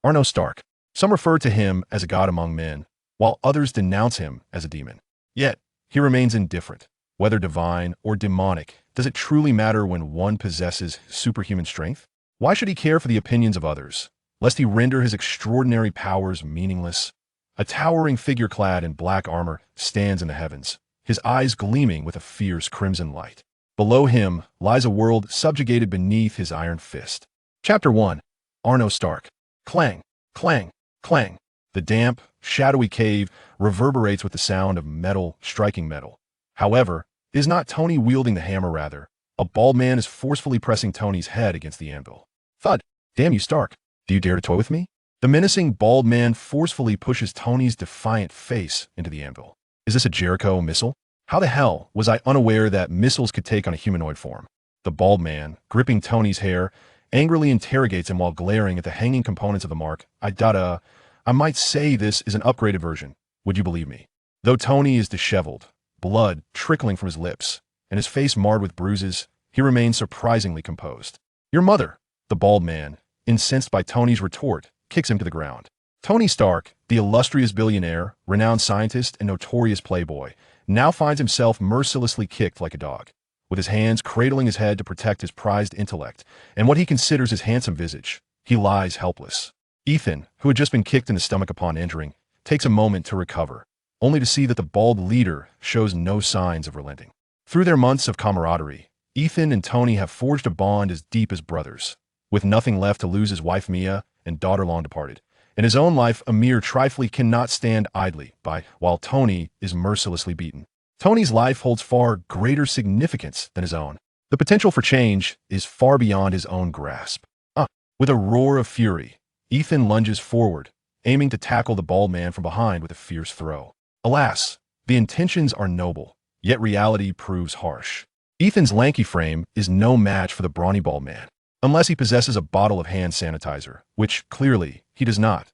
Arnold Stark. Some refer to him as a god among men, while others denounce him as a demon. Yet, he remains indifferent. Whether divine or demonic, does it truly matter when one possesses superhuman strength? Why should he care for the opinions of others, lest he render his extraordinary powers meaningless? A towering figure clad in black armor stands in the heavens, his eyes gleaming with a fierce crimson light. Below him lies a world subjugated beneath his iron fist. Chapter 1. Arnold Stark. Clang, clang, clang. The damp, shadowy cave reverberates with the sound of metal striking metal. However, it is not Tony wielding the hammer, rather. A bald man is forcefully pressing Tony's head against the anvil. Thud! Damn you, Stark. Do you dare to toy with me? The menacing bald man forcefully pushes Tony's defiant face into the anvil. Is this a Jericho missile? How the hell was I unaware that missiles could take on a humanoid form? The bald man, gripping Tony's hair, angrily interrogates him while glaring at the hanging components of the mark. I might say this is an upgraded version. Would you believe me? Though Tony is disheveled, blood trickling from his lips, and his face marred with bruises, he remains surprisingly composed. Your mother, the bald man, incensed by Tony's retort, kicks him to the ground. Tony Stark, the illustrious billionaire, renowned scientist, and notorious playboy, now finds himself mercilessly kicked like a dog. With his hands cradling his head to protect his prized intellect and what he considers his handsome visage, he lies helpless. Ethan, who had just been kicked in the stomach upon entering, takes a moment to recover, only to see that the bald leader shows no signs of relenting. Through their months of camaraderie, Ethan and Tony have forged a bond as deep as brothers. With nothing left to lose, his wife Mia and daughter long departed. In his own life, Amir trifly cannot stand idly by while Tony is mercilessly beaten. Tony's life holds far greater significance than his own. The potential for change is far beyond his own grasp. With a roar of fury, Ethan lunges forward, aiming to tackle the bald man from behind with a fierce throw. Alas, the intentions are noble, yet reality proves harsh. Ethan's lanky frame is no match for the brawny bald man, unless he possesses a bottle of hand sanitizer, which, clearly, he does not.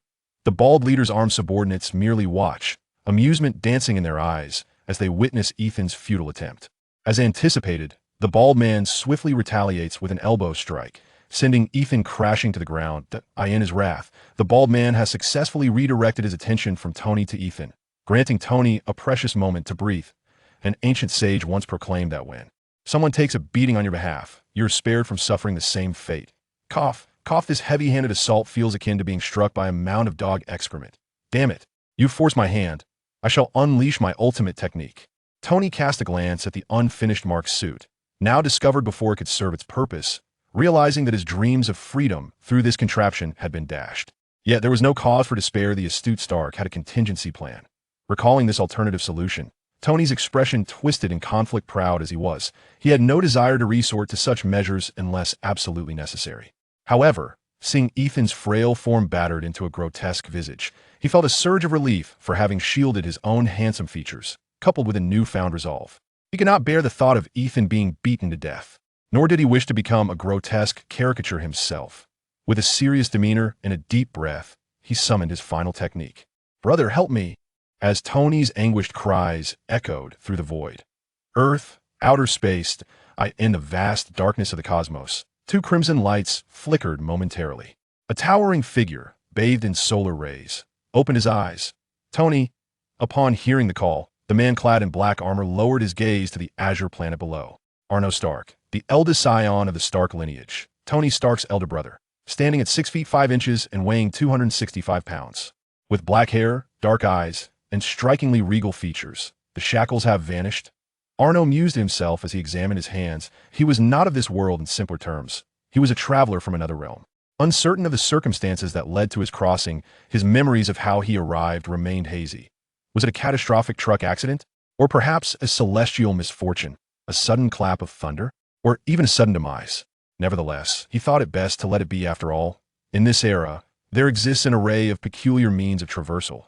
The bald leader's armed subordinates merely watch, amusement dancing in their eyes, as they witness Ethan's futile attempt. As anticipated, the bald man swiftly retaliates with an elbow strike, sending Ethan crashing to the ground. In his wrath, the bald man has successfully redirected his attention from Tony to Ethan, granting Tony a precious moment to breathe. An ancient sage once proclaimed that when someone takes a beating on your behalf, you're spared from suffering the same fate. Cough. This heavy-handed assault feels akin to being struck by a mound of dog excrement. Damn it. You forced my hand. I shall unleash my ultimate technique. Tony cast a glance at the unfinished Mark's suit, now discovered before it could serve its purpose, realizing that his dreams of freedom through this contraption had been dashed. Yet there was no cause for despair. The astute Stark had a contingency plan. Recalling this alternative solution, Tony's expression twisted in conflict. Proud as he was, he had no desire to resort to such measures unless absolutely necessary. However, seeing Ethan's frail form battered into a grotesque visage, he felt a surge of relief for having shielded his own handsome features, coupled with a newfound resolve. He could not bear the thought of Ethan being beaten to death, nor did he wish to become a grotesque caricature himself. With a serious demeanor and a deep breath, he summoned his final technique. Brother, help me! As Tony's anguished cries echoed through the void. Earth, outer space, in the vast darkness of the cosmos, two crimson lights flickered momentarily. A towering figure, bathed in solar rays, opened his eyes. Tony, upon hearing the call, the man clad in black armor lowered his gaze to the azure planet below. Arnold Stark, the eldest scion of the Stark lineage, Tony Stark's elder brother, standing at 6 feet 5 inches and weighing 265 pounds. With black hair, dark eyes, and strikingly regal features, the shackles have vanished. Arno mused himself as he examined his hands. He was not of this world in simpler terms. He was a traveler from another realm. Uncertain of the circumstances that led to his crossing, his memories of how he arrived remained hazy. Was it a catastrophic truck accident? Or perhaps a celestial misfortune? A sudden clap of thunder? Or even a sudden demise? Nevertheless, he thought it best to let it be. After all, in this era, there exists an array of peculiar means of traversal.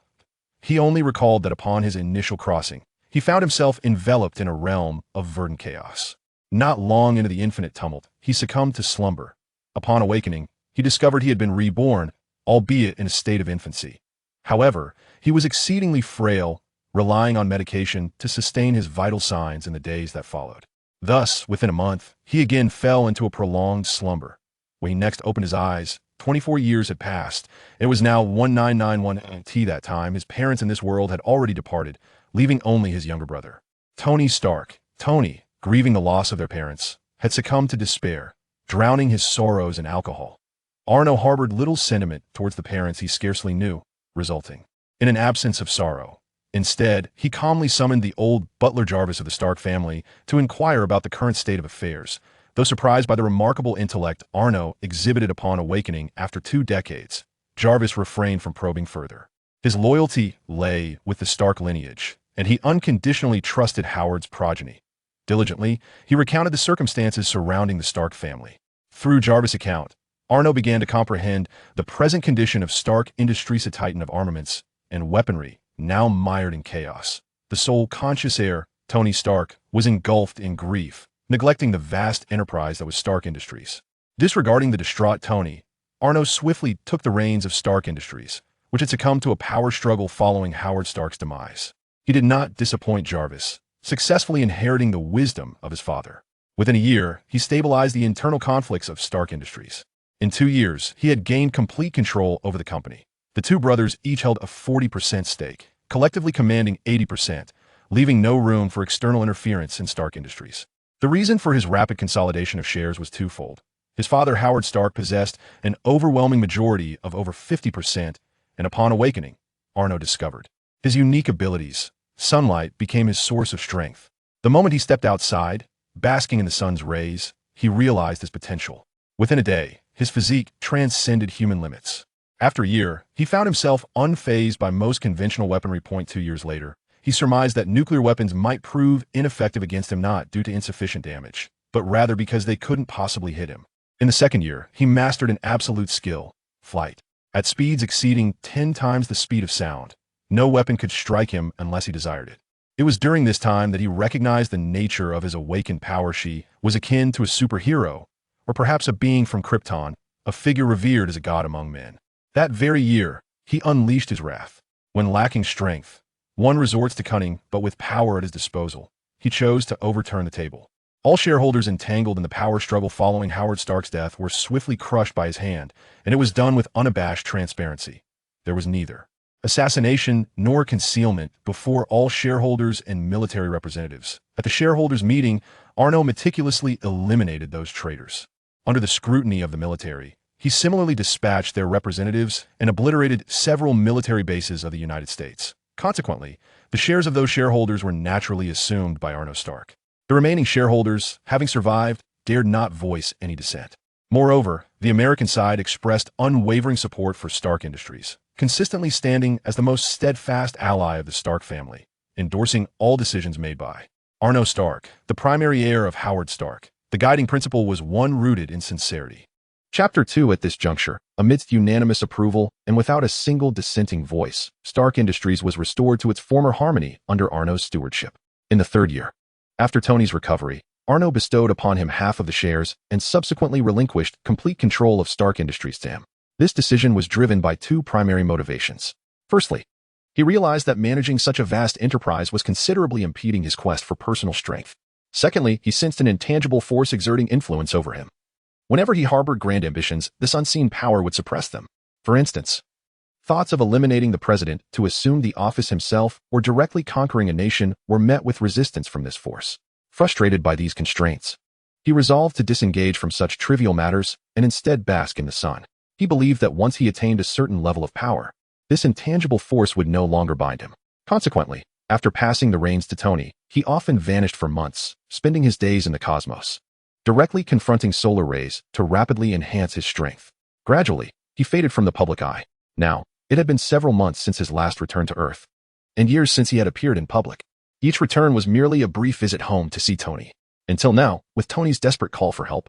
He only recalled that upon his initial crossing, he found himself enveloped in a realm of verdant chaos. Not long into the infinite tumult, he succumbed to slumber. Upon awakening, he discovered he had been reborn, albeit in a state of infancy. However, he was exceedingly frail, relying on medication to sustain his vital signs in the days that followed. Thus, within a month, he again fell into a prolonged slumber. When he next opened his eyes, 24 years had passed. It was now 1991 T that time. His parents in this world had already departed, leaving only his younger brother. Tony Stark. Tony, grieving the loss of their parents, had succumbed to despair, drowning his sorrows in alcohol. Arno harbored little sentiment towards the parents he scarcely knew, resulting in an absence of sorrow. Instead, he calmly summoned the old butler Jarvis of the Stark family to inquire about the current state of affairs. Though surprised by the remarkable intellect Arno exhibited upon awakening after 2 decades, Jarvis refrained from probing further. His loyalty lay with the Stark lineage, and he unconditionally trusted Howard's progeny. Diligently, he recounted the circumstances surrounding the Stark family. Through Jarvis' account, Arno began to comprehend the present condition of Stark Industries, a titan of armaments and weaponry, now mired in chaos. The sole conscious heir, Tony Stark, was engulfed in grief, neglecting the vast enterprise that was Stark Industries. Disregarding the distraught Tony, Arno swiftly took the reins of Stark Industries, which had succumbed to a power struggle following Howard Stark's demise. He did not disappoint Jarvis, successfully inheriting the wisdom of his father. Within a year, he stabilized the internal conflicts of Stark Industries. In 2 years, he had gained complete control over the company. The two brothers each held a 40% stake, collectively commanding 80%, leaving no room for external interference in Stark Industries. The reason for his rapid consolidation of shares was twofold. His father, Howard Stark, possessed an overwhelming majority of over 50%, and upon awakening, Arno discovered his unique abilities. Sunlight became his source of strength. The moment he stepped outside, basking in the sun's rays, he realized his potential. Within a day, his physique transcended human limits. After a year, he found himself unfazed by most conventional weaponry. 2 years later, he surmised that nuclear weapons might prove ineffective against him, not due to insufficient damage, but rather because they couldn't possibly hit him. In the second year, he mastered an absolute skill: flight. At speeds exceeding 10 times the speed of sound, no weapon could strike him unless he desired it. It was during this time that he recognized the nature of his awakened power. She was akin to a superhero, or perhaps a being from Krypton, a figure revered as a god among men. That very year, he unleashed his wrath. When lacking strength, one resorts to cunning, but with power at his disposal, he chose to overturn the table. All shareholders entangled in the power struggle following Howard Stark's death were swiftly crushed by his hand, and it was done with unabashed transparency. There was neither assassination nor concealment before all shareholders and military representatives. At the shareholders' meeting, Arno meticulously eliminated those traitors. Under the scrutiny of the military, he similarly dispatched their representatives and obliterated several military bases of the United States. Consequently, the shares of those shareholders were naturally assumed by Arno Stark. The remaining shareholders, having survived, dared not voice any dissent. Moreover, the American side expressed unwavering support for Stark Industries, consistently standing as the most steadfast ally of the Stark family, endorsing all decisions made by Arno Stark, the primary heir of Howard Stark. The guiding principle was one rooted in sincerity. Chapter 2. At this juncture, amidst unanimous approval and without a single dissenting voice, Stark Industries was restored to its former harmony under Arno's stewardship. In the third year, after Tony's recovery, Arno bestowed upon him half of the shares and subsequently relinquished complete control of Stark Industries to him. This decision was driven by 2 primary motivations. Firstly, he realized that managing such a vast enterprise was considerably impeding his quest for personal strength. Secondly, he sensed an intangible force exerting influence over him. Whenever he harbored grand ambitions, this unseen power would suppress them. For instance, thoughts of eliminating the president to assume the office himself or directly conquering a nation were met with resistance from this force. Frustrated by these constraints, he resolved to disengage from such trivial matters and instead bask in the sun. He believed that once he attained a certain level of power, this intangible force would no longer bind him. Consequently, after passing the reins to Tony, he often vanished for months, spending his days in the cosmos, directly confronting solar rays to rapidly enhance his strength. Gradually, he faded from the public eye. Now, it had been several months since his last return to Earth, and years since he had appeared in public. Each return was merely a brief visit home to see Tony. Until now, with Tony's desperate call for help,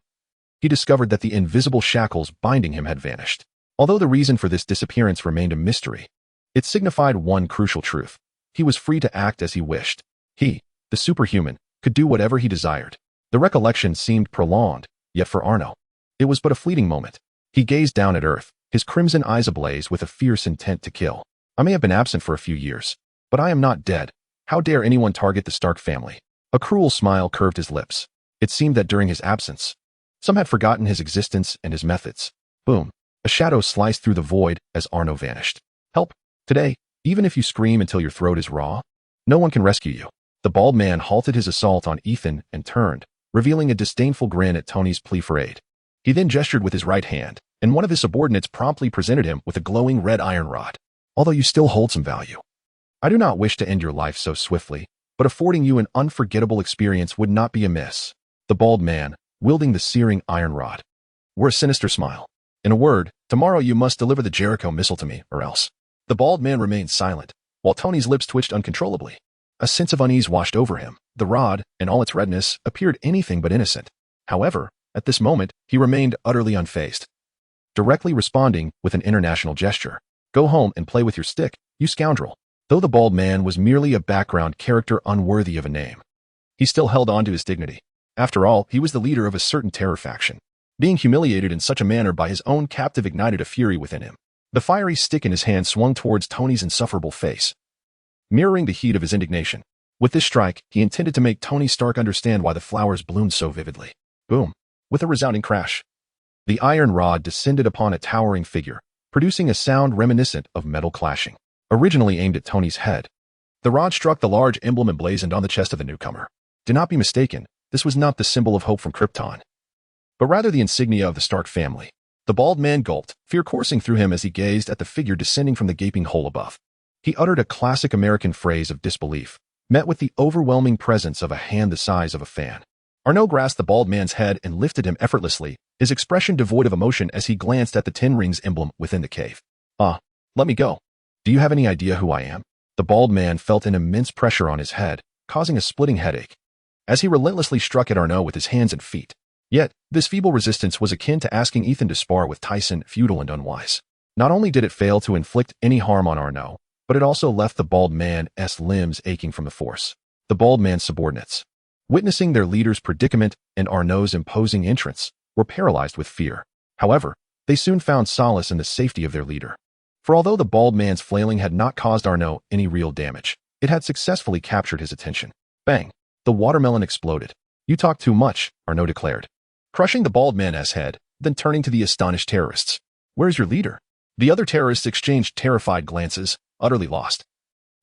he discovered that the invisible shackles binding him had vanished. Although the reason for this disappearance remained a mystery, it signified one crucial truth. He was free to act as he wished. He, the superhuman, could do whatever he desired. The recollection seemed prolonged, yet for Arno, it was but a fleeting moment. He gazed down at Earth, his crimson eyes ablaze with a fierce intent to kill. I may have been absent for a few years, but I am not dead. How dare anyone target the Stark family? A cruel smile curved his lips. It seemed that during his absence, some had forgotten his existence and his methods. Boom. A shadow sliced through the void as Arno vanished. Help! Today, even if you scream until your throat is raw, no one can rescue you. The bald man halted his assault on Ethan and turned, revealing a disdainful grin at Tony's plea for aid. He then gestured with his right hand, and one of his subordinates promptly presented him with a glowing red iron rod. Although you still hold some value, I do not wish to end your life so swiftly, but affording you an unforgettable experience would not be amiss. The bald man, wielding the searing iron rod, wore a sinister smile. In a word, tomorrow you must deliver the Jericho missile to me, or else. The bald man remained silent, while Tony's lips twitched uncontrollably. A sense of unease washed over him. The rod, in all its redness, appeared anything but innocent. However, at this moment, he remained utterly unfazed, directly responding with an international gesture. Go home and play with your stick, you scoundrel. Though the bald man was merely a background character unworthy of a name, he still held on to his dignity. After all, he was the leader of a certain terror faction. Being humiliated in such a manner by his own captive ignited a fury within him. The fiery stick in his hand swung towards Tony's insufferable face, mirroring the heat of his indignation. With this strike, he intended to make Tony Stark understand why the flowers bloomed so vividly. Boom! With a resounding crash, the iron rod descended upon a towering figure, producing a sound reminiscent of metal clashing. Originally aimed at Tony's head, the rod struck the large emblem emblazoned on the chest of the newcomer. Do not be mistaken, this was not the symbol of hope from Krypton, but rather the insignia of the Stark family. The bald man gulped, fear coursing through him as he gazed at the figure descending from the gaping hole above. He uttered a classic American phrase of disbelief, met with the overwhelming presence of a hand the size of a fan. Arno grasped the bald man's head and lifted him effortlessly, his expression devoid of emotion as he glanced at the 10 rings emblem within the cave. Let me go. Do you have any idea who I am? The bald man felt an immense pressure on his head, causing a splitting headache, as he relentlessly struck at Arno with his hands and feet. Yet, this feeble resistance was akin to asking Ethan to spar with Tyson, futile and unwise. Not only did it fail to inflict any harm on Arno, but it also left the bald man's limbs aching from the force. The bald man's subordinates, witnessing their leader's predicament and Arno's imposing entrance, were paralyzed with fear. However, they soon found solace in the safety of their leader. For although the bald man's flailing had not caused Arno any real damage, it had successfully captured his attention. Bang! The watermelon exploded. You talk too much, Arno declared, crushing the bald man's head, then turning to the astonished terrorists. Where's your leader? The other terrorists exchanged terrified glances, utterly lost,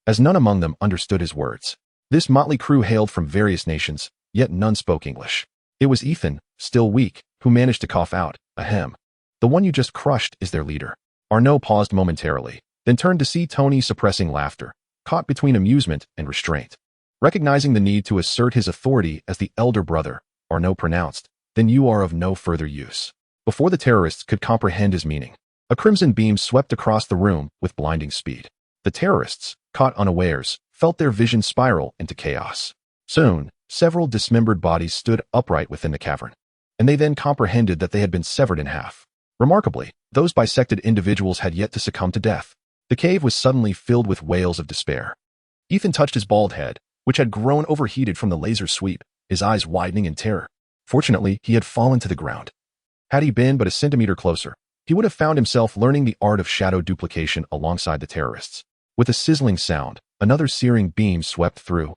as none among them understood his words. This motley crew hailed from various nations, yet none spoke English. It was Ethan, still weak, who managed to cough out, ahem. The one you just crushed is their leader. Arno paused momentarily, then turned to see Tony suppressing laughter, caught between amusement and restraint. Recognizing the need to assert his authority as the elder brother, Arno pronounced, then you are of no further use. Before the terrorists could comprehend his meaning, a crimson beam swept across the room with blinding speed. The terrorists, caught unawares, felt their vision spiral into chaos. Soon, several dismembered bodies stood upright within the cavern, and they then comprehended that they had been severed in half. Remarkably, those bisected individuals had yet to succumb to death. The cave was suddenly filled with wails of despair. Ethan touched his bald head, which had grown overheated from the laser sweep, his eyes widening in terror. Fortunately, he had fallen to the ground. Had he been but a centimeter closer, he would have found himself learning the art of shadow duplication alongside the terrorists. With a sizzling sound, another searing beam swept through,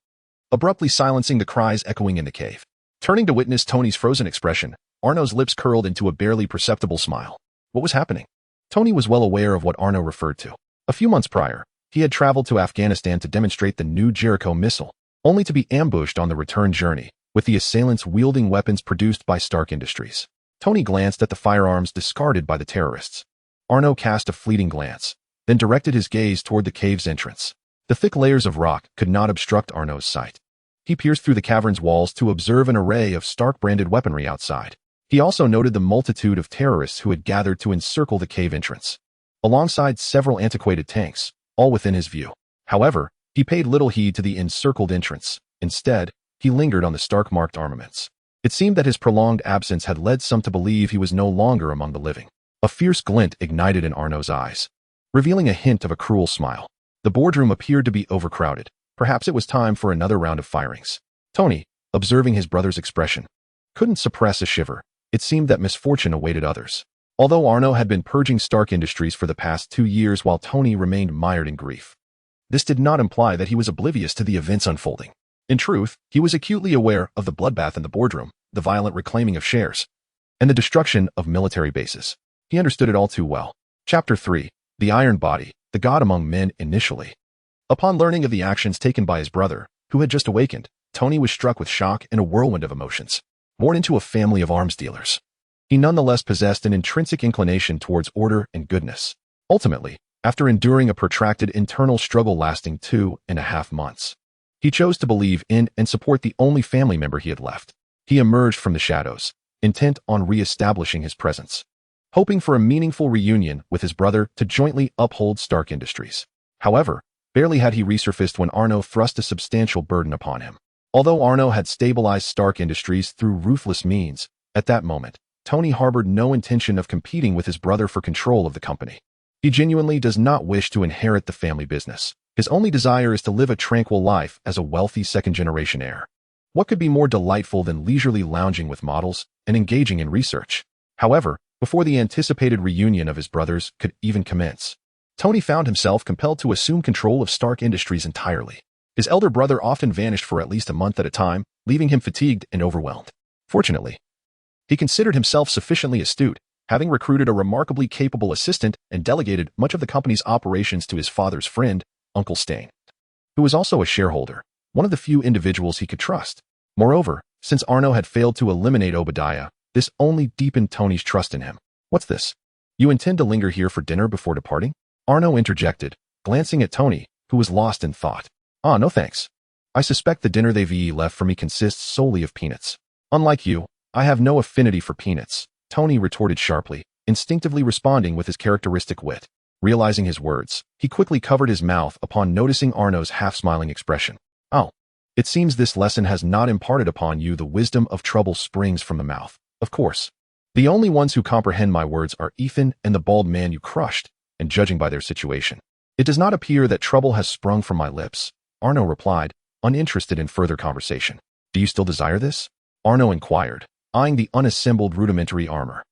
abruptly silencing the cries echoing in the cave. Turning to witness Tony's frozen expression, Arno's lips curled into a barely perceptible smile. What was happening? Tony was well aware of what Arno referred to. A few months prior, he had traveled to Afghanistan to demonstrate the new Jericho missile, only to be ambushed on the return journey, with the assailants wielding weapons produced by Stark Industries. Tony glanced at the firearms discarded by the terrorists. Arno cast a fleeting glance, then directed his gaze toward the cave's entrance. The thick layers of rock could not obstruct Arno's sight. He pierced through the cavern's walls to observe an array of Stark-branded weaponry outside. He also noted the multitude of terrorists who had gathered to encircle the cave entrance, alongside several antiquated tanks, all within his view. However, he paid little heed to the encircled entrance. Instead, he lingered on the Stark-marked armaments. It seemed that his prolonged absence had led some to believe he was no longer among the living. A fierce glint ignited in Arno's eyes, revealing a hint of a cruel smile. The boardroom appeared to be overcrowded. Perhaps it was time for another round of firings. Tony, observing his brother's expression, couldn't suppress a shiver. It seemed that misfortune awaited others. Although Arno had been purging Stark Industries for the past 2 years while Tony remained mired in grief, this did not imply that he was oblivious to the events unfolding. In truth, he was acutely aware of the bloodbath in the boardroom, the violent reclaiming of shares, and the destruction of military bases. He understood it all too well. Chapter 3. The Iron Body, the God among men initially. Upon learning of the actions taken by his brother, who had just awakened, Tony was struck with shock and a whirlwind of emotions. Born into a family of arms dealers, he nonetheless possessed an intrinsic inclination towards order and goodness. Ultimately, after enduring a protracted internal struggle lasting 2.5 months, he chose to believe in and support the only family member he had left. He emerged from the shadows, intent on re-establishing his presence, hoping for a meaningful reunion with his brother to jointly uphold Stark Industries. However, barely had he resurfaced when Arno thrust a substantial burden upon him. Although Arno had stabilized Stark Industries through ruthless means, at that moment, Tony harbored no intention of competing with his brother for control of the company. He genuinely does not wish to inherit the family business. His only desire is to live a tranquil life as a wealthy second-generation heir. What could be more delightful than leisurely lounging with models and engaging in research? However, before the anticipated reunion of his brothers could even commence, Tony found himself compelled to assume control of Stark Industries entirely. His elder brother often vanished for at least a month at a time, leaving him fatigued and overwhelmed. Fortunately, he considered himself sufficiently astute, having recruited a remarkably capable assistant and delegated much of the company's operations to his father's friend, Uncle Stain, who was also a shareholder, one of the few individuals he could trust. Moreover, since Arno had failed to eliminate Obadiah, this only deepened Tony's trust in him. "What's this? You intend to linger here for dinner before departing?" Arno interjected, glancing at Tony, who was lost in thought. "Ah, no thanks. I suspect the dinner they've left for me consists solely of peanuts." "Unlike you, I have no affinity for peanuts," Tony retorted sharply, instinctively responding with his characteristic wit. Realizing his words, he quickly covered his mouth upon noticing Arno's half-smiling expression. "Oh, it seems this lesson has not imparted upon you the wisdom of trouble springs from the mouth. Of course, the only ones who comprehend my words are Ethan and the bald man you crushed, and judging by their situation, it does not appear that trouble has sprung from my lips," Arno replied, uninterested in further conversation. "Do you still desire this?" Arno inquired, eyeing the unassembled rudimentary armor.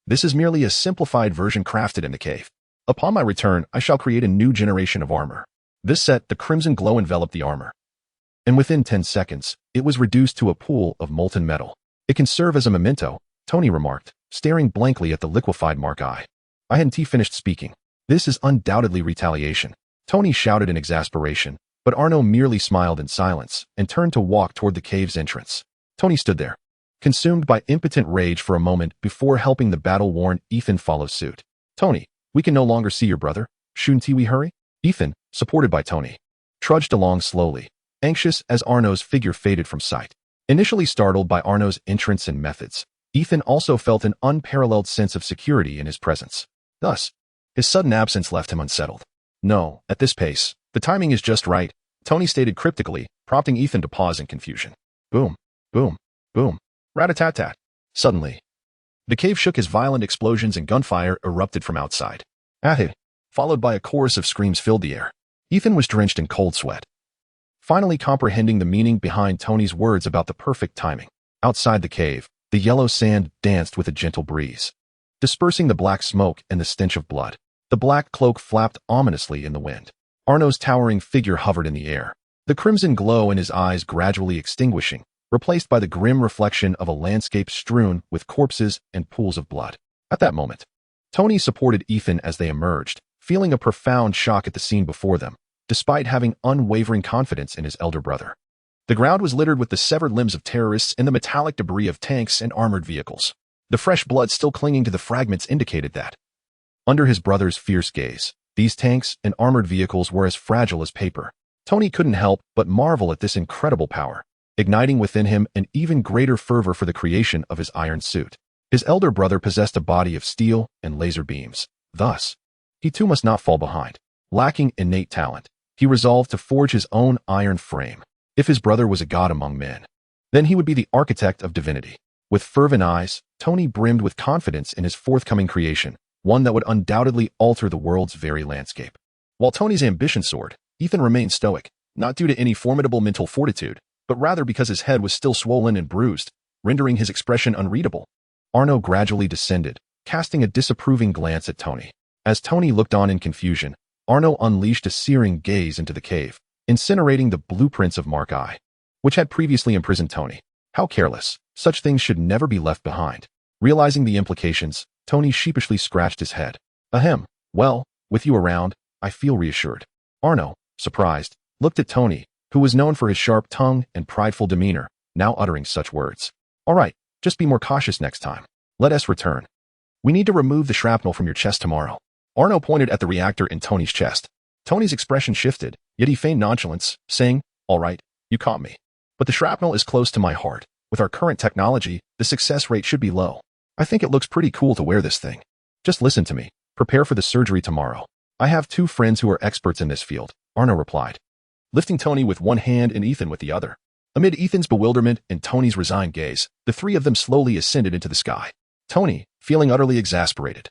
"This is merely a simplified version crafted in the cave. Upon my return, I shall create a new generation of armor." This set, the crimson glow enveloped the armor, and within 10 seconds, it was reduced to a pool of molten metal. "It can serve as a memento," Tony remarked, staring blankly at the liquefied mark eye. I hadn't finished speaking. "This is undoubtedly retaliation," Tony shouted in exasperation, but Arno merely smiled in silence and turned to walk toward the cave's entrance. Tony stood there, consumed by impotent rage for a moment before helping the battle-worn Ethan follow suit. "Tony, we can no longer see your brother. Shouldn't we hurry?" Ethan, supported by Tony, trudged along slowly, anxious as Arno's figure faded from sight. Initially startled by Arno's entrance and methods, Ethan also felt an unparalleled sense of security in his presence. Thus, his sudden absence left him unsettled. "No, at this pace, the timing is just right," Tony stated cryptically, prompting Ethan to pause in confusion. Boom, boom, boom, rat-a-tat-tat. Suddenly, the cave shook as violent explosions and gunfire erupted from outside. "Ah!" followed by a chorus of screams filled the air. Ethan was drenched in cold sweat, finally comprehending the meaning behind Tony's words about the perfect timing. Outside the cave, the yellow sand danced with a gentle breeze, dispersing the black smoke and the stench of blood. The black cloak flapped ominously in the wind. Arno's towering figure hovered in the air, the crimson glow in his eyes gradually extinguishing, replaced by the grim reflection of a landscape strewn with corpses and pools of blood. At that moment, Tony supported Ethan as they emerged, feeling a profound shock at the scene before them, despite having unwavering confidence in his elder brother. The ground was littered with the severed limbs of terrorists and the metallic debris of tanks and armored vehicles. The fresh blood still clinging to the fragments indicated that, under his brother's fierce gaze, these tanks and armored vehicles were as fragile as paper. Tony couldn't help but marvel at this incredible power, igniting within him an even greater fervor for the creation of his iron suit. His elder brother possessed a body of steel and laser beams. Thus, he too must not fall behind. Lacking innate talent, he resolved to forge his own iron frame. If his brother was a god among men, then he would be the architect of divinity. With fervent eyes, Tony brimmed with confidence in his forthcoming creation, one that would undoubtedly alter the world's very landscape. While Tony's ambition soared, Ethan remained stoic, not due to any formidable mental fortitude, but rather because his head was still swollen and bruised, rendering his expression unreadable. Arno gradually descended, casting a disapproving glance at Tony. As Tony looked on in confusion, Arno unleashed a searing gaze into the cave, incinerating the blueprints of Mark I, which had previously imprisoned Tony. How careless! Such things should never be left behind. Realizing the implications, Tony sheepishly scratched his head. Ahem. Well, with you around, I feel reassured. Arno, surprised, looked at Tony, who was known for his sharp tongue and prideful demeanor, now uttering such words. All right, just be more cautious next time. Let us return. We need to remove the shrapnel from your chest tomorrow. Arno pointed at the reactor in Tony's chest. Tony's expression shifted, yet he feigned nonchalance, saying, All right, you caught me. But the shrapnel is close to my heart. With our current technology, the success rate should be low. I think it looks pretty cool to wear this thing. Just listen to me. Prepare for the surgery tomorrow. I have 2 friends who are experts in this field, Arno replied, lifting Tony with one hand and Ethan with the other. Amid Ethan's bewilderment and Tony's resigned gaze, the 3 of them slowly ascended into the sky. Tony, feeling utterly exasperated,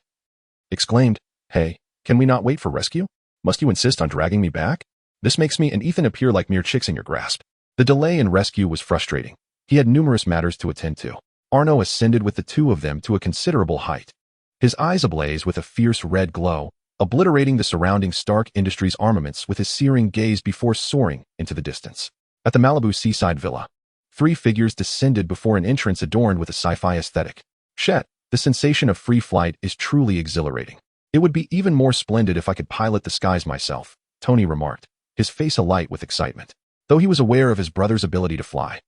exclaimed, Hey, can we not wait for rescue? Must you insist on dragging me back? This makes me and Ethan appear like mere chicks in your grasp. The delay in rescue was frustrating. He had numerous matters to attend to. Arno ascended with the 2 of them to a considerable height, his eyes ablaze with a fierce red glow, obliterating the surrounding Stark Industries armaments with his searing gaze before soaring into the distance. At the Malibu seaside villa, 3 figures descended before an entrance adorned with a sci-fi aesthetic. Shet, the sensation of free flight is truly exhilarating. It would be even more splendid if I could pilot the skies myself, Tony remarked, his face alight with excitement. Though he was aware of his brother's ability to fly,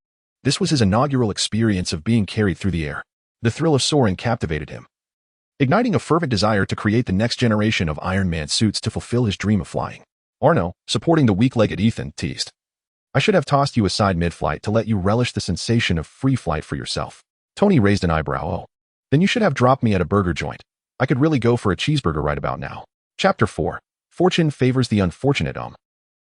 this was his inaugural experience of being carried through the air. The thrill of soaring captivated him, igniting a fervent desire to create the next generation of Iron Man suits to fulfill his dream of flying. Arno, supporting the weak-legged Ethan, teased, I should have tossed you aside mid-flight to let you relish the sensation of free flight for yourself. Tony raised an eyebrow. Oh, then you should have dropped me at a burger joint. I could really go for a cheeseburger right about now. Chapter 4. Fortune favors the unfortunate.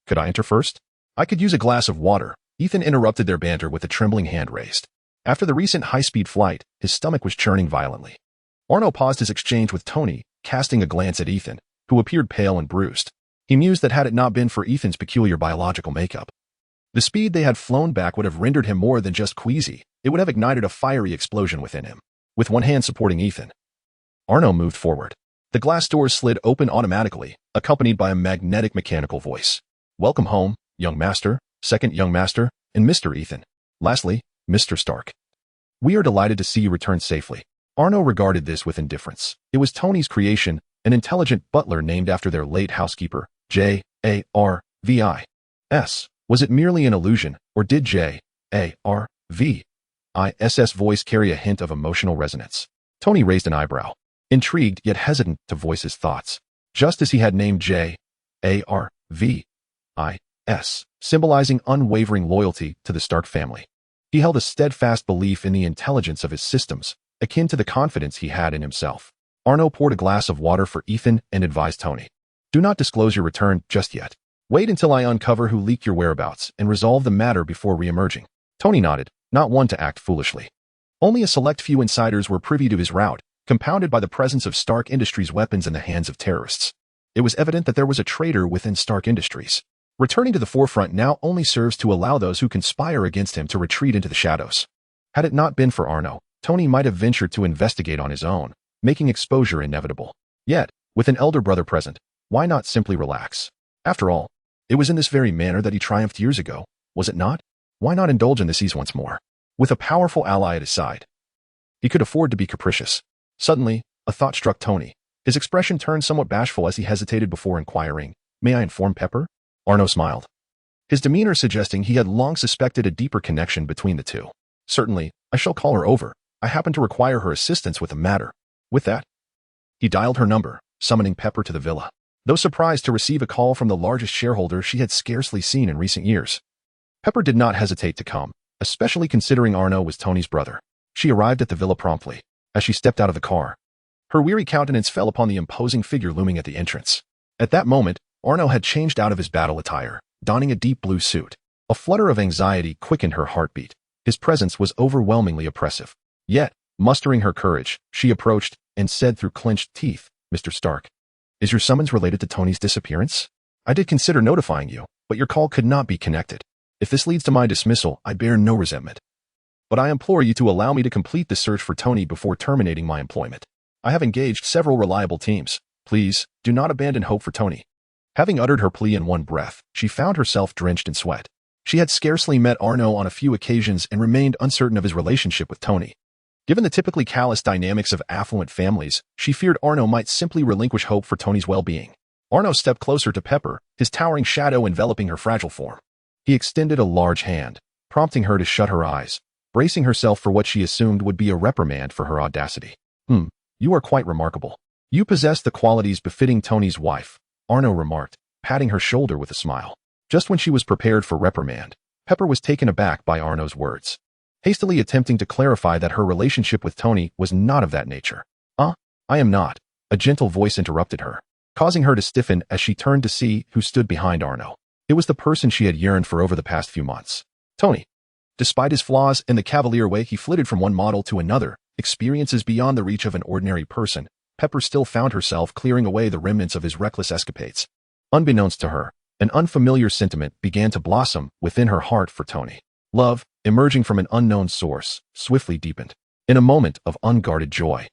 Could I enter first? I could use a glass of water. Ethan interrupted their banter with a trembling hand raised. After the recent high-speed flight, his stomach was churning violently. Arno paused his exchange with Tony, casting a glance at Ethan, who appeared pale and bruised. He mused that had it not been for Ethan's peculiar biological makeup, the speed they had flown back would have rendered him more than just queasy. It would have ignited a fiery explosion within him. With one hand supporting Ethan, Arno moved forward. The glass doors slid open automatically, accompanied by a magnetic mechanical voice. Welcome home, young master, second young master, and Mr. Ethan. Lastly, Mr. Stark. We are delighted to see you return safely. Arno regarded this with indifference. It was Tony's creation, an intelligent butler named after their late housekeeper, J.A.R.V.I.S. Was it merely an illusion, or did J.A.R.V.I.S.'s voice carry a hint of emotional resonance? Tony raised an eyebrow, intrigued yet hesitant to voice his thoughts. Just as he had named J.A.R.V.I.S., symbolizing unwavering loyalty to the Stark family, he held a steadfast belief in the intelligence of his systems, akin to the confidence he had in himself. Arno poured a glass of water for Ethan and advised Tony, do not disclose your return just yet. Wait until I uncover who leaked your whereabouts and resolve the matter before re-emerging. Tony nodded, not one to act foolishly. Only a select few insiders were privy to his route, compounded by the presence of Stark Industries weapons in the hands of terrorists. It was evident that there was a traitor within Stark Industries. Returning to the forefront now only serves to allow those who conspire against him to retreat into the shadows. Had it not been for Arno, Tony might have ventured to investigate on his own, making exposure inevitable. Yet, with an elder brother present, why not simply relax? After all, it was in this very manner that he triumphed years ago, was it not? Why not indulge in this ease once more? With a powerful ally at his side, he could afford to be capricious. Suddenly, a thought struck Tony. His expression turned somewhat bashful as he hesitated before inquiring, May I inform Pepper? Arno smiled, his demeanor suggesting he had long suspected a deeper connection between the two. Certainly, I shall call her over. I happen to require her assistance with a matter. With that, he dialed her number, summoning Pepper to the villa. Though surprised to receive a call from the largest shareholder she had scarcely seen in recent years, Pepper did not hesitate to come, especially considering Arno was Tony's brother. She arrived at the villa promptly. As she stepped out of the car, her weary countenance fell upon the imposing figure looming at the entrance. At that moment, Arno had changed out of his battle attire, donning a deep blue suit. A flutter of anxiety quickened her heartbeat. His presence was overwhelmingly oppressive. Yet, mustering her courage, she approached and said through clenched teeth, Mr. Stark, is your summons related to Tony's disappearance? I did consider notifying you, but your call could not be connected. If this leads to my dismissal, I bear no resentment. But I implore you to allow me to complete the search for Tony before terminating my employment. I have engaged several reliable teams. Please, do not abandon hope for Tony. Having uttered her plea in one breath, she found herself drenched in sweat. She had scarcely met Arno on a few occasions and remained uncertain of his relationship with Tony. Given the typically callous dynamics of affluent families, she feared Arno might simply relinquish hope for Tony's well-being. Arno stepped closer to Pepper, his towering shadow enveloping her fragile form. He extended a large hand, prompting her to shut her eyes, bracing herself for what she assumed would be a reprimand for her audacity. You are quite remarkable. You possess the qualities befitting Tony's wife, Arno remarked, patting her shoulder with a smile. Just when she was prepared for reprimand, Pepper was taken aback by Arno's words, hastily attempting to clarify that her relationship with Tony was not of that nature. I am not, a gentle voice interrupted her, causing her to stiffen as she turned to see who stood behind Arno. It was the person she had yearned for over the past few months. Tony. Despite his flaws and the cavalier way he flitted from one model to another, experiences beyond the reach of an ordinary person, Pepper still found herself clearing away the remnants of his reckless escapades. Unbeknownst to her, an unfamiliar sentiment began to blossom within her heart for Tony. Love, emerging from an unknown source, swiftly deepened. In a moment of unguarded joy,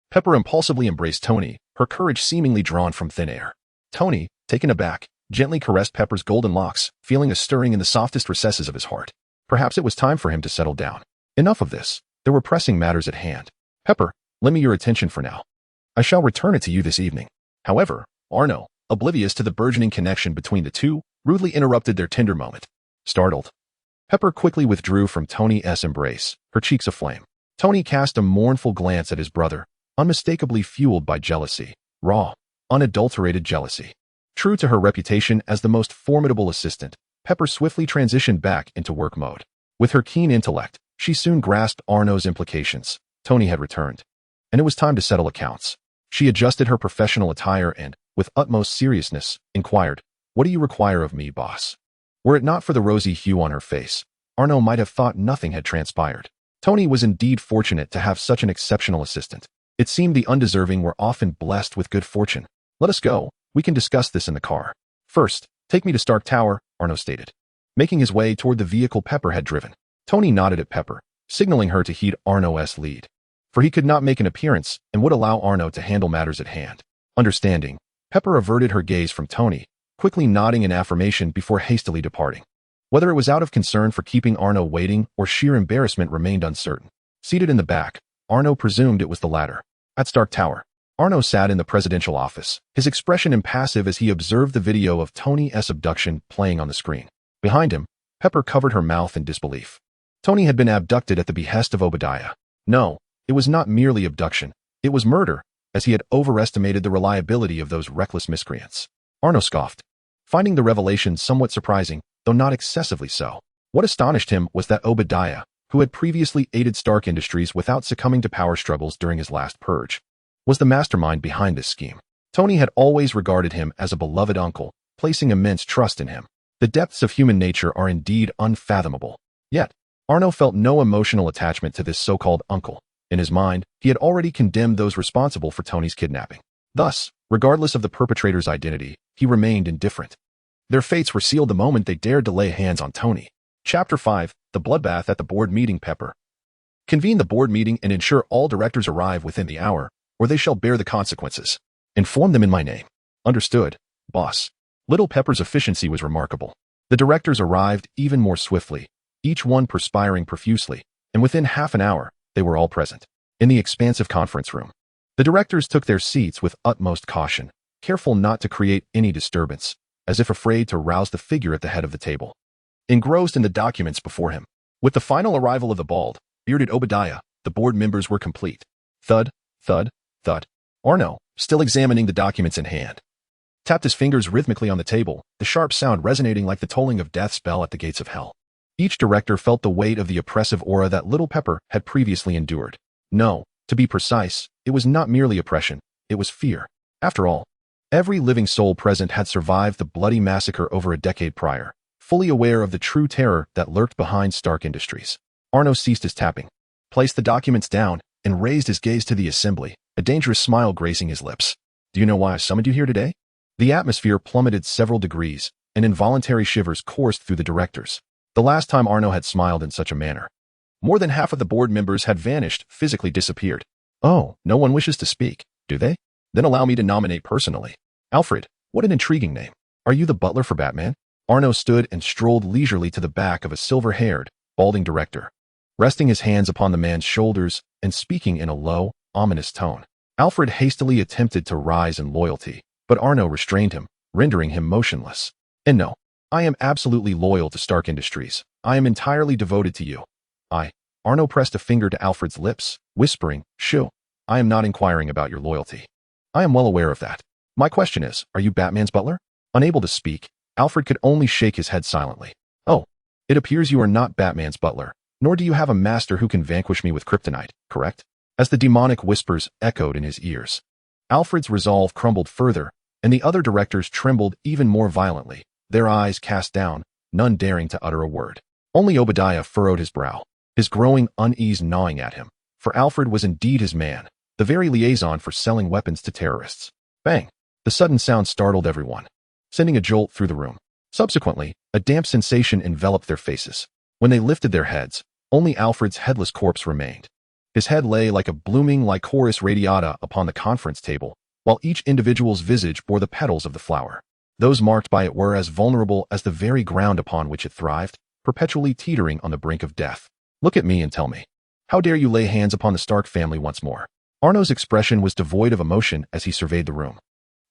Pepper impulsively embraced Tony, her courage seemingly drawn from thin air. Tony, taken aback, gently caressed Pepper's golden locks, feeling a stirring in the softest recesses of his heart. Perhaps it was time for him to settle down. Enough of this. There were pressing matters at hand. Pepper, lend me your attention for now. I shall return it to you this evening. However, Arno, oblivious to the burgeoning connection between the two, rudely interrupted their tender moment. Startled, Pepper quickly withdrew from Tony's embrace, her cheeks aflame. Tony cast a mournful glance at his brother, unmistakably fueled by jealousy, raw, unadulterated jealousy. True to her reputation as the most formidable assistant, Pepper swiftly transitioned back into work mode. With her keen intellect, she soon grasped Arno's implications. Tony had returned, and it was time to settle accounts. She adjusted her professional attire and, with utmost seriousness, inquired, "What do you require of me, boss?" Were it not for the rosy hue on her face, Arno might have thought nothing had transpired. Tony was indeed fortunate to have such an exceptional assistant. It seemed the undeserving were often blessed with good fortune. "Let us go. We can discuss this in the car. First, take me to Stark Tower," Arno stated, making his way toward the vehicle Pepper had driven. Tony nodded at Pepper, signaling her to heed Arno's lead, for he could not make an appearance and would allow Arno to handle matters at hand. Understanding, Pepper averted her gaze from Tony, quickly nodding in affirmation before hastily departing. Whether it was out of concern for keeping Arno waiting or sheer embarrassment remained uncertain. Seated in the back, Arno presumed it was the latter. At Stark Tower, Arno sat in the presidential office, his expression impassive as he observed the video of Tony's abduction playing on the screen. Behind him, Pepper covered her mouth in disbelief. Tony had been abducted at the behest of Obadiah. No, it was not merely abduction. It was murder, as he had overestimated the reliability of those reckless miscreants. Arno scoffed, finding the revelation somewhat surprising, though not excessively so. What astonished him was that Obadiah, who had previously aided Stark Industries without succumbing to power struggles during his last purge, was the mastermind behind this scheme. Tony had always regarded him as a beloved uncle, placing immense trust in him. The depths of human nature are indeed unfathomable. Yet, Arno felt no emotional attachment to this so-called uncle. In his mind, he had already condemned those responsible for Tony's kidnapping. Thus, regardless of the perpetrator's identity, he remained indifferent. Their fates were sealed the moment they dared to lay hands on Tony. Chapter 5, The Bloodbath at the Board Meeting. Pepper. Convene the board meeting and ensure all directors arrive within the hour, or they shall bear the consequences. Inform them in my name. Understood, boss. Little Pepper's efficiency was remarkable. The directors arrived even more swiftly, each one perspiring profusely, and within half an hour, they were all present. In the expansive conference room, the directors took their seats with utmost caution, careful not to create any disturbance, as if afraid to rouse the figure at the head of the table. Engrossed in the documents before him, with the final arrival of the bald, bearded Obadiah, the board members were complete. Thud, thud, thud. Arno, still examining the documents in hand, tapped his fingers rhythmically on the table, the sharp sound resonating like the tolling of death's bell at the gates of hell. Each director felt the weight of the oppressive aura that little Pepper had previously endured. No, to be precise, it was not merely oppression, it was fear. After all, every living soul present had survived the bloody massacre over a decade prior, fully aware of the true terror that lurked behind Stark Industries. Arno ceased his tapping, placed the documents down, and raised his gaze to the assembly, a dangerous smile gracing his lips. "Do you know why I summoned you here today?" The atmosphere plummeted several degrees, and involuntary shivers coursed through the directors. The last time Arno had smiled in such a manner, more than half of the board members had vanished, physically disappeared. "Oh, no one wishes to speak, do they? Then allow me to nominate personally. Alfred, what an intriguing name. Are you the butler for Batman?" Arno stood and strolled leisurely to the back of a silver-haired, balding director, resting his hands upon the man's shoulders and speaking in a low, ominous tone. Alfred hastily attempted to rise in loyalty, but Arno restrained him, rendering him motionless. And no, I am absolutely loyal to Stark Industries. I am entirely devoted to you. Arno pressed a finger to Alfred's lips, whispering, "Shoo, I am not inquiring about your loyalty. I am well aware of that. My question is, are you Batman's butler?" Unable to speak, Alfred could only shake his head silently. "Oh, it appears you are not Batman's butler, nor do you have a master who can vanquish me with kryptonite, correct?" As the demonic whispers echoed in his ears, Alfred's resolve crumbled further, and the other directors trembled even more violently, their eyes cast down, none daring to utter a word. Only Obadiah furrowed his brow, his growing unease gnawing at him, for Alfred was indeed his man, the very liaison for selling weapons to terrorists. Bang! The sudden sound startled everyone, sending a jolt through the room. Subsequently, a damp sensation enveloped their faces. When they lifted their heads, only Alfred's headless corpse remained. His head lay like a blooming lycoris radiata upon the conference table, while each individual's visage bore the petals of the flower. Those marked by it were as vulnerable as the very ground upon which it thrived, perpetually teetering on the brink of death. "Look at me and tell me, how dare you lay hands upon the Stark family once more?" Arno's expression was devoid of emotion as he surveyed the room,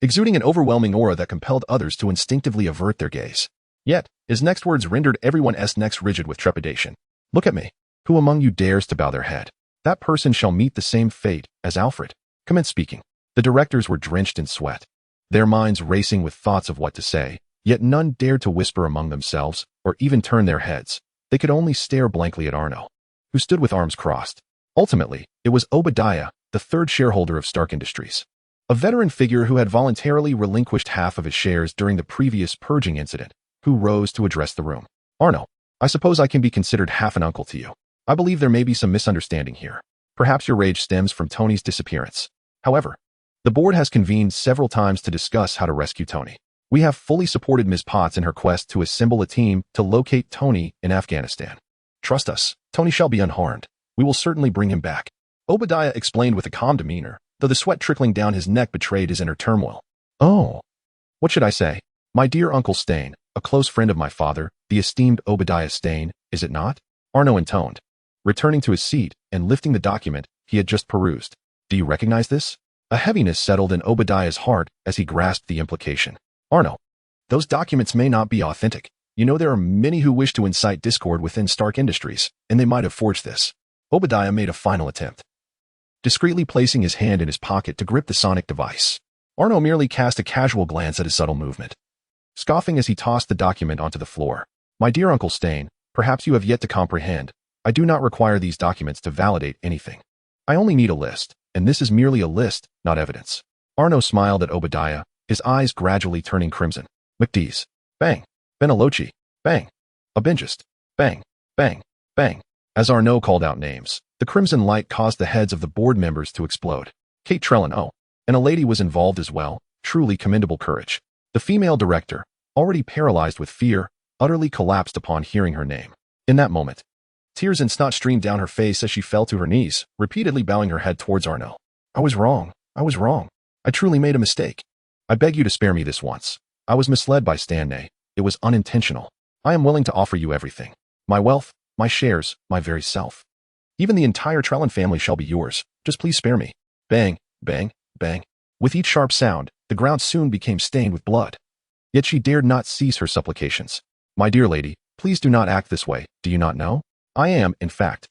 exuding an overwhelming aura that compelled others to instinctively avert their gaze. Yet, his next words rendered everyone's necks rigid with trepidation. "Look at me. Who among you dares to bow their head? That person shall meet the same fate as Alfred." Commenced speaking. The directors were drenched in sweat, their minds racing with thoughts of what to say, yet none dared to whisper among themselves or even turn their heads. They could only stare blankly at Arno, who stood with arms crossed. Ultimately, it was Obadiah, the third shareholder of Stark Industries, a veteran figure who had voluntarily relinquished half of his shares during the previous purging incident, who rose to address the room. "Arno, I suppose I can be considered half an uncle to you. I believe there may be some misunderstanding here. Perhaps your rage stems from Tony's disappearance. However, the board has convened several times to discuss how to rescue Tony. We have fully supported Ms. Potts in her quest to assemble a team to locate Tony in Afghanistan. Trust us, Tony shall be unharmed. We will certainly bring him back." Obadiah explained with a calm demeanor, though the sweat trickling down his neck betrayed his inner turmoil. "Oh, what should I say? My dear Uncle Stain, a close friend of my father, the esteemed Obadiah Stain, is it not?" Arno intoned, returning to his seat and lifting the document he had just perused. "Do you recognize this?" A heaviness settled in Obadiah's heart as he grasped the implication. "Arno, those documents may not be authentic. You know there are many who wish to incite discord within Stark Industries, and they might have forged this." Obadiah made a final attempt, discreetly placing his hand in his pocket to grip the sonic device. Arno merely cast a casual glance at his subtle movement, scoffing as he tossed the document onto the floor. "My dear Uncle Stain, perhaps you have yet to comprehend. I do not require these documents to validate anything. I only need a list, and this is merely a list, not evidence." Arno smiled at Obadiah, his eyes gradually turning crimson. "McDees. Bang. Benelochi. Bang. Abingist. Bang. Bang. Bang." As Arno called out names, the crimson light caused the heads of the board members to explode. Kate Trellin, oh, and a lady was involved as well. Truly commendable courage. The female director, already paralyzed with fear, utterly collapsed upon hearing her name. In that moment, tears and snot streamed down her face as she fell to her knees, repeatedly bowing her head towards Arno. "I was wrong. I was wrong. I truly made a mistake. I beg you to spare me this once. I was misled by Stanley. It was unintentional. I am willing to offer you everything. My wealth, my shares, my very self. Even the entire Trellin family shall be yours. Just please spare me." Bang, bang, bang. With each sharp sound, the ground soon became stained with blood. Yet she dared not cease her supplications. "My dear lady, please do not act this way. Do you not know? I am, in fact,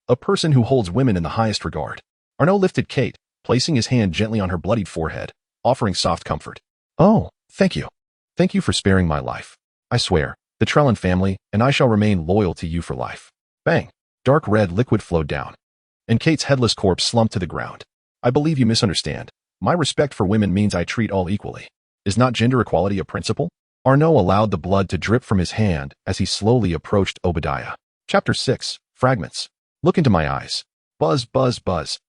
a person who holds women in the highest regard." Arno lifted Kate, placing his hand gently on her bloodied forehead, offering soft comfort. "Oh, thank you. Thank you for sparing my life. I swear, the Trellin family and I shall remain loyal to you for life." Bang! Dark red liquid flowed down, and Kate's headless corpse slumped to the ground. "I believe you misunderstand. My respect for women means I treat all equally. Is not gender equality a principle?" Arno allowed the blood to drip from his hand as he slowly approached Obadiah. Chapter 6, Fragments. "Look into my eyes." Buzz, buzz, buzz.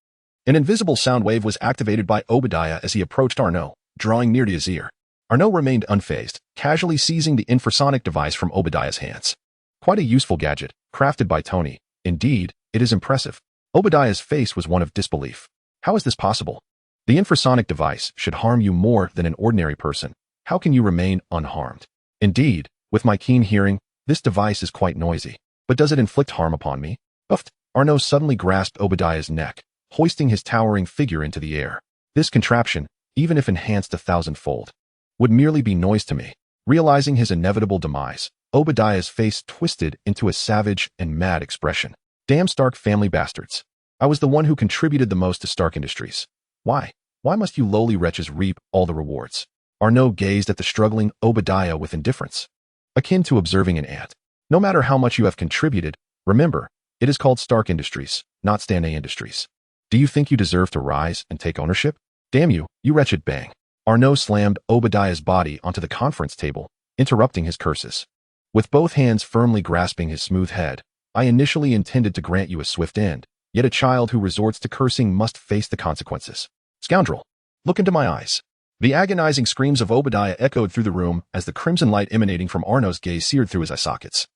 An invisible sound wave was activated by Obadiah as he approached Arno, drawing near to his ear. Arno remained unfazed, casually seizing the infrasonic device from Obadiah's hands. Quite a useful gadget, crafted by Tony. Indeed, it is impressive. Obadiah's face was one of disbelief. How is this possible? The infrasonic device should harm you more than an ordinary person. How can you remain unharmed? Indeed, with my keen hearing, this device is quite noisy. But does it inflict harm upon me? Uft. Arnaud suddenly grasped Obadiah's neck, hoisting his towering figure into the air. This contraption, even if enhanced 1,000-fold, would merely be noise to me. Realizing his inevitable demise, Obadiah's face twisted into a savage and mad expression. Damn Stark family bastards. I was the one who contributed the most to Stark Industries. Why? Why must you lowly wretches reap all the rewards? Arnaud gazed at the struggling Obadiah with indifference, akin to observing an ant. No matter how much you have contributed, remember, it is called Stark Industries, not Stanley Industries. Do you think you deserve to rise and take ownership? Damn you, you wretched bang. Arnaud slammed Obadiah's body onto the conference table, interrupting his curses. With both hands firmly grasping his smooth head, I initially intended to grant you a swift end, yet a child who resorts to cursing must face the consequences. Scoundrel, look into my eyes. The agonizing screams of Obadiah echoed through the room as the crimson light emanating from Arnaud's gaze seared through his eye sockets,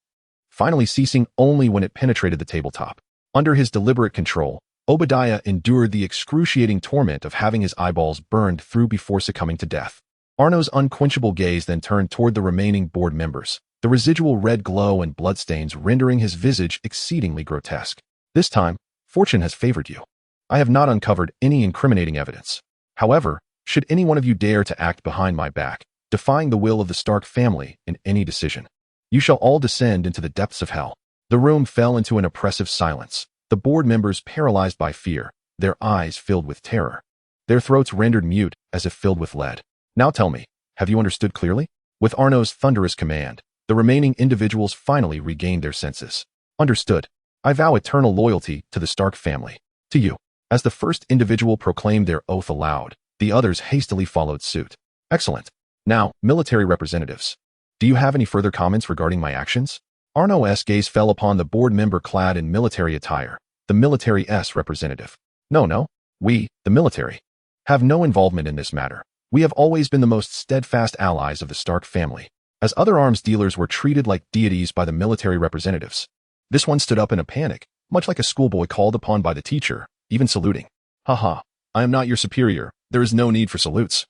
finally ceasing only when it penetrated the tabletop. Under his deliberate control, Obadiah endured the excruciating torment of having his eyeballs burned through before succumbing to death. Arnaud's unquenchable gaze then turned toward the remaining board members, the residual red glow and bloodstains rendering his visage exceedingly grotesque. This time, fortune has favored you. I have not uncovered any incriminating evidence. However, should any one of you dare to act behind my back, defying the will of the Stark family in any decision, you shall all descend into the depths of hell. The room fell into an oppressive silence, the board members paralyzed by fear, their eyes filled with terror, their throats rendered mute as if filled with lead. Now tell me, have you understood clearly? With Arnaud's thunderous command, the remaining individuals finally regained their senses. Understood. I vow eternal loyalty to the Stark family. To you. As the first individual proclaimed their oath aloud, the others hastily followed suit. Excellent. Now, military representatives. Do you have any further comments regarding my actions? Arnaud's gaze fell upon the board member clad in military attire, the military representative. No. We, the military, have no involvement in this matter. We have always been the most steadfast allies of the Stark family, as other arms dealers were treated like deities by the military representatives. This one stood up in a panic, much like a schoolboy called upon by the teacher, even saluting. Haha, I am not your superior. There is no need for salutes.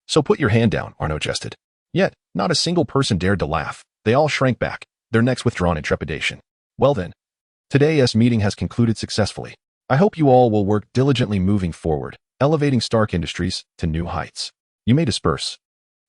So put your hand down, Arnaud jested. Yet, not a single person dared to laugh. They all shrank back, their necks withdrawn in trepidation. Well then, today's meeting has concluded successfully. I hope you all will work diligently moving forward, elevating Stark Industries to new heights. You may disperse,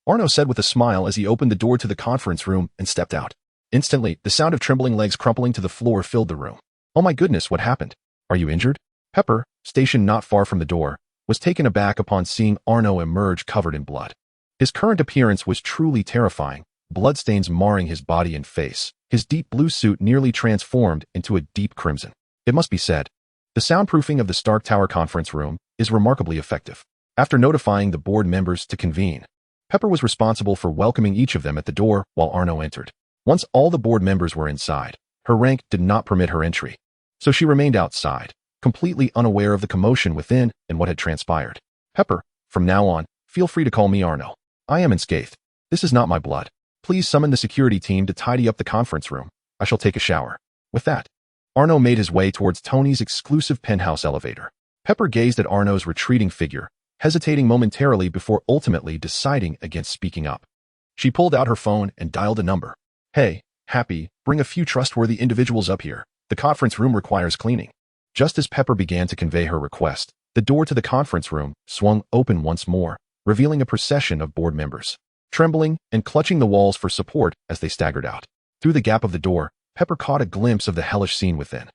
Arnaud said with a smile as he opened the door to the conference room and stepped out. Instantly, the sound of trembling legs crumpling to the floor filled the room. Oh my goodness, what happened? Are you injured? Pepper, stationed not far from the door, was taken aback upon seeing Arnaud emerge covered in blood. His current appearance was truly terrifying, bloodstains marring his body and face, his deep blue suit nearly transformed into a deep crimson. It must be said, the soundproofing of the Stark Tower conference room is remarkably effective. After notifying the board members to convene, Pepper was responsible for welcoming each of them at the door while Arnaud entered. Once all the board members were inside, her rank did not permit her entry, so she remained outside, completely unaware of the commotion within and what had transpired. Pepper, from now on, feel free to call me Arnaud. I am unscathed. This is not my blood. Please summon the security team to tidy up the conference room. I shall take a shower. With that, Arnaud made his way towards Tony's exclusive penthouse elevator. Pepper gazed at Arnaud's retreating figure, hesitating momentarily before ultimately deciding against speaking up. She pulled out her phone and dialed a number. Hey, Happy, bring a few trustworthy individuals up here. The conference room requires cleaning. Just as Pepper began to convey her request, the door to the conference room swung open once more, revealing a procession of board members, trembling and clutching the walls for support as they staggered out. Through the gap of the door, Pepper caught a glimpse of the hellish scene within.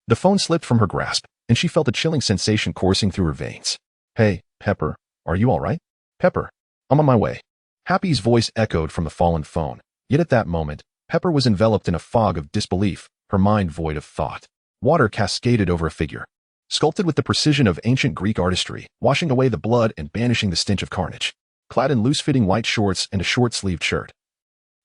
The phone slipped from her grasp, and she felt a chilling sensation coursing through her veins. Hey, Pepper, are you all right? Pepper, I'm on my way. Happy's voice echoed from the fallen phone, yet at that moment, Pepper was enveloped in a fog of disbelief, her mind void of thought. Water cascaded over a figure, sculpted with the precision of ancient Greek artistry, washing away the blood and banishing the stench of carnage. Clad in loose-fitting white shorts and a short-sleeved shirt,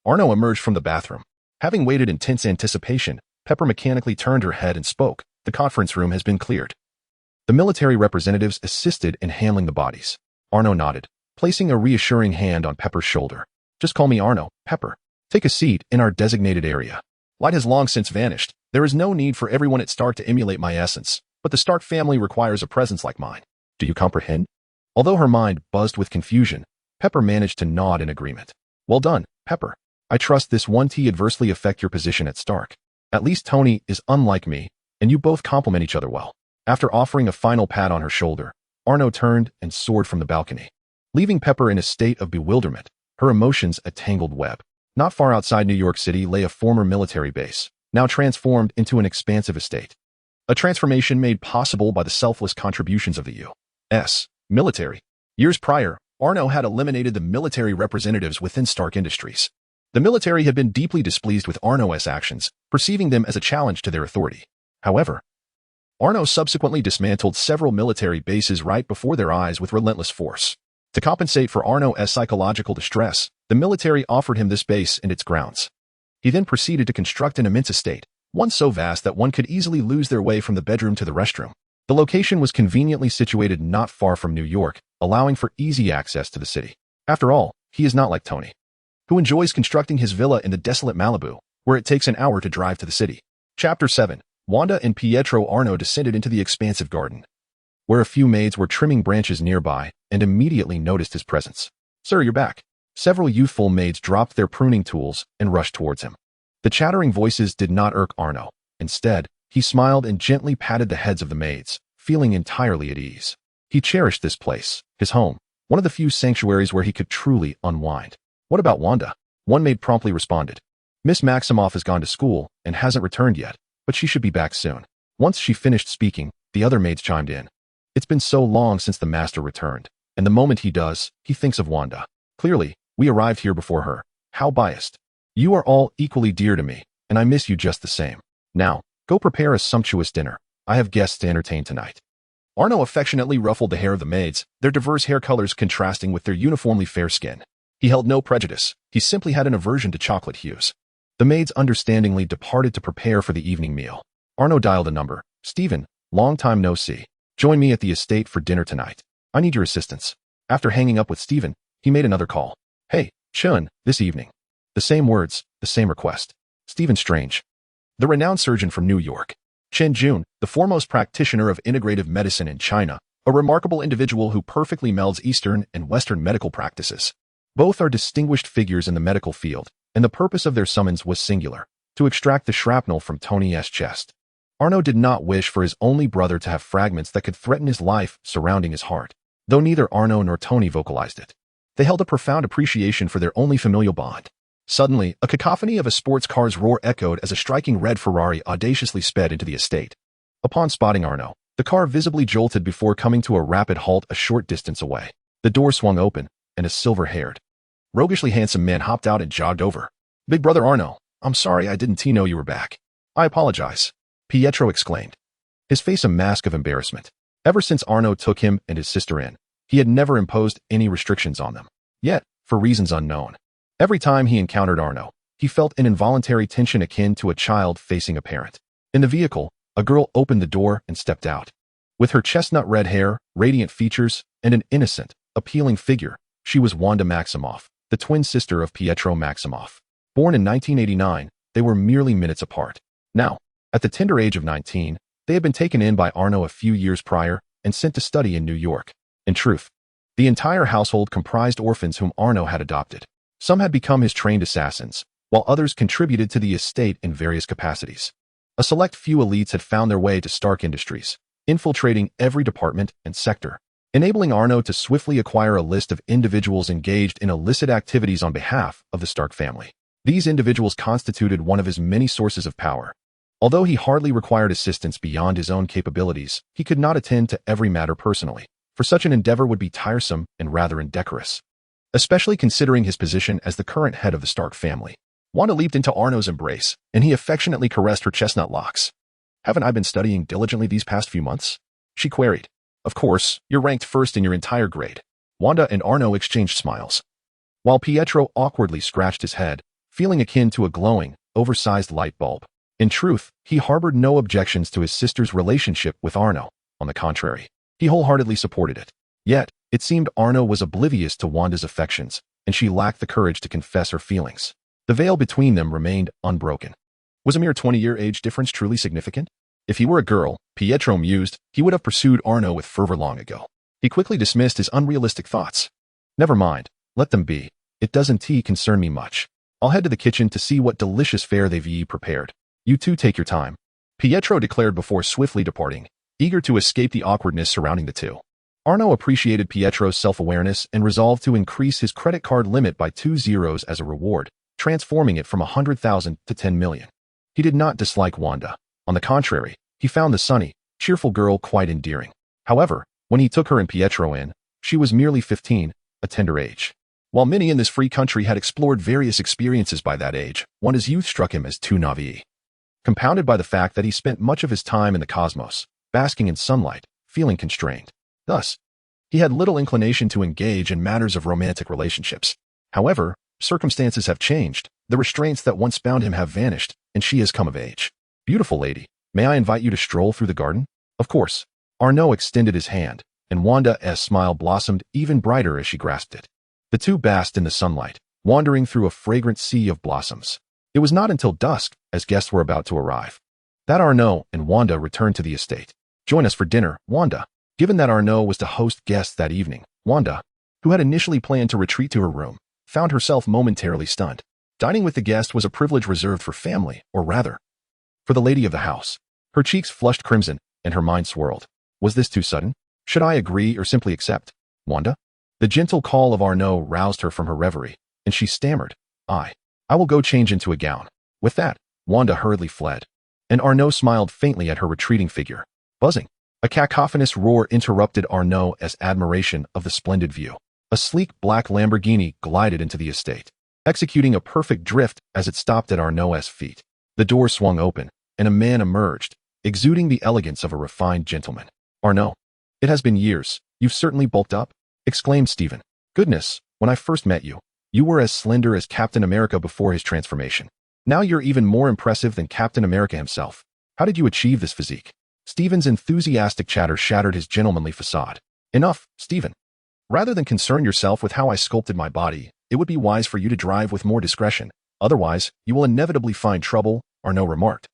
Arnaud emerged from the bathroom. Having waited in tense anticipation, Pepper mechanically turned her head and spoke. The conference room has been cleared. The military representatives assisted in handling the bodies. Arnaud nodded, placing a reassuring hand on Pepper's shoulder. Just call me Arnaud, Pepper. Take a seat in our designated area. Light has long since vanished. There is no need for everyone at Stark to emulate my essence, but the Stark family requires a presence like mine. Do you comprehend? Although her mind buzzed with confusion, Pepper managed to nod in agreement. Well done, Pepper. I trust this won't adversely affect your position at Stark. At least Tony is unlike me, and you both complement each other well." After offering a final pat on her shoulder, Arno turned and soared from the balcony, leaving Pepper in a state of bewilderment, her emotions a tangled web. Not far outside New York City lay a former military base, now transformed into an expansive estate. A transformation made possible by the selfless contributions of the U.S. military. Years prior, Arno had eliminated the military representatives within Stark Industries. The military had been deeply displeased with Arno's actions, perceiving them as a challenge to their authority. However, Arno subsequently dismantled several military bases right before their eyes with relentless force. To compensate for Arno's psychological distress, the military offered him this base and its grounds. He then proceeded to construct an immense estate, one so vast that one could easily lose their way from the bedroom to the restroom. The location was conveniently situated not far from New York, allowing for easy access to the city. After all, he is not like Tony, who enjoys constructing his villa in the desolate Malibu, where it takes an hour to drive to the city. Chapter 7. Wanda and Pietro. Arno descended into the expansive garden, where a few maids were trimming branches nearby, and immediately noticed his presence. "Sir, you're back." Several youthful maids dropped their pruning tools and rushed towards him. The chattering voices did not irk Arno. Instead, he smiled and gently patted the heads of the maids, feeling entirely at ease. He cherished this place, his home, one of the few sanctuaries where he could truly unwind. "What about Wanda?" One maid promptly responded. "Miss Maximoff has gone to school and hasn't returned yet, but she should be back soon." Once she finished speaking, the other maids chimed in. "It's been so long since the master returned, and the moment he does, he thinks of Wanda. Clearly, we arrived here before her. How biased. You are all equally dear to me, and I miss you just the same. Now, go prepare a sumptuous dinner. I have guests to entertain tonight." Arno affectionately ruffled the hair of the maids, their diverse hair colors contrasting with their uniformly fair skin. He held no prejudice. He simply had an aversion to chocolate hues. The maids understandingly departed to prepare for the evening meal. Arno dialed a number. "Stephen, long time no see. Join me at the estate for dinner tonight. I need your assistance." After hanging up with Stephen, he made another call. "Hey, Chun, this evening." The same words, the same request. Stephen Strange, the renowned surgeon from New York. Chen Jun, the foremost practitioner of integrative medicine in China, a remarkable individual who perfectly melds Eastern and Western medical practices. Both are distinguished figures in the medical field, and the purpose of their summons was singular: to extract the shrapnel from Tony's chest. Arno did not wish for his only brother to have fragments that could threaten his life surrounding his heart, though neither Arno nor Tony vocalized it. They held a profound appreciation for their only familial bond. Suddenly, a cacophony of a sports car's roar echoed as a striking red Ferrari audaciously sped into the estate. Upon spotting Arno, the car visibly jolted before coming to a rapid halt a short distance away. The door swung open, and a silver-haired, roguishly handsome man hopped out and jogged over. "Big brother Arno, I'm sorry I didn't know you were back." "I apologize," Pietro exclaimed, his face a mask of embarrassment. Ever since Arno took him and his sister in, he had never imposed any restrictions on them. Yet, for reasons unknown, every time he encountered Arno, he felt an involuntary tension akin to a child facing a parent. In the vehicle, a girl opened the door and stepped out. With her chestnut red hair, radiant features, and an innocent, appealing figure, she was Wanda Maximoff, the twin sister of Pietro Maximoff. Born in 1989, they were merely minutes apart. Now, at the tender age of 19, they had been taken in by Arno a few years prior and sent to study in New York. In truth, the entire household comprised orphans whom Arno had adopted. Some had become his trained assassins, while others contributed to the estate in various capacities. A select few elites had found their way to Stark Industries, infiltrating every department and sector, enabling Arno to swiftly acquire a list of individuals engaged in illicit activities on behalf of the Stark family. These individuals constituted one of his many sources of power. Although he hardly required assistance beyond his own capabilities, he could not attend to every matter personally, for such an endeavor would be tiresome and rather indecorous, especially considering his position as the current head of the Stark family. Wanda leaped into Arno's embrace, and he affectionately caressed her chestnut locks. "Haven't I been studying diligently these past few months?" she queried. "Of course, you're ranked first in your entire grade." Wanda and Arno exchanged smiles, while Pietro awkwardly scratched his head, feeling akin to a glowing, oversized light bulb. In truth, he harbored no objections to his sister's relationship with Arno. On the contrary, he wholeheartedly supported it. Yet, it seemed Arno was oblivious to Wanda's affections, and she lacked the courage to confess her feelings. The veil between them remained unbroken. Was a mere 20-year age difference truly significant? If he were a girl, Pietro mused, he would have pursued Arno with fervor long ago. He quickly dismissed his unrealistic thoughts. "Never mind, let them be. It doesn't concern me much. I'll head to the kitchen to see what delicious fare they've prepared. You two take your time." Pietro declared before swiftly departing, eager to escape the awkwardness surrounding the two. Arno appreciated Pietro's self-awareness and resolved to increase his credit card limit by 2 zeros as a reward, transforming it from 100,000 to 10 million. He did not dislike Wanda. On the contrary, he found the sunny, cheerful girl quite endearing. However, when he took her and Pietro in, she was merely 15, a tender age. While many in this free country had explored various experiences by that age, Wanda's youth struck him as too naïve. Compounded by the fact that he spent much of his time in the cosmos, basking in sunlight, feeling constrained. Thus, he had little inclination to engage in matters of romantic relationships. However, circumstances have changed, the restraints that once bound him have vanished, and she has come of age. Beautiful lady, may I invite you to stroll through the garden? Of course. Arno extended his hand, and Wanda's smile blossomed even brighter as she grasped it. The two basked in the sunlight, wandering through a fragrant sea of blossoms. It was not until dusk, as guests were about to arrive, that Arno and Wanda returned to the estate. Join us for dinner, Wanda. Given that Arno was to host guests that evening, Wanda, who had initially planned to retreat to her room, found herself momentarily stunned. Dining with the guest was a privilege reserved for family, or rather, for the lady of the house. Her cheeks flushed crimson, and her mind swirled. Was this too sudden? Should I agree or simply accept? Wanda? The gentle call of Arno roused her from her reverie, and she stammered, I will go change into a gown. With that, Wanda hurriedly fled, and Arno smiled faintly at her retreating figure. Buzzing. A cacophonous roar interrupted Arno's admiration of the splendid view. A sleek black Lamborghini glided into the estate, executing a perfect drift as it stopped at Arno's feet. The door swung open, and a man emerged, exuding the elegance of a refined gentleman. Arno, it has been years. You've certainly bulked up, exclaimed Stephen. Goodness, when I first met you, you were as slender as Captain America before his transformation. Now you're even more impressive than Captain America himself. How did you achieve this physique? Stephen's enthusiastic chatter shattered his gentlemanly facade. Enough, Stephen. Rather than concern yourself with how I sculpted my body, it would be wise for you to drive with more discretion. Otherwise, you will inevitably find trouble, Arno remarked,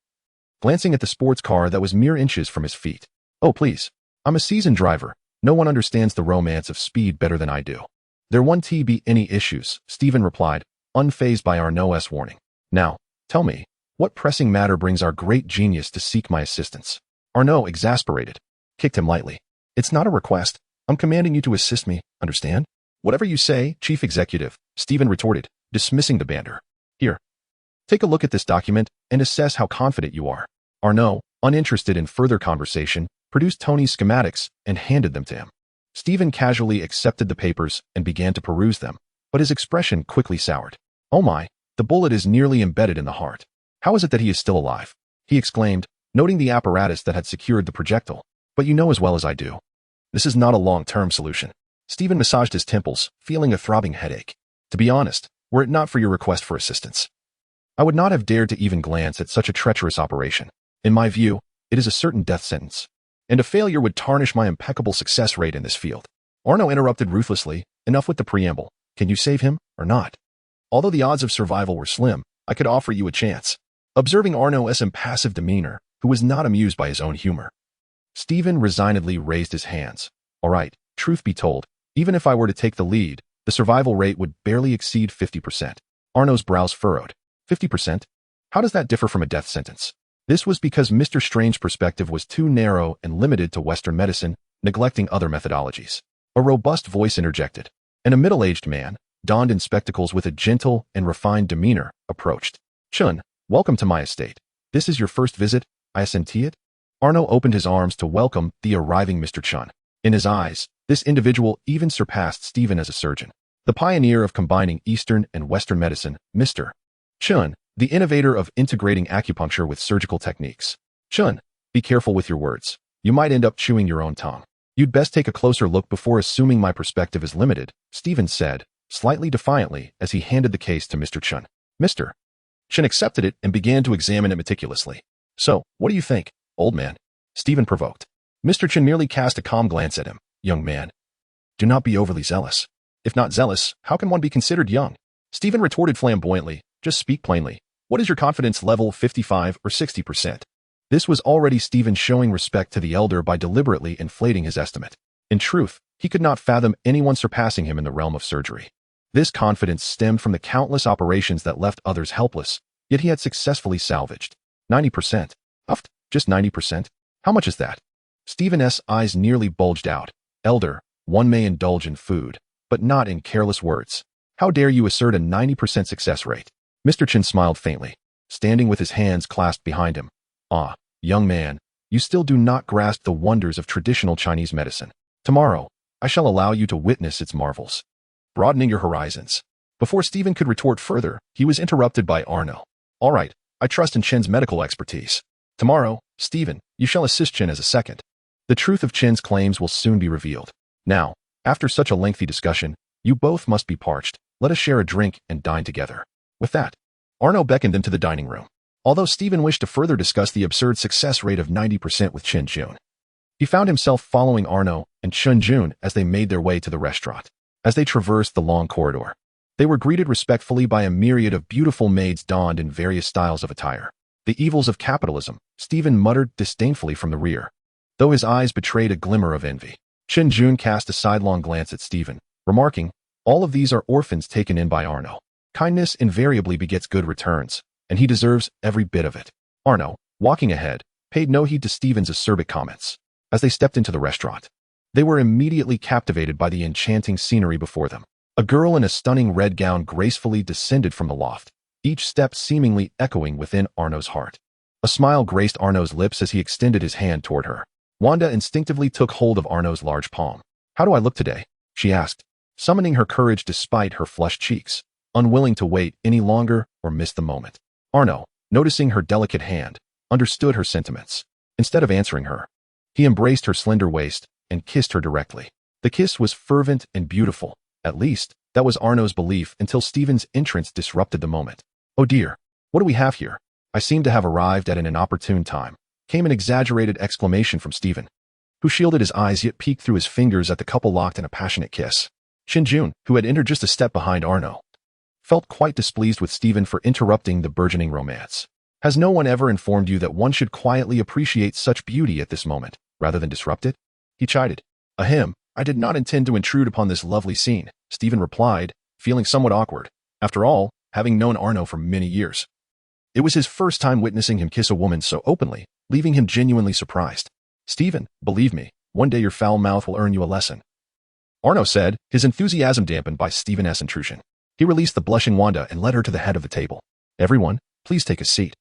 glancing at the sports car that was mere inches from his feet. Oh, please. I'm a seasoned driver. No one understands the romance of speed better than I do. There won't be any issues, Stephen replied, unfazed by Arno's warning. Now, tell me, what pressing matter brings our great genius to seek my assistance? Arno, exasperated, kicked him lightly. It's not a request. I'm commanding you to assist me, understand? Whatever you say, Chief Executive, Stephen retorted, dismissing the banter. Here. Take a look at this document and assess how confident you are. Arno, uninterested in further conversation, produced Tony's schematics and handed them to him. Stephen casually accepted the papers and began to peruse them, but his expression quickly soured. Oh my, the bullet is nearly embedded in the heart. How is it that he is still alive? He exclaimed, noting the apparatus that had secured the projectile. But you know as well as I do. This is not a long-term solution. Stephen massaged his temples, feeling a throbbing headache. To be honest, were it not for your request for assistance, I would not have dared to even glance at such a treacherous operation. In my view, it is a certain death sentence, and a failure would tarnish my impeccable success rate in this field. Arno interrupted ruthlessly. Enough with the preamble. Can you save him, or not? Although the odds of survival were slim, I could offer you a chance. Observing Arno's impassive demeanor, who was not amused by his own humor, Stephen resignedly raised his hands. All right, truth be told, even if I were to take the lead, the survival rate would barely exceed 50%. Arno's brows furrowed. 50%? How does that differ from a death sentence? This was because Mr. Strange's perspective was too narrow and limited to Western medicine, neglecting other methodologies. A robust voice interjected, and a middle-aged man, donned in spectacles with a gentle and refined demeanor, approached. Chun, welcome to my estate. This is your first visit, I assent it? Arno opened his arms to welcome the arriving Mr. Chun. In his eyes, this individual even surpassed Stephen as a surgeon. The pioneer of combining Eastern and Western medicine, Mr. Chun, the innovator of integrating acupuncture with surgical techniques. Chun, be careful with your words. You might end up chewing your own tongue. You'd best take a closer look before assuming my perspective is limited, Stephen said, slightly defiantly as he handed the case to Mr. Chun. Mr. Chun accepted it and began to examine it meticulously. So, what do you think, old man? Stephen provoked. Mr. Chun merely cast a calm glance at him. Young man, do not be overly zealous. If not zealous, how can one be considered young? Stephen retorted flamboyantly. Just speak plainly. What is your confidence level, 55 or 60%? This was already Stephen showing respect to the elder by deliberately inflating his estimate. In truth, he could not fathom anyone surpassing him in the realm of surgery. This confidence stemmed from the countless operations that left others helpless, yet he had successfully salvaged. 90%. Uffed. Just 90%? How much is that? Stephen's eyes nearly bulged out. Elder, one may indulge in food, but not in careless words. How dare you assert a 90% success rate? Mr. Chen smiled faintly, standing with his hands clasped behind him. Ah, young man, you still do not grasp the wonders of traditional Chinese medicine. Tomorrow, I shall allow you to witness its marvels, broadening your horizons. Before Stephen could retort further, he was interrupted by Arnold. All right, I trust in Chen's medical expertise. Tomorrow, Stephen, you shall assist Chen as a second. The truth of Chen's claims will soon be revealed. Now, after such a lengthy discussion, you both must be parched. Let us share a drink and dine together. With that, Arnold beckoned them to the dining room. Although Stephen wished to further discuss the absurd success rate of 90% with Chen Jun, he found himself following Arnold and Chen Jun as they made their way to the restaurant. As they traversed the long corridor, they were greeted respectfully by a myriad of beautiful maids donned in various styles of attire. The evils of capitalism, Stephen muttered disdainfully from the rear, though his eyes betrayed a glimmer of envy. Chen Jun cast a sidelong glance at Stephen, remarking, all of these are orphans taken in by Arnold. Kindness invariably begets good returns, and he deserves every bit of it. Arnold, walking ahead, paid no heed to Stephen's acerbic comments. As they stepped into the restaurant, they were immediately captivated by the enchanting scenery before them. A girl in a stunning red gown gracefully descended from the loft, each step seemingly echoing within Arnold's heart. A smile graced Arnold's lips as he extended his hand toward her. Wanda instinctively took hold of Arnold's large palm. How do I look today? She asked, summoning her courage despite her flushed cheeks, unwilling to wait any longer or miss the moment. Arnold, noticing her delicate hand, understood her sentiments. Instead of answering her, he embraced her slender waist and kissed her directly. The kiss was fervent and beautiful. At least, that was Arnold's belief until Stephen's entrance disrupted the moment. Oh dear, what do we have here? I seem to have arrived at an inopportune time, came an exaggerated exclamation from Stephen, who shielded his eyes yet peeked through his fingers at the couple locked in a passionate kiss. Chen Jun, who had entered just a step behind Arnold, felt quite displeased with Stephen for interrupting the burgeoning romance. Has no one ever informed you that one should quietly appreciate such beauty at this moment, rather than disrupt it? He chided. Ahem, I did not intend to intrude upon this lovely scene, Stephen replied, feeling somewhat awkward. After all, having known Arnold for many years, it was his first time witnessing him kiss a woman so openly, leaving him genuinely surprised. Stephen, believe me, one day your foul mouth will earn you a lesson, Arnold said, his enthusiasm dampened by Stephen's intrusion. He released the blushing Wanda and led her to the head of the table. Everyone, please take a seat.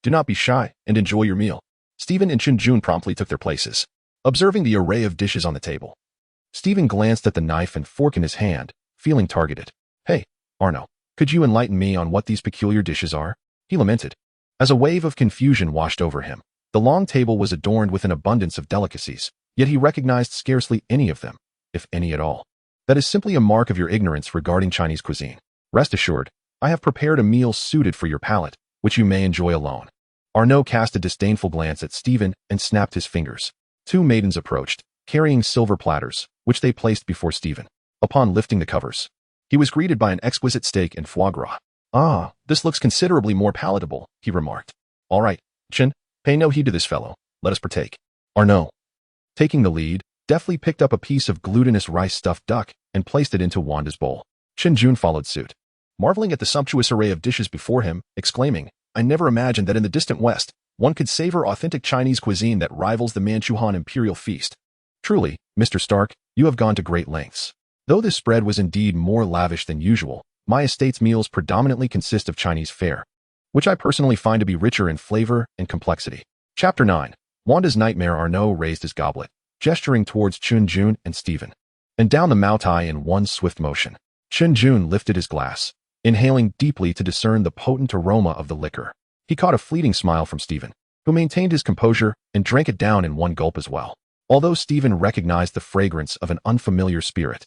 Do not be shy and enjoy your meal. Stephen and Chen Jun promptly took their places, observing the array of dishes on the table. Stephen glanced at the knife and fork in his hand, feeling targeted. Hey, Arnold, could you enlighten me on what these peculiar dishes are? He lamented. As a wave of confusion washed over him, the long table was adorned with an abundance of delicacies, yet he recognized scarcely any of them, if any at all. That is simply a mark of your ignorance regarding Chinese cuisine. Rest assured, I have prepared a meal suited for your palate, which you may enjoy alone. Arnold cast a disdainful glance at Stephen and snapped his fingers. Two maidens approached, carrying silver platters, which they placed before Stephen. Upon lifting the covers, he was greeted by an exquisite steak and foie gras. Ah, this looks considerably more palatable, he remarked. All right, Chen, pay no heed to this fellow. Let us partake. Arnold, taking the lead, deftly picked up a piece of glutinous rice-stuffed duck and placed it into Wanda's bowl. Chen Jun followed suit, marveling at the sumptuous array of dishes before him, exclaiming, I never imagined that in the distant West, one could savor authentic Chinese cuisine that rivals the Manchuhan imperial feast. Truly, Mr. Stark, you have gone to great lengths. Though this spread was indeed more lavish than usual, my estate's meals predominantly consist of Chinese fare, which I personally find to be richer in flavor and complexity. Chapter 9. Wanda's Nightmare. Arnaud raised his goblet, gesturing towards Chen Jun and Stephen, and down the Maotai in one swift motion. Chen Jun lifted his glass, inhaling deeply to discern the potent aroma of the liquor. He caught a fleeting smile from Stephen, who maintained his composure and drank it down in one gulp as well. Although Stephen recognized the fragrance of an unfamiliar spirit,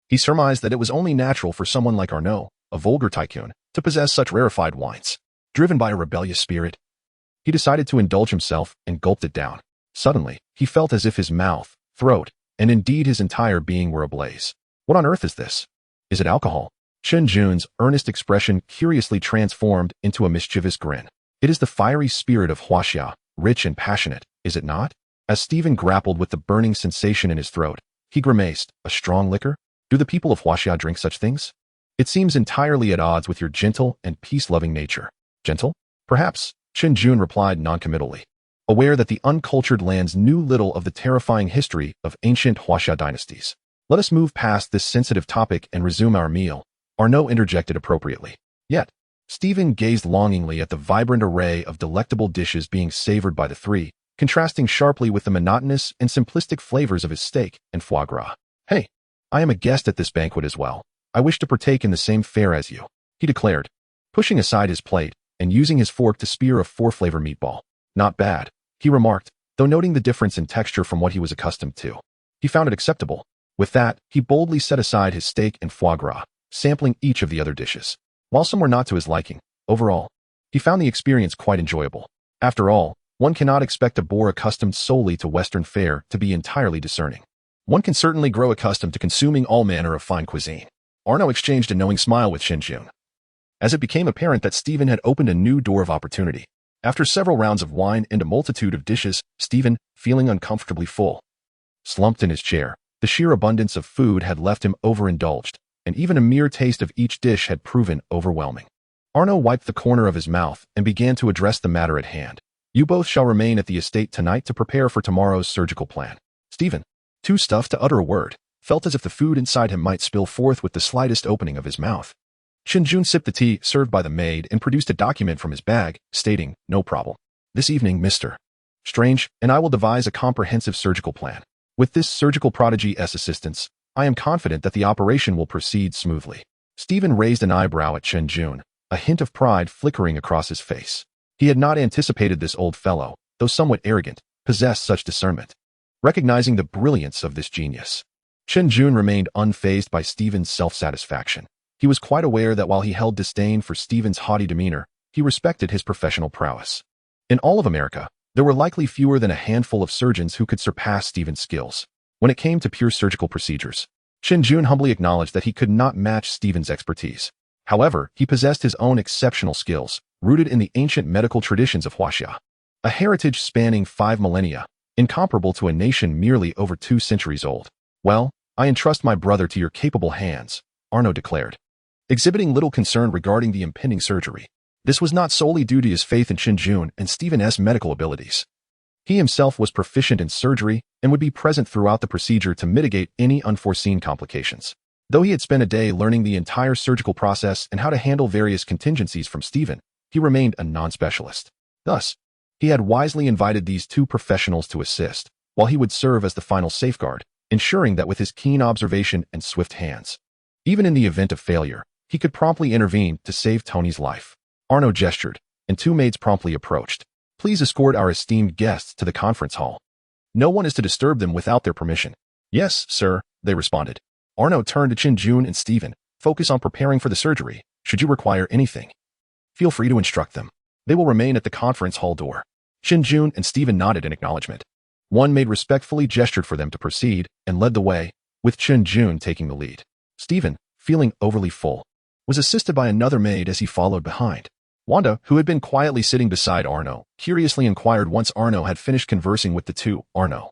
he surmised that it was only natural for someone like Arnaud, a vulgar tycoon, to possess such rarefied wines. Driven by a rebellious spirit, he decided to indulge himself and gulped it down. Suddenly, he felt as if his mouth, throat, and indeed his entire being were ablaze. What on earth is this? Is it alcohol? Chen Jun's earnest expression curiously transformed into a mischievous grin. It is the fiery spirit of Huaxia, rich and passionate, is it not? As Stephen grappled with the burning sensation in his throat, he grimaced, a strong liquor? Do the people of Huaxia drink such things? It seems entirely at odds with your gentle and peace-loving nature. Gentle? Perhaps, Chen Jun replied noncommittally. aware that the uncultured lands knew little of the terrifying history of ancient Huaxia dynasties. Let us move past this sensitive topic and resume our meal, Arnaud interjected appropriately. Yet, Stephen gazed longingly at the vibrant array of delectable dishes being savored by the three, contrasting sharply with the monotonous and simplistic flavors of his steak and foie gras. Hey, I am a guest at this banquet as well. I wish to partake in the same fare as you, he declared, pushing aside his plate and using his fork to spear a four-flavor meatball. Not bad, he remarked, though noting the difference in texture from what he was accustomed to. He found it acceptable. With that, he boldly set aside his steak and foie gras, sampling each of the other dishes. While some were not to his liking, overall, he found the experience quite enjoyable. After all, one cannot expect a boar accustomed solely to Western fare to be entirely discerning. One can certainly grow accustomed to consuming all manner of fine cuisine. Arnaud exchanged a knowing smile with Shinjun, as it became apparent that Stephen had opened a new door of opportunity. After several rounds of wine and a multitude of dishes, Stephen, feeling uncomfortably full, slumped in his chair. The sheer abundance of food had left him overindulged, and even a mere taste of each dish had proven overwhelming. Arnaud wiped the corner of his mouth and began to address the matter at hand. You both shall remain at the estate tonight to prepare for tomorrow's surgical plan. Stephen, too stuffed to utter a word, felt as if the food inside him might spill forth with the slightest opening of his mouth. Shinjun sipped the tea served by the maid and produced a document from his bag, stating, "No problem. This evening, Mr. Strange, and I will devise a comprehensive surgical plan. With this surgical prodigy's assistance, I am confident that the operation will proceed smoothly." Stephen raised an eyebrow at Shinjun, a hint of pride flickering across his face. He had not anticipated this old fellow, though somewhat arrogant, possessed such discernment. Recognizing the brilliance of this genius, Shinjun remained unfazed by Stephen's self-satisfaction. He was quite aware that while he held disdain for Stephen's haughty demeanor, he respected his professional prowess. In all of America, there were likely fewer than a handful of surgeons who could surpass Stephen's skills. When it came to pure surgical procedures, Shinjun humbly acknowledged that he could not match Stephen's expertise. However, he possessed his own exceptional skills, rooted in the ancient medical traditions of Huaxia, a heritage spanning 5 millennia, incomparable to a nation merely over 2 centuries old. Well, I entrust my brother to your capable hands, Arnaud declared, exhibiting little concern regarding the impending surgery. This was not solely due to his faith in Shinjun and Stephen's medical abilities. He himself was proficient in surgery and would be present throughout the procedure to mitigate any unforeseen complications. Though he had spent a day learning the entire surgical process and how to handle various contingencies from Stephen, he remained a non-specialist. Thus, he had wisely invited these 2 professionals to assist, while he would serve as the final safeguard, ensuring that with his keen observation and swift hands, even in the event of failure, he could promptly intervene to save Tony's life. Arnaud gestured, and 2 maids promptly approached. Please escort our esteemed guests to the conference hall. No one is to disturb them without their permission. Yes, sir, they responded. Arnaud turned to Shinjun and Stephen. Focus on preparing for the surgery. Should you require anything, feel free to instruct them. They will remain at the conference hall door. Shinjun and Stephen nodded in acknowledgement. One maid respectfully gestured for them to proceed and led the way, with Shinjun taking the lead. Stephen, feeling overly full, was assisted by another maid as he followed behind. Wanda, who had been quietly sitting beside Arnaud, curiously inquired once Arnaud had finished conversing with the 2. Arnaud,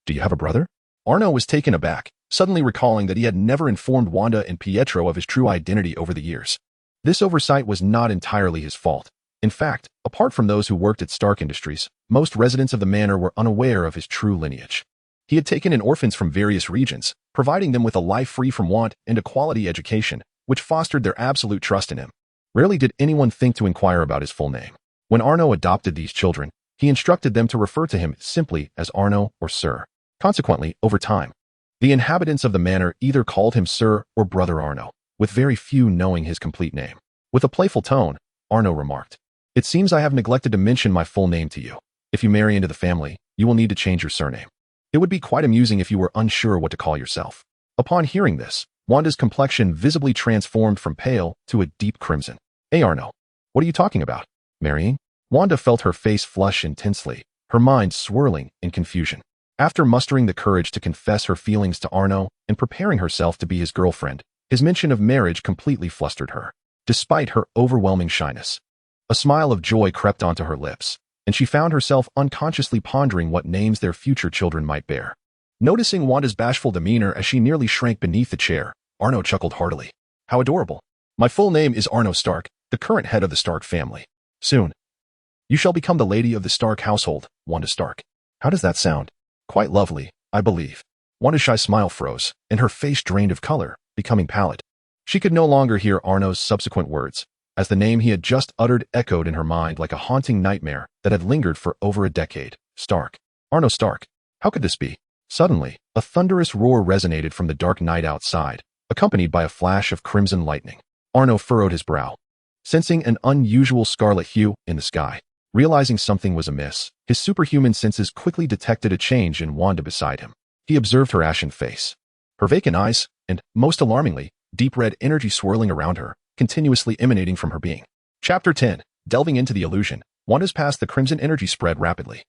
do you have a brother? Arnaud was taken aback, suddenly recalling that he had never informed Wanda and Pietro of his true identity over the years. This oversight was not entirely his fault. In fact, apart from those who worked at Stark Industries, most residents of the manor were unaware of his true lineage. He had taken in orphans from various regions, providing them with a life free from want and a quality education, which fostered their absolute trust in him. Rarely did anyone think to inquire about his full name. When Arnaud adopted these children, he instructed them to refer to him simply as Arnaud or Sir. Consequently, over time, the inhabitants of the manor either called him Sir or Brother Arnaud, with very few knowing his complete name. With a playful tone, Arnaud remarked, "It seems I have neglected to mention my full name to you. If you marry into the family, you will need to change your surname. It would be quite amusing if you were unsure what to call yourself." Upon hearing this, Wanda's complexion visibly transformed from pale to a deep crimson. Hey Arnaud, what are you talking about? Marrying? Wanda felt her face flush intensely, her mind swirling in confusion. After mustering the courage to confess her feelings to Arnaud and preparing herself to be his girlfriend, his mention of marriage completely flustered her. Despite her overwhelming shyness, a smile of joy crept onto her lips, and she found herself unconsciously pondering what names their future children might bear. Noticing Wanda's bashful demeanor as she nearly shrank beneath the chair, Arnaud chuckled heartily. How adorable. My full name is Arnold Stark, the current head of the Stark family. Soon, you shall become the lady of the Stark household, Wanda Stark. How does that sound? Quite lovely, I believe. Wanda's shy smile froze, and her face drained of color, becoming pallid. She could no longer hear Arno's subsequent words, as the name he had just uttered echoed in her mind like a haunting nightmare that had lingered for over a decade. Stark. Arno Stark. How could this be? Suddenly, a thunderous roar resonated from the dark night outside, accompanied by a flash of crimson lightning. Arno furrowed his brow, sensing an unusual scarlet hue in the sky. Realizing something was amiss, his superhuman senses quickly detected a change in Wanda beside him. He observed her ashen face, her vacant eyes, and, most alarmingly, deep red energy swirling around her, continuously emanating from her being. Chapter 10. Delving into the illusion, Wanda's past the crimson energy spread rapidly,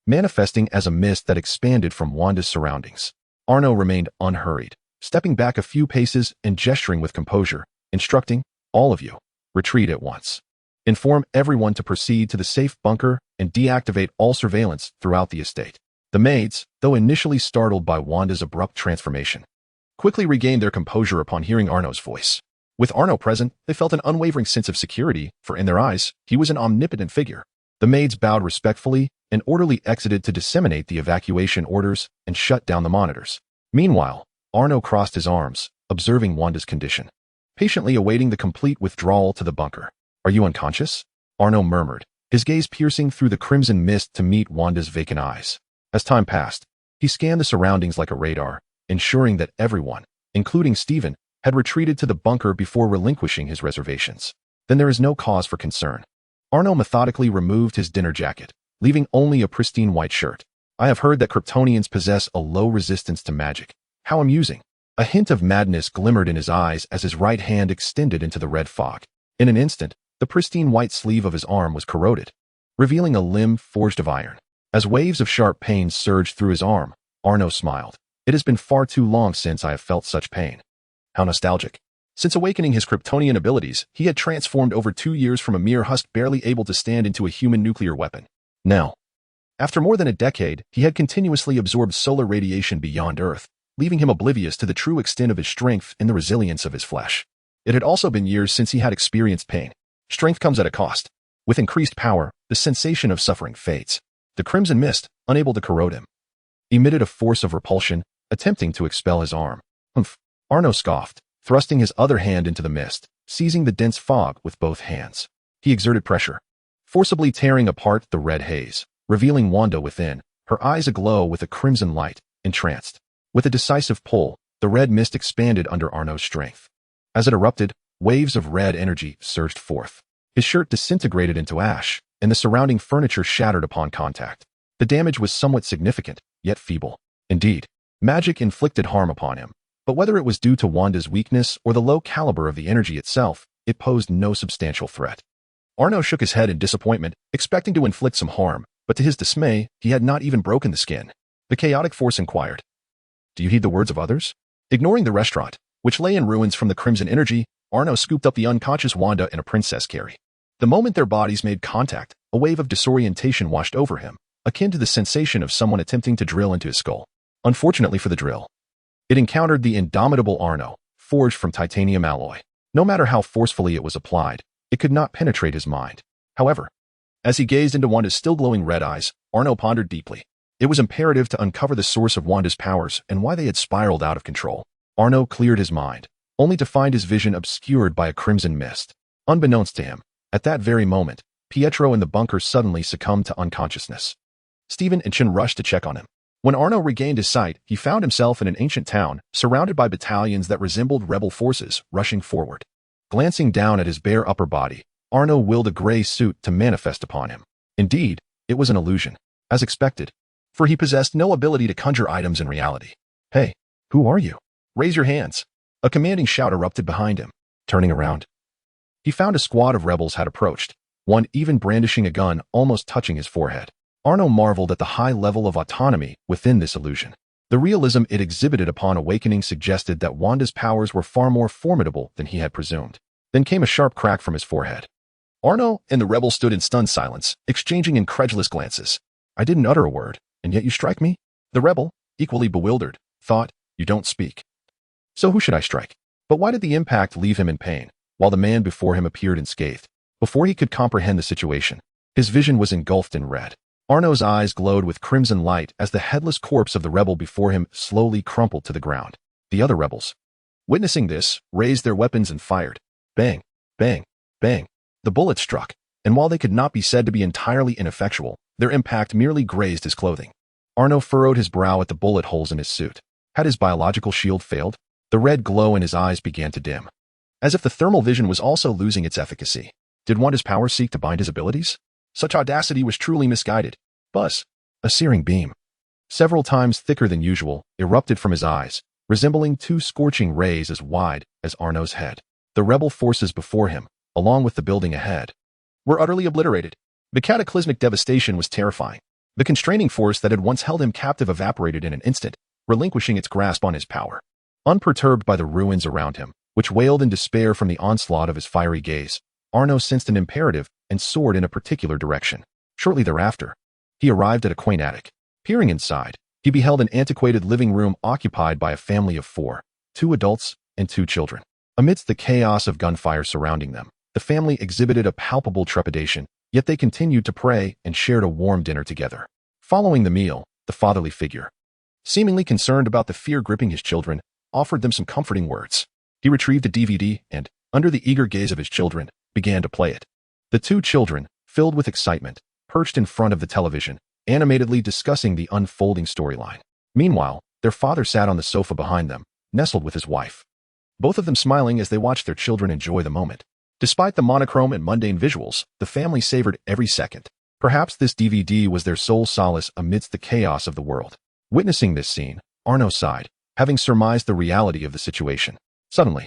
manifesting as a mist that expanded from Wanda's surroundings. Arno remained unhurried, stepping back a few paces and gesturing with composure, instructing, all of you, retreat at once. Inform everyone to proceed to the safe bunker and deactivate all surveillance throughout the estate. The maids, though initially startled by Wanda's abrupt transformation, quickly regained their composure upon hearing Arno's voice. With Arno present, they felt an unwavering sense of security, for in their eyes, he was an omnipotent figure. The maids bowed respectfully and orderly exited to disseminate the evacuation orders and shut down the monitors. Meanwhile, Arno crossed his arms, observing Wanda's condition, patiently awaiting the complete withdrawal to the bunker. Are you unconscious? Arno murmured, his gaze piercing through the crimson mist to meet Wanda's vacant eyes. As time passed, he scanned the surroundings like a radar, ensuring that everyone, including Stephen, had retreated to the bunker before relinquishing his reservations. Then there is no cause for concern. Arno methodically removed his dinner jacket, leaving only a pristine white shirt. I have heard that Kryptonians possess a low resistance to magic. How amusing. A hint of madness glimmered in his eyes as his right hand extended into the red fog. In an instant, the pristine white sleeve of his arm was corroded, revealing a limb forged of iron. As waves of sharp pain surged through his arm, Arno smiled. It has been far too long since I have felt such pain. How nostalgic. Since awakening his Kryptonian abilities, he had transformed over 2 years from a mere husk barely able to stand into a human nuclear weapon. Now, after more than a decade, he had continuously absorbed solar radiation beyond Earth, leaving him oblivious to the true extent of his strength and the resilience of his flesh. It had also been years since he had experienced pain. Strength comes at a cost. With increased power, the sensation of suffering fades. The crimson mist, unable to corrode him, emitted a force of repulsion, attempting to expel his arm. Humph. Arno scoffed, thrusting his other hand into the mist, seizing the dense fog with both hands. He exerted pressure, forcibly tearing apart the red haze, revealing Wanda within, her eyes aglow with a crimson light, entranced. With a decisive pull, the red mist expanded under Arno's strength. As it erupted, waves of red energy surged forth. His shirt disintegrated into ash, and the surrounding furniture shattered upon contact. The damage was somewhat significant, yet feeble. Indeed, magic inflicted harm upon him, but whether it was due to Wanda's weakness or the low caliber of the energy itself, it posed no substantial threat. Arno shook his head in disappointment, expecting to inflict some harm, but to his dismay, he had not even broken the skin. The chaotic force inquired, "Do you heed the words of others?" Ignoring the restaurant, which lay in ruins from the crimson energy, Arno scooped up the unconscious Wanda in a princess carry. The moment their bodies made contact, a wave of disorientation washed over him, akin to the sensation of someone attempting to drill into his skull. Unfortunately for the drill, it encountered the indomitable Arno, forged from titanium alloy. No matter how forcefully it was applied, it could not penetrate his mind. However, as he gazed into Wanda's still glowing red eyes, Arno pondered deeply. It was imperative to uncover the source of Wanda's powers and why they had spiraled out of control. Arno cleared his mind, only to find his vision obscured by a crimson mist. Unbeknownst to him, at that very moment, Pietro in the bunker suddenly succumbed to unconsciousness. Stephen and Chin rushed to check on him. When Arno regained his sight, he found himself in an ancient town, surrounded by battalions that resembled rebel forces rushing forward. Glancing down at his bare upper body, Arno willed a gray suit to manifest upon him. Indeed, it was an illusion, as expected, for he possessed no ability to conjure items in reality. "Hey, who are you? Raise your hands." A commanding shout erupted behind him. Turning around, he found a squad of rebels had approached, one even brandishing a gun almost touching his forehead. Arno marveled at the high level of autonomy within this illusion. The realism it exhibited upon awakening suggested that Wanda's powers were far more formidable than he had presumed. Then came a sharp crack from his forehead. Arno and the rebel stood in stunned silence, exchanging incredulous glances. "I didn't utter a word, and yet you strike me?" The rebel, equally bewildered, thought, "You don't speak. So who should I strike?" But why did the impact leave him in pain, while the man before him appeared unscathed? Before he could comprehend the situation, his vision was engulfed in red. Arno's eyes glowed with crimson light as the headless corpse of the rebel before him slowly crumpled to the ground. The other rebels, witnessing this, raised their weapons and fired. Bang, bang, bang. The bullets struck, and while they could not be said to be entirely ineffectual, their impact merely grazed his clothing. Arno furrowed his brow at the bullet holes in his suit. Had his biological shield failed? The red glow in his eyes began to dim, as if the thermal vision was also losing its efficacy. Did Wanda's power seek to bind his abilities? Such audacity was truly misguided. Buzz! A searing beam, several times thicker than usual, erupted from his eyes, resembling two scorching rays as wide as Arno's head. The rebel forces before him, along with the building ahead, were utterly obliterated. The cataclysmic devastation was terrifying. The constraining force that had once held him captive evaporated in an instant, relinquishing its grasp on his power. Unperturbed by the ruins around him, which wailed in despair from the onslaught of his fiery gaze, Arno sensed an imperative and soared in a particular direction. Shortly thereafter, he arrived at a quaint attic. Peering inside, he beheld an antiquated living room occupied by a family of four, 2 adults and 2 children. Amidst the chaos of gunfire surrounding them, the family exhibited a palpable trepidation, yet they continued to pray and shared a warm dinner together. Following the meal, the fatherly figure, seemingly concerned about the fear gripping his children, offered them some comforting words. He retrieved a DVD and, under the eager gaze of his children, began to play it. The 2 children, filled with excitement, perched in front of the television, animatedly discussing the unfolding storyline. Meanwhile, their father sat on the sofa behind them, nestled with his wife, both of them smiling as they watched their children enjoy the moment. Despite the monochrome and mundane visuals, the family savored every second. Perhaps this DVD was their sole solace amidst the chaos of the world. Witnessing this scene, Arno sighed, having surmised the reality of the situation. Suddenly,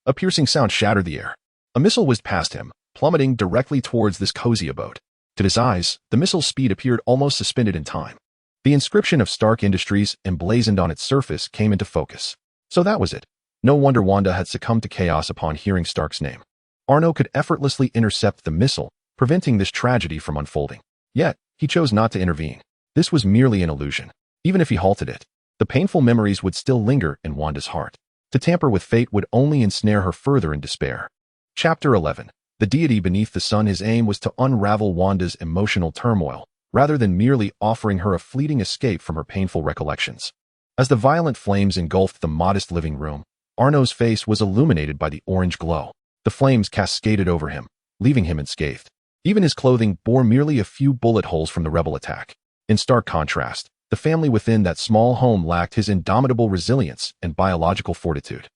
a piercing sound shattered the air. A missile whizzed past him, plummeting directly towards this cozy abode. To his eyes, the missile's speed appeared almost suspended in time. The inscription of Stark Industries emblazoned on its surface came into focus. So that was it. No wonder Wanda had succumbed to chaos upon hearing Stark's name. Arno could effortlessly intercept the missile, preventing this tragedy from unfolding. Yet, he chose not to intervene. This was merely an illusion. Even if he halted it, the painful memories would still linger in Wanda's heart. To tamper with fate would only ensnare her further in despair. Chapter 11. The deity beneath the sun. His aim was to unravel Wanda's emotional turmoil, rather than merely offering her a fleeting escape from her painful recollections. As the violent flames engulfed the modest living room, Arno's face was illuminated by the orange glow. The flames cascaded over him, leaving him unscathed. Even his clothing bore merely a few bullet holes from the rebel attack. In stark contrast, the family within that small home lacked his indomitable resilience and biological fortitude.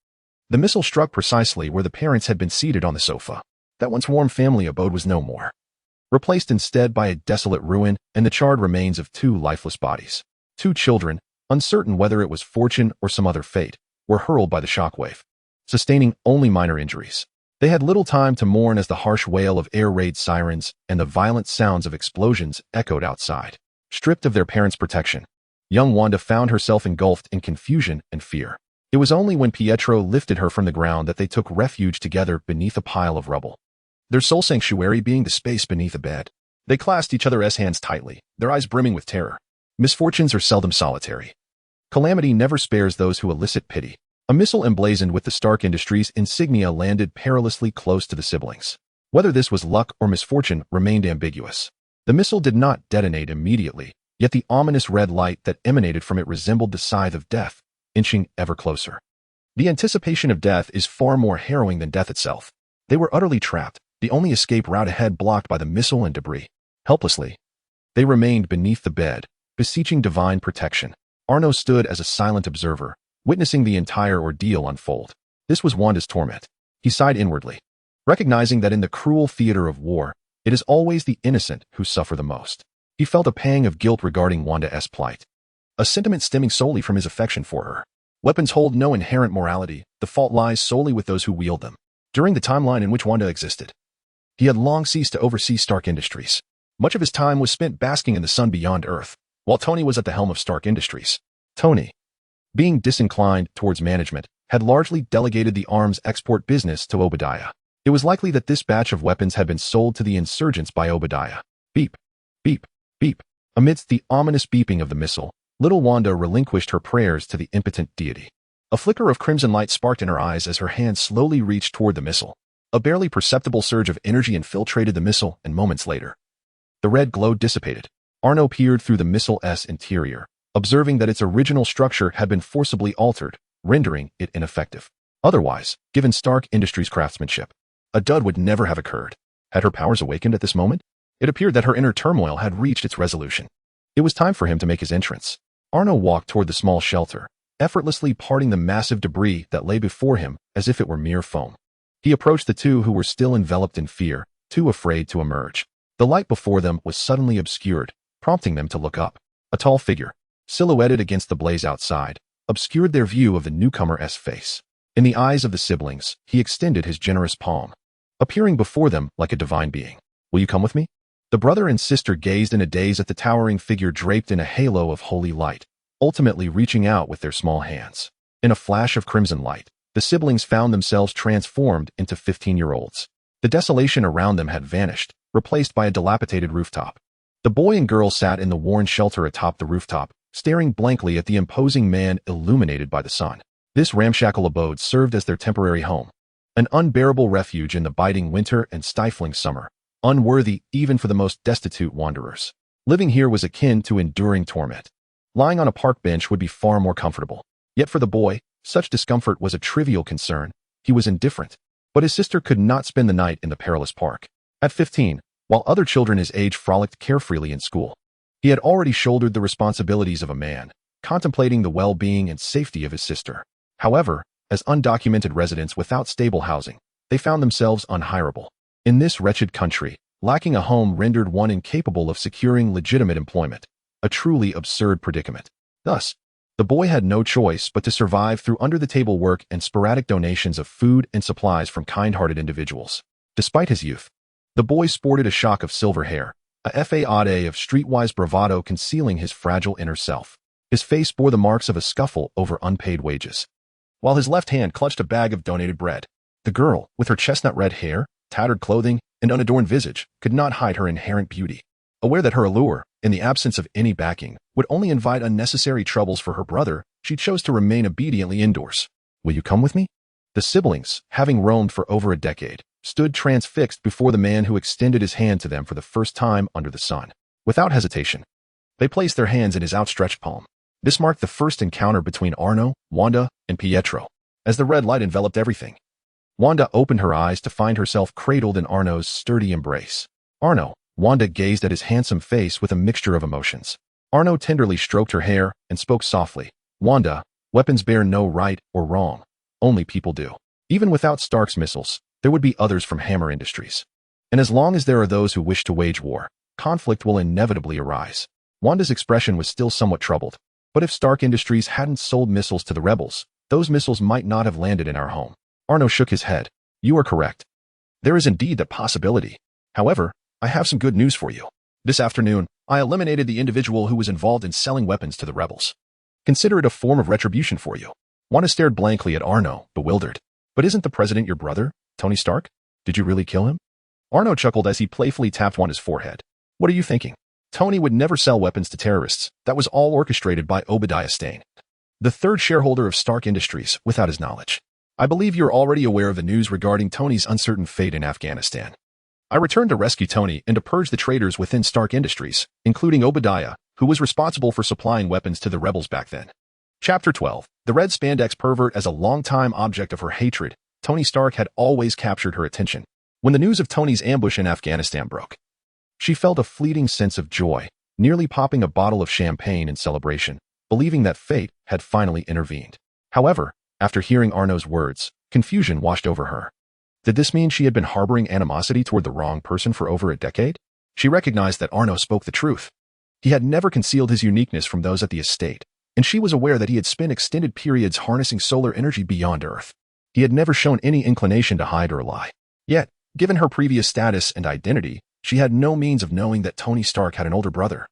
The missile struck precisely where the parents had been seated on the sofa. That once warm family abode was no more, replaced instead by a desolate ruin and the charred remains of 2 lifeless bodies. 2 children, uncertain whether it was fortune or some other fate, were hurled by the shockwave, sustaining only minor injuries. They had little time to mourn as the harsh wail of air raid sirens and the violent sounds of explosions echoed outside. Stripped of their parents' protection, young Wanda found herself engulfed in confusion and fear. It was only when Pietro lifted her from the ground that they took refuge together beneath a pile of rubble, their sole sanctuary being the space beneath a bed. They clasped each other's hands tightly, their eyes brimming with terror. Misfortunes are seldom solitary. Calamity never spares those who elicit pity. A missile emblazoned with the Stark Industries insignia landed perilously close to the siblings. Whether this was luck or misfortune remained ambiguous. The missile did not detonate immediately, yet the ominous red light that emanated from it resembled the scythe of death, inching ever closer. The anticipation of death is far more harrowing than death itself. They were utterly trapped, the only escape route ahead blocked by the missile and debris. Helplessly, they remained beneath the bed, beseeching divine protection. Arno stood as a silent observer, witnessing the entire ordeal unfold. This was Wanda's torment. He sighed inwardly, recognizing that in the cruel theater of war, it is always the innocent who suffer the most. He felt a pang of guilt regarding Wanda's plight, a sentiment stemming solely from his affection for her. Weapons hold no inherent morality, the fault lies solely with those who wield them. During the timeline in which Wanda existed, he had long ceased to oversee Stark Industries. Much of his time was spent basking in the sun beyond Earth, while Tony was at the helm of Stark Industries. Tony, being disinclined towards management, had largely delegated the arms export business to Obadiah. It was likely that this batch of weapons had been sold to the insurgents by Obadiah. Beep, beep, beep. Amidst the ominous beeping of the missile, little Wanda relinquished her prayers to the impotent deity. A flicker of crimson light sparked in her eyes as her hand slowly reached toward the missile. A barely perceptible surge of energy infiltrated the missile, and moments later, the red glow dissipated. Arno peered through the Missile-S interior, observing that its original structure had been forcibly altered, rendering it ineffective. Otherwise, given Stark Industries' craftsmanship, a dud would never have occurred. Had her powers awakened at this moment? It appeared that her inner turmoil had reached its resolution. It was time for him to make his entrance. Arno walked toward the small shelter, effortlessly parting the massive debris that lay before him as if it were mere foam. He approached the two who were still enveloped in fear, too afraid to emerge. The light before them was suddenly obscured, prompting them to look up. A tall figure, silhouetted against the blaze outside, obscured their view of the newcomer's face. In the eyes of the siblings, he extended his generous palm, appearing before them like a divine being. Will you come with me? The brother and sister gazed in a daze at the towering figure draped in a halo of holy light, ultimately reaching out with their small hands. In a flash of crimson light, the siblings found themselves transformed into 15-year-olds. The desolation around them had vanished, replaced by a dilapidated rooftop. The boy and girl sat in the worn shelter atop the rooftop, staring blankly at the imposing man illuminated by the sun. This ramshackle abode served as their temporary home, an unbearable refuge in the biting winter and stifling summer, unworthy even for the most destitute wanderers. Living here was akin to enduring torment. Lying on a park bench would be far more comfortable. Yet for the boy, such discomfort was a trivial concern. He was indifferent. But his sister could not spend the night in the perilous park. At 15, while other children his age frolicked carefreely in school, he had already shouldered the responsibilities of a man, contemplating the well-being and safety of his sister. However, as undocumented residents without stable housing, they found themselves unhireable. In this wretched country, lacking a home rendered one incapable of securing legitimate employment, a truly absurd predicament. Thus, the boy had no choice but to survive through under-the-table work and sporadic donations of food and supplies from kind-hearted individuals. Despite his youth, the boy sported a shock of silver hair, a fade of streetwise bravado concealing his fragile inner self. His face bore the marks of a scuffle over unpaid wages, while his left hand clutched a bag of donated bread. The girl, with her chestnut-red hair, tattered clothing, and unadorned visage, could not hide her inherent beauty. Aware that her allure, in the absence of any backing, would only invite unnecessary troubles for her brother, she chose to remain obediently indoors. Will you come with me? The siblings, having roamed for over a decade, stood transfixed before the man who extended his hand to them for the first time under the sun. Without hesitation, they placed their hands in his outstretched palm. This marked the first encounter between Arno, Wanda, and Pietro. As the red light enveloped everything, Wanda opened her eyes to find herself cradled in Arno's sturdy embrace. Arno, Wanda gazed at his handsome face with a mixture of emotions. Arno tenderly stroked her hair and spoke softly. Wanda, weapons bear no right or wrong. Only people do. Even without Stark's missiles, there would be others from Hammer Industries. And as long as there are those who wish to wage war, conflict will inevitably arise. Wanda's expression was still somewhat troubled. But if Stark Industries hadn't sold missiles to the rebels, those missiles might not have landed in our home. Arno shook his head. You are correct. There is indeed that possibility. However, I have some good news for you. This afternoon, I eliminated the individual who was involved in selling weapons to the rebels. Consider it a form of retribution for you. Wanda stared blankly at Arno, bewildered. But isn't the president your brother, Tony Stark? Did you really kill him? Arno chuckled as he playfully tapped Wanda's forehead. What are you thinking? Tony would never sell weapons to terrorists. That was all orchestrated by Obadiah Stane, the third shareholder of Stark Industries, without his knowledge. I believe you're already aware of the news regarding Tony's uncertain fate in Afghanistan. I returned to rescue Tony and to purge the traitors within Stark Industries, including Obadiah, who was responsible for supplying weapons to the rebels back then. Chapter 12. The red spandex pervert. As a longtime object of her hatred, Tony Stark had always captured her attention. When the news of Tony's ambush in Afghanistan broke, she felt a fleeting sense of joy, nearly popping a bottle of champagne in celebration, believing that fate had finally intervened. However, after hearing Arno's words, confusion washed over her. Did this mean she had been harboring animosity toward the wrong person for over a decade? She recognized that Arno spoke the truth. He had never concealed his uniqueness from those at the estate, and she was aware that he had spent extended periods harnessing solar energy beyond Earth. He had never shown any inclination to hide or lie. Yet, given her previous status and identity, she had no means of knowing that Tony Stark had an older brother,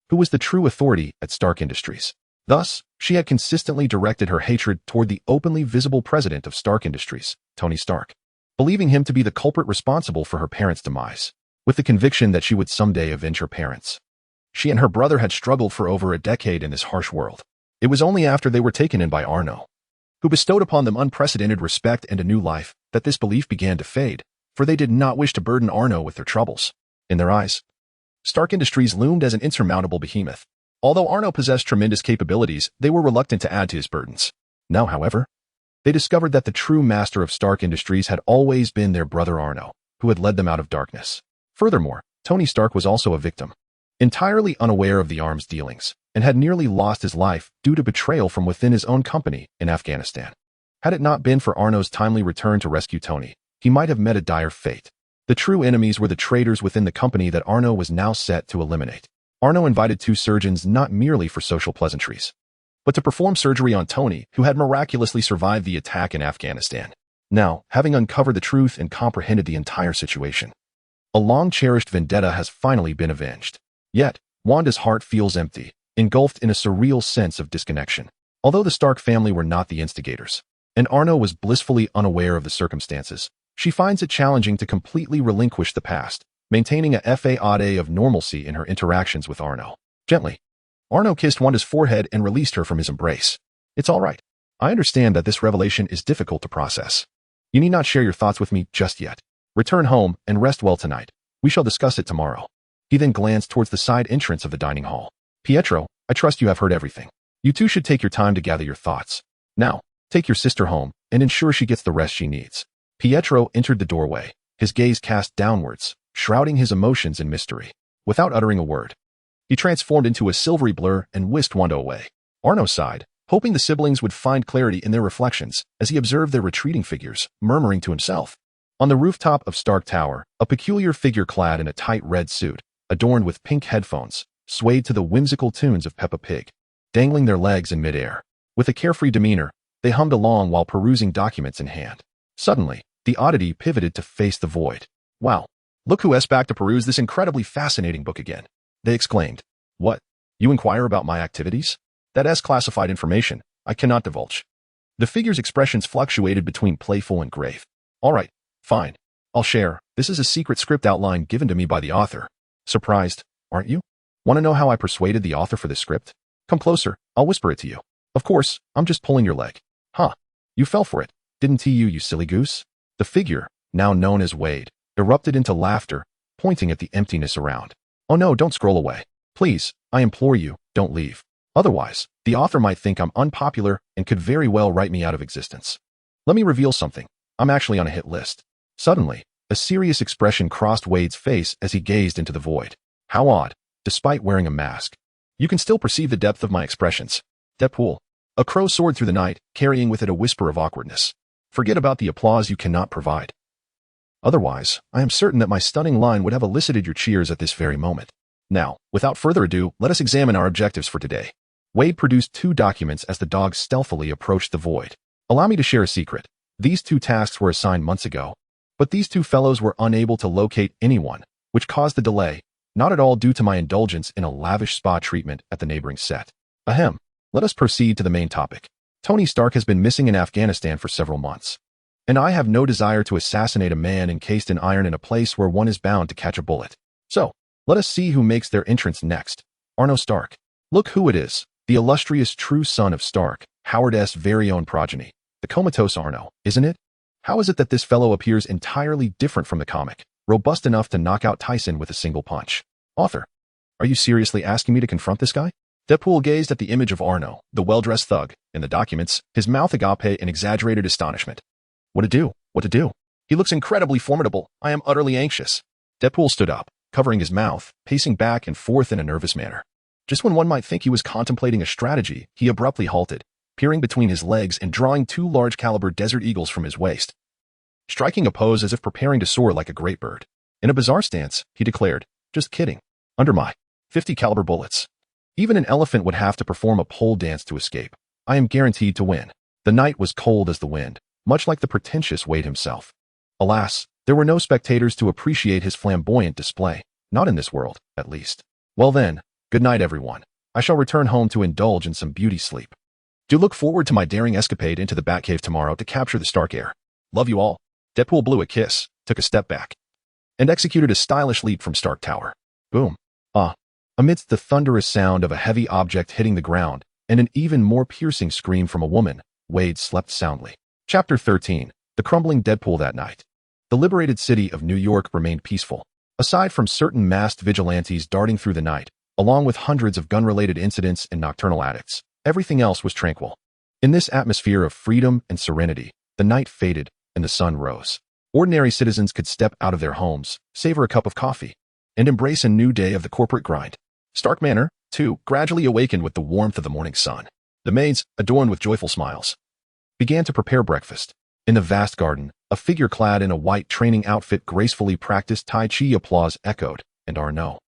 who was the true authority at Stark Industries. Thus, she had consistently directed her hatred toward the openly visible president of Stark Industries, Tony Stark, believing him to be the culprit responsible for her parents' demise, with the conviction that she would someday avenge her parents. She and her brother had struggled for over a decade in this harsh world. It was only after they were taken in by Arno, who bestowed upon them unprecedented respect and a new life, that this belief began to fade, for they did not wish to burden Arno with their troubles. In their eyes, Stark Industries loomed as an insurmountable behemoth. Although Arno possessed tremendous capabilities, they were reluctant to add to his burdens. Now, however, they discovered that the true master of Stark Industries had always been their brother Arno, who had led them out of darkness. Furthermore, Tony Stark was also a victim, entirely unaware of the arms dealings, and had nearly lost his life due to betrayal from within his own company in Afghanistan. Had it not been for Arno's timely return to rescue Tony, he might have met a dire fate. The true enemies were the traitors within the company that Arno was now set to eliminate. Arno invited two surgeons not merely for social pleasantries, but to perform surgery on Tony, who had miraculously survived the attack in Afghanistan. Now, having uncovered the truth and comprehended the entire situation, a long-cherished vendetta has finally been avenged. Yet, Wanda's heart feels empty, engulfed in a surreal sense of disconnection. Although the Stark family were not the instigators, and Arno was blissfully unaware of the circumstances, she finds it challenging to completely relinquish the past, maintaining a facade of normalcy in her interactions with Arno. Gently, Arno kissed Wanda's forehead and released her from his embrace. It's all right. I understand that this revelation is difficult to process. You need not share your thoughts with me just yet. Return home and rest well tonight. We shall discuss it tomorrow. He then glanced towards the side entrance of the dining hall. Pietro, I trust you have heard everything. You two should take your time to gather your thoughts. Now, take your sister home and ensure she gets the rest she needs. Pietro entered the doorway, his gaze cast downwards, shrouding his emotions in mystery. Without uttering a word, he transformed into a silvery blur and whisked Wanda away. Arno sighed, hoping the siblings would find clarity in their reflections as he observed their retreating figures, murmuring to himself. On the rooftop of Stark Tower, a peculiar figure clad in a tight red suit, adorned with pink headphones, swayed to the whimsical tunes of Peppa Pig, dangling their legs in midair. With a carefree demeanor, they hummed along while perusing documents in hand. Suddenly, the oddity pivoted to face the void. Wow, look who is back to peruse this incredibly fascinating book again, they exclaimed. What? You inquire about my activities? That is classified information. I cannot divulge. The figure's expressions fluctuated between playful and grave. All right, fine. I'll share. This is a secret script outline given to me by the author. Surprised, aren't you? Want to know how I persuaded the author for this script? Come closer, I'll whisper it to you. Of course, I'm just pulling your leg. Huh. You fell for it, didn't you silly goose? The figure, now known as Wade, erupted into laughter, pointing at the emptiness around. Oh no, don't scroll away. Please, I implore you, don't leave. Otherwise, the author might think I'm unpopular and could very well write me out of existence. Let me reveal something. I'm actually on a hit list. Suddenly, a serious expression crossed Wade's face as he gazed into the void. How odd, despite wearing a mask. You can still perceive the depth of my expressions. Deadpool. A crow soared through the night, carrying with it a whisper of awkwardness. Forget about the applause you cannot provide. Otherwise, I am certain that my stunning line would have elicited your cheers at this very moment. Now, without further ado, let us examine our objectives for today. Wade produced 2 documents as the dog stealthily approached the void. Allow me to share a secret. These 2 tasks were assigned months ago, but these 2 fellows were unable to locate anyone, which caused the delay, not at all due to my indulgence in a lavish spa treatment at the neighboring set. Ahem. Let us proceed to the main topic. Tony Stark has been missing in Afghanistan for several months, and I have no desire to assassinate a man encased in iron in a place where one is bound to catch a bullet. So, let us see who makes their entrance next. Arnold Stark. Look who it is, the illustrious true son of Stark, Howard's very own progeny, the comatose Arno, isn't it? How is it that this fellow appears entirely different from the comic, robust enough to knock out Tyson with a single punch? Author, are you seriously asking me to confront this guy? Deadpool gazed at the image of Arno, the well-dressed thug, in the documents, his mouth agape in exaggerated astonishment. What to do? What to do? He looks incredibly formidable. I am utterly anxious. Deadpool stood up, covering his mouth, pacing back and forth in a nervous manner. Just when one might think he was contemplating a strategy, he abruptly halted, peering between his legs and drawing 2 large-caliber Desert Eagles from his waist, striking a pose as if preparing to soar like a great bird. In a bizarre stance, he declared, just kidding. Under my 50 caliber bullets. Even an elephant would have to perform a pole dance to escape. I am guaranteed to win. The night was cold as the wind, much like the pretentious Wade himself. Alas, there were no spectators to appreciate his flamboyant display, not in this world, at least. Well then, good night everyone. I shall return home to indulge in some beauty sleep. Do look forward to my daring escapade into the Batcave tomorrow to capture the Stark heir. Love you all. Deadpool blew a kiss, took a step back, and executed a stylish leap from Stark Tower. Boom. Amidst the thunderous sound of a heavy object hitting the ground and an even more piercing scream from a woman, Wade slept soundly. Chapter 13. The Crumbling Deadpool. That night, the liberated city of New York remained peaceful. Aside from certain masked vigilantes darting through the night, along with hundreds of gun-related incidents and nocturnal addicts, everything else was tranquil. In this atmosphere of freedom and serenity, the night faded and the sun rose. Ordinary citizens could step out of their homes, savor a cup of coffee, and embrace a new day of the corporate grind. Stark Manor, too, gradually awakened with the warmth of the morning sun. The maids, adorned with joyful smiles, began to prepare breakfast. In the vast garden, a figure clad in a white training outfit gracefully practiced Tai Chi. Applause echoed, and Arnaud,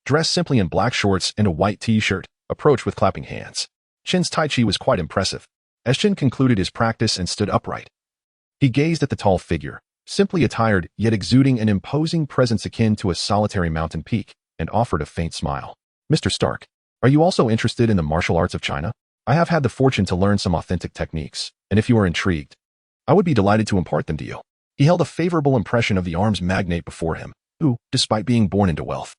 dressed simply in black shorts and a white t-shirt, approached with clapping hands. Qin's Tai Chi was quite impressive. As Qin concluded his practice and stood upright, he gazed at the tall figure, simply attired yet exuding an imposing presence akin to a solitary mountain peak, and offered a faint smile. Mr. Stark, are you also interested in the martial arts of China? I have had the fortune to learn some authentic techniques, and if you are intrigued, I would be delighted to impart them to you. He held a favorable impression of the arms magnate before him, who, despite being born into wealth,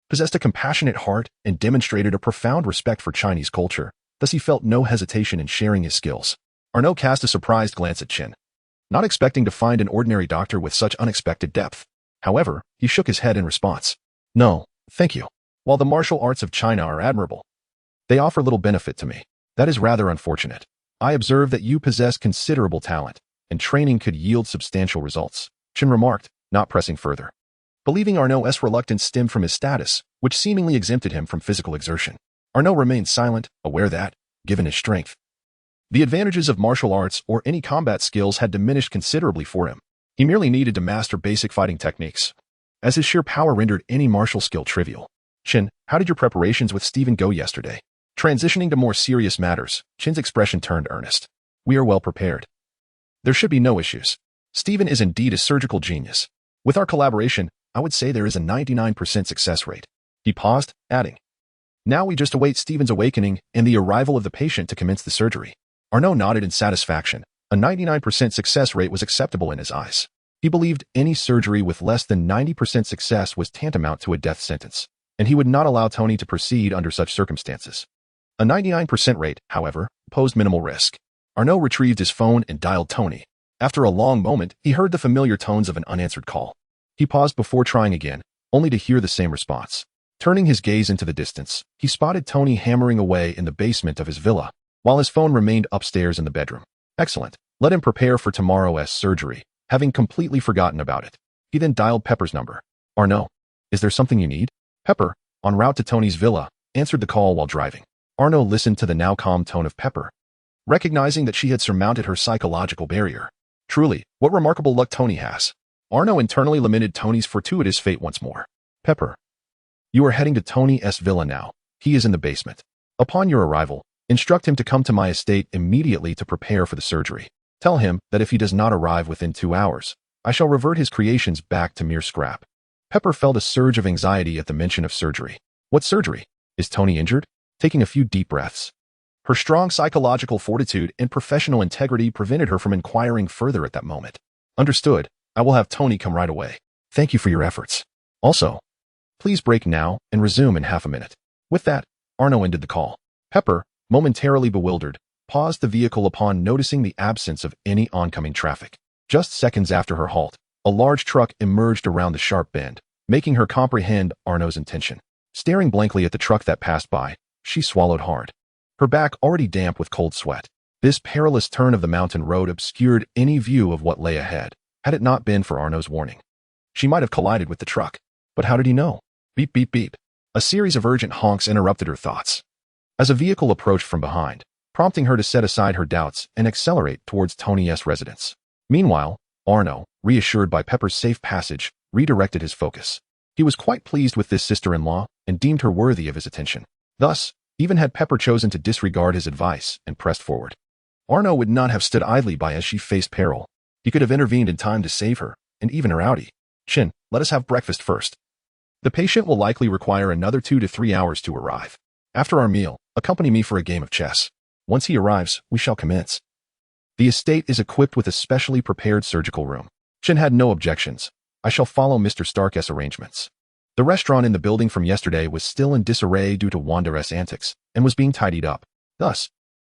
possessed a compassionate heart and demonstrated a profound respect for Chinese culture. Thus he felt no hesitation in sharing his skills. Arnaud cast a surprised glance at Qin, not expecting to find an ordinary doctor with such unexpected depth. However, he shook his head in response. No, thank you. While the martial arts of China are admirable, they offer little benefit to me. That is rather unfortunate. I observe that you possess considerable talent, and training could yield substantial results, Qin remarked, not pressing further, believing Arnaud's reluctance stemmed from his status, which seemingly exempted him from physical exertion. Arnaud remained silent, aware that, given his strength, the advantages of martial arts or any combat skills had diminished considerably for him. He merely needed to master basic fighting techniques, as his sheer power rendered any martial skill trivial. Qin, how did your preparations with Stephen go yesterday? Transitioning to more serious matters, Qin's expression turned earnest. We are well prepared. There should be no issues. Stephen is indeed a surgical genius. With our collaboration, I would say there is a 99% success rate. He paused, adding, now we just await Stephen's awakening and the arrival of the patient to commence the surgery. Arnaud nodded in satisfaction. A 99% success rate was acceptable in his eyes. He believed any surgery with less than 90% success was tantamount to a death sentence, and he would not allow Tony to proceed under such circumstances. A 99% rate, however, posed minimal risk. Arnaud retrieved his phone and dialed Tony. After a long moment, he heard the familiar tones of an unanswered call. He paused before trying again, only to hear the same response. Turning his gaze into the distance, he spotted Tony hammering away in the basement of his villa, while his phone remained upstairs in the bedroom. Excellent. Let him prepare for tomorrow's surgery, having completely forgotten about it. He then dialed Pepper's number. Arnaud, is there something you need? Pepper, en route to Tony's villa, answered the call while driving. Arnaud listened to the now calm tone of Pepper, recognizing that she had surmounted her psychological barrier. Truly, what remarkable luck Tony has. Arnaud internally lamented Tony's fortuitous fate once more. Pepper, you are heading to Tony's villa now. He is in the basement. Upon your arrival, instruct him to come to my estate immediately to prepare for the surgery. Tell him that if he does not arrive within 2 hours, I shall revert his creations back to mere scrap. Pepper felt a surge of anxiety at the mention of surgery. What surgery? Is Tony injured? Taking a few deep breaths, her strong psychological fortitude and professional integrity prevented her from inquiring further at that moment. Understood. I will have Tony come right away. Thank you for your efforts. Also, please break now and resume in half a minute. With that, Arnaud ended the call. Pepper, momentarily bewildered, paused the vehicle upon noticing the absence of any oncoming traffic. Just seconds after her halt, a large truck emerged around the sharp bend, making her comprehend Arnaud's intention. Staring blankly at the truck that passed by, she swallowed hard, her back already damp with cold sweat. This perilous turn of the mountain road obscured any view of what lay ahead. Had it not been for Arnaud's warning, she might have collided with the truck. But how did he know? Beep, beep, beep. A series of urgent honks interrupted her thoughts, as a vehicle approached from behind, prompting her to set aside her doubts and accelerate towards Tony's residence. Meanwhile, Arnaud, reassured by Pepper's safe passage, redirected his focus. He was quite pleased with this sister-in-law and deemed her worthy of his attention. Thus, even had Pepper chosen to disregard his advice and pressed forward, Arnaud would not have stood idly by as she faced peril. He could have intervened in time to save her, and even her Audi. Qin, let us have breakfast first. The patient will likely require another 2 to 3 hours to arrive. After our meal, accompany me for a game of chess. Once he arrives, we shall commence. The estate is equipped with a specially prepared surgical room. Qin had no objections. I shall follow Mr. Stark's arrangements. The restaurant in the building from yesterday was still in disarray due to Wanda's antics, and was being tidied up. Thus,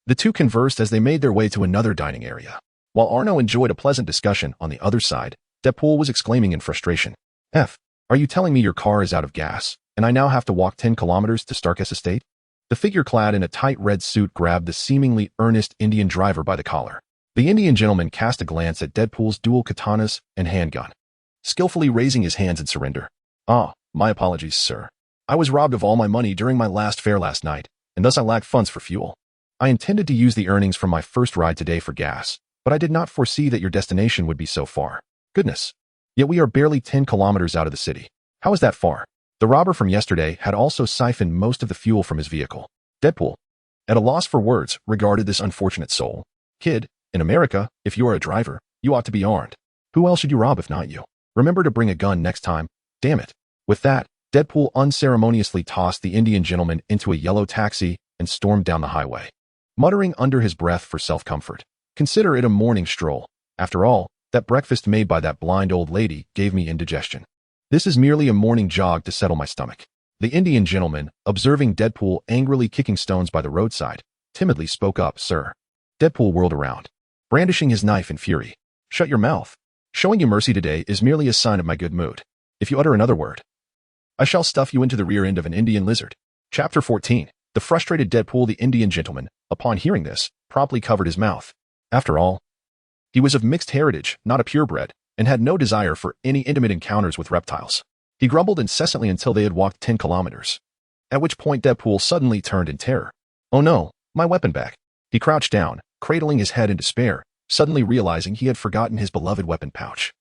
the two conversed as they made their way to another dining area. While Arnaud enjoyed a pleasant discussion on the other side, Depool was exclaiming in frustration. Are you telling me your car is out of gas, and I now have to walk 10 kilometers to Stark's estate? The figure clad in a tight red suit grabbed the seemingly earnest Indian driver by the collar. The Indian gentleman cast a glance at Deadpool's dual katanas and handgun, skillfully raising his hands in surrender. "Ah, my apologies, sir. I was robbed of all my money during my last fare last night, and thus I lacked funds for fuel. I intended to use the earnings from my first ride today for gas, but I did not foresee that your destination would be so far. Goodness. Yet we are barely 10 kilometers out of the city. How is that far?" The robber from yesterday had also siphoned most of the fuel from his vehicle. Deadpool, at a loss for words, regarded this unfortunate soul. "Kid, in America, if you are a driver, you ought to be armed. Who else should you rob if not you? Remember to bring a gun next time. Damn it." With that, Deadpool unceremoniously tossed the Indian gentleman into a yellow taxi and stormed down the highway, muttering under his breath for self-comfort. Consider it a morning stroll. After all, that breakfast made by that blind old lady gave me indigestion. This is merely a morning jog to settle my stomach. The Indian gentleman, observing Deadpool angrily kicking stones by the roadside, timidly spoke up, "Sir." Deadpool whirled around, brandishing his knife in fury. "Shut your mouth. Showing you mercy today is merely a sign of my good mood. If you utter another word, I shall stuff you into the rear end of an Indian lizard." Chapter 14. The frustrated Deadpool. The Indian gentleman, upon hearing this, promptly covered his mouth. After all, he was of mixed heritage, not a purebred, and had no desire for any intimate encounters with reptiles. He grumbled incessantly until they had walked 10 kilometers, at which point Deadpool suddenly turned in terror. "Oh no, my weapon bag." He crouched down, cradling his head in despair, suddenly realizing he had forgotten his beloved weapon pouch.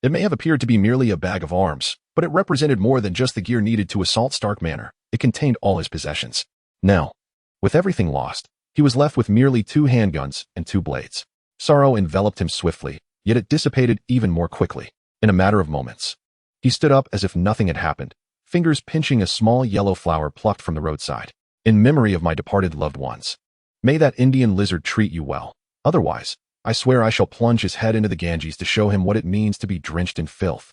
It may have appeared to be merely a bag of arms, but it represented more than just the gear needed to assault Stark Manor. It contained all his possessions. Now, with everything lost, he was left with merely 2 handguns and 2 blades. Sorrow enveloped him swiftly, yet it dissipated even more quickly. In a matter of moments, he stood up as if nothing had happened, fingers pinching a small yellow flower plucked from the roadside. "In memory of my departed loved ones. May that Indian lizard treat you well. Otherwise, I swear I shall plunge his head into the Ganges to show him what it means to be drenched in filth."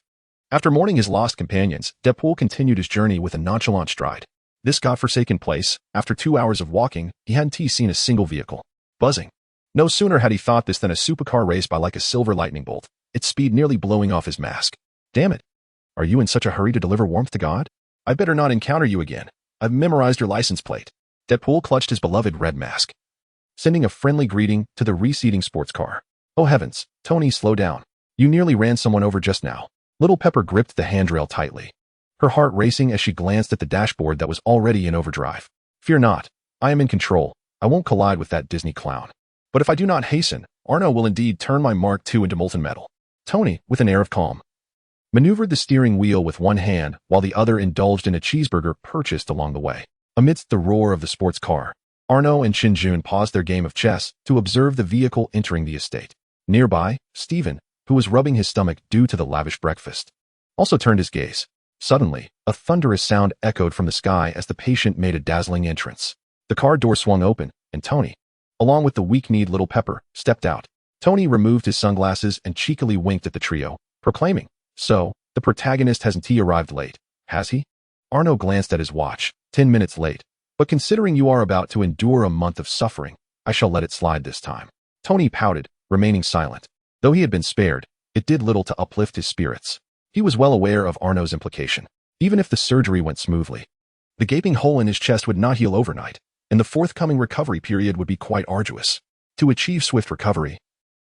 After mourning his lost companions, Deadpool continued his journey with a nonchalant stride. This godforsaken place, after 2 hours of walking, he hadn't seen a single vehicle. Buzzing. No sooner had he thought this than a supercar raced by like a silver lightning bolt, its speed nearly blowing off his mask. "Damn it. Are you in such a hurry to deliver warmth to God? I better not encounter you again. I've memorized your license plate." Deadpool clutched his beloved red mask, sending a friendly greeting to the receding sports car. "Oh heavens, Tony, slow down. You nearly ran someone over just now." Little Pepper gripped the handrail tightly, her heart racing as she glanced at the dashboard that was already in overdrive. "Fear not. I am in control. I won't collide with that Disney clown. But if I do not hasten, Arno will indeed turn my Mark II into molten metal." Tony, with an air of calm, maneuvered the steering wheel with one hand while the other indulged in a cheeseburger purchased along the way. Amidst the roar of the sports car, Arno and Shinjun paused their game of chess to observe the vehicle entering the estate. Nearby, Stephen, who was rubbing his stomach due to the lavish breakfast, also turned his gaze. Suddenly, a thunderous sound echoed from the sky as the patient made a dazzling entrance. The car door swung open, and Tony, along with the weak-kneed Little Pepper, stepped out. Tony removed his sunglasses and cheekily winked at the trio, proclaiming, "So, the protagonist hasn't arrived late, has he?" Arno glanced at his watch. 10 minutes late. "But considering you are about to endure a month of suffering, I shall let it slide this time." Tony pouted, remaining silent. Though he had been spared, it did little to uplift his spirits. He was well aware of Arno's implication. Even if the surgery went smoothly, the gaping hole in his chest would not heal overnight, and the forthcoming recovery period would be quite arduous. To achieve swift recovery,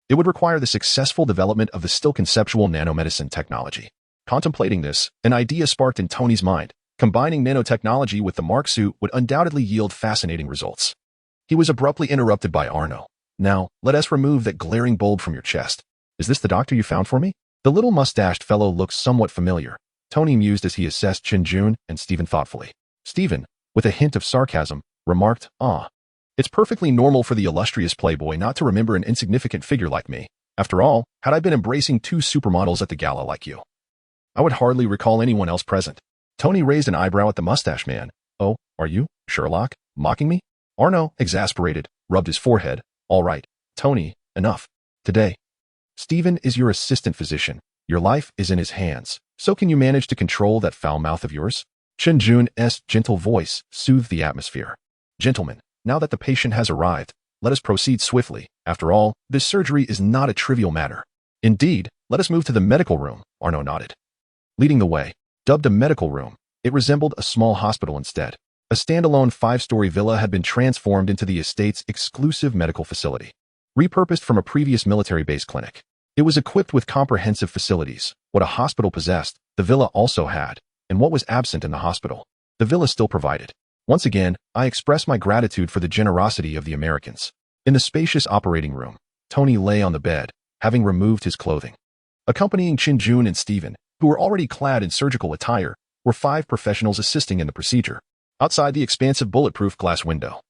it would require the successful development of the still conceptual nanomedicine technology. Contemplating this, an idea sparked in Tony's mind. Combining nanotechnology with the Mark suit would undoubtedly yield fascinating results. He was abruptly interrupted by Arno. "Now, let us remove that glaring bulb from your chest. Is this the doctor you found for me?" The little mustached fellow looked somewhat familiar. Tony mused as he assessed Shinjun and Stephen thoughtfully. Stephen, with a hint of sarcasm, remarked, "Ah, it's perfectly normal for the illustrious playboy not to remember an insignificant figure like me. After all, had I been embracing 2 supermodels at the gala like you, I would hardly recall anyone else present." Tony raised an eyebrow at the mustache man. "Oh, are you, Sherlock, mocking me?" Arno, exasperated, rubbed his forehead. "All right, Tony, enough. Today, Stephen is your assistant physician. Your life is in his hands. So can you manage to control that foul mouth of yours?" Shinjun's gentle voice soothed the atmosphere. "Gentlemen, now that the patient has arrived, let us proceed swiftly. After all, this surgery is not a trivial matter." "Indeed, let us move to the medical room," Arno nodded, leading the way. Dubbed a medical room, it resembled a small hospital instead. A standalone 5-story villa had been transformed into the estate's exclusive medical facility. Repurposed from a previous military base clinic, it was equipped with comprehensive facilities. What a hospital possessed, the villa also had, and what was absent in the hospital, the villa still provided. Once again, I express my gratitude for the generosity of the Americans. In the spacious operating room, Tony lay on the bed, having removed his clothing. Accompanying Chin-Jun and Stephen, who were already clad in surgical attire, were 5 professionals assisting in the procedure. Outside the expansive bulletproof glass window,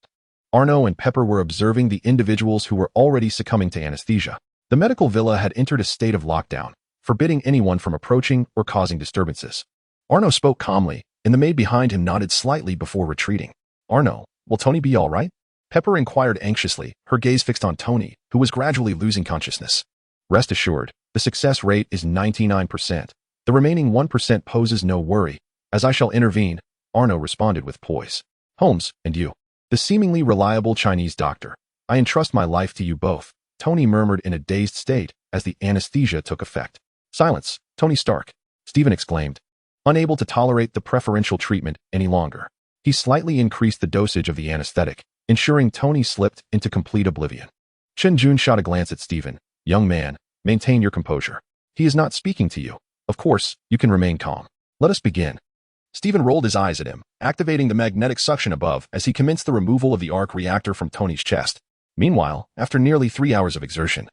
Arno and Pepper were observing the individuals who were already succumbing to anesthesia. The medical villa had entered a state of lockdown, forbidding anyone from approaching or causing disturbances. Arno spoke calmly, and the maid behind him nodded slightly before retreating. Arno, will Tony be all right? Pepper inquired anxiously, her gaze fixed on Tony, who was gradually losing consciousness. Rest assured, the success rate is 99%. The remaining 1% poses no worry, as I shall intervene, Arno responded with poise. Holmes, and you, the seemingly reliable Chinese doctor, I entrust my life to you both, Tony murmured in a dazed state as the anesthesia took effect. Silence, Tony Stark, Stephen exclaimed, unable to tolerate the preferential treatment any longer. He slightly increased the dosage of the anesthetic, ensuring Tony slipped into complete oblivion. Chin-Jun shot a glance at Stephen. Young man, maintain your composure. He is not speaking to you. Of course, you can remain calm. Let us begin. Stephen rolled his eyes at him, activating the magnetic suction above as he commenced the removal of the arc reactor from Tony's chest. Meanwhile, after nearly 3 hours of exertion,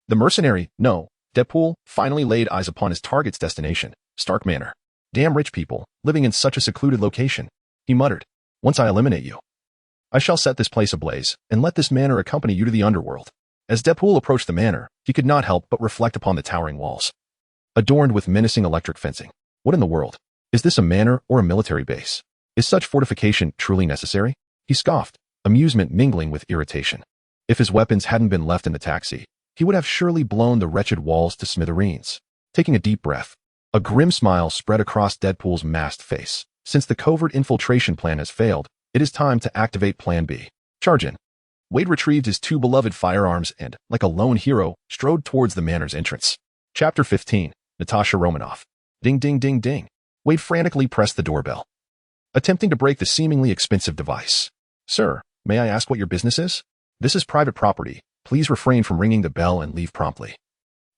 the mercenary, no, Deadpool, finally laid eyes upon his target's destination, Stark Manor. Damn rich people, living in such a secluded location, he muttered. Once I eliminate you, I shall set this place ablaze, and let this manor accompany you to the underworld. As Deadpool approached the manor, he could not help but reflect upon the towering walls, adorned with menacing electric fencing. What in the world? Is this a manor or a military base? Is such fortification truly necessary? He scoffed, amusement mingling with irritation. If his weapons hadn't been left in the taxi, he would have surely blown the wretched walls to smithereens. Taking a deep breath, a grim smile spread across Deadpool's masked face. Since the covert infiltration plan has failed, it is time to activate Plan B. Charge in. Wade retrieved his 2 beloved firearms and, like a lone hero, strode towards the manor's entrance. Chapter 15. Natasha Romanoff. Ding ding ding ding. Wade frantically pressed the doorbell, attempting to break the seemingly expensive device. Sir, may I ask what your business is? This is private property. Please refrain from ringing the bell and leave promptly.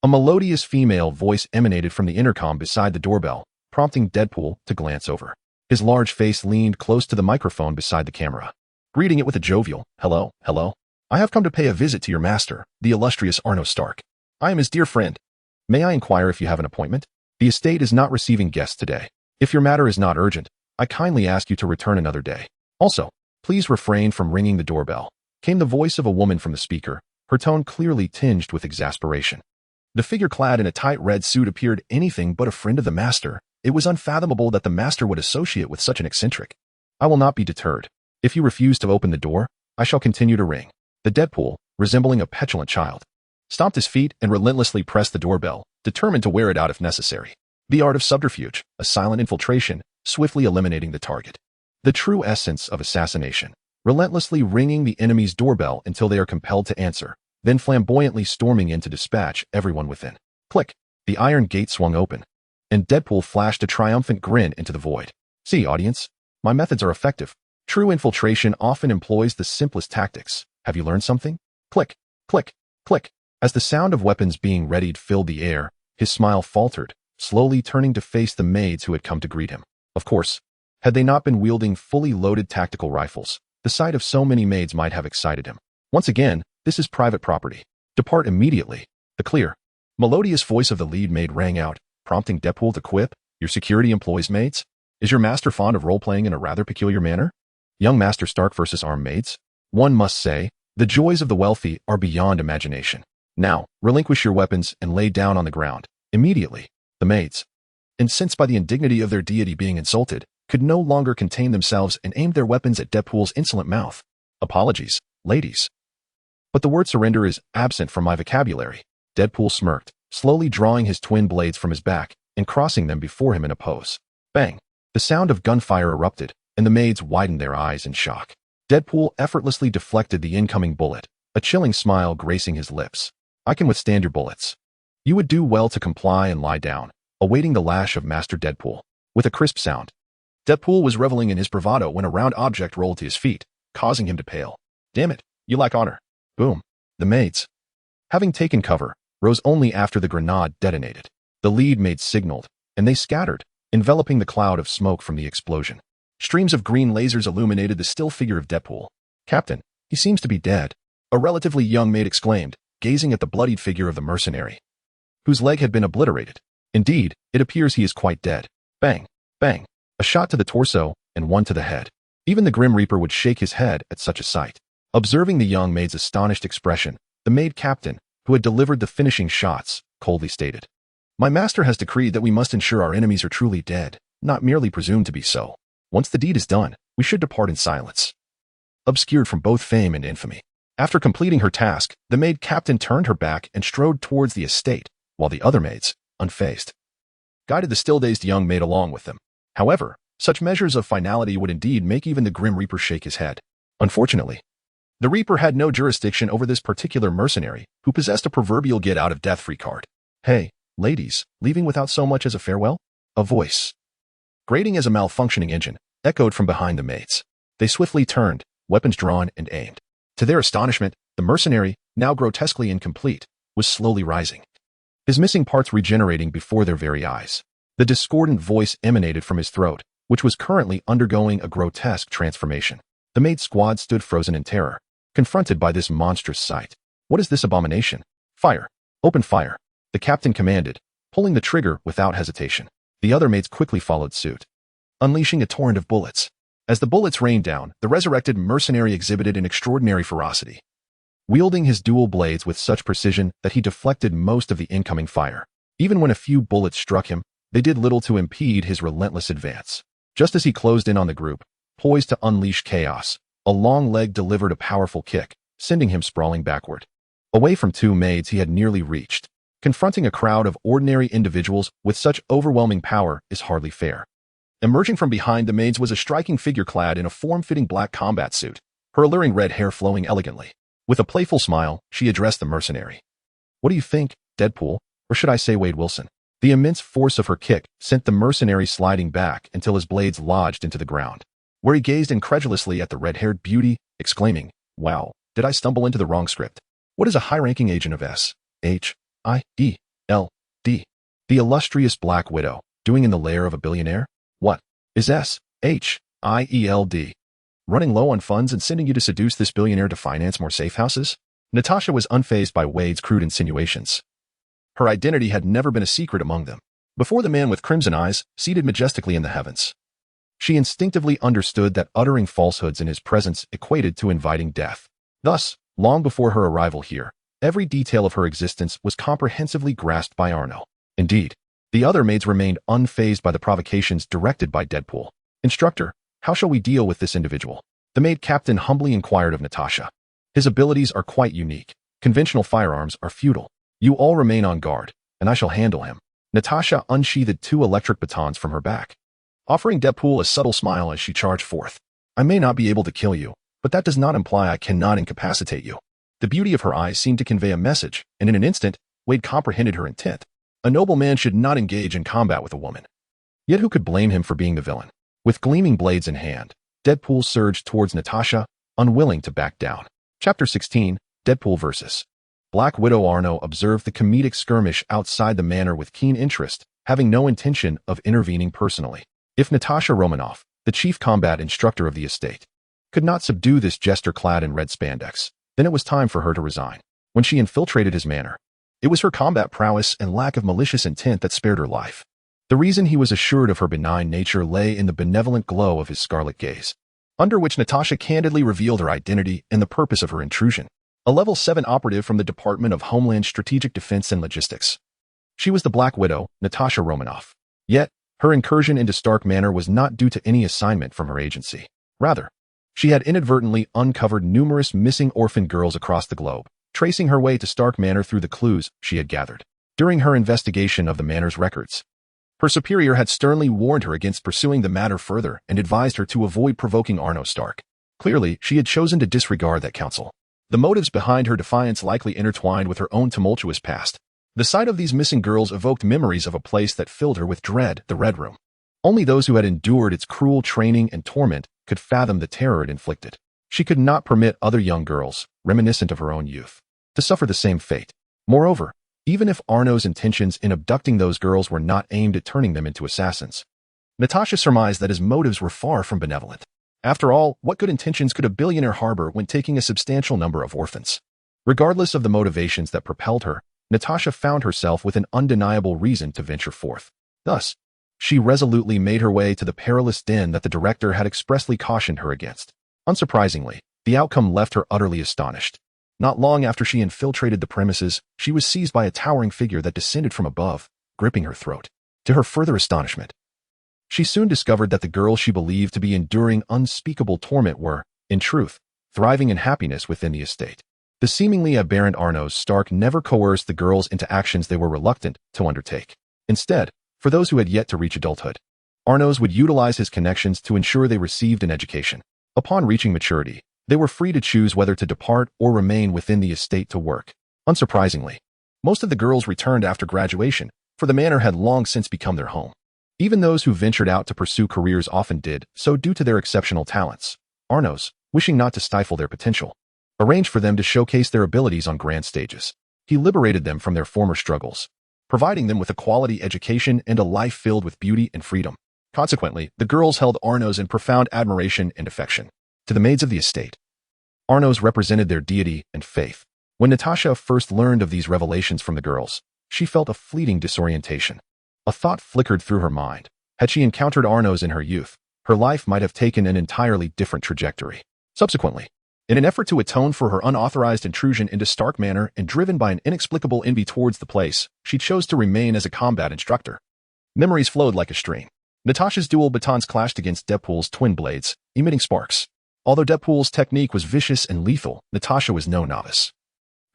A melodious female voice emanated from the intercom beside the doorbell, prompting Deadpool to glance over. His large face leaned close to the microphone beside the camera, greeting it with a jovial, hello, hello. I have come to pay a visit to your master, the illustrious Arnold Stark. I am his dear friend. May I inquire if you have an appointment? The estate is not receiving guests today. If your matter is not urgent, I kindly ask you to return another day. Also, please refrain from ringing the doorbell. Came the voice of a woman from the speaker, her tone clearly tinged with exasperation. The figure clad in a tight red suit appeared anything but a friend of the master. It was unfathomable that the master would associate with such an eccentric. I will not be deterred. If you refuse to open the door, I shall continue to ring. The Deadpool, resembling a petulant child, stomped his feet and relentlessly pressed the doorbell, determined to wear it out if necessary. The art of subterfuge, a silent infiltration, swiftly eliminating the target. The true essence of assassination, relentlessly ringing the enemy's doorbell until they are compelled to answer, then flamboyantly storming in to dispatch everyone within. Click. The iron gate swung open, and Deadpool flashed a triumphant grin into the void. See, audience, my methods are effective. True infiltration often employs the simplest tactics. Have you learned something? Click, click, click. As the sound of weapons being readied filled the air, his smile faltered, slowly turning to face the maids who had come to greet him. Of course, had they not been wielding fully loaded tactical rifles, the sight of so many maids might have excited him. Once again, this is private property. Depart immediately. The clear, melodious voice of the lead maid rang out, prompting Deadpool to quip, Your security employs maids? Is your master fond of role-playing in a rather peculiar manner? Young Master Stark versus armed maids? One must say, the joys of the wealthy are beyond imagination. Now, relinquish your weapons and lay down on the ground. Immediately. The maids, incensed by the indignity of their deity being insulted, could no longer contain themselves and aimed their weapons at Deadpool's insolent mouth. Apologies, ladies, but the word surrender is absent from my vocabulary. Deadpool smirked, slowly drawing his twin blades from his back and crossing them before him in a pose. Bang! The sound of gunfire erupted, and the maids widened their eyes in shock. Deadpool effortlessly deflected the incoming bullet, a chilling smile gracing his lips. I can withstand your bullets. You would do well to comply and lie down, awaiting the lash of Master Deadpool. with a crisp sound. Deadpool was reveling in his bravado when a round object rolled to his feet, causing him to pale. Damn it, you like honor. Boom. The maids, having taken cover, rose only after the grenade detonated. The lead maid signaled, and they scattered, enveloping the cloud of smoke from the explosion. Streams of green lasers illuminated the still figure of Deadpool. Captain, he seems to be dead, a relatively young maid exclaimed, gazing at the bloodied figure of the mercenary, whose leg had been obliterated. Indeed, it appears he is quite dead. Bang, bang, a shot to the torso and one to the head. Even the Grim Reaper would shake his head at such a sight. Observing the young maid's astonished expression, the maid captain, who had delivered the finishing shots, coldly stated, "My master has decreed that we must ensure our enemies are truly dead, not merely presumed to be so. Once the deed is done, we should depart in silence." Obscured from both fame and infamy. After completing her task, the maid captain turned her back and strode towards the estate, while the other maids, unfazed, guided the still-dazed young maid along with them. However, such measures of finality would indeed make even the Grim Reaper shake his head. Unfortunately, the Reaper had no jurisdiction over this particular mercenary, who possessed a proverbial get-out-of-death-free card. "Hey, ladies, leaving without so much as a farewell?" A voice, grating as a malfunctioning engine, echoed from behind the maids. They swiftly turned, weapons drawn and aimed. To their astonishment, the mercenary, now grotesquely incomplete, was slowly rising, his missing parts regenerating before their very eyes. The discordant voice emanated from his throat, which was currently undergoing a grotesque transformation. The maid squad stood frozen in terror, confronted by this monstrous sight. "What is this abomination?" "Fire! Open fire!" the captain commanded, pulling the trigger without hesitation. The other maids quickly followed suit, unleashing a torrent of bullets. As the bullets rained down, the resurrected mercenary exhibited an extraordinary ferocity, wielding his dual blades with such precision that he deflected most of the incoming fire. Even when a few bullets struck him, they did little to impede his relentless advance. Just as he closed in on the group, poised to unleash chaos, a long leg delivered a powerful kick, sending him sprawling backward. Away from two maids he had nearly reached. Confronting a crowd of ordinary individuals with such overwhelming power is hardly fair. Emerging from behind the maids was a striking figure clad in a form-fitting black combat suit, her alluring red hair flowing elegantly. With a playful smile, she addressed the mercenary. "What do you think, Deadpool, or should I say Wade Wilson?" The immense force of her kick sent the mercenary sliding back until his blades lodged into the ground, where he gazed incredulously at the red-haired beauty, exclaiming, "Wow, did I stumble into the wrong script? What is a high-ranking agent of S.H.I.E.L.D., the illustrious Black Widow, doing in the lair of a billionaire? What is S.H.I.E.L.D. running low on funds and sending you to seduce this billionaire to finance more safe houses?" Natasha was unfazed by Wade's crude insinuations. Her identity had never been a secret among them. Before the man with crimson eyes, seated majestically in the heavens, she instinctively understood that uttering falsehoods in his presence equated to inviting death. Thus, long before her arrival here, every detail of her existence was comprehensively grasped by Arnold. Indeed, the other maids remained unfazed by the provocations directed by Deadpool. "Instructor, how shall we deal with this individual?" the maid captain humbly inquired of Natasha. "His abilities are quite unique. Conventional firearms are futile. You all remain on guard, and I shall handle him." Natasha unsheathed 2 electric batons from her back, offering Deadpool a subtle smile as she charged forth. "I may not be able to kill you, but that does not imply I cannot incapacitate you." The beauty of her eyes seemed to convey a message, and in an instant, Wade comprehended her intent. A noble man should not engage in combat with a woman. Yet who could blame him for being the villain? With gleaming blades in hand, Deadpool surged towards Natasha, unwilling to back down. Chapter 16, Deadpool vs. Black Widow. Arno observed the comedic skirmish outside the manor with keen interest, having no intention of intervening personally. If Natasha Romanoff, the chief combat instructor of the estate, could not subdue this jester clad in red spandex, then it was time for her to resign. When she infiltrated his manor, it was her combat prowess and lack of malicious intent that spared her life. The reason he was assured of her benign nature lay in the benevolent glow of his scarlet gaze, under which Natasha candidly revealed her identity and the purpose of her intrusion. A level 7 operative from the Department of Homeland Strategic Defense and Logistics. She was the Black Widow, Natasha Romanoff. Yet, her incursion into Stark Manor was not due to any assignment from her agency. Rather, she had inadvertently uncovered numerous missing orphan girls across the globe, tracing her way to Stark Manor through the clues she had gathered. During her investigation of the manor's records, her superior had sternly warned her against pursuing the matter further and advised her to avoid provoking Arnold Stark. Clearly, she had chosen to disregard that counsel. The motives behind her defiance likely intertwined with her own tumultuous past. The sight of these missing girls evoked memories of a place that filled her with dread, the Red Room. Only those who had endured its cruel training and torment could fathom the terror it inflicted. She could not permit other young girls, reminiscent of her own youth, to suffer the same fate. Moreover, even if Arno's intentions in abducting those girls were not aimed at turning them into assassins, Natasha surmised that his motives were far from benevolent. After all, what good intentions could a billionaire harbor when taking a substantial number of orphans? Regardless of the motivations that propelled her, Natasha found herself with an undeniable reason to venture forth. Thus, she resolutely made her way to the perilous den that the director had expressly cautioned her against. Unsurprisingly, the outcome left her utterly astonished. Not long after she infiltrated the premises, she was seized by a towering figure that descended from above, gripping her throat. To her further astonishment, she soon discovered that the girls she believed to be enduring unspeakable torment were, in truth, thriving in happiness within the estate. The seemingly aberrant Arnold Stark never coerced the girls into actions they were reluctant to undertake. Instead, for those who had yet to reach adulthood, Arnold would utilize his connections to ensure they received an education. Upon reaching maturity, they were free to choose whether to depart or remain within the estate to work. Unsurprisingly, most of the girls returned after graduation, for the manor had long since become their home. Even those who ventured out to pursue careers often did so due to their exceptional talents. Arnold, wishing not to stifle their potential, arranged for them to showcase their abilities on grand stages. He liberated them from their former struggles, providing them with a quality education and a life filled with beauty and freedom. Consequently, the girls held Arnold in profound admiration and affection. To the maids of the estate, Arnold represented their deity and faith. When Natasha first learned of these revelations from the girls, she felt a fleeting disorientation. A thought flickered through her mind. Had she encountered Arnold in her youth, her life might have taken an entirely different trajectory. Subsequently, in an effort to atone for her unauthorized intrusion into Stark Manor and driven by an inexplicable envy towards the place, she chose to remain as a combat instructor. Memories flowed like a stream. Natasha's dual batons clashed against Deadpool's twin blades, emitting sparks. Although Deadpool's technique was vicious and lethal, Natasha was no novice.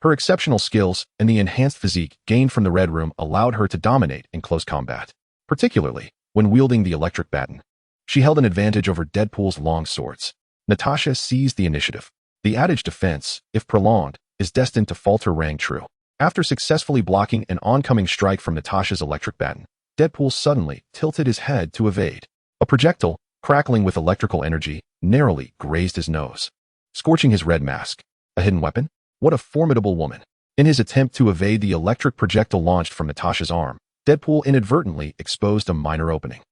Her exceptional skills and the enhanced physique gained from the Red Room allowed her to dominate in close combat, particularly when wielding the electric baton. She held an advantage over Deadpool's long swords. Natasha seized the initiative. The adage defense, if prolonged, is destined to falter rang true. After successfully blocking an oncoming strike from Natasha's electric baton, Deadpool suddenly tilted his head to evade. A projectile, crackling with electrical energy, narrowly grazed his nose, scorching his red mask. A hidden weapon? What a formidable woman. In his attempt to evade the electric projectile launched from Natasha's arm, Deadpool inadvertently exposed a minor opening.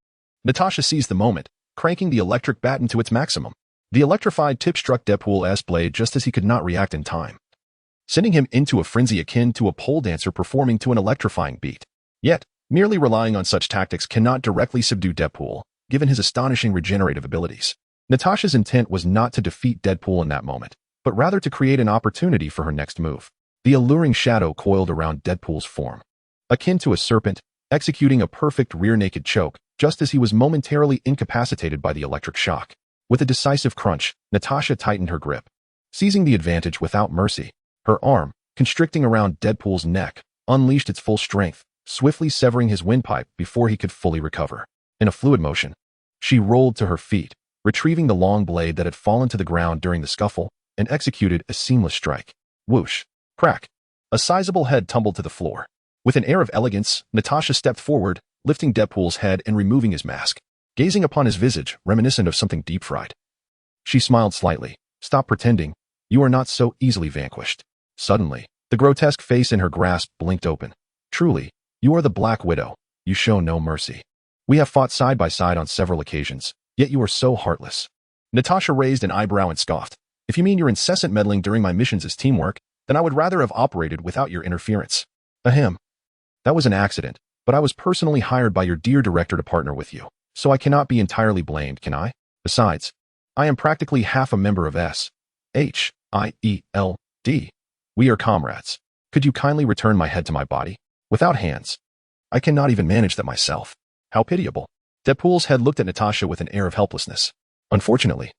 Natasha seized the moment, cranking the electric baton to its maximum. The electrified tip struck Deadpool's blade just as he could not react in time, sending him into a frenzy akin to a pole dancer performing to an electrifying beat. Yet, merely relying on such tactics cannot directly subdue Deadpool, given his astonishing regenerative abilities. Natasha's intent was not to defeat Deadpool in that moment, but rather to create an opportunity for her next move. The alluring shadow coiled around Deadpool's form, akin to a serpent, executing a perfect rear-naked choke, just as he was momentarily incapacitated by the electric shock. With a decisive crunch, Natasha tightened her grip, seizing the advantage without mercy. Her arm, constricting around Deadpool's neck, unleashed its full strength, swiftly severing his windpipe before he could fully recover. In a fluid motion, she rolled to her feet, retrieving the long blade that had fallen to the ground during the scuffle, and executed a seamless strike. Whoosh! Crack! A sizable head tumbled to the floor. With an air of elegance, Natasha stepped forward, lifting Deadpool's head and removing his mask, gazing upon his visage reminiscent of something deep-fried. She smiled slightly. Stop pretending. You are not so easily vanquished. Suddenly, the grotesque face in her grasp blinked open. Truly, you are the Black Widow. You show no mercy. We have fought side by side on several occasions, yet you are so heartless. Natasha raised an eyebrow and scoffed. If you mean your incessant meddling during my missions is teamwork, then I would rather have operated without your interference. Ahem. That was an accident, but I was personally hired by your dear director to partner with you, so I cannot be entirely blamed, can I? Besides, I am practically half a member of S.H.I.E.L.D. We are comrades. Could you kindly return my head to my body? Without hands. I cannot even manage that myself. How pitiable. Deadpool's head looked at Natasha with an air of helplessness. Unfortunately,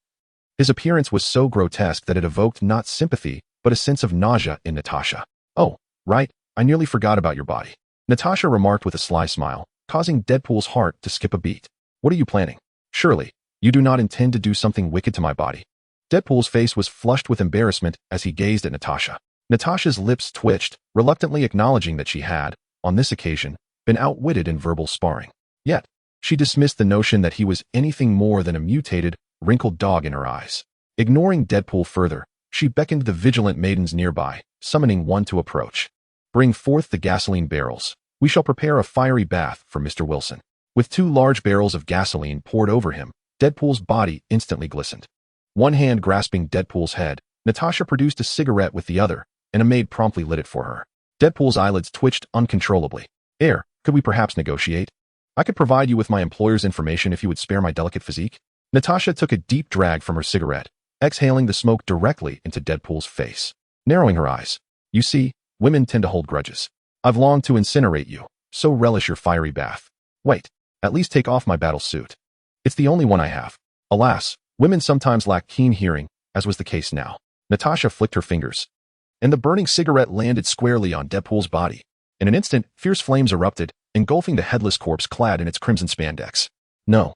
his appearance was so grotesque that it evoked not sympathy, but a sense of nausea in Natasha. Oh, right, I nearly forgot about your body, Natasha remarked with a sly smile, causing Deadpool's heart to skip a beat. What are you planning? Surely, you do not intend to do something wicked to my body. Deadpool's face was flushed with embarrassment as he gazed at Natasha. Natasha's lips twitched, reluctantly acknowledging that she had, on this occasion, been outwitted in verbal sparring. Yet, She dismissed the notion that he was anything more than a mutated, wrinkled dog in her eyes. Ignoring Deadpool further, she beckoned the vigilant maidens nearby, summoning one to approach. Bring forth the gasoline barrels. We shall prepare a fiery bath for Mr. Wilson. With 2 large barrels of gasoline poured over him, Deadpool's body instantly glistened. One hand grasping Deadpool's head, Natasha produced a cigarette with the other, and a maid promptly lit it for her. Deadpool's eyelids twitched uncontrollably. Could we perhaps negotiate? I could provide you with my employer's information if you would spare my delicate physique. Natasha took a deep drag from her cigarette, exhaling the smoke directly into Deadpool's face, narrowing her eyes. You see, women tend to hold grudges. I've longed to incinerate you, so relish your fiery bath. Wait, at least take off my battle suit. It's the only one I have. Alas, women sometimes lack keen hearing, as was the case now. Natasha flicked her fingers, and the burning cigarette landed squarely on Deadpool's body. In an instant, fierce flames erupted, engulfing the headless corpse clad in its crimson spandex. No.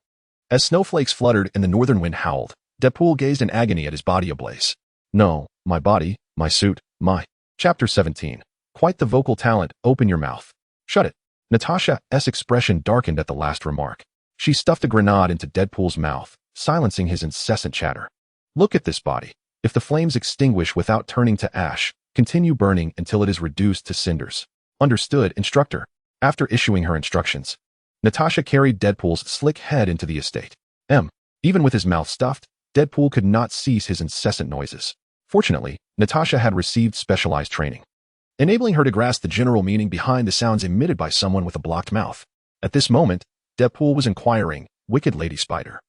As snowflakes fluttered and the northern wind howled, Deadpool gazed in agony at his body ablaze. No, my body, my suit, my... Chapter 17. Quite the vocal talent, open your mouth. Shut it. Natasha's expression darkened at the last remark. She stuffed a grenade into Deadpool's mouth, silencing his incessant chatter. Look at this body. If the flames extinguish without turning to ash, continue burning until it is reduced to cinders. Understood, instructor. After issuing her instructions, Natasha carried Deadpool's slick head into the estate. Even with his mouth stuffed, Deadpool could not cease his incessant noises. Fortunately, Natasha had received specialized training, enabling her to grasp the general meaning behind the sounds emitted by someone with a blocked mouth. At this moment, Deadpool was inquiring, Wicked Lady Spider,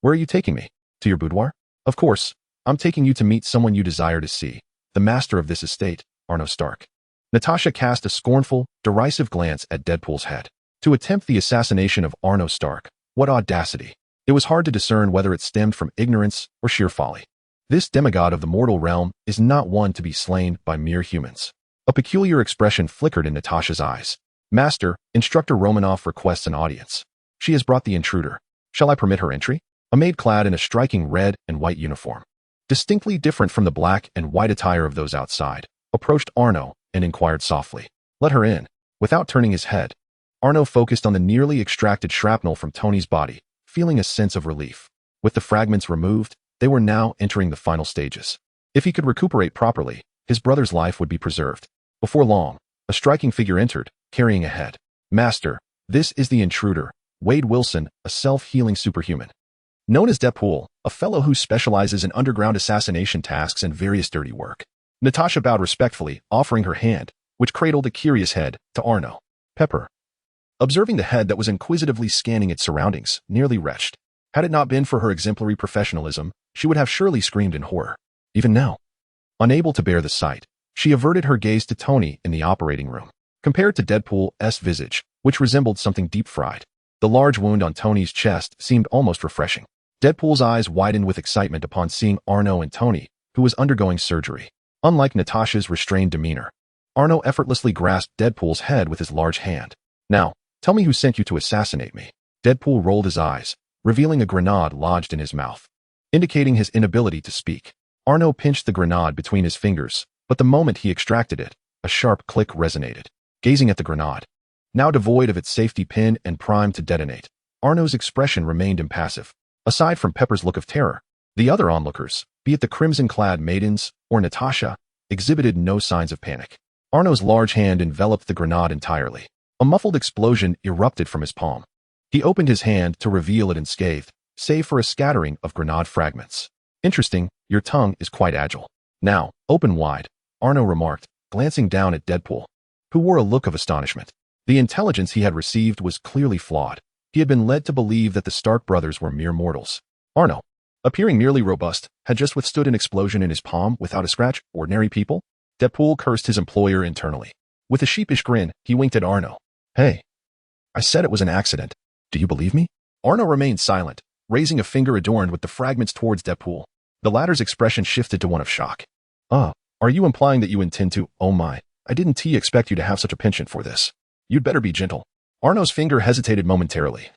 where are you taking me? To your boudoir? Of course, I'm taking you to meet someone you desire to see, the master of this estate, Arnold Stark. Natasha cast a scornful, derisive glance at Deadpool's head. To attempt the assassination of Arnold Stark, what audacity! It was hard to discern whether it stemmed from ignorance or sheer folly. This demigod of the mortal realm is not one to be slain by mere humans. A peculiar expression flickered in Natasha's eyes. Master, Instructor Romanoff requests an audience. She has brought the intruder. Shall I permit her entry? A maid clad in a striking red and white uniform, distinctly different from the black and white attire of those outside, approached Arno and inquired softly. Let her in. Without turning his head, Arno focused on the nearly extracted shrapnel from Tony's body, feeling a sense of relief. With the fragments removed, they were now entering the final stages. If he could recuperate properly, his brother's life would be preserved. Before long, a striking figure entered, carrying a head. Master, this is the intruder, Wade Wilson, a self-healing superhuman. Known as Deadpool, a fellow who specializes in underground assassination tasks and various dirty work. Natasha bowed respectfully, offering her hand, which cradled a curious head, to Arno. Pepper, observing the head that was inquisitively scanning its surroundings, nearly retched. Had it not been for her exemplary professionalism, she would have surely screamed in horror. Even now, unable to bear the sight, she averted her gaze to Tony in the operating room. Compared to Deadpool's visage, which resembled something deep-fried, the large wound on Tony's chest seemed almost refreshing. Deadpool's eyes widened with excitement upon seeing Arno and Tony, who was undergoing surgery. Unlike Natasha's restrained demeanor, Arno effortlessly grasped Deadpool's head with his large hand. Now, tell me who sent you to assassinate me. Deadpool rolled his eyes, revealing a grenade lodged in his mouth, indicating his inability to speak. Arno pinched the grenade between his fingers, but the moment he extracted it, a sharp click resonated. Gazing at the grenade, now devoid of its safety pin and primed to detonate, Arno's expression remained impassive. Aside from Pepper's look of terror, the other onlookers, be it the crimson-clad maidens or Natasha, exhibited no signs of panic. Arno's large hand enveloped the grenade entirely. A muffled explosion erupted from his palm. He opened his hand to reveal it unscathed, save for a scattering of grenade fragments. Interesting, your tongue is quite agile. Now, open wide, Arno remarked, glancing down at Deadpool, who wore a look of astonishment. The intelligence he had received was clearly flawed. He had been led to believe that the Stark brothers were mere mortals. Arno, appearing merely robust, had just withstood an explosion in his palm without a scratch. Ordinary people? Deadpool cursed his employer internally. With a sheepish grin, he winked at Arno. Hey, I said it was an accident. Do you believe me? Arno remained silent, raising a finger adorned with the fragments towards Deadpool. The latter's expression shifted to one of shock. Are you implying that you intend to? Oh my, I didn't expect you to have such a penchant for this. You'd better be gentle. Arno's finger hesitated momentarily,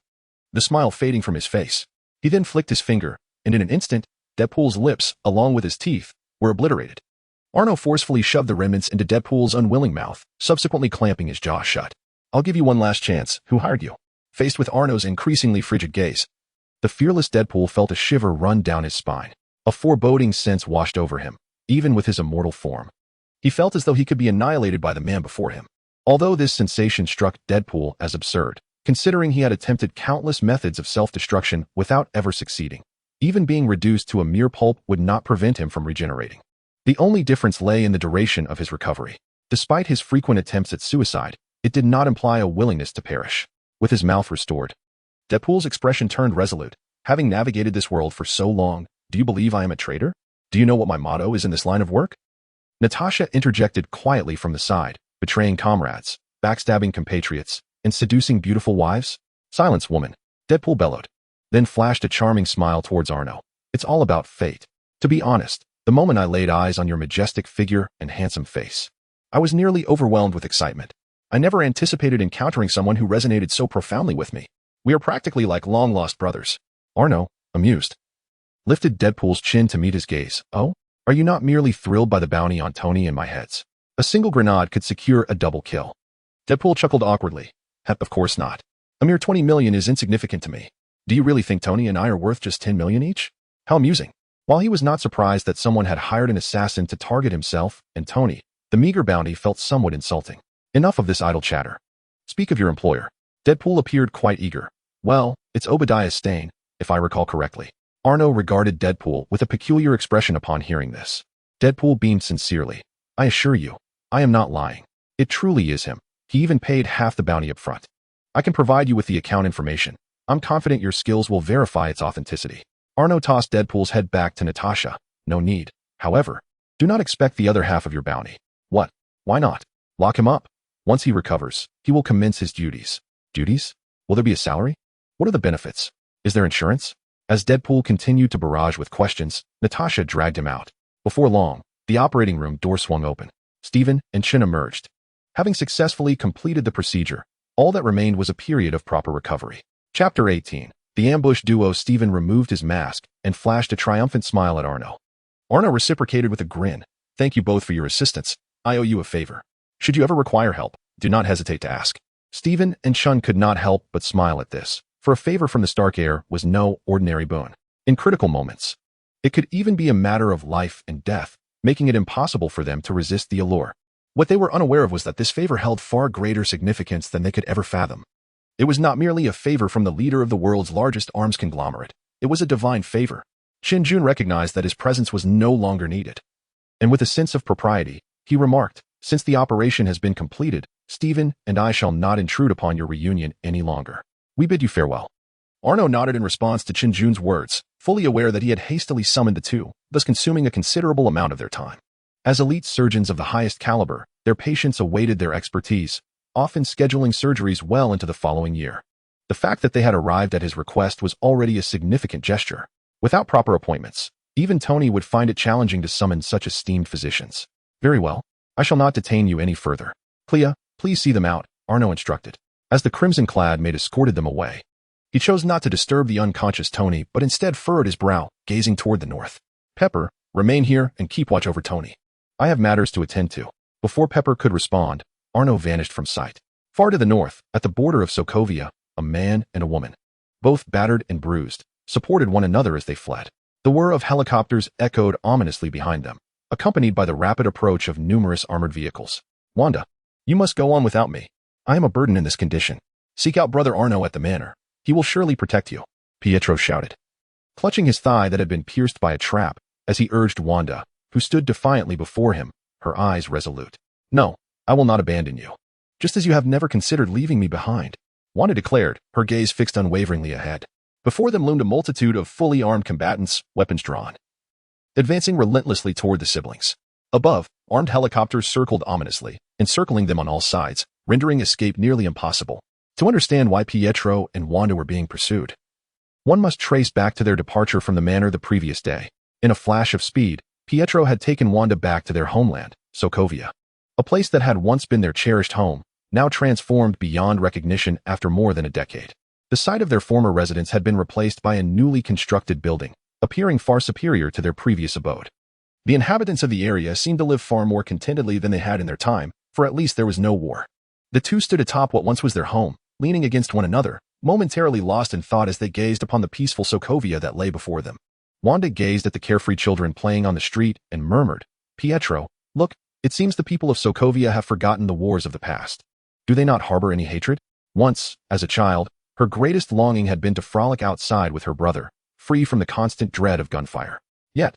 the smile fading from his face. He then flicked his finger, and in an instant, Deadpool's lips, along with his teeth, were obliterated. Arno forcefully shoved the remnants into Deadpool's unwilling mouth, subsequently clamping his jaw shut. I'll give you one last chance. Who hired you? Faced with Arno's increasingly frigid gaze, the fearless Deadpool felt a shiver run down his spine. A foreboding sense washed over him, even with his immortal form. He felt as though he could be annihilated by the man before him. Although this sensation struck Deadpool as absurd, considering he had attempted countless methods of self-destruction without ever succeeding. Even being reduced to a mere pulp would not prevent him from regenerating. The only difference lay in the duration of his recovery. Despite his frequent attempts at suicide, it did not imply a willingness to perish. With his mouth restored, Deadpool's expression turned resolute. Having navigated this world for so long, do you believe I am a traitor? Do you know what my motto is in this line of work? Natasha interjected quietly from the side, betraying comrades, backstabbing compatriots, and seducing beautiful wives? Silence, woman, Deadpool bellowed, then flashed a charming smile towards Arno. It's all about fate. To be honest, the moment I laid eyes on your majestic figure and handsome face, I was nearly overwhelmed with excitement. I never anticipated encountering someone who resonated so profoundly with me. We are practically like long-lost brothers. Arno, amused, lifted Deadpool's chin to meet his gaze. Oh? Are you not merely thrilled by the bounty on Tony and my heads? A single grenade could secure a double kill. Deadpool chuckled awkwardly. Of course not. A mere 20 million is insignificant to me. Do you really think Tony and I are worth just 10 million each? How amusing. While he was not surprised that someone had hired an assassin to target himself and Tony, the meager bounty felt somewhat insulting. Enough of this idle chatter. Speak of your employer. Deadpool appeared quite eager. Well, it's Obadiah Stane, if I recall correctly. Arno regarded Deadpool with a peculiar expression upon hearing this. Deadpool beamed sincerely. I assure you, I am not lying. It truly is him. He even paid half the bounty up front. I can provide you with the account information. I'm confident your skills will verify its authenticity. Arno tossed Deadpool's head back to Natasha. No need. However, do not expect the other half of your bounty. What? Why not? Lock him up. Once he recovers, he will commence his duties. Duties? Will there be a salary? What are the benefits? Is there insurance? As Deadpool continued to barrage with questions, Natasha dragged him out. Before long, the operating room door swung open. Steven and Chin emerged. Having successfully completed the procedure, all that remained was a period of proper recovery. Chapter 18. The ambush duo. Steven removed his mask and flashed a triumphant smile at Arno. Arno reciprocated with a grin. Thank you both for your assistance. I owe you a favor. Should you ever require help, do not hesitate to ask. Steven and Chun could not help but smile at this, for a favor from the Stark heir was no ordinary boon. In critical moments, it could even be a matter of life and death, making it impossible for them to resist the allure. What they were unaware of was that this favor held far greater significance than they could ever fathom. It was not merely a favor from the leader of the world's largest arms conglomerate. It was a divine favor. Qin Jun recognized that his presence was no longer needed. And with a sense of propriety, he remarked, since the operation has been completed, Steven and I shall not intrude upon your reunion any longer. We bid you farewell. Arno nodded in response to Qin Jun's words, fully aware that he had hastily summoned the two, thus consuming a considerable amount of their time. As elite surgeons of the highest caliber, their patients awaited their expertise, often scheduling surgeries well into the following year. The fact that they had arrived at his request was already a significant gesture. Without proper appointments, even Tony would find it challenging to summon such esteemed physicians. Very well. I shall not detain you any further. Clea, please see them out, Arno instructed. As the crimson-clad maid escorted them away, he chose not to disturb the unconscious Tony, but instead furrowed his brow, gazing toward the north. Pepper, remain here and keep watch over Tony. I have matters to attend to. Before Pepper could respond, Arno vanished from sight. Far to the north, at the border of Sokovia, a man and a woman, both battered and bruised, supported one another as they fled. The whir of helicopters echoed ominously behind them, accompanied by the rapid approach of numerous armored vehicles. Wanda, you must go on without me. I am a burden in this condition. Seek out Brother Arno at the manor. He will surely protect you, Pietro shouted, clutching his thigh that had been pierced by a trap, as he urged Wanda, who stood defiantly before him, her eyes resolute. No, I will not abandon you. Just as you have never considered leaving me behind, Wanda declared, her gaze fixed unwaveringly ahead. Before them loomed a multitude of fully armed combatants, weapons drawn, advancing relentlessly toward the siblings. Above, armed helicopters circled ominously, encircling them on all sides, rendering escape nearly impossible. To understand why Pietro and Wanda were being pursued, one must trace back to their departure from the manor the previous day. In a flash of speed, Pietro had taken Wanda back to their homeland, Sokovia, a place that had once been their cherished home, now transformed beyond recognition after more than a decade. The site of their former residence had been replaced by a newly constructed building, appearing far superior to their previous abode. The inhabitants of the area seemed to live far more contentedly than they had in their time, for at least there was no war. The two stood atop what once was their home, leaning against one another, momentarily lost in thought as they gazed upon the peaceful Sokovia that lay before them. Wanda gazed at the carefree children playing on the street and murmured, "Pietro, look, it seems the people of Sokovia have forgotten the wars of the past. Do they not harbor any hatred? Once, as a child, her greatest longing had been to frolic outside with her brother, free from the constant dread of gunfire. Yet,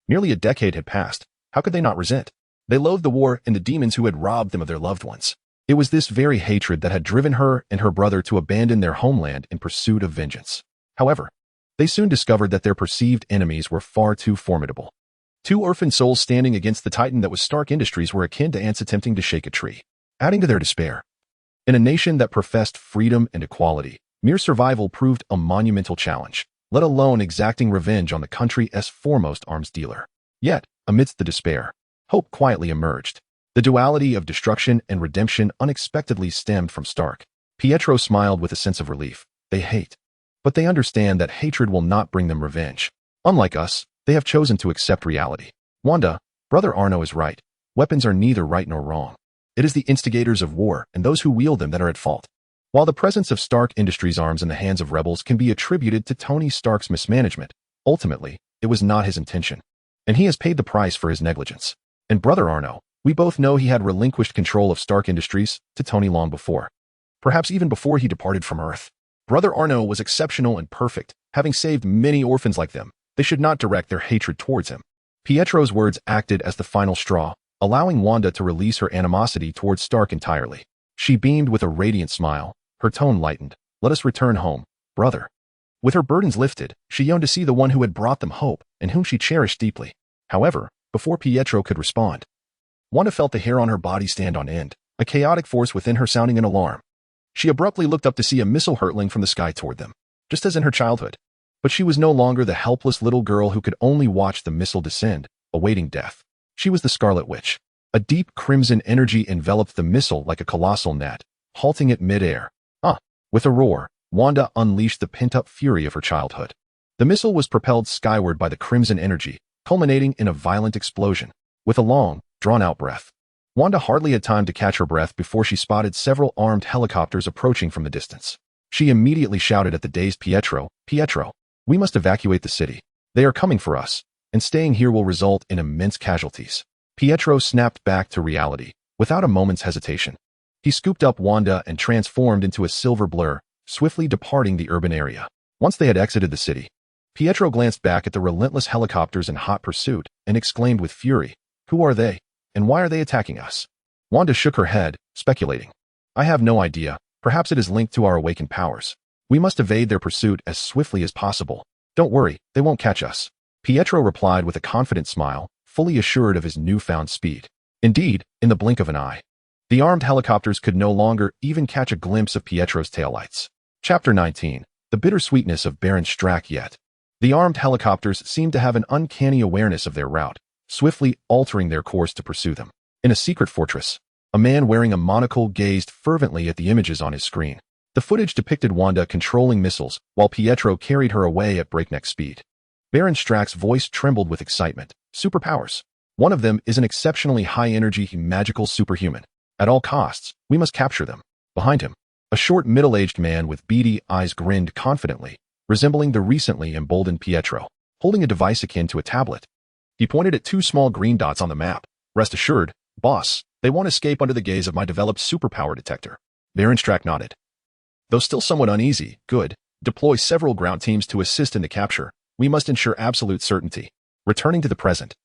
nearly a decade had passed. How could they not resent? They loathed the war and the demons who had robbed them of their loved ones. It was this very hatred that had driven her and her brother to abandon their homeland in pursuit of vengeance. However, they soon discovered that their perceived enemies were far too formidable. Two orphan souls standing against the titan that was Stark Industries were akin to ants attempting to shake a tree. Adding to their despair, in a nation that professed freedom and equality, mere survival proved a monumental challenge, let alone exacting revenge on the country's foremost arms dealer. Yet, amidst the despair, hope quietly emerged. The duality of destruction and redemption unexpectedly stemmed from Stark. Pietro smiled with a sense of relief. They hate, but they understand that hatred will not bring them revenge. Unlike us, they have chosen to accept reality. Wanda, Brother Arno is right. Weapons are neither right nor wrong. It is the instigators of war and those who wield them that are at fault. While the presence of Stark Industries arms in the hands of rebels can be attributed to Tony Stark's mismanagement, ultimately, it was not his intention. And he has paid the price for his negligence. And Brother Arno, we both know he had relinquished control of Stark Industries to Tony long before. Perhaps even before he departed from Earth. Brother Arno was exceptional and perfect, having saved many orphans like them. They should not direct their hatred towards him. Pietro's words acted as the final straw, allowing Wanda to release her animosity towards Stark entirely. She beamed with a radiant smile. Her tone lightened. Let us return home, brother. With her burdens lifted, she yearned to see the one who had brought them hope and whom she cherished deeply. However, before Pietro could respond, Wanda felt the hair on her body stand on end, a chaotic force within her sounding an alarm. She abruptly looked up to see a missile hurtling from the sky toward them, just as in her childhood. But she was no longer the helpless little girl who could only watch the missile descend, awaiting death. She was the Scarlet Witch. A deep crimson energy enveloped the missile like a colossal net, halting it mid-air. With a roar, Wanda unleashed the pent-up fury of her childhood. The missile was propelled skyward by the crimson energy, culminating in a violent explosion. With a long, drawn-out breath, Wanda hardly had time to catch her breath before she spotted several armed helicopters approaching from the distance. She immediately shouted at the dazed Pietro, "Pietro, we must evacuate the city. They are coming for us, and staying here will result in immense casualties." Pietro snapped back to reality, without a moment's hesitation. He scooped up Wanda and transformed into a silver blur, swiftly departing the urban area. Once they had exited the city, Pietro glanced back at the relentless helicopters in hot pursuit and exclaimed with fury, "Who are they, and why are they attacking us?" Wanda shook her head, speculating. "I have no idea. Perhaps it is linked to our awakened powers. We must evade their pursuit as swiftly as possible. Don't worry, they won't catch us." Pietro replied with a confident smile, fully assured of his newfound speed. Indeed, in the blink of an eye, the armed helicopters could no longer even catch a glimpse of Pietro's taillights. Chapter 19. The bittersweetness of Baron Strack yet. The armed helicopters seemed to have an uncanny awareness of their route, swiftly altering their course to pursue them. In a secret fortress, a man wearing a monocle gazed fervently at the images on his screen. The footage depicted Wanda controlling missiles, while Pietro carried her away at breakneck speed. Baron Strack's voice trembled with excitement. Superpowers. One of them is an exceptionally high-energy magical superhuman. At all costs, we must capture them. Behind him, a short middle-aged man with beady eyes grinned confidently, resembling the recently emboldened Pietro, holding a device akin to a tablet. He pointed at two small green dots on the map. "Rest assured, boss, they won't escape under the gaze of my developed superpower detector." Baron Strack nodded. Though still somewhat uneasy, "Good. Deploy several ground teams to assist in the capture. We must ensure absolute certainty." Returning to the present,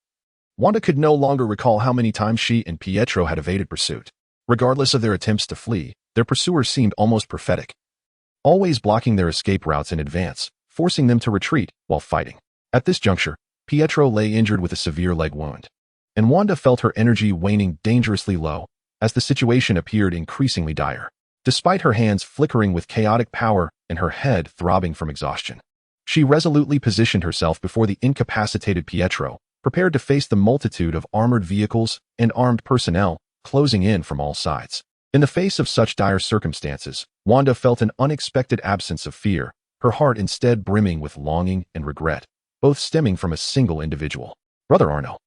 Wanda could no longer recall how many times she and Pietro had evaded pursuit. Regardless of their attempts to flee, their pursuers seemed almost prophetic, always blocking their escape routes in advance, forcing them to retreat while fighting. At this juncture, Pietro lay injured with a severe leg wound, and Wanda felt her energy waning dangerously low as the situation appeared increasingly dire. Despite her hands flickering with chaotic power and her head throbbing from exhaustion, she resolutely positioned herself before the incapacitated Pietro, prepared to face the multitude of armored vehicles and armed personnel closing in from all sides. In the face of such dire circumstances, Wanda felt an unexpected absence of fear, her heart instead brimming with longing and regret, both stemming from a single individual. "Brother Arno,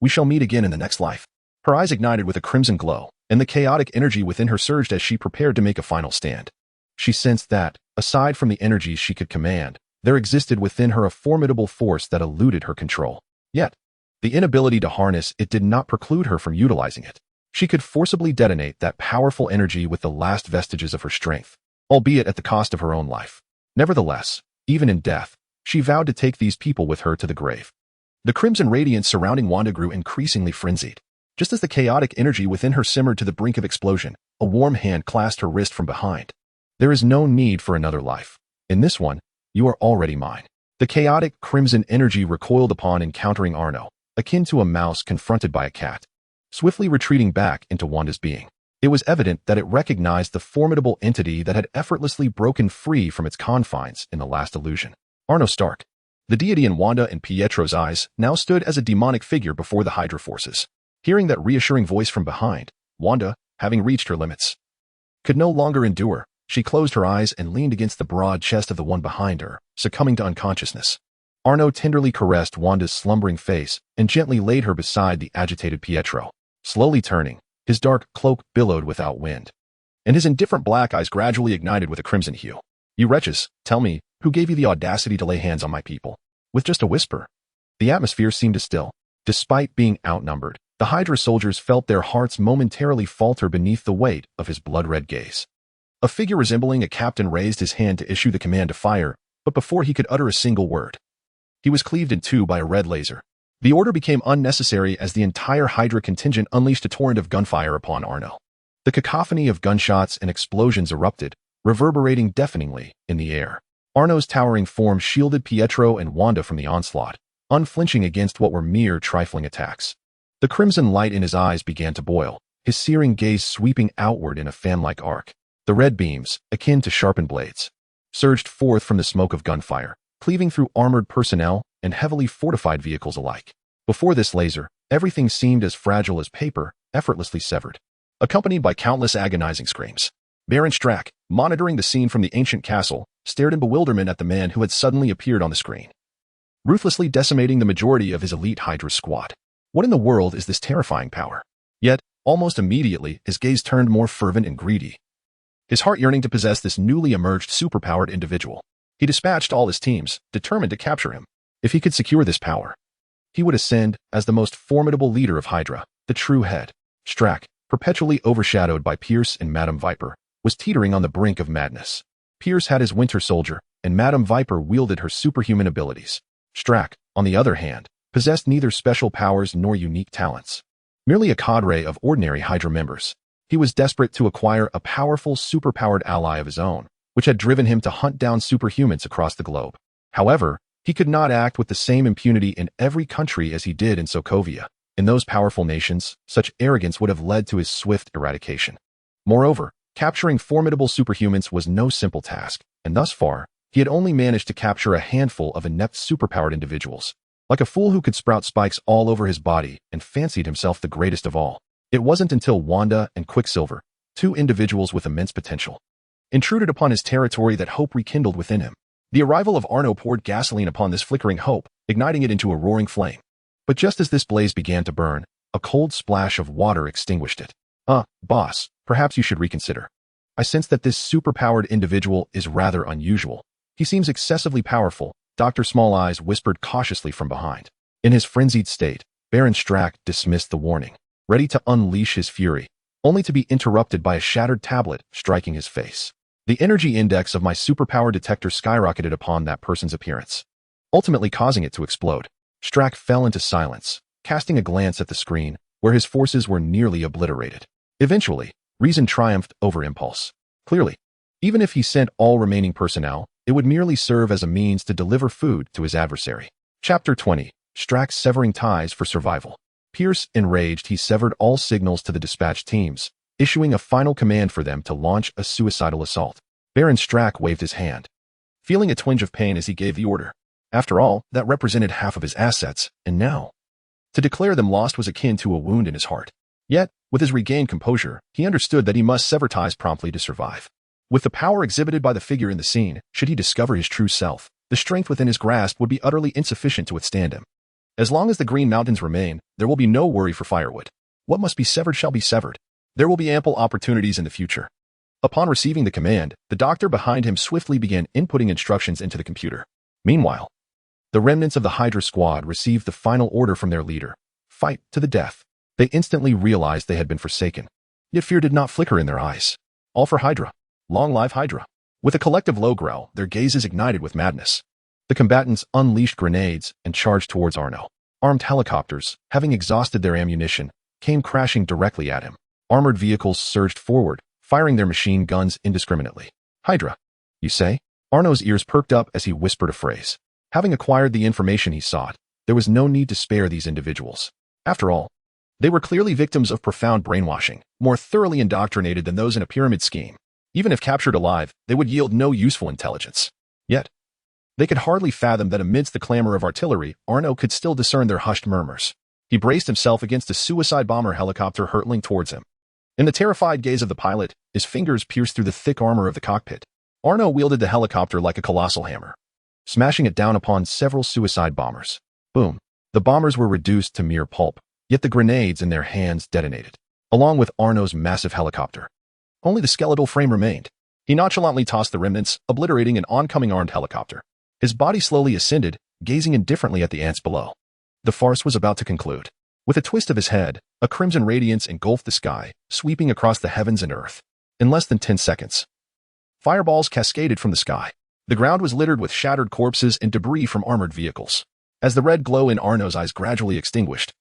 we shall meet again in the next life." Her eyes ignited with a crimson glow, and the chaotic energy within her surged as she prepared to make a final stand. She sensed that, Aside from the energies she could command, there existed within her a formidable force that eluded her control. Yet, the inability to harness it did not preclude her from utilizing it. She could forcibly detonate that powerful energy with the last vestiges of her strength, albeit at the cost of her own life. Nevertheless, even in death, she vowed to take these people with her to the grave. The crimson radiance surrounding Wanda grew increasingly frenzied. Just as the chaotic energy within her simmered to the brink of explosion, a warm hand clasped her wrist from behind. There is no need for another life. In this one, you are already mine. The chaotic crimson energy recoiled upon encountering Arno, akin to a mouse confronted by a cat, swiftly retreating back into Wanda's being. It was evident that it recognized the formidable entity that had effortlessly broken free from its confines in the last illusion. Arnold Stark, the deity in Wanda and Pietro's eyes, now stood as a demonic figure before the Hydra forces. Hearing that reassuring voice from behind, Wanda, having reached her limits, could no longer endure. She closed her eyes and leaned against the broad chest of the one behind her, succumbing to unconsciousness. Arno tenderly caressed Wanda's slumbering face and gently laid her beside the agitated Pietro. Slowly turning, his dark cloak billowed without wind, and his indifferent black eyes gradually ignited with a crimson hue. You wretches, tell me, who gave you the audacity to lay hands on my people? With just a whisper. The atmosphere seemed to still. Despite being outnumbered, the Hydra soldiers felt their hearts momentarily falter beneath the weight of his blood-red gaze. A figure resembling a captain raised his hand to issue the command to fire, but before he could utter a single word, he was cleaved in two by a red laser. The order became unnecessary as the entire Hydra contingent unleashed a torrent of gunfire upon Arno. The cacophony of gunshots and explosions erupted, reverberating deafeningly in the air. Arno's towering form shielded Pietro and Wanda from the onslaught, unflinching against what were mere trifling attacks. The crimson light in his eyes began to boil, his searing gaze sweeping outward in a fan-like arc. The red beams, akin to sharpened blades, surged forth from the smoke of gunfire, cleaving through armored personnel and heavily fortified vehicles alike. Before this laser, everything seemed as fragile as paper, effortlessly severed. Accompanied by countless agonizing screams, Baron Strack, monitoring the scene from the ancient castle, stared in bewilderment at the man who had suddenly appeared on the screen, ruthlessly decimating the majority of his elite Hydra squad. What in the world is this terrifying power? Yet, almost immediately, his gaze turned more fervent and greedy, his heart yearning to possess this newly emerged superpowered individual. He dispatched all his teams, determined to capture him. If he could secure this power, he would ascend as the most formidable leader of Hydra, the true head. Strack, perpetually overshadowed by Pierce and Madame Viper, was teetering on the brink of madness. Pierce had his Winter Soldier, and Madame Viper wielded her superhuman abilities. Strack, on the other hand, possessed neither special powers nor unique talents. Merely a cadre of ordinary Hydra members. He was desperate to acquire a powerful, superpowered ally of his own, which had driven him to hunt down superhumans across the globe. However, he could not act with the same impunity in every country as he did in Sokovia. In those powerful nations, such arrogance would have led to his swift eradication. Moreover, capturing formidable superhumans was no simple task, and thus far, he had only managed to capture a handful of inept superpowered individuals. Like a fool who could sprout spikes all over his body and fancied himself the greatest of all. It wasn't until Wanda and Quicksilver, two individuals with immense potential, intruded upon his territory that hope rekindled within him. The arrival of Arno poured gasoline upon this flickering hope, igniting it into a roaring flame. But just as this blaze began to burn, a cold splash of water extinguished it. Boss, perhaps you should reconsider. I sense that this superpowered individual is rather unusual. He seems excessively powerful, Dr. Small Eyes whispered cautiously from behind. In his frenzied state, Baron Strack dismissed the warning, ready to unleash his fury, only to be interrupted by a shattered tablet striking his face. The energy index of my superpower detector skyrocketed upon that person's appearance, ultimately causing it to explode. Strack fell into silence, casting a glance at the screen, where his forces were nearly obliterated. Eventually, reason triumphed over impulse. Clearly, even if he sent all remaining personnel, it would merely serve as a means to deliver food to his adversary. Chapter 20. Strack severing ties for survival. Pierce, enraged, he severed all signals to the dispatch teams, issuing a final command for them to launch a suicidal assault. Baron Strack waved his hand, feeling a twinge of pain as he gave the order. After all, that represented half of his assets, and now, to declare them lost was akin to a wound in his heart. Yet, with his regained composure, he understood that he must sever ties promptly to survive. With the power exhibited by the figure in the scene, should he discover his true self, the strength within his grasp would be utterly insufficient to withstand him. As long as the Green Mountains remain, there will be no worry for firewood. What must be severed shall be severed. There will be ample opportunities in the future. Upon receiving the command, the doctor behind him swiftly began inputting instructions into the computer. Meanwhile, the remnants of the Hydra squad received the final order from their leader: fight to the death. They instantly realized they had been forsaken. Yet fear did not flicker in their eyes. All for Hydra. Long live Hydra. With a collective low growl, their gazes ignited with madness. The combatants unleashed grenades and charged towards Arno. Armed helicopters, having exhausted their ammunition, came crashing directly at him. Armored vehicles surged forward, firing their machine guns indiscriminately. Hydra, you say? Arno's ears perked up as he whispered a phrase. Having acquired the information he sought, there was no need to spare these individuals. After all, they were clearly victims of profound brainwashing, more thoroughly indoctrinated than those in a pyramid scheme. Even if captured alive, they would yield no useful intelligence. Yet, they could hardly fathom that amidst the clamor of artillery, Arno could still discern their hushed murmurs. He braced himself against a suicide bomber helicopter hurtling towards him. In the terrified gaze of the pilot, his fingers pierced through the thick armor of the cockpit. Arno wielded the helicopter like a colossal hammer, smashing it down upon several suicide bombers. Boom. The bombers were reduced to mere pulp, yet the grenades in their hands detonated, along with Arno's massive helicopter. Only the skeletal frame remained. He nonchalantly tossed the remnants, obliterating an oncoming armed helicopter. His body slowly ascended, gazing indifferently at the ants below. The farce was about to conclude. With a twist of his head, a crimson radiance engulfed the sky, sweeping across the heavens and earth. In less than 10 seconds, fireballs cascaded from the sky. The ground was littered with shattered corpses and debris from armored vehicles. As the red glow in Arno's eyes gradually extinguished,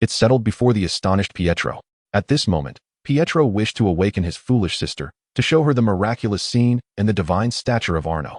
it settled before the astonished Pietro. At this moment, Pietro wished to awaken his foolish sister, to show her the miraculous scene and the divine stature of Arno.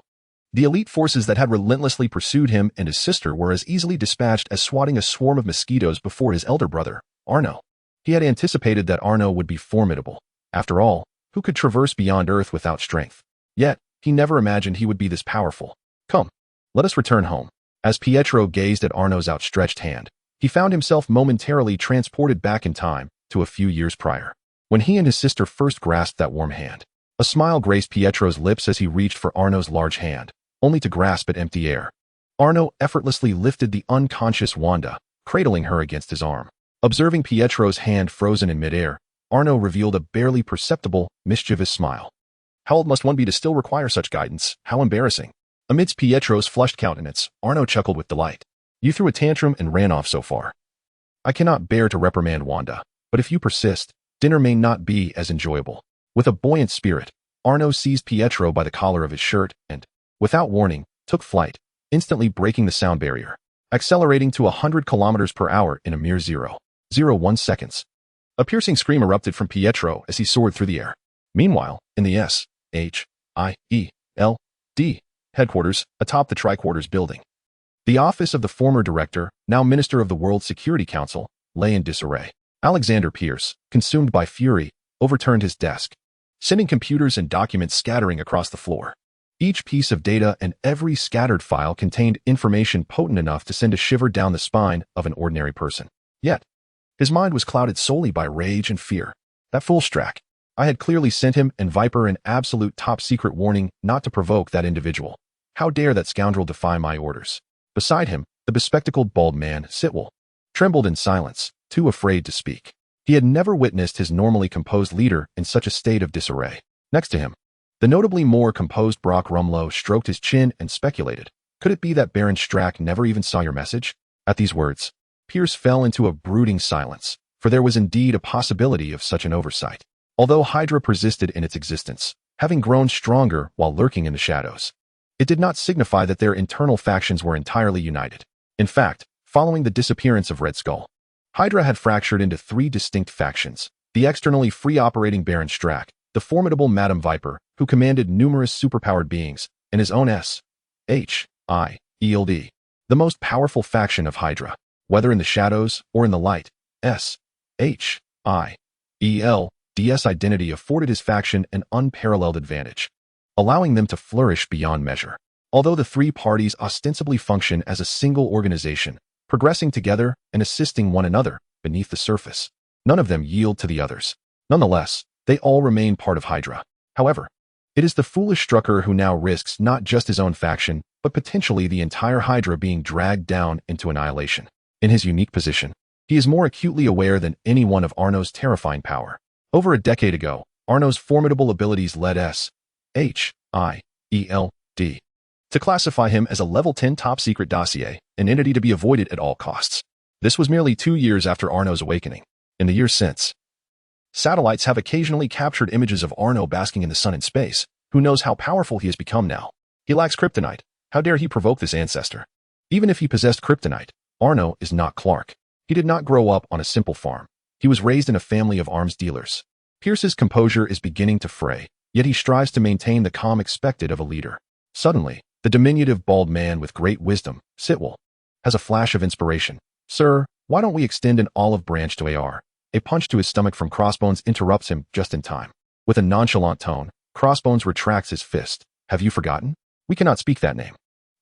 The elite forces that had relentlessly pursued him and his sister were as easily dispatched as swatting a swarm of mosquitoes before his elder brother, Arno. He had anticipated that Arno would be formidable. After all, who could traverse beyond Earth without strength? Yet, he never imagined he would be this powerful. Come, let us return home. As Pietro gazed at Arno's outstretched hand, he found himself momentarily transported back in time to a few years prior, when he and his sister first grasped that warm hand. A smile graced Pietro's lips as he reached for Arno's large hand, only to grasp at empty air. Arno effortlessly lifted the unconscious Wanda, cradling her against his arm. Observing Pietro's hand frozen in midair, Arno revealed a barely perceptible, mischievous smile. How old must one be to still require such guidance? How embarrassing. Amidst Pietro's flushed countenance, Arno chuckled with delight. You threw a tantrum and ran off so far. I cannot bear to reprimand Wanda, but if you persist, dinner may not be as enjoyable. With a buoyant spirit, Arno seized Pietro by the collar of his shirt and, without warning, took flight, instantly breaking the sound barrier, accelerating to 100 kilometers per hour in a mere 0.01 seconds. A piercing scream erupted from Pietro as he soared through the air. Meanwhile, in the SHIELD headquarters, atop the Triquarters building, the office of the former director, now Minister of the World Security Council, lay in disarray. Alexander Pierce, consumed by fury, overturned his desk, sending computers and documents scattering across the floor. Each piece of data and every scattered file contained information potent enough to send a shiver down the spine of an ordinary person. Yet, his mind was clouded solely by rage and fear. That fool Strack. I had clearly sent him and Viper an absolute top-secret warning not to provoke that individual. How dare that scoundrel defy my orders? Beside him, the bespectacled bald man, Sitwell, trembled in silence, too afraid to speak. He had never witnessed his normally composed leader in such a state of disarray. Next to him, the notably more composed Brock Rumlow stroked his chin and speculated, could it be that Baron Strack never even saw your message? At these words, Pierce fell into a brooding silence, for there was indeed a possibility of such an oversight. Although Hydra persisted in its existence, having grown stronger while lurking in the shadows, it did not signify that their internal factions were entirely united. In fact, following the disappearance of Red Skull, Hydra had fractured into 3 distinct factions: the externally free-operating Baron Strack, the formidable Madam Viper, who commanded numerous superpowered beings, and his own SHIELD, the most powerful faction of Hydra, whether in the shadows or in the light. SHIELD's identity afforded his faction an unparalleled advantage, allowing them to flourish beyond measure. Although the 3 parties ostensibly function as a single organization, progressing together and assisting one another beneath the surface, none of them yield to the others. Nonetheless, they all remain part of Hydra. However, it is the foolish Strucker who now risks not just his own faction, but potentially the entire Hydra being dragged down into annihilation. In his unique position, he is more acutely aware than anyone of Arno's terrifying power. Over a decade ago, Arno's formidable abilities led S.H.I.E.L.D. to classify him as a level 10 top-secret dossier, an entity to be avoided at all costs. This was merely 2 years after Arno's awakening. In the years since, satellites have occasionally captured images of Arno basking in the sun in space. Who knows how powerful he has become now? He lacks kryptonite. How dare he provoke this ancestor? Even if he possessed kryptonite, Arno is not Clark. He did not grow up on a simple farm. He was raised in a family of arms dealers. Pierce's composure is beginning to fray, yet he strives to maintain the calm expected of a leader. Suddenly, the diminutive bald man with great wisdom, Sitwell, has a flash of inspiration. Sir, why don't we extend an olive branch to AR? A punch to his stomach from Crossbones interrupts him just in time. With a nonchalant tone, Crossbones retracts his fist. Have you forgotten? We cannot speak that name.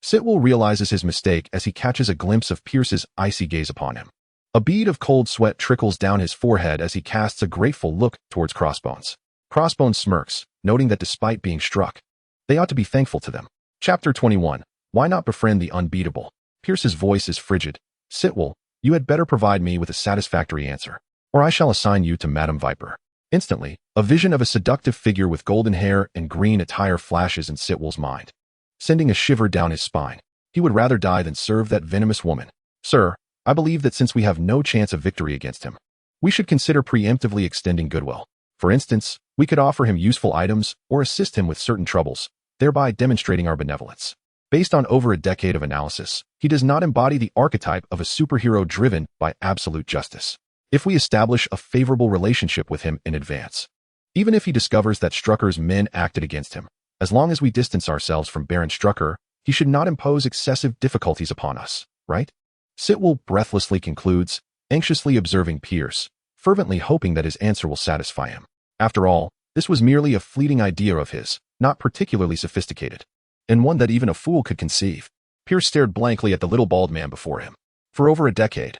Sitwell realizes his mistake as he catches a glimpse of Pierce's icy gaze upon him. A bead of cold sweat trickles down his forehead as he casts a grateful look towards Crossbones. Crossbones smirks, noting that despite being struck, they ought to be thankful to them. Chapter 21. Why not befriend the unbeatable? Pierce's voice is frigid. Sitwell, you had better provide me with a satisfactory answer, or I shall assign you to Madame Viper. Instantly, a vision of a seductive figure with golden hair and green attire flashes in Sitwell's mind, sending a shiver down his spine. He would rather die than serve that venomous woman. Sir, I believe that since we have no chance of victory against him, we should consider preemptively extending goodwill. For instance, we could offer him useful items or assist him with certain troubles, thereby demonstrating our benevolence. Based on over a decade of analysis, he does not embody the archetype of a superhero driven by absolute justice. If we establish a favorable relationship with him in advance, even if he discovers that Strucker's men acted against him, as long as we distance ourselves from Baron Strucker, he should not impose excessive difficulties upon us, right? Sitwell breathlessly concludes, anxiously observing Pierce, fervently hoping that his answer will satisfy him. After all, this was merely a fleeting idea of his, not particularly sophisticated, and one that even a fool could conceive. Pierce stared blankly at the little bald man before him. For over a decade,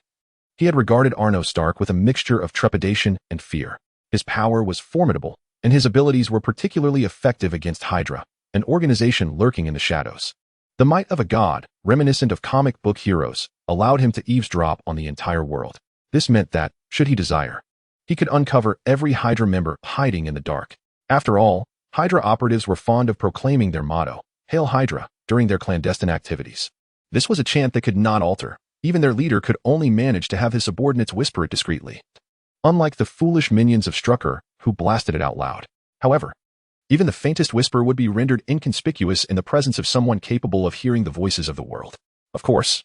he had regarded Arnold Stark with a mixture of trepidation and fear. His power was formidable, and his abilities were particularly effective against Hydra, an organization lurking in the shadows. The might of a god, reminiscent of comic book heroes, allowed him to eavesdrop on the entire world. This meant that, should he desire, he could uncover every Hydra member hiding in the dark. After all, Hydra operatives were fond of proclaiming their motto, Hail Hydra, during their clandestine activities. This was a chant that could not alter. Even their leader could only manage to have his subordinates whisper it discreetly, unlike the foolish minions of Strucker, who blasted it out loud. However, even the faintest whisper would be rendered inconspicuous in the presence of someone capable of hearing the voices of the world. Of course,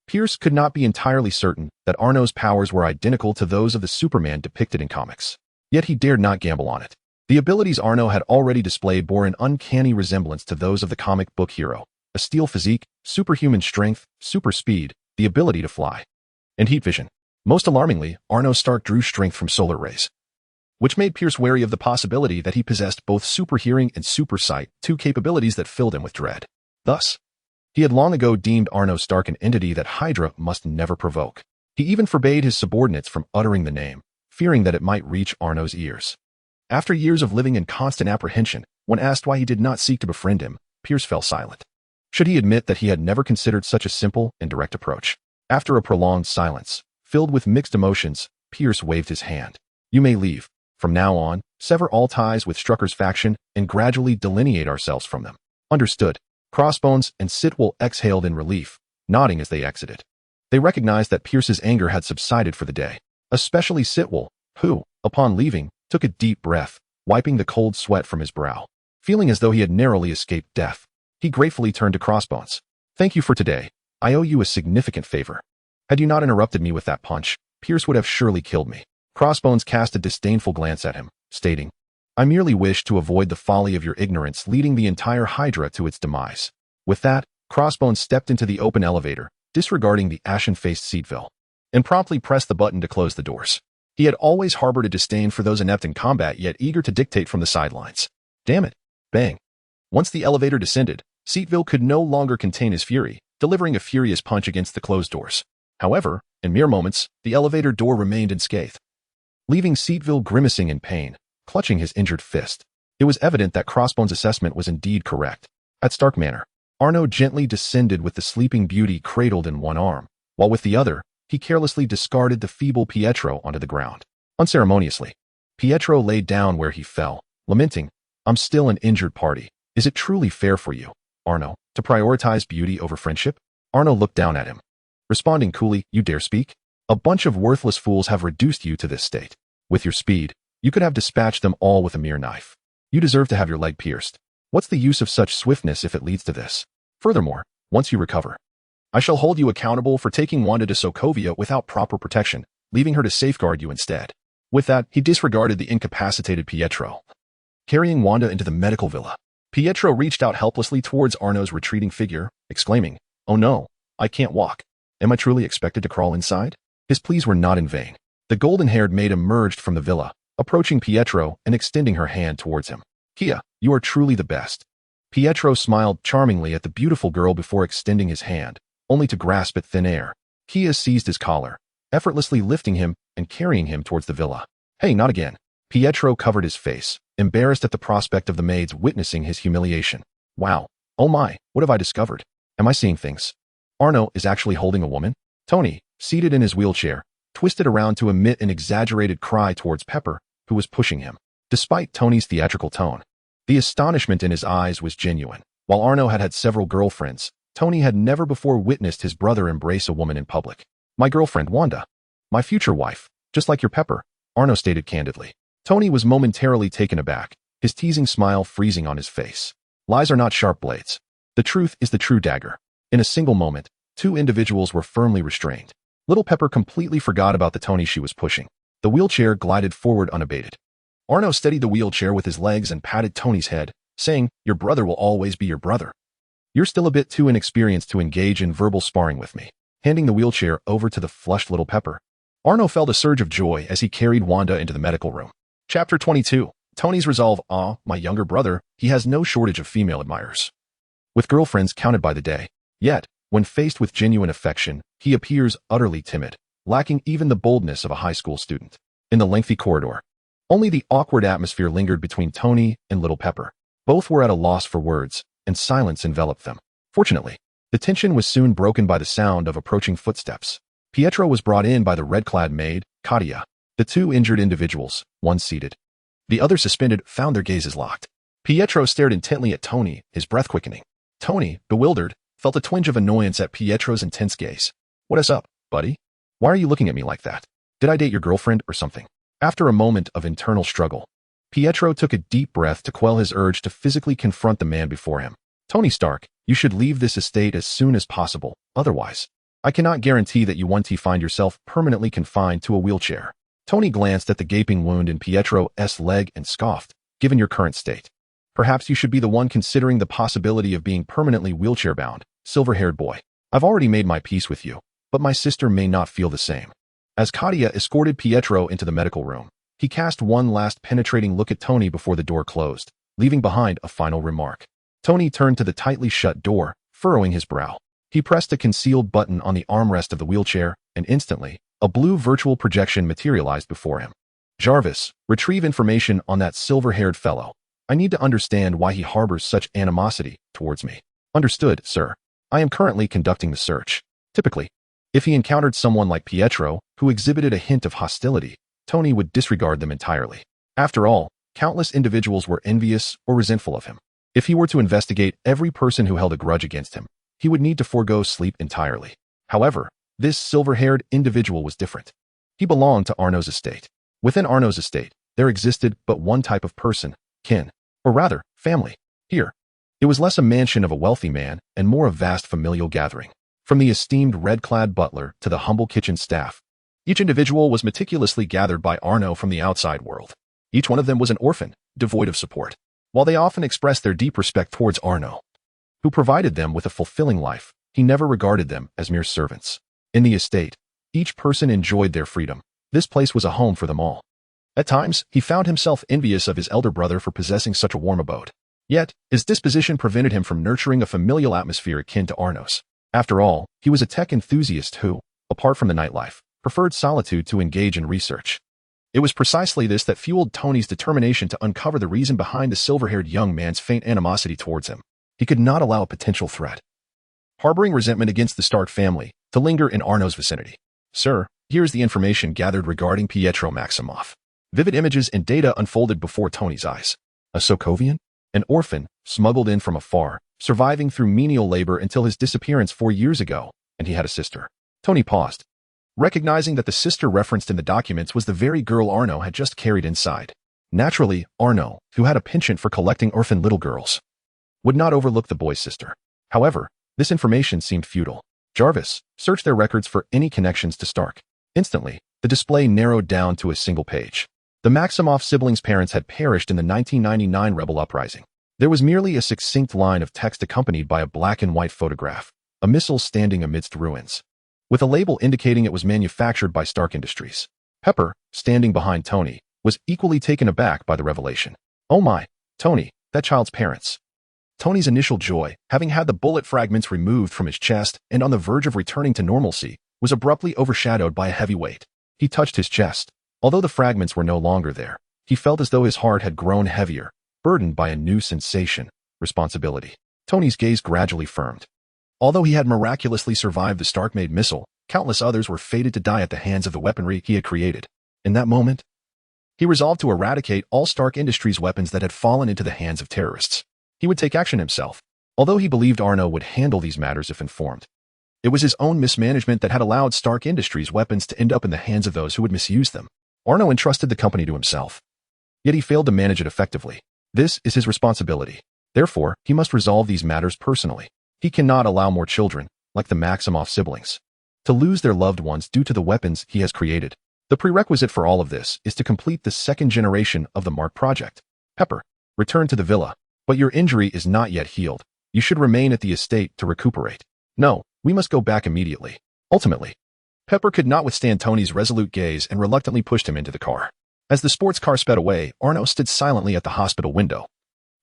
Pierce could not be entirely certain that Arno's powers were identical to those of the Superman depicted in comics. Yet he dared not gamble on it. The abilities Arno had already displayed bore an uncanny resemblance to those of the comic book hero: a steel physique, superhuman strength, super speed, the ability to fly, and heat vision. Most alarmingly, Arnold Stark drew strength from solar rays, which made Pierce wary of the possibility that he possessed both super hearing and super sight, two capabilities that filled him with dread. Thus, he had long ago deemed Arnold Stark an entity that Hydra must never provoke. He even forbade his subordinates from uttering the name, fearing that it might reach Arno's ears. After years of living in constant apprehension, when asked why he did not seek to befriend him, Pierce fell silent. Should he admit that he had never considered such a simple and direct approach? After a prolonged silence, filled with mixed emotions, Pierce waved his hand. You may leave. From now on, sever all ties with Strucker's faction and gradually delineate ourselves from them. Understood. Crossbones and Sitwell exhaled in relief, nodding as they exited. They recognized that Pierce's anger had subsided for the day, especially Sitwell, who, upon leaving, took a deep breath, wiping the cold sweat from his brow. Feeling as though he had narrowly escaped death, he gratefully turned to Crossbones. Thank you for today. I owe you a significant favor. Had you not interrupted me with that punch, Pierce would have surely killed me. Crossbones cast a disdainful glance at him, stating, I merely wish to avoid the folly of your ignorance leading the entire Hydra to its demise. With that, Crossbones stepped into the open elevator, disregarding the ashen-faced Seatville, and promptly pressed the button to close the doors. He had always harbored a disdain for those inept in combat yet eager to dictate from the sidelines. Damn it. Bang. Once the elevator descended, Seatville could no longer contain his fury, delivering a furious punch against the closed doors. However, in mere moments, the elevator door remained unscathed, leaving Seatville grimacing in pain, clutching his injured fist. It was evident that Crossbones' assessment was indeed correct. At Stark Manor, Arno gently descended with the sleeping beauty cradled in one arm, while with the other, he carelessly discarded the feeble Pietro onto the ground. Unceremoniously, Pietro laid down where he fell, lamenting, "I'm still an injured party. Is it truly fair for you, Arno, to prioritize beauty over friendship?" Arno looked down at him, responding coolly, "You dare speak? A bunch of worthless fools have reduced you to this state. With your speed, you could have dispatched them all with a mere knife. You deserve to have your leg pierced. What's the use of such swiftness if it leads to this? Furthermore, once you recover, I shall hold you accountable for taking Wanda to Sokovia without proper protection, leaving her to safeguard you instead." With that, he disregarded the incapacitated Pietro, carrying Wanda into the medical villa. Pietro reached out helplessly towards Arno's retreating figure, exclaiming, "Oh no, I can't walk. Am I truly expected to crawl inside?" His pleas were not in vain. The golden-haired maid emerged from the villa, approaching Pietro and extending her hand towards him. "Kia, you are truly the best." Pietro smiled charmingly at the beautiful girl before extending his hand, only to grasp at thin air. Kia seized his collar, effortlessly lifting him and carrying him towards the villa. "Hey, not again." Pietro covered his face, embarrassed at the prospect of the maids witnessing his humiliation. "Wow. Oh my, what have I discovered? Am I seeing things? Arno is actually holding a woman?" Tony, seated in his wheelchair, twisted around to emit an exaggerated cry towards Pepper, who was pushing him. Despite Tony's theatrical tone, the astonishment in his eyes was genuine. While Arno had had several girlfriends, Tony had never before witnessed his brother embrace a woman in public. "My girlfriend, Wanda. My future wife, just like your Pepper," Arno stated candidly. Tony was momentarily taken aback, his teasing smile freezing on his face. Lies are not sharp blades. The truth is the true dagger. In a single moment, two individuals were firmly restrained. Little Pepper completely forgot about the Tony she was pushing. The wheelchair glided forward unabated. Arno steadied the wheelchair with his legs and patted Tony's head, saying, "Your brother will always be your brother. You're still a bit too inexperienced to engage in verbal sparring with me," handing the wheelchair over to the flushed Little Pepper. Arno felt a surge of joy as he carried Wanda into the medical room. Chapter 22. Tony's resolve. My younger brother, he has no shortage of female admirers, with girlfriends counted by the day. Yet, when faced with genuine affection, he appears utterly timid, lacking even the boldness of a high school student. In the lengthy corridor, only the awkward atmosphere lingered between Tony and Little Pepper. Both were at a loss for words, and silence enveloped them. Fortunately, the tension was soon broken by the sound of approaching footsteps. Pietro was brought in by the red-clad maid, Katia. The two injured individuals, one seated, the other suspended, found their gazes locked. Pietro stared intently at Tony, his breath quickening. Tony, bewildered, felt a twinge of annoyance at Pietro's intense gaze. "What is up, buddy? Why are you looking at me like that? Did I date your girlfriend or something?" After a moment of internal struggle, Pietro took a deep breath to quell his urge to physically confront the man before him. "Tony Stark, you should leave this estate as soon as possible. Otherwise, I cannot guarantee that you won't find yourself permanently confined to a wheelchair." Tony glanced at the gaping wound in Pietro's leg and scoffed, "Given your current state, perhaps you should be the one considering the possibility of being permanently wheelchair-bound, silver-haired boy. I've already made my peace with you, but my sister may not feel the same." As Katia escorted Pietro into the medical room, he cast one last penetrating look at Tony before the door closed, leaving behind a final remark. Tony turned to the tightly shut door, furrowing his brow. He pressed a concealed button on the armrest of the wheelchair, and instantly, a blue virtual projection materialized before him. "Jarvis, retrieve information on that silver-haired fellow. I need to understand why he harbors such animosity towards me." "Understood, sir. I am currently conducting the search." Typically, if he encountered someone like Pietro, who exhibited a hint of hostility, Tony would disregard them entirely. After all, countless individuals were envious or resentful of him. If he were to investigate every person who held a grudge against him, he would need to forego sleep entirely. However, this silver-haired individual was different. He belonged to Arno's estate. Within Arno's estate, there existed but one type of person, kin, or rather, family. Here, it was less a mansion of a wealthy man and more a vast familial gathering. From the esteemed red-clad butler to the humble kitchen staff, each individual was meticulously gathered by Arno from the outside world. Each one of them was an orphan, devoid of support. While they often expressed their deep respect towards Arno, who provided them with a fulfilling life, he never regarded them as mere servants. In the estate, each person enjoyed their freedom. This place was a home for them all. At times, he found himself envious of his elder brother for possessing such a warm abode. Yet, his disposition prevented him from nurturing a familial atmosphere akin to Arno's. After all, he was a tech enthusiast who, apart from the nightlife, preferred solitude to engage in research. It was precisely this that fueled Tony's determination to uncover the reason behind the silver-haired young man's faint animosity towards him. He could not allow a potential threat, harboring resentment against the Stark family, to linger in Arno's vicinity. "Sir, here's the information gathered regarding Pietro Maximoff. Vivid images and data unfolded before Tony's eyes. A Sokovian? An orphan, smuggled in from afar, surviving through menial labor until his disappearance 4 years ago, and he had a sister. Tony paused, recognizing that the sister referenced in the documents was the very girl Arno had just carried inside. Naturally, Arno, who had a penchant for collecting orphan little girls, would not overlook the boy's sister. However, this information seemed futile. Jarvis, search their records for any connections to Stark. Instantly, the display narrowed down to a single page. The Maximoff siblings' parents had perished in the 1999 rebel uprising. There was merely a succinct line of text accompanied by a black and white photograph, a missile standing amidst ruins, with a label indicating it was manufactured by Stark Industries. Pepper, standing behind Tony, was equally taken aback by the revelation. "Oh my, Tony, that child's parents." Tony's initial joy, having had the bullet fragments removed from his chest and on the verge of returning to normalcy, was abruptly overshadowed by a heavy weight. He touched his chest. Although the fragments were no longer there, he felt as though his heart had grown heavier, burdened by a new sensation, responsibility. Tony's gaze gradually firmed. Although he had miraculously survived the Stark-made missile, countless others were fated to die at the hands of the weaponry he had created. In that moment, he resolved to eradicate all Stark Industries weapons that had fallen into the hands of terrorists. He would take action himself, although he believed Arno would handle these matters if informed. It was his own mismanagement that had allowed Stark Industries weapons to end up in the hands of those who would misuse them. Arno entrusted the company to himself, yet he failed to manage it effectively. This is his responsibility. Therefore, he must resolve these matters personally. He cannot allow more children, like the Maximoff siblings, to lose their loved ones due to the weapons he has created. The prerequisite for all of this is to complete the second generation of the Mark project. Pepper, return to the villa, but your injury is not yet healed. You should remain at the estate to recuperate. No, we must go back immediately. Ultimately, Pepper could not withstand Tony's resolute gaze and reluctantly pushed him into the car. As the sports car sped away, Arno stood silently at the hospital window,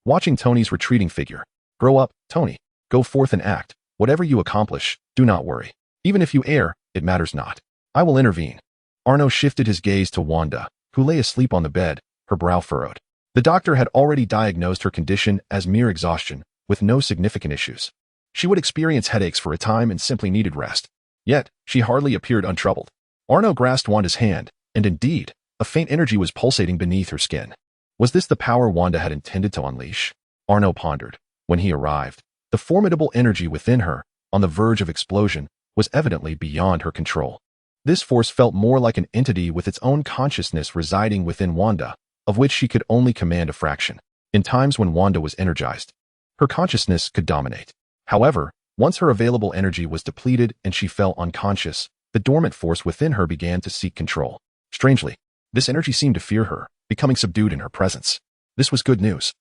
watching Tony's retreating figure. Grow up, Tony. Go forth and act. Whatever you accomplish, do not worry. Even if you err, it matters not. I will intervene. Arno shifted his gaze to Wanda, who lay asleep on the bed, her brow furrowed. The doctor had already diagnosed her condition as mere exhaustion, with no significant issues. She would experience headaches for a time and simply needed rest. Yet, she hardly appeared untroubled. Arno grasped Wanda's hand, and indeed, a faint energy was pulsating beneath her skin. Was this the power Wanda had intended to unleash? Arno pondered. When he arrived, the formidable energy within her, on the verge of explosion, was evidently beyond her control. This force felt more like an entity with its own consciousness residing within Wanda, of which she could only command a fraction. In times when Wanda was energized, her consciousness could dominate. However, once her available energy was depleted and she fell unconscious, the dormant force within her began to seek control. Strangely, this energy seemed to fear her, becoming subdued in her presence. This was good news.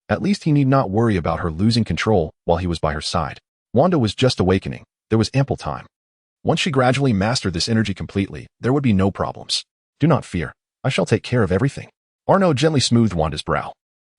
At least he need not worry about her losing control while he was by her side. Wanda was just awakening. There was ample time. Once she gradually mastered this energy completely, there would be no problems. Do not fear. I shall take care of everything. Arno gently smoothed Wanda's brow.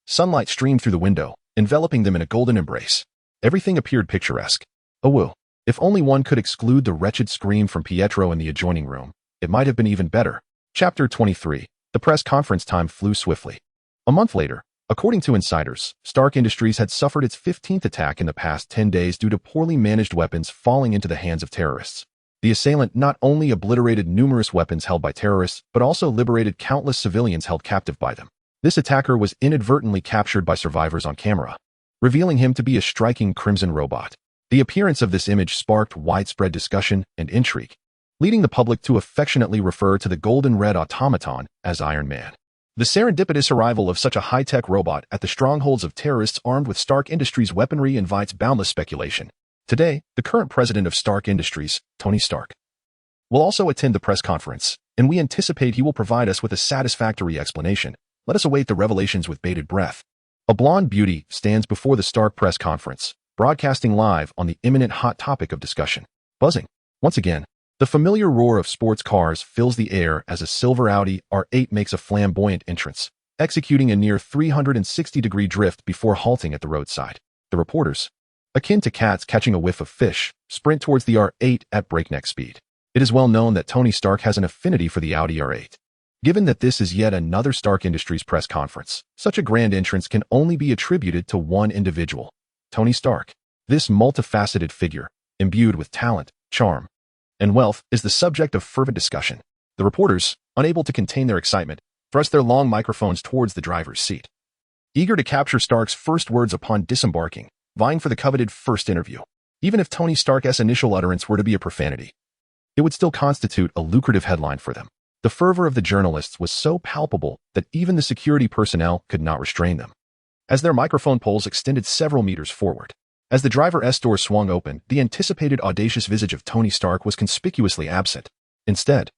Sunlight streamed through the window, enveloping them in a golden embrace. Everything appeared picturesque. Oh woo. If only one could exclude the wretched scream from Pietro in the adjoining room, it might have been even better. Chapter 23. The press conference time flew swiftly. A month later, according to insiders, Stark Industries had suffered its 15th attack in the past 10 days due to poorly managed weapons falling into the hands of terrorists. The assailant not only obliterated numerous weapons held by terrorists, but also liberated countless civilians held captive by them. This attacker was inadvertently captured by survivors on camera, revealing him to be a striking crimson robot. The appearance of this image sparked widespread discussion and intrigue, leading the public to affectionately refer to the golden red automaton as Iron Man. The serendipitous arrival of such a high-tech robot at the strongholds of terrorists armed with Stark Industries weaponry invites boundless speculation. Today, the current president of Stark Industries, Tony Stark, will also attend the press conference, and we anticipate he will provide us with a satisfactory explanation. Let us await the revelations with bated breath. A blonde beauty stands before the Stark press conference, broadcasting live on the imminent hot topic of discussion. Buzzing. Once again, the familiar roar of sports cars fills the air as a silver Audi R8 makes a flamboyant entrance, executing a near 360-degree drift before halting at the roadside. The reporters, akin to cats catching a whiff of fish, sprint towards the R8 at breakneck speed. It is well known that Tony Stark has an affinity for the Audi R8. Given that this is yet another Stark Industries press conference, such a grand entrance can only be attributed to one individual, Tony Stark. This multifaceted figure, imbued with talent, charm, and wealth, is the subject of fervent discussion. The reporters, unable to contain their excitement, thrust their long microphones towards the driver's seat, eager to capture Stark's first words upon disembarking, vying for the coveted first interview. Even if Tony Stark's initial utterance were to be a profanity, it would still constitute a lucrative headline for them. The fervor of the journalists was so palpable that even the security personnel could not restrain them, as their microphone poles extended several meters forward. As the driver's door swung open, the anticipated audacious visage of Tony Stark was conspicuously absent. Instead,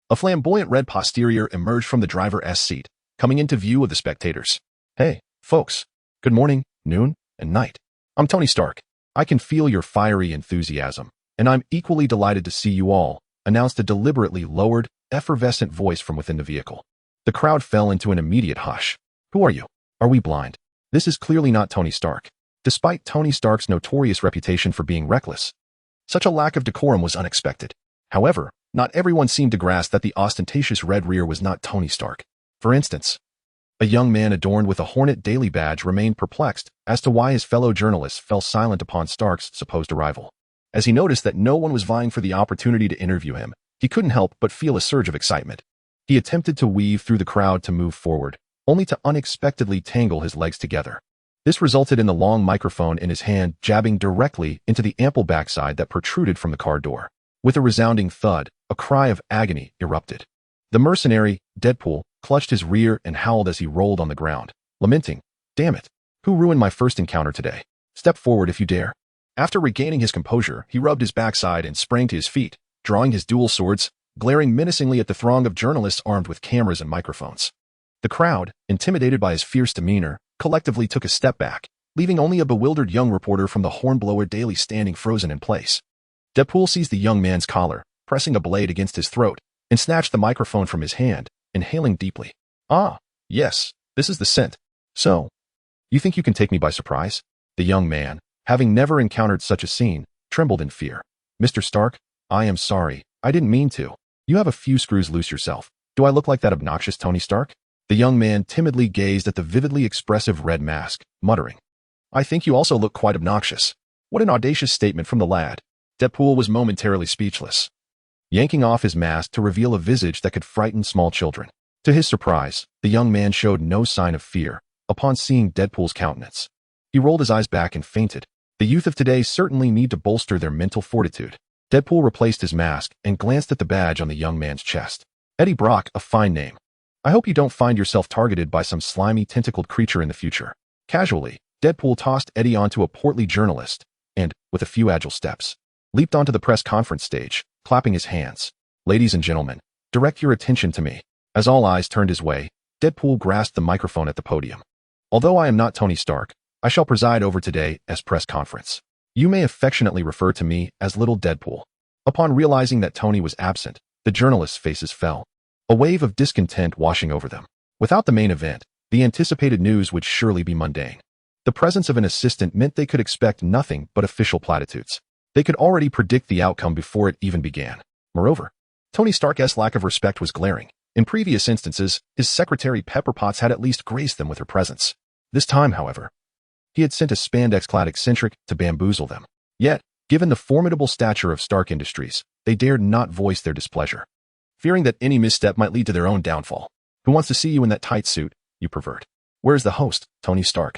a flamboyant red posterior emerged from the driver's seat, coming into view of the spectators. "Hey, folks. Good morning, noon, and night. I'm Tony Stark. I can feel your fiery enthusiasm, and I'm equally delighted to see you all," announced a deliberately lowered, effervescent voice from within the vehicle. The crowd fell into an immediate hush. "Who are you? Are we blind? This is clearly not Tony Stark." Despite Tony Stark's notorious reputation for being reckless, such a lack of decorum was unexpected. However, not everyone seemed to grasp that the ostentatious red rear was not Tony Stark. For instance, a young man adorned with a Hornet Daily badge remained perplexed as to why his fellow journalists fell silent upon Stark's supposed arrival. As he noticed that no one was vying for the opportunity to interview him, he couldn't help but feel a surge of excitement. He attempted to weave through the crowd to move forward, only to unexpectedly tangle his legs together. This resulted in the long microphone in his hand jabbing directly into the ample backside that protruded from the car door. With a resounding thud, a cry of agony erupted. The mercenary, Deadpool, clutched his rear and howled as he rolled on the ground, lamenting, "Damn it! Who ruined my first encounter today? Step forward if you dare." After regaining his composure, he rubbed his backside and sprang to his feet, drawing his dual swords, glaring menacingly at the throng of journalists armed with cameras and microphones. The crowd, intimidated by his fierce demeanor, collectively took a step back, leaving only a bewildered young reporter from the Hornblower Daily standing frozen in place. Deadpool seized the young man's collar, pressing a blade against his throat, and snatched the microphone from his hand, inhaling deeply. "Ah, yes, this is the scent. So, you think you can take me by surprise?" The young man, having never encountered such a scene, trembled in fear. "Mr. Stark, I am sorry. I didn't mean to. You have a few screws loose yourself. Do I look like that obnoxious Tony Stark?" The young man timidly gazed at the vividly expressive red mask, muttering, "I think you also look quite obnoxious." What an audacious statement from the lad. Deadpool was momentarily speechless, yanking off his mask to reveal a visage that could frighten small children. To his surprise, the young man showed no sign of fear upon seeing Deadpool's countenance. He rolled his eyes back and fainted. The youth of today certainly need to bolster their mental fortitude. Deadpool replaced his mask and glanced at the badge on the young man's chest. "Eddie Brock, a fine name. I hope you don't find yourself targeted by some slimy tentacled creature in the future." Casually, Deadpool tossed Eddie onto a portly journalist and, with a few agile steps, leaped onto the press conference stage, clapping his hands. "Ladies and gentlemen, direct your attention to me." As all eyes turned his way, Deadpool grasped the microphone at the podium. "Although I am not Tony Stark, I shall preside over today's press conference. You may affectionately refer to me as Little Deadpool." Upon realizing that Tony was absent, the journalists' faces fell, a wave of discontent washing over them. Without the main event, the anticipated news would surely be mundane. The presence of an assistant meant they could expect nothing but official platitudes. They could already predict the outcome before it even began. Moreover, Tony Stark's lack of respect was glaring. In previous instances, his secretary Pepper Potts had at least graced them with her presence. This time, however, he had sent a spandex-clad eccentric to bamboozle them. Yet, given the formidable stature of Stark Industries, they dared not voice their displeasure, fearing that any misstep might lead to their own downfall. "Who wants to see you in that tight suit, you pervert? Where's the host, Tony Stark?"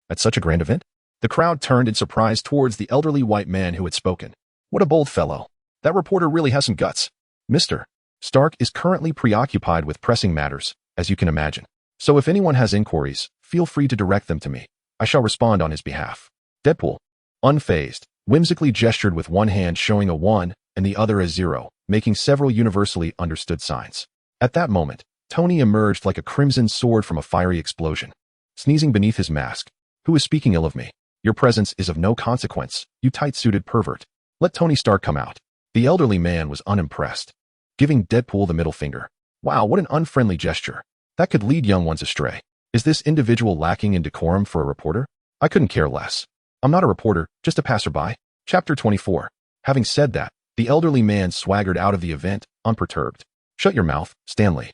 At such a grand event, the crowd turned in surprise towards the elderly white man who had spoken. "What a bold fellow. That reporter really has some guts." "Mr. Stark is currently preoccupied with pressing matters, as you can imagine. So if anyone has inquiries, feel free to direct them to me. I shall respond on his behalf." Deadpool, unfazed, whimsically gestured with one hand showing a 1 and the other a 0, making several universally understood signs. At that moment, Tony emerged like a crimson sword from a fiery explosion, sneezing beneath his mask. "Who is speaking ill of me? Your presence is of no consequence, you tight-suited pervert. Let Tony Stark come out." The elderly man was unimpressed, giving Deadpool the middle finger. "Wow, what an unfriendly gesture. That could lead young ones astray. Is this individual lacking in decorum for a reporter? I couldn't care less. I'm not a reporter, just a passerby." Chapter 24. Having said that, the elderly man swaggered out of the event, unperturbed. "Shut your mouth, Stanley."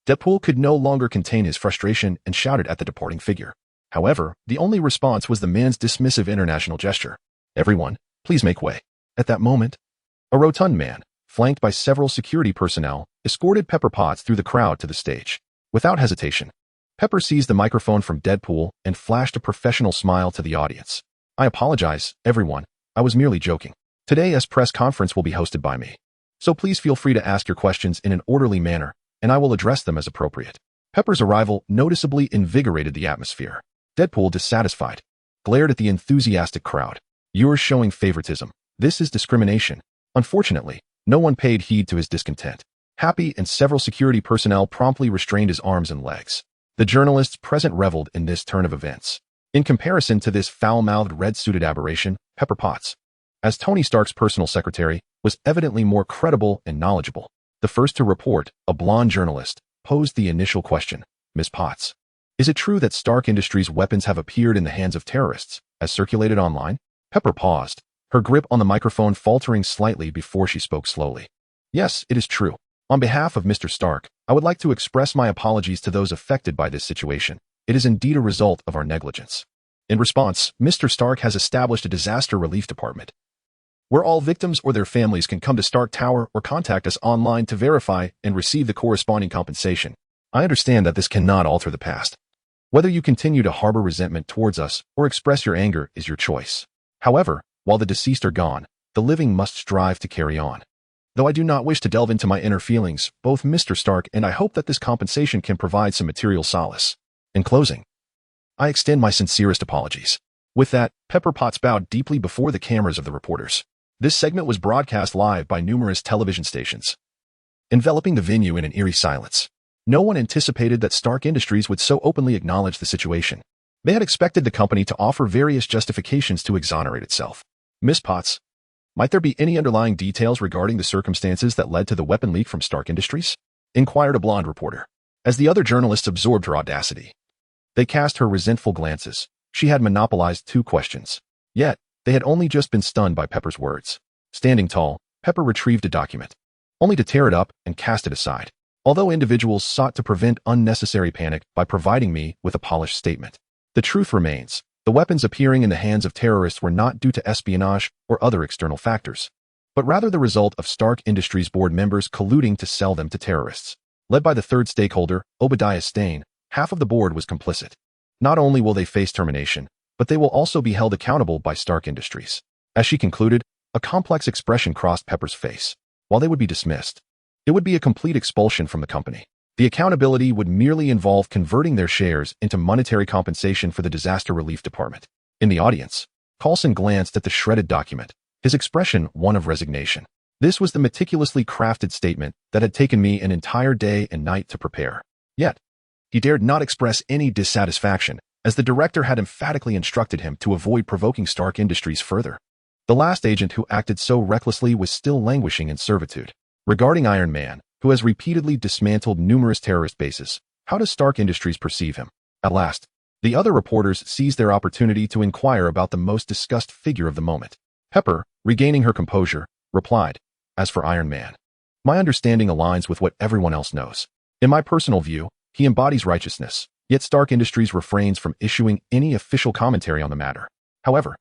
Deadpool could no longer contain his frustration and shouted at the departing figure. However, the only response was the man's dismissive international gesture. "Everyone, please make way." At that moment, a rotund man, flanked by several security personnel, escorted Pepper Potts through the crowd to the stage. Without hesitation, Pepper seized the microphone from Deadpool and flashed a professional smile to the audience. I apologize, everyone. I was merely joking. Today's press conference will be hosted by me. So please feel free to ask your questions in an orderly manner, and I will address them as appropriate. Pepper's arrival noticeably invigorated the atmosphere. Deadpool, dissatisfied, glared at the enthusiastic crowd. You're showing favoritism. This is discrimination. Unfortunately, no one paid heed to his discontent. Happy and several security personnel promptly restrained his arms and legs. The journalists present reveled in this turn of events. In comparison to this foul-mouthed, red-suited aberration, Pepper Potts, as Tony Stark's personal secretary, was evidently more credible and knowledgeable. The first to report, a blonde journalist, posed the initial question. Ms. Potts, is it true that Stark Industries' weapons have appeared in the hands of terrorists, as circulated online? Pepper paused, her grip on the microphone faltering slightly before she spoke slowly. Yes, it is true. On behalf of Mr. Stark, I would like to express my apologies to those affected by this situation. It is indeed a result of our negligence. In response, Mr. Stark has established a disaster relief department, where all victims or their families can come to Stark Tower or contact us online to verify and receive the corresponding compensation. I understand that this cannot alter the past. Whether you continue to harbor resentment towards us or express your anger is your choice. However, while the deceased are gone, the living must strive to carry on. Though I do not wish to delve into my inner feelings, both Mr. Stark and I hope that this compensation can provide some material solace. In closing, I extend my sincerest apologies. With that, Pepper Potts bowed deeply before the cameras of the reporters. This segment was broadcast live by numerous television stations, enveloping the venue in an eerie silence. No one anticipated that Stark Industries would so openly acknowledge the situation. They had expected the company to offer various justifications to exonerate itself. Ms. Potts, might there be any underlying details regarding the circumstances that led to the weapon leak from Stark Industries? Inquired a blonde reporter. As the other journalists absorbed her audacity, they cast her resentful glances. She had monopolized 2 questions. Yet, they had only just been stunned by Pepper's words. Standing tall, Pepper retrieved a document, only to tear it up and cast it aside. Although individuals sought to prevent unnecessary panic by providing me with a polished statement, the truth remains. The weapons appearing in the hands of terrorists were not due to espionage or other external factors, but rather the result of Stark Industries board members colluding to sell them to terrorists. Led by the third stakeholder, Obadiah Stane, half of the board was complicit. Not only will they face termination, but they will also be held accountable by Stark Industries. As she concluded, a complex expression crossed Pepper's face. While they would be dismissed, it would be a complete expulsion from the company. The accountability would merely involve converting their shares into monetary compensation for the disaster relief department. In the audience, Coulson glanced at the shredded document, his expression one of resignation. This was the meticulously crafted statement that had taken me an entire day and night to prepare. Yet, he dared not express any dissatisfaction, as the director had emphatically instructed him to avoid provoking Stark Industries further. The last agent who acted so recklessly was still languishing in servitude. Regarding Iron Man, who has repeatedly dismantled numerous terrorist bases, how does Stark Industries perceive him? At last, the other reporters seized their opportunity to inquire about the most discussed figure of the moment. Pepper, regaining her composure, replied, as for Iron Man, my understanding aligns with what everyone else knows. In my personal view, he embodies righteousness, yet Stark Industries refrains from issuing any official commentary on the matter. However,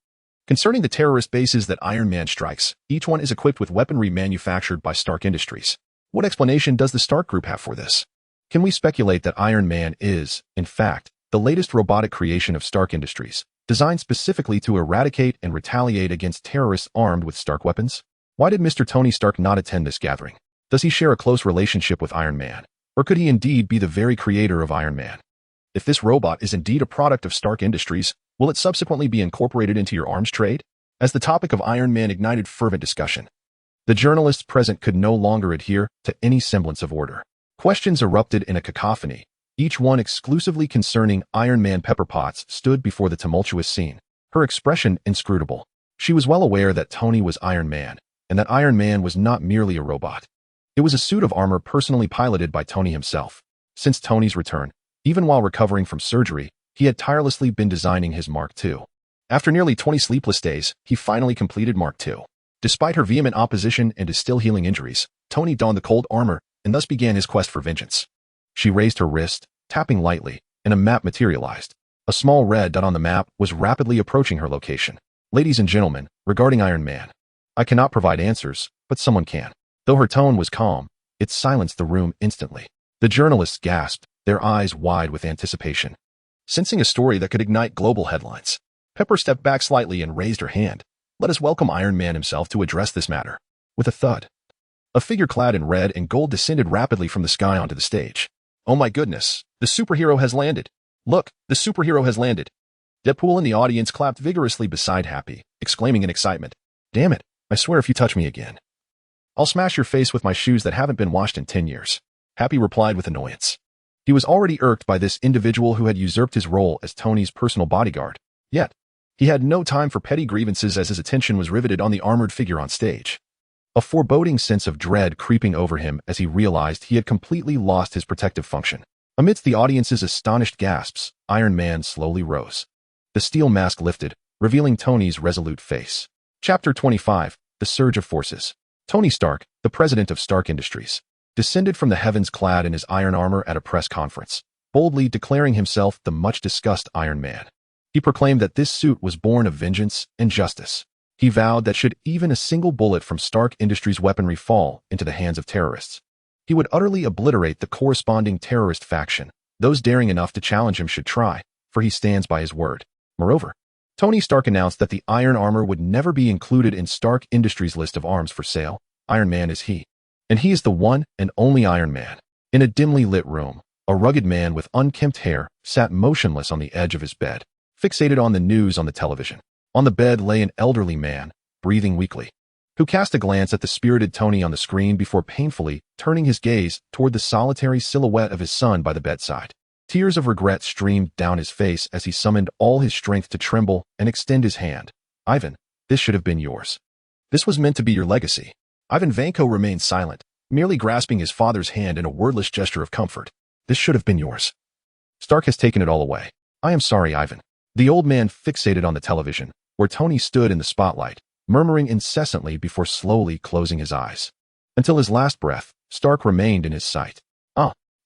concerning the terrorist bases that Iron Man strikes, each one is equipped with weaponry manufactured by Stark Industries. What explanation does the Stark Group have for this? Can we speculate that Iron Man is, in fact, the latest robotic creation of Stark Industries, designed specifically to eradicate and retaliate against terrorists armed with Stark weapons? Why did Mr. Tony Stark not attend this gathering? Does he share a close relationship with Iron Man? Or could he indeed be the very creator of Iron Man? If this robot is indeed a product of Stark Industries, will it subsequently be incorporated into your arms trade? As the topic of Iron Man ignited fervent discussion, the journalists present could no longer adhere to any semblance of order. Questions erupted in a cacophony, each one exclusively concerning Iron Man. Pepper Potts stood before the tumultuous scene, her expression inscrutable. She was well aware that Tony was Iron Man, and that Iron Man was not merely a robot. It was a suit of armor personally piloted by Tony himself. Since Tony's return, even while recovering from surgery, he had tirelessly been designing his Mark II. After nearly 20 sleepless days, he finally completed Mark II. Despite her vehement opposition and his still healing injuries, Tony donned the cold armor and thus began his quest for vengeance. She raised her wrist, tapping lightly, and a map materialized. A small red dot on the map was rapidly approaching her location. Ladies and gentlemen, regarding Iron Man, I cannot provide answers, but someone can. Though her tone was calm, it silenced the room instantly. The journalists gasped, their eyes wide with anticipation. Sensing a story that could ignite global headlines, Pepper stepped back slightly and raised her hand. Let us welcome Iron Man himself to address this matter. With a thud, a figure clad in red and gold descended rapidly from the sky onto the stage. Oh my goodness, the superhero has landed. Look, the superhero has landed. Deadpool in the audience clapped vigorously beside Happy, exclaiming in excitement. Damn it, I swear if you touch me again, I'll smash your face with my shoes that haven't been washed in 10 years. Happy replied with annoyance. He was already irked by this individual who had usurped his role as Tony's personal bodyguard. Yet, he had no time for petty grievances as his attention was riveted on the armored figure on stage. A foreboding sense of dread creeping over him as he realized he had completely lost his protective function. Amidst the audience's astonished gasps, Iron Man slowly rose. The steel mask lifted, revealing Tony's resolute face. Chapter 25, The Surge of Forces. Tony Stark, the president of Stark Industries, descended from the heavens clad in his iron armor at a press conference, boldly declaring himself the much-discussed Iron Man. He proclaimed that this suit was born of vengeance and justice. He vowed that should even a single bullet from Stark Industries' weaponry fall into the hands of terrorists, he would utterly obliterate the corresponding terrorist faction. Those daring enough to challenge him should try, for he stands by his word. Moreover, Tony Stark announced that the iron armor would never be included in Stark Industries' list of arms for sale. Iron Man is he. And he is the one and only Iron Man. In a dimly lit room, a rugged man with unkempt hair sat motionless on the edge of his bed, fixated on the news on the television. On the bed lay an elderly man, breathing weakly, who cast a glance at the spirited Tony on the screen before painfully turning his gaze toward the solitary silhouette of his son by the bedside. Tears of regret streamed down his face as he summoned all his strength to tremble and extend his hand. Ivan, this should have been yours. This was meant to be your legacy. Ivan Vanko remained silent, merely grasping his father's hand in a wordless gesture of comfort. This should have been yours. Stark has taken it all away. I am sorry, Ivan. The old man fixated on the television, where Tony stood in the spotlight, murmuring incessantly before slowly closing his eyes. Until his last breath, Stark remained in his sight.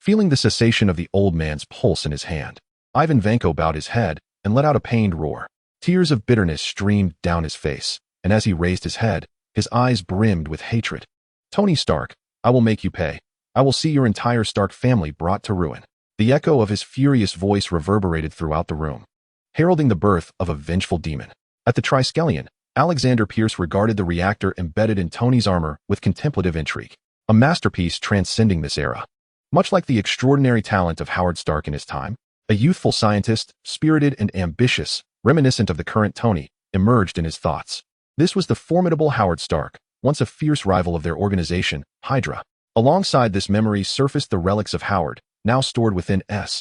Feeling the cessation of the old man's pulse in his hand, Ivan Vanko bowed his head and let out a pained roar. Tears of bitterness streamed down his face, and as he raised his head, his eyes brimmed with hatred. Tony Stark, I will make you pay. I will see your entire Stark family brought to ruin. The echo of his furious voice reverberated throughout the room, heralding the birth of a vengeful demon. At the Triskelion, Alexander Pierce regarded the reactor embedded in Tony's armor with contemplative intrigue, a masterpiece transcending this era. Much like the extraordinary talent of Howard Stark in his time, a youthful scientist, spirited and ambitious, reminiscent of the current Tony, emerged in his thoughts. This was the formidable Howard Stark, once a fierce rival of their organization, Hydra. Alongside this memory surfaced the relics of Howard, now stored within S.H.I.E.L.D.,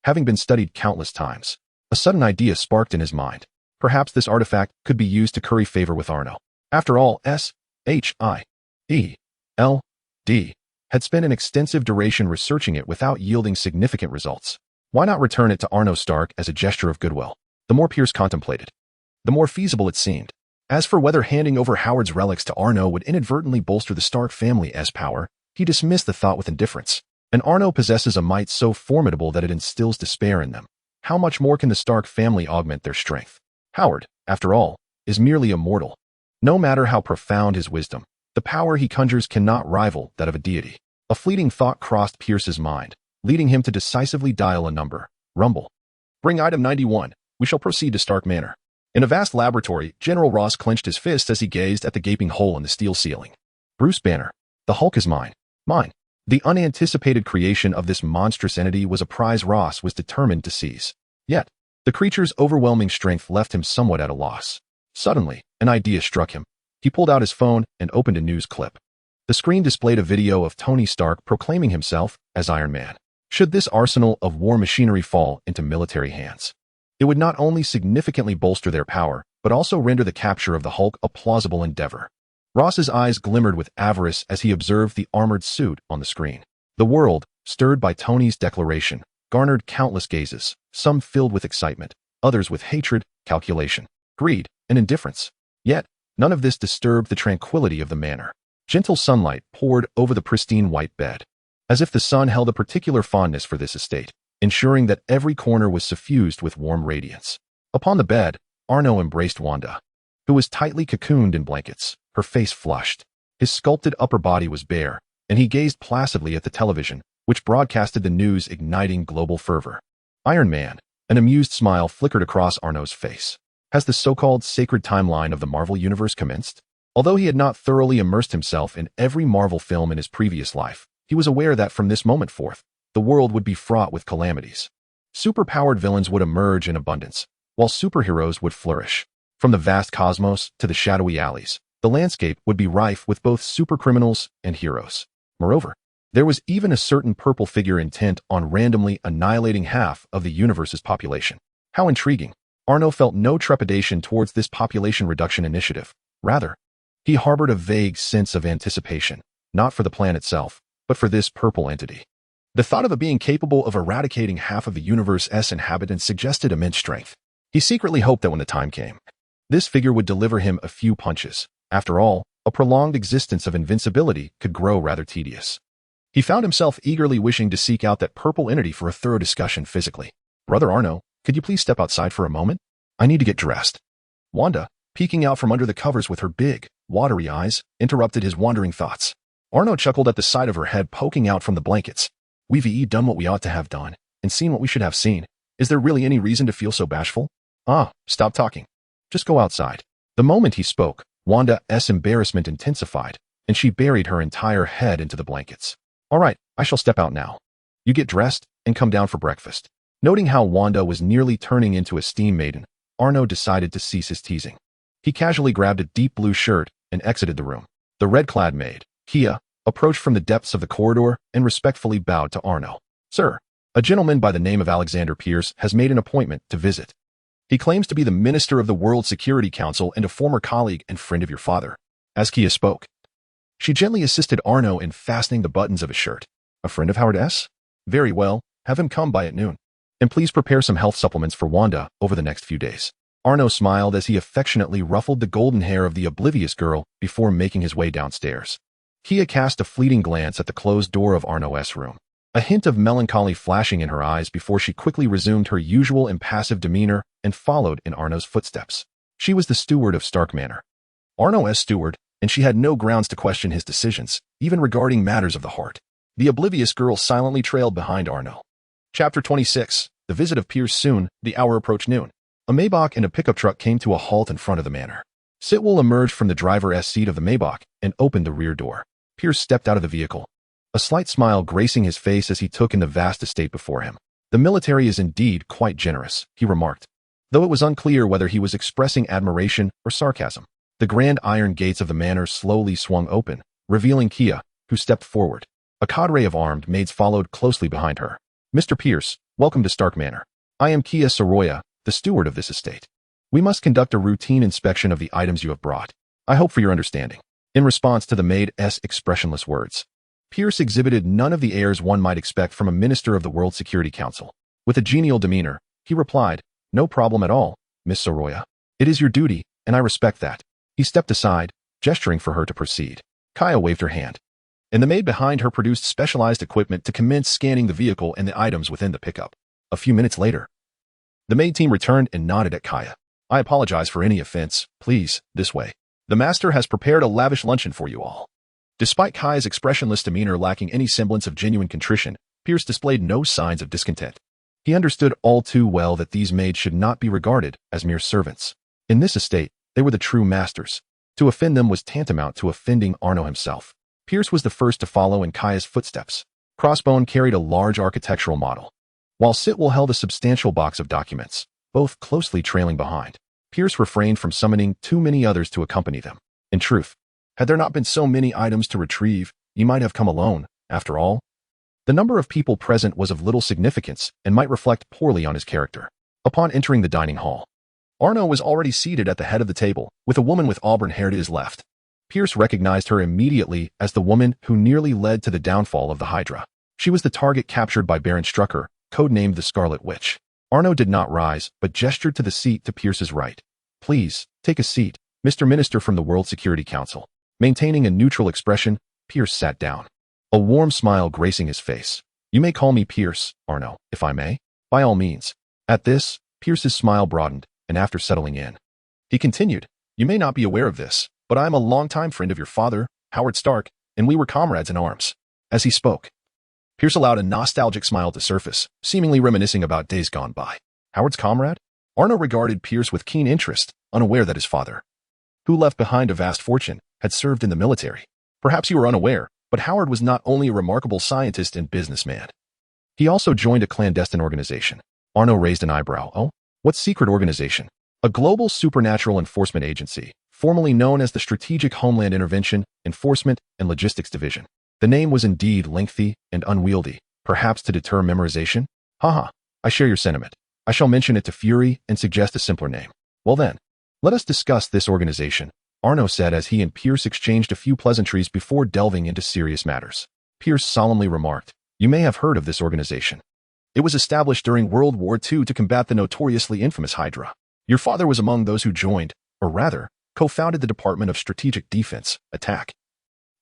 having been studied countless times. A sudden idea sparked in his mind. Perhaps this artifact could be used to curry favor with Arno. After all, S.H.I.E.L.D. had spent an extensive duration researching it without yielding significant results. Why not return it to Arno Stark as a gesture of goodwill? The more Pierce contemplated, the more feasible it seemed. As for whether handing over Howard's relics to Arno would inadvertently bolster the Stark family's power, he dismissed the thought with indifference. And Arno possesses a might so formidable that it instills despair in them. How much more can the Stark family augment their strength? Howard, after all, is merely a mortal. No matter how profound his wisdom, the power he conjures cannot rival that of a deity. A fleeting thought crossed Pierce's mind, leading him to decisively dial a number. Rumble. Bring item 91. We shall proceed to Stark Manor. In a vast laboratory, General Ross clenched his fists as he gazed at the gaping hole in the steel ceiling. Bruce Banner. The Hulk is mine. Mine. The unanticipated creation of this monstrous entity was a prize Ross was determined to seize. Yet, the creature's overwhelming strength left him somewhat at a loss. Suddenly, an idea struck him. He pulled out his phone and opened a news clip. The screen displayed a video of Tony Stark proclaiming himself as Iron Man. Should this arsenal of war machinery fall into military hands, it would not only significantly bolster their power, but also render the capture of the Hulk a plausible endeavor. Ross's eyes glimmered with avarice as he observed the armored suit on the screen. The world, stirred by Tony's declaration, garnered countless gazes, some filled with excitement, others with hatred, calculation, greed, and indifference. Yet, none of this disturbed the tranquility of the manor. Gentle sunlight poured over the pristine white bed, as if the sun held a particular fondness for this estate, ensuring that every corner was suffused with warm radiance. Upon the bed, Arno embraced Wanda, who was tightly cocooned in blankets, her face flushed. His sculpted upper body was bare, and he gazed placidly at the television, which broadcasted the news igniting global fervor. Iron Man. An amused smile flickered across Arno's face. Has the so-called sacred timeline of the Marvel Universe commenced? Although he had not thoroughly immersed himself in every Marvel film in his previous life, he was aware that from this moment forth, the world would be fraught with calamities. Superpowered villains would emerge in abundance, while superheroes would flourish. From the vast cosmos to the shadowy alleys, the landscape would be rife with both supercriminals and heroes. Moreover, there was even a certain purple figure intent on randomly annihilating half of the universe's population. How intriguing! Arno felt no trepidation towards this population reduction initiative. Rather, he harbored a vague sense of anticipation, not for the plan itself, but for this purple entity. The thought of a being capable of eradicating half of the universe's inhabitants suggested immense strength. He secretly hoped that when the time came, this figure would deliver him a few punches. After all, a prolonged existence of invincibility could grow rather tedious. He found himself eagerly wishing to seek out that purple entity for a thorough discussion physically. Brother Arno, could you please step outside for a moment? I need to get dressed. Wanda, peeking out from under the covers with her big, watery eyes, interrupted his wandering thoughts. Arno chuckled at the sight of her head poking out from the blankets. We've done what we ought to have done, and seen what we should have seen. Is there really any reason to feel so bashful? Stop talking. Just go outside. The moment he spoke, Wanda's embarrassment intensified, and she buried her entire head into the blankets. All right, I shall step out now. You get dressed and come down for breakfast. Noting how Wanda was nearly turning into a steam maiden, Arno decided to cease his teasing. He casually grabbed a deep blue shirt and exited the room. The red-clad maid, Kia, approached from the depths of the corridor and respectfully bowed to Arno. Sir, a gentleman by the name of Alexander Pierce has made an appointment to visit. He claims to be the Minister of the World Security Council and a former colleague and friend of your father. As Kia spoke, she gently assisted Arno in fastening the buttons of his shirt. A friend of Howard S? Very well, have him come by at noon. And please prepare some health supplements for Wanda over the next few days. Arno smiled as he affectionately ruffled the golden hair of the oblivious girl before making his way downstairs. Kia cast a fleeting glance at the closed door of Arno's room, a hint of melancholy flashing in her eyes before she quickly resumed her usual impassive demeanor and followed in Arno's footsteps. She was the steward of Stark Manor. Arno's steward, and she had no grounds to question his decisions, even regarding matters of the heart. The oblivious girl silently trailed behind Arno. Chapter 26. The visit of Pierce. Soon, the hour approached noon. A Maybach and a pickup truck came to a halt in front of the manor. Sitwell emerged from the driver's seat of the Maybach and opened the rear door. Pierce stepped out of the vehicle, a slight smile gracing his face as he took in the vast estate before him. The military is indeed quite generous, he remarked, though it was unclear whether he was expressing admiration or sarcasm. The grand iron gates of the manor slowly swung open, revealing Kia, who stepped forward. A cadre of armed maids followed closely behind her. Mr. Pierce, welcome to Stark Manor. I am Kia Soroya, the steward of this estate. We must conduct a routine inspection of the items you have brought. I hope for your understanding. In response to the maid's expressionless words, Pierce exhibited none of the airs one might expect from a minister of the World Security Council. With a genial demeanor, he replied, No problem at all, Miss Soroya. It is your duty, and I respect that. He stepped aside, gesturing for her to proceed. Kaya waved her hand, and the maid behind her produced specialized equipment to commence scanning the vehicle and the items within the pickup. A few minutes later, the maid team returned and nodded at Kaya. I apologize for any offense. Please, this way. The master has prepared a lavish luncheon for you all. Despite Kaya's expressionless demeanor lacking any semblance of genuine contrition, Pierce displayed no signs of discontent. He understood all too well that these maids should not be regarded as mere servants. In this estate, they were the true masters. To offend them was tantamount to offending Arno himself. Pierce was the first to follow in Kaya's footsteps. Crossbone carried a large architectural model, while Sitwell held a substantial box of documents, both closely trailing behind. Pierce refrained from summoning too many others to accompany them. In truth, had there not been so many items to retrieve, he might have come alone, after all. The number of people present was of little significance and might reflect poorly on his character. Upon entering the dining hall, Arno was already seated at the head of the table, with a woman with auburn hair to his left. Pierce recognized her immediately as the woman who nearly led to the downfall of the Hydra. She was the target captured by Baron Strucker, codenamed the Scarlet Witch. Arno did not rise, but gestured to the seat to Pierce's right. Please, take a seat, Mr. Minister from the World Security Council. Maintaining a neutral expression, Pierce sat down, a warm smile gracing his face. You may call me Pierce, Arno, if I may. By all means. At this, Pierce's smile broadened, and after settling in, he continued, You may not be aware of this, but I am a longtime friend of your father, Howard Stark, and we were comrades in arms. As he spoke, Pierce allowed a nostalgic smile to surface, seemingly reminiscing about days gone by. Howard's comrade? Arno regarded Pierce with keen interest, unaware that his father, who left behind a vast fortune, had served in the military. Perhaps you were unaware, but Howard was not only a remarkable scientist and businessman. He also joined a clandestine organization. Arno raised an eyebrow. Oh? What secret organization? A global supernatural enforcement agency, formerly known as the Strategic Homeland Intervention, Enforcement, and Logistics Division. The name was indeed lengthy and unwieldy, perhaps to deter memorization? Haha, I share your sentiment. I shall mention it to Fury and suggest a simpler name. Well then, let us discuss this organization, Arno said as he and Pierce exchanged a few pleasantries before delving into serious matters. Pierce solemnly remarked, "You may have heard of this organization. It was established during World War II to combat the notoriously infamous Hydra. Your father was among those who joined, or rather, co-founded the Department of Strategic Defense, Attack,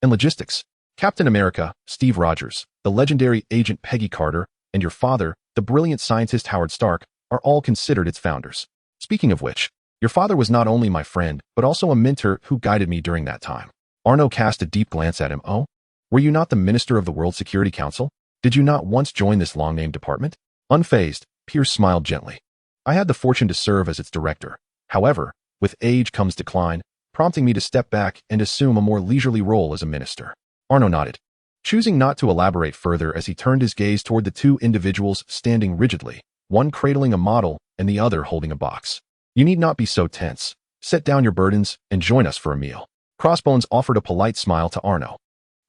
and Logistics. Captain America, Steve Rogers, the legendary Agent Peggy Carter, and your father, the brilliant scientist Howard Stark, are all considered its founders. Speaking of which, your father was not only my friend, but also a mentor who guided me during that time." Arno cast a deep glance at him. "Oh? Were you not the minister of the World Security Council? Did you not once join this long-named department?" Unfazed, Pierce smiled gently. "I had the fortune to serve as its director. However, with age comes decline, prompting me to step back and assume a more leisurely role as a minister." Arno nodded, choosing not to elaborate further as he turned his gaze toward the two individuals standing rigidly, one cradling a model and the other holding a box. "You need not be so tense. Set down your burdens and join us for a meal." Crossbones offered a polite smile to Arno,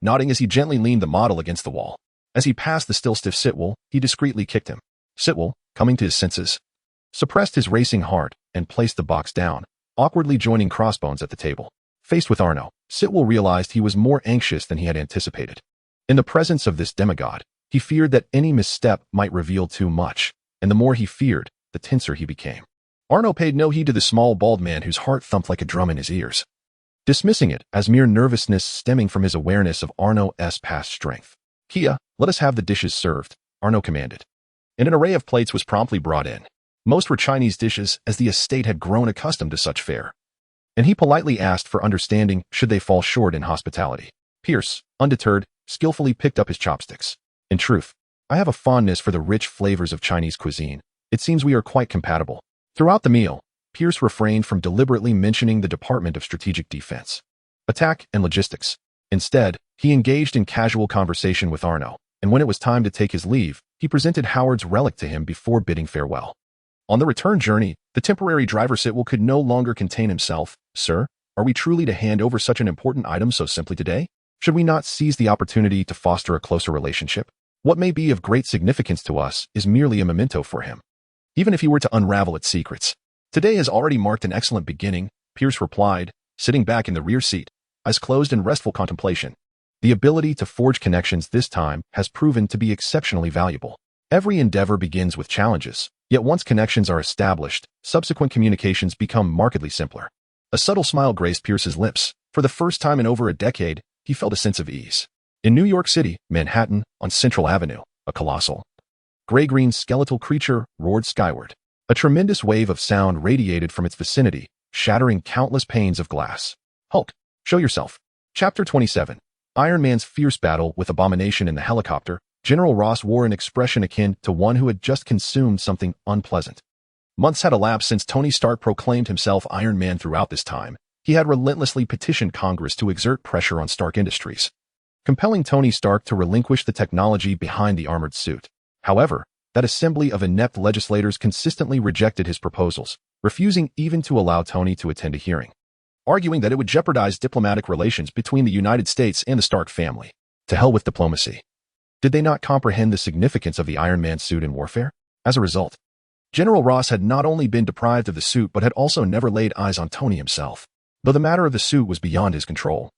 nodding as he gently leaned the model against the wall. As he passed the still stiff Sitwell, he discreetly kicked him. Sitwell, coming to his senses, suppressed his racing heart and placed the box down, awkwardly joining Crossbones at the table. Faced with Arno, Sitwell realized he was more anxious than he had anticipated. In the presence of this demigod, he feared that any misstep might reveal too much, and the more he feared, the tenser he became. Arno paid no heed to the small, bald man whose heart thumped like a drum in his ears, dismissing it as mere nervousness stemming from his awareness of Arno's past strength. "Kia, let us have the dishes served," Arno commanded, and an array of plates was promptly brought in. Most were Chinese dishes, as the estate had grown accustomed to such fare, and he politely asked for understanding should they fall short in hospitality. Pierce, undeterred, skillfully picked up his chopsticks. "In truth, I have a fondness for the rich flavors of Chinese cuisine. It seems we are quite compatible." Throughout the meal, Pierce refrained from deliberately mentioning the Department of Strategic Defense, Attack, and Logistics. Instead, he engaged in casual conversation with Arno, and when it was time to take his leave, he presented Howard's relic to him before bidding farewell. On the return journey, the temporary driver Sitwell could no longer contain himself. "Sir, are we truly to hand over such an important item so simply today? Should we not seize the opportunity to foster a closer relationship? What may be of great significance to us is merely a memento for him, even if he were to unravel its secrets." "Today has already marked an excellent beginning," Pierce replied, sitting back in the rear seat, eyes closed in restful contemplation. "The ability to forge connections this time has proven to be exceptionally valuable. Every endeavor begins with challenges, yet once connections are established, subsequent communications become markedly simpler." A subtle smile graced Pierce's lips. For the first time in over a decade, he felt a sense of ease. In New York City, Manhattan, on Central Avenue, a colossal, gray-green skeletal creature roared skyward. A tremendous wave of sound radiated from its vicinity, shattering countless panes of glass. "Hulk, show yourself." Chapter 27. Iron Man's fierce battle with Abomination in the helicopter. General Ross wore an expression akin to one who had just consumed something unpleasant. Months had elapsed since Tony Stark proclaimed himself Iron Man. Throughout this time, he had relentlessly petitioned Congress to exert pressure on Stark Industries, compelling Tony Stark to relinquish the technology behind the armored suit. However, that assembly of inept legislators consistently rejected his proposals, refusing even to allow Tony to attend a hearing, arguing that it would jeopardize diplomatic relations between the United States and the Stark family. To hell with diplomacy. Did they not comprehend the significance of the Iron Man suit in warfare? As a result, General Ross had not only been deprived of the suit but had also never laid eyes on Tony himself, though the matter of the suit was beyond his control.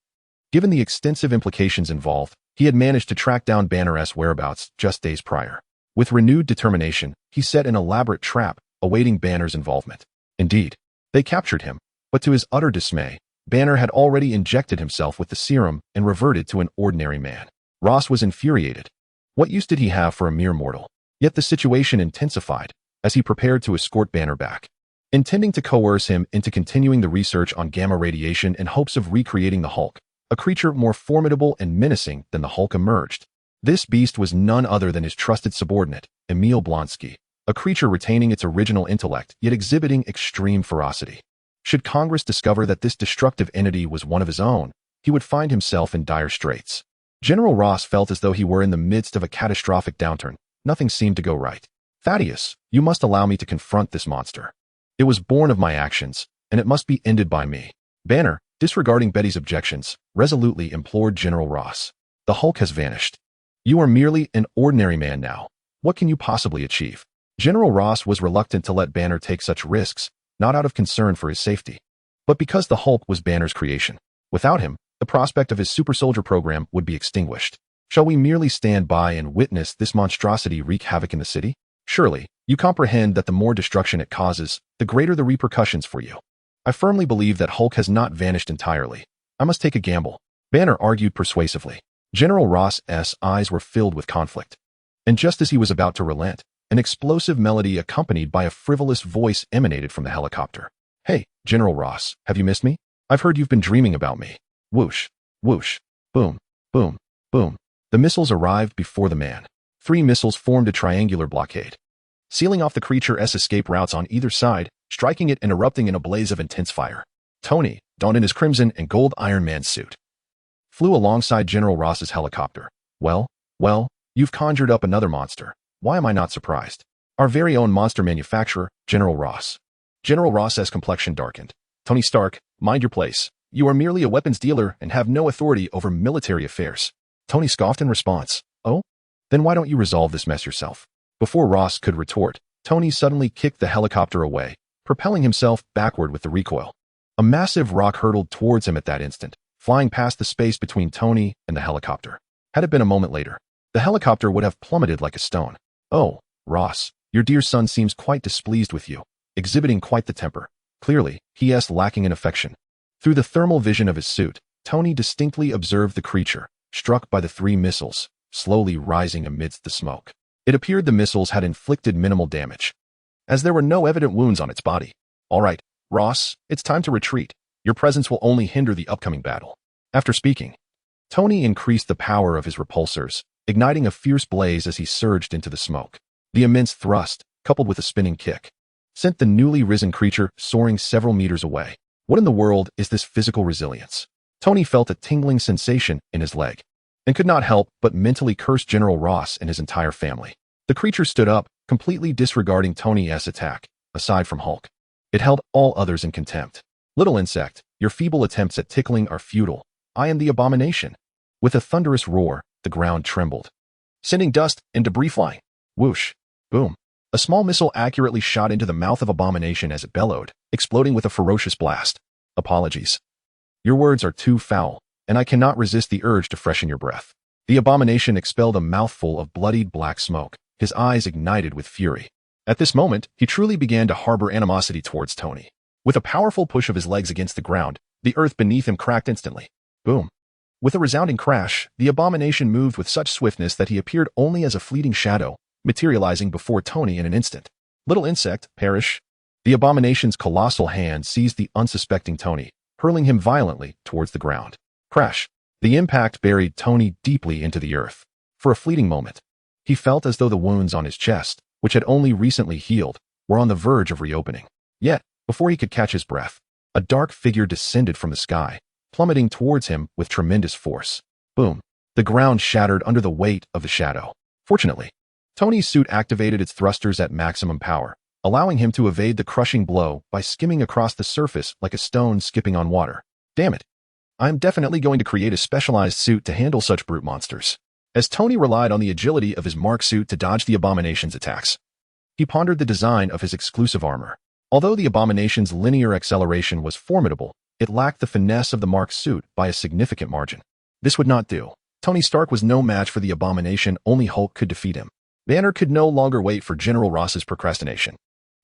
Given the extensive implications involved, he had managed to track down Banner's whereabouts just days prior. With renewed determination, he set an elaborate trap, awaiting Banner's involvement. Indeed, they captured him, but to his utter dismay, Banner had already injected himself with the serum and reverted to an ordinary man. Ross was infuriated. What use did he have for a mere mortal? Yet the situation intensified as he prepared to escort Banner back, intending to coerce him into continuing the research on gamma radiation in hopes of recreating the Hulk. A creature more formidable and menacing than the Hulk emerged, This beast was none other than his trusted subordinate, Emil Blonsky, a creature retaining its original intellect yet exhibiting extreme ferocity. Should Congress discover that this destructive entity was one of his own, he would find himself in dire straits. General Ross felt as though he were in the midst of a catastrophic downturn. Nothing seemed to go right. Thaddeus, you must allow me to confront this monster. It was born of my actions, and it must be ended by me. Banner, disregarding Betty's objections, resolutely implored General Ross. The Hulk has vanished. You are merely an ordinary man now. What can you possibly achieve? General Ross was reluctant to let Banner take such risks, not out of concern for his safety, but because the Hulk was Banner's creation. Without him, the prospect of his super soldier program would be extinguished. Shall we merely stand by and witness this monstrosity wreak havoc in the city? Surely, you comprehend that the more destruction it causes, the greater the repercussions for you. I firmly believe that Hulk has not vanished entirely. I must take a gamble. Banner argued persuasively. General Ross's eyes were filled with conflict. And just as he was about to relent, an explosive melody accompanied by a frivolous voice emanated from the helicopter. Hey, General Ross, have you missed me? I've heard you've been dreaming about me. Whoosh, whoosh, boom, boom, boom. The missiles arrived before the man. 3 missiles formed a triangular blockade, sealing off the creature's escape routes on either side, striking it and erupting in a blaze of intense fire. Tony, donned in his crimson and gold Iron Man suit, flew alongside General Ross's helicopter. Well, you've conjured up another monster. Why am I not surprised? Our very own monster manufacturer, General Ross. General Ross's complexion darkened. Tony Stark, mind your place. You are merely a weapons dealer and have no authority over military affairs. Tony scoffed in response. Oh? Then why don't you resolve this mess yourself? Before Ross could retort, Tony suddenly kicked the helicopter away, propelling himself backward with the recoil. A massive rock hurtled towards him at that instant, flying past the space between Tony and the helicopter. Had it been a moment later, the helicopter would have plummeted like a stone. Oh, Ross, your dear son seems quite displeased with you, exhibiting quite the temper. Clearly, he is lacking in affection. Through the thermal vision of his suit, Tony distinctly observed the creature, struck by the 3 missiles, slowly rising amidst the smoke. It appeared the missiles had inflicted minimal damage, as there were no evident wounds on its body. All right, Ross, it's time to retreat. Your presence will only hinder the upcoming battle. After speaking, Tony increased the power of his repulsors, igniting a fierce blaze as he surged into the smoke. The immense thrust, coupled with a spinning kick, sent the newly risen creature soaring several meters away. What in the world is this physical resilience? Tony felt a tingling sensation in his leg, and could not help but mentally curse General Ross and his entire family. The creature stood up, completely disregarding Tony's attack. Aside from Hulk, it held all others in contempt. Little insect, your feeble attempts at tickling are futile. I am the abomination. With a thunderous roar, the ground trembled, sending dust and debris flying. Whoosh, boom. A small missile accurately shot into the mouth of Abomination as it bellowed, exploding with a ferocious blast. Apologies. Your words are too foul, and I cannot resist the urge to freshen your breath. The Abomination expelled a mouthful of bloodied black smoke, his eyes ignited with fury. At this moment, he truly began to harbor animosity towards Tony. With a powerful push of his legs against the ground, the earth beneath him cracked instantly. Boom. With a resounding crash, the Abomination moved with such swiftness that he appeared only as a fleeting shadow, materializing before Tony in an instant. Little insect, perish. The Abomination's colossal hand seized the unsuspecting Tony, hurling him violently towards the ground. Crash. The impact buried Tony deeply into the earth. For a fleeting moment, he felt as though the wounds on his chest, which had only recently healed, were on the verge of reopening. Yet, before he could catch his breath, a dark figure descended from the sky, plummeting towards him with tremendous force. Boom. The ground shattered under the weight of the shadow. Fortunately, Tony's suit activated its thrusters at maximum power, allowing him to evade the crushing blow by skimming across the surface like a stone skipping on water. Damn it. I'm definitely going to create a specialized suit to handle such brute monsters. As Tony relied on the agility of his Mark suit to dodge the Abomination's attacks, he pondered the design of his exclusive armor. Although the Abomination's linear acceleration was formidable, it lacked the finesse of the Mark suit by a significant margin. This would not do. Tony Stark was no match for the Abomination. Only Hulk could defeat him. Banner could no longer wait for General Ross's procrastination.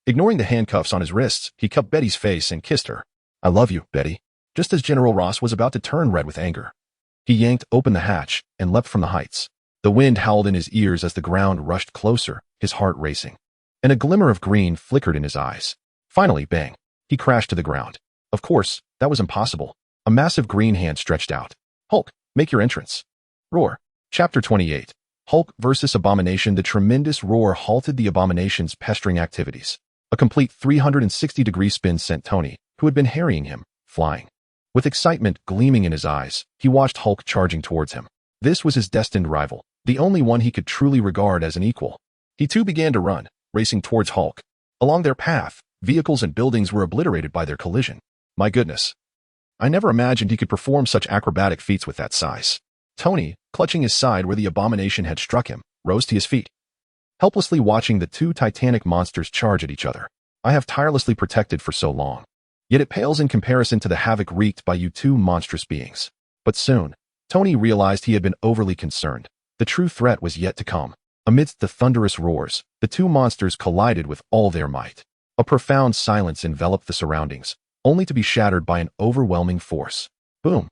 Ignoring the handcuffs on his wrists, he cupped Betty's face and kissed her. I love you, Betty. Just as General Ross was about to turn red with anger, he yanked open the hatch and leapt from the heights. The wind howled in his ears as the ground rushed closer, his heart racing, and a glimmer of green flickered in his eyes. Finally, bang, he crashed to the ground. Of course, that was impossible. A massive green hand stretched out. Hulk, make your entrance. Roar. Chapter 28. Hulk versus Abomination. The tremendous roar halted the Abomination's pestering activities. A complete 360-degree spin sent Tony, who had been harrying him, flying. With excitement gleaming in his eyes, he watched Hulk charging towards him. This was his destined rival, the only one he could truly regard as an equal. He too began to run, racing towards Hulk. Along their path, vehicles and buildings were obliterated by their collision. My goodness. I never imagined he could perform such acrobatic feats with that size. Tony, clutching his side where the Abomination had struck him, rose to his feet, helplessly watching the two titanic monsters charge at each other. I have tirelessly protected for so long. Yet it pales in comparison to the havoc wreaked by you two monstrous beings. But soon, Tony realized he had been overly concerned. The true threat was yet to come. Amidst the thunderous roars, the two monsters collided with all their might. A profound silence enveloped the surroundings, only to be shattered by an overwhelming force. Boom!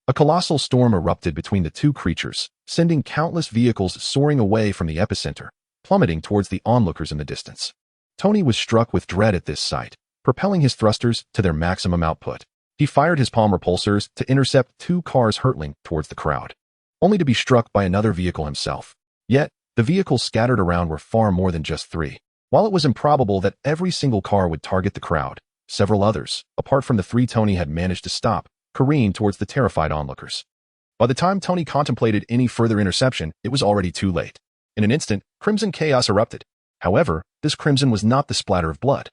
A colossal storm erupted between the two creatures, sending countless vehicles soaring away from the epicenter, plummeting towards the onlookers in the distance. Tony was struck with dread at this sight, propelling his thrusters to their maximum output. He fired his palm repulsors to intercept two cars hurtling towards the crowd, only to be struck by another vehicle himself. Yet, the vehicles scattered around were far more than just three. While it was improbable that every single car would target the crowd, several others, apart from the three Tony had managed to stop, careened towards the terrified onlookers. By the time Tony contemplated any further interception, it was already too late. In an instant, crimson chaos erupted. However, this crimson was not the splatter of blood,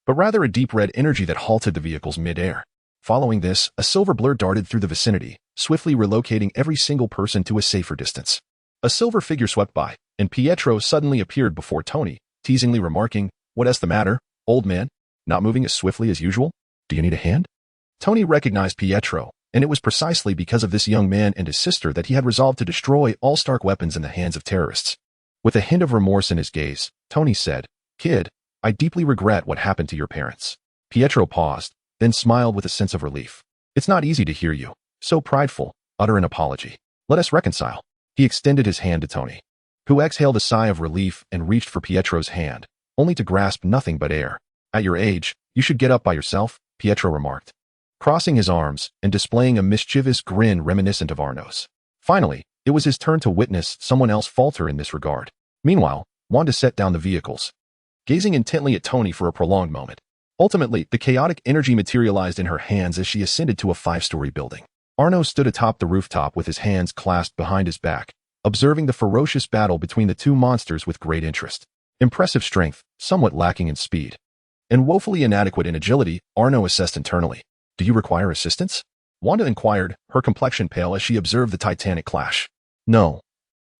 but rather a deep red energy that halted the vehicles mid-air. Following this, a silver blur darted through the vicinity, swiftly relocating every single person to a safer distance. A silver figure swept by, and Pietro suddenly appeared before Tony, teasingly remarking, "What's the matter, old man? Not moving as swiftly as usual? Do you need a hand?" Tony recognized Pietro, and it was precisely because of this young man and his sister that he had resolved to destroy all Stark weapons in the hands of terrorists. With a hint of remorse in his gaze, Tony said, "Kid, I deeply regret what happened to your parents." Pietro paused, then smiled with a sense of relief. "It's not easy to hear you, so prideful, utter an apology. Let us reconcile." He extended his hand to Tony, who exhaled a sigh of relief and reached for Pietro's hand, only to grasp nothing but air. "At your age, you should get up by yourself," Pietro remarked, crossing his arms and displaying a mischievous grin reminiscent of Arno's. Finally, it was his turn to witness someone else falter in this regard. Meanwhile, Wanda set down the vehicles, gazing intently at Tony for a prolonged moment. Ultimately, the chaotic energy materialized in her hands as she ascended to a 5-story building. Arno stood atop the rooftop with his hands clasped behind his back, observing the ferocious battle between the two monsters with great interest. Impressive strength, somewhat lacking in speed, and woefully inadequate in agility, Arno assessed internally. "Do you require assistance?" Wanda inquired, her complexion pale as she observed the titanic clash. "No.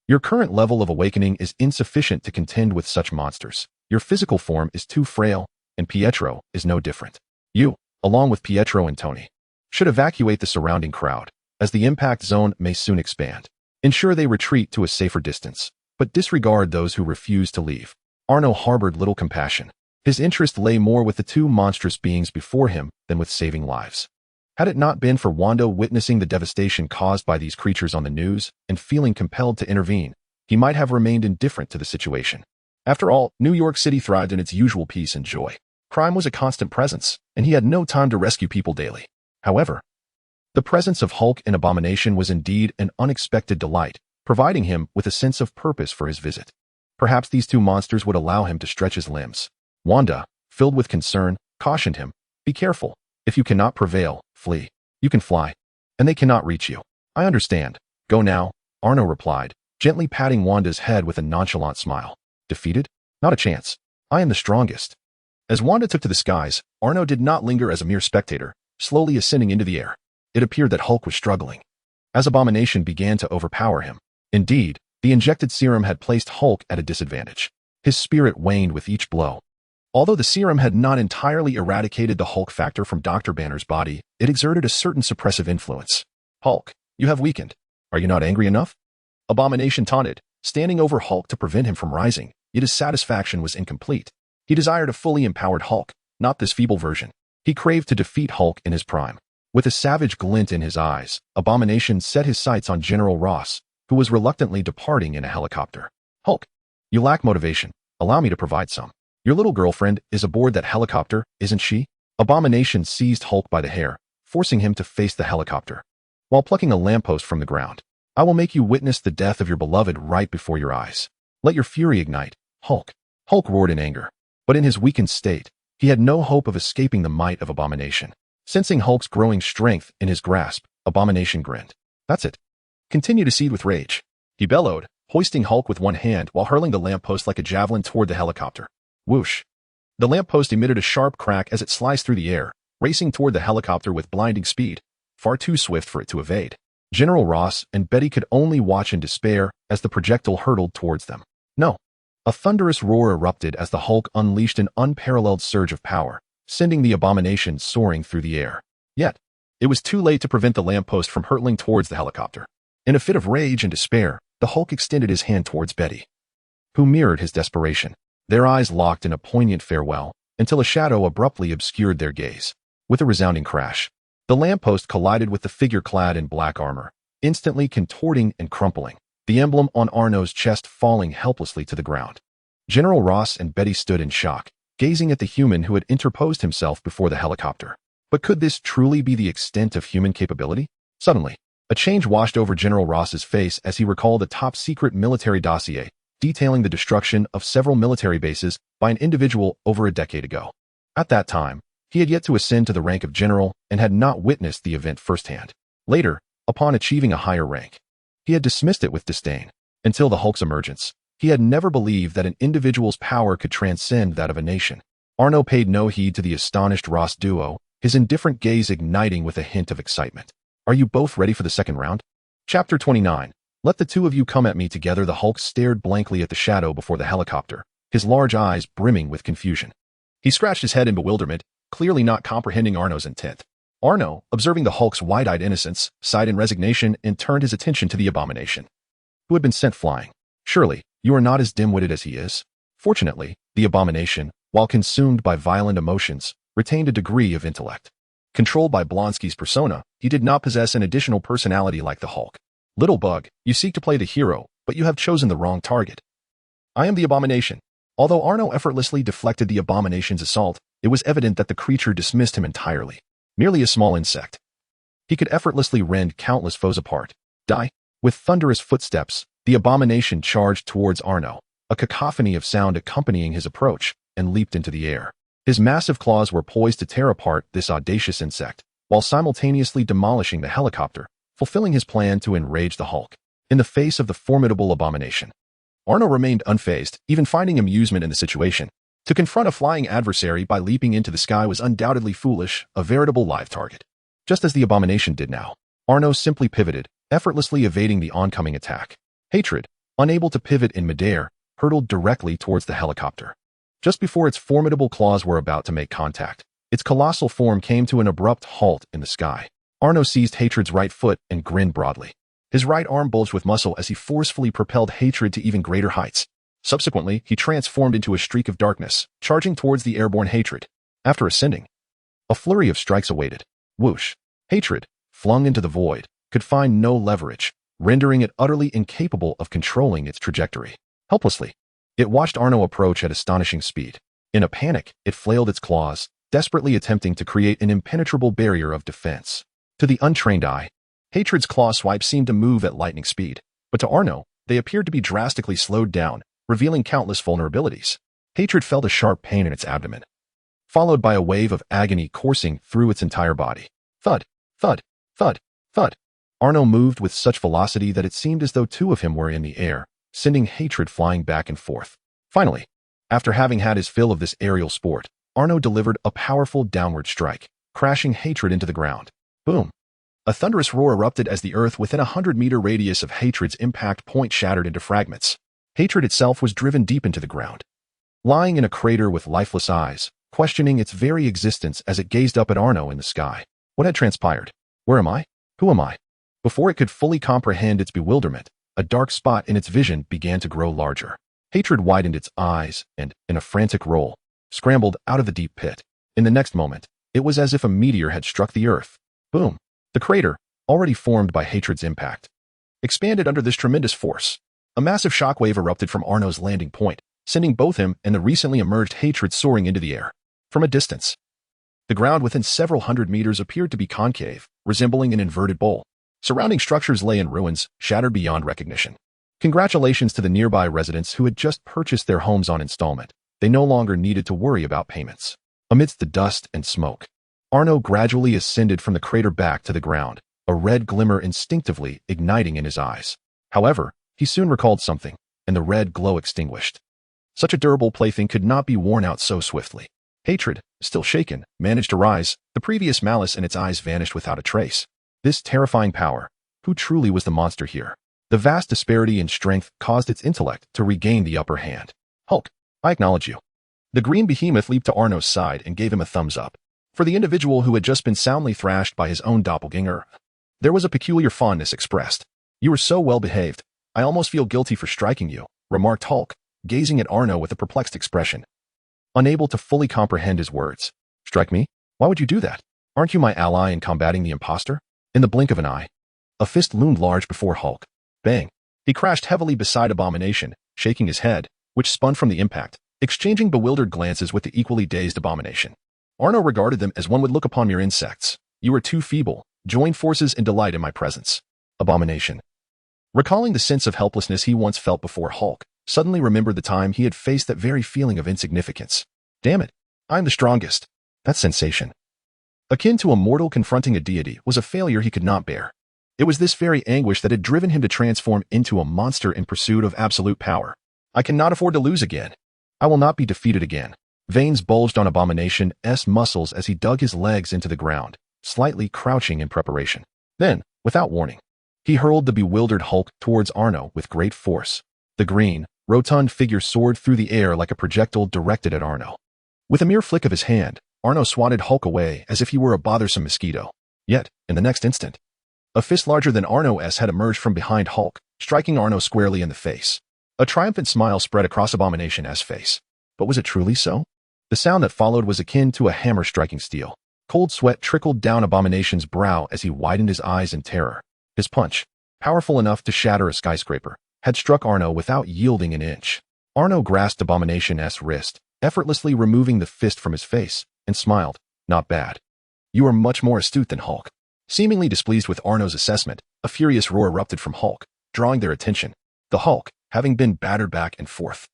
Your current level of awakening is insufficient to contend with such monsters. Your physical form is too frail, and Pietro is no different. You, along with Pietro and Tony, should evacuate the surrounding crowd, as the impact zone may soon expand. Ensure they retreat to a safer distance, but disregard those who refuse to leave." Arno harbored little compassion. His interest lay more with the two monstrous beings before him than with saving lives. Had it not been for Wanda witnessing the devastation caused by these creatures on the news and feeling compelled to intervene, he might have remained indifferent to the situation. After all, New York City thrived in its usual peace and joy. Crime was a constant presence, and he had no time to rescue people daily. However, the presence of Hulk and Abomination was indeed an unexpected delight, providing him with a sense of purpose for his visit. Perhaps these two monsters would allow him to stretch his limbs. Wanda, filled with concern, cautioned him, "Be careful. If you cannot prevail, flee. You can fly, and they cannot reach you." "I understand. Go now," Arno replied, gently patting Wanda's head with a nonchalant smile. "Defeated? Not a chance. I am the strongest." As Wanda took to the skies, Arno did not linger as a mere spectator, slowly ascending into the air. It appeared that Hulk was struggling, as Abomination began to overpower him. Indeed, the injected serum had placed Hulk at a disadvantage. His spirit waned with each blow. Although the serum had not entirely eradicated the Hulk factor from Dr. Banner's body, it exerted a certain suppressive influence. "Hulk, you have weakened. Are you not angry enough?" Abomination taunted, standing over Hulk to prevent him from rising, yet his satisfaction was incomplete. He desired a fully empowered Hulk, not this feeble version. He craved to defeat Hulk in his prime. With a savage glint in his eyes, Abomination set his sights on General Ross, who was reluctantly departing in a helicopter. "Hulk, you lack motivation. Allow me to provide some. Your little girlfriend is aboard that helicopter, isn't she?" Abomination seized Hulk by the hair, forcing him to face the helicopter, while plucking a lamppost from the ground. I will make you witness the death of your beloved right before your eyes. Let your fury ignite, Hulk. Hulk roared in anger. But in his weakened state, he had no hope of escaping the might of Abomination. Sensing Hulk's growing strength in his grasp, Abomination grinned. That's it. Continue to seethe with rage. He bellowed, hoisting Hulk with one hand while hurling the lamppost like a javelin toward the helicopter. Whoosh. The lamppost emitted a sharp crack as it sliced through the air, racing toward the helicopter with blinding speed, far too swift for it to evade. General Ross and Betty could only watch in despair as the projectile hurtled towards them. No. A thunderous roar erupted as the Hulk unleashed an unparalleled surge of power, sending the Abomination soaring through the air. Yet, it was too late to prevent the lamppost from hurtling towards the helicopter. In a fit of rage and despair, the Hulk extended his hand towards Betty, who mirrored his desperation. Their eyes locked in a poignant farewell until a shadow abruptly obscured their gaze. With a resounding crash, the lamppost collided with the figure clad in black armor, instantly contorting and crumpling, the emblem on Arno's chest falling helplessly to the ground. General Ross and Betty stood in shock, gazing at the human who had interposed himself before the helicopter. But could this truly be the extent of human capability? Suddenly, a change washed over General Ross's face as he recalled a top-secret military dossier detailing the destruction of several military bases by an individual over a decade ago. At that time, he had yet to ascend to the rank of general and had not witnessed the event firsthand. Later, upon achieving a higher rank, he had dismissed it with disdain. Until the Hulk's emergence, he had never believed that an individual's power could transcend that of a nation. Arno paid no heed to the astonished Ross duo, his indifferent gaze igniting with a hint of excitement. Are you both ready for the second round? Chapter 29. Let the two of you come at me together. The Hulk stared blankly at the shadow before the helicopter, his large eyes brimming with confusion. He scratched his head in bewilderment, clearly not comprehending Arno's intent. Arno, observing the Hulk's wide-eyed innocence, sighed in resignation and turned his attention to the Abomination, who had been sent flying. Surely, you are not as dim-witted as he is. Fortunately, the Abomination, while consumed by violent emotions, retained a degree of intellect. Controlled by Blonsky's persona, he did not possess an additional personality like the Hulk. Little bug, you seek to play the hero, but you have chosen the wrong target. I am the Abomination. Although Arno effortlessly deflected the Abomination's assault, it was evident that the creature dismissed him entirely. Merely a small insect, he could effortlessly rend countless foes apart. Die. With thunderous footsteps, the Abomination charged towards Arno, a cacophony of sound accompanying his approach, and leaped into the air. His massive claws were poised to tear apart this audacious insect, while simultaneously demolishing the helicopter, fulfilling his plan to enrage the Hulk. In the face of the formidable Abomination, Arno remained unfazed, even finding amusement in the situation. To confront a flying adversary by leaping into the sky was undoubtedly foolish, a veritable live target. Just as the Abomination did now, Arno simply pivoted, effortlessly evading the oncoming attack. Hatred, unable to pivot in midair, hurtled directly towards the helicopter. Just before its formidable claws were about to make contact, its colossal form came to an abrupt halt in the sky. Arno seized Hatred's right foot and grinned broadly. His right arm bulged with muscle as he forcefully propelled Hatred to even greater heights. Subsequently, he transformed into a streak of darkness, charging towards the airborne Hatred. After ascending, a flurry of strikes awaited. Whoosh! Hatred, flung into the void, could find no leverage, rendering it utterly incapable of controlling its trajectory. Helplessly, it watched Arno approach at astonishing speed. In a panic, it flailed its claws, desperately attempting to create an impenetrable barrier of defense. To the untrained eye, Hatred's claw swipes seemed to move at lightning speed, but to Arno, they appeared to be drastically slowed down, revealing countless vulnerabilities. Hatred felt a sharp pain in its abdomen, followed by a wave of agony coursing through its entire body. Thud, thud, thud, thud. Arno moved with such velocity that it seemed as though two of him were in the air, sending Hatred flying back and forth. Finally, after having had his fill of this aerial sport, Arno delivered a powerful downward strike, crashing Hatred into the ground. Boom! A thunderous roar erupted as the earth within a 100-meter radius of Hatred's impact point shattered into fragments. Hatred itself was driven deep into the ground, lying in a crater with lifeless eyes, questioning its very existence as it gazed up at Arno in the sky. What had transpired? Where am I? Who am I? Before it could fully comprehend its bewilderment, a dark spot in its vision began to grow larger. Hatred widened its eyes and, in a frantic roll, scrambled out of the deep pit. In the next moment, it was as if a meteor had struck the earth. Boom! The crater, already formed by Hatred's impact, expanded under this tremendous force. A massive shockwave erupted from Arno's landing point, sending both him and the recently emerged Hatred soaring into the air. From a distance, the ground within several hundred meters appeared to be concave, resembling an inverted bowl. Surrounding structures lay in ruins, shattered beyond recognition. Congratulations to the nearby residents who had just purchased their homes on installment. They no longer needed to worry about payments. Amidst the dust and smoke, Arno gradually ascended from the crater back to the ground, a red glimmer instinctively igniting in his eyes. However, he soon recalled something, and the red glow extinguished. Such a durable plaything could not be worn out so swiftly. Hatred, still shaken, managed to rise. The previous malice in its eyes vanished without a trace. This terrifying power, who truly was the monster here? The vast disparity in strength caused its intellect to regain the upper hand. Hulk, I acknowledge you. The green behemoth leaped to Arno's side and gave him a thumbs up. For the individual who had just been soundly thrashed by his own doppelganger, there was a peculiar fondness expressed. You were so well behaved. I almost feel guilty for striking you, remarked Hulk, gazing at Arno with a perplexed expression. Unable to fully comprehend his words. Strike me? Why would you do that? Aren't you my ally in combating the imposter? In the blink of an eye, a fist loomed large before Hulk. Bang! He crashed heavily beside Abomination, shaking his head, which spun from the impact, exchanging bewildered glances with the equally dazed Abomination. Arno regarded them as one would look upon mere insects. You are too feeble. Join forces and delight in my presence. Abomination. Recalling the sense of helplessness he once felt before Hulk, suddenly remembered the time he had faced that very feeling of insignificance. Damn it, I'm the strongest. That sensation, akin to a mortal confronting a deity, was a failure he could not bear. It was this very anguish that had driven him to transform into a monster in pursuit of absolute power. I cannot afford to lose again. I will not be defeated again. Veins bulged on Abomination's muscles as he dug his legs into the ground, slightly crouching in preparation. Then, without warning, he hurled the bewildered Hulk towards Arno with great force. The green, rotund figure soared through the air like a projectile directed at Arno. With a mere flick of his hand, Arno swatted Hulk away as if he were a bothersome mosquito. Yet, in the next instant, a fist larger than Arno's had emerged from behind Hulk, striking Arno squarely in the face. A triumphant smile spread across Abomination's face. But was it truly so? The sound that followed was akin to a hammer striking steel. Cold sweat trickled down Abomination's brow as he widened his eyes in terror. His punch, powerful enough to shatter a skyscraper, had struck Arno without yielding an inch. Arno grasped Abomination's wrist, effortlessly removing the fist from his face, and smiled. Not bad. You are much more astute than Hulk. Seemingly displeased with Arno's assessment, a furious roar erupted from Hulk, drawing their attention. The Hulk, having been battered back and forth,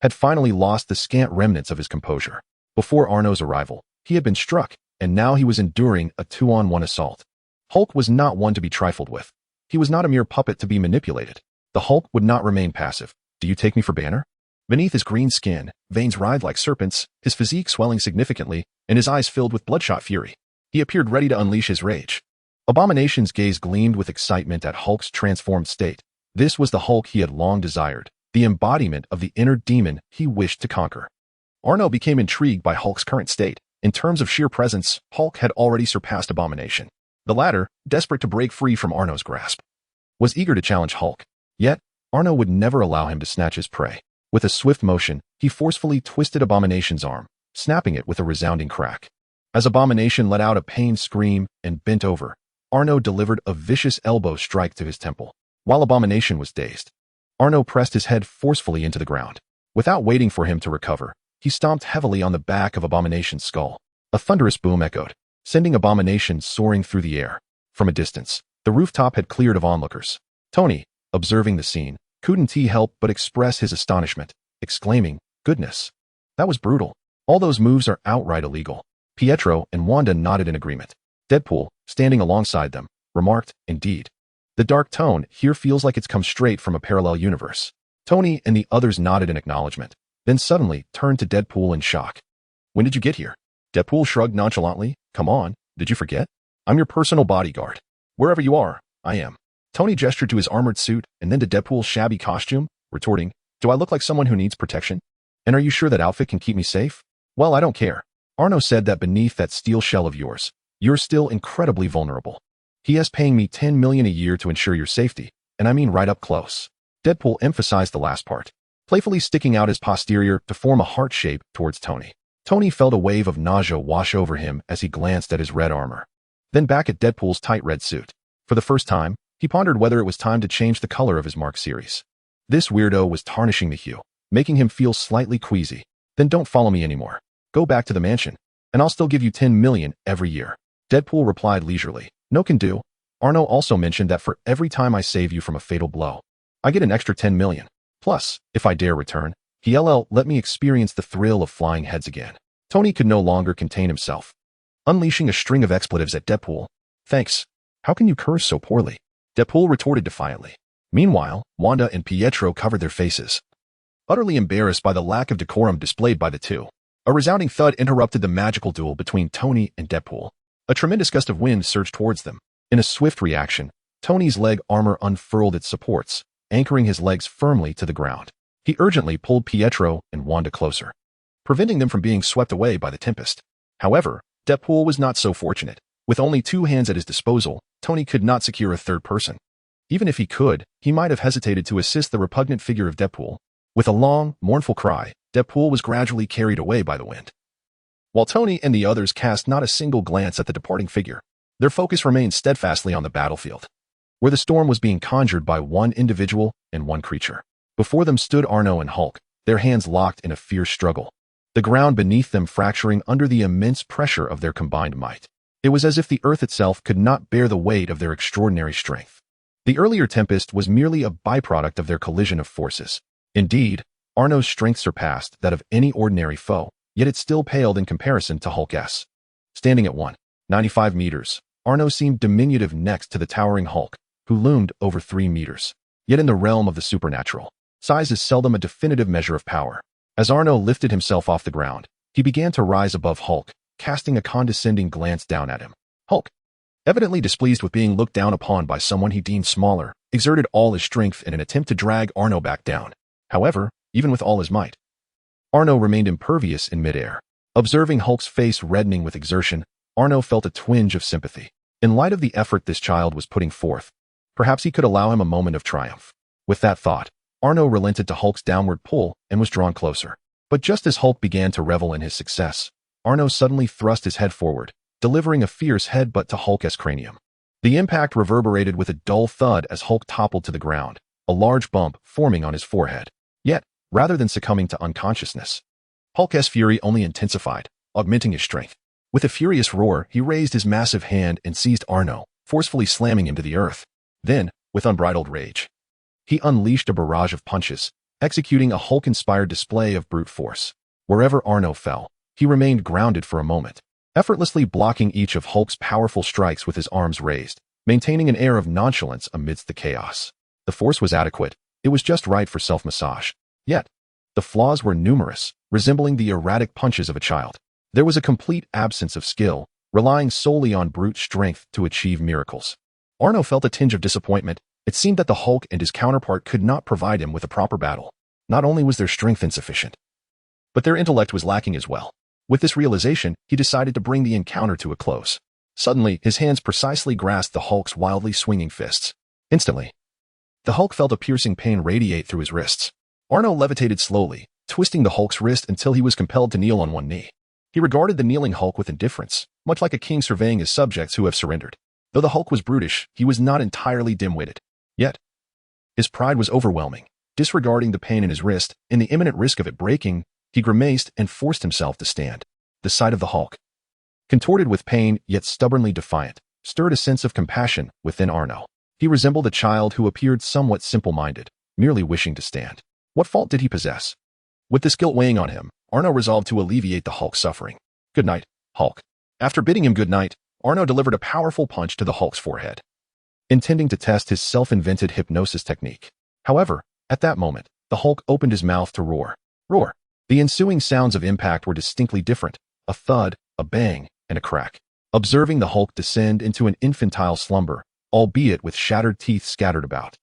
had finally lost the scant remnants of his composure. Before Arno's arrival, he had been struck, and now he was enduring a 2-on-1 assault. Hulk was not one to be trifled with. He was not a mere puppet to be manipulated. The Hulk would not remain passive. Do you take me for Banner? Beneath his green skin, veins writhed like serpents, his physique swelling significantly, and his eyes filled with bloodshot fury. He appeared ready to unleash his rage. Abomination's gaze gleamed with excitement at Hulk's transformed state. This was the Hulk he had long desired, the embodiment of the inner demon he wished to conquer. Arno became intrigued by Hulk's current state. In terms of sheer presence, Hulk had already surpassed Abomination. The latter, desperate to break free from Arno's grasp, was eager to challenge Hulk. Yet, Arno would never allow him to snatch his prey. With a swift motion, he forcefully twisted Abomination's arm, snapping it with a resounding crack. As Abomination let out a pained scream and bent over, Arno delivered a vicious elbow strike to his temple. While Abomination was dazed, Arno pressed his head forcefully into the ground. Without waiting for him to recover, he stomped heavily on the back of Abomination's skull. A thunderous boom echoed, sending Abomination soaring through the air. From a distance, the rooftop had cleared of onlookers. Tony, observing the scene, couldn't he help but express his astonishment, exclaiming, "Goodness, that was brutal. All those moves are outright illegal." Pietro and Wanda nodded in agreement. Deadpool, standing alongside them, remarked, "Indeed. The dark tone here feels like it's come straight from a parallel universe." Tony and the others nodded in acknowledgement, then suddenly turned to Deadpool in shock. "When did you get here?" Deadpool shrugged nonchalantly. "Come on, did you forget? I'm your personal bodyguard. Wherever you are, I am." Tony gestured to his armored suit and then to Deadpool's shabby costume, retorting, "Do I look like someone who needs protection? And are you sure that outfit can keep me safe?" "Well, I don't care. Arno said that beneath that steel shell of yours, you're still incredibly vulnerable. He is paying me 10 million a year to ensure your safety, and I mean right up close." Deadpool emphasized the last part, playfully sticking out his posterior to form a heart shape towards Tony. Tony felt a wave of nausea wash over him as he glanced at his red armor, then back at Deadpool's tight red suit. For the first time, he pondered whether it was time to change the color of his Mark series. This weirdo was tarnishing the hue, making him feel slightly queasy. "Then don't follow me anymore. Go back to the mansion, and I'll still give you 10 million every year." Deadpool replied leisurely, "No can do. Arno also mentioned that for every time I save you from a fatal blow, I get an extra 10 million. Plus, if I dare return, he'll let me experience the thrill of flying heads again. Tony could no longer contain himself, unleashing a string of expletives at Deadpool. Thanks. How can you curse so poorly? Deadpool retorted defiantly. Meanwhile, Wanda and Pietro covered their faces, utterly embarrassed by the lack of decorum displayed by the two. A resounding thud interrupted the magical duel between Tony and Deadpool. A tremendous gust of wind surged towards them. In a swift reaction, Tony's leg armor unfurled its supports, anchoring his legs firmly to the ground. He urgently pulled Pietro and Wanda closer, preventing them from being swept away by the tempest. However, Deadpool was not so fortunate. With only 2 hands at his disposal, Tony could not secure a third person. Even if he could, he might have hesitated to assist the repugnant figure of Deadpool. With a long, mournful cry, Deadpool was gradually carried away by the wind. While Tony and the others cast not a single glance at the departing figure, their focus remained steadfastly on the battlefield, where the storm was being conjured by one individual and one creature. Before them stood Arno and Hulk, their hands locked in a fierce struggle, the ground beneath them fracturing under the immense pressure of their combined might. It was as if the earth itself could not bear the weight of their extraordinary strength. The earlier tempest was merely a byproduct of their collision of forces. Indeed, Arno's strength surpassed that of any ordinary foe, yet it still paled in comparison to Hulk's. Standing at 195 meters, Arno seemed diminutive next to the towering Hulk, who loomed over 3 meters. Yet in the realm of the supernatural, size is seldom a definitive measure of power. As Arno lifted himself off the ground, he began to rise above Hulk, casting a condescending glance down at him. Hulk, evidently displeased with being looked down upon by someone he deemed smaller, exerted all his strength in an attempt to drag Arno back down. However, even with all his might, Arno remained impervious in midair. Observing Hulk's face reddening with exertion, Arno felt a twinge of sympathy. In light of the effort this child was putting forth, perhaps he could allow him a moment of triumph. With that thought, Arno relented to Hulk's downward pull and was drawn closer. But just as Hulk began to revel in his success, Arno suddenly thrust his head forward, delivering a fierce headbutt to Hulk's cranium. The impact reverberated with a dull thud as Hulk toppled to the ground, a large bump forming on his forehead. Yet, rather than succumbing to unconsciousness, Hulk's fury only intensified, augmenting his strength. With a furious roar, he raised his massive hand and seized Arno, forcefully slamming him to the earth. Then, with unbridled rage, he unleashed a barrage of punches, executing a Hulk-inspired display of brute force. Wherever Arno fell, he remained grounded for a moment, effortlessly blocking each of Hulk's powerful strikes with his arms raised, maintaining an air of nonchalance amidst the chaos. The force was adequate. It was just right for self-massage. Yet, the flaws were numerous, resembling the erratic punches of a child. There was a complete absence of skill, relying solely on brute strength to achieve miracles. Arno felt a tinge of disappointment. It seemed that the Hulk and his counterpart could not provide him with a proper battle. Not only was their strength insufficient, but their intellect was lacking as well. With this realization, he decided to bring the encounter to a close. Suddenly, his hands precisely grasped the Hulk's wildly swinging fists. Instantly, the Hulk felt a piercing pain radiate through his wrists. Arno levitated slowly, twisting the Hulk's wrist until he was compelled to kneel on one knee. He regarded the kneeling Hulk with indifference, much like a king surveying his subjects who have surrendered. Though the Hulk was brutish, he was not entirely dim-witted. Yet, his pride was overwhelming. Disregarding the pain in his wrist and the imminent risk of it breaking, he grimaced and forced himself to stand. The sight of the Hulk, contorted with pain yet stubbornly defiant, stirred a sense of compassion within Arno. He resembled a child who appeared somewhat simple-minded, merely wishing to stand. What fault did he possess? With this guilt weighing on him, Arno resolved to alleviate the Hulk's suffering. Good night, Hulk. After bidding him good night, Arno delivered a powerful punch to the Hulk's forehead, intending to test his self-invented hypnosis technique. However, at that moment, the Hulk opened his mouth to roar. Roar. The ensuing sounds of impact were distinctly different. A thud, a bang, and a crack. Observing the Hulk descend into an infantile slumber, albeit with shattered teeth scattered about,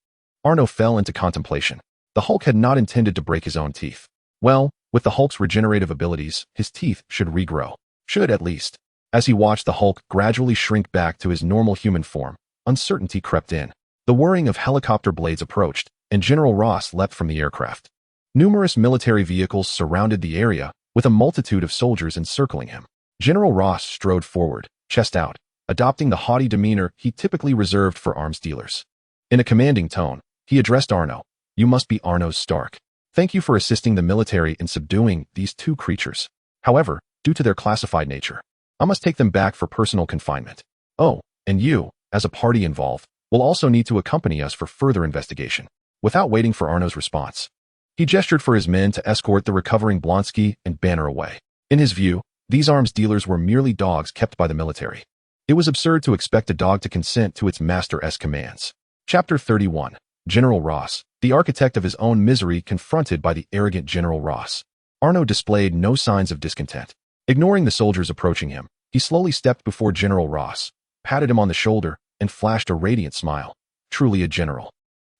Arno fell into contemplation. The Hulk had not intended to break his own teeth. Well, with the Hulk's regenerative abilities, his teeth should regrow. Should, at least. As he watched the Hulk gradually shrink back to his normal human form, uncertainty crept in. The whirring of helicopter blades approached, and General Ross leapt from the aircraft. Numerous military vehicles surrounded the area, with a multitude of soldiers encircling him. General Ross strode forward, chest out, adopting the haughty demeanor he typically reserved for arms dealers. In a commanding tone, he addressed Arno. You must be Arnold Stark. Thank you for assisting the military in subduing these 2 creatures. However, due to their classified nature, I must take them back for personal confinement. Oh, and you, as a party involved, will also need to accompany us for further investigation. Without waiting for Arno's response, he gestured for his men to escort the recovering Blonsky and Banner away. In his view, these arms dealers were merely dogs kept by the military. It was absurd to expect a dog to consent to its master's commands. Chapter 31. General Ross, the architect of his own misery, confronted by the arrogant General Ross. Arno displayed no signs of discontent. Ignoring the soldiers approaching him, he slowly stepped before General Ross, patted him on the shoulder, and flashed a radiant smile. Truly a general,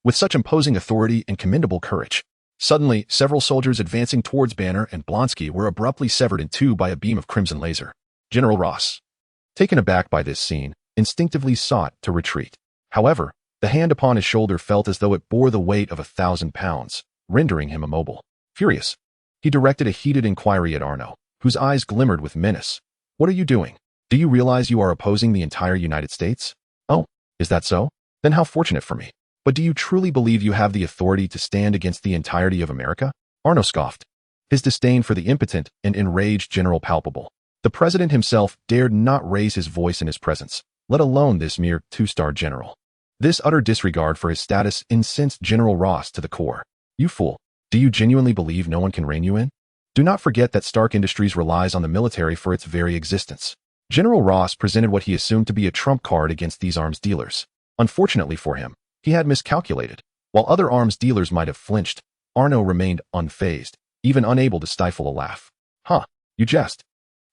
with such imposing authority and commendable courage. Suddenly, several soldiers advancing towards Banner and Blonsky were abruptly severed in two by a beam of crimson laser. General Ross, taken aback by this scene, instinctively sought to retreat. However, the hand upon his shoulder felt as though it bore the weight of 1,000 pounds, rendering him immobile. Furious, he directed a heated inquiry at Arno, whose eyes glimmered with menace. What are you doing? Do you realize you are opposing the entire United States? Oh, is that so? Then how fortunate for me. But do you truly believe you have the authority to stand against the entirety of America? Arno scoffed, his disdain for the impotent and enraged general palpable. The president himself dared not raise his voice in his presence, let alone this mere two-star general. This utter disregard for his status incensed General Ross to the core. You fool. Do you genuinely believe no one can rein you in? Do not forget that Stark Industries relies on the military for its very existence. General Ross presented what he assumed to be a trump card against these arms dealers. Unfortunately for him, he had miscalculated. While other arms dealers might have flinched, Arno remained unfazed, even unable to stifle a laugh. Huh, you jest.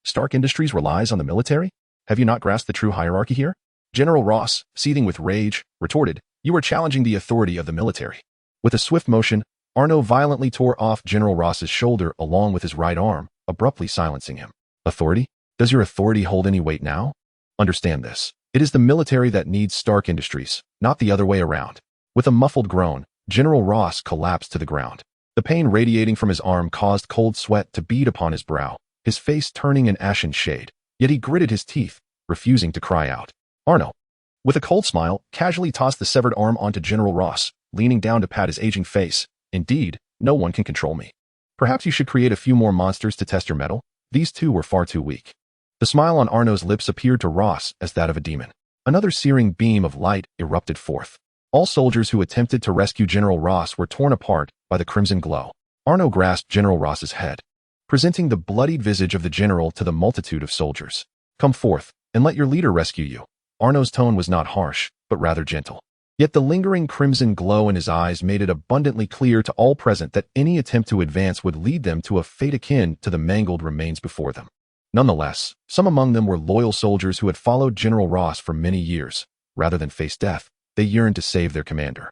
Stark Industries relies on the military? Have you not grasped the true hierarchy here? General Ross, seething with rage, retorted, you are challenging the authority of the military. With a swift motion, Arno violently tore off General Ross's shoulder along with his right arm, abruptly silencing him. Authority? Does your authority hold any weight now? Understand this. It is the military that needs Stark Industries, not the other way around. With a muffled groan, General Ross collapsed to the ground. The pain radiating from his arm caused cold sweat to bead upon his brow, his face turning an ashen shade. Yet he gritted his teeth, refusing to cry out. Arno, with a cold smile, casually tossed the severed arm onto General Ross, leaning down to pat his aging face. Indeed, no one can control me. Perhaps you should create a few more monsters to test your mettle. These two were far too weak. The smile on Arno's lips appeared to Ross as that of a demon. Another searing beam of light erupted forth. All soldiers who attempted to rescue General Ross were torn apart by the crimson glow. Arno grasped General Ross's head, presenting the bloodied visage of the general to the multitude of soldiers. Come forth, and let your leader rescue you. Arno's tone was not harsh, but rather gentle. Yet the lingering crimson glow in his eyes made it abundantly clear to all present that any attempt to advance would lead them to a fate akin to the mangled remains before them. Nonetheless, some among them were loyal soldiers who had followed General Ross for many years. Rather than face death, they yearned to save their commander.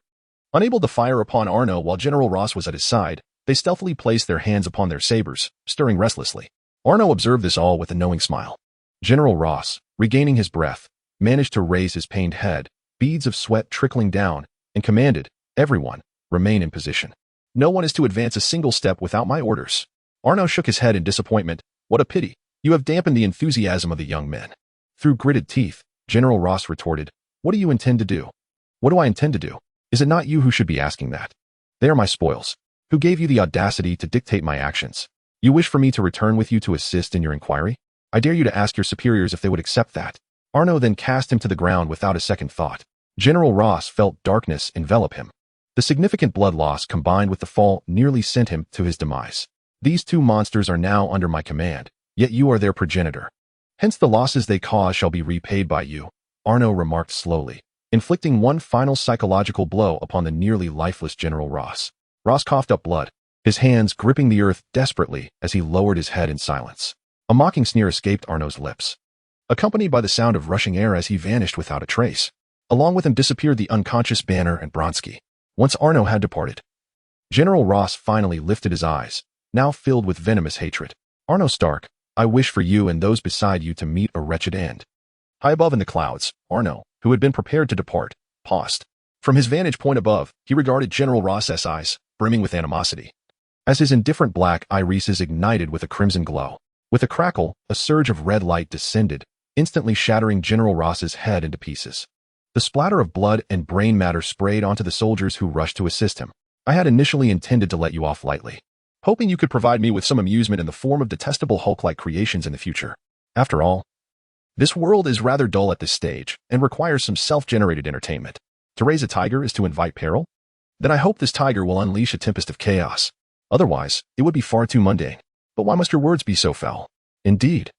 Unable to fire upon Arno while General Ross was at his side, they stealthily placed their hands upon their sabers, stirring restlessly. Arno observed this all with a knowing smile. General Ross, regaining his breath, managed to raise his pained head, beads of sweat trickling down, and commanded, everyone, remain in position. No one is to advance a single step without my orders. Arno shook his head in disappointment. What a pity. You have dampened the enthusiasm of the young men. Through gritted teeth, General Ross retorted, what do you intend to do? What do I intend to do? Is it not you who should be asking that? They are my spoils. Who gave you the audacity to dictate my actions? You wish for me to return with you to assist in your inquiry? I dare you to ask your superiors if they would accept that. Arno then cast him to the ground without a second thought. General Ross felt darkness envelop him. The significant blood loss combined with the fall nearly sent him to his demise. These two monsters are now under my command, yet you are their progenitor. Hence the losses they cause shall be repaid by you, Arno remarked slowly, inflicting one final psychological blow upon the nearly lifeless General Ross. Ross coughed up blood, his hands gripping the earth desperately as he lowered his head in silence. A mocking sneer escaped Arno's lips, accompanied by the sound of rushing air as he vanished without a trace. Along with him disappeared the unconscious Banner and Blonsky. Once Arno had departed, General Ross finally lifted his eyes, now filled with venomous hatred. Arnold Stark, I wish for you and those beside you to meet a wretched end. High above in the clouds, Arno, who had been prepared to depart, paused. From his vantage point above, he regarded General Ross's eyes, brimming with animosity, as his indifferent black irises ignited with a crimson glow. With a crackle, a surge of red light descended, instantly shattering General Ross's head into pieces. The splatter of blood and brain matter sprayed onto the soldiers who rushed to assist him. I had initially intended to let you off lightly, hoping you could provide me with some amusement in the form of detestable Hulk-like creations in the future. After all, This world is rather dull at this stage and requires some self-generated entertainment. To raise a tiger is to invite peril? Then I hope this tiger will unleash a tempest of chaos. Otherwise, it would be far too mundane. But why must your words be so foul? Indeed.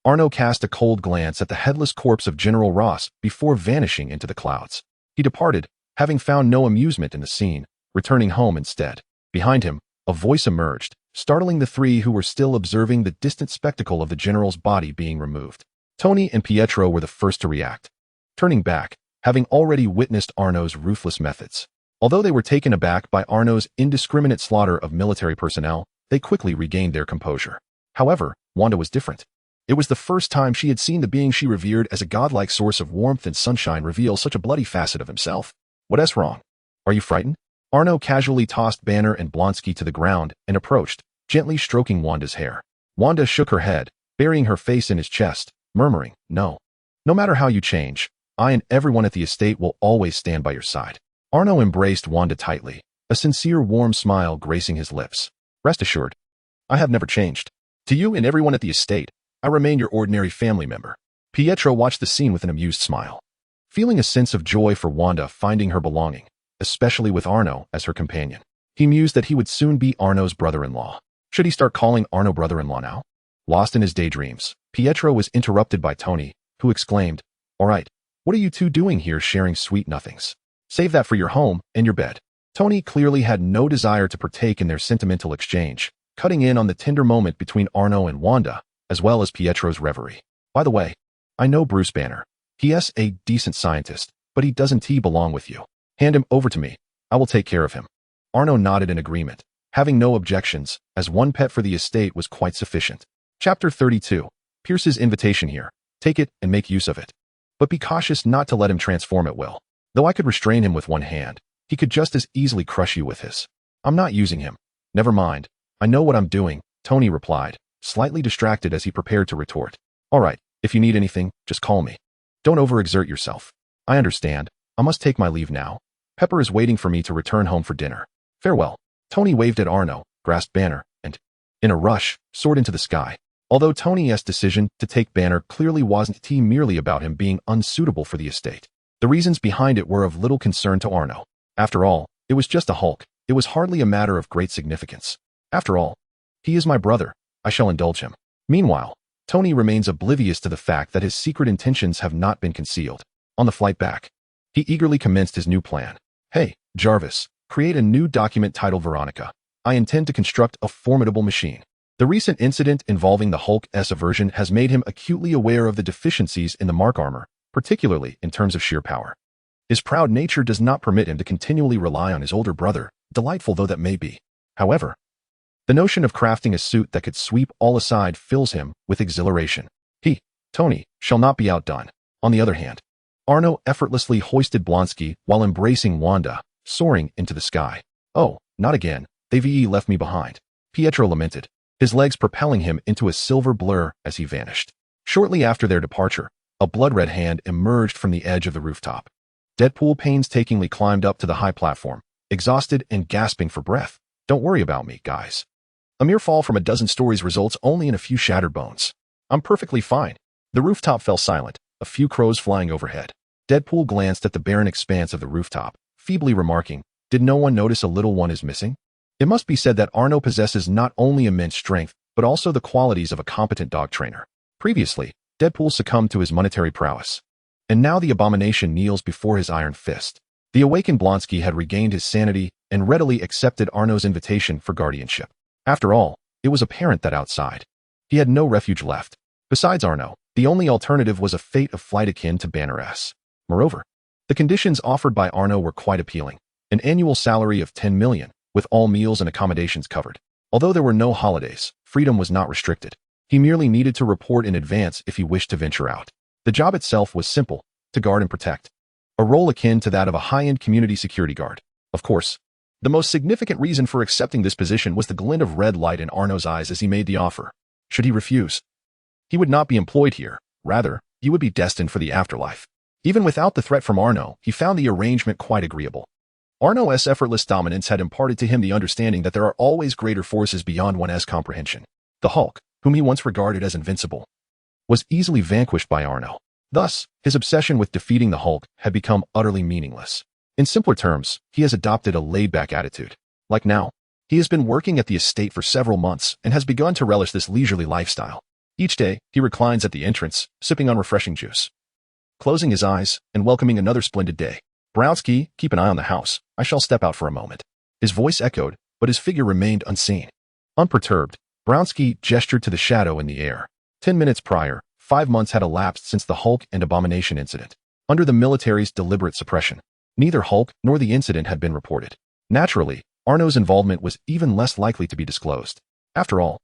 Arno cast a cold glance at the headless corpse of General Ross before vanishing into the clouds. He departed, having found no amusement in the scene, returning home instead. Behind him, a voice emerged, startling the three who were still observing the distant spectacle of the general's body being removed. Tony and Pietro were the first to react, turning back, having already witnessed Arno's ruthless methods. Although they were taken aback by Arno's indiscriminate slaughter of military personnel, they quickly regained their composure. However, Wanda was different. It was the first time she had seen the being she revered as a godlike source of warmth and sunshine reveal such a bloody facet of himself. What's wrong? Are you frightened? Arno casually tossed Banner and Blonsky to the ground and approached, gently stroking Wanda's hair. Wanda shook her head, burying her face in his chest, murmuring, "No. No matter how you change, I and everyone at the estate will always stand by your side." Arno embraced Wanda tightly, a sincere warm smile gracing his lips. "Rest assured, I have never changed. To you and everyone at the estate, I remain your ordinary family member." Pietro watched the scene with an amused smile, feeling a sense of joy for Wanda finding her belonging, especially with Arno as her companion. He mused that he would soon be Arno's brother-in-law. Should he start calling Arno brother-in-law now? Lost in his daydreams, Pietro was interrupted by Tony, who exclaimed, "All right, what are you two doing here sharing sweet nothings? Save that for your home and your bed." Tony clearly had no desire to partake in their sentimental exchange, cutting in on the tender moment between Arno and Wanda, as well as Pietro's reverie. "By the way, I know Bruce Banner. He's a decent scientist, but he doesn't belong with you. Hand him over to me. I will take care of him." Arno nodded in agreement, having no objections, as one pet for the estate was quite sufficient. Chapter 32. Pierce's invitation here. Take it and make use of it. But be cautious not to let him transform at will. Though I could restrain him with one hand, he could just as easily crush you with his. "I'm not using him. Never mind. I know what I'm doing," Tony replied, slightly distracted as he prepared to retort. "All right, if you need anything, just call me. Don't overexert yourself." "I understand. I must take my leave now. Pepper is waiting for me to return home for dinner. Farewell." Tony waved at Arno, grasped Banner, and, in a rush, soared into the sky. Although Tony's decision to take Banner clearly wasn't merely about him being unsuitable for the estate, the reasons behind it were of little concern to Arno. After all, it was just a hulk. It was hardly a matter of great significance. After all, he is my brother. I shall indulge him. Meanwhile, Tony remains oblivious to the fact that his secret intentions have not been concealed. On the flight back, he eagerly commenced his new plan. "Hey, Jarvis, create a new document titled Veronica. I intend to construct a formidable machine." The recent incident involving the Hulk's aversion has made him acutely aware of the deficiencies in the Mark armor, particularly in terms of sheer power. His proud nature does not permit him to continually rely on his older brother, delightful though that may be. However, the notion of crafting a suit that could sweep all aside fills him with exhilaration. He, Tony, shall not be outdone. On the other hand, Arno effortlessly hoisted Blonsky while embracing Wanda, soaring into the sky. "Oh, not again. They've left me behind," Pietro lamented, his legs propelling him into a silver blur as he vanished. Shortly after their departure, a blood-red hand emerged from the edge of the rooftop. Deadpool painstakingly climbed up to the high platform, exhausted and gasping for breath. "Don't worry about me, guys. A mere fall from a dozen stories results only in a few shattered bones. I'm perfectly fine." The rooftop fell silent, a few crows flying overhead. Deadpool glanced at the barren expanse of the rooftop, feebly remarking, "Did no one notice a little one is missing?" It must be said that Arno possesses not only immense strength, but also the qualities of a competent dog trainer. Previously, Deadpool succumbed to his monetary prowess, and now the abomination kneels before his iron fist. The awakened Blonsky had regained his sanity and readily accepted Arno's invitation for guardianship. After all, it was apparent that outside, he had no refuge left. Besides Arno, the only alternative was a fate of flight akin to Banner's. Moreover, the conditions offered by Arno were quite appealing. An annual salary of 10 million, with all meals and accommodations covered. Although there were no holidays, freedom was not restricted. He merely needed to report in advance if he wished to venture out. The job itself was simple, to guard and protect. A role akin to that of a high-end community security guard. Of course, the most significant reason for accepting this position was the glint of red light in Arno's eyes as he made the offer. Should he refuse, he would not be employed here. Rather, he would be destined for the afterlife. Even without the threat from Arno, he found the arrangement quite agreeable. Arno's effortless dominance had imparted to him the understanding that there are always greater forces beyond one's comprehension. The Hulk, whom he once regarded as invincible, was easily vanquished by Arnold. Thus, his obsession with defeating the Hulk had become utterly meaningless. In simpler terms, he has adopted a laid-back attitude. Like now, he has been working at the estate for several months and has begun to relish this leisurely lifestyle. Each day, he reclines at the entrance, sipping on refreshing juice, closing his eyes and welcoming another splendid day. "Brownsky, keep an eye on the house. I shall step out for a moment." His voice echoed, but his figure remained unseen. Unperturbed, Brownsky gestured to the shadow in the air. 10 minutes prior, 5 months had elapsed since the Hulk and Abomination incident. Under the military's deliberate suppression, neither Hulk nor the incident had been reported. Naturally, Arno's involvement was even less likely to be disclosed. After all,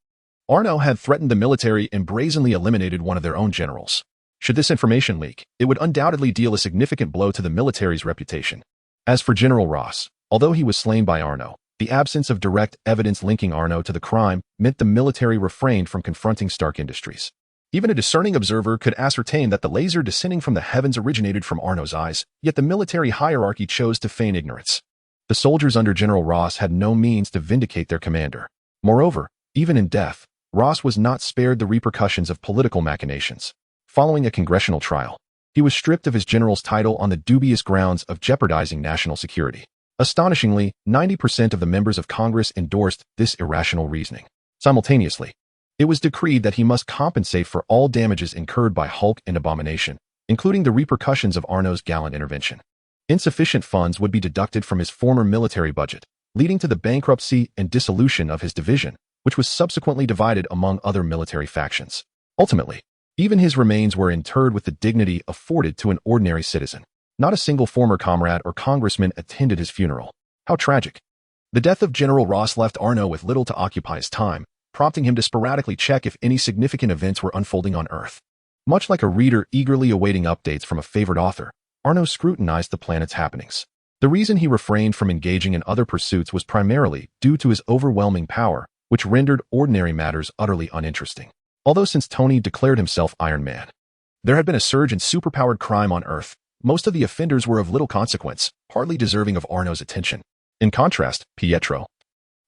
Arno had threatened the military and brazenly eliminated one of their own generals. Should this information leak, it would undoubtedly deal a significant blow to the military's reputation. As for General Ross, although he was slain by Arno, the absence of direct evidence linking Arno to the crime meant the military refrained from confronting Stark Industries. Even a discerning observer could ascertain that the laser descending from the heavens originated from Arno's eyes, yet the military hierarchy chose to feign ignorance. The soldiers under General Ross had no means to vindicate their commander. Moreover, even in death, Ross was not spared the repercussions of political machinations. Following a congressional trial, he was stripped of his general's title on the dubious grounds of jeopardizing national security. Astonishingly, 90% of the members of Congress endorsed this irrational reasoning. Simultaneously, it was decreed that he must compensate for all damages incurred by Hulk and Abomination, including the repercussions of Arno's gallant intervention. Insufficient funds would be deducted from his former military budget, leading to the bankruptcy and dissolution of his division, which was subsequently divided among other military factions. Ultimately, even his remains were interred with the dignity afforded to an ordinary citizen. Not a single former comrade or congressman attended his funeral. How tragic. The death of General Ross left Arno with little to occupy his time, prompting him to sporadically check if any significant events were unfolding on Earth. Much like a reader eagerly awaiting updates from a favorite author, Arno scrutinized the planet's happenings. The reason he refrained from engaging in other pursuits was primarily due to his overwhelming power, which rendered ordinary matters utterly uninteresting. Although since Tony declared himself Iron Man, there had been a surge in superpowered crime on Earth, most of the offenders were of little consequence, hardly deserving of Arno's attention. In contrast, Pietro,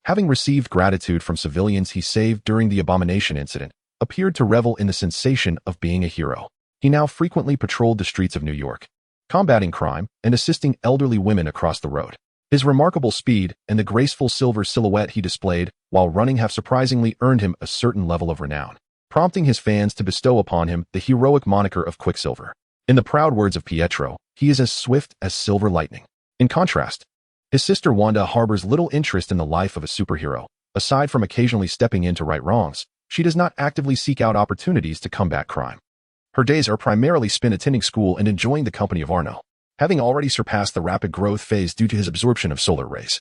having received gratitude from civilians he saved during the Abomination incident, appeared to revel in the sensation of being a hero. He now frequently patrolled the streets of New York, combating crime and assisting elderly women across the road. His remarkable speed and the graceful silver silhouette he displayed while running have surprisingly earned him a certain level of renown, prompting his fans to bestow upon him the heroic moniker of Quicksilver. In the proud words of Pietro, he is as swift as silver lightning. In contrast, his sister Wanda harbors little interest in the life of a superhero. Aside from occasionally stepping in to right wrongs, she does not actively seek out opportunities to combat crime. Her days are primarily spent attending school and enjoying the company of Arno. Having already surpassed the rapid growth phase due to his absorption of solar rays,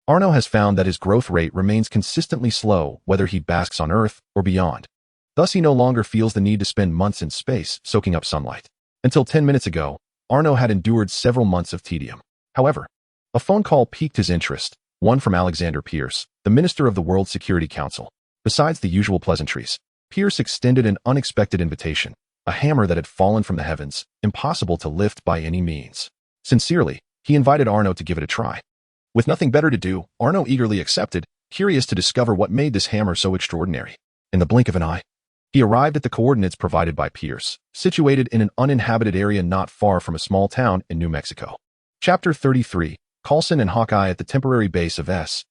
Arno has found that his growth rate remains consistently slow whether he basks on Earth or beyond. Thus, he no longer feels the need to spend months in space soaking up sunlight. Until 10 minutes ago, Arno had endured several months of tedium. However, a phone call piqued his interest, one from Alexander Pierce, the Minister of the World Security Council. Besides the usual pleasantries, Pierce extended an unexpected invitation, a hammer that had fallen from the heavens, impossible to lift by any means. Sincerely, he invited Arno to give it a try. With nothing better to do, Arno eagerly accepted, curious to discover what made this hammer so extraordinary. In the blink of an eye, he arrived at the coordinates provided by Pierce, situated in an uninhabited area not far from a small town in New Mexico. Chapter 33, Coulson and Hawkeye at the temporary base of S.H.I.E.L.D.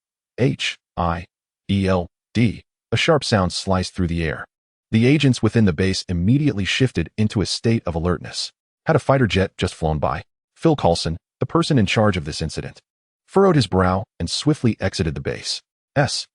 A sharp sound sliced through the air. The agents within the base immediately shifted into a state of alertness. Had a fighter jet just flown by? Phil Coulson, the person in charge of this incident, furrowed his brow and swiftly exited the base. S.H.I.E.L.D.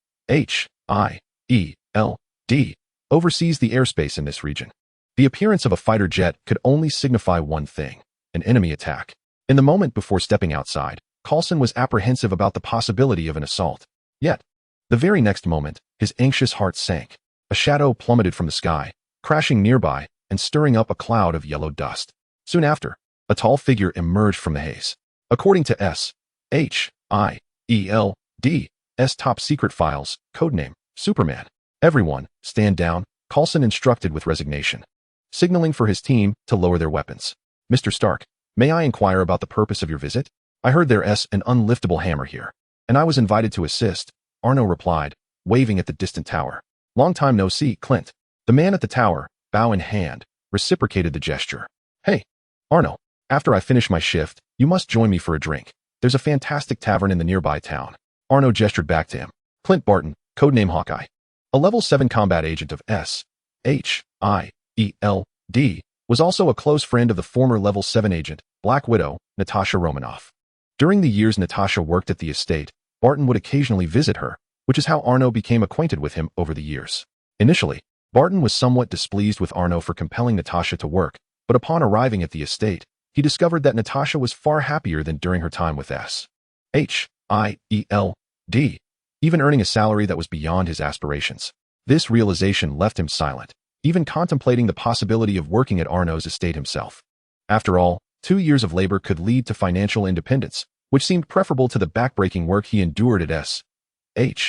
oversees the airspace in this region. The appearance of a fighter jet could only signify one thing: an enemy attack. In the moment before stepping outside, Coulson was apprehensive about the possibility of an assault. Yet, the very next moment, his anxious heart sank. A shadow plummeted from the sky, crashing nearby and stirring up a cloud of yellow dust. Soon after, a tall figure emerged from the haze. According to S.H.I.E.L.D.'s top-secret files, codename Superman. "Everyone, stand down," Coulson instructed with resignation, signaling for his team to lower their weapons. "Mr. Stark, may I inquire about the purpose of your visit? I heard there's an unliftable hammer here, and I was invited to assist," Arno replied, waving at the distant tower. "Long time no see, Clint." The man at the tower, bow in hand, reciprocated the gesture. Hey, Arno, after I finish my shift, you must join me for a drink. There's a fantastic tavern in the nearby town. Arno gestured back to him. Clint Barton, codename Hawkeye. A level 7 combat agent of S.H.I.E.L.D., was also a close friend of the former level 7 agent, Black Widow, Natasha Romanoff. During the years Natasha worked at the estate, Barton would occasionally visit her, which is how Arno became acquainted with him over the years. Initially, Barton was somewhat displeased with Arno for compelling Natasha to work, but upon arriving at the estate, he discovered that Natasha was far happier than during her time with S.H.I.E.L.D., even earning a salary that was beyond his aspirations. This realization left him silent, even contemplating the possibility of working at Arno's estate himself. After all, 2 years of labor could lead to financial independence, which seemed preferable to the backbreaking work he endured at S.H.I.E.L.D.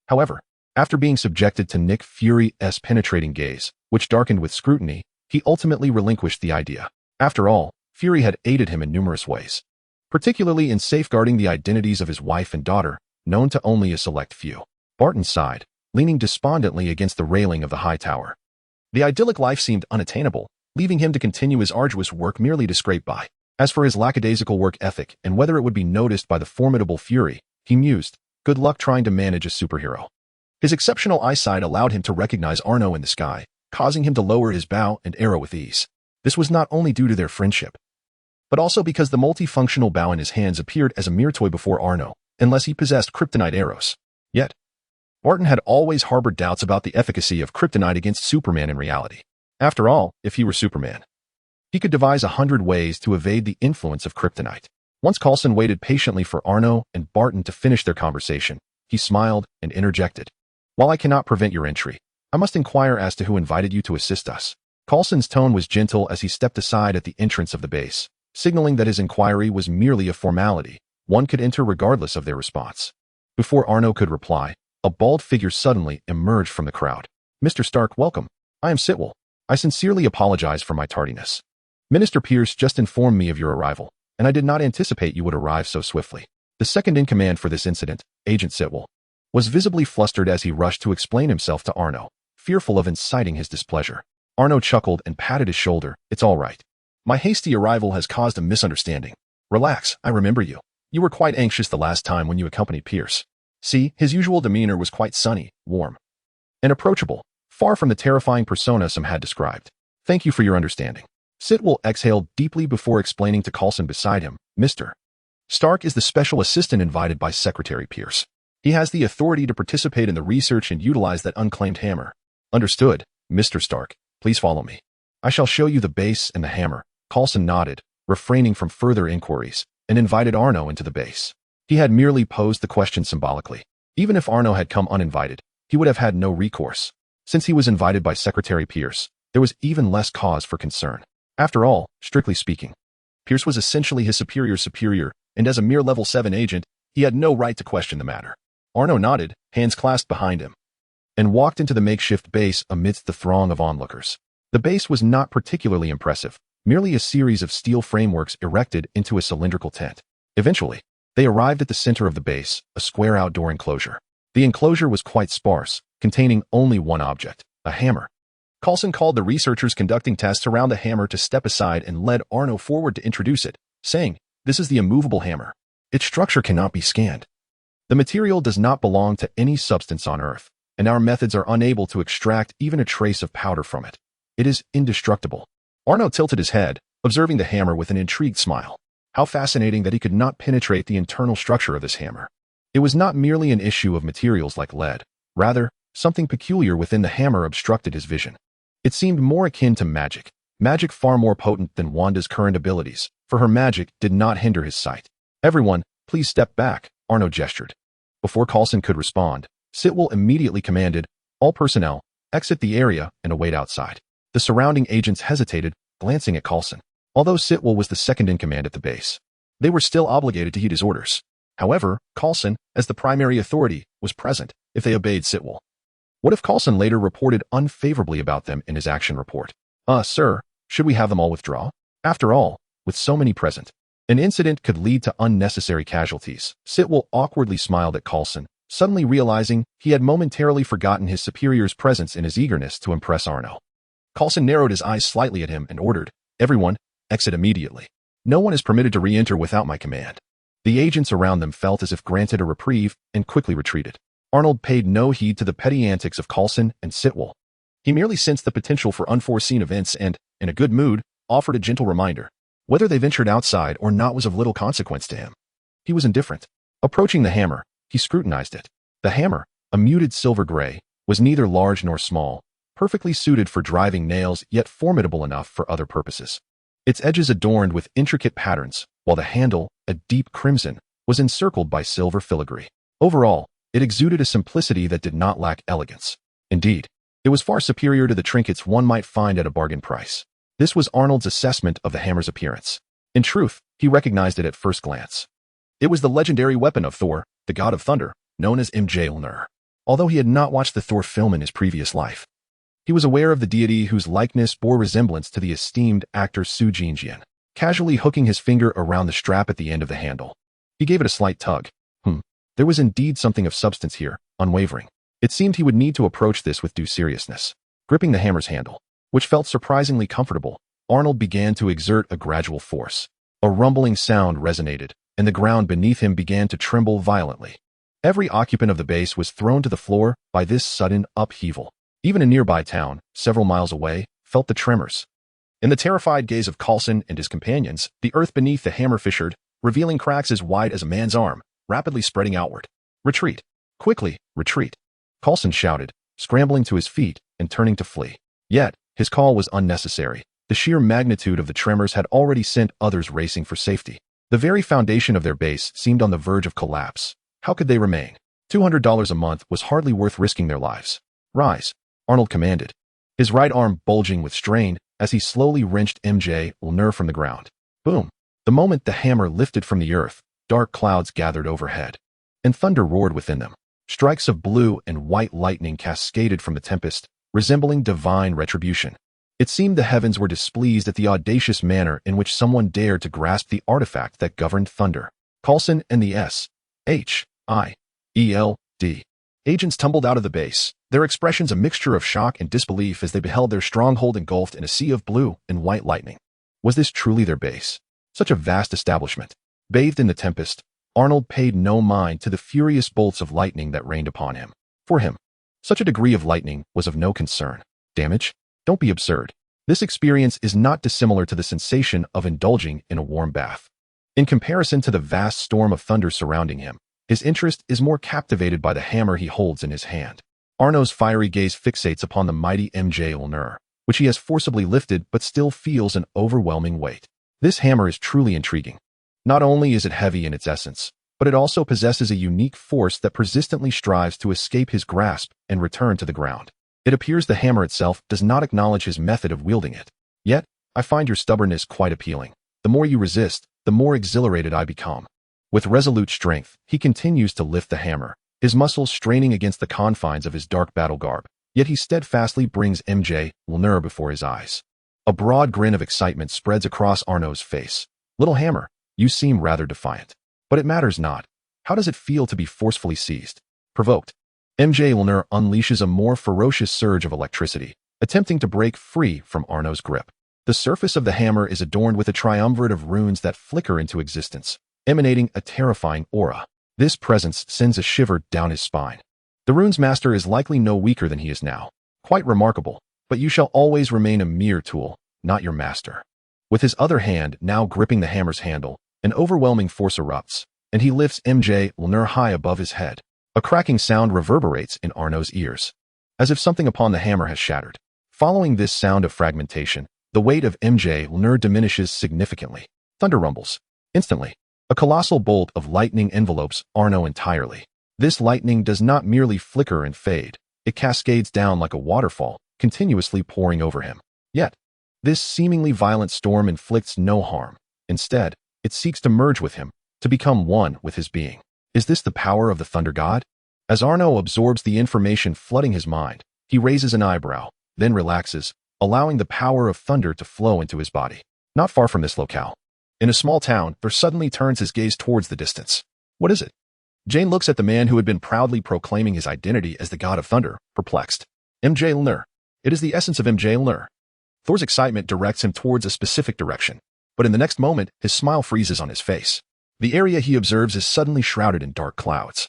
However, after being subjected to Nick Fury's penetrating gaze, which darkened with scrutiny, he ultimately relinquished the idea. After all, Fury had aided him in numerous ways, particularly in safeguarding the identities of his wife and daughter, known to only a select few. Barton sighed, leaning despondently against the railing of the high tower. The idyllic life seemed unattainable, leaving him to continue his arduous work merely to scrape by. As for his lackadaisical work ethic and whether it would be noticed by the formidable Fury, he mused, good luck trying to manage a superhero. His exceptional eyesight allowed him to recognize Arno in the sky, causing him to lower his bow and arrow with ease. This was not only due to their friendship, but also because the multifunctional bow in his hands appeared as a mere toy before Arno, unless he possessed kryptonite arrows. Yet, Barton had always harbored doubts about the efficacy of kryptonite against Superman in reality. After all, if he were Superman, he could devise 100 ways to evade the influence of kryptonite. Once Coulson waited patiently for Arno and Barton to finish their conversation, he smiled and interjected. While I cannot prevent your entry, I must inquire as to who invited you to assist us. Coulson's tone was gentle as he stepped aside at the entrance of the base, signaling that his inquiry was merely a formality. One could enter regardless of their response. Before Arno could reply, a bald figure suddenly emerged from the crowd. Mr. Stark, welcome. I am Sitwell. I sincerely apologize for my tardiness. Minister Pierce just informed me of your arrival, and I did not anticipate you would arrive so swiftly. The second-in-command for this incident, Agent Sitwell, was visibly flustered as he rushed to explain himself to Arno, fearful of inciting his displeasure. Arno chuckled and patted his shoulder. It's all right. My hasty arrival has caused a misunderstanding. Relax, I remember you. You were quite anxious the last time when you accompanied Pierce. See, his usual demeanor was quite sunny, warm, and approachable, far from the terrifying persona some had described. Thank you for your understanding. Sitwell exhaled deeply before explaining to Coulson beside him, Mr. Stark is the special assistant invited by Secretary Pierce. He has the authority to participate in the research and utilize that unclaimed hammer. Understood, Mr. Stark. Please follow me. I shall show you the base and the hammer. Coulson nodded, refraining from further inquiries, and invited Arno into the base. He had merely posed the question symbolically. Even if Arno had come uninvited, he would have had no recourse. Since he was invited by Secretary Pierce, there was even less cause for concern. After all, strictly speaking, Pierce was essentially his superior's superior, and as a mere level 7 agent, he had no right to question the matter. Arno nodded, hands clasped behind him, and walked into the makeshift base amidst the throng of onlookers. The base was not particularly impressive, merely a series of steel frameworks erected into a cylindrical tent. Eventually, they arrived at the center of the base, a square outdoor enclosure. The enclosure was quite sparse, containing only one object, a hammer. Coulson called the researchers conducting tests around the hammer to step aside and led Arno forward to introduce it, saying, "This is the immovable hammer. Its structure cannot be scanned. The material does not belong to any substance on Earth, and our methods are unable to extract even a trace of powder from it. It is indestructible." Arno tilted his head, observing the hammer with an intrigued smile. How fascinating that he could not penetrate the internal structure of this hammer. It was not merely an issue of materials like lead. Rather, something peculiar within the hammer obstructed his vision. It seemed more akin to magic far more potent than Wanda's current abilities, for her magic did not hinder his sight. "Everyone, please step back," Arno gestured. Before Coulson could respond, Sitwell immediately commanded, "All personnel, exit the area and await outside." The surrounding agents hesitated, glancing at Coulson. Although Sitwell was the second-in-command at the base, they were still obligated to heed his orders. However, Coulson, as the primary authority, was present if they obeyed Sitwell. What if Coulson later reported unfavorably about them in his action report? Sir, should we have them all withdraw? After all, with so many present, an incident could lead to unnecessary casualties. Sitwell awkwardly smiled at Coulson, suddenly realizing he had momentarily forgotten his superior's presence in his eagerness to impress Arno. Coulson narrowed his eyes slightly at him and ordered, "Everyone, exit immediately. No one is permitted to re-enter without my command." The agents around them felt as if granted a reprieve and quickly retreated. Arnold paid no heed to the petty antics of Coulson and Sitwell. He merely sensed the potential for unforeseen events and, in a good mood, offered a gentle reminder. Whether they ventured outside or not was of little consequence to him. He was indifferent. Approaching the hammer, he scrutinized it. The hammer, a muted silver gray, was neither large nor small, perfectly suited for driving nails yet formidable enough for other purposes. Its edges adorned with intricate patterns, while the handle, a deep crimson, was encircled by silver filigree. Overall, it exuded a simplicity that did not lack elegance. Indeed, it was far superior to the trinkets one might find at a bargain price. This was Arnold's assessment of the hammer's appearance. In truth, he recognized it at first glance. It was the legendary weapon of Thor, the god of thunder, known as Mjolnir. Although he had not watched the Thor film in his previous life, he was aware of the deity whose likeness bore resemblance to the esteemed actor Soo Jin, casually hooking his finger around the strap at the end of the handle. He gave it a slight tug. There was indeed something of substance here, unwavering. It seemed he would need to approach this with due seriousness. Gripping the hammer's handle, which felt surprisingly comfortable, Arnold began to exert a gradual force. A rumbling sound resonated, and the ground beneath him began to tremble violently. Every occupant of the base was thrown to the floor by this sudden upheaval. Even a nearby town, several miles away, felt the tremors. In the terrified gaze of Coulson and his companions, the earth beneath the hammer fissured, revealing cracks as wide as a man's arm, rapidly spreading outward. "Retreat! Quickly, retreat!" Coulson shouted, scrambling to his feet and turning to flee. Yet, his call was unnecessary. The sheer magnitude of the tremors had already sent others racing for safety. The very foundation of their base seemed on the verge of collapse. How could they remain? $200 a month was hardly worth risking their lives. "Rise," Arnold commanded, his right arm bulging with strain as he slowly wrenched Mjolnir from the ground. Boom! The moment the hammer lifted from the earth, dark clouds gathered overhead, and thunder roared within them. Strikes of blue and white lightning cascaded from the tempest, resembling divine retribution. It seemed the heavens were displeased at the audacious manner in which someone dared to grasp the artifact that governed thunder. Coulson and the S.H.I.E.L.D. agents tumbled out of the base, their expressions a mixture of shock and disbelief as they beheld their stronghold engulfed in a sea of blue and white lightning. Was this truly their base? Such a vast establishment. Bathed in the tempest, Arnold paid no mind to the furious bolts of lightning that rained upon him. For him, such a degree of lightning was of no concern. Damage? Don't be absurd. This experience is not dissimilar to the sensation of indulging in a warm bath. In comparison to the vast storm of thunder surrounding him, his interest is more captivated by the hammer he holds in his hand. Arno's fiery gaze fixates upon the mighty Mjolnir, which he has forcibly lifted but still feels an overwhelming weight. This hammer is truly intriguing. Not only is it heavy in its essence, but it also possesses a unique force that persistently strives to escape his grasp and return to the ground. It appears the hammer itself does not acknowledge his method of wielding it. Yet, I find your stubbornness quite appealing. The more you resist, the more exhilarated I become. With resolute strength, he continues to lift the hammer, his muscles straining against the confines of his dark battle garb. Yet he steadfastly brings Mjolnir before his eyes. A broad grin of excitement spreads across Arno's face. "Little hammer, you seem rather defiant. But it matters not. How does it feel to be forcefully seized?" Provoked, Mjolnir unleashes a more ferocious surge of electricity, attempting to break free from Arno's grip. The surface of the hammer is adorned with a triumvirate of runes that flicker into existence, emanating a terrifying aura. This presence sends a shiver down his spine. The rune's master is likely no weaker than he is now. Quite remarkable, but you shall always remain a mere tool, not your master. With his other hand now gripping the hammer's handle, an overwhelming force erupts, and he lifts Mjolnir high above his head. A cracking sound reverberates in Arno's ears, as if something upon the hammer has shattered. Following this sound of fragmentation, the weight of Mjolnir diminishes significantly. Thunder rumbles. Instantly, a colossal bolt of lightning envelopes Arno entirely. This lightning does not merely flicker and fade, it cascades down like a waterfall, continuously pouring over him. Yet, this seemingly violent storm inflicts no harm. Instead, it seeks to merge with him, to become one with his being. Is this the power of the Thunder God? As Arno absorbs the information flooding his mind, he raises an eyebrow, then relaxes, allowing the power of thunder to flow into his body. Not far from this locale, in a small town, there suddenly turns his gaze towards the distance. What is it? Jane looks at the man who had been proudly proclaiming his identity as the god of thunder, perplexed. Mjolnir. It is the essence of Mjolnir. Thor's excitement directs him towards a specific direction, but in the next moment, his smile freezes on his face. The area he observes is suddenly shrouded in dark clouds,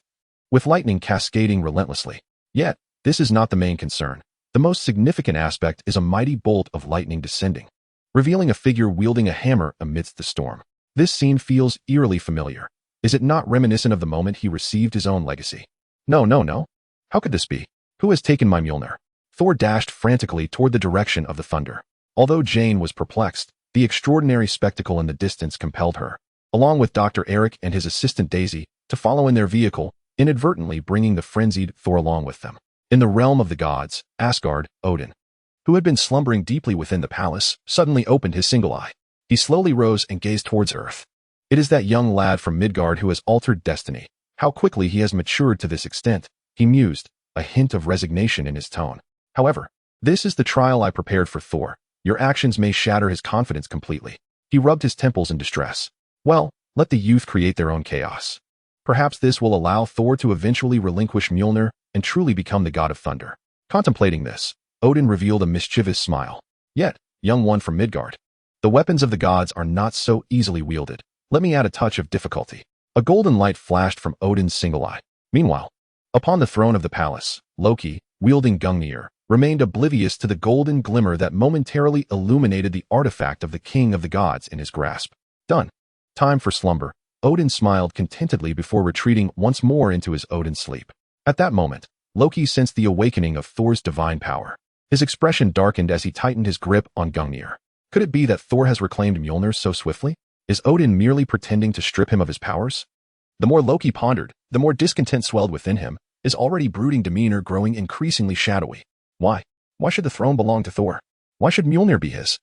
with lightning cascading relentlessly. Yet, this is not the main concern. The most significant aspect is a mighty bolt of lightning descending, revealing a figure wielding a hammer amidst the storm. This scene feels eerily familiar. Is it not reminiscent of the moment he received his own legacy? No. How could this be? Who has taken my Mjolnir? Thor dashed frantically toward the direction of the thunder. Although Jane was perplexed, the extraordinary spectacle in the distance compelled her, along with Dr. Eric and his assistant Daisy, to follow in their vehicle, inadvertently bringing the frenzied Thor along with them. In the realm of the gods, Asgard, Odin, who had been slumbering deeply within the palace, suddenly opened his single eye. He slowly rose and gazed towards Earth. It is that young lad from Midgard who has altered destiny. How quickly he has matured to this extent, he mused, a hint of resignation in his tone. However, this is the trial I prepared for Thor. Your actions may shatter his confidence completely. He rubbed his temples in distress. Well, let the youth create their own chaos. Perhaps this will allow Thor to eventually relinquish Mjolnir and truly become the god of thunder. Contemplating this, Odin revealed a mischievous smile. Yet, young one from Midgard, the weapons of the gods are not so easily wielded. Let me add a touch of difficulty. A golden light flashed from Odin's single eye. Meanwhile, upon the throne of the palace, Loki, wielding Gungnir, remained oblivious to the golden glimmer that momentarily illuminated the artifact of the king of the gods in his grasp. Done. Time for slumber. Odin smiled contentedly before retreating once more into his Odin sleep. At that moment, Loki sensed the awakening of Thor's divine power. His expression darkened as he tightened his grip on Gungnir. Could it be that Thor has reclaimed Mjolnir so swiftly? Is Odin merely pretending to strip him of his powers? The more Loki pondered, the more discontent swelled within him, his already brooding demeanor growing increasingly shadowy. Why? Why should the throne belong to Thor? Why should Mjolnir be his?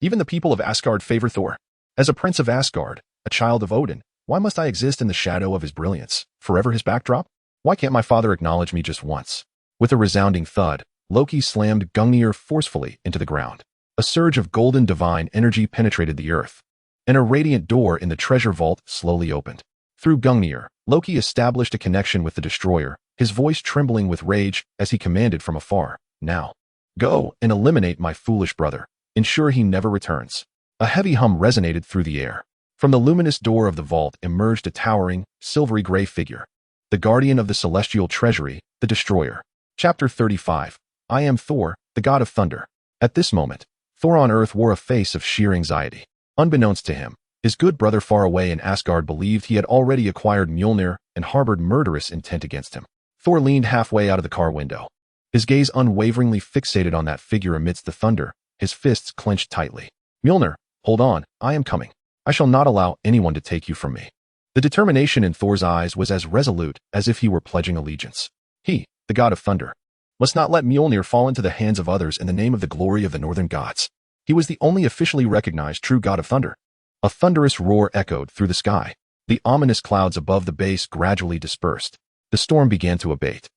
Even the people of Asgard favor Thor. As a prince of Asgard, a child of Odin, why must I exist in the shadow of his brilliance, forever his backdrop? Why can't my father acknowledge me just once? With a resounding thud, Loki slammed Gungnir forcefully into the ground. A surge of golden divine energy penetrated the earth, and a radiant door in the treasure vault slowly opened. Through Gungnir, Loki established a connection with the destroyer, his voice trembling with rage as he commanded from afar. Now, go and eliminate my foolish brother. Ensure he never returns. A heavy hum resonated through the air. From the luminous door of the vault emerged a towering, silvery gray figure, the guardian of the celestial treasury, the destroyer. Chapter 35. I am Thor, the god of thunder. At this moment, Thor on Earth wore a face of sheer anxiety. Unbeknownst to him, his good brother far away in Asgard believed he had already acquired Mjolnir and harbored murderous intent against him. Thor leaned halfway out of the car window, his gaze unwaveringly fixated on that figure amidst the thunder, his fists clenched tightly. Mjolnir, hold on, I am coming. I shall not allow anyone to take you from me. The determination in Thor's eyes was as resolute as if he were pledging allegiance. He, the god of thunder, must not let Mjolnir fall into the hands of others in the name of the glory of the northern gods. He was the only officially recognized true god of thunder. A thunderous roar echoed through the sky. The ominous clouds above the base gradually dispersed. The storm began to abate,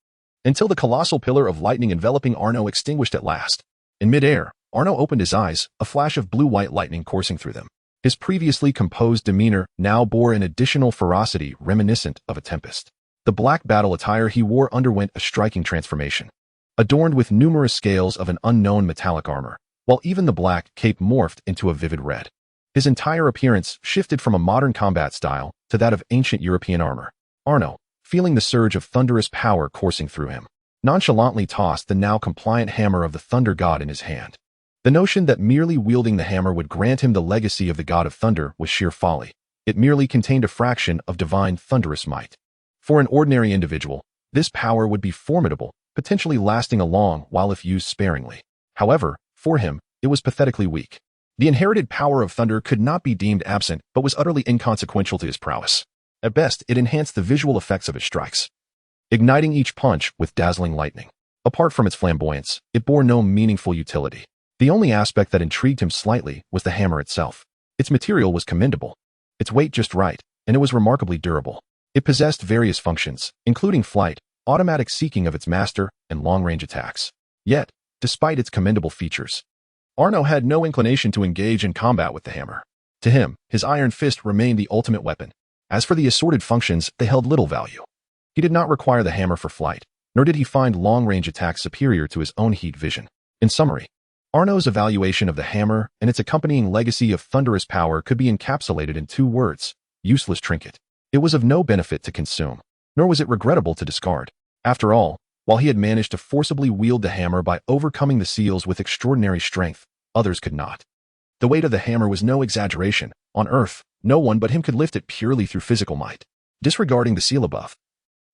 until the colossal pillar of lightning enveloping Arno extinguished at last. In midair, Arno opened his eyes, a flash of blue-white lightning coursing through them. His previously composed demeanor now bore an additional ferocity reminiscent of a tempest. The black battle attire he wore underwent a striking transformation, adorned with numerous scales of an unknown metallic armor, while even the black cape morphed into a vivid red. His entire appearance shifted from a modern combat style to that of ancient European armor. Arno, feeling the surge of thunderous power coursing through him, nonchalantly tossed the now compliant hammer of the thunder god in his hand. The notion that merely wielding the hammer would grant him the legacy of the god of thunder was sheer folly. It merely contained a fraction of divine thunderous might. For an ordinary individual, this power would be formidable, potentially lasting a long while if used sparingly. However, for him, it was pathetically weak. The inherited power of thunder could not be deemed absent, but was utterly inconsequential to his prowess. At best, it enhanced the visual effects of his strikes, igniting each punch with dazzling lightning. Apart from its flamboyance, it bore no meaningful utility. The only aspect that intrigued him slightly was the hammer itself. Its material was commendable, its weight just right, and it was remarkably durable. It possessed various functions, including flight, automatic seeking of its master, and long-range attacks. Yet, despite its commendable features, Arno had no inclination to engage in combat with the hammer. To him, his iron fist remained the ultimate weapon. As for the assorted functions, they held little value. He did not require the hammer for flight, nor did he find long-range attacks superior to his own heat vision. In summary, Arnold's evaluation of the hammer and its accompanying legacy of thunderous power could be encapsulated in 2 words: useless trinket. It was of no benefit to consume, nor was it regrettable to discard. After all, while he had managed to forcibly wield the hammer by overcoming the seals with extraordinary strength, others could not. The weight of the hammer was no exaggeration. On Earth, no one but him could lift it purely through physical might. Disregarding the seal above,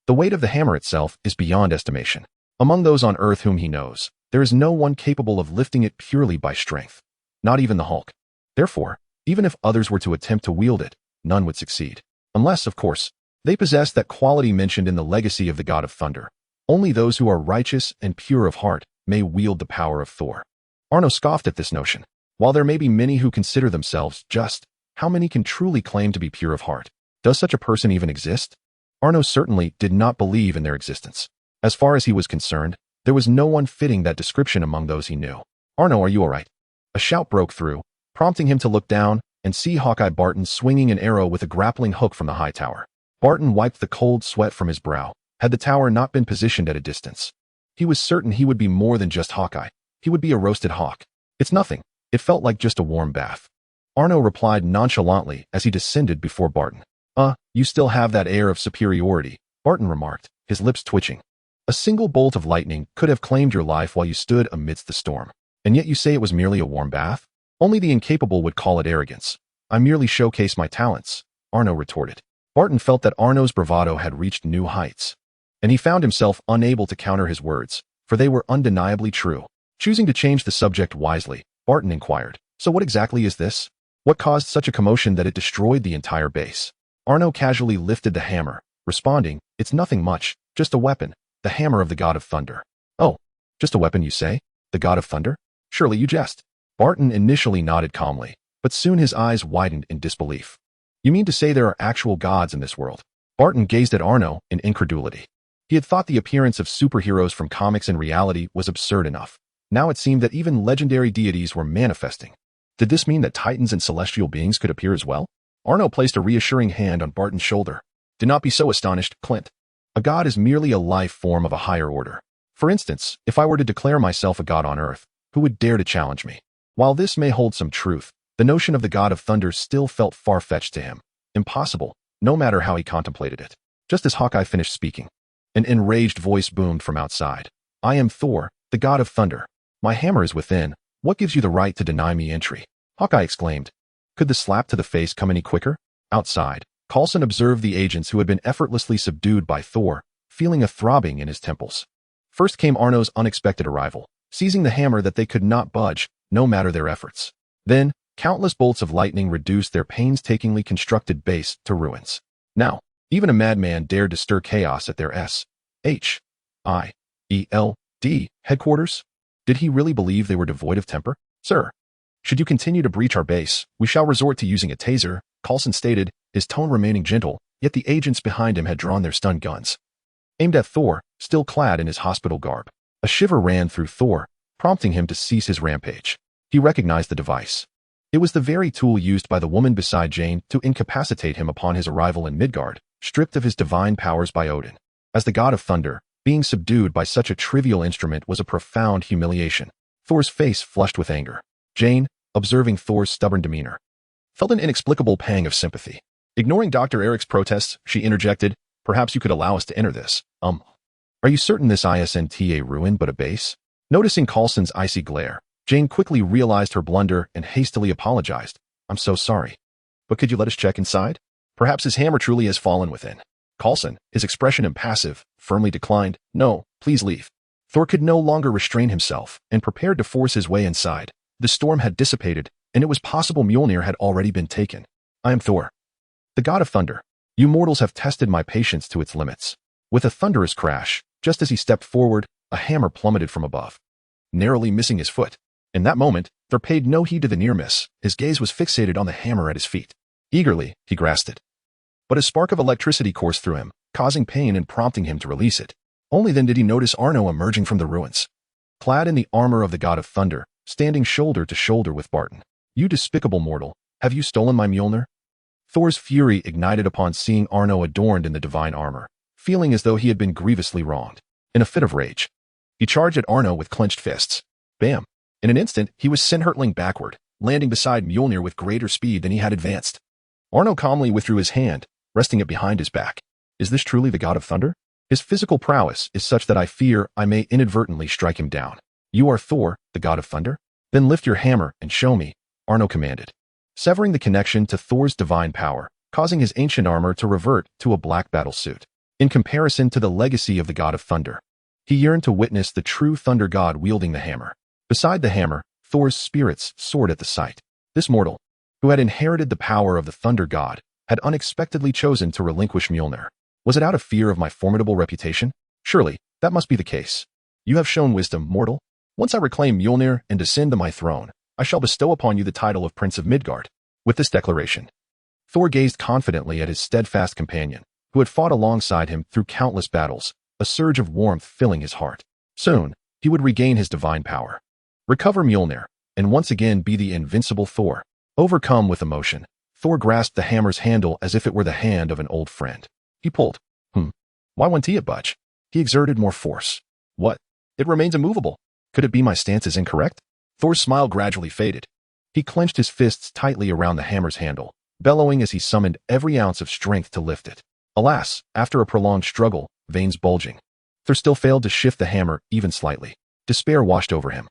the weight of the hammer itself is beyond estimation. Among those on Earth whom he knows, there is no one capable of lifting it purely by strength. Not even the Hulk. Therefore, even if others were to attempt to wield it, none would succeed. Unless, of course, they possess that quality mentioned in the legacy of the God of Thunder. Only those who are righteous and pure of heart may wield the power of Thor. Arno scoffed at this notion. While there may be many who consider themselves just, how many can truly claim to be pure of heart? Does such a person even exist? Arno certainly did not believe in their existence. As far as he was concerned, there was no one fitting that description among those he knew. "Arno, are you all right?" A shout broke through, prompting him to look down and see Hawkeye Barton swinging an arrow with a grappling hook from the high tower. Barton wiped the cold sweat from his brow. Had the tower not been positioned at a distance, he was certain he would be more than just Hawkeye. He would be a roasted hawk. "It's nothing. It felt like just a warm bath." Arno replied nonchalantly as he descended before Barton. You still have that air of superiority," Barton remarked, his lips twitching. "A single bolt of lightning could have claimed your life while you stood amidst the storm. And yet you say it was merely a warm bath? Only the incapable would call it arrogance." "I merely showcase my talents," Arno retorted. Barton felt that Arno's bravado had reached new heights, and he found himself unable to counter his words, for they were undeniably true. Choosing to change the subject wisely, Barton inquired, "So what exactly is this? What caused such a commotion that it destroyed the entire base?" Arno casually lifted the hammer, responding, "It's nothing much, just a weapon, the hammer of the God of Thunder." "Oh, just a weapon, you say? The God of Thunder? Surely you jest." Barton initially nodded calmly, but soon his eyes widened in disbelief. "You mean to say there are actual gods in this world?" Barton gazed at Arno in incredulity. He had thought the appearance of superheroes from comics and reality was absurd enough. Now it seemed that even legendary deities were manifesting. Did this mean that titans and celestial beings could appear as well? Arno placed a reassuring hand on Barton's shoulder. "Do not be so astonished, Clint. A god is merely a life form of a higher order. For instance, if I were to declare myself a god on Earth, who would dare to challenge me?" While this may hold some truth, the notion of the God of Thunder still felt far-fetched to him. Impossible, no matter how he contemplated it. Just as Hawkeye finished speaking, an enraged voice boomed from outside. "I am Thor, the God of Thunder. My hammer is within. What gives you the right to deny me entry?" Hawkeye exclaimed. Could the slap to the face come any quicker? Outside, Coulson observed the agents who had been effortlessly subdued by Thor, feeling a throbbing in his temples. First came Arno's unexpected arrival, seizing the hammer that they could not budge, no matter their efforts. Then, countless bolts of lightning reduced their painstakingly constructed base to ruins. Now, even a madman dared to stir chaos at their S.H.I.E.L.D. headquarters? Did he really believe they were devoid of temper? "Sir, should you continue to breach our base, we shall resort to using a taser," Coulson stated, his tone remaining gentle, yet the agents behind him had drawn their stun guns, aimed at Thor, still clad in his hospital garb. A shiver ran through Thor, prompting him to cease his rampage. He recognized the device. It was the very tool used by the woman beside Jane to incapacitate him upon his arrival in Midgard, stripped of his divine powers by Odin. As the God of Thunder, being subdued by such a trivial instrument was a profound humiliation. Thor's face flushed with anger. Jane, observing Thor's stubborn demeanor, felt an inexplicable pang of sympathy. Ignoring Dr. Eric's protests, she interjected, "Perhaps you could allow us to enter this. Are you certain this isn't a ruin but a base?" Noticing Coulson's icy glare, Jane quickly realized her blunder and hastily apologized. "I'm so sorry. But could you let us check inside? Perhaps his hammer truly has fallen within." Coulson, his expression impassive, firmly declined. "No, please leave." Thor could no longer restrain himself and prepared to force his way inside. The storm had dissipated, and it was possible Mjolnir had already been taken. "I am Thor, the God of Thunder. You mortals have tested my patience to its limits." With a thunderous crash, just as he stepped forward, a hammer plummeted from above, narrowly missing his foot. In that moment, Thor paid no heed to the near miss. His gaze was fixated on the hammer at his feet. Eagerly, he grasped it. But a spark of electricity coursed through him, causing pain and prompting him to release it. Only then did he notice Arno emerging from the ruins, clad in the armor of the God of Thunder, standing shoulder to shoulder with Barton. "You despicable mortal, have you stolen my Mjolnir?" Thor's fury ignited upon seeing Arno adorned in the divine armor. feeling as though he had been grievously wronged. In a fit of rage, he charged at Arno with clenched fists. Bam! In an instant, he was sent hurtling backward, landing beside Mjolnir with greater speed than he had advanced. Arno calmly withdrew his hand, resting it behind his back. Is this truly the god of thunder? His physical prowess is such that I fear I may inadvertently strike him down. You are Thor, the god of thunder? Then lift your hammer and show me, Arno commanded, severing the connection to Thor's divine power, causing his ancient armor to revert to a black battle suit. In comparison to the legacy of the god of thunder, he yearned to witness the true thunder god wielding the hammer. Beside the hammer, Thor's spirits soared at the sight. This mortal, who had inherited the power of the thunder god, had unexpectedly chosen to relinquish Mjolnir. Was it out of fear of my formidable reputation? Surely, that must be the case. You have shown wisdom, mortal. Once I reclaim Mjolnir and ascend to my throne, I shall bestow upon you the title of Prince of Midgard. With this declaration, Thor gazed confidently at his steadfast companion, who had fought alongside him through countless battles, a surge of warmth filling his heart. Soon, he would regain his divine power, recover Mjolnir, and once again be the invincible Thor. Overcome with emotion, Thor grasped the hammer's handle as if it were the hand of an old friend. He pulled. Why won't it budge? He exerted more force. What? It remains immovable. Could it be my stance is incorrect? Thor's smile gradually faded. He clenched his fists tightly around the hammer's handle, bellowing as he summoned every ounce of strength to lift it. Alas, after a prolonged struggle, veins bulging, Thor still failed to shift the hammer even slightly. Despair washed over him.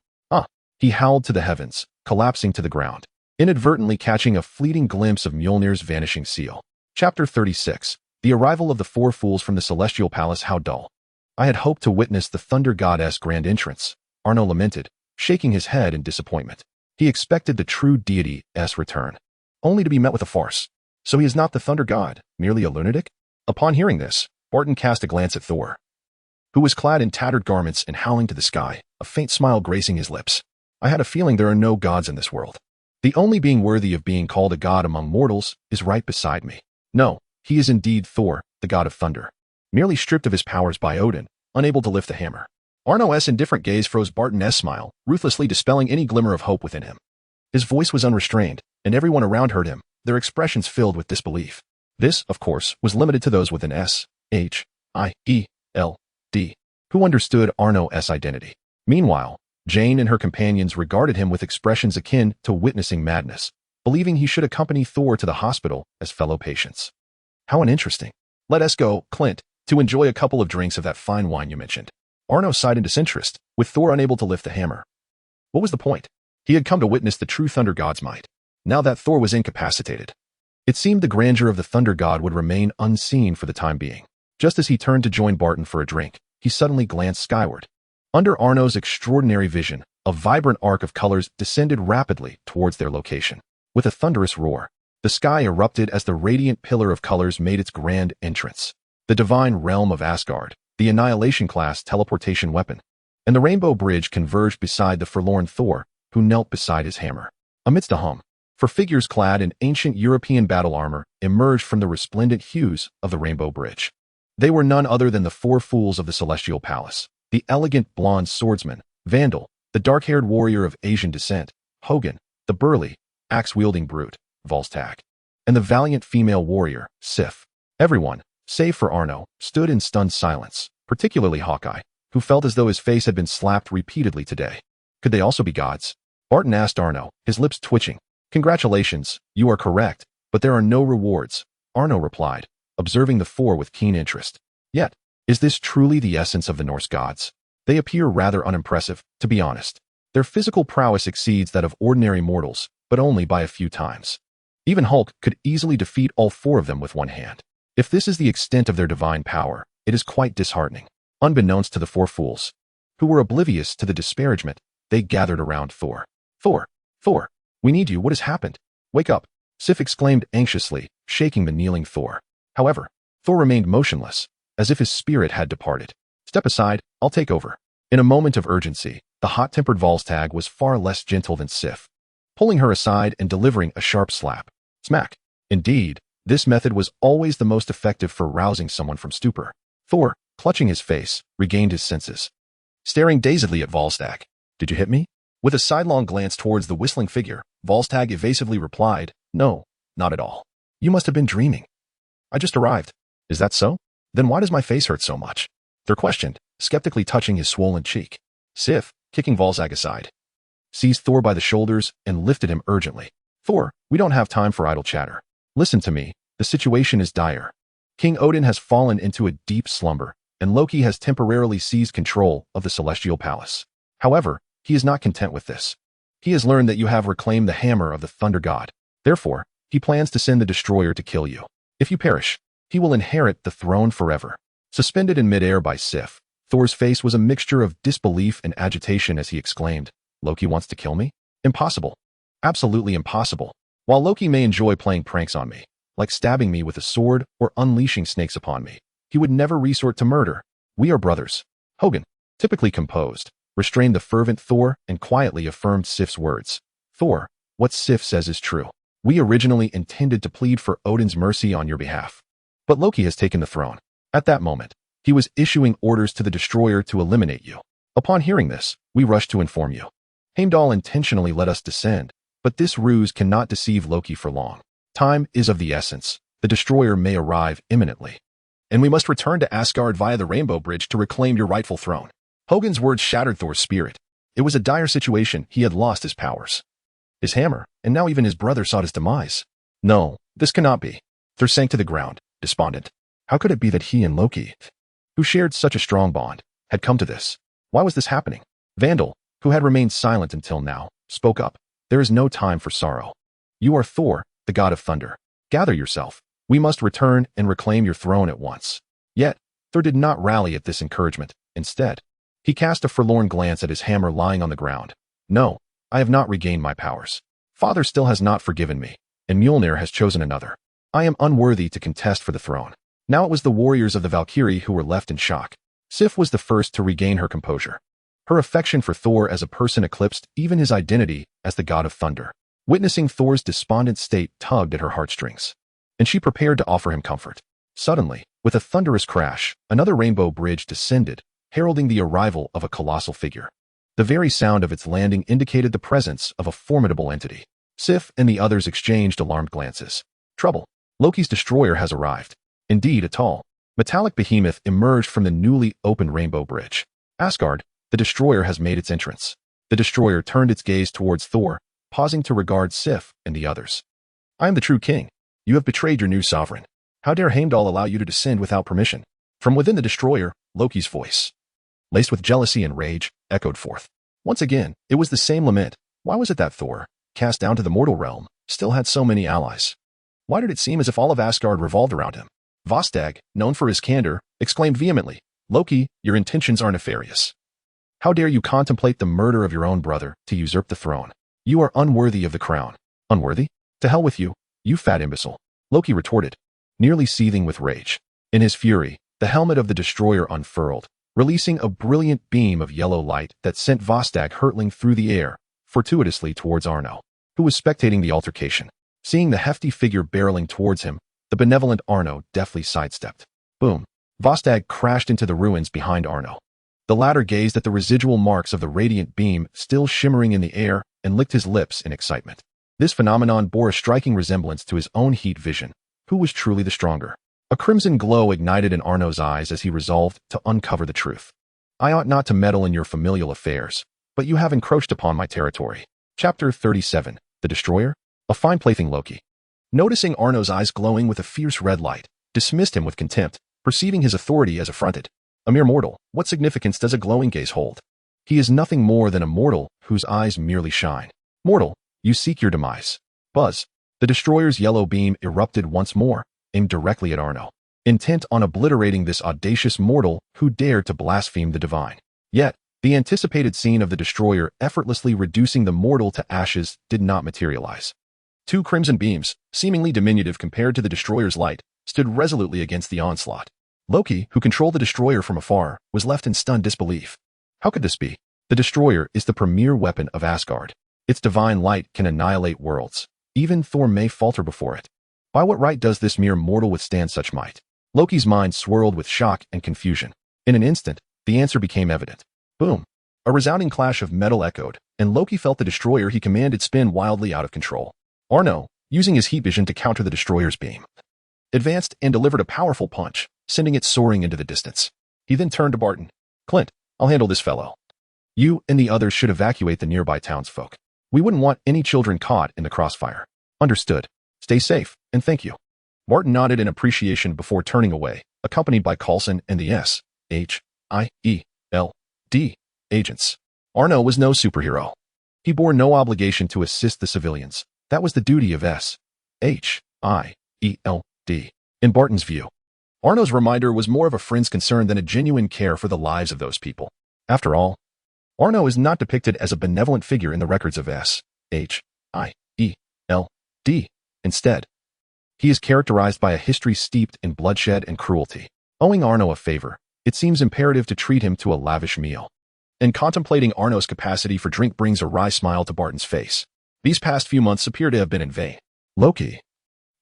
He howled to the heavens, collapsing to the ground, inadvertently catching a fleeting glimpse of Mjolnir's vanishing seal. Chapter 36. The arrival of the four fools from the celestial palace. How dull. I had hoped to witness the thunder goddess' grand entrance, Arno lamented, shaking his head in disappointment. He expected the true deity's return, only to be met with a farce. So he is not the thunder god, merely a lunatic? Upon hearing this, Barton cast a glance at Thor, who was clad in tattered garments and howling to the sky, a faint smile gracing his lips. I had a feeling there are no gods in this world. The only being worthy of being called a god among mortals is right beside me. No, he is indeed Thor, the god of thunder, merely stripped of his powers by Odin, unable to lift the hammer. Arno's indifferent gaze froze Barton's smile, ruthlessly dispelling any glimmer of hope within him. His voice was unrestrained, and everyone around heard him, their expressions filled with disbelief. This, of course, was limited to those with an S-H-I-E-L-D, who understood Arno's identity. Meanwhile, Jane and her companions regarded him with expressions akin to witnessing madness, believing he should accompany Thor to the hospital as fellow patients. How uninteresting. Let us go, Clint, to enjoy a couple of drinks of that fine wine you mentioned. Arno sighed in disinterest, with Thor unable to lift the hammer. What was the point? He had come to witness the true thunder god's might. Now that Thor was incapacitated, it seemed the grandeur of the thunder god would remain unseen for the time being. Just as he turned to join Barton for a drink, he suddenly glanced skyward. Under Arno's extraordinary vision, a vibrant arc of colors descended rapidly towards their location. With a thunderous roar, the sky erupted as the radiant pillar of colors made its grand entrance. The divine realm of Asgard, the Annihilation-class teleportation weapon, and the Rainbow Bridge converged beside the forlorn Thor, who knelt beside his hammer. Amidst a hum, for figures clad in ancient European battle armor emerged from the resplendent hues of the Rainbow Bridge. They were none other than the four fools of the Celestial Palace. The elegant blonde swordsman, Vandal, the dark-haired warrior of Asian descent, Hogun, the burly, axe-wielding brute, Volstagg, and the valiant female warrior, Sif. Everyone, save for Arno, stood in stunned silence, particularly Hawkeye, who felt as though his face had been slapped repeatedly today. Could they also be gods? Barton asked Arno, his lips twitching. Congratulations, you are correct, but there are no rewards, Arno replied, observing the four with keen interest. Yet, is this truly the essence of the Norse gods? They appear rather unimpressive, to be honest. Their physical prowess exceeds that of ordinary mortals, but only by a few times. Even Hulk could easily defeat all four of them with one hand. If this is the extent of their divine power, it is quite disheartening. Unbeknownst to the four fools, who were oblivious to the disparagement, they gathered around Thor. Thor, we need you. What has happened? Wake up, Sif exclaimed anxiously, shaking the kneeling Thor. However, Thor remained motionless, as if his spirit had departed. Step aside, I'll take over. In a moment of urgency, the hot-tempered Volstagg was far less gentle than Sif, pulling her aside and delivering a sharp slap. Smack. Indeed, this method was always the most effective for rousing someone from stupor. Thor, clutching his face, regained his senses. Staring dazedly at Volstagg. Did you hit me? With a sidelong glance towards the whistling figure, Volstagg evasively replied, No, not at all. You must have been dreaming. I just arrived. Is that so? Then why does my face hurt so much? Thor questioned, skeptically touching his swollen cheek. Sif, kicking Volzag aside, seized Thor by the shoulders and lifted him urgently. Thor, we don't have time for idle chatter. Listen to me, the situation is dire. King Odin has fallen into a deep slumber, and Loki has temporarily seized control of the celestial palace. However, he is not content with this. He has learned that you have reclaimed the hammer of the thunder god. Therefore, he plans to send the destroyer to kill you. If you perish, he will inherit the throne forever. Suspended in midair by Sif, Thor's face was a mixture of disbelief and agitation as he exclaimed, Loki wants to kill me? Impossible. Absolutely impossible. While Loki may enjoy playing pranks on me, like stabbing me with a sword or unleashing snakes upon me, he would never resort to murder. We are brothers. Hogun, typically composed, restrained the fervent Thor and quietly affirmed Sif's words. Thor, what Sif says is true. We originally intended to plead for Odin's mercy on your behalf. But Loki has taken the throne. At that moment, he was issuing orders to the destroyer to eliminate you. Upon hearing this, we rushed to inform you. Heimdall intentionally let us descend, but this ruse cannot deceive Loki for long. Time is of the essence. The destroyer may arrive imminently. And we must return to Asgard via the Rainbow Bridge to reclaim your rightful throne. Hogun's words shattered Thor's spirit. It was a dire situation. He had lost his powers, his hammer, and now even his brother sought his demise. No, this cannot be. Thor sank to the ground, despondent. How could it be that he and Loki, who shared such a strong bond, had come to this? Why was this happening? Vandal, who had remained silent until now, spoke up. There is no time for sorrow. You are Thor, the god of thunder. Gather yourself. We must return and reclaim your throne at once. Yet, Thor did not rally at this encouragement. Instead, he cast a forlorn glance at his hammer lying on the ground. No, I have not regained my powers. Father still has not forgiven me, and Mjolnir has chosen another. I am unworthy to contest for the throne. Now it was the warriors of the Valkyrie who were left in shock. Sif was the first to regain her composure. Her affection for Thor as a person eclipsed even his identity as the god of thunder. Witnessing Thor's despondent state tugged at her heartstrings, and she prepared to offer him comfort. Suddenly, with a thunderous crash, another rainbow bridge descended, heralding the arrival of a colossal figure. The very sound of its landing indicated the presence of a formidable entity. Sif and the others exchanged alarmed glances. Trouble. Loki's destroyer has arrived. Indeed, a tall, metallic behemoth emerged from the newly opened rainbow bridge. Asgard, the destroyer has made its entrance. The destroyer turned its gaze towards Thor, pausing to regard Sif and the others. I am the true king. You have betrayed your new sovereign. How dare Heimdall allow you to descend without permission? From within the destroyer, Loki's voice, laced with jealousy and rage, echoed forth. Once again, it was the same lament. Why was it that Thor, cast down to the mortal realm, still had so many allies? Why did it seem as if all of Asgard revolved around him? Vostag, known for his candor, exclaimed vehemently, Loki, your intentions are nefarious. How dare you contemplate the murder of your own brother to usurp the throne? You are unworthy of the crown. Unworthy? To hell with you, you fat imbecile. Loki retorted, nearly seething with rage. In his fury, the helmet of the destroyer unfurled, releasing a brilliant beam of yellow light that sent Vostag hurtling through the air, fortuitously towards Arno, who was spectating the altercation. Seeing the hefty figure barreling towards him, the benevolent Arno deftly sidestepped. Boom. Vostag crashed into the ruins behind Arno. The latter gazed at the residual marks of the radiant beam still shimmering in the air and licked his lips in excitement. This phenomenon bore a striking resemblance to his own heat vision. Who was truly the stronger? A crimson glow ignited in Arno's eyes as he resolved to uncover the truth. I ought not to meddle in your familial affairs, but you have encroached upon my territory. Chapter 37. The Destroyer? A fine plaything Loki, noticing Arno's eyes glowing with a fierce red light, dismissed him with contempt, perceiving his authority as affronted. A mere mortal, what significance does a glowing gaze hold? He is nothing more than a mortal whose eyes merely shine. Mortal, you seek your demise. Buzz. The destroyer's yellow beam erupted once more, aimed directly at Arno, intent on obliterating this audacious mortal who dared to blaspheme the divine. Yet, the anticipated scene of the destroyer effortlessly reducing the mortal to ashes did not materialize. Two crimson beams, seemingly diminutive compared to the destroyer's light, stood resolutely against the onslaught. Loki, who controlled the destroyer from afar, was left in stunned disbelief. How could this be? The destroyer is the premier weapon of Asgard. Its divine light can annihilate worlds. Even Thor may falter before it. By what right does this mere mortal withstand such might? Loki's mind swirled with shock and confusion. In an instant, the answer became evident. Boom! A resounding clash of metal echoed, and Loki felt the destroyer he commanded spin wildly out of control. Arno, using his heat vision to counter the destroyer's beam, advanced and delivered a powerful punch. sending it soaring into the distance. He then turned to Barton. Clint, I'll handle this fellow. You and the others should evacuate the nearby townsfolk. We wouldn't want any children caught in the crossfire. Understood. Stay safe, and thank you. Barton nodded in appreciation before turning away, accompanied by Coulson and the S.H.I.E.L.D. agents. Arno was no superhero. He bore no obligation to assist the civilians. That was the duty of S.H.I.E.L.D. In Barton's view, Arno's reminder was more of a friend's concern than a genuine care for the lives of those people. After all, Arno is not depicted as a benevolent figure in the records of S.H.I.E.L.D. Instead, he is characterized by a history steeped in bloodshed and cruelty. Owing Arno a favor, it seems imperative to treat him to a lavish meal. And contemplating Arno's capacity for drink brings a wry smile to Barton's face. These past few months appear to have been in vain. Loki,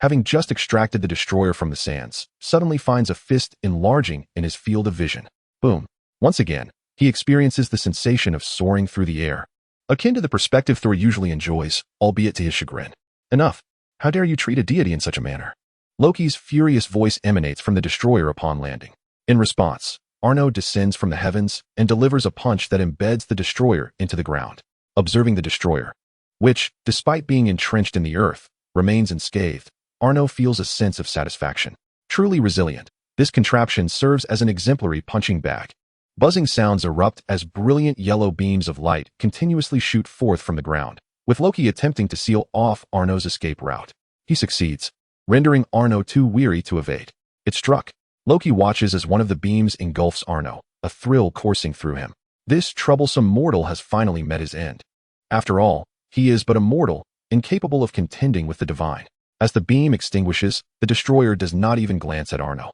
having just extracted the destroyer from the sands, suddenly finds a fist enlarging in his field of vision. Boom. Once again, he experiences the sensation of soaring through the air, akin to the perspective Thor usually enjoys, albeit to his chagrin. Enough. How dare you treat a deity in such a manner? Loki's furious voice emanates from the destroyer upon landing. In response, Arno descends from the heavens and delivers a punch that embeds the destroyer into the ground. Observing the destroyer, which, despite being entrenched in the earth, remains unscathed, Arno feels a sense of satisfaction. Truly resilient, this contraption serves as an exemplary punching bag. Buzzing sounds erupt as brilliant yellow beams of light continuously shoot forth from the ground, with Loki attempting to seal off Arno's escape route. He succeeds, rendering Arno too weary to evade. It struck. Loki watches as one of the beams engulfs Arno, a thrill coursing through him. This troublesome mortal has finally met his end. After all, he is but a mortal, incapable of contending with the divine. As the beam extinguishes, the destroyer does not even glance at Arno.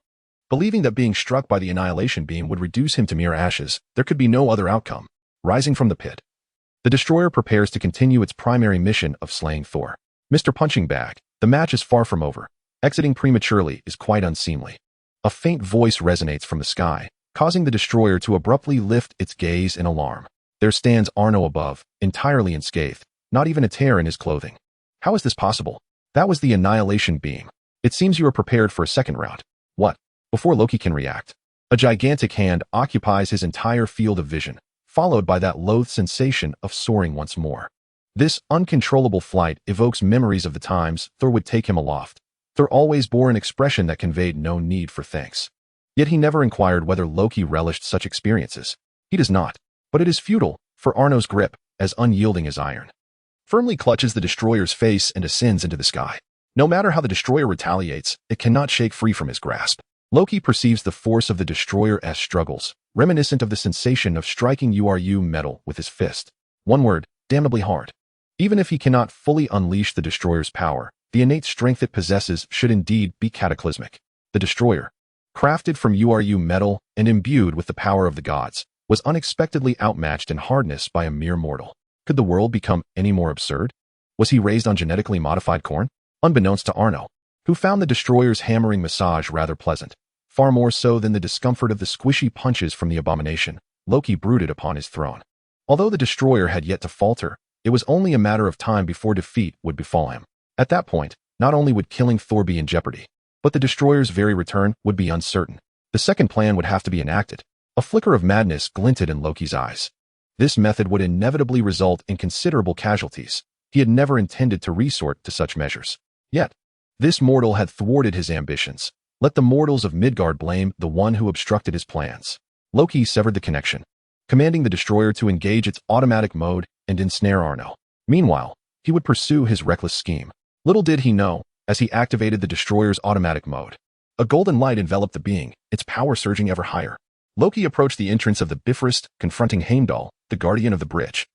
Believing that being struck by the annihilation beam would reduce him to mere ashes, there could be no other outcome. Rising from the pit, the destroyer prepares to continue its primary mission of slaying Thor. Mr. Punching Bag, the match is far from over. Exiting prematurely is quite unseemly. A faint voice resonates from the sky, causing the destroyer to abruptly lift its gaze in alarm. There stands Arno above, entirely unscathed, not even a tear in his clothing. How is this possible? That was the annihilation beam. It seems you are prepared for a second round. What? Before Loki can react, a gigantic hand occupies his entire field of vision, followed by that loath sensation of soaring once more. This uncontrollable flight evokes memories of the times Thor would take him aloft. Thor always bore an expression that conveyed no need for thanks. Yet he never inquired whether Loki relished such experiences. He does not, but it is futile, for Arno's grip, as unyielding as iron, firmly clutches the destroyer's face and ascends into the sky. No matter how the destroyer retaliates, it cannot shake free from his grasp. Loki perceives the force of the destroyer's struggles, reminiscent of the sensation of striking URU metal with his fist. One word, damnably hard. Even if he cannot fully unleash the destroyer's power, the innate strength it possesses should indeed be cataclysmic. The destroyer, crafted from URU metal and imbued with the power of the gods, was unexpectedly outmatched in hardness by a mere mortal. Could the world become any more absurd? Was he raised on genetically modified corn? Unbeknownst to Arno, who found the destroyer's hammering massage rather pleasant. Far more so than the discomfort of the squishy punches from the abomination, Loki brooded upon his throne. Although the destroyer had yet to falter, it was only a matter of time before defeat would befall him. At that point, not only would killing Thor be in jeopardy, but the destroyer's very return would be uncertain. The second plan would have to be enacted. A flicker of madness glinted in Loki's eyes. This method would inevitably result in considerable casualties. He had never intended to resort to such measures. Yet, this mortal had thwarted his ambitions. Let the mortals of Midgard blame the one who obstructed his plans. Loki severed the connection, commanding the destroyer to engage its automatic mode and ensnare Arno. Meanwhile, he would pursue his reckless scheme. Little did he know, as he activated the destroyer's automatic mode, a golden light enveloped the being, its power surging ever higher. Loki approached the entrance of the Bifrost, confronting Heimdall, the guardian of the bridge.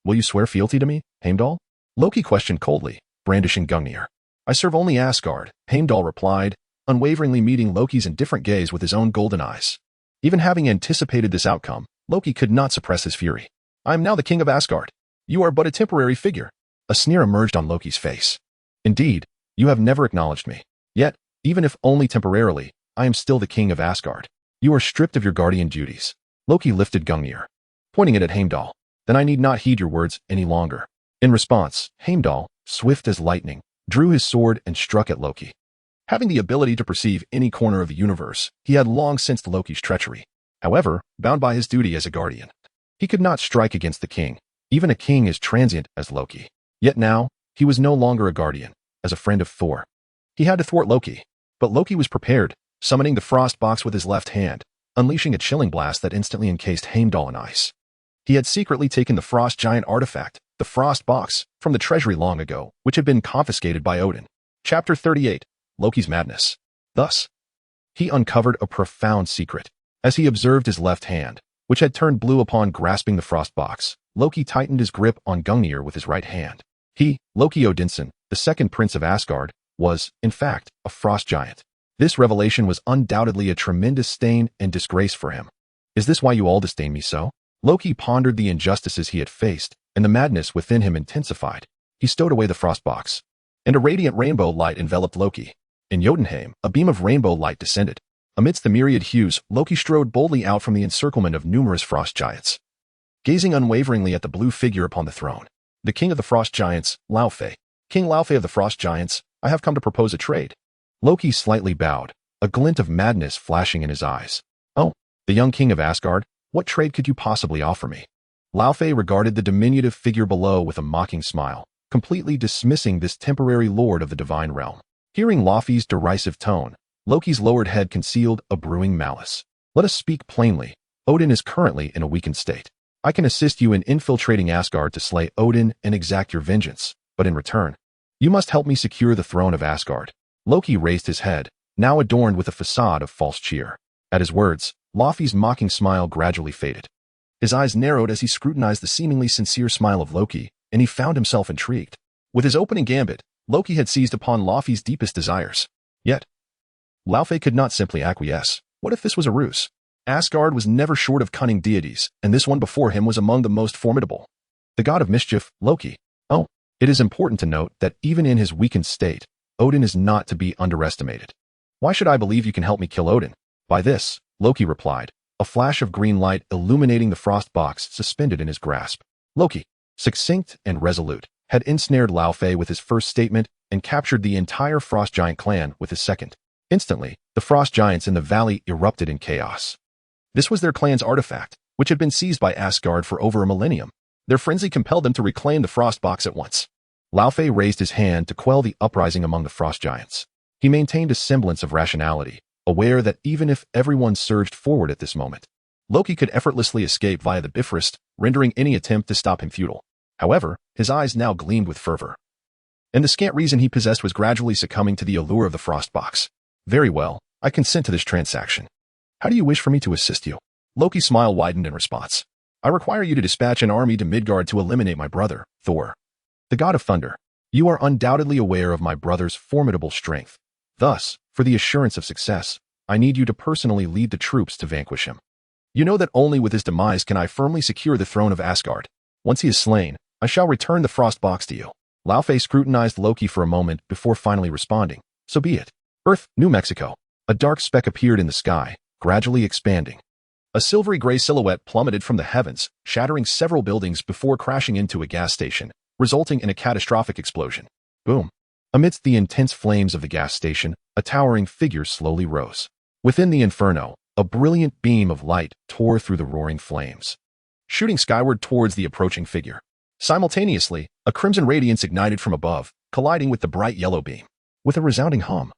Will you swear fealty to me, Heimdall? Loki questioned coldly, brandishing Gungnir. I serve only Asgard, Heimdall replied, unwaveringly meeting Loki's indifferent gaze with his own golden eyes. Even having anticipated this outcome, Loki could not suppress his fury. I am now the king of Asgard. You are but a temporary figure. A sneer emerged on Loki's face. Indeed, you have never acknowledged me. Yet, even if only temporarily, I am still the king of Asgard. You are stripped of your guardian duties. Loki lifted Gungnir, pointing it at Heimdall. Then I need not heed your words any longer. In response, Heimdall, swift as lightning, drew his sword and struck at Loki. Having the ability to perceive any corner of the universe, he had long sensed Loki's treachery. However, bound by his duty as a guardian, he could not strike against the king. Even a king is transient as Loki. Yet now, he was no longer a guardian, as a friend of Thor. He had to thwart Loki. But Loki was prepared, summoning the frost box with his left hand, unleashing a chilling blast that instantly encased Heimdall in ice. He had secretly taken the frost giant artifact, the frost box, from the treasury long ago, which had been confiscated by Odin. Chapter 38. Loki's Madness. Thus, he uncovered a profound secret. As he observed his left hand, which had turned blue upon grasping the frost box, Loki tightened his grip on Gungnir with his right hand. He, Loki Odinson, the second prince of Asgard, was, in fact, a frost giant. This revelation was undoubtedly a tremendous stain and disgrace for him. Is this why you all disdain me so? Loki pondered the injustices he had faced, and the madness within him intensified. He stowed away the frost box, and a radiant rainbow light enveloped Loki. In Jotunheim, a beam of rainbow light descended. Amidst the myriad hues, Loki strode boldly out from the encirclement of numerous frost giants, gazing unwaveringly at the blue figure upon the throne. The king of the frost giants, Laufey. King Laufey of the frost giants, I have come to propose a trade. Loki slightly bowed, a glint of madness flashing in his eyes. Oh, the young king of Asgard, what trade could you possibly offer me? Laufey regarded the diminutive figure below with a mocking smile, completely dismissing this temporary lord of the divine realm. Hearing Laufey's derisive tone, Loki's lowered head concealed a brewing malice. Let us speak plainly. Odin is currently in a weakened state. I can assist you in infiltrating Asgard to slay Odin and exact your vengeance, but in return, you must help me secure the throne of Asgard. Loki raised his head, now adorned with a facade of false cheer. At his words, Laufey's mocking smile gradually faded. His eyes narrowed as he scrutinized the seemingly sincere smile of Loki, and he found himself intrigued. With his opening gambit, Loki had seized upon Laufey's deepest desires. Yet, Laufey could not simply acquiesce. What if this was a ruse? Asgard was never short of cunning deities, and this one before him was among the most formidable. The god of mischief, Loki. Oh, it is important to note that even in his weakened state, Odin is not to be underestimated. Why should I believe you can help me kill Odin? By this, Loki replied, a flash of green light illuminating the frost box suspended in his grasp. Loki, succinct and resolute, had ensnared Laufey with his first statement and captured the entire frost giant clan with his second. Instantly, the frost giants in the valley erupted in chaos. This was their clan's artifact, which had been seized by Asgard for over a millennium. Their frenzy compelled them to reclaim the frost box at once. Laufey raised his hand to quell the uprising among the frost giants. He maintained a semblance of rationality, aware that even if everyone surged forward at this moment, Loki could effortlessly escape via the Bifrost, rendering any attempt to stop him futile. However, his eyes now gleamed with fervor, and the scant reason he possessed was gradually succumbing to the allure of the frost box. Very well, I consent to this transaction. How do you wish for me to assist you? Loki's smile widened in response. I require you to dispatch an army to Midgard to eliminate my brother, Thor, the god of thunder. You are undoubtedly aware of my brother's formidable strength. Thus, for the assurance of success, I need you to personally lead the troops to vanquish him. You know that only with his demise can I firmly secure the throne of Asgard. Once he is slain, I shall return the frost box to you. Laufey scrutinized Loki for a moment before finally responding. So be it. Earth, New Mexico. A dark speck appeared in the sky, gradually expanding. A silvery gray silhouette plummeted from the heavens, shattering several buildings before crashing into a gas station, resulting in a catastrophic explosion. Boom. Amidst the intense flames of the gas station, a towering figure slowly rose. Within the inferno, a brilliant beam of light tore through the roaring flames, shooting skyward towards the approaching figure. Simultaneously, a crimson radiance ignited from above, colliding with the bright yellow beam. With a resounding hum,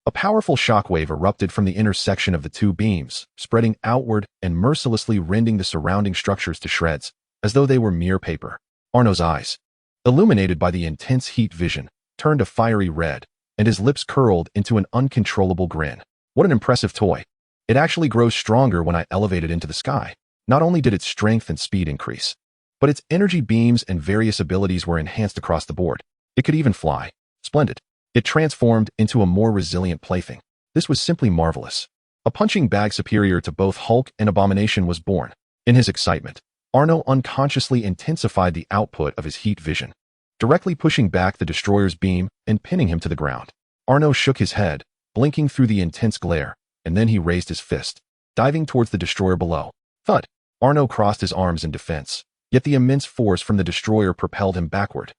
a powerful shockwave erupted from the intersection of the two beams, spreading outward and mercilessly rending the surrounding structures to shreds, as though they were mere paper. Arno's eyes, illuminated by the intense heat vision, turned a fiery red, and his lips curled into an uncontrollable grin. What an impressive toy. It actually grows stronger when I elevate it into the sky. Not only did its strength and speed increase, but its energy beams and various abilities were enhanced across the board. It could even fly. Splendid. It transformed into a more resilient plaything. This was simply marvelous. A punching bag superior to both Hulk and Abomination was born. In his excitement, Arno unconsciously intensified the output of his heat vision, directly pushing back the destroyer's beam and pinning him to the ground. Arno shook his head, blinking through the intense glare, and then he raised his fist, diving towards the destroyer below. Thud! Arno crossed his arms in defense, yet the immense force from the destroyer propelled him backward,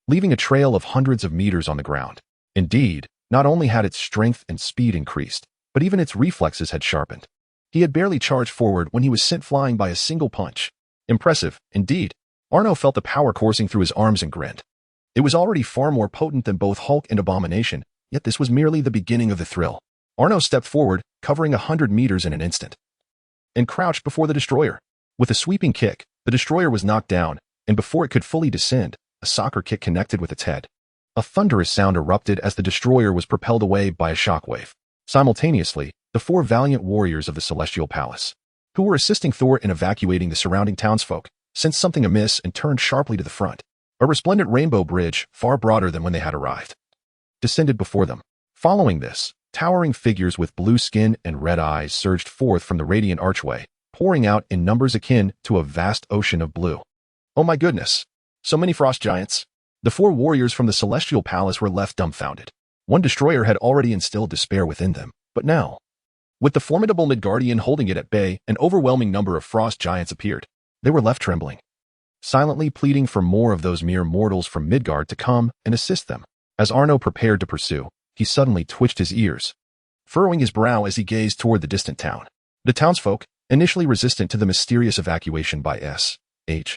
leaving a trail of hundreds of meters on the ground. Indeed, Not only had its strength and speed increased, but even its reflexes had sharpened. He had barely charged forward when he was sent flying by a single punch. Impressive, indeed. Arno felt the power coursing through his arms and grinned. It was already far more potent than both Hulk and Abomination, yet this was merely the beginning of the thrill. Arno stepped forward, covering 100 meters in an instant, and crouched before the destroyer. With a sweeping kick, the destroyer was knocked down, and before it could fully descend, a soccer kick connected with its head. A thunderous sound erupted as the destroyer was propelled away by a shockwave. Simultaneously, the 4 valiant warriors of the Celestial Palace, who were assisting Thor in evacuating the surrounding townsfolk, sensed something amiss and turned sharply to the front. A resplendent rainbow bridge, far broader than when they had arrived, descended before them. Following this, towering figures with blue skin and red eyes surged forth from the radiant archway, pouring out in numbers akin to a vast ocean of blue. Oh my goodness! So many frost giants! The 4 warriors from the Celestial Palace were left dumbfounded. One destroyer had already instilled despair within them, but now, with the formidable Midgardian holding it at bay, an overwhelming number of frost giants appeared. They were left trembling, silently pleading for more of those mere mortals from Midgard to come and assist them. As Arno prepared to pursue, he suddenly twitched his ears, furrowing his brow as he gazed toward the distant town. The townsfolk, initially resistant to the mysterious evacuation by S.H.I.E.L.D.,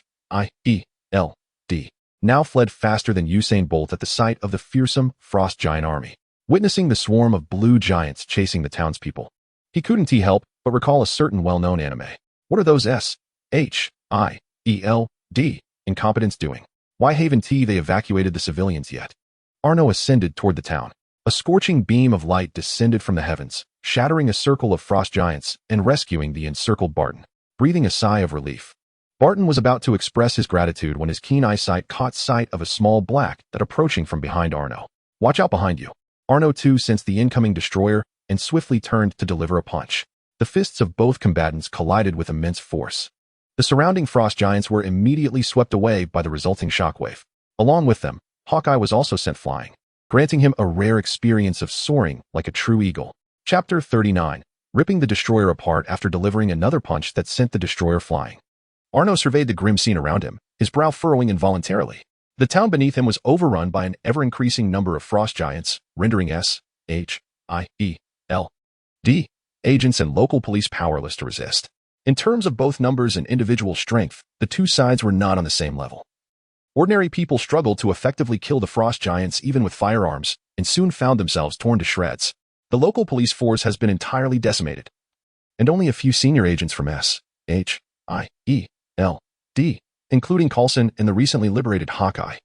now fled faster than Usain Bolt at the sight of the fearsome frost giant army. Witnessing the swarm of blue giants chasing the townspeople, he couldn't help but recall a certain well-known anime. What are those S.H.I.E.L.D. incompetents doing? Why haven't they evacuated the civilians yet? Arno ascended toward the town. A scorching beam of light descended from the heavens, shattering a circle of frost giants and rescuing the encircled Barton. Breathing a sigh of relief, Barton was about to express his gratitude when his keen eyesight caught sight of a small black that approaching from behind Arno. Watch out behind you. Arno too sensed the incoming destroyer and swiftly turned to deliver a punch. The fists of both combatants collided with immense force. The surrounding frost giants were immediately swept away by the resulting shockwave. Along with them, Hawkeye was also sent flying, granting him a rare experience of soaring like a true eagle. Chapter 39. Ripping the destroyer apart after delivering another punch that sent the destroyer flying. Arno surveyed the grim scene around him, his brow furrowing involuntarily. The town beneath him was overrun by an ever-increasing number of frost giants, rendering S.H.I.E.L.D. agents and local police powerless to resist. In terms of both numbers and individual strength, the two sides were not on the same level. Ordinary people struggled to effectively kill the frost giants even with firearms, and soon found themselves torn to shreds. The local police force has been entirely decimated, and only a few senior agents from S.H.I.E.L.D., including Coulson and the recently liberated Hawkeye,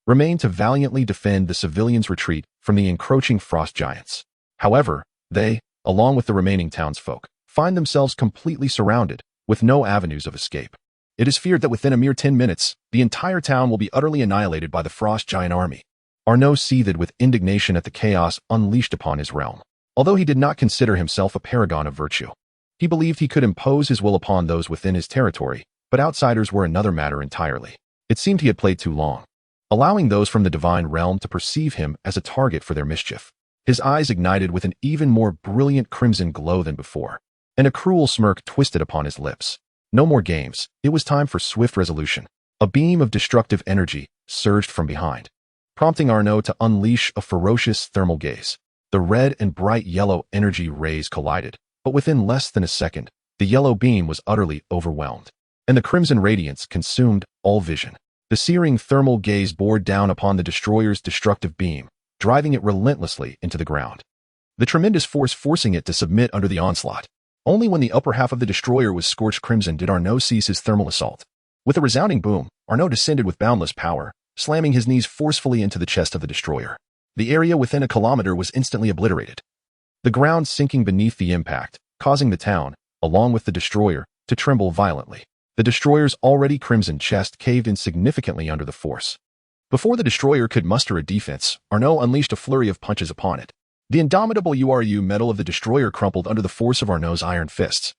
remain to valiantly defend the civilians' retreat from the encroaching frost giants. However, they, along with the remaining townsfolk, find themselves completely surrounded, with no avenues of escape. It is feared that within a mere 10 minutes, the entire town will be utterly annihilated by the frost giant army. Arno seethed with indignation at the chaos unleashed upon his realm. Although he did not consider himself a paragon of virtue, he believed he could impose his will upon those within his territory, but outsiders were another matter entirely. It seemed he had played too long, allowing those from the divine realm to perceive him as a target for their mischief. His eyes ignited with an even more brilliant crimson glow than before, and a cruel smirk twisted upon his lips. No more games. It was time for swift resolution. A beam of destructive energy surged from behind, prompting Arno to unleash a ferocious thermal gaze. The red and bright yellow energy rays collided, but within less than a second, the yellow beam was utterly overwhelmed, and the crimson radiance consumed all vision. The searing thermal gaze bore down upon the destroyer's destructive beam, driving it relentlessly into the ground, the tremendous force forcing it to submit under the onslaught. Only when the upper half of the destroyer was scorched crimson did Arno cease his thermal assault. With a resounding boom, Arno descended with boundless power, slamming his knees forcefully into the chest of the destroyer. The area within a kilometer was instantly obliterated, the ground sinking beneath the impact, causing the town, along with the destroyer, to tremble violently. The destroyer's already crimson chest caved in significantly under the force. Before the destroyer could muster a defense, Arno unleashed a flurry of punches upon it. The indomitable URU metal of the destroyer crumpled under the force of Arno's iron fists,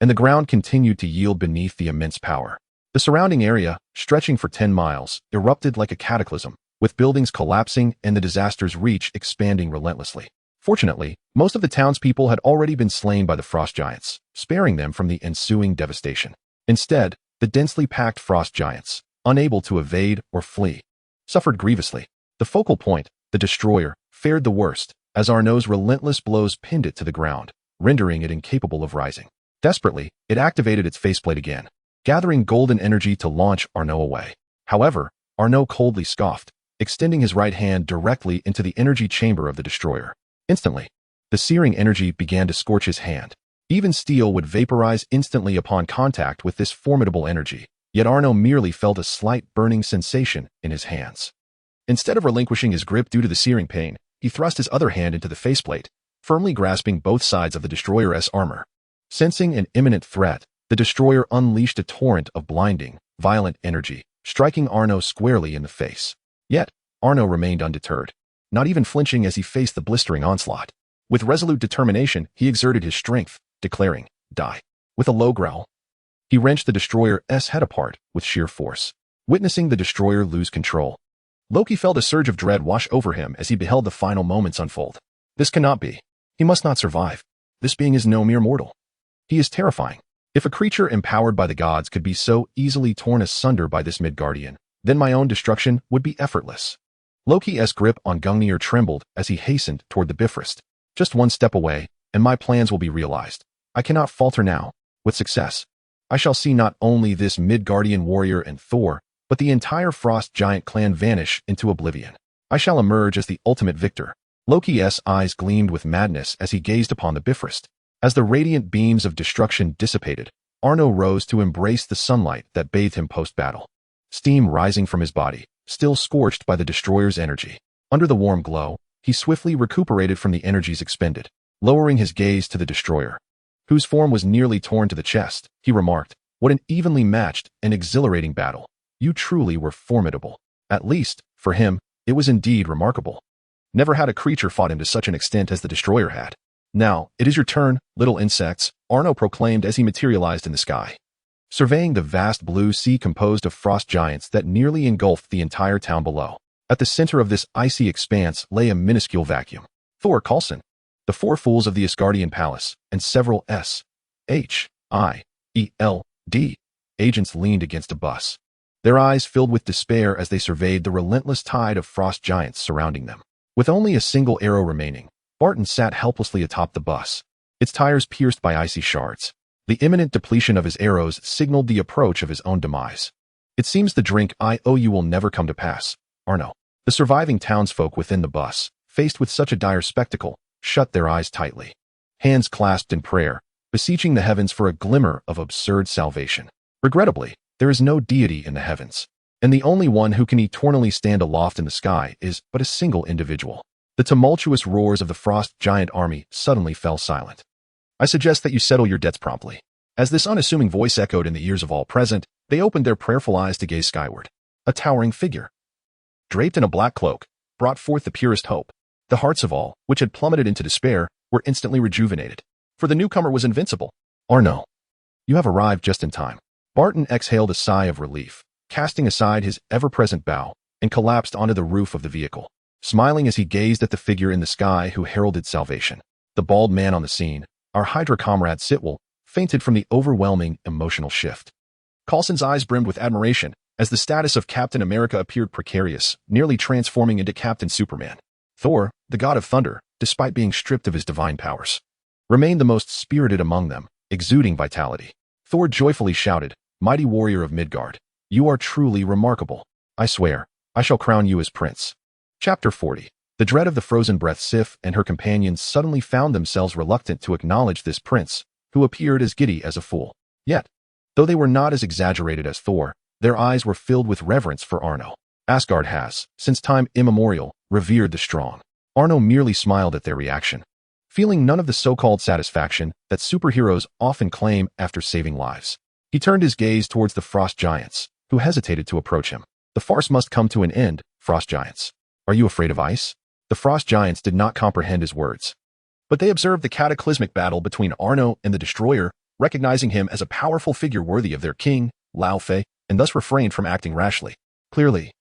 and the ground continued to yield beneath the immense power. The surrounding area, stretching for 10 miles, erupted like a cataclysm, with buildings collapsing and the disaster's reach expanding relentlessly. Fortunately, most of the townspeople had already been slain by the frost giants, sparing them from the ensuing devastation. Instead, the densely packed frost giants, unable to evade or flee, suffered grievously. The focal point, the destroyer, fared the worst, as Arnold's relentless blows pinned it to the ground, rendering it incapable of rising. Desperately, it activated its faceplate again, gathering golden energy to launch Arnold away. However, Arnold coldly scoffed, extending his right hand directly into the energy chamber of the destroyer. Instantly, the searing energy began to scorch his hand. Even steel would vaporize instantly upon contact with this formidable energy, yet Arnold merely felt a slight burning sensation in his hands. Instead of relinquishing his grip due to the searing pain, he thrust his other hand into the faceplate, firmly grasping both sides of the destroyer's armor. Sensing an imminent threat, the destroyer unleashed a torrent of blinding, violent energy, striking Arnold squarely in the face. Yet, Arnold remained undeterred, not even flinching as he faced the blistering onslaught. With resolute determination, he exerted his strength, declaring, "Die." With a low growl, he wrenched the destroyer's head apart with sheer force. Witnessing the destroyer lose control, Loki felt a surge of dread wash over him as he beheld the final moments unfold. This cannot be. He must not survive. This being is no mere mortal. He is terrifying. If a creature empowered by the gods could be so easily torn asunder by this Midgardian, then my own destruction would be effortless. Loki's grip on Gungnir trembled as he hastened toward the Bifrost. Just one step away, and my plans will be realized. I cannot falter now. With success, I shall see not only this Midgardian warrior and Thor, but the entire Frost Giant clan vanish into oblivion. I shall emerge as the ultimate victor. Loki's eyes gleamed with madness as he gazed upon the Bifrost. As the radiant beams of destruction dissipated, Arnold rose to embrace the sunlight that bathed him post-battle. Steam rising from his body, still scorched by the destroyer's energy. Under the warm glow, he swiftly recuperated from the energies expended. Lowering his gaze to the destroyer, whose form was nearly torn to the chest, he remarked, "What an evenly matched and exhilarating battle. You truly were formidable." At least, for him, it was indeed remarkable. Never had a creature fought him to such an extent as the destroyer had. "Now, it is your turn, little insects," Arnold proclaimed as he materialized in the sky. Surveying the vast blue sea composed of frost giants that nearly engulfed the entire town below. At the center of this icy expanse lay a minuscule vacuum. Thor Coulson, the four fools of the Asgardian palace, and several S.H.I.E.L.D. agents leaned against a bus. Their eyes filled with despair as they surveyed the relentless tide of frost giants surrounding them. With only a single arrow remaining, Barton sat helplessly atop the bus, its tires pierced by icy shards. The imminent depletion of his arrows signaled the approach of his own demise. "It seems the drink I owe you will never come to pass, Arno." The surviving townsfolk within the bus, faced with such a dire spectacle, shut their eyes tightly, hands clasped in prayer, beseeching the heavens for a glimmer of absurd salvation. Regrettably, there is no deity in the heavens, and the only one who can eternally stand aloft in the sky is but a single individual. The tumultuous roars of the frost giant army suddenly fell silent. "I suggest that you settle your debts promptly." As this unassuming voice echoed in the ears of all present, they opened their prayerful eyes to gaze skyward. A towering figure, draped in a black cloak, brought forth the purest hope. The hearts of all, which had plummeted into despair, were instantly rejuvenated. For the newcomer was invincible. "Arno, you have arrived just in time." Barton exhaled a sigh of relief, casting aside his ever-present bow, and collapsed onto the roof of the vehicle, smiling as he gazed at the figure in the sky who heralded salvation. The bald man on the scene, our Hydra comrade Sitwell, fainted from the overwhelming emotional shift. Coulson's eyes brimmed with admiration as the status of Captain America appeared precarious, nearly transforming into Captain Superman. Thor, the god of thunder, despite being stripped of his divine powers, remained the most spirited among them, exuding vitality. Thor joyfully shouted, "Mighty warrior of Midgard, you are truly remarkable. I swear, I shall crown you as prince." Chapter 40. The dread of the frozen breath Sif and her companions suddenly found themselves reluctant to acknowledge this prince, who appeared as giddy as a fool. Yet, though they were not as exaggerated as Thor, their eyes were filled with reverence for Arno. Asgard has, since time immemorial, revered the strong. Arno merely smiled at their reaction, feeling none of the so-called satisfaction that superheroes often claim after saving lives. He turned his gaze towards the frost giants, who hesitated to approach him. "The farce must come to an end, frost giants. Are you afraid of ice?" The frost giants did not comprehend his words, but they observed the cataclysmic battle between Arno and the destroyer, recognizing him as a powerful figure worthy of their king, Laufey, and thus refrained from acting rashly. Clearly,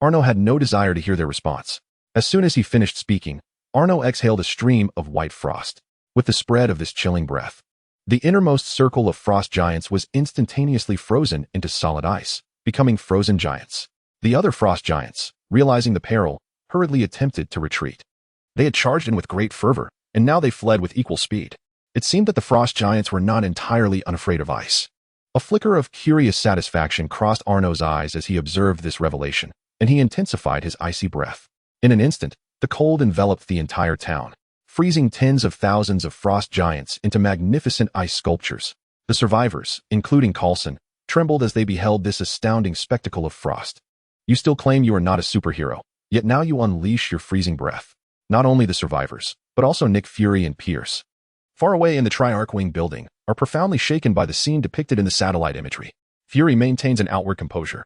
Arno had no desire to hear their response. As soon as he finished speaking, Arno exhaled a stream of white frost. With the spread of this chilling breath, the innermost circle of frost giants was instantaneously frozen into solid ice, becoming frozen giants. The other frost giants, realizing the peril, hurriedly attempted to retreat. They had charged in with great fervor, and now they fled with equal speed. It seemed that the frost giants were not entirely unafraid of ice. A flicker of curious satisfaction crossed Arno's eyes as he observed this revelation, and he intensified his icy breath. In an instant, the cold enveloped the entire town, freezing tens of thousands of frost giants into magnificent ice sculptures. The survivors, including Coulson, trembled as they beheld this astounding spectacle of frost. You still claim you are not a superhero, yet now you unleash your freezing breath. Not only the survivors, but also Nick Fury and Pierce, far away in the Triarch Wing building, are profoundly shaken by the scene depicted in the satellite imagery. Fury maintains an outward composure,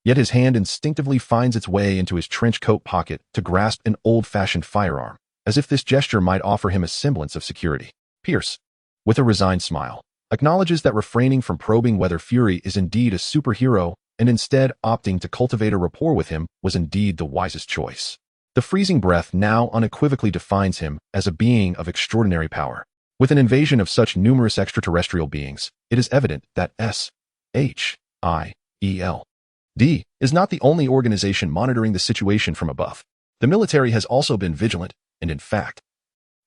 yet his hand instinctively finds its way into his trench coat pocket to grasp an old-fashioned firearm, as if this gesture might offer him a semblance of security. Pierce, with a resigned smile, acknowledges that refraining from probing whether Fury is indeed a superhero and instead opting to cultivate a rapport with him was indeed the wisest choice. The freezing breath now unequivocally defines him as a being of extraordinary power. With an invasion of such numerous extraterrestrial beings, it is evident that SHIELD is not the only organization monitoring the situation from above. The military has also been vigilant, and in fact,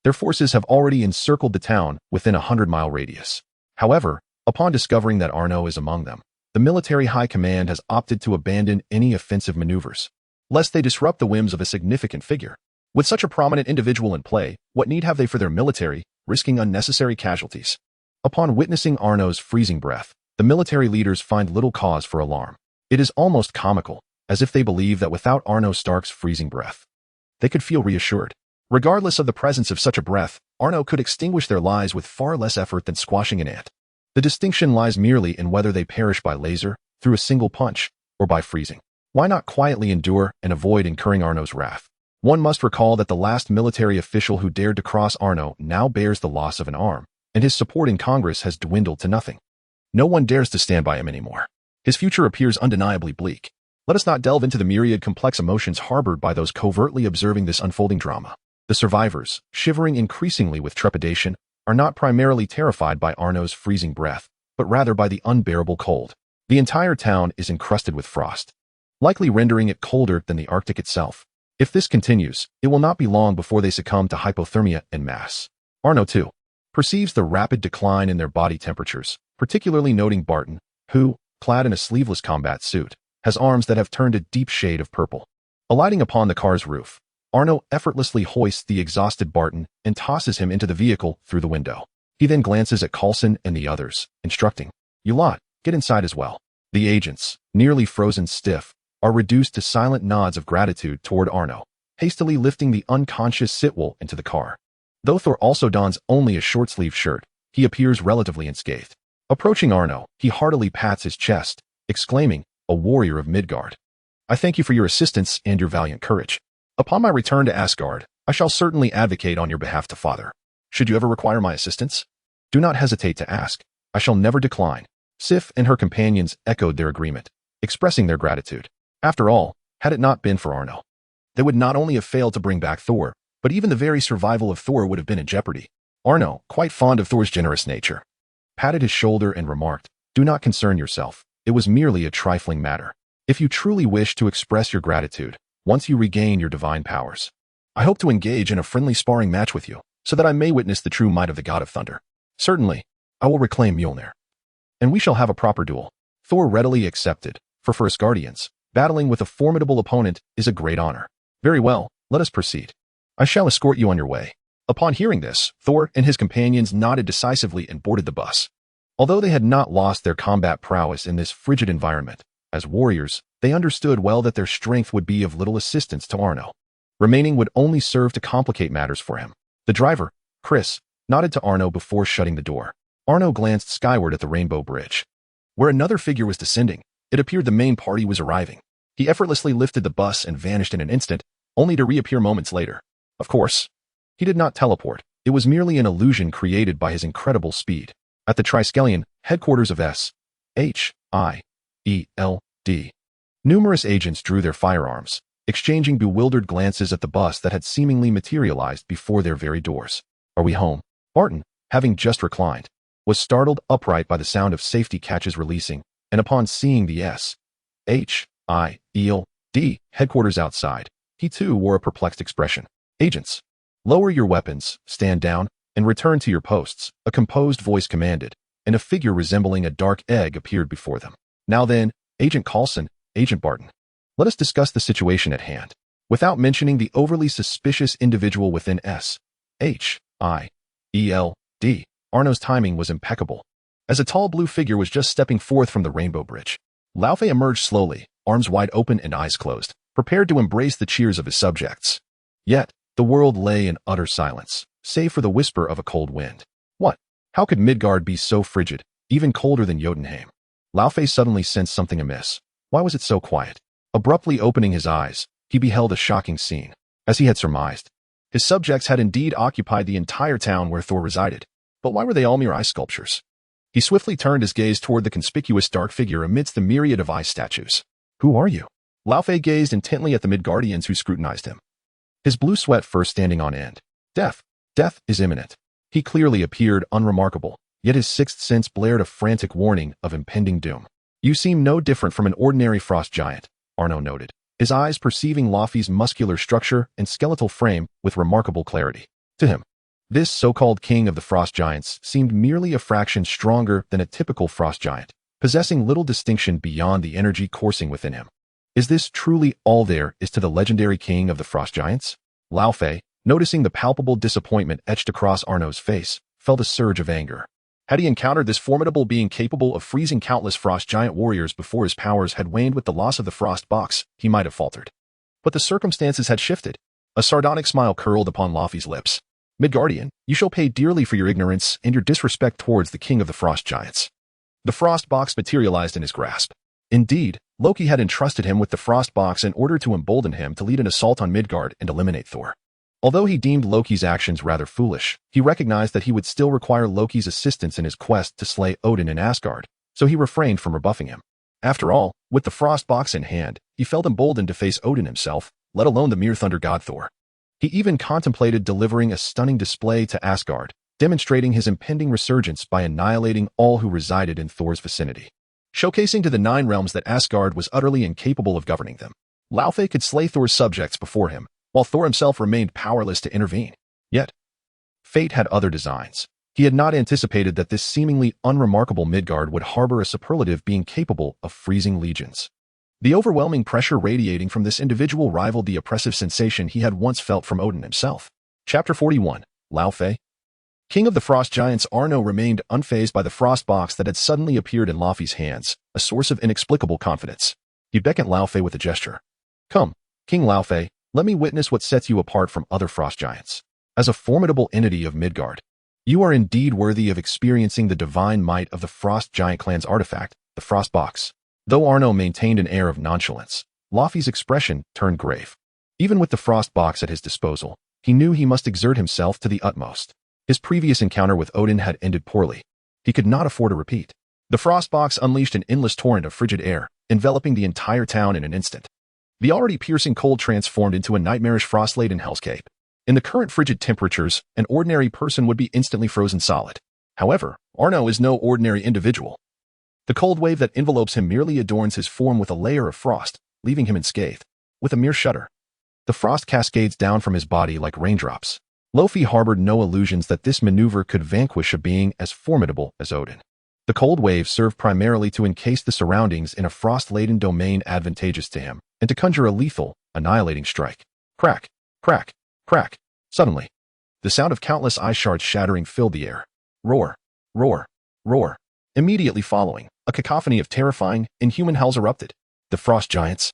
their forces have already encircled the town within a 100-mile radius. However, upon discovering that Arno is among them, the military high command has opted to abandon any offensive maneuvers, lest they disrupt the whims of a significant figure. With such a prominent individual in play, what need have they for their military, risking unnecessary casualties? Upon witnessing Arno's freezing breath, the military leaders find little cause for alarm. It is almost comical, as if they believe that without Arnold Stark's freezing breath, they could feel reassured. Regardless of the presence of such a breath, Arno could extinguish their lives with far less effort than squashing an ant. The distinction lies merely in whether they perish by laser, through a single punch, or by freezing. Why not quietly endure and avoid incurring Arno's wrath? One must recall that the last military official who dared to cross Arno now bears the loss of an arm, and his support in Congress has dwindled to nothing. No one dares to stand by him anymore. His future appears undeniably bleak. Let us not delve into the myriad complex emotions harbored by those covertly observing this unfolding drama. The survivors, shivering increasingly with trepidation, are not primarily terrified by Arno's freezing breath, but rather by the unbearable cold. The entire town is encrusted with frost, likely rendering it colder than the Arctic itself. If this continues, it will not be long before they succumb to hypothermia en masse. Arno, too, perceives the rapid decline in their body temperatures, particularly noting Barton, who, clad in a sleeveless combat suit, has arms that have turned a deep shade of purple. Alighting upon the car's roof, Arno effortlessly hoists the exhausted Barton and tosses him into the vehicle through the window. He then glances at Coulson and the others, instructing, "You lot, get inside as well." The agents, nearly frozen stiff, are reduced to silent nods of gratitude toward Arno, hastily lifting the unconscious Sitwell into the car. Though Thor also dons only a short-sleeved shirt, he appears relatively unscathed. Approaching Arno, he heartily pats his chest, exclaiming, "A warrior of Midgard. I thank you for your assistance and your valiant courage. Upon my return to Asgard, I shall certainly advocate on your behalf to Father. Should you ever require my assistance, do not hesitate to ask. I shall never decline." Sif and her companions echoed their agreement, expressing their gratitude. After all, had it not been for Arno, they would not only have failed to bring back Thor, but even the very survival of Thor would have been in jeopardy. Arno, quite fond of Thor's generous nature, patted his shoulder and remarked, "Do not concern yourself. It was merely a trifling matter. If you truly wish to express your gratitude, once you regain your divine powers, I hope to engage in a friendly sparring match with you, so that I may witness the true might of the God of Thunder. Certainly, I will reclaim Mjolnir, and we shall have a proper duel." Thor readily accepted, for Asgardians, battling with a formidable opponent is a great honor. "Very well, let us proceed. I shall escort you on your way." Upon hearing this, Thor and his companions nodded decisively and boarded the bus. Although they had not lost their combat prowess in this frigid environment, as warriors, they understood well that their strength would be of little assistance to Arno. Remaining would only serve to complicate matters for him. The driver, Chris, nodded to Arno before shutting the door. Arno glanced skyward at the Rainbow Bridge, where another figure was descending. It appeared the main party was arriving. He effortlessly lifted the bus and vanished in an instant, only to reappear moments later. Of course, he did not teleport. It was merely an illusion created by his incredible speed. At the Triskelion headquarters of SHIELD, numerous agents drew their firearms, exchanging bewildered glances at the bus that had seemingly materialized before their very doors. "Are we home?" Barton, having just reclined, was startled upright by the sound of safety catches releasing, and upon seeing the SHIELD headquarters outside, he too wore a perplexed expression. "Agents, Lower your weapons, stand down, and return to your posts, a composed voice commanded, and a figure resembling a dark egg appeared before them. Now then, Agent Coulson, Agent Barton, let us discuss the situation at hand. Without mentioning the overly suspicious individual within S.H.I.E.L.D., Arno's timing was impeccable. As a tall blue figure was just stepping forth from the Rainbow Bridge, Laufey emerged slowly, arms wide open and eyes closed, prepared to embrace the cheers of his subjects. Yet, the world lay in utter silence, save for the whisper of a cold wind. What? How could Midgard be so frigid, even colder than Jotunheim? Laufey suddenly sensed something amiss. Why was it so quiet? Abruptly opening his eyes, he beheld a shocking scene. As he had surmised, his subjects had indeed occupied the entire town where Thor resided. But why were they all mere ice sculptures? He swiftly turned his gaze toward the conspicuous dark figure amidst the myriad of ice statues. Who are you? Laufey gazed intently at the Midgardians who scrutinized him, his blue sweat first standing on end. Death is imminent. He clearly appeared unremarkable, yet his sixth sense blared a frantic warning of impending doom. You seem no different from an ordinary frost giant, Arno noted, his eyes perceiving Laufey's muscular structure and skeletal frame with remarkable clarity. To him, this so-called king of the frost giants seemed merely a fraction stronger than a typical frost giant, possessing little distinction beyond the energy coursing within him. Is this truly all there is to the legendary king of the frost giants? Laufey, noticing the palpable disappointment etched across Arno's face, felt a surge of anger. Had he encountered this formidable being capable of freezing countless frost giant warriors before his powers had waned with the loss of the frost box, he might have faltered. But the circumstances had shifted. A sardonic smile curled upon Laufey's lips. Midgardian, you shall pay dearly for your ignorance and your disrespect towards the king of the frost giants. The frost box materialized in his grasp. Indeed, Loki had entrusted him with the frost box in order to embolden him to lead an assault on Midgard and eliminate Thor. Although he deemed Loki's actions rather foolish, he recognized that he would still require Loki's assistance in his quest to slay Odin in Asgard, so he refrained from rebuffing him. After all, with the frost box in hand, he felt emboldened to face Odin himself, let alone the mere thunder god Thor. He even contemplated delivering a stunning display to Asgard, demonstrating his impending resurgence by annihilating all who resided in Thor's vicinity, showcasing to the Nine Realms that Asgard was utterly incapable of governing them. Laufey could slay Thor's subjects before him, while Thor himself remained powerless to intervene. Yet, fate had other designs. He had not anticipated that this seemingly unremarkable Midgard would harbor a superlative being capable of freezing legions. The overwhelming pressure radiating from this individual rivaled the oppressive sensation he had once felt from Odin himself. Chapter 41. Laufey. King of the Frost Giants, Arno remained unfazed by the frost box that had suddenly appeared in Laufey's hands, a source of inexplicable confidence. He beckoned Laufey with a gesture. Come, King Laufey, let me witness what sets you apart from other frost giants. As a formidable entity of Midgard, you are indeed worthy of experiencing the divine might of the Frost Giant clan's artifact, the Frost Box. Though Arno maintained an air of nonchalance, Laufey's expression turned grave. Even with the Frost Box at his disposal, he knew he must exert himself to the utmost. His previous encounter with Odin had ended poorly. He could not afford a repeat. The Frost Box unleashed an endless torrent of frigid air, enveloping the entire town in an instant. The already piercing cold transformed into a nightmarish frost-laden hellscape. In the current frigid temperatures, an ordinary person would be instantly frozen solid. However, Arno is no ordinary individual. The cold wave that envelopes him merely adorns his form with a layer of frost, leaving him unscathed. With a mere shudder, the frost cascades down from his body like raindrops. Laufey harbored no illusions that this maneuver could vanquish a being as formidable as Odin. The cold wave served primarily to encase the surroundings in a frost-laden domain advantageous to him, and to conjure a lethal, annihilating strike. Crack, crack, crack. Suddenly, the sound of countless ice shards shattering filled the air. Roar, roar, roar. Immediately following, a cacophony of terrifying, inhuman howls erupted. The frost giants,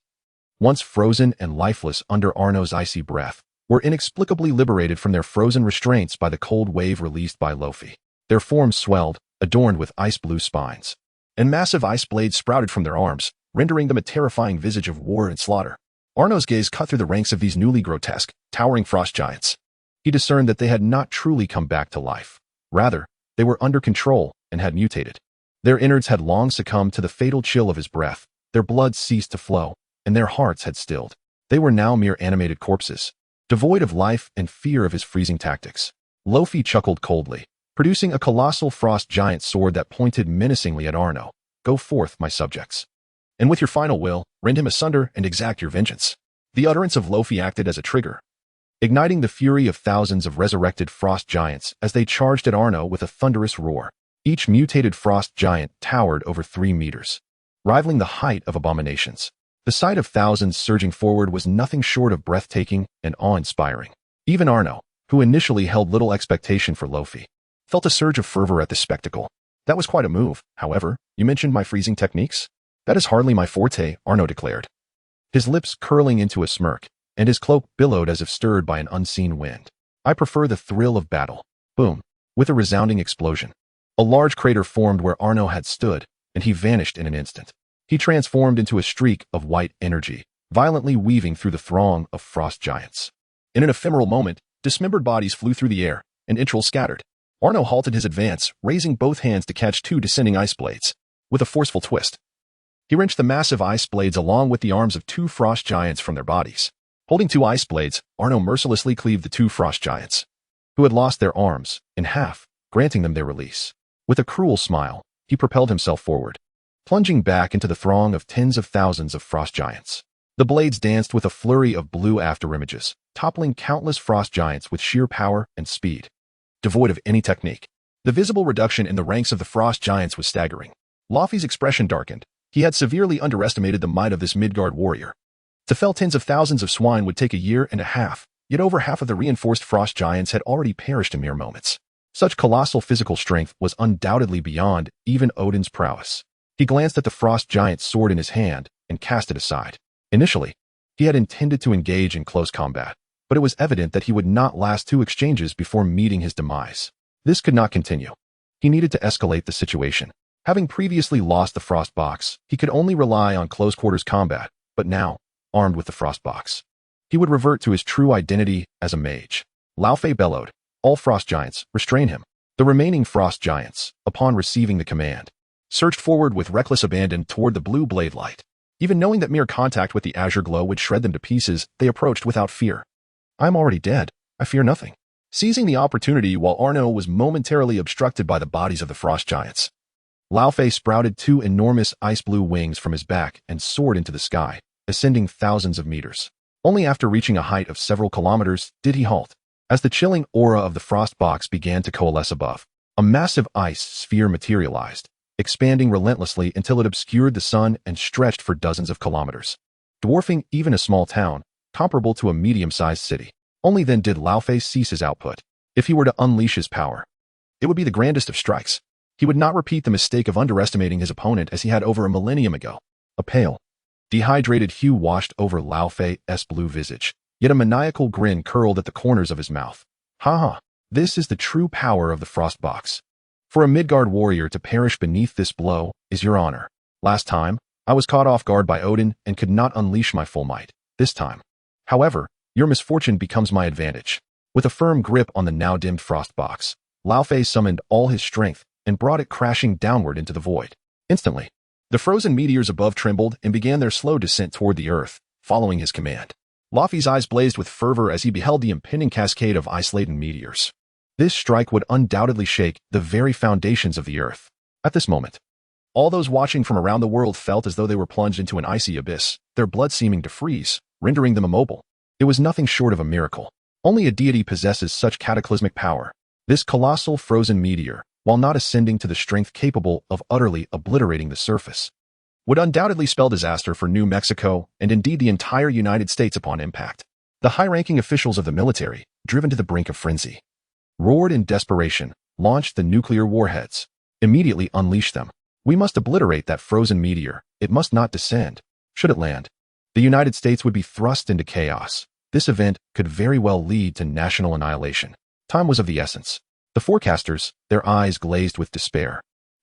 once frozen and lifeless under Arno's icy breath, were inexplicably liberated from their frozen restraints by the cold wave released by Laufey. Their forms swelled, adorned with ice-blue spines, and massive ice blades sprouted from their arms, rendering them a terrifying visage of war and slaughter. Arno's gaze cut through the ranks of these newly grotesque, towering frost giants. He discerned that they had not truly come back to life. Rather, they were under control and had mutated. Their innards had long succumbed to the fatal chill of his breath, their blood ceased to flow, and their hearts had stilled. They were now mere animated corpses, devoid of life and fear of his freezing tactics. Laufey chuckled coldly, producing a colossal frost giant sword that pointed menacingly at Arno. Go forth, my subjects, and with your final will, rend him asunder and exact your vengeance. The utterance of Laufey acted as a trigger. igniting the fury of thousands of resurrected frost giants as they charged at Arno with a thunderous roar. Each mutated frost giant towered over 3 meters, rivaling the height of abominations. The sight of thousands surging forward was nothing short of breathtaking and awe-inspiring. Even Arno, who initially held little expectation for Luffy, felt a surge of fervor at this spectacle. That was quite a move. However, you mentioned my freezing techniques? That is hardly my forte, Arno declared, his lips curling into a smirk, and his cloak billowed as if stirred by an unseen wind. I prefer the thrill of battle. Boom. With a resounding explosion, a large crater formed where Arno had stood, and he vanished in an instant. He transformed into a streak of white energy, violently weaving through the throng of frost giants. In an ephemeral moment, dismembered bodies flew through the air, and entrails scattered. Arno halted his advance, raising both hands to catch 2 descending ice blades. With a forceful twist, he wrenched the massive ice blades along with the arms of 2 frost giants from their bodies. Holding 2 ice blades, Arno mercilessly cleaved the 2 frost giants, who had lost their arms, in half, granting them their release. With a cruel smile, he propelled himself forward, plunging back into the throng of tens of thousands of frost giants. The blades danced with a flurry of blue afterimages, toppling countless frost giants with sheer power and speed, devoid of any technique. The visible reduction in the ranks of the frost giants was staggering. Luffy's expression darkened. He had severely underestimated the might of this Midgard warrior. To fell tens of thousands of swine would take a year and a half, yet over half of the reinforced frost giants had already perished in mere moments. Such colossal physical strength was undoubtedly beyond even Odin's prowess. He glanced at the frost giant's sword in his hand and cast it aside. Initially, he had intended to engage in close combat, but it was evident that he would not last 2 exchanges before meeting his demise. This could not continue. He needed to escalate the situation. Having previously lost the frost box, he could only rely on close-quarters combat, but now, armed with the frost box, he would revert to his true identity as a mage. Luffy bellowed, "All frost giants, restrain him." The remaining frost giants, upon receiving the command, surged forward with reckless abandon toward the blue blade light. Even knowing that mere contact with the azure glow would shred them to pieces, they approached without fear. "I am already dead. I fear nothing." Seizing the opportunity while Arno was momentarily obstructed by the bodies of the frost giants, Luffy sprouted 2 enormous ice-blue wings from his back and soared into the sky, ascending thousands of meters. Only after reaching a height of several kilometers did he halt. As the chilling aura of the frost box began to coalesce above, a massive ice sphere materialized, expanding relentlessly until it obscured the sun and stretched for dozens of kilometers, dwarfing even a small town, comparable to a medium-sized city. Only then did Luffy cease his output. If he were to unleash his power, it would be the grandest of strikes. He would not repeat the mistake of underestimating his opponent as he had over a millennium ago. A pale, dehydrated hue washed over Luffy's blue visage, yet a maniacal grin curled at the corners of his mouth. Ha! This is the true power of the frost box. For a Midgard warrior to perish beneath this blow is your honor. Last time, I was caught off guard by Odin and could not unleash my full might. This time, however, your misfortune becomes my advantage. With a firm grip on the now dimmed frost box, Luffy summoned all his strength and brought it crashing downward into the void. Instantly, the frozen meteors above trembled and began their slow descent toward the earth, following his command. Luffy's eyes blazed with fervor as he beheld the impending cascade of ice-laden meteors. This strike would undoubtedly shake the very foundations of the earth. At this moment, all those watching from around the world felt as though they were plunged into an icy abyss, their blood seeming to freeze, rendering them immobile. It was nothing short of a miracle. Only a deity possesses such cataclysmic power. This colossal frozen meteor, while not ascending to the strength capable of utterly obliterating the surface, would undoubtedly spell disaster for New Mexico and indeed the entire United States upon impact. The high-ranking officials of the military, driven to the brink of frenzy, roared in desperation, launched the nuclear warheads, immediately unleashed them. We must obliterate that frozen meteor. It must not descend. Should it land, the United States would be thrust into chaos. This event could very well lead to national annihilation. Time was of the essence. The forecasters, their eyes glazed with despair,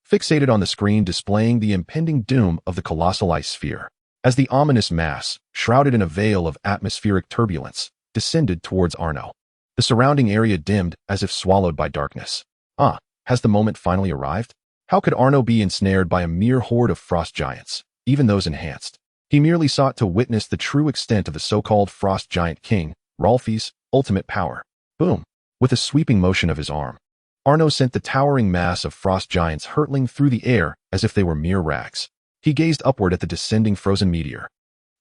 fixated on the screen displaying the impending doom of the colossal ice sphere. As the ominous mass, shrouded in a veil of atmospheric turbulence, descended towards Arno, the surrounding area dimmed as if swallowed by darkness. Has the moment finally arrived? How could Arno be ensnared by a mere horde of frost giants, even those enhanced? He merely sought to witness the true extent of the so-called frost giant king, Ralphie's ultimate power. Boom! With a sweeping motion of his arm, Arno sent the towering mass of frost giants hurtling through the air as if they were mere rags. He gazed upward at the descending frozen meteor,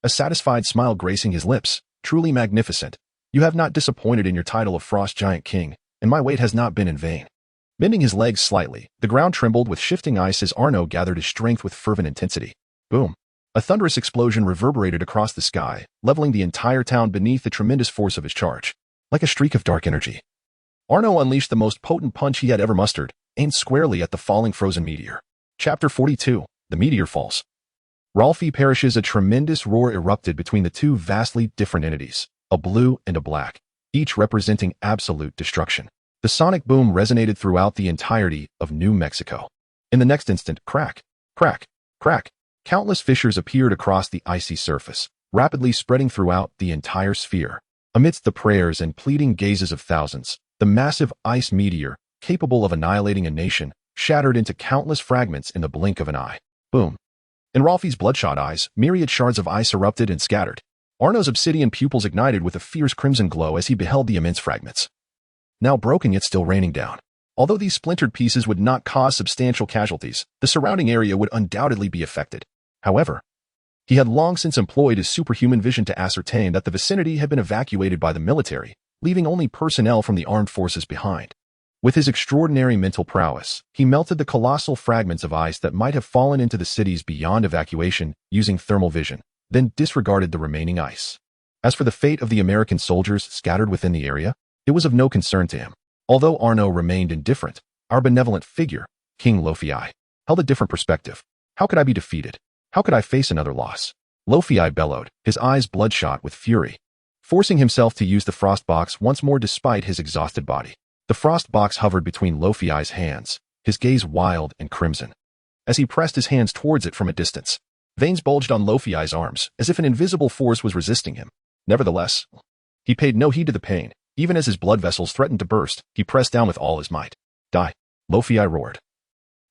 a satisfied smile gracing his lips. Truly magnificent, You have not disappointed in your title of Frost Giant King, and my wait has not been in vain. Bending his legs slightly, the ground trembled with shifting ice as Arno gathered his strength with fervent intensity. Boom! A thunderous explosion reverberated across the sky, leveling the entire town beneath the tremendous force of his charge. Like a streak of dark energy, Arno unleashed the most potent punch he had ever mustered, aimed squarely at the falling frozen meteor. Chapter 42. The Meteor Falls. Ralphie perishes. A tremendous roar erupted between the two vastly different entities, a blue and a black, each representing absolute destruction. The sonic boom resonated throughout the entirety of New Mexico. In the next instant, crack, crack, crack, countless fissures appeared across the icy surface, rapidly spreading throughout the entire sphere. Amidst the prayers and pleading gazes of thousands, the massive ice meteor, capable of annihilating a nation, shattered into countless fragments in the blink of an eye. Boom. In Ralphie's bloodshot eyes, myriad shards of ice erupted and scattered. Arno's obsidian pupils ignited with a fierce crimson glow as he beheld the immense fragments, now broken yet still raining down. Although these splintered pieces would not cause substantial casualties, the surrounding area would undoubtedly be affected. However, he had long since employed his superhuman vision to ascertain that the vicinity had been evacuated by the military, leaving only personnel from the armed forces behind. With his extraordinary mental prowess, he melted the colossal fragments of ice that might have fallen into the cities beyond evacuation using thermal vision, then disregarded the remaining ice. As for the fate of the American soldiers scattered within the area, it was of no concern to him. Although Arno remained indifferent, our benevolent figure, King Lofi, held a different perspective. How could I be defeated? How could I face another loss? Lofi bellowed, his eyes bloodshot with fury, forcing himself to use the frost box once more despite his exhausted body. The frost box hovered between Lofi's hands, his gaze wild and crimson. As he pressed his hands towards it from a distance, veins bulged on Lofi's arms as if an invisible force was resisting him. Nevertheless, he paid no heed to the pain. Even as his blood vessels threatened to burst, he pressed down with all his might. Die! Lofi roared,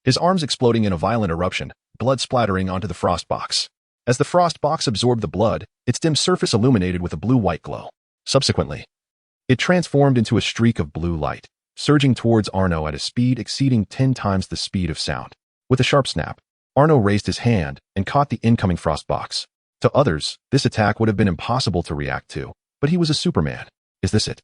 his arms exploding in a violent eruption, blood splattering onto the frost box. As the frost box absorbed the blood, its dim surface illuminated with a blue-white glow. Subsequently, it transformed into a streak of blue light, surging towards Arno at a speed exceeding 10 times the speed of sound. With a sharp snap, Arno raised his hand and caught the incoming frost box. To others, this attack would have been impossible to react to, but he was a Superman. Is this it?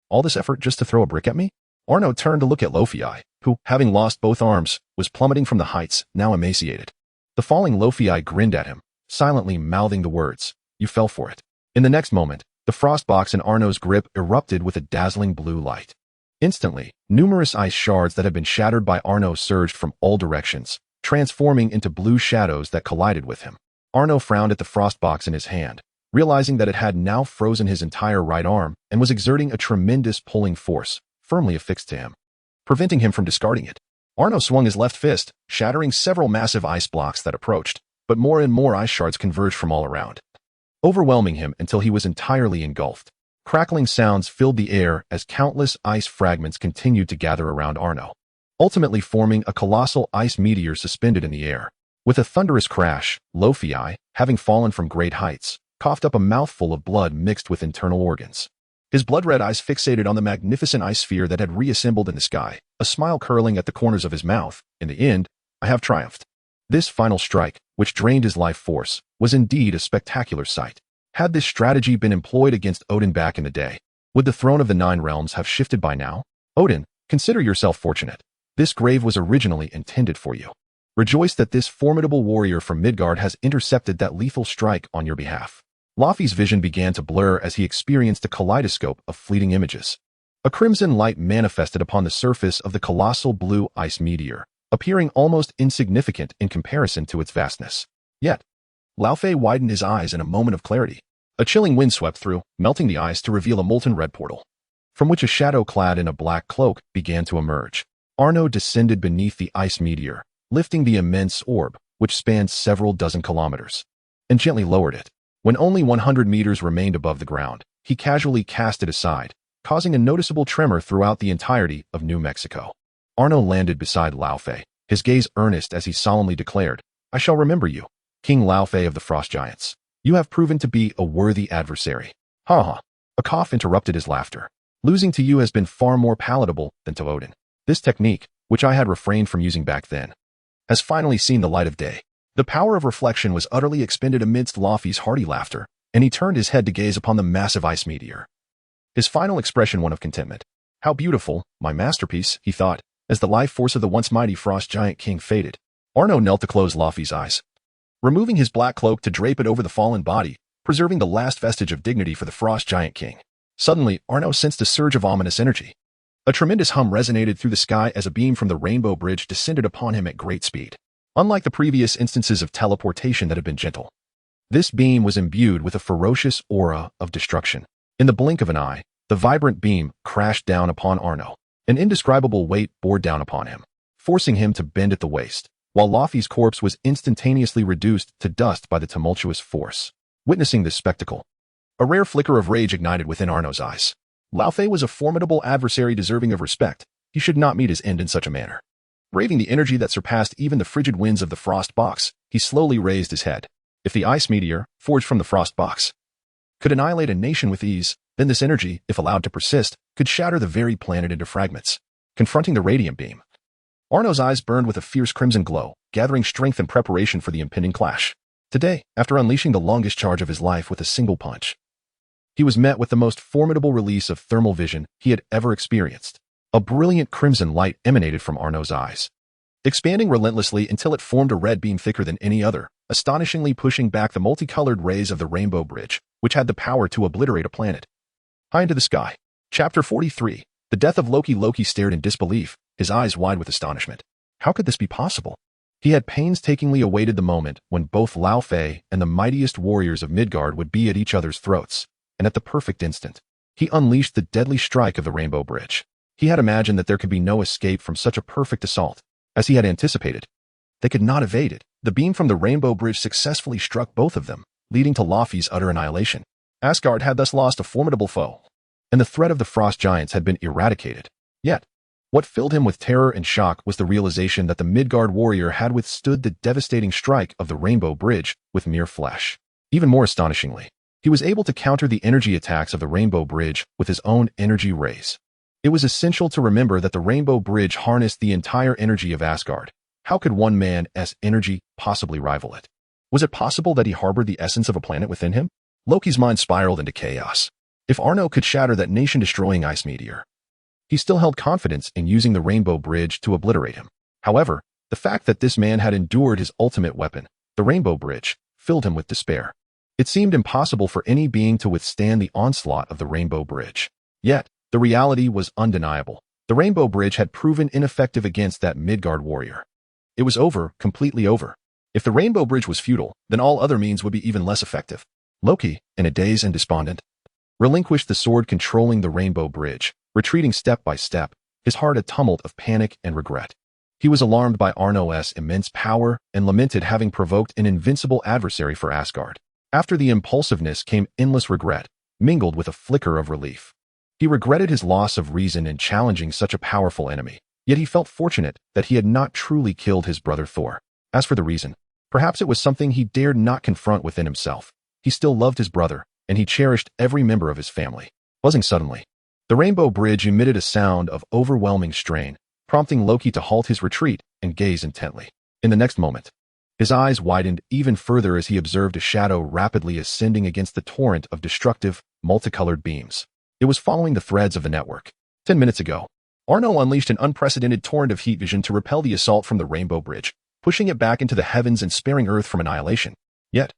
All this effort just to throw a brick at me? Arno turned to look at Lofi, who, having lost both arms, was plummeting from the heights, now emaciated. The falling Lofi grinned at him, silently mouthing the words, "You fell for it." In the next moment, the frost box in Arno's grip erupted with a dazzling blue light. Instantly, numerous ice shards that had been shattered by Arno surged from all directions, transforming into blue shadows that collided with him. Arno frowned at the frost box in his hand, realizing that it had now frozen his entire right arm and was exerting a tremendous pulling force, firmly affixed to him, preventing him from discarding it. Arno swung his left fist, shattering several massive ice blocks that approached, but more and more ice shards converged from all around, overwhelming him until he was entirely engulfed. Crackling sounds filled the air as countless ice fragments continued to gather around Arno, ultimately forming a colossal ice meteor suspended in the air. With a thunderous crash, Lofi, having fallen from great heights, coughed up a mouthful of blood mixed with internal organs. His blood-red eyes fixated on the magnificent ice sphere that had reassembled in the sky, a smile curling at the corners of his mouth. In the end, I have triumphed. This final strike, which drained his life force, was indeed a spectacular sight. Had this strategy been employed against Odin back in the day, would the throne of the Nine Realms have shifted by now? Odin, consider yourself fortunate. This grave was originally intended for you. Rejoice that this formidable warrior from Midgard has intercepted that lethal strike on your behalf. Laufey's vision began to blur as he experienced a kaleidoscope of fleeting images. A crimson light manifested upon the surface of the colossal blue ice meteor, appearing almost insignificant in comparison to its vastness. Yet, Laufey widened his eyes in a moment of clarity. A chilling wind swept through, melting the ice to reveal a molten red portal, from which a shadow clad in a black cloak began to emerge. Arno descended beneath the ice meteor, lifting the immense orb, which spanned several dozen kilometers, and gently lowered it. When only 100 meters remained above the ground, he casually cast it aside, causing a noticeable tremor throughout the entirety of New Mexico. Arno landed beside Laufey, his gaze earnest as he solemnly declared, "I shall remember you, King Laufey of the Frost Giants. You have proven to be a worthy adversary." Ha ha. A cough interrupted his laughter. Losing to you has been far more palatable than to Odin. This technique, which I had refrained from using back then, has finally seen the light of day. The power of reflection was utterly expended amidst Laufey's hearty laughter, and he turned his head to gaze upon the massive ice meteor. his final expression one of contentment. How beautiful, my masterpiece, he thought, as the life force of the once mighty frost giant king faded. Arno knelt to close Laufey's eyes, removing his black cloak to drape it over the fallen body, preserving the last vestige of dignity for the frost giant king. Suddenly, Arno sensed a surge of ominous energy. A tremendous hum resonated through the sky as a beam from the Rainbow Bridge descended upon him at great speed. Unlike the previous instances of teleportation that had been gentle, this beam was imbued with a ferocious aura of destruction. In the blink of an eye, the vibrant beam crashed down upon Arno. An indescribable weight bore down upon him, forcing him to bend at the waist, while Laufey's corpse was instantaneously reduced to dust by the tumultuous force. Witnessing this spectacle, a rare flicker of rage ignited within Arno's eyes. Laufey was a formidable adversary deserving of respect. He should not meet his end in such a manner. Braving the energy that surpassed even the frigid winds of the frost box, he slowly raised his head. If the ice meteor, forged from the frost box, could annihilate a nation with ease, then this energy, if allowed to persist, could shatter the very planet into fragments. Confronting the radiant beam, Arno's eyes burned with a fierce crimson glow, gathering strength in preparation for the impending clash. Today, after unleashing the longest charge of his life with a single punch, he was met with the most formidable release of thermal vision he had ever experienced. A brilliant crimson light emanated from Arno's eyes, expanding relentlessly until it formed a red beam thicker than any other, astonishingly pushing back the multicolored rays of the Rainbow Bridge, which had the power to obliterate a planet. High into the sky. Chapter 43. The death of Loki. Loki stared in disbelief, his eyes wide with astonishment. How could this be possible? He had painstakingly awaited the moment when both Laufey and the mightiest warriors of Midgard would be at each other's throats, and at the perfect instant, he unleashed the deadly strike of the Rainbow Bridge. He had imagined that there could be no escape from such a perfect assault. As he had anticipated, they could not evade it. The beam from the Rainbow Bridge successfully struck both of them, leading to Laufey's utter annihilation. Asgard had thus lost a formidable foe, and the threat of the frost giants had been eradicated. Yet, what filled him with terror and shock was the realization that the Midgard warrior had withstood the devastating strike of the Rainbow Bridge with mere flesh. Even more astonishingly, he was able to counter the energy attacks of the Rainbow Bridge with his own energy rays. It was essential to remember that the Rainbow Bridge harnessed the entire energy of Asgard. How could one man's energy possibly rival it? Was it possible that he harbored the essence of a planet within him? Loki's mind spiraled into chaos. If Arno could shatter that nation-destroying ice meteor, he still held confidence in using the Rainbow Bridge to obliterate him. However, the fact that this man had endured his ultimate weapon, the Rainbow Bridge, filled him with despair. It seemed impossible for any being to withstand the onslaught of the Rainbow Bridge. Yet, the reality was undeniable. The Rainbow Bridge had proven ineffective against that Midgard warrior. It was over, completely over. If the Rainbow Bridge was futile, then all other means would be even less effective. Loki, in a daze and despondent, relinquished the sword controlling the Rainbow Bridge, retreating step by step, his heart a tumult of panic and regret. He was alarmed by Arno's immense power and lamented having provoked an invincible adversary for Asgard. After the impulsiveness came endless regret, mingled with a flicker of relief. He regretted his loss of reason in challenging such a powerful enemy, yet he felt fortunate that he had not truly killed his brother Thor. As for the reason, perhaps it was something he dared not confront within himself. He still loved his brother, and he cherished every member of his family. Buzzing suddenly, the Rainbow Bridge emitted a sound of overwhelming strain, prompting Loki to halt his retreat and gaze intently. In the next moment, his eyes widened even further as he observed a shadow rapidly ascending against the torrent of destructive, multicolored beams. It was following the threads of the network. 10 minutes ago, Arno unleashed an unprecedented torrent of heat vision to repel the assault from the Rainbow Bridge, pushing it back into the heavens and sparing Earth from annihilation. Yet,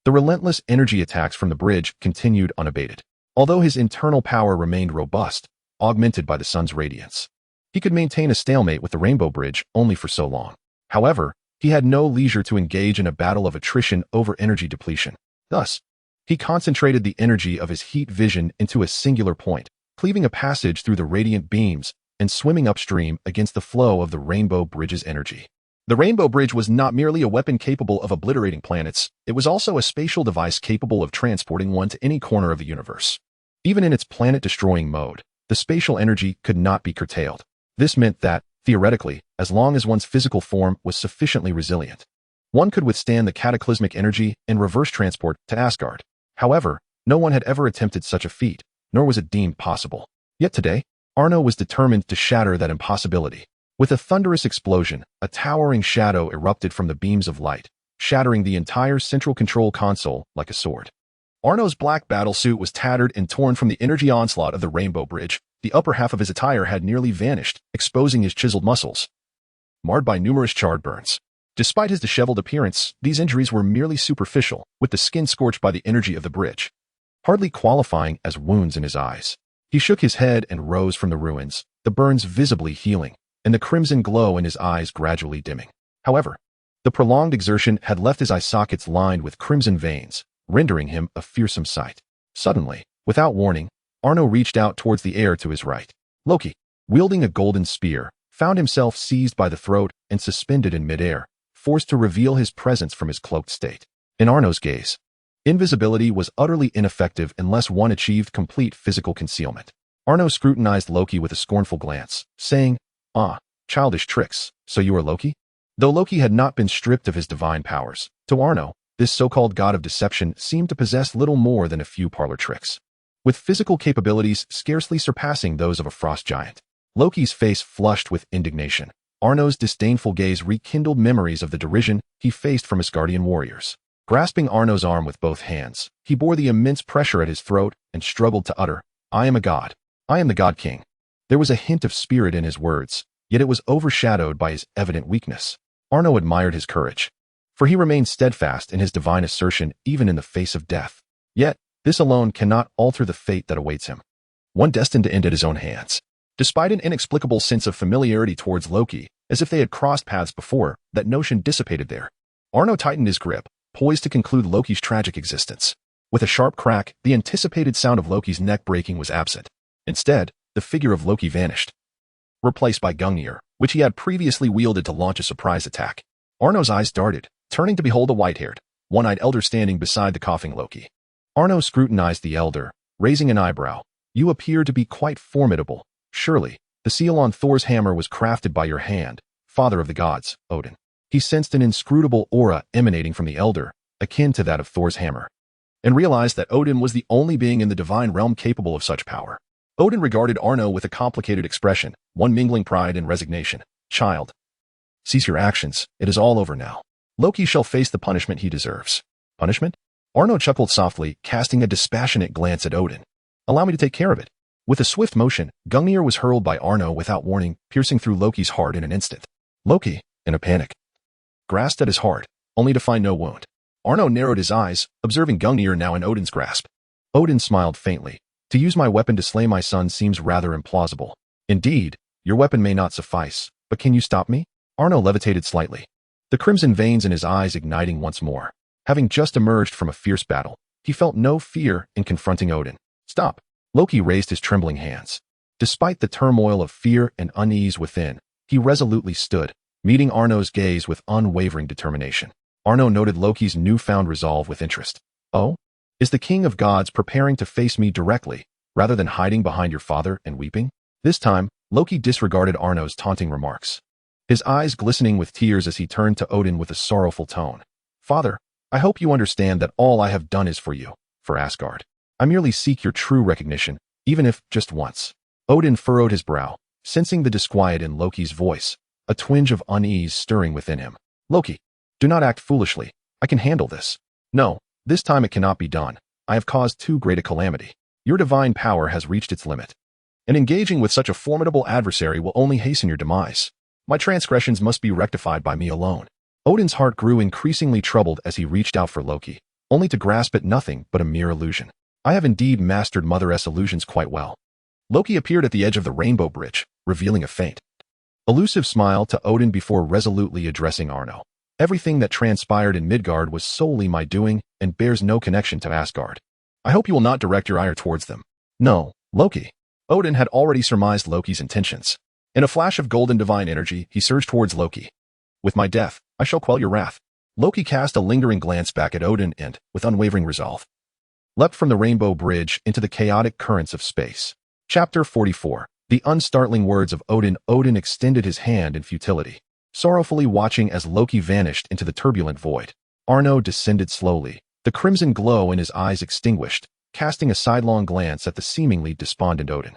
the relentless energy attacks from the bridge continued unabated. Although his internal power remained robust, augmented by the sun's radiance, he could maintain a stalemate with the Rainbow Bridge only for so long. However, he had no leisure to engage in a battle of attrition over energy depletion. Thus, he concentrated the energy of his heat vision into a singular point, cleaving a passage through the radiant beams and swimming upstream against the flow of the Rainbow Bridge's energy. The Rainbow Bridge was not merely a weapon capable of obliterating planets, it was also a spatial device capable of transporting one to any corner of the universe. Even in its planet-destroying mode, the spatial energy could not be curtailed. This meant that, theoretically, as long as one's physical form was sufficiently resilient, one could withstand the cataclysmic energy and reverse transport to Asgard. However, no one had ever attempted such a feat, nor was it deemed possible. Yet today, Arno was determined to shatter that impossibility. With a thunderous explosion, a towering shadow erupted from the beams of light, shattering the entire central control console like a sword. Arno's black battlesuit was tattered and torn from the energy onslaught of the Rainbow Bridge. The upper half of his attire had nearly vanished, exposing his chiseled muscles, marred by numerous charred burns. Despite his disheveled appearance, these injuries were merely superficial, with the skin scorched by the energy of the bridge, hardly qualifying as wounds in his eyes. He shook his head and rose from the ruins, the burns visibly healing, and the crimson glow in his eyes gradually dimming. However, the prolonged exertion had left his eye sockets lined with crimson veins, rendering him a fearsome sight. Suddenly, without warning, Arno reached out towards the air to his right. Loki, wielding a golden spear, found himself seized by the throat and suspended in midair, forced to reveal his presence from his cloaked state. In Arno's gaze, invisibility was utterly ineffective unless one achieved complete physical concealment. Arno scrutinized Loki with a scornful glance, saying, "Ah, childish tricks, so you are Loki?" Though Loki had not been stripped of his divine powers, to Arno, this so-called god of deception seemed to possess little more than a few parlor tricks, with physical capabilities scarcely surpassing those of a frost giant. Loki's face flushed with indignation. Arno's disdainful gaze rekindled memories of the derision he faced from Asgardian warriors. Grasping Arno's arm with both hands, he bore the immense pressure at his throat and struggled to utter, "I am a god. I am the God King." There was a hint of spirit in his words, yet it was overshadowed by his evident weakness. Arno admired his courage, for he remained steadfast in his divine assertion even in the face of death. Yet, this alone cannot alter the fate that awaits him, one destined to end at his own hands. Despite an inexplicable sense of familiarity towards Loki, as if they had crossed paths before, that notion dissipated there. Arno tightened his grip, poised to conclude Loki's tragic existence. With a sharp crack, the anticipated sound of Loki's neck breaking was absent. Instead, the figure of Loki vanished, replaced by Gungnir, which he had previously wielded to launch a surprise attack. Arno's eyes darted, turning to behold a white-haired, one-eyed elder standing beside the coughing Loki. Arno scrutinized the elder, raising an eyebrow. "You appear to be quite formidable. Surely, the seal on Thor's hammer was crafted by your hand, father of the gods, Odin." He sensed an inscrutable aura emanating from the elder, akin to that of Thor's hammer, and realized that Odin was the only being in the divine realm capable of such power. Odin regarded Arno with a complicated expression, one mingling pride and resignation. "Child, cease your actions. It is all over now. Loki shall face the punishment he deserves." "Punishment?" Arno chuckled softly, casting a dispassionate glance at Odin. "Allow me to take care of it." With a swift motion, Gungnir was hurled by Arno without warning, piercing through Loki's heart in an instant. Loki, in a panic, grasped at his heart, only to find no wound. Arno narrowed his eyes, observing Gungnir now in Odin's grasp. Odin smiled faintly. "To use my weapon to slay my son seems rather implausible. Indeed, your weapon may not suffice, but can you stop me?" Arno levitated slightly, the crimson veins in his eyes igniting once more. Having just emerged from a fierce battle, he felt no fear in confronting Odin. "Stop." Loki raised his trembling hands. Despite the turmoil of fear and unease within, he resolutely stood, meeting Arno's gaze with unwavering determination. Arno noted Loki's newfound resolve with interest. "Oh? Is the king of gods preparing to face me directly, rather than hiding behind your father and weeping?" This time, Loki disregarded Arno's taunting remarks, his eyes glistening with tears as he turned to Odin with a sorrowful tone. "Father, I hope you understand that all I have done is for you, for Asgard. I merely seek your true recognition, even if just once." Odin furrowed his brow, sensing the disquiet in Loki's voice, a twinge of unease stirring within him. "Loki, do not act foolishly. I can handle this." "No, this time it cannot be done. I have caused too great a calamity. Your divine power has reached its limit, and engaging with such a formidable adversary will only hasten your demise. My transgressions must be rectified by me alone." Odin's heart grew increasingly troubled as he reached out for Loki, only to grasp at nothing but a mere illusion. "I have indeed mastered Mother-S illusions quite well." Loki appeared at the edge of the Rainbow Bridge, revealing a faint, elusive smile to Odin before resolutely addressing Arno. "Everything that transpired in Midgard was solely my doing and bears no connection to Asgard. I hope you will not direct your ire towards them." "No, Loki." Odin had already surmised Loki's intentions. In a flash of golden divine energy, he surged towards Loki. "With my death, I shall quell your wrath." Loki cast a lingering glance back at Odin and, with unwavering resolve, leapt from the Rainbow Bridge into the chaotic currents of space. Chapter 44. The unstartling words of Odin. Odin extended his hand in futility, sorrowfully watching as Loki vanished into the turbulent void. Arno descended slowly, the crimson glow in his eyes extinguished, casting a sidelong glance at the seemingly despondent Odin.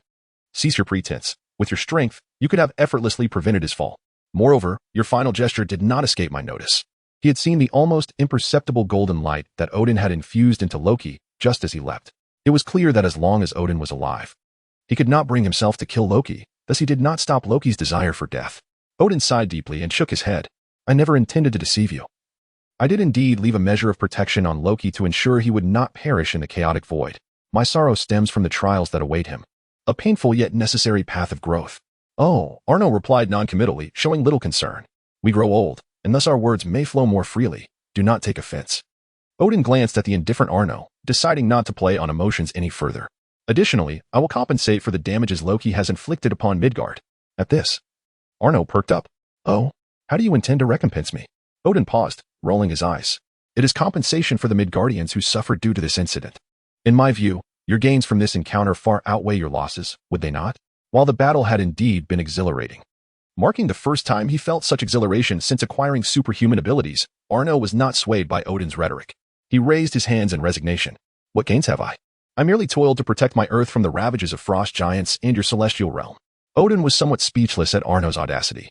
"Cease your pretense. With your strength, you could have effortlessly prevented his fall. Moreover, your final gesture did not escape my notice." He had seen the almost imperceptible golden light that Odin had infused into Loki, just as he leapt. It was clear that as long as Odin was alive, he could not bring himself to kill Loki, thus he did not stop Loki's desire for death. Odin sighed deeply and shook his head. I never intended to deceive you. I did indeed leave a measure of protection on Loki to ensure he would not perish in the chaotic void. My sorrow stems from the trials that await him. A painful yet necessary path of growth. Oh, Arno replied noncommittally, showing little concern. We grow old, and thus our words may flow more freely. Do not take offense. Odin glanced at the indifferent Arno, deciding not to play on emotions any further. Additionally, I will compensate for the damages Loki has inflicted upon Midgard. At this, Arno perked up. Oh, how do you intend to recompense me? Odin paused, rolling his eyes. It is compensation for the Midgardians who suffered due to this incident. In my view, your gains from this encounter far outweigh your losses, would they not? While the battle had indeed been exhilarating, marking the first time he felt such exhilaration since acquiring superhuman abilities, Arno was not swayed by Odin's rhetoric. He raised his hands in resignation. What gains have I? I merely toiled to protect my earth from the ravages of frost giants and your celestial realm. Odin was somewhat speechless at Arno's audacity,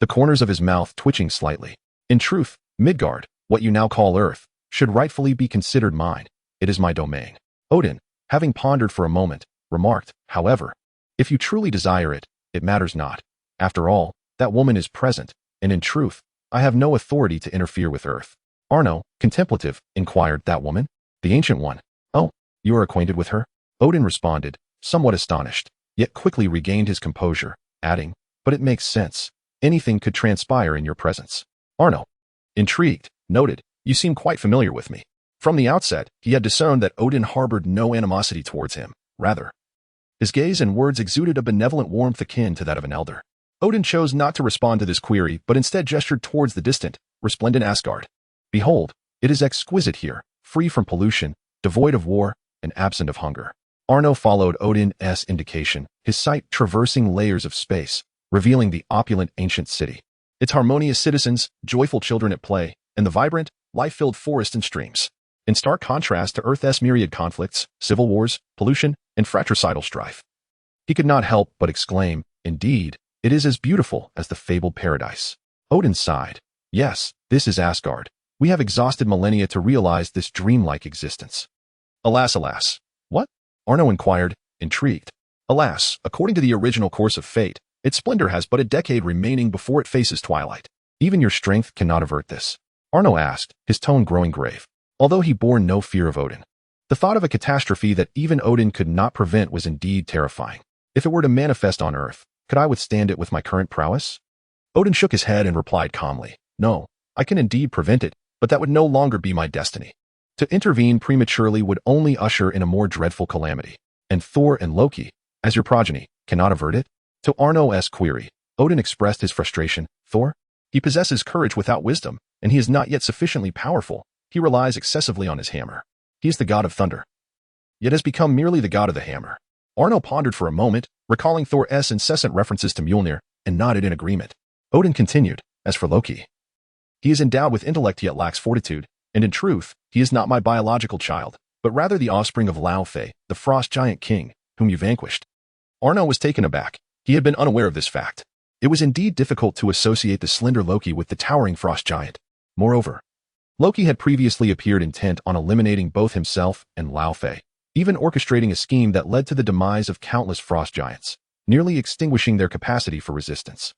the corners of his mouth twitching slightly. In truth, Midgard, what you now call Earth, should rightfully be considered mine. It is my domain. Odin, having pondered for a moment, remarked, however, if you truly desire it, it matters not. After all, that woman is present, and in truth, I have no authority to interfere with Earth. Arno, contemplative, inquired, that woman? The ancient one. Oh, you are acquainted with her? Odin responded, somewhat astonished, yet quickly regained his composure, adding, but it makes sense. Anything could transpire in your presence. Arno, intrigued, noted, you seem quite familiar with me. From the outset, he had discerned that Odin harbored no animosity towards him. Rather, his gaze and words exuded a benevolent warmth akin to that of an elder. Odin chose not to respond to this query, but instead gestured towards the distant, resplendent Asgard. Behold, it is exquisite here, free from pollution, devoid of war, and absent of hunger. Arno followed Odin's indication, his sight traversing layers of space, revealing the opulent ancient city. Its harmonious citizens, joyful children at play, and the vibrant, life-filled forest and streams. In stark contrast to Earth's myriad conflicts, civil wars, pollution, and fratricidal strife. He could not help but exclaim, indeed, it is as beautiful as the fabled paradise. Odin sighed. Yes, this is Asgard. We have exhausted millennia to realize this dreamlike existence. Alas, alas. What? Arno inquired, intrigued. Alas, according to the original course of fate, its splendor has but a decade remaining before it faces twilight. Even your strength cannot avert this. Arno asked, his tone growing grave. Although he bore no fear of Odin. The thought of a catastrophe that even Odin could not prevent was indeed terrifying. If it were to manifest on Earth, could I withstand it with my current prowess? Odin shook his head and replied calmly, no, I can indeed prevent it, but that would no longer be my destiny. To intervene prematurely would only usher in a more dreadful calamity. And Thor and Loki, as your progeny, cannot avert it? To Arno's query, Odin expressed his frustration. Thor? He possesses courage without wisdom, and he is not yet sufficiently powerful. He relies excessively on his hammer. He is the god of thunder, yet has become merely the god of the hammer. Arno pondered for a moment, recalling Thor's incessant references to Mjolnir, and nodded in agreement. Odin continued, as for Loki, he is endowed with intellect yet lacks fortitude, and in truth, he is not my biological child, but rather the offspring of Laufey, the frost giant king, whom you vanquished. Arno was taken aback. He had been unaware of this fact. It was indeed difficult to associate the slender Loki with the towering frost giant. Moreover, Loki had previously appeared intent on eliminating both himself and Laufey, even orchestrating a scheme that led to the demise of countless frost giants, nearly extinguishing their capacity for resistance.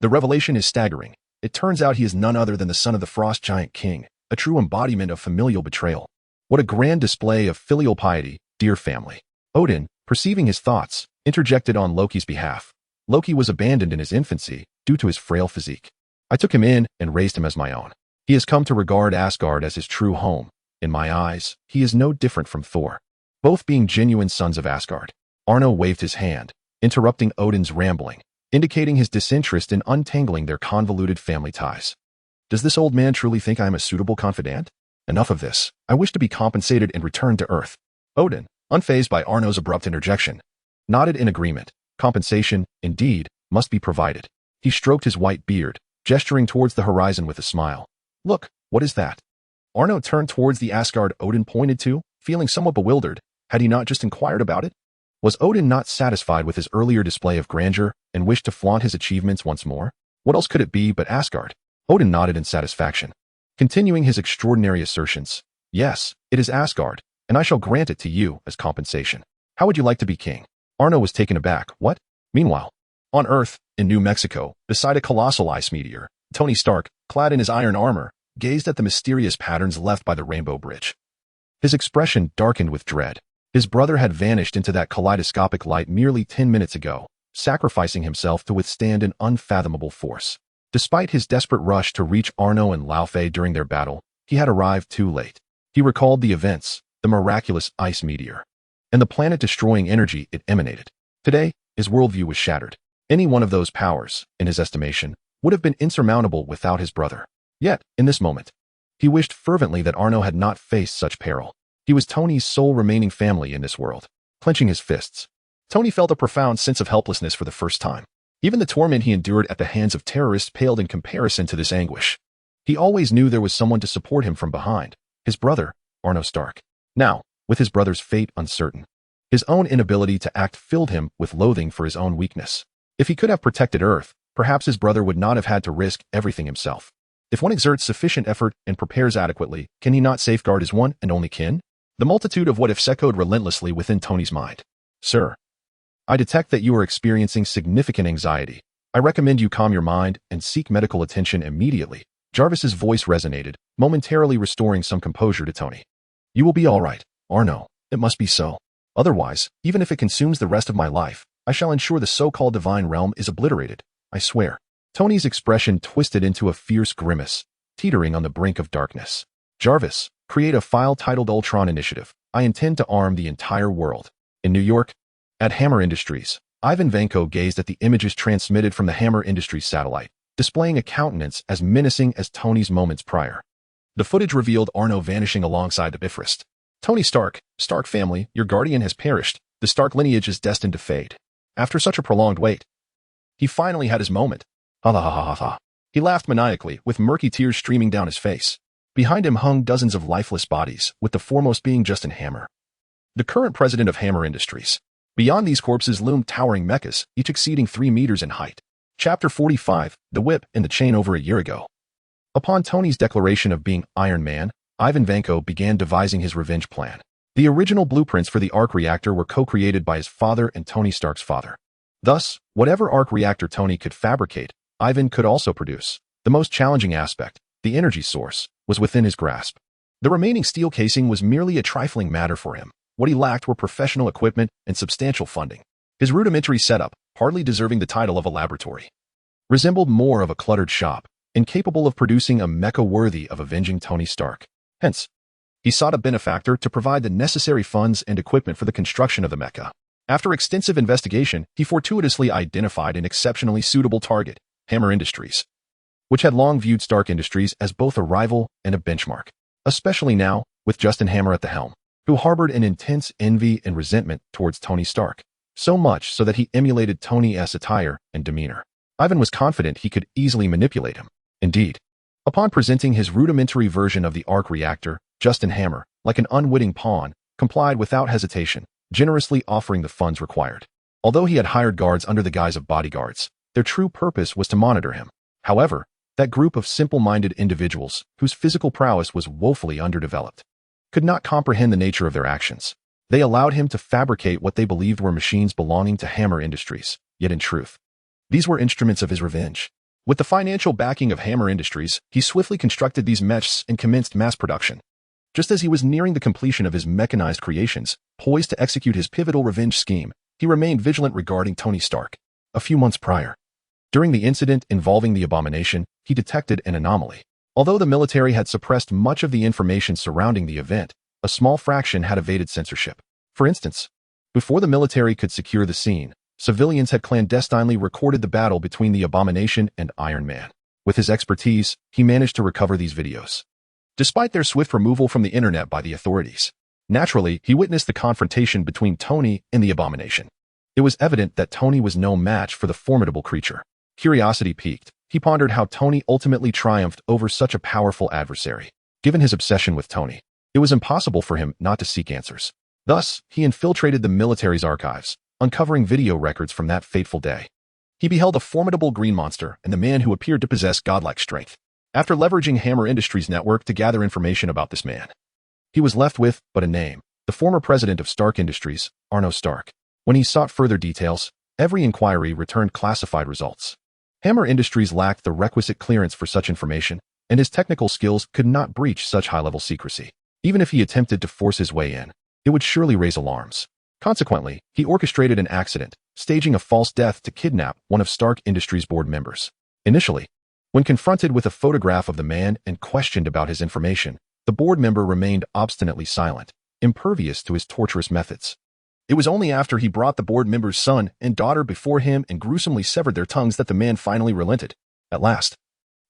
The revelation is staggering. It turns out he is none other than the son of the frost giant king, a true embodiment of familial betrayal. What a grand display of filial piety, dear family. Odin, perceiving his thoughts, interjected on Loki's behalf. Loki was abandoned in his infancy due to his frail physique. I took him in and raised him as my own. He has come to regard Asgard as his true home. In my eyes, he is no different from Thor, both being genuine sons of Asgard. Arno waved his hand, interrupting Odin's rambling, indicating his disinterest in untangling their convoluted family ties. Does this old man truly think I am a suitable confidant? Enough of this. I wish to be compensated and returned to Earth. Odin, unfazed by Arno's abrupt interjection, nodded in agreement. Compensation, indeed, must be provided. He stroked his white beard, gesturing towards the horizon with a smile. Look, what is that? Arno turned towards the Asgard Odin pointed to, feeling somewhat bewildered. Had he not just inquired about it? Was Odin not satisfied with his earlier display of grandeur and wished to flaunt his achievements once more? What else could it be but Asgard? Odin nodded in satisfaction, continuing his extraordinary assertions. Yes, it is Asgard. and I shall grant it to you as compensation. How would you like to be king? Arno was taken aback. What? Meanwhile, on Earth, in New Mexico, beside a colossal ice meteor, Tony Stark, clad in his iron armor, gazed at the mysterious patterns left by the Rainbow Bridge. His expression darkened with dread. His brother had vanished into that kaleidoscopic light merely 10 minutes ago, sacrificing himself to withstand an unfathomable force. Despite his desperate rush to reach Arno and Lao Fei during their battle, he had arrived too late. He recalled the events, the miraculous ice meteor, and the planet-destroying energy it emanated. Today, his worldview was shattered. Any one of those powers, in his estimation, would have been insurmountable without his brother. Yet, in this moment, he wished fervently that Arno had not faced such peril. He was Tony's sole remaining family in this world. Clenching his fists, Tony felt a profound sense of helplessness for the first time. Even the torment he endured at the hands of terrorists paled in comparison to this anguish. He always knew there was someone to support him from behind, his brother, Arnold Stark. Now, with his brother's fate uncertain, his own inability to act filled him with loathing for his own weakness. If he could have protected Earth, perhaps his brother would not have had to risk everything himself. If one exerts sufficient effort and prepares adequately, can he not safeguard his one and only kin? The multitude of what-ifs echoed relentlessly within Tony's mind. Sir, I detect that you are experiencing significant anxiety. I recommend you calm your mind and seek medical attention immediately. Jarvis's voice resonated, momentarily restoring some composure to Tony. You will be all right, Arno. It must be so. Otherwise, even if it consumes the rest of my life, I shall ensure the so-called divine realm is obliterated. I swear. Tony's expression twisted into a fierce grimace, teetering on the brink of darkness. Jarvis, create a file titled Ultron Initiative. I intend to arm the entire world. In New York, at Hammer Industries, Ivan Vanko gazed at the images transmitted from the Hammer Industries satellite, displaying a countenance as menacing as Tony's moments prior. The footage revealed Arno vanishing alongside the Bifrost. Tony Stark, Stark family, your guardian has perished. The Stark lineage is destined to fade. After such a prolonged wait, he finally had his moment. Ha ha ha ha ha. He laughed maniacally, with murky tears streaming down his face. Behind him hung dozens of lifeless bodies, with the foremost being Justin Hammer, the current president of Hammer Industries. Beyond these corpses loomed towering mechas, each exceeding 3 meters in height. Chapter 45, The Whip and the Chain. Over a year ago, upon Tony's declaration of being Iron Man, Ivan Vanko began devising his revenge plan. The original blueprints for the arc reactor were co-created by his father and Tony Stark's father. Thus, whatever arc reactor Tony could fabricate, Ivan could also produce. The most challenging aspect, the energy source, was within his grasp. The remaining steel casing was merely a trifling matter for him. What he lacked were professional equipment and substantial funding. His rudimentary setup, hardly deserving the title of a laboratory, resembled more of a cluttered shop, incapable of producing a mecha worthy of avenging Tony Stark. Hence, he sought a benefactor to provide the necessary funds and equipment for the construction of the mecha. After extensive investigation, he fortuitously identified an exceptionally suitable target, Hammer Industries, which had long viewed Stark Industries as both a rival and a benchmark, especially now, with Justin Hammer at the helm, who harbored an intense envy and resentment towards Tony Stark, so much so that he emulated Tony's attire and demeanor. Ivan was confident he could easily manipulate him. Indeed, upon presenting his rudimentary version of the arc reactor, Justin Hammer, like an unwitting pawn, complied without hesitation, generously offering the funds required. Although he had hired guards under the guise of bodyguards, their true purpose was to monitor him. However, that group of simple-minded individuals, whose physical prowess was woefully underdeveloped, could not comprehend the nature of their actions. They allowed him to fabricate what they believed were machines belonging to Hammer Industries, yet in truth, these were instruments of his revenge. With the financial backing of Hammer Industries, he swiftly constructed these mechs and commenced mass production. Just as he was nearing the completion of his mechanized creations, poised to execute his pivotal revenge scheme, he remained vigilant regarding Tony Stark. A few months prior, during the incident involving the abomination, he detected an anomaly. Although the military had suppressed much of the information surrounding the event, a small fraction had evaded censorship. For instance, before the military could secure the scene, civilians had clandestinely recorded the battle between the abomination and Iron Man. With his expertise, he managed to recover these videos, despite their swift removal from the internet by the authorities. Naturally, he witnessed the confrontation between Tony and the abomination. It was evident that Tony was no match for the formidable creature. Curiosity piqued. He pondered how Tony ultimately triumphed over such a powerful adversary. Given his obsession with Tony, it was impossible for him not to seek answers. Thus, he infiltrated the military's archives, uncovering video records from that fateful day. He beheld a formidable green monster and the man who appeared to possess godlike strength. After leveraging Hammer Industries' network to gather information about this man, he was left with but a name, the former president of Stark Industries, Arnold Stark. When he sought further details, every inquiry returned classified results. Hammer Industries lacked the requisite clearance for such information, and his technical skills could not breach such high-level secrecy. Even if he attempted to force his way in, it would surely raise alarms. Consequently, he orchestrated an accident, staging a false death to kidnap one of Stark Industries' board members. Initially, when confronted with a photograph of the man and questioned about his information, the board member remained obstinately silent, impervious to his torturous methods. It was only after he brought the board member's son and daughter before him and gruesomely severed their tongues that the man finally relented. At last,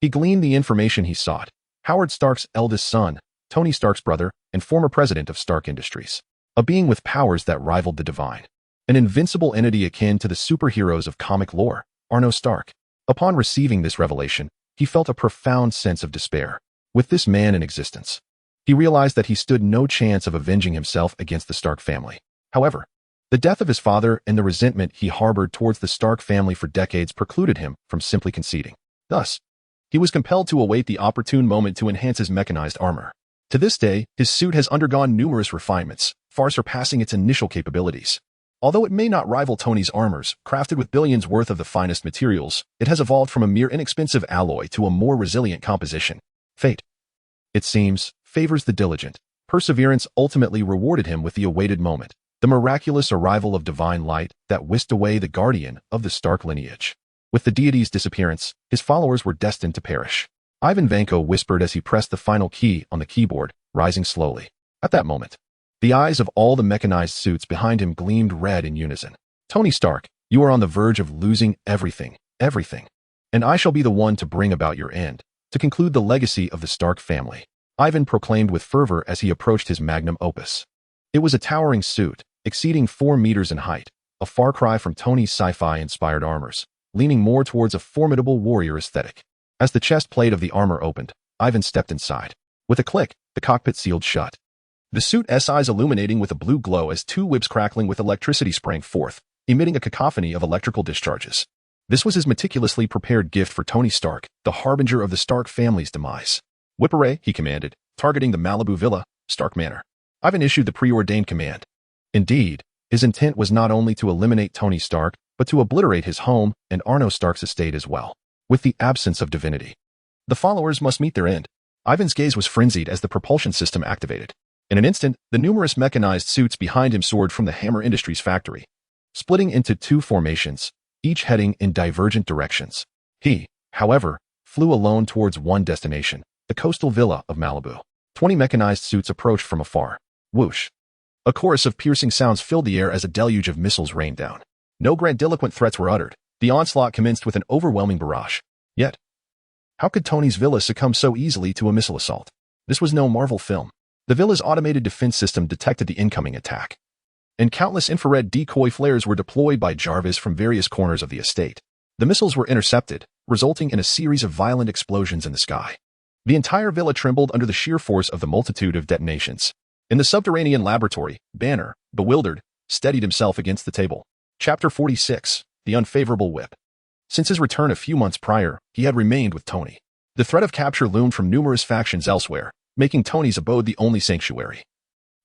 he gleaned the information he sought. Howard Stark's eldest son, Tony Stark's brother, and former president of Stark Industries. A being with powers that rivaled the divine. An invincible entity akin to the superheroes of comic lore, Arnold Stark. Upon receiving this revelation, he felt a profound sense of despair. With this man in existence, he realized that he stood no chance of avenging himself against the Stark family. However, the death of his father and the resentment he harbored towards the Stark family for decades precluded him from simply conceding. Thus, he was compelled to await the opportune moment to enhance his mechanized armor. To this day, his suit has undergone numerous refinements, far surpassing its initial capabilities. Although it may not rival Tony's armors, crafted with billions worth of the finest materials, it has evolved from a mere inexpensive alloy to a more resilient composition. Fate, it seems, favors the diligent. Perseverance ultimately rewarded him with the awaited moment, the miraculous arrival of divine light that whisked away the guardian of the Stark lineage. With the deity's disappearance, his followers were destined to perish. Ivan Vanko whispered as he pressed the final key on the keyboard, rising slowly. At that moment, the eyes of all the mechanized suits behind him gleamed red in unison. Tony Stark, you are on the verge of losing everything. And I shall be the one to bring about your end, to conclude the legacy of the Stark family. Ivan proclaimed with fervor as he approached his magnum opus. It was a towering suit, exceeding 4 meters in height, a far cry from Tony's sci-fi-inspired armors, leaning more towards a formidable warrior aesthetic. As the chest plate of the armor opened, Ivan stepped inside. With a click, the cockpit sealed shut. The suit's eyes illuminating with a blue glow as 2 whips crackling with electricity sprang forth, emitting a cacophony of electrical discharges. This was his meticulously prepared gift for Tony Stark, the harbinger of the Stark family's demise. Whip array, he commanded, targeting the Malibu Villa, Stark Manor. Ivan issued the preordained command. Indeed, his intent was not only to eliminate Tony Stark, but to obliterate his home and Arno Stark's estate as well. With the absence of divinity, the followers must meet their end. Ivan's gaze was frenzied as the propulsion system activated. In an instant, the numerous mechanized suits behind him soared from the Hammer Industries factory, splitting into 2 formations, each heading in divergent directions. He, however, flew alone towards one destination, the coastal villa of Malibu. 20 mechanized suits approached from afar. Whoosh! A chorus of piercing sounds filled the air as a deluge of missiles rained down. No grandiloquent threats were uttered. The onslaught commenced with an overwhelming barrage. Yet, how could Tony's villa succumb so easily to a missile assault? This was no Marvel film. The villa's automated defense system detected the incoming attack, and countless infrared decoy flares were deployed by Jarvis from various corners of the estate. The missiles were intercepted, resulting in a series of violent explosions in the sky. The entire villa trembled under the sheer force of the multitude of detonations. In the subterranean laboratory, Banner, bewildered, steadied himself against the table. Chapter 46, The Unfavorable Whip. Since his return a few months prior, he had remained with Tony. The threat of capture loomed from numerous factions elsewhere, making Tony's abode the only sanctuary.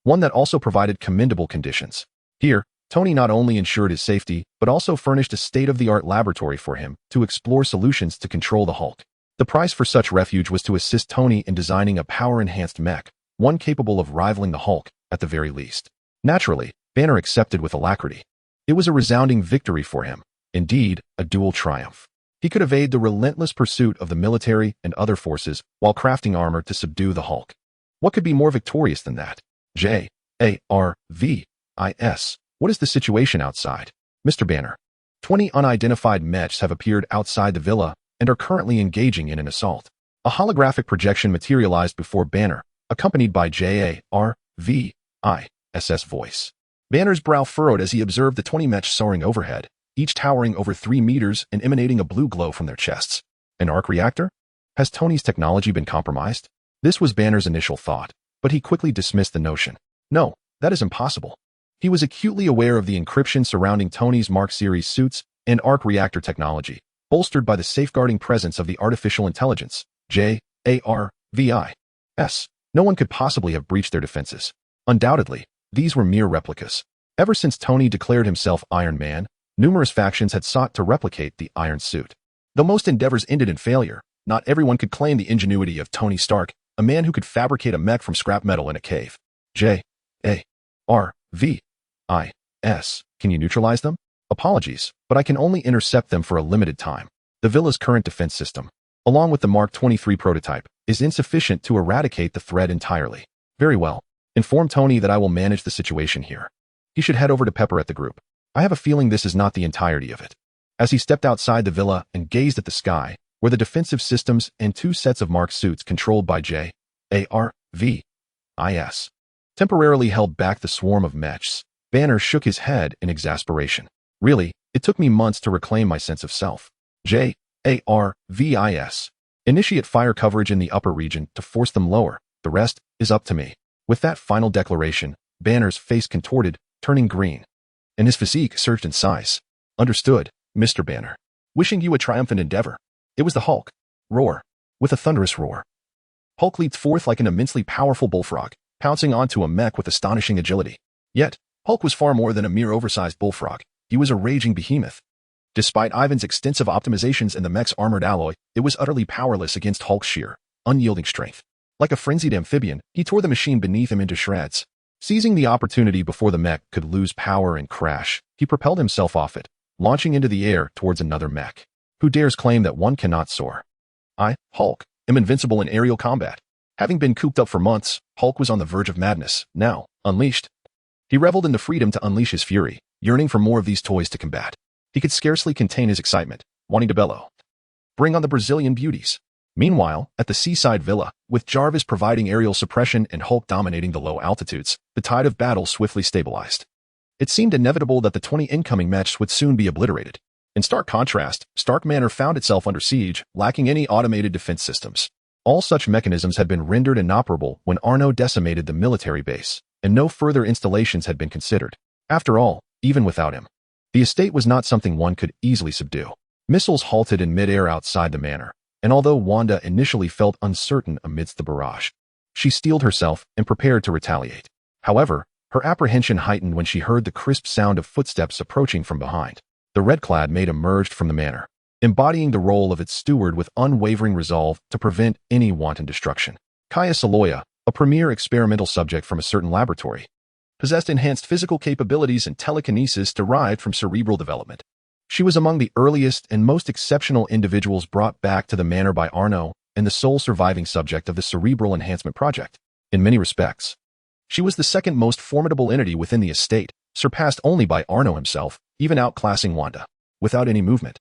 One that also provided commendable conditions. Here, Tony not only ensured his safety, but also furnished a state-of-the-art laboratory for him to explore solutions to control the Hulk. The price for such refuge was to assist Tony in designing a power-enhanced mech, one capable of rivaling the Hulk, at the very least. Naturally, Banner accepted with alacrity. It was a resounding victory for him. Indeed, a dual triumph. He could evade the relentless pursuit of the military and other forces while crafting armor to subdue the Hulk. What could be more victorious than that? Jarvis. What is the situation outside? Mr. Banner. 20 unidentified mechs have appeared outside the villa and are currently engaging in an assault. A holographic projection materialized before Banner, accompanied by Jarvis's voice. Banner's brow furrowed as he observed the 20 mechs soaring overhead, each towering over 3 meters and emanating a blue glow from their chests. An arc reactor? Has Tony's technology been compromised? This was Banner's initial thought, but he quickly dismissed the notion. No, that is impossible. He was acutely aware of the encryption surrounding Tony's Mark Series suits and arc reactor technology, bolstered by the safeguarding presence of the artificial intelligence, Jarvis. No one could possibly have breached their defenses. Undoubtedly, these were mere replicas. Ever since Tony declared himself Iron Man, numerous factions had sought to replicate the Iron Suit. Though most endeavors ended in failure, not everyone could claim the ingenuity of Tony Stark, a man who could fabricate a mech from scrap metal in a cave. J-A-R-V-I-S. Can you neutralize them? Apologies, but I can only intercept them for a limited time. The Villa's current defense system, along with the Mark 23 prototype, is insufficient to eradicate the threat entirely. Very well. Inform Tony that I will manage the situation here. He should head over to Pepper at the group. I have a feeling this is not the entirety of it. As he stepped outside the villa and gazed at the sky, where the defensive systems and 2 sets of Mark suits controlled by J-A-R-V-I-S temporarily held back the swarm of mechs, Banner shook his head in exasperation. Really, it took me months to reclaim my sense of self. J-A-R-V-I-S. Initiate fire coverage in the upper region to force them lower. The rest is up to me. With that final declaration, Banner's face contorted, turning green, and his physique surged in size. Understood, Mr. Banner. Wishing you a triumphant endeavor. It was the Hulk. Roar. With a thunderous roar, Hulk leaped forth like an immensely powerful bullfrog, pouncing onto a mech with astonishing agility. Yet, Hulk was far more than a mere oversized bullfrog. He was a raging behemoth. Despite Ivan's extensive optimizations in the mech's armored alloy, it was utterly powerless against Hulk's sheer, unyielding strength. Like a frenzied amphibian, he tore the machine beneath him into shreds. Seizing the opportunity before the mech could lose power and crash, he propelled himself off it, launching into the air towards another mech. Who dares claim that one cannot soar? I, Hulk, am invincible in aerial combat. Having been cooped up for months, Hulk was on the verge of madness, now, unleashed. He reveled in the freedom to unleash his fury, yearning for more of these toys to combat. He could scarcely contain his excitement, wanting to bellow. Bring on the Brazilian beauties. Meanwhile, at the seaside villa, with Jarvis providing aerial suppression and Hulk dominating the low altitudes, the tide of battle swiftly stabilized. It seemed inevitable that the 20 incoming mechs would soon be obliterated. In stark contrast, Stark Manor found itself under siege, lacking any automated defense systems. All such mechanisms had been rendered inoperable when Arno decimated the military base, and no further installations had been considered. After all, even without him, the estate was not something one could easily subdue. Missiles halted in midair outside the manor, and although Wanda initially felt uncertain amidst the barrage, she steeled herself and prepared to retaliate. However, her apprehension heightened when she heard the crisp sound of footsteps approaching from behind. The red-clad maid emerged from the manor, embodying the role of its steward with unwavering resolve to prevent any wanton destruction. Kaya Saloya, a premier experimental subject from a certain laboratory, possessed enhanced physical capabilities and telekinesis derived from cerebral development. She was among the earliest and most exceptional individuals brought back to the manor by Arno and the sole surviving subject of the Cerebral Enhancement Project. In many respects, she was the second most formidable entity within the estate, surpassed only by Arno himself, even outclassing Wanda. Without any movement,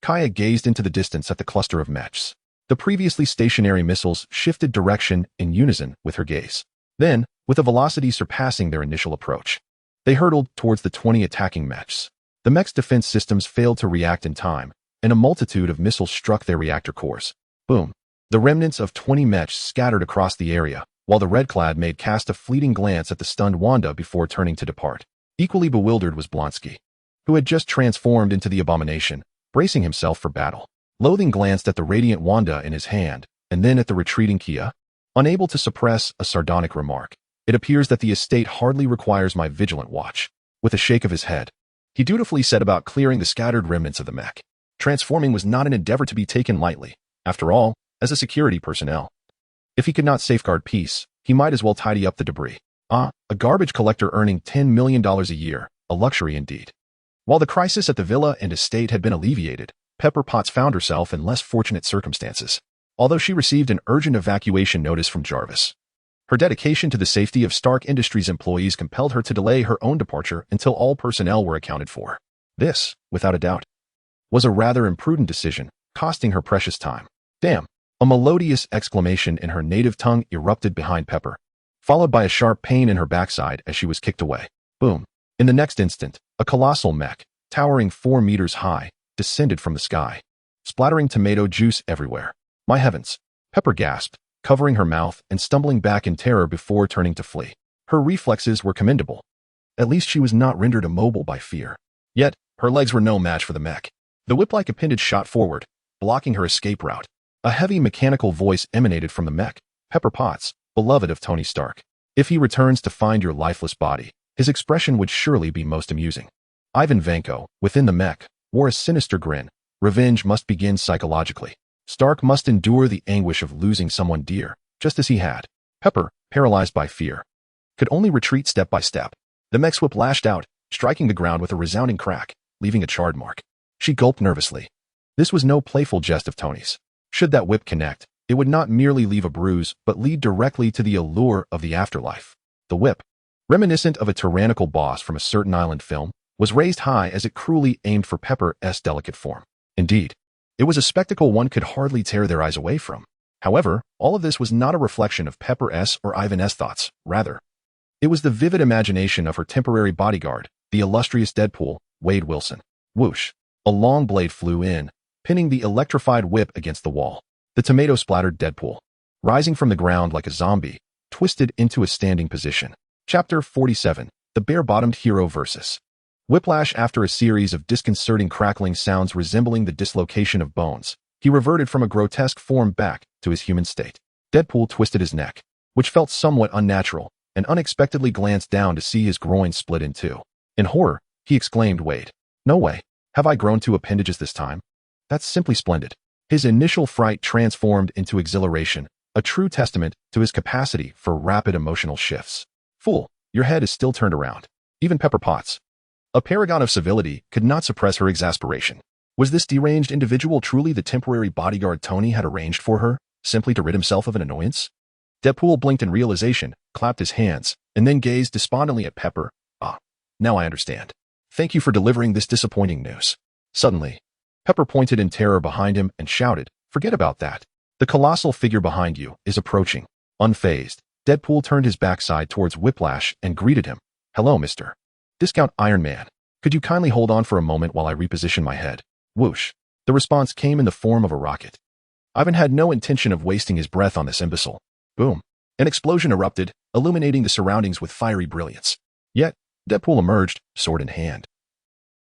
Kaya gazed into the distance at the cluster of mechs. The previously stationary missiles shifted direction in unison with her gaze. Then, with a velocity surpassing their initial approach, they hurtled towards the 20 attacking mechs. The mech's defense systems failed to react in time, and a multitude of missiles struck their reactor cores. Boom. The remnants of 20 mechs scattered across the area, while the red-clad maid cast a fleeting glance at the stunned Wanda before turning to depart. Equally bewildered was Blonsky, who had just transformed into the abomination, bracing himself for battle. Loathing glanced at the radiant Wanda in his hand, and then at the retreating Kia, unable to suppress a sardonic remark. It appears that the estate hardly requires my vigilant watch. With a shake of his head, he dutifully set about clearing the scattered remnants of the mech. Transforming was not an endeavor to be taken lightly. After all, as a security personnel, if he could not safeguard peace, he might as well tidy up the debris. A garbage collector earning $10 million a year, a luxury indeed. While the crisis at the villa and estate had been alleviated, Pepper Potts found herself in less fortunate circumstances. Although she received an urgent evacuation notice from Jarvis, her dedication to the safety of Stark Industries employees compelled her to delay her own departure until all personnel were accounted for. This, without a doubt, was a rather imprudent decision, costing her precious time. Damn! A melodious exclamation in her native tongue erupted behind Pepper, followed by a sharp pain in her backside as she was kicked away. Boom! In the next instant, a colossal mech, towering 4 meters high, descended from the sky, splattering tomato juice everywhere. My heavens! Pepper gasped, covering her mouth and stumbling back in terror before turning to flee. Her reflexes were commendable. At least she was not rendered immobile by fear. Yet, her legs were no match for the mech. The whip-like appendage shot forward, blocking her escape route. A heavy mechanical voice emanated from the mech. Pepper Potts, beloved of Tony Stark. If he returns to find your lifeless body, his expression would surely be most amusing. Ivan Vanko, within the mech, wore a sinister grin. Revenge must begin psychologically. Stark must endure the anguish of losing someone dear, just as he had. Pepper, paralyzed by fear, could only retreat step by step. The mech's whip lashed out, striking the ground with a resounding crack, leaving a charred mark. She gulped nervously. This was no playful jest of Tony's. Should that whip connect, it would not merely leave a bruise, but lead directly to the allure of the afterlife. The whip, reminiscent of a tyrannical boss from a certain island film, was raised high as it cruelly aimed for Pepper's delicate form. Indeed, it was a spectacle one could hardly tear their eyes away from. However, all of this was not a reflection of Pepper's or Ivan's thoughts. Rather, it was the vivid imagination of her temporary bodyguard, the illustrious Deadpool, Wade Wilson. Whoosh! A long blade flew in, pinning the electrified whip against the wall. The tomato-splattered Deadpool, rising from the ground like a zombie, twisted into a standing position. Chapter 47, The Bare-Bottomed Hero vs. Whiplash. After a series of disconcerting crackling sounds resembling the dislocation of bones, he reverted from a grotesque form back to his human state. Deadpool twisted his neck, which felt somewhat unnatural, and unexpectedly glanced down to see his groin split in two. In horror, he exclaimed, "Wait, no way. Have I grown two appendages this time? That's simply splendid." His initial fright transformed into exhilaration, a true testament to his capacity for rapid emotional shifts. "Fool, your head is still turned around." Even Pepper Potts, a paragon of civility, could not suppress her exasperation. Was this deranged individual truly the temporary bodyguard Tony had arranged for her, simply to rid himself of an annoyance? Deadpool blinked in realization, clapped his hands, and then gazed despondently at Pepper. "Ah, now I understand. Thank you for delivering this disappointing news." Suddenly, Pepper pointed in terror behind him and shouted, "Forget about that. The colossal figure behind you is approaching." Unfazed, Deadpool turned his backside towards Whiplash and greeted him. "Hello, Mr. Discount Iron Man. Could you kindly hold on for a moment while I reposition my head?" Whoosh! The response came in the form of a rocket. Ivan had no intention of wasting his breath on this imbecile. Boom! An explosion erupted, illuminating the surroundings with fiery brilliance. Yet, Deadpool emerged, sword in hand,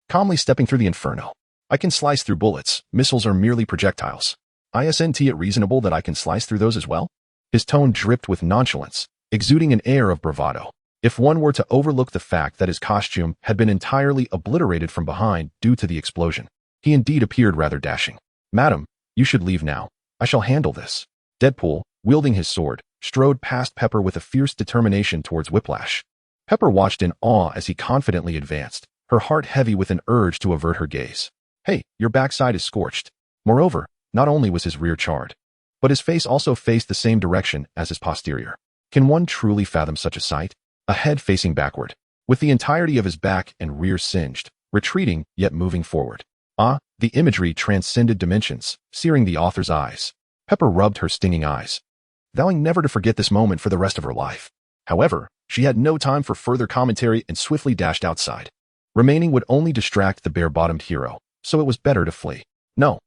calmly stepping through the inferno. "I can slice through bullets. Missiles are merely projectiles. Isn't it reasonable that I can slice through those as well?" His tone dripped with nonchalance, exuding an air of bravado. If one were to overlook the fact that his costume had been entirely obliterated from behind due to the explosion, he indeed appeared rather dashing. "Madam, you should leave now. I shall handle this." Deadpool, wielding his sword, strode past Pepper with a fierce determination towards Whiplash. Pepper watched in awe as he confidently advanced, her heart heavy with an urge to avert her gaze. "Hey, your backside is scorched." Moreover, not only was his rear charred, but his face also faced the same direction as his posterior. Can one truly fathom such a sight? A head facing backward, with the entirety of his back and rear singed, retreating yet moving forward. Ah, the imagery transcended dimensions, searing the author's eyes. Pepper rubbed her stinging eyes, vowing never to forget this moment for the rest of her life. However, she had no time for further commentary and swiftly dashed outside. Remaining would only distract the bare-bottomed hero, so it was better to flee. No,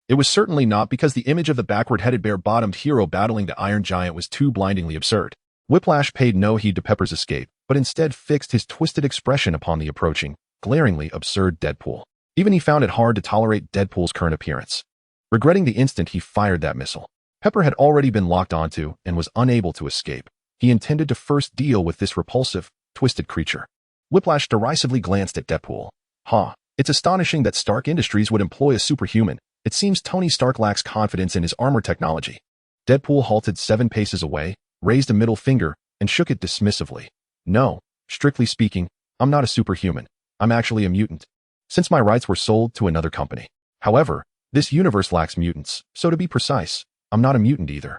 it was certainly not, because the image of the backward-headed bare-bottomed hero battling the Iron Giant was too blindingly absurd. Whiplash paid no heed to Pepper's escape, but instead fixed his twisted expression upon the approaching, glaringly absurd Deadpool. Even he found it hard to tolerate Deadpool's current appearance. Regretting the instant he fired that missile, Pepper had already been locked onto and was unable to escape. He intended to first deal with this repulsive, twisted creature. Whiplash derisively glanced at Deadpool. "Huh, it's astonishing that Stark Industries would employ a superhuman. It seems Tony Stark lacks confidence in his armor technology." Deadpool halted 7 paces away, raised a middle finger, and shook it dismissively. "No, strictly speaking, I'm not a superhuman. I'm actually a mutant, since my rights were sold to another company. However, this universe lacks mutants, so to be precise, I'm not a mutant either.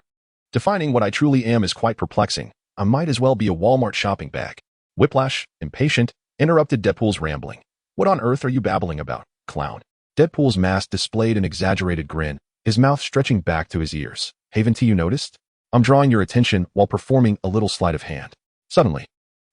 Defining what I truly am is quite perplexing. I might as well be a Walmart shopping bag." Whiplash, impatient, interrupted Deadpool's rambling. "What on earth are you babbling about, clown?" Deadpool's mask displayed an exaggerated grin, his mouth stretching back to his ears. "Haven't you noticed? I'm drawing your attention while performing a little sleight of hand." Suddenly,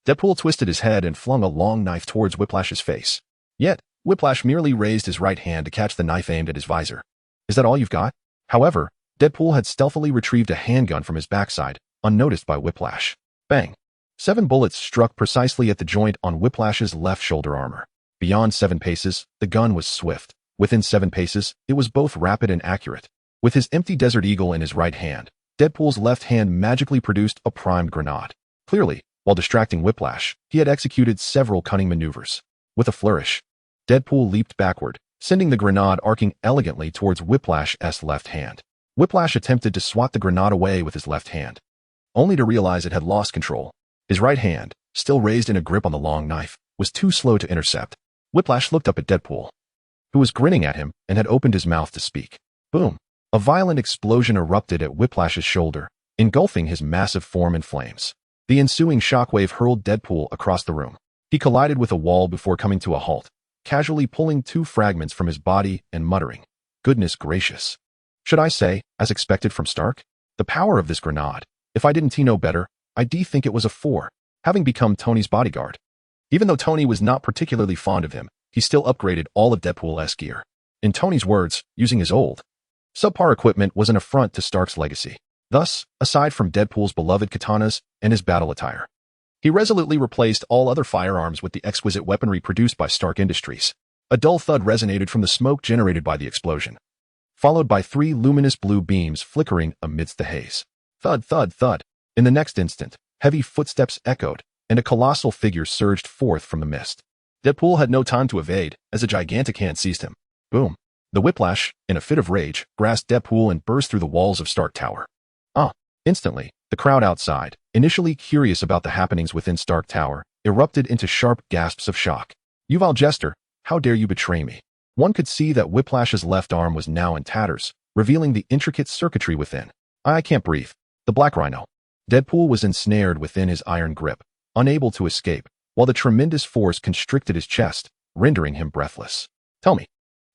Deadpool twisted his head and flung a long knife towards Whiplash's face. Yet, Whiplash merely raised his right hand to catch the knife aimed at his visor. "Is that all you've got?" However, Deadpool had stealthily retrieved a handgun from his backside, unnoticed by Whiplash. Bang! 7 bullets struck precisely at the joint on Whiplash's left shoulder armor. Beyond 7 paces, the gun was swift. Within 7 paces, it was both rapid and accurate. With his empty Desert Eagle in his right hand, Deadpool's left hand magically produced a primed grenade. Clearly, While distracting Whiplash, he had executed several cunning maneuvers. With a flourish, Deadpool leaped backward, sending the grenade arcing elegantly towards Whiplash's left hand. Whiplash attempted to swat the grenade away with his left hand, only to realize it had lost control. His right hand, still raised in a grip on the long knife, was too slow to intercept. Whiplash looked up at Deadpool, who was grinning at him and had opened his mouth to speak. Boom! A violent explosion erupted at Whiplash's shoulder, engulfing his massive form in flames. The ensuing shockwave hurled Deadpool across the room. He collided with a wall before coming to a halt, casually pulling 2 fragments from his body and muttering, "Goodness gracious." Should I say, as expected from Stark? The power of this grenade. If I didn't know better, I'd think it was a 4, having become Tony's bodyguard. Even though Tony was not particularly fond of him, he still upgraded all of Deadpool's gear. In Tony's words, using his old, subpar equipment was an affront to Stark's legacy. Thus, aside from Deadpool's beloved katanas and his battle attire, he resolutely replaced all other firearms with the exquisite weaponry produced by Stark Industries. A dull thud resonated from the smoke generated by the explosion, followed by 3 luminous blue beams flickering amidst the haze. Thud, thud, thud. In the next instant, heavy footsteps echoed, and a colossal figure surged forth from the mist. Deadpool had no time to evade, as a gigantic hand seized him. Boom. The Whiplash, in a fit of rage, grasped Deadpool and burst through the walls of Stark Tower. Instantly, the crowd outside, initially curious about the happenings within Stark Tower, erupted into sharp gasps of shock. "Yuval Jester, how dare you betray me?" One could see that Whiplash's left arm was now in tatters, revealing the intricate circuitry within. "I can't breathe." The Black Rhino. Deadpool was ensnared within his iron grip, unable to escape, while the tremendous force constricted his chest, rendering him breathless. "Tell me,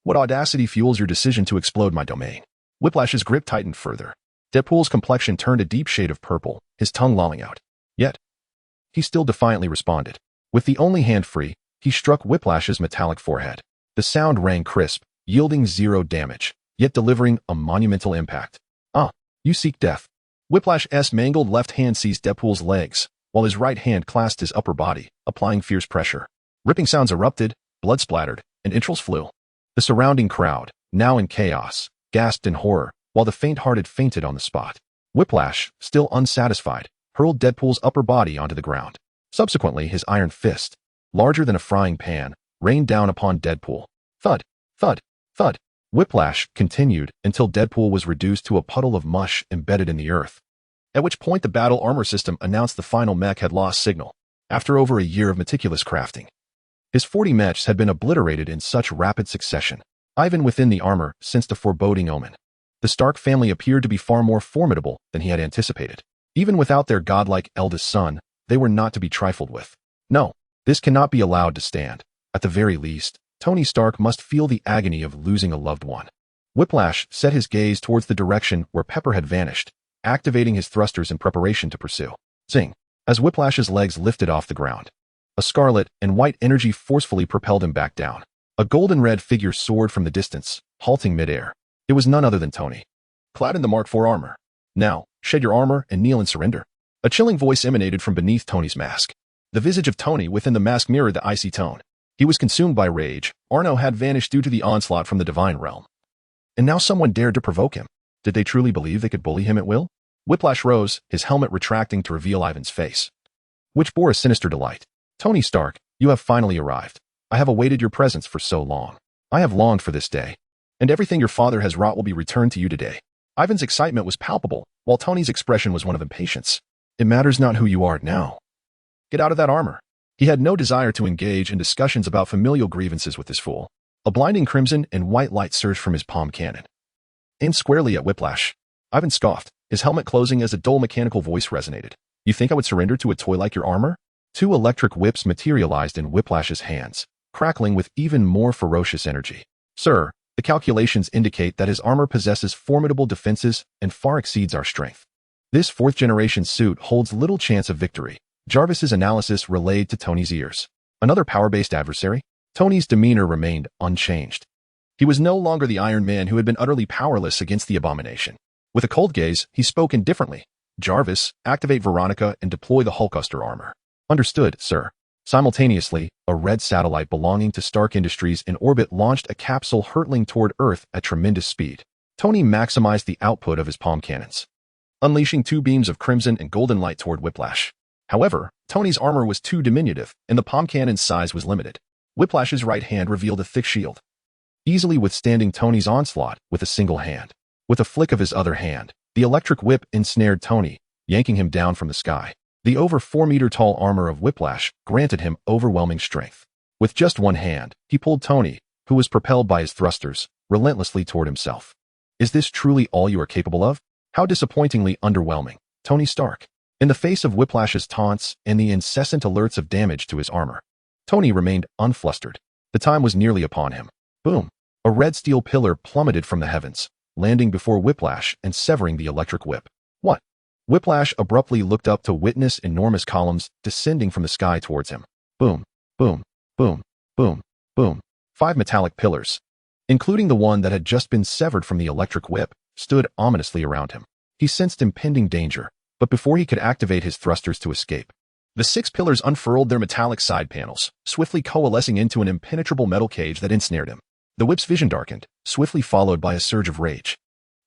what audacity fuels your decision to explode my domain?" Whiplash's grip tightened further. Deadpool's complexion turned a deep shade of purple, his tongue lolling out. Yet, he still defiantly responded. With the only hand free, he struck Whiplash's metallic forehead. The sound rang crisp, yielding 0 damage, yet delivering a monumental impact. You seek death." Whiplash's mangled left hand seized Deadpool's legs, while his right hand clasped his upper body, applying fierce pressure. Ripping sounds erupted, blood splattered, and entrails flew. The surrounding crowd, now in chaos, gasped in horror, while the faint-hearted fainted on the spot. Whiplash, still unsatisfied, hurled Deadpool's upper body onto the ground. Subsequently, his iron fist, larger than a frying pan, rained down upon Deadpool. Thud, thud, thud. Whiplash continued until Deadpool was reduced to a puddle of mush embedded in the earth, at which point the battle armor system announced the final mech had lost signal. After over a year of meticulous crafting, his 40 mechs had been obliterated in such rapid succession. Even within the armor sensed a foreboding omen. The Stark family appeared to be far more formidable than he had anticipated. Even without their godlike eldest son, they were not to be trifled with. No, this cannot be allowed to stand. At the very least, Tony Stark must feel the agony of losing a loved one. Whiplash set his gaze towards the direction where Pepper had vanished, activating his thrusters in preparation to pursue. Zing! As Whiplash's legs lifted off the ground, a scarlet and white energy forcefully propelled him back down. A golden-red figure soared from the distance, halting midair. It was none other than Tony, clad in the Mark IV armor. "Now, shed your armor and kneel in surrender." A chilling voice emanated from beneath Tony's mask. The visage of Tony within the mask mirrored the icy tone. He was consumed by rage. Arno had vanished due to the onslaught from the divine realm. And now someone dared to provoke him. Did they truly believe they could bully him at will? Whiplash rose, his helmet retracting to reveal Ivan's face, which bore a sinister delight. "Tony Stark, you have finally arrived. I have awaited your presence for so long. I have longed for this day, and everything your father has wrought will be returned to you today." Ivan's excitement was palpable, while Tony's expression was one of impatience. "It matters not who you are now. Get out of that armor." He had no desire to engage in discussions about familial grievances with this fool. A blinding crimson and white light surged from his palm cannon, aimed squarely at Whiplash. Ivan scoffed, his helmet closing as a dull mechanical voice resonated. "You think I would surrender to a toy like your armor?" 2 electric whips materialized in Whiplash's hands, crackling with even more ferocious energy. "Sir, the calculations indicate that his armor possesses formidable defenses and far exceeds our strength. This 4th-generation suit holds little chance of victory." Jarvis's analysis relayed to Tony's ears. Another power-based adversary? Tony's demeanor remained unchanged. He was no longer the Iron Man who had been utterly powerless against the abomination. With a cold gaze, he spoke indifferently. "Jarvis, activate Veronica and deploy the Hulkbuster armor." "Understood, sir." Simultaneously, a red satellite belonging to Stark Industries in orbit launched a capsule hurtling toward Earth at tremendous speed. Tony maximized the output of his palm cannons, unleashing 2 beams of crimson and golden light toward Whiplash. However, Tony's armor was too diminutive, and the palm cannon's size was limited. Whiplash's right hand revealed a thick shield, easily withstanding Tony's onslaught with a single hand. With a flick of his other hand, the electric whip ensnared Tony, yanking him down from the sky. The over 4-meter-tall armor of Whiplash granted him overwhelming strength. With just one hand, he pulled Tony, who was propelled by his thrusters, relentlessly toward himself. Is this truly all you are capable of? How disappointingly underwhelming. Tony Stark. In the face of Whiplash's taunts and the incessant alerts of damage to his armor, Tony remained unflustered. The time was nearly upon him. Boom! A red steel pillar plummeted from the heavens, landing before Whiplash and severing the electric whip. What? Whiplash abruptly looked up to witness enormous columns descending from the sky towards him. Boom, boom, boom, boom, boom. 5 metallic pillars, including the one that had just been severed from the electric whip, stood ominously around him. He sensed impending danger, but before he could activate his thrusters to escape, the 6 pillars unfurled their metallic side panels, swiftly coalescing into an impenetrable metal cage that ensnared him. The whip's vision darkened, swiftly followed by a surge of rage.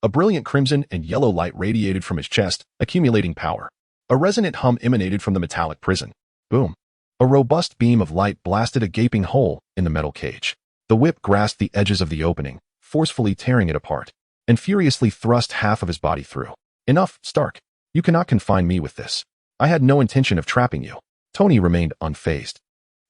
A brilliant crimson and yellow light radiated from his chest, accumulating power. A resonant hum emanated from the metallic prison. Boom! A robust beam of light blasted a gaping hole in the metal cage. The whip grasped the edges of the opening, forcefully tearing it apart, and furiously thrust half of his body through. Enough, Stark. You cannot confine me with this. I had no intention of trapping you. Tony remained unfazed.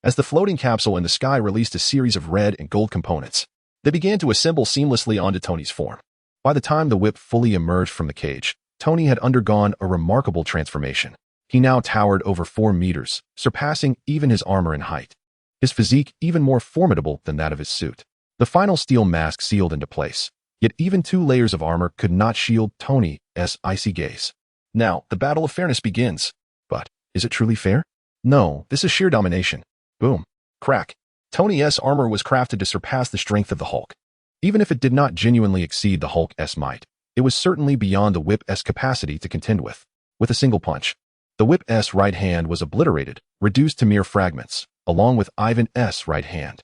As the floating capsule in the sky released a series of red and gold components, they began to assemble seamlessly onto Tony's form. By the time the whip fully emerged from the cage, Tony had undergone a remarkable transformation. He now towered over 4 meters, surpassing even his armor in height. His physique even more formidable than that of his suit. The final steel mask sealed into place, yet even 2 layers of armor could not shield Tony's icy gaze. Now, the battle of fairness begins. But, is it truly fair? No, this is sheer domination. Boom. Crack. Tony's armor was crafted to surpass the strength of the Hulk. Even if it did not genuinely exceed the Hulk's might, it was certainly beyond the whip's capacity to contend with. With a single punch, the whip's right hand was obliterated, reduced to mere fragments, along with Ivan's right hand.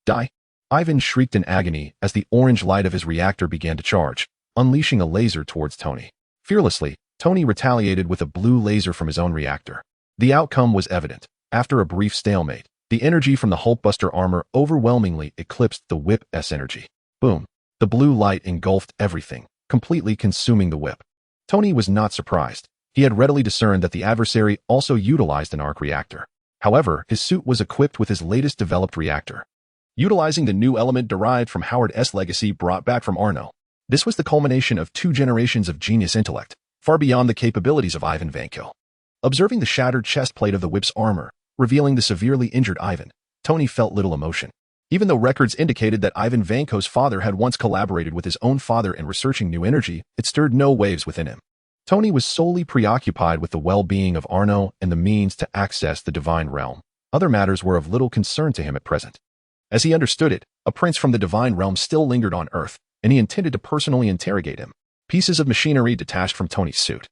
Die! Ivan shrieked in agony as the orange light of his reactor began to charge, unleashing a laser towards Tony. Fearlessly, Tony retaliated with a blue laser from his own reactor. The outcome was evident. After a brief stalemate, the energy from the Hulkbuster armor overwhelmingly eclipsed the whip's energy. Boom! The blue light engulfed everything, completely consuming the whip. Tony was not surprised. He had readily discerned that the adversary also utilized an arc reactor. However, his suit was equipped with his latest developed reactor, utilizing the new element derived from Howard's legacy brought back from Arnold. This was the culmination of 2 generations of genius intellect, far beyond the capabilities of Ivan Vanko. Observing the shattered chest plate of the whip's armor, revealing the severely injured Ivan, Tony felt little emotion. Even though records indicated that Ivan Vanko's father had once collaborated with his own father in researching new energy, it stirred no waves within him. Tony was solely preoccupied with the well-being of Arno and the means to access the divine realm. Other matters were of little concern to him at present. As he understood it, a prince from the divine realm still lingered on Earth, and he intended to personally interrogate him. Pieces of machinery detached from Tony's suit,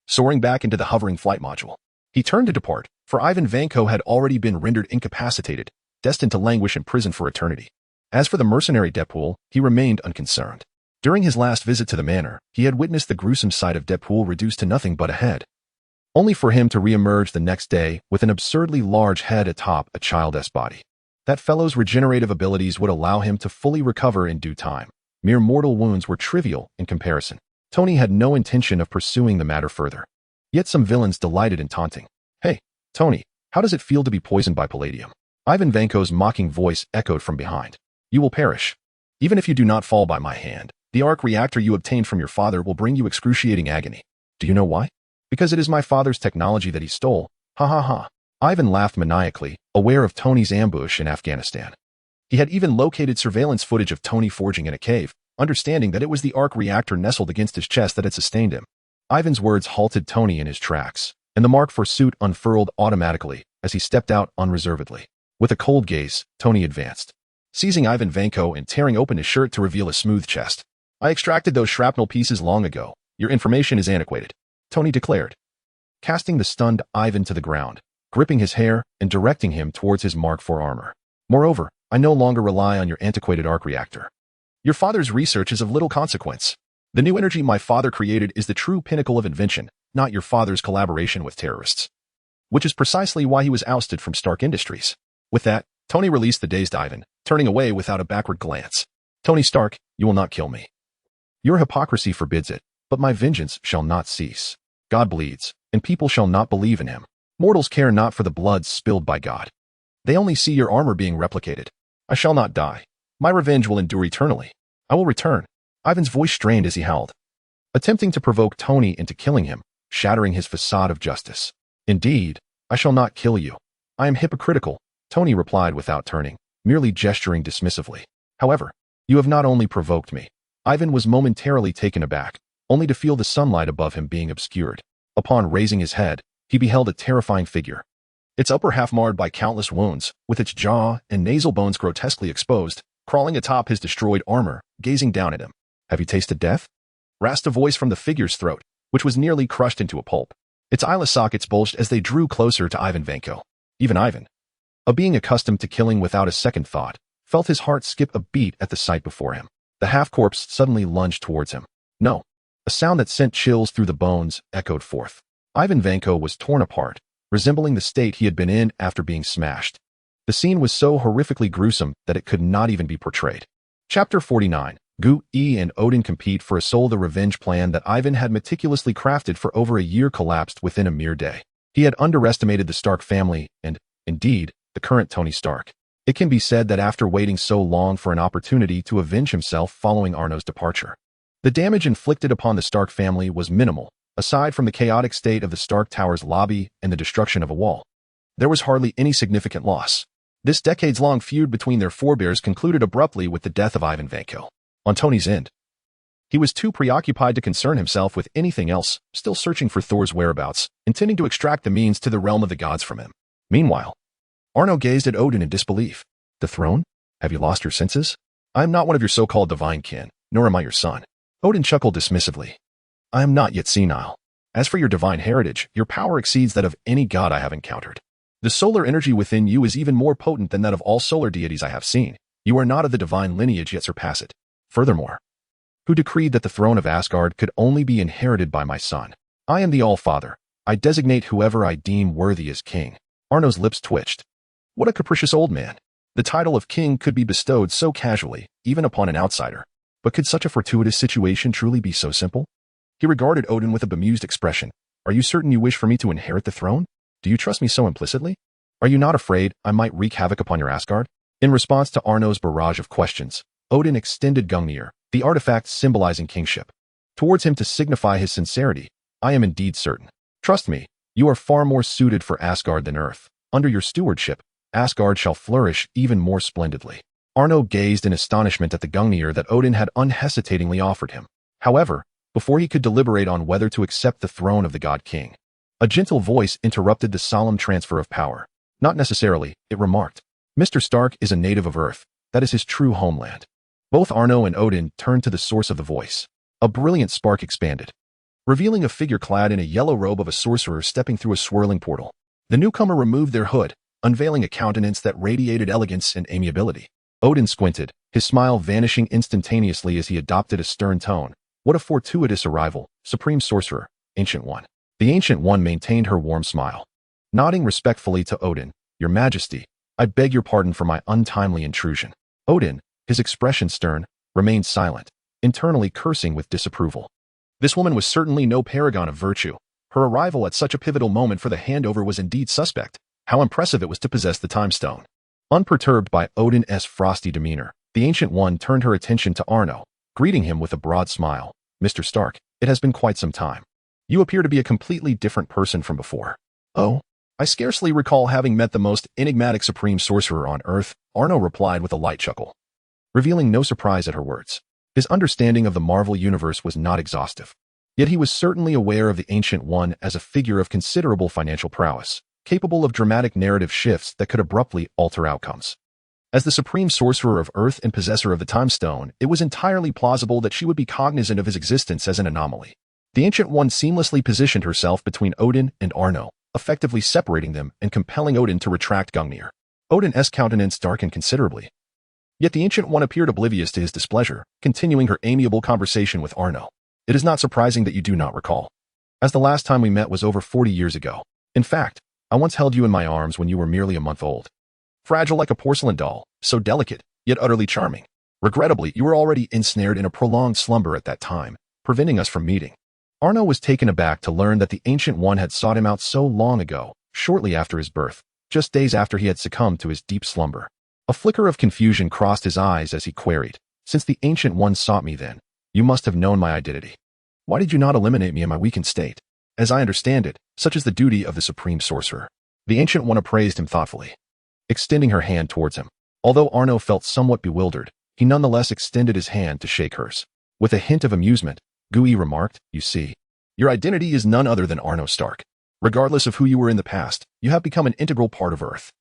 soaring back into the hovering flight module. He turned to depart, for Ivan Vanko had already been rendered incapacitated, destined to languish in prison for eternity. As for the mercenary Deadpool, he remained unconcerned. During his last visit to the manor, he had witnessed the gruesome sight of Deadpool reduced to nothing but a head, only for him to re-emerge the next day with an absurdly large head atop a child's body. That fellow's regenerative abilities would allow him to fully recover in due time. Mere mortal wounds were trivial in comparison. Tony had no intention of pursuing the matter further. Yet some villains delighted in taunting. Hey, Tony, how does it feel to be poisoned by palladium? Ivan Vanko's mocking voice echoed from behind. You will perish. Even if you do not fall by my hand, the arc reactor you obtained from your father will bring you excruciating agony. Do you know why? Because it is my father's technology that he stole. Ha ha ha. Ivan laughed maniacally, aware of Tony's ambush in Afghanistan. He had even located surveillance footage of Tony forging in a cave, understanding that it was the arc reactor nestled against his chest that had sustained him. Ivan's words halted Tony in his tracks, and the mark for suit unfurled automatically as he stepped out unreservedly. With a cold gaze, Tony advanced, seizing Ivan Vanko and tearing open his shirt to reveal a smooth chest. I extracted those shrapnel pieces long ago. Your information is antiquated, Tony declared, casting the stunned Ivan to the ground, gripping his hair and directing him towards his Mark IV armor. Moreover, I no longer rely on your antiquated arc reactor. Your father's research is of little consequence. The new energy my father created is the true pinnacle of invention, not your father's collaboration with terrorists. which is precisely why he was ousted from Stark Industries. With that, Tony released the dazed Ivan, turning away without a backward glance. Tony Stark, you will not kill me. Your hypocrisy forbids it, but my vengeance shall not cease. God bleeds, and people shall not believe in him. Mortals care not for the blood spilled by God. They only see your armor being replicated. I shall not die. My revenge will endure eternally. I will return. Ivan's voice strained as he howled, attempting to provoke Tony into killing him, shattering his facade of justice. Indeed, I shall not kill you. I am hypocritical, Tony replied without turning, merely gesturing dismissively. However, you have not only provoked me. Ivan was momentarily taken aback, only to feel the sunlight above him being obscured. Upon raising his head, he beheld a terrifying figure. Its upper half marred by countless wounds, with its jaw and nasal bones grotesquely exposed, crawling atop his destroyed armor, gazing down at him. Have you tasted death? Rasped a voice from the figure's throat, which was nearly crushed into a pulp. Its eyeless sockets bulged as they drew closer to Ivan Vanko. Even Ivan, a being accustomed to killing without a second thought, felt his heart skip a beat at the sight before him. The half-corpse suddenly lunged towards him. No. A sound that sent chills through the bones echoed forth. Ivan Vanko was torn apart, resembling the state he had been in after being smashed. The scene was so horrifically gruesome that it could not even be portrayed. Chapter 49. Gu, E and Odin compete for a soul. The revenge plan that Ivan had meticulously crafted for over a year collapsed within a mere day. He had underestimated the Stark family and, indeed, the current Tony Stark. It can be said that after waiting so long for an opportunity to avenge himself following Arno's departure, the damage inflicted upon the Stark family was minimal, aside from the chaotic state of the Stark Tower's lobby and the destruction of a wall. There was hardly any significant loss. This decades-long feud between their forebears concluded abruptly with the death of Ivan Vanko. On Tony's end, he was too preoccupied to concern himself with anything else, still searching for Thor's whereabouts, intending to extract the means to the realm of the gods from him. Meanwhile, Arno gazed at Odin in disbelief. The throne? Have you lost your senses? I am not one of your so-called divine kin, nor am I your son. Odin chuckled dismissively. I am not yet senile. As for your divine heritage, your power exceeds that of any god I have encountered. The solar energy within you is even more potent than that of all solar deities I have seen. You are not of the divine lineage yet surpass it. Furthermore, who decreed that the throne of Asgard could only be inherited by my son? I am the All-Father. I designate whoever I deem worthy as king. Arno's lips twitched. What a capricious old man. The title of king could be bestowed so casually, even upon an outsider. But could such a fortuitous situation truly be so simple? He regarded Odin with a bemused expression. Are you certain you wish for me to inherit the throne? Do you trust me so implicitly? Are you not afraid I might wreak havoc upon your Asgard? In response to Arno's barrage of questions, Odin extended Gungnir, the artifact symbolizing kingship, towards him to signify his sincerity. I am indeed certain. Trust me, you are far more suited for Asgard than Earth. Under your stewardship, Asgard shall flourish even more splendidly. Arno gazed in astonishment at the Gungnir that Odin had unhesitatingly offered him. However, before he could deliberate on whether to accept the throne of the God King, a gentle voice interrupted the solemn transfer of power. Not necessarily, it remarked. Mr. Stark is a native of Earth. That is his true homeland. Both Arno and Odin turned to the source of the voice. A brilliant spark expanded, revealing a figure clad in a yellow robe of a sorcerer stepping through a swirling portal. The newcomer removed their hood, unveiling a countenance that radiated elegance and amiability. Odin squinted, his smile vanishing instantaneously as he adopted a stern tone. What a fortuitous arrival, Supreme Sorcerer, Ancient One. The Ancient One maintained her warm smile, nodding respectfully to Odin. Your Majesty, I beg your pardon for my untimely intrusion. Odin, his expression stern, remained silent, internally cursing with disapproval. This woman was certainly no paragon of virtue. Her arrival at such a pivotal moment for the handover was indeed suspect. How impressive it was to possess the time stone. Unperturbed by Odin's frosty demeanor, the Ancient One turned her attention to Arno, greeting him with a broad smile. Mr. Stark, it has been quite some time. You appear to be a completely different person from before. Oh, I scarcely recall having met the most enigmatic Supreme Sorcerer on Earth, Arno replied with a light chuckle, revealing no surprise at her words. His understanding of the Marvel Universe was not exhaustive. Yet he was certainly aware of the Ancient One as a figure of considerable financial prowess, capable of dramatic narrative shifts that could abruptly alter outcomes. As the Supreme Sorcerer of Earth and possessor of the Time Stone, it was entirely plausible that she would be cognizant of his existence as an anomaly. The Ancient One seamlessly positioned herself between Odin and Arno, effectively separating them and compelling Odin to retract Gungnir. Odin's countenance darkened considerably. Yet the Ancient One appeared oblivious to his displeasure, continuing her amiable conversation with Arno. It is not surprising that you do not recall, as the last time we met was over 40 years ago. In fact, I once held you in my arms when you were merely a month old. Fragile like a porcelain doll, so delicate, yet utterly charming. Regrettably, you were already ensnared in a prolonged slumber at that time, preventing us from meeting. Arno was taken aback to learn that the Ancient One had sought him out so long ago, shortly after his birth, just days after he had succumbed to his deep slumber. A flicker of confusion crossed his eyes as he queried, "Since the Ancient One sought me then, you must have known my identity. Why did you not eliminate me in my weakened state? As I understand it, such is the duty of the Supreme Sorcerer." The Ancient One appraised him thoughtfully, extending her hand towards him. Although Arno felt somewhat bewildered, he nonetheless extended his hand to shake hers. With a hint of amusement, Gui remarked, "You see, your identity is none other than Arnold Stark. Regardless of who you were in the past, you have become an integral part of Earth.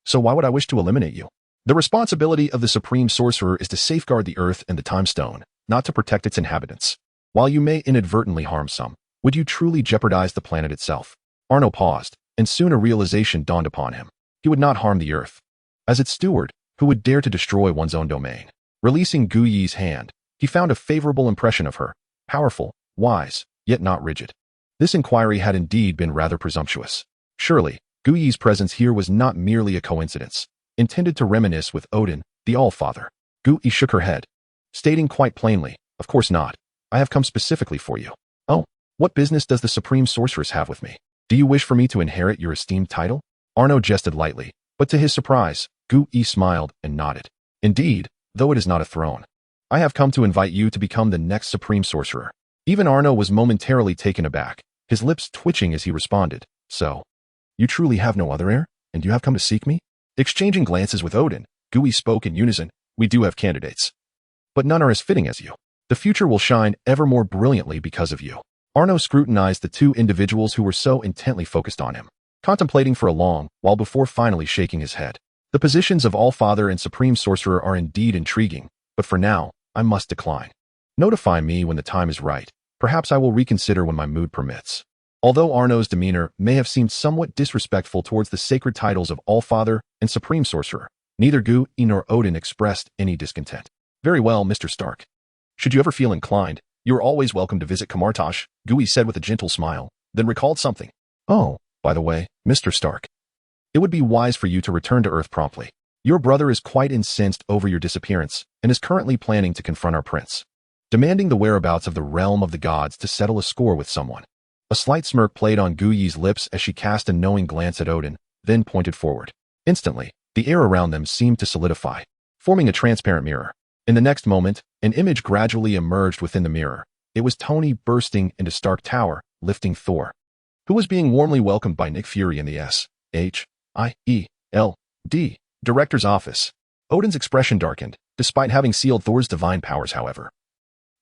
So why would I wish to eliminate you? The responsibility of the Supreme Sorcerer is to safeguard the Earth and the Time Stone, not to protect its inhabitants. While you may inadvertently harm some, would you truly jeopardize the planet itself?" Arno paused, and soon a realization dawned upon him. He would not harm the Earth. As its steward, who would dare to destroy one's own domain? Releasing Gu Yi's hand, he found a favorable impression of her, powerful, wise, yet not rigid. This inquiry had indeed been rather presumptuous. Surely, Gu Yi's presence here was not merely a coincidence, intended to reminisce with Odin, the All-Father. Gu Yi shook her head, stating quite plainly, "Of course not. I have come specifically for you." "Oh, what business does the Supreme Sorceress have with me? Do you wish for me to inherit your esteemed title?" Arno jested lightly, but to his surprise, Gu Yi smiled and nodded. "Indeed, though it is not a throne. I have come to invite you to become the next Supreme Sorcerer." Even Arno was momentarily taken aback, his lips twitching as he responded, "So, you truly have no other heir, and you have come to seek me?" Exchanging glances with Odin, Gui spoke in unison, "We do have candidates, but none are as fitting as you. The future will shine ever more brilliantly because of you." Arno scrutinized the two individuals who were so intently focused on him, contemplating for a long while before finally shaking his head. The positions of All-Father and Supreme Sorcerer are indeed intriguing, but for now, I must decline. Notify me when the time is right. Perhaps I will reconsider when my mood permits. Although Arno's demeanor may have seemed somewhat disrespectful towards the sacred titles of All-Father and Supreme Sorcerer, neither Gu Yi nor Odin expressed any discontent. "Very well, Mr. Stark. Should you ever feel inclined, you are always welcome to visit Kamartosh," Gu Yi said with a gentle smile, then recalled something. "Oh, by the way, Mr. Stark, it would be wise for you to return to Earth promptly. Your brother is quite incensed over your disappearance and is currently planning to confront our prince, demanding the whereabouts of the realm of the gods to settle a score with someone." A slight smirk played on Gu Yi's lips as she cast a knowing glance at Odin, then pointed forward. Instantly, the air around them seemed to solidify, forming a transparent mirror. In the next moment, an image gradually emerged within the mirror. It was Tony bursting into Stark Tower, lifting Thor, who was being warmly welcomed by Nick Fury in the S.H.I.E.L.D. Director's office. Odin's expression darkened, despite having sealed Thor's divine powers, however.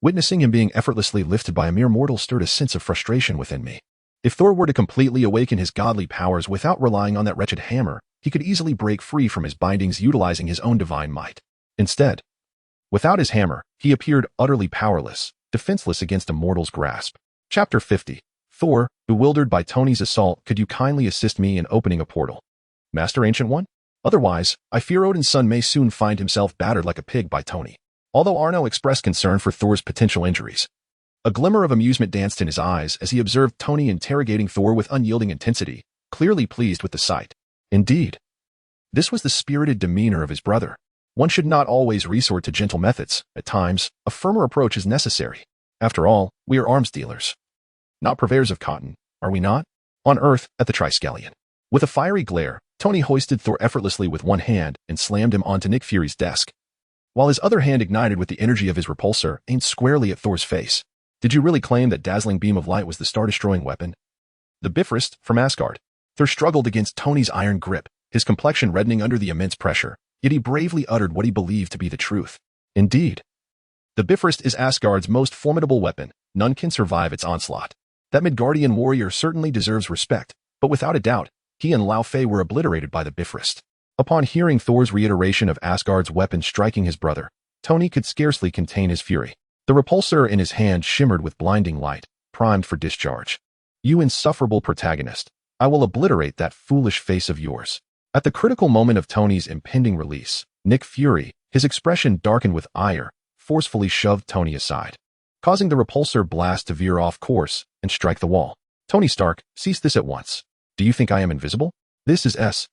Witnessing him being effortlessly lifted by a mere mortal stirred a sense of frustration within me. If Thor were to completely awaken his godly powers without relying on that wretched hammer, he could easily break free from his bindings utilizing his own divine might. Instead, without his hammer, he appeared utterly powerless, defenseless against a mortal's grasp. Chapter 50. Thor, bewildered by Tony's assault, "Could you kindly assist me in opening a portal, Master Ancient One? Otherwise, I fear Odin's son may soon find himself battered like a pig by Tony." Although Arno expressed concern for Thor's potential injuries, a glimmer of amusement danced in his eyes as he observed Tony interrogating Thor with unyielding intensity, clearly pleased with the sight. Indeed, this was the spirited demeanor of his brother. One should not always resort to gentle methods. At times, a firmer approach is necessary. After all, we are arms dealers, not purveyors of cotton, are we not? On Earth, at the Triskelion. With a fiery glare, Tony hoisted Thor effortlessly with one hand and slammed him onto Nick Fury's desk, while his other hand ignited with the energy of his repulsor aimed squarely at Thor's face. "Did you really claim that dazzling beam of light was the star-destroying weapon? The Bifrost from Asgard?" Thor struggled against Tony's iron grip, his complexion reddening under the immense pressure, yet he bravely uttered what he believed to be the truth. "Indeed. The Bifrost is Asgard's most formidable weapon. None can survive its onslaught. That Midgardian warrior certainly deserves respect, but without a doubt, he and Lao Fei were obliterated by the Bifrost." Upon hearing Thor's reiteration of Asgard's weapon striking his brother, Tony could scarcely contain his fury. The repulsor in his hand shimmered with blinding light, primed for discharge. "You insufferable protagonist, I will obliterate that foolish face of yours." At the critical moment of Tony's impending release, Nick Fury, his expression darkened with ire, forcefully shoved Tony aside, causing the repulsor blast to veer off course and strike the wall. "Tony Stark, cease this at once. Do you think I am invisible? This is S-H-I-E-L-D,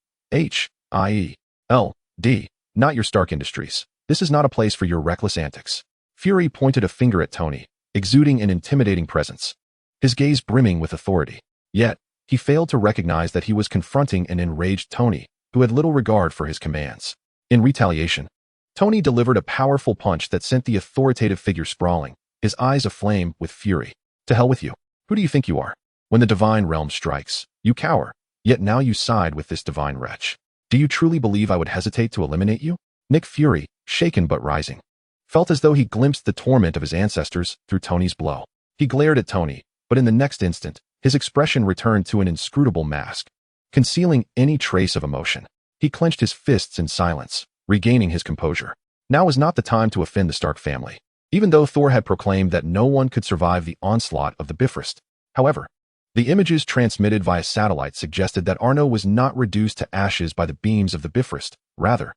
not your Stark Industries. This is not a place for your reckless antics. Fury pointed a finger at Tony, exuding an intimidating presence, his gaze brimming with authority. Yet, he failed to recognize that he was confronting an enraged Tony, who had little regard for his commands. In retaliation, Tony delivered a powerful punch that sent the authoritative figure sprawling, his eyes aflame with fury. To hell with you. Who do you think you are? When the divine realm strikes, you cower, yet now you side with this divine wretch. Do you truly believe I would hesitate to eliminate you? Nick Fury, shaken but rising, felt as though he glimpsed the torment of his ancestors through Tony's blow. He glared at Tony, but in the next instant, his expression returned to an inscrutable mask, concealing any trace of emotion. He clenched his fists in silence, regaining his composure. Now was not the time to offend the Stark family, even though Thor had proclaimed that no one could survive the onslaught of the Bifrost. However, the images transmitted via satellite suggested that Arno was not reduced to ashes by the beams of the Bifrost. Rather,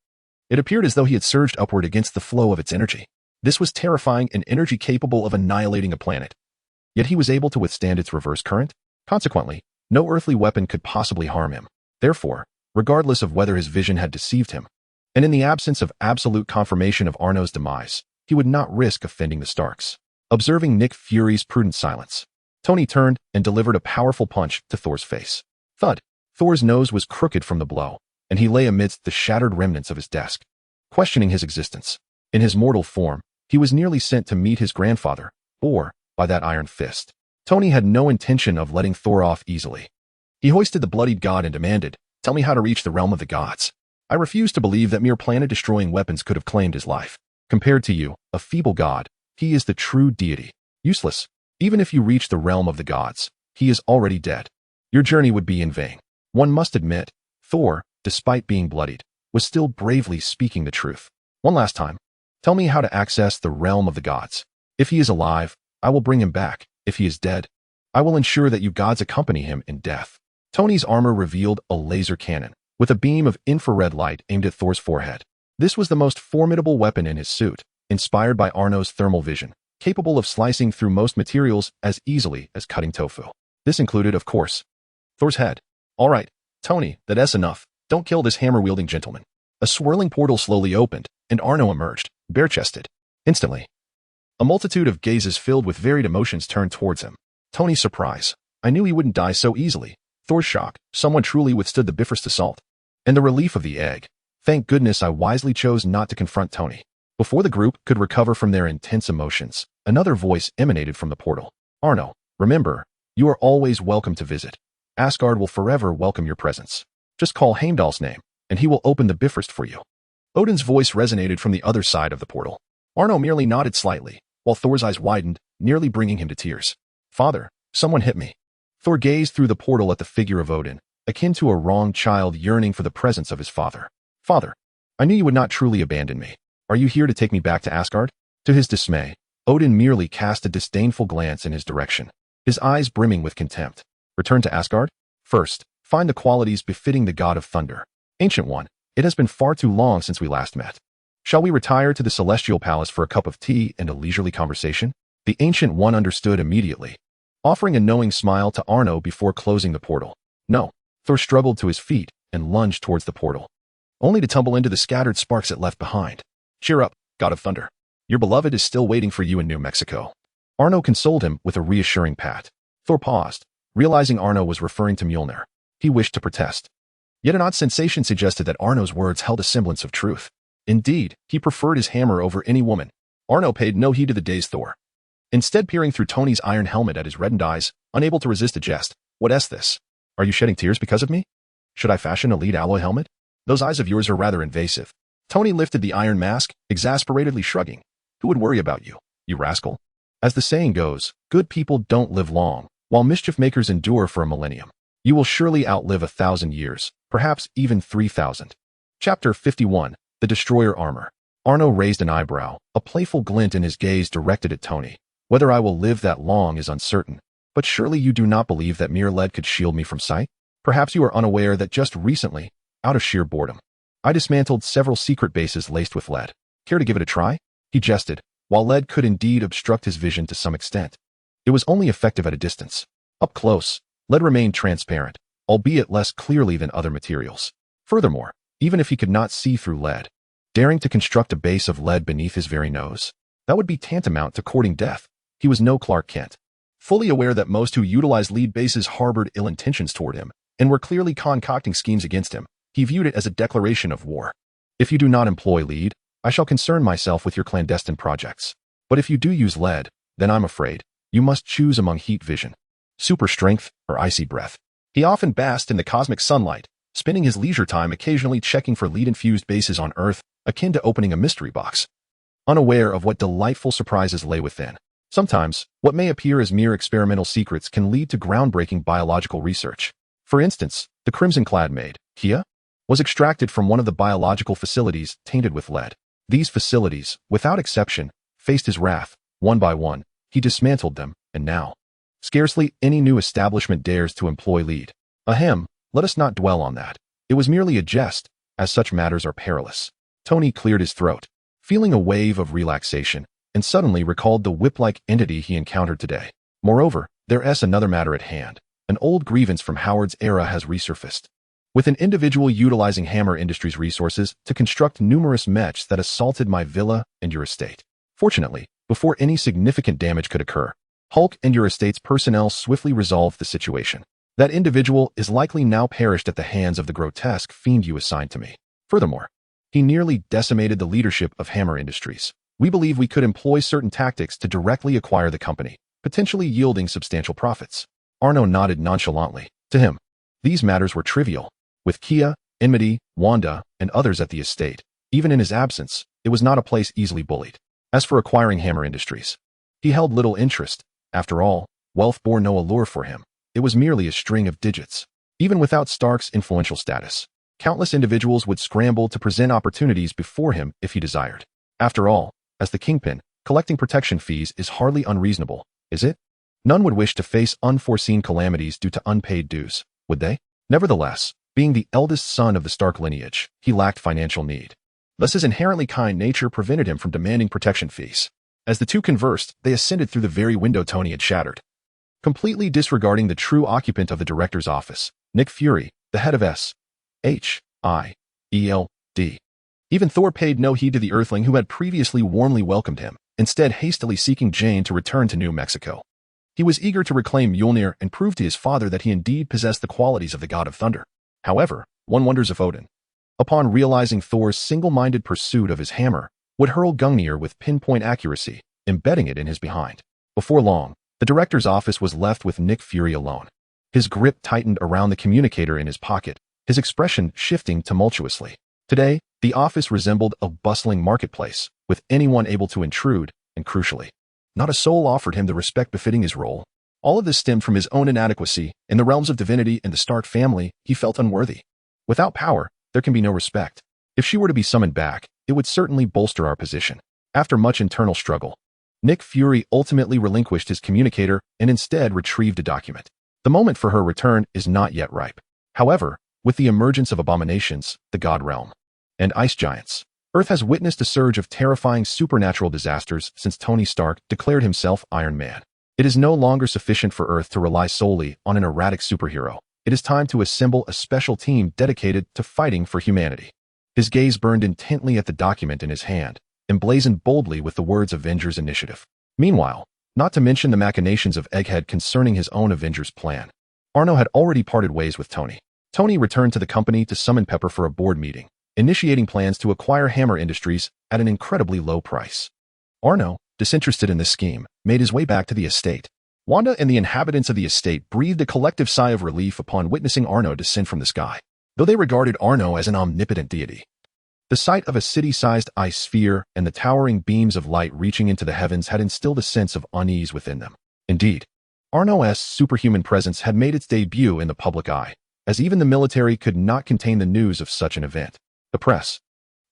it appeared as though he had surged upward against the flow of its energy. This was terrifying, an energy capable of annihilating a planet. Yet he was able to withstand its reverse current. Consequently, no earthly weapon could possibly harm him. Therefore, regardless of whether his vision had deceived him, and in the absence of absolute confirmation of Arno's demise, he would not risk offending the Starks. Observing Nick Fury's prudent silence, Tony turned and delivered a powerful punch to Thor's face. Thud! Thor's nose was crooked from the blow, and he lay amidst the shattered remnants of his desk, questioning his existence. In his mortal form, he was nearly sent to meet his grandfather, or by that iron fist. Tony had no intention of letting Thor off easily. He hoisted the bloodied god and demanded, "Tell me how to reach the realm of the gods." I refuse to believe that mere planet-destroying weapons could have claimed his life. Compared to you, a feeble god, he is the true deity. Useless. Even if you reach the realm of the gods, he is already dead. Your journey would be in vain. One must admit, Thor, despite being bloodied, was still bravely speaking the truth. One last time, tell me how to access the realm of the gods. If he is alive, I will bring him back. If he is dead, I will ensure that you gods accompany him in death. Tony's armor revealed a laser cannon, with a beam of infrared light aimed at Thor's forehead. This was the most formidable weapon in his suit, inspired by Arno's thermal vision, capable of slicing through most materials as easily as cutting tofu. This included, of course, Thor's head. All right, Tony, that's enough. Don't kill this hammer-wielding gentleman. A swirling portal slowly opened, and Arno emerged, bare-chested. Instantly, a multitude of gazes filled with varied emotions turned towards him. Tony's surprise. I knew he wouldn't die so easily. Thor's shock. Someone truly withstood the Bifrost assault. And the relief of the egg. Thank goodness I wisely chose not to confront Tony. Before the group could recover from their intense emotions, another voice emanated from the portal. Arno, remember, you are always welcome to visit. Asgard will forever welcome your presence. Just call Heimdall's name, and he will open the Bifrost for you. Odin's voice resonated from the other side of the portal. Arno merely nodded slightly, while Thor's eyes widened, nearly bringing him to tears. Father, someone hit me. Thor gazed through the portal at the figure of Odin, akin to a wronged child yearning for the presence of his father. Father, I knew you would not truly abandon me. Are you here to take me back to Asgard? To his dismay, Odin merely cast a disdainful glance in his direction, his eyes brimming with contempt. Return to Asgard? First, find the qualities befitting the god of thunder. Ancient One, it has been far too long since we last met. Shall we retire to the Celestial Palace for a cup of tea and a leisurely conversation? The Ancient One understood immediately, offering a knowing smile to Arno before closing the portal. No. Thor struggled to his feet and lunged towards the portal, only to tumble into the scattered sparks it left behind. Cheer up, God of Thunder. Your beloved is still waiting for you in New Mexico. Arno consoled him with a reassuring pat. Thor paused, realizing Arno was referring to Mjolnir. He wished to protest. Yet an odd sensation suggested that Arno's words held a semblance of truth. Indeed, he preferred his hammer over any woman. Arno paid no heed to the dazed Thor, instead peering through Tony's iron helmet at his reddened eyes, unable to resist a jest. What's this? Are you shedding tears because of me? Should I fashion a lead alloy helmet? Those eyes of yours are rather invasive. Tony lifted the iron mask, exasperatedly shrugging. Who would worry about you, you rascal? As the saying goes, good people don't live long, while mischief makers endure for a millennium. You will surely outlive 1,000 years, perhaps even 3,000. Chapter 51, The Destroyer Armor. Arno raised an eyebrow, a playful glint in his gaze directed at Tony. Whether I will live that long is uncertain, but surely you do not believe that mere lead could shield me from sight? Perhaps you are unaware that just recently, out of sheer boredom, I dismantled several secret bases laced with lead. Care to give it a try? He jested. While lead could indeed obstruct his vision to some extent, it was only effective at a distance. Up close, lead remained transparent, albeit less clearly than other materials. Furthermore, even if he could not see through lead, daring to construct a base of lead beneath his very nose, that would be tantamount to courting death. He was no Clark Kent. Fully aware that most who utilized lead bases harbored ill intentions toward him and were clearly concocting schemes against him, he viewed it as a declaration of war. If you do not employ lead, I shall concern myself with your clandestine projects. But if you do use lead, then I'm afraid you must choose among heat vision, super strength, or icy breath. He often basked in the cosmic sunlight, spending his leisure time occasionally checking for lead-infused bases on Earth, akin to opening a mystery box, unaware of what delightful surprises lay within. Sometimes, what may appear as mere experimental secrets can lead to groundbreaking biological research. For instance, the crimson clad maid, Kia, was extracted from one of the biological facilities tainted with lead. These facilities, without exception, faced his wrath. One by one, he dismantled them, and now, scarcely any new establishment dares to employ lead. Ahem, let us not dwell on that. It was merely a jest, as such matters are perilous. Tony cleared his throat, feeling a wave of relaxation, and suddenly recalled the whip-like entity he encountered today. Moreover, there's another matter at hand. An old grievance from Howard's era has resurfaced, with an individual utilizing Hammer Industries' resources to construct numerous mechs that assaulted my villa and your estate. Fortunately, before any significant damage could occur, Hulk and your estate's personnel swiftly resolved the situation. That individual is likely now perished at the hands of the grotesque fiend you assigned to me. Furthermore, he nearly decimated the leadership of Hammer Industries. We believe we could employ certain tactics to directly acquire the company, potentially yielding substantial profits. Arno nodded nonchalantly. To him, these matters were trivial. With Kia, Enmity, Wanda, and others at the estate, even in his absence, it was not a place easily bullied. As for acquiring Hammer Industries, he held little interest. After all, wealth bore no allure for him. It was merely a string of digits. Even without Stark's influential status, countless individuals would scramble to present opportunities before him if he desired. After all, as the kingpin, collecting protection fees is hardly unreasonable, is it? None would wish to face unforeseen calamities due to unpaid dues, would they? Nevertheless, being the eldest son of the Stark lineage, he lacked financial need. Thus his inherently kind nature prevented him from demanding protection fees. As the two conversed, they ascended through the very window Tony had shattered. Completely disregarding the true occupant of the director's office, Nick Fury, the head of S.H.I.E.L.D. Even Thor paid no heed to the Earthling who had previously warmly welcomed him, instead hastily seeking Jane to return to New Mexico. He was eager to reclaim Mjolnir and prove to his father that he indeed possessed the qualities of the god of thunder. However, one wonders if Odin, upon realizing Thor's single-minded pursuit of his hammer, would hurl Gungnir with pinpoint accuracy, embedding it in his behind. Before long, the director's office was left with Nick Fury alone. His grip tightened around the communicator in his pocket, his expression shifting tumultuously. Today, the office resembled a bustling marketplace, with anyone able to intrude, and crucially, not a soul offered him the respect befitting his role. All of this stemmed from his own inadequacy. In the realms of divinity and the Stark family, he felt unworthy. Without power, there can be no respect. If she were to be summoned back, it would certainly bolster our position. After much internal struggle, Nick Fury ultimately relinquished his communicator and instead retrieved a document. The moment for her return is not yet ripe. However, with the emergence of abominations, the God Realm, and ice giants, Earth has witnessed a surge of terrifying supernatural disasters since Tony Stark declared himself Iron Man. It is no longer sufficient for Earth to rely solely on an erratic superhero. It is time to assemble a special team dedicated to fighting for humanity. His gaze burned intently at the document in his hand, emblazoned boldly with the words Avengers Initiative. Meanwhile, not to mention the machinations of Egghead concerning his own Avengers plan, Arno had already parted ways with Tony. Tony returned to the company to summon Pepper for a board meeting, initiating plans to acquire Hammer Industries at an incredibly low price. Arno, disinterested in this scheme, made his way back to the estate. Wanda and the inhabitants of the estate breathed a collective sigh of relief upon witnessing Arno descend from the sky, though they regarded Arno as an omnipotent deity. The sight of a city-sized ice sphere and the towering beams of light reaching into the heavens had instilled a sense of unease within them. Indeed, Arno's superhuman presence had made its debut in the public eye, as even the military could not contain the news of such an event. The press,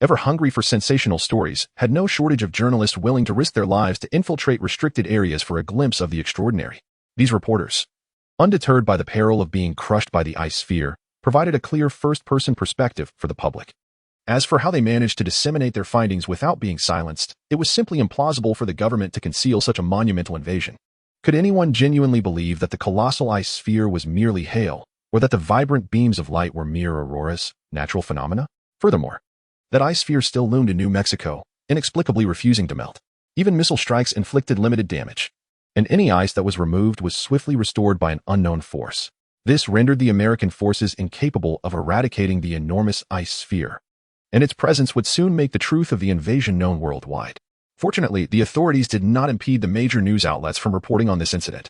ever hungry for sensational stories, had no shortage of journalists willing to risk their lives to infiltrate restricted areas for a glimpse of the extraordinary. These reporters, undeterred by the peril of being crushed by the ice sphere, provided a clear first-person perspective for the public. As for how they managed to disseminate their findings without being silenced, it was simply implausible for the government to conceal such a monumental invasion. Could anyone genuinely believe that the colossal ice sphere was merely hail, or that the vibrant beams of light were mere auroras, natural phenomena? Furthermore, that ice sphere still loomed in New Mexico, inexplicably refusing to melt. Even missile strikes inflicted limited damage, and any ice that was removed was swiftly restored by an unknown force. This rendered the American forces incapable of eradicating the enormous ice sphere, and its presence would soon make the truth of the invasion known worldwide. Fortunately, the authorities did not impede the major news outlets from reporting on this incident,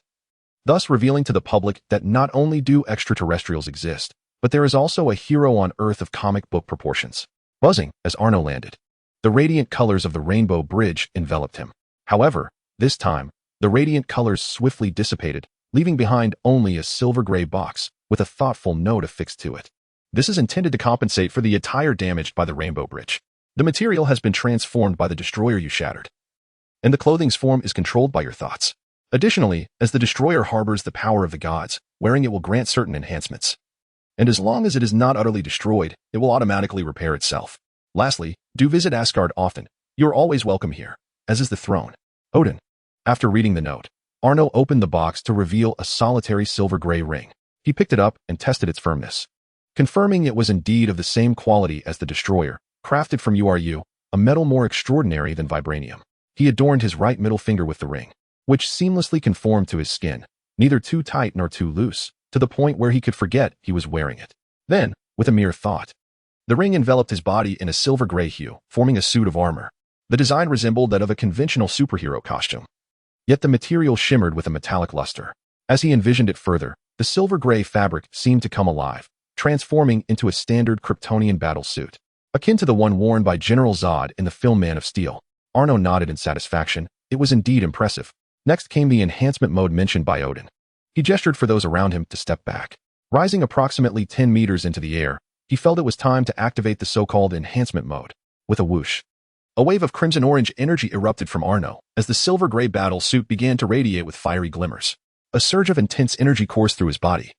thus revealing to the public that not only do extraterrestrials exist, but there is also a hero on Earth of comic book proportions. Buzzing as Arno landed, the radiant colors of the Rainbow Bridge enveloped him. However, this time, the radiant colors swiftly dissipated, leaving behind only a silver-gray box with a thoughtful note affixed to it. This is intended to compensate for the attire damaged by the Rainbow Bridge. The material has been transformed by the destroyer you shattered, and the clothing's form is controlled by your thoughts. Additionally, as the destroyer harbors the power of the gods, wearing it will grant certain enhancements. And as long as it is not utterly destroyed, it will automatically repair itself. Lastly, do visit Asgard often. You are always welcome here, as is the throne. Odin. After reading the note, Arno opened the box to reveal a solitary silver-gray ring. He picked it up and tested its firmness, confirming it was indeed of the same quality as the destroyer, crafted from URU, a metal more extraordinary than vibranium. He adorned his right middle finger with the ring, which seamlessly conformed to his skin, neither too tight nor too loose, to the point where he could forget he was wearing it. Then, with a mere thought, the ring enveloped his body in a silver-gray hue, forming a suit of armor. The design resembled that of a conventional superhero costume, yet the material shimmered with a metallic luster. As he envisioned it further, the silver-gray fabric seemed to come alive, transforming into a standard Kryptonian battle suit, akin to the one worn by General Zod in the film Man of Steel. Arno nodded in satisfaction. It was indeed impressive. Next came the enhancement mode mentioned by Odin. He gestured for those around him to step back. Rising approximately 10 meters into the air, he felt it was time to activate the so-called enhancement mode. With a whoosh, a wave of crimson-orange energy erupted from Arno as the silver-gray battle suit began to radiate with fiery glimmers. A surge of intense energy coursed through his body,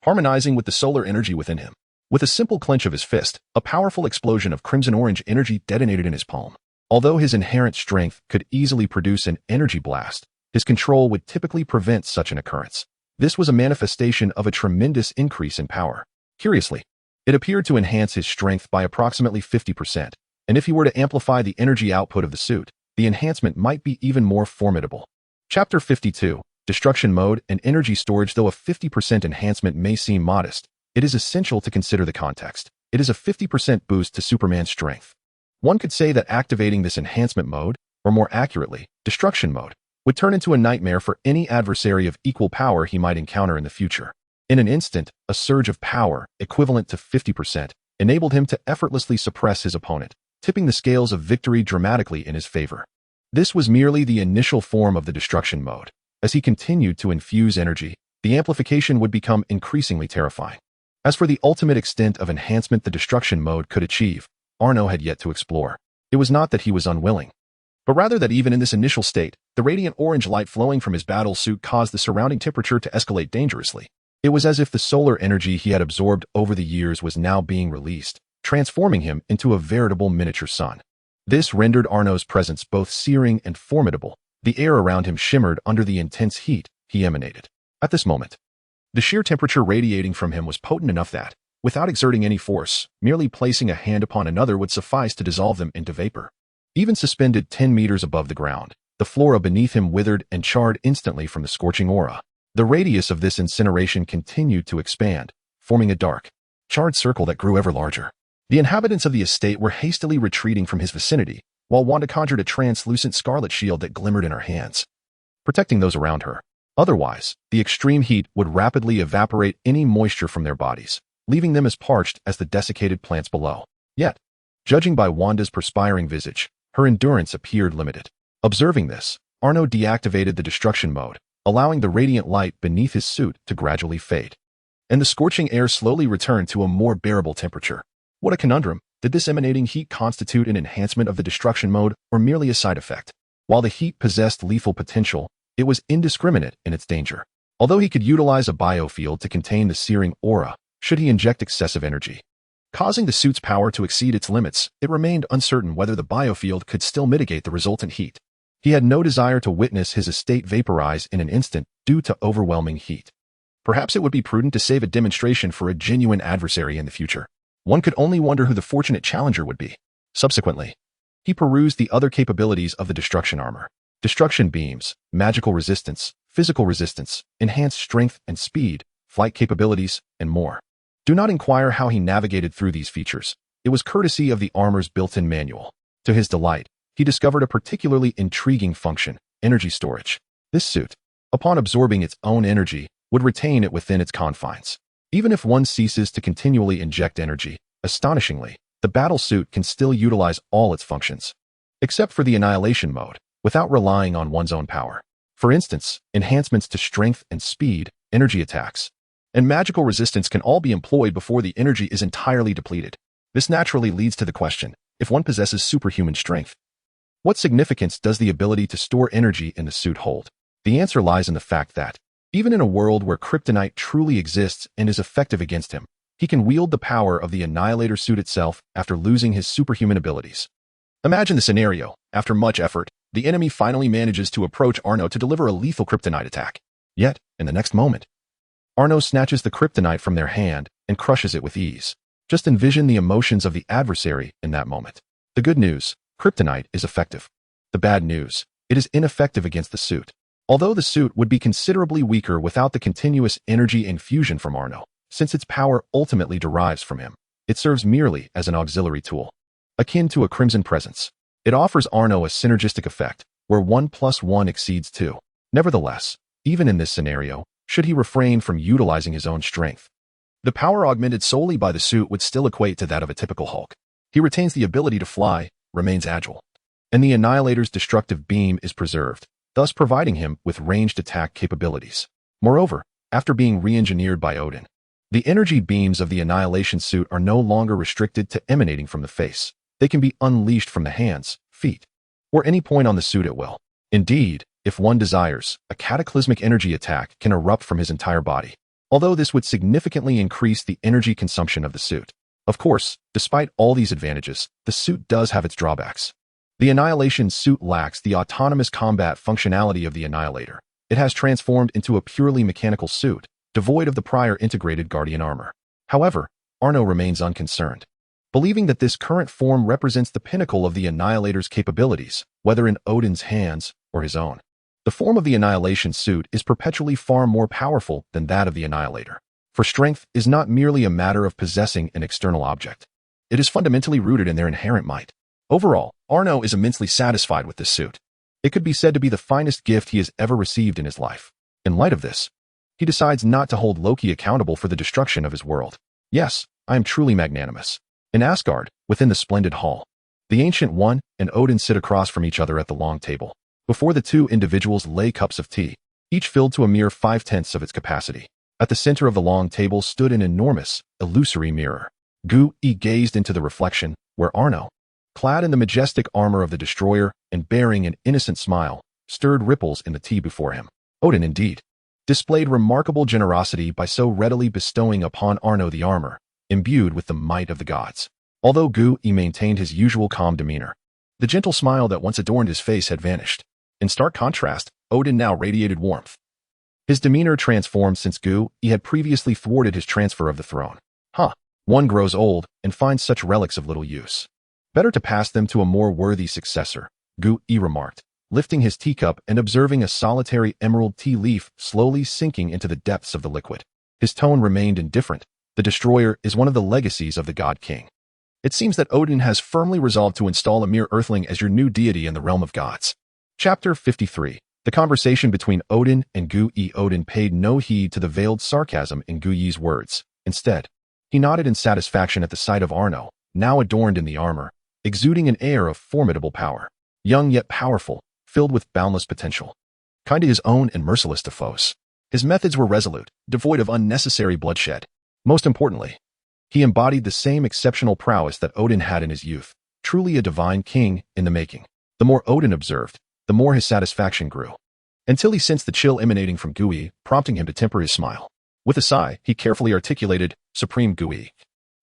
harmonizing with the solar energy within him. With a simple clench of his fist, a powerful explosion of crimson-orange energy detonated in his palm. Although his inherent strength could easily produce an energy blast, his control would typically prevent such an occurrence. This was a manifestation of a tremendous increase in power. Curiously, it appeared to enhance his strength by approximately 50%, and if he were to amplify the energy output of the suit, the enhancement might be even more formidable. Chapter 52, Destruction Mode and Energy Storage. Though a 50% enhancement may seem modest, it is essential to consider the context. It is a 50% boost to Superman's strength. One could say that activating this enhancement mode, or more accurately, destruction mode, would turn into a nightmare for any adversary of equal power he might encounter in the future. In an instant, a surge of power, equivalent to 50%, enabled him to effortlessly suppress his opponent, tipping the scales of victory dramatically in his favor. This was merely the initial form of the destruction mode. As he continued to infuse energy, the amplification would become increasingly terrifying. As for the ultimate extent of enhancement the destruction mode could achieve, Arno had yet to explore. It was not that he was unwilling, but rather that even in this initial state, the radiant orange light flowing from his battle suit caused the surrounding temperature to escalate dangerously. It was as if the solar energy he had absorbed over the years was now being released, transforming him into a veritable miniature sun. This rendered Arno's presence both searing and formidable. The air around him shimmered under the intense heat he emanated. At this moment, the sheer temperature radiating from him was potent enough that, without exerting any force, merely placing a hand upon another would suffice to dissolve them into vapor. Even suspended 10 meters above the ground, the flora beneath him withered and charred instantly from the scorching aura. The radius of this incineration continued to expand, forming a dark, charred circle that grew ever larger. The inhabitants of the estate were hastily retreating from his vicinity, while Wanda conjured a translucent scarlet shield that glimmered in her hands, protecting those around her. Otherwise, the extreme heat would rapidly evaporate any moisture from their bodies, leaving them as parched as the desiccated plants below. Yet, judging by Wanda's perspiring visage, her endurance appeared limited. Observing this, Arno deactivated the destruction mode, allowing the radiant light beneath his suit to gradually fade, and the scorching air slowly returned to a more bearable temperature. What a conundrum! Did this emanating heat constitute an enhancement of the destruction mode or merely a side effect? While the heat possessed lethal potential, it was indiscriminate in its danger. Although he could utilize a biofield to contain the searing aura, should he inject excessive energy, causing the suit's power to exceed its limits, it remained uncertain whether the biofield could still mitigate the resultant heat. He had no desire to witness his estate vaporize in an instant due to overwhelming heat. Perhaps it would be prudent to save a demonstration for a genuine adversary in the future. One could only wonder who the fortunate challenger would be. Subsequently, he perused the other capabilities of the destruction armor. Destruction beams, magical resistance, physical resistance, enhanced strength and speed, flight capabilities, and more. Do not inquire how he navigated through these features. It was courtesy of the armor's built-in manual. To his delight, he discovered a particularly intriguing function: energy storage. This suit, upon absorbing its own energy, would retain it within its confines. Even if one ceases to continually inject energy, astonishingly, the battle suit can still utilize all its functions, except for the annihilation mode, without relying on one's own power. For instance, enhancements to strength and speed, energy attacks, and magical resistance can all be employed before the energy is entirely depleted. This naturally leads to the question, if one possesses superhuman strength, what significance does the ability to store energy in the suit hold? The answer lies in the fact that, even in a world where kryptonite truly exists and is effective against him, he can wield the power of the Annihilator suit itself after losing his superhuman abilities. Imagine the scenario. After much effort, the enemy finally manages to approach Arno to deliver a lethal kryptonite attack. Yet, in the next moment, Arno snatches the kryptonite from their hand and crushes it with ease. Just envision the emotions of the adversary in that moment. The good news, kryptonite is effective. The bad news, it is ineffective against the suit. Although the suit would be considerably weaker without the continuous energy infusion from Arno, since its power ultimately derives from him, it serves merely as an auxiliary tool. Akin to a crimson presence, it offers Arno a synergistic effect, where 1 + 1 exceeds 2. Nevertheless, even in this scenario, should he refrain from utilizing his own strength, the power augmented solely by the suit would still equate to that of a typical Hulk. He retains the ability to fly, remains agile, and the Annihilator's destructive beam is preserved, thus providing him with ranged attack capabilities. Moreover, after being re-engineered by Odin, the energy beams of the Annihilation suit are no longer restricted to emanating from the face. They can be unleashed from the hands, feet, or any point on the suit at will. Indeed, if one desires, a cataclysmic energy attack can erupt from his entire body, although this would significantly increase the energy consumption of the suit. Of course, despite all these advantages, the suit does have its drawbacks. The Annihilation suit lacks the autonomous combat functionality of the Annihilator. It has transformed into a purely mechanical suit, devoid of the prior integrated Guardian armor. However, Arno remains unconcerned, believing that this current form represents the pinnacle of the Annihilator's capabilities, whether in Odin's hands or his own. The form of the Annihilation suit is perpetually far more powerful than that of the Annihilator, for strength is not merely a matter of possessing an external object. It is fundamentally rooted in their inherent might. Overall, Arno is immensely satisfied with this suit. It could be said to be the finest gift he has ever received in his life. In light of this, he decides not to hold Loki accountable for the destruction of his world. Yes, I am truly magnanimous. In Asgard, within the splendid hall, the Ancient One and Odin sit across from each other at the long table. Before the two individuals lay cups of tea, each filled to a mere 5/10 of its capacity. At the center of the long table stood an enormous, illusory mirror. Gu-E gazed into the reflection, where Arno, clad in the majestic armor of the destroyer and bearing an innocent smile, stirred ripples in the tea before him. Odin, indeed, displayed remarkable generosity by so readily bestowing upon Arno the armor, imbued with the might of the gods. Although Gu-E maintained his usual calm demeanor, the gentle smile that once adorned his face had vanished. In stark contrast, Odin now radiated warmth. His demeanor transformed since Gu-E had previously thwarted his transfer of the throne. One grows old and finds such relics of little use. Better to pass them to a more worthy successor, Gu-E remarked, lifting his teacup and observing a solitary emerald tea leaf slowly sinking into the depths of the liquid. His tone remained indifferent. The destroyer is one of the legacies of the God King. It seems that Odin has firmly resolved to install a mere earthling as your new deity in the realm of gods. Chapter 53. The conversation between Odin and Gu-E. Odin paid no heed to the veiled sarcasm in Gu-E's words. Instead, he nodded in satisfaction at the sight of Arno, now adorned in the armor, exuding an air of formidable power. Young yet powerful, filled with boundless potential. Kind to his own and merciless to foes. His methods were resolute, devoid of unnecessary bloodshed. Most importantly, he embodied the same exceptional prowess that Odin had in his youth, truly a divine king in the making. The more Odin observed, the more his satisfaction grew, until he sensed the chill emanating from Gu-E, prompting him to temper his smile. With a sigh, he carefully articulated, "Supreme Gu-E,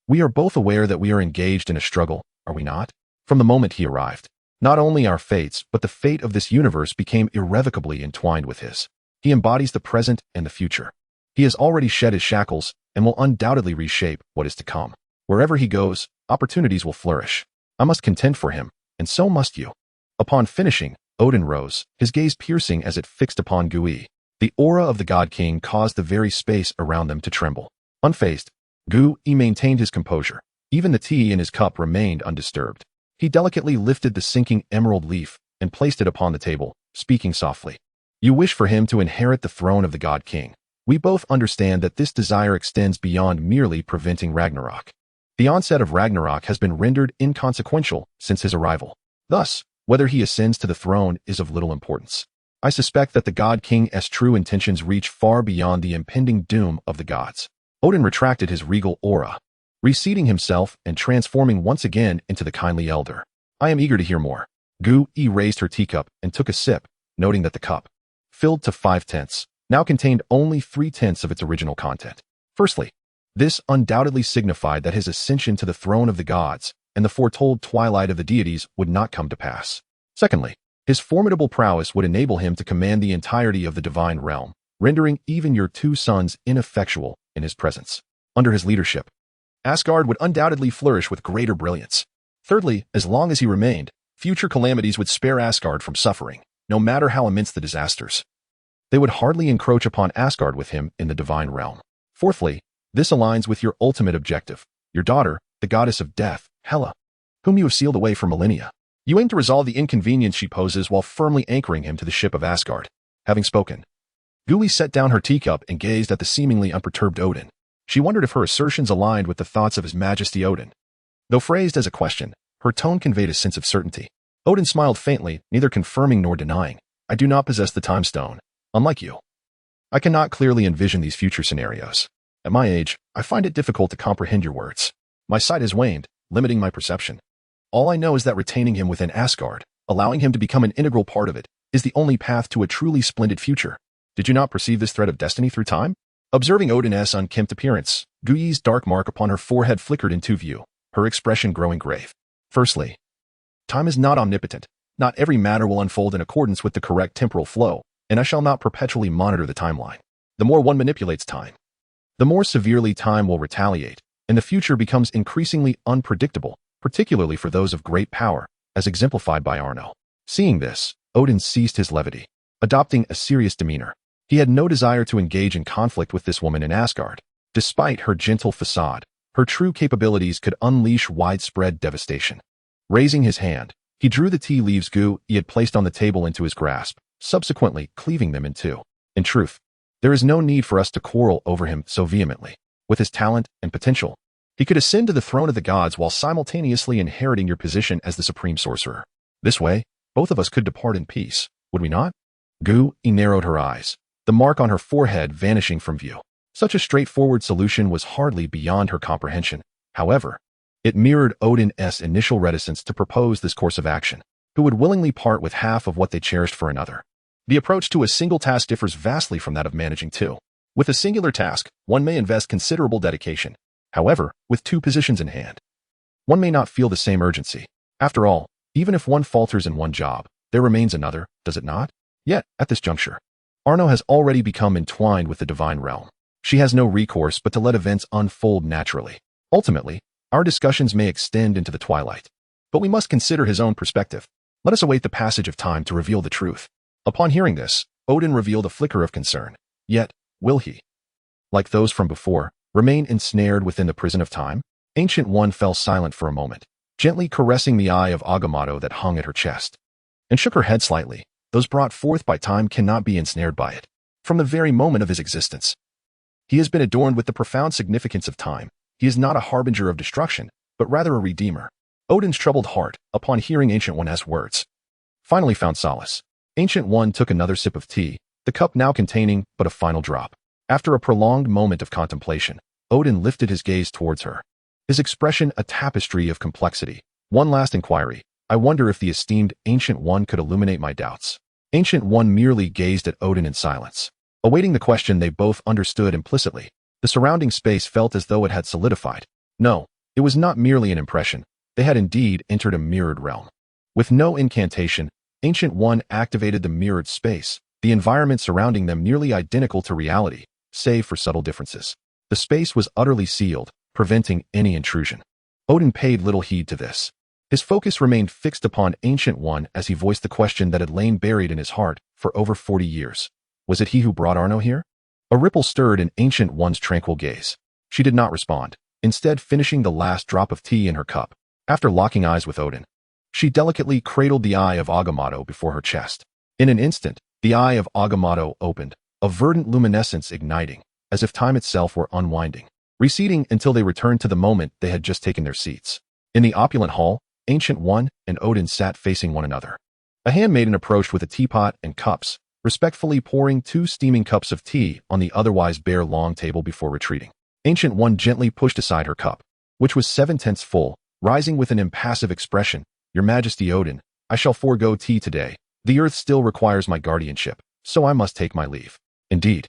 we are both aware that we are engaged in a struggle, are we not? From the moment he arrived, not only our fates, but the fate of this universe became irrevocably entwined with his. He embodies the present and the future. He has already shed his shackles and will undoubtedly reshape what is to come. Wherever he goes, opportunities will flourish. I must contend for him, and so must you. Upon finishing, Odin rose, his gaze piercing as it fixed upon Gui. The aura of the God King caused the very space around them to tremble. Unfazed, Gui maintained his composure. Even the tea in his cup remained undisturbed. He delicately lifted the sinking emerald leaf and placed it upon the table, speaking softly. You wish for him to inherit the throne of the God King. We both understand that this desire extends beyond merely preventing Ragnarok. The onset of Ragnarok has been rendered inconsequential since his arrival. Thus, whether he ascends to the throne is of little importance. I suspect that the God King's true intentions reach far beyond the impending doom of the gods. Odin retracted his regal aura, reseating himself and transforming once again into the kindly elder. I am eager to hear more. Gui raised her teacup and took a sip, noting that the cup, filled to 5/10, now contained only 3/10 of its original content. Firstly, this undoubtedly signified that his ascension to the throne of the gods and the foretold twilight of the deities would not come to pass. Secondly, his formidable prowess would enable him to command the entirety of the divine realm, rendering even your two sons ineffectual in his presence. Under his leadership, Asgard would undoubtedly flourish with greater brilliance. Thirdly, as long as he remained, future calamities would spare Asgard from suffering, no matter how immense the disasters. They would hardly encroach upon Asgard with him in the divine realm. Fourthly, this aligns with your ultimate objective, your daughter, the goddess of death, Hela, whom you have sealed away for millennia. You aim to resolve the inconvenience she poses while firmly anchoring him to the ship of Asgard. Having spoken, Gui set down her teacup and gazed at the seemingly unperturbed Odin. She wondered if her assertions aligned with the thoughts of His Majesty Odin. Though phrased as a question, her tone conveyed a sense of certainty. Odin smiled faintly, neither confirming nor denying. I do not possess the time stone, unlike you. I cannot clearly envision these future scenarios. At my age, I find it difficult to comprehend your words. My sight has waned, limiting my perception. All I know is that retaining him within Asgard, allowing him to become an integral part of it, is the only path to a truly splendid future. Did you not perceive this thread of destiny through time? Observing Odin's unkempt appearance, Gui's dark mark upon her forehead flickered into view, her expression growing grave. Firstly, time is not omnipotent. Not every matter will unfold in accordance with the correct temporal flow, and I shall not perpetually monitor the timeline. The more one manipulates time, the more severely time will retaliate, and the future becomes increasingly unpredictable, particularly for those of great power, as exemplified by Arnold. Seeing this, Odin ceased his levity, adopting a serious demeanor. He had no desire to engage in conflict with this woman in Asgard. Despite her gentle facade, her true capabilities could unleash widespread devastation. Raising his hand, he drew the tea leaves Gui had placed on the table into his grasp, subsequently cleaving them in two. In truth, there is no need for us to quarrel over him so vehemently. With his talent and potential, he could ascend to the throne of the gods while simultaneously inheriting your position as the supreme sorcerer. This way, both of us could depart in peace, would we not? Gui narrowed her eyes, the mark on her forehead vanishing from view. Such a straightforward solution was hardly beyond her comprehension. However, it mirrored Odin's initial reticence to propose this course of action. Who would willingly part with half of what they cherished for another? The approach to a single task differs vastly from that of managing two. With a singular task, one may invest considerable dedication. However, with two positions in hand, one may not feel the same urgency. After all, even if one falters in one job, there remains another, does it not? Yet, at this juncture, Arno has already become entwined with the divine realm. She has no recourse but to let events unfold naturally. Ultimately, our discussions may extend into the twilight. But we must consider his own perspective. Let us await the passage of time to reveal the truth. Upon hearing this, Odin revealed a flicker of concern. Yet, will he, like those from before, remain ensnared within the prison of time? Ancient One fell silent for a moment, gently caressing the eye of Agamotto that hung at her chest, and shook her head slightly. Those brought forth by time cannot be ensnared by it. From the very moment of his existence, he has been adorned with the profound significance of time. He is not a harbinger of destruction, but rather a redeemer. Odin's troubled heart, upon hearing Ancient One's words, finally found solace. Ancient One took another sip of tea, the cup now containing but a final drop. After a prolonged moment of contemplation, Odin lifted his gaze towards her, his expression a tapestry of complexity. One last inquiry. I wonder if the esteemed Ancient One could illuminate my doubts. Ancient One merely gazed at Odin in silence. Awaiting the question they both understood implicitly, the surrounding space felt as though it had solidified. No, it was not merely an impression. They had indeed entered a mirrored realm. With no incantation, Ancient One activated the mirrored space, the environment surrounding them nearly identical to reality, save for subtle differences. The space was utterly sealed, preventing any intrusion. Odin paid little heed to this. His focus remained fixed upon Ancient One as he voiced the question that had lain buried in his heart for over 40 years. Was it he who brought Arno here? A ripple stirred in Ancient One's tranquil gaze. She did not respond, instead finishing the last drop of tea in her cup. After locking eyes with Odin, she delicately cradled the eye of Agamotto before her chest. In an instant, the eye of Agamotto opened, a verdant luminescence igniting, as if time itself were unwinding, receding until they returned to the moment they had just taken their seats. In the opulent hall, Ancient One and Odin sat facing one another. A handmaiden approached with a teapot and cups, respectfully pouring 2 steaming cups of tea on the otherwise bare long table before retreating. Ancient One gently pushed aside her cup, which was 7/10 full, rising with an impassive expression. Your Majesty Odin, I shall forego tea today. The earth still requires my guardianship, so I must take my leave. Indeed.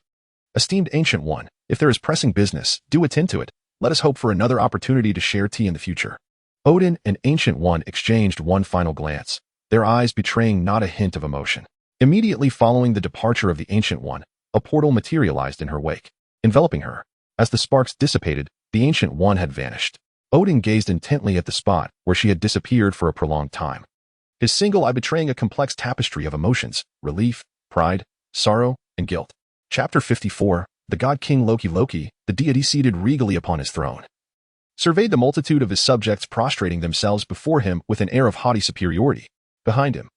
Esteemed Ancient One, if there is pressing business, do attend to it. Let us hope for another opportunity to share tea in the future. Odin and Ancient One exchanged one final glance, their eyes betraying not a hint of emotion. Immediately following the departure of the Ancient One, a portal materialized in her wake, enveloping her. As the sparks dissipated, the Ancient One had vanished. Odin gazed intently at the spot where she had disappeared for a prolonged time, his single eye betraying a complex tapestry of emotions: relief, pride, sorrow, and guilt. Chapter 54, The God King Loki, the deity seated regally upon his throne, surveyed the multitude of his subjects prostrating themselves before him with an air of haughty superiority. Behind him,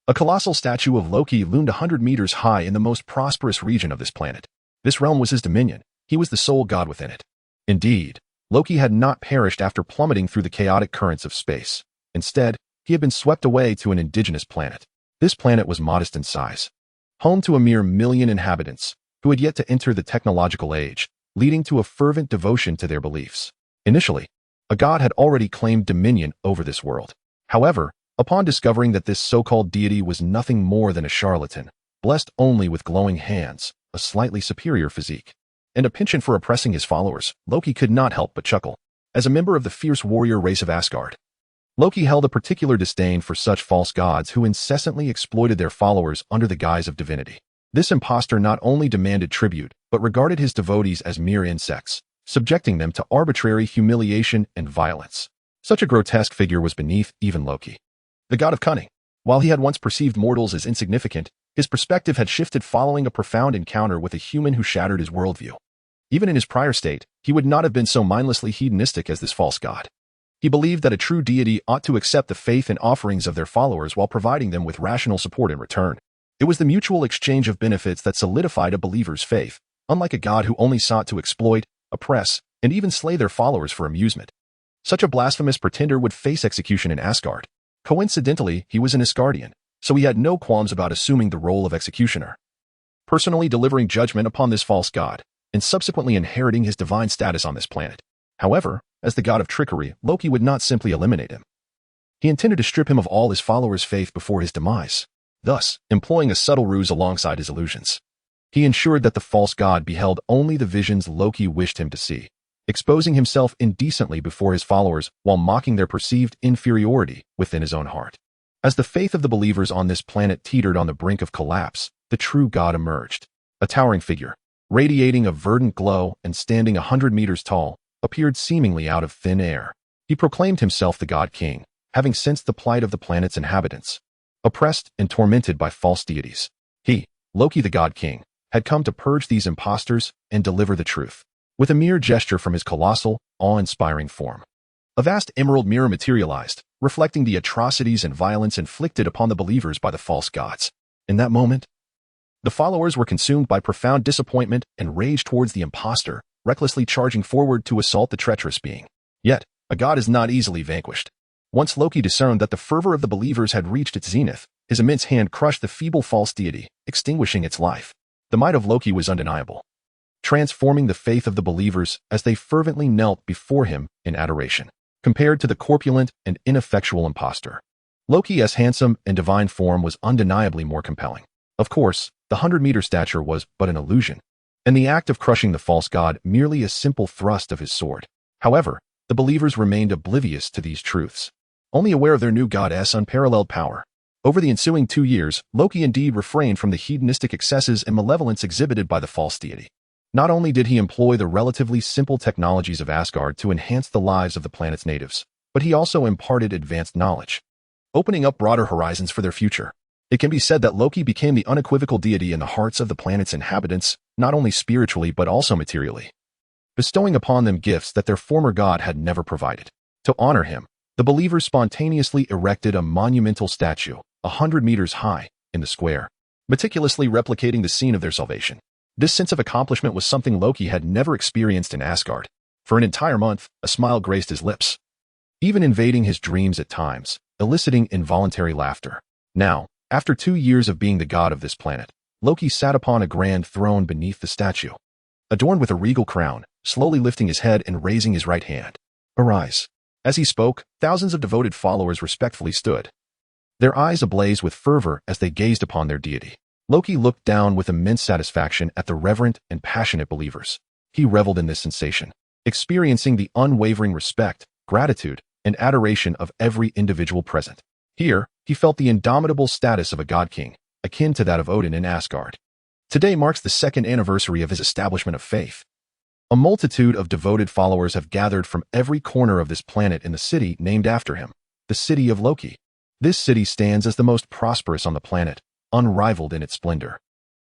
a colossal statue of Loki loomed 100 meters high in the most prosperous region of this planet. This realm was his dominion. He was the sole god within it. Indeed, Loki had not perished after plummeting through the chaotic currents of space. Instead, he had been swept away to an indigenous planet. This planet was modest in size, home to a mere 1,000,000 inhabitants who had yet to enter the technological age, leading to a fervent devotion to their beliefs. Initially, a god had already claimed dominion over this world. However, upon discovering that this so-called deity was nothing more than a charlatan, blessed only with glowing hands, a slightly superior physique, and a penchant for oppressing his followers, Loki could not help but chuckle. As a member of the fierce warrior race of Asgard, Loki held a particular disdain for such false gods who incessantly exploited their followers under the guise of divinity. This impostor not only demanded tribute, but regarded his devotees as mere insects, subjecting them to arbitrary humiliation and violence. Such a grotesque figure was beneath even Loki, the god of cunning. While he had once perceived mortals as insignificant, his perspective had shifted following a profound encounter with a human who shattered his worldview. Even in his prior state, he would not have been so mindlessly hedonistic as this false god. He believed that a true deity ought to accept the faith and offerings of their followers while providing them with rational support in return. It was the mutual exchange of benefits that solidified a believer's faith, unlike a god who only sought to exploit, oppress, and even slay their followers for amusement. Such a blasphemous pretender would face execution in Asgard. Coincidentally, he was an Asgardian, so he had no qualms about assuming the role of executioner, personally delivering judgment upon this false god, and subsequently inheriting his divine status on this planet. However, as the god of trickery, Loki would not simply eliminate him. He intended to strip him of all his followers' faith before his demise, thus employing a subtle ruse alongside his illusions. He ensured that the false god beheld only the visions Loki wished him to see, exposing himself indecently before his followers while mocking their perceived inferiority within his own heart. As the faith of the believers on this planet teetered on the brink of collapse, the true god emerged. A towering figure, radiating a verdant glow and standing 100 meters tall, appeared seemingly out of thin air. He proclaimed himself the God King, having sensed the plight of the planet's inhabitants, oppressed and tormented by false deities. He, Loki the God King, had come to purge these impostors and deliver the truth. With a mere gesture from his colossal, awe-inspiring form, a vast emerald mirror materialized, reflecting the atrocities and violence inflicted upon the believers by the false gods. In that moment, the followers were consumed by profound disappointment and rage towards the impostor, recklessly charging forward to assault the treacherous being. Yet, a god is not easily vanquished. Once Loki discerned that the fervor of the believers had reached its zenith, his immense hand crushed the feeble false deity, extinguishing its life. The might of Loki was undeniable, transforming the faith of the believers as they fervently knelt before him in adoration. Compared to the corpulent and ineffectual impostor, Loki's handsome and divine form was undeniably more compelling. Of course, the 100-meter stature was but an illusion, and the act of crushing the false god merely a simple thrust of his sword. However, the believers remained oblivious to these truths, only aware of their new god's unparalleled power. Over the ensuing 2 years, Loki indeed refrained from the hedonistic excesses and malevolence exhibited by the false deity. Not only did he employ the relatively simple technologies of Asgard to enhance the lives of the planet's natives, but he also imparted advanced knowledge, opening up broader horizons for their future. It can be said that Loki became the unequivocal deity in the hearts of the planet's inhabitants, not only spiritually but also materially, bestowing upon them gifts that their former god had never provided. To honor him, the believers spontaneously erected a monumental statue, 100 meters high, in the square, meticulously replicating the scene of their salvation. This sense of accomplishment was something Loki had never experienced in Asgard. For an entire month, a smile graced his lips, even invading his dreams at times, eliciting involuntary laughter. Now, after 2 years of being the god of this planet, Loki sat upon a grand throne beneath the statue, adorned with a regal crown, slowly lifting his head and raising his right hand. Arise. As he spoke, thousands of devoted followers respectfully stood, their eyes ablaze with fervor as they gazed upon their deity. Loki looked down with immense satisfaction at the reverent and passionate believers. He reveled in this sensation, experiencing the unwavering respect, gratitude, and adoration of every individual present. Here, he felt the indomitable status of a god-king, akin to that of Odin in Asgard. Today marks the 2nd anniversary of his establishment of faith. A multitude of devoted followers have gathered from every corner of this planet in the city named after him, the city of Loki. This city stands as the most prosperous on the planet, unrivaled in its splendor.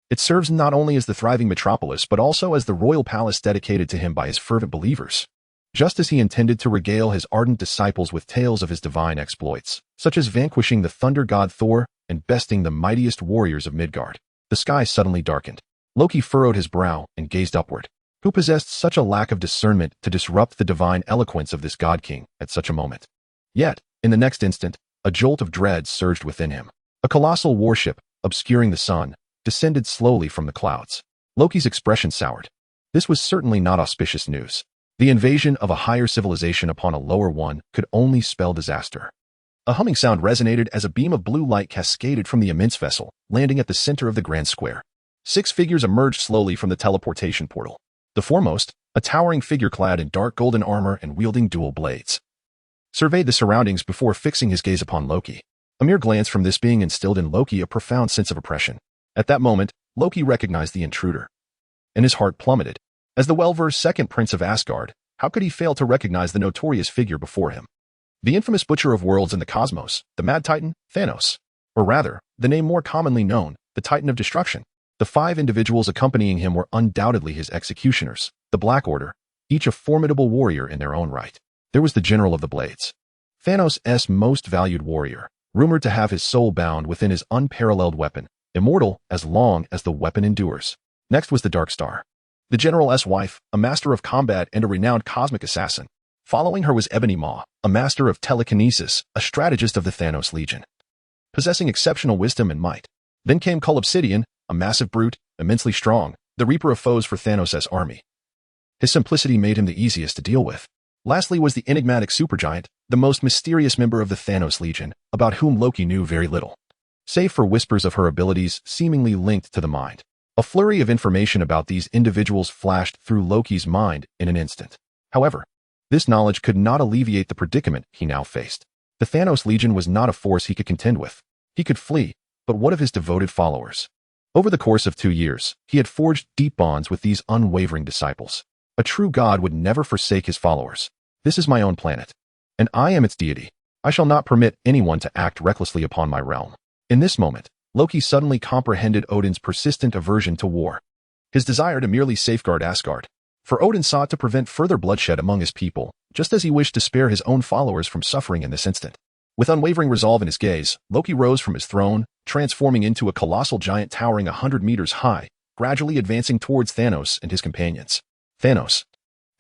It serves not only as the thriving metropolis but also as the royal palace dedicated to him by his fervent believers. Just as he intended to regale his ardent disciples with tales of his divine exploits, such as vanquishing the thunder god Thor and besting the mightiest warriors of Midgard, the sky suddenly darkened. Loki furrowed his brow and gazed upward. Who possessed such a lack of discernment to disrupt the divine eloquence of this god-king at such a moment? Yet, in the next instant, a jolt of dread surged within him. A colossal warship, obscuring the sun, descended slowly from the clouds. Loki's expression soured. This was certainly not auspicious news. The invasion of a higher civilization upon a lower one could only spell disaster. A humming sound resonated as a beam of blue light cascaded from the immense vessel, landing at the center of the grand square. 6 figures emerged slowly from the teleportation portal. The foremost, a towering figure clad in dark golden armor and wielding dual blades, surveyed the surroundings before fixing his gaze upon Loki. A mere glance from this being instilled in Loki a profound sense of oppression. At that moment, Loki recognized the intruder, and his heart plummeted. As the well-versed 2nd prince of Asgard, how could he fail to recognize the notorious figure before him? The infamous butcher of worlds in the cosmos, the Mad Titan, Thanos. Or rather, the name more commonly known, the Titan of Destruction. The 5 individuals accompanying him were undoubtedly his executioners, the Black Order, each a formidable warrior in their own right. There was the General of the Blades, Thanos' most valued warrior, rumored to have his soul bound within his unparalleled weapon, immortal as long as the weapon endures. Next was the Dark Star, the General's wife, a master of combat and a renowned cosmic assassin. Following her was Ebony Maw, a master of telekinesis, a strategist of the Thanos Legion, possessing exceptional wisdom and might. Then came Cull Obsidian, a massive brute, immensely strong, the reaper of foes for Thanos' army. His simplicity made him the easiest to deal with. Lastly was the enigmatic supergiant, the most mysterious member of the Thanos Legion, about whom Loki knew very little, save for whispers of her abilities seemingly linked to the mind. A flurry of information about these individuals flashed through Loki's mind in an instant. However, this knowledge could not alleviate the predicament he now faced. The Thanos Legion was not a force he could contend with. He could flee, but what of his devoted followers? Over the course of 2 years, he had forged deep bonds with these unwavering disciples. A true god would never forsake his followers. This is my own planet, and I am its deity. I shall not permit anyone to act recklessly upon my realm. In this moment, Loki suddenly comprehended Odin's persistent aversion to war, his desire to merely safeguard Asgard. For Odin sought to prevent further bloodshed among his people, just as he wished to spare his own followers from suffering in this instant. With unwavering resolve in his gaze, Loki rose from his throne, transforming into a colossal giant towering 100 meters high, gradually advancing towards Thanos and his companions. Thanos,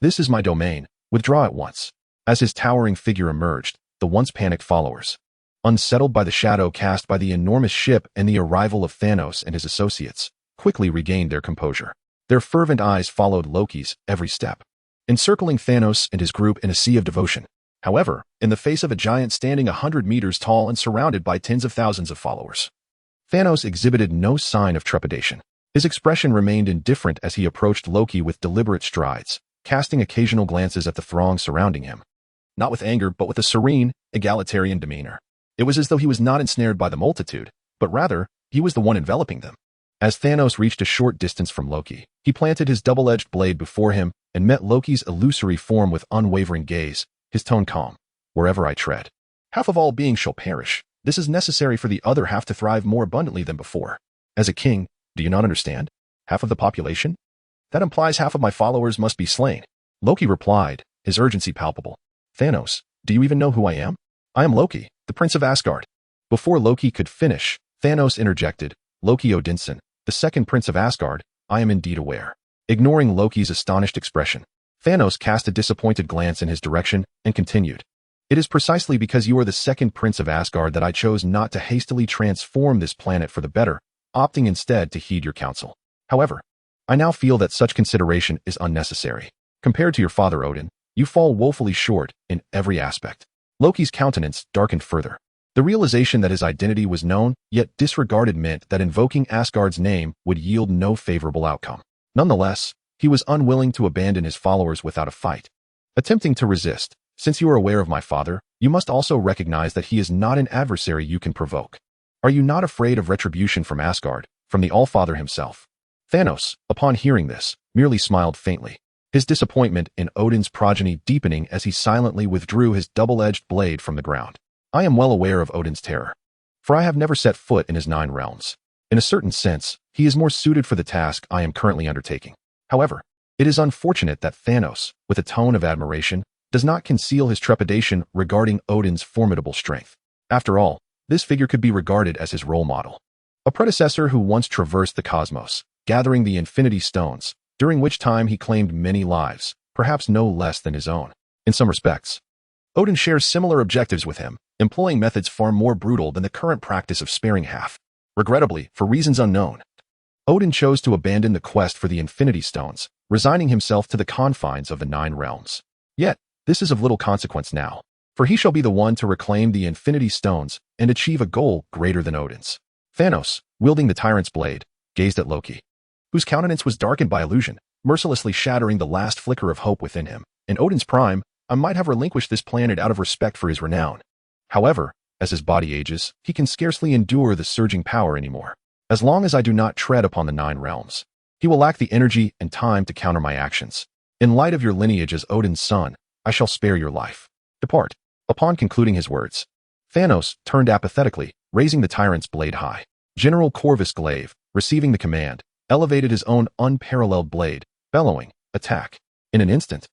this is my domain. Withdraw at once. As his towering figure emerged, the once panicked followers, unsettled by the shadow cast by the enormous ship and the arrival of Thanos and his associates, quickly regained their composure. Their fervent eyes followed Loki's every step, encircling Thanos and his group in a sea of devotion. However, in the face of a giant standing 100 meters tall and surrounded by tens of thousands of followers, Thanos exhibited no sign of trepidation. His expression remained indifferent as he approached Loki with deliberate strides, casting occasional glances at the throng surrounding him. Not with anger, but with a serene, egalitarian demeanor. It was as though he was not ensnared by the multitude, but rather, he was the one enveloping them. As Thanos reached a short distance from Loki, he planted his double-edged blade before him and met Loki's illusory form with unwavering gaze, his tone calm. Wherever I tread, half of all beings shall perish. This is necessary for the other half to thrive more abundantly than before. As a king, do you not understand? Half of the population? That implies half of my followers must be slain. Loki replied, his urgency palpable. Thanos, do you even know who I am? I am Loki, the Prince of Asgard. Before Loki could finish, Thanos interjected, Loki Odinson, the second Prince of Asgard, I am indeed aware. Ignoring Loki's astonished expression, Thanos cast a disappointed glance in his direction and continued. It is precisely because you are the second Prince of Asgard that I chose not to hastily transform this planet for the better, opting instead to heed your counsel. However, I now feel that such consideration is unnecessary. Compared to your father Odin, you fall woefully short in every aspect. Loki's countenance darkened further. The realization that his identity was known, yet disregarded meant that invoking Asgard's name would yield no favorable outcome. Nonetheless, he was unwilling to abandon his followers without a fight. Attempting to resist, since you are aware of my father, you must also recognize that he is not an adversary you can provoke. Are you not afraid of retribution from Asgard, from the Allfather himself? Thanos, upon hearing this, merely smiled faintly, his disappointment in Odin's progeny deepening as he silently withdrew his double-edged blade from the ground. I am well aware of Odin's terror, for I have never set foot in his 9 realms. In a certain sense, he is more suited for the task I am currently undertaking. However, it is unfortunate that Thanos, with a tone of admiration, does not conceal his trepidation regarding Odin's formidable strength. After all, this figure could be regarded as his role model. A predecessor who once traversed the cosmos, gathering the Infinity Stones, during which time he claimed many lives, perhaps no less than his own. In some respects, Odin shares similar objectives with him, employing methods far more brutal than the current practice of sparing half. Regrettably, for reasons unknown, Odin chose to abandon the quest for the Infinity Stones, resigning himself to the confines of the 9 realms. Yet, this is of little consequence now, for he shall be the one to reclaim the Infinity Stones and achieve a goal greater than Odin's. Thanos, wielding the tyrant's blade, gazed at Loki, whose countenance was darkened by illusion, mercilessly shattering the last flicker of hope within him. In Odin's prime, I might have relinquished this planet out of respect for his renown. However, as his body ages, he can scarcely endure the surging power anymore. As long as I do not tread upon the 9 realms, he will lack the energy and time to counter my actions. In light of your lineage as Odin's son, I shall spare your life. Depart. Upon concluding his words, Thanos turned apathetically, raising the tyrant's blade high. General Corvus Glaive, receiving the command, elevated his own unparalleled blade, bellowing, attack. In an instant,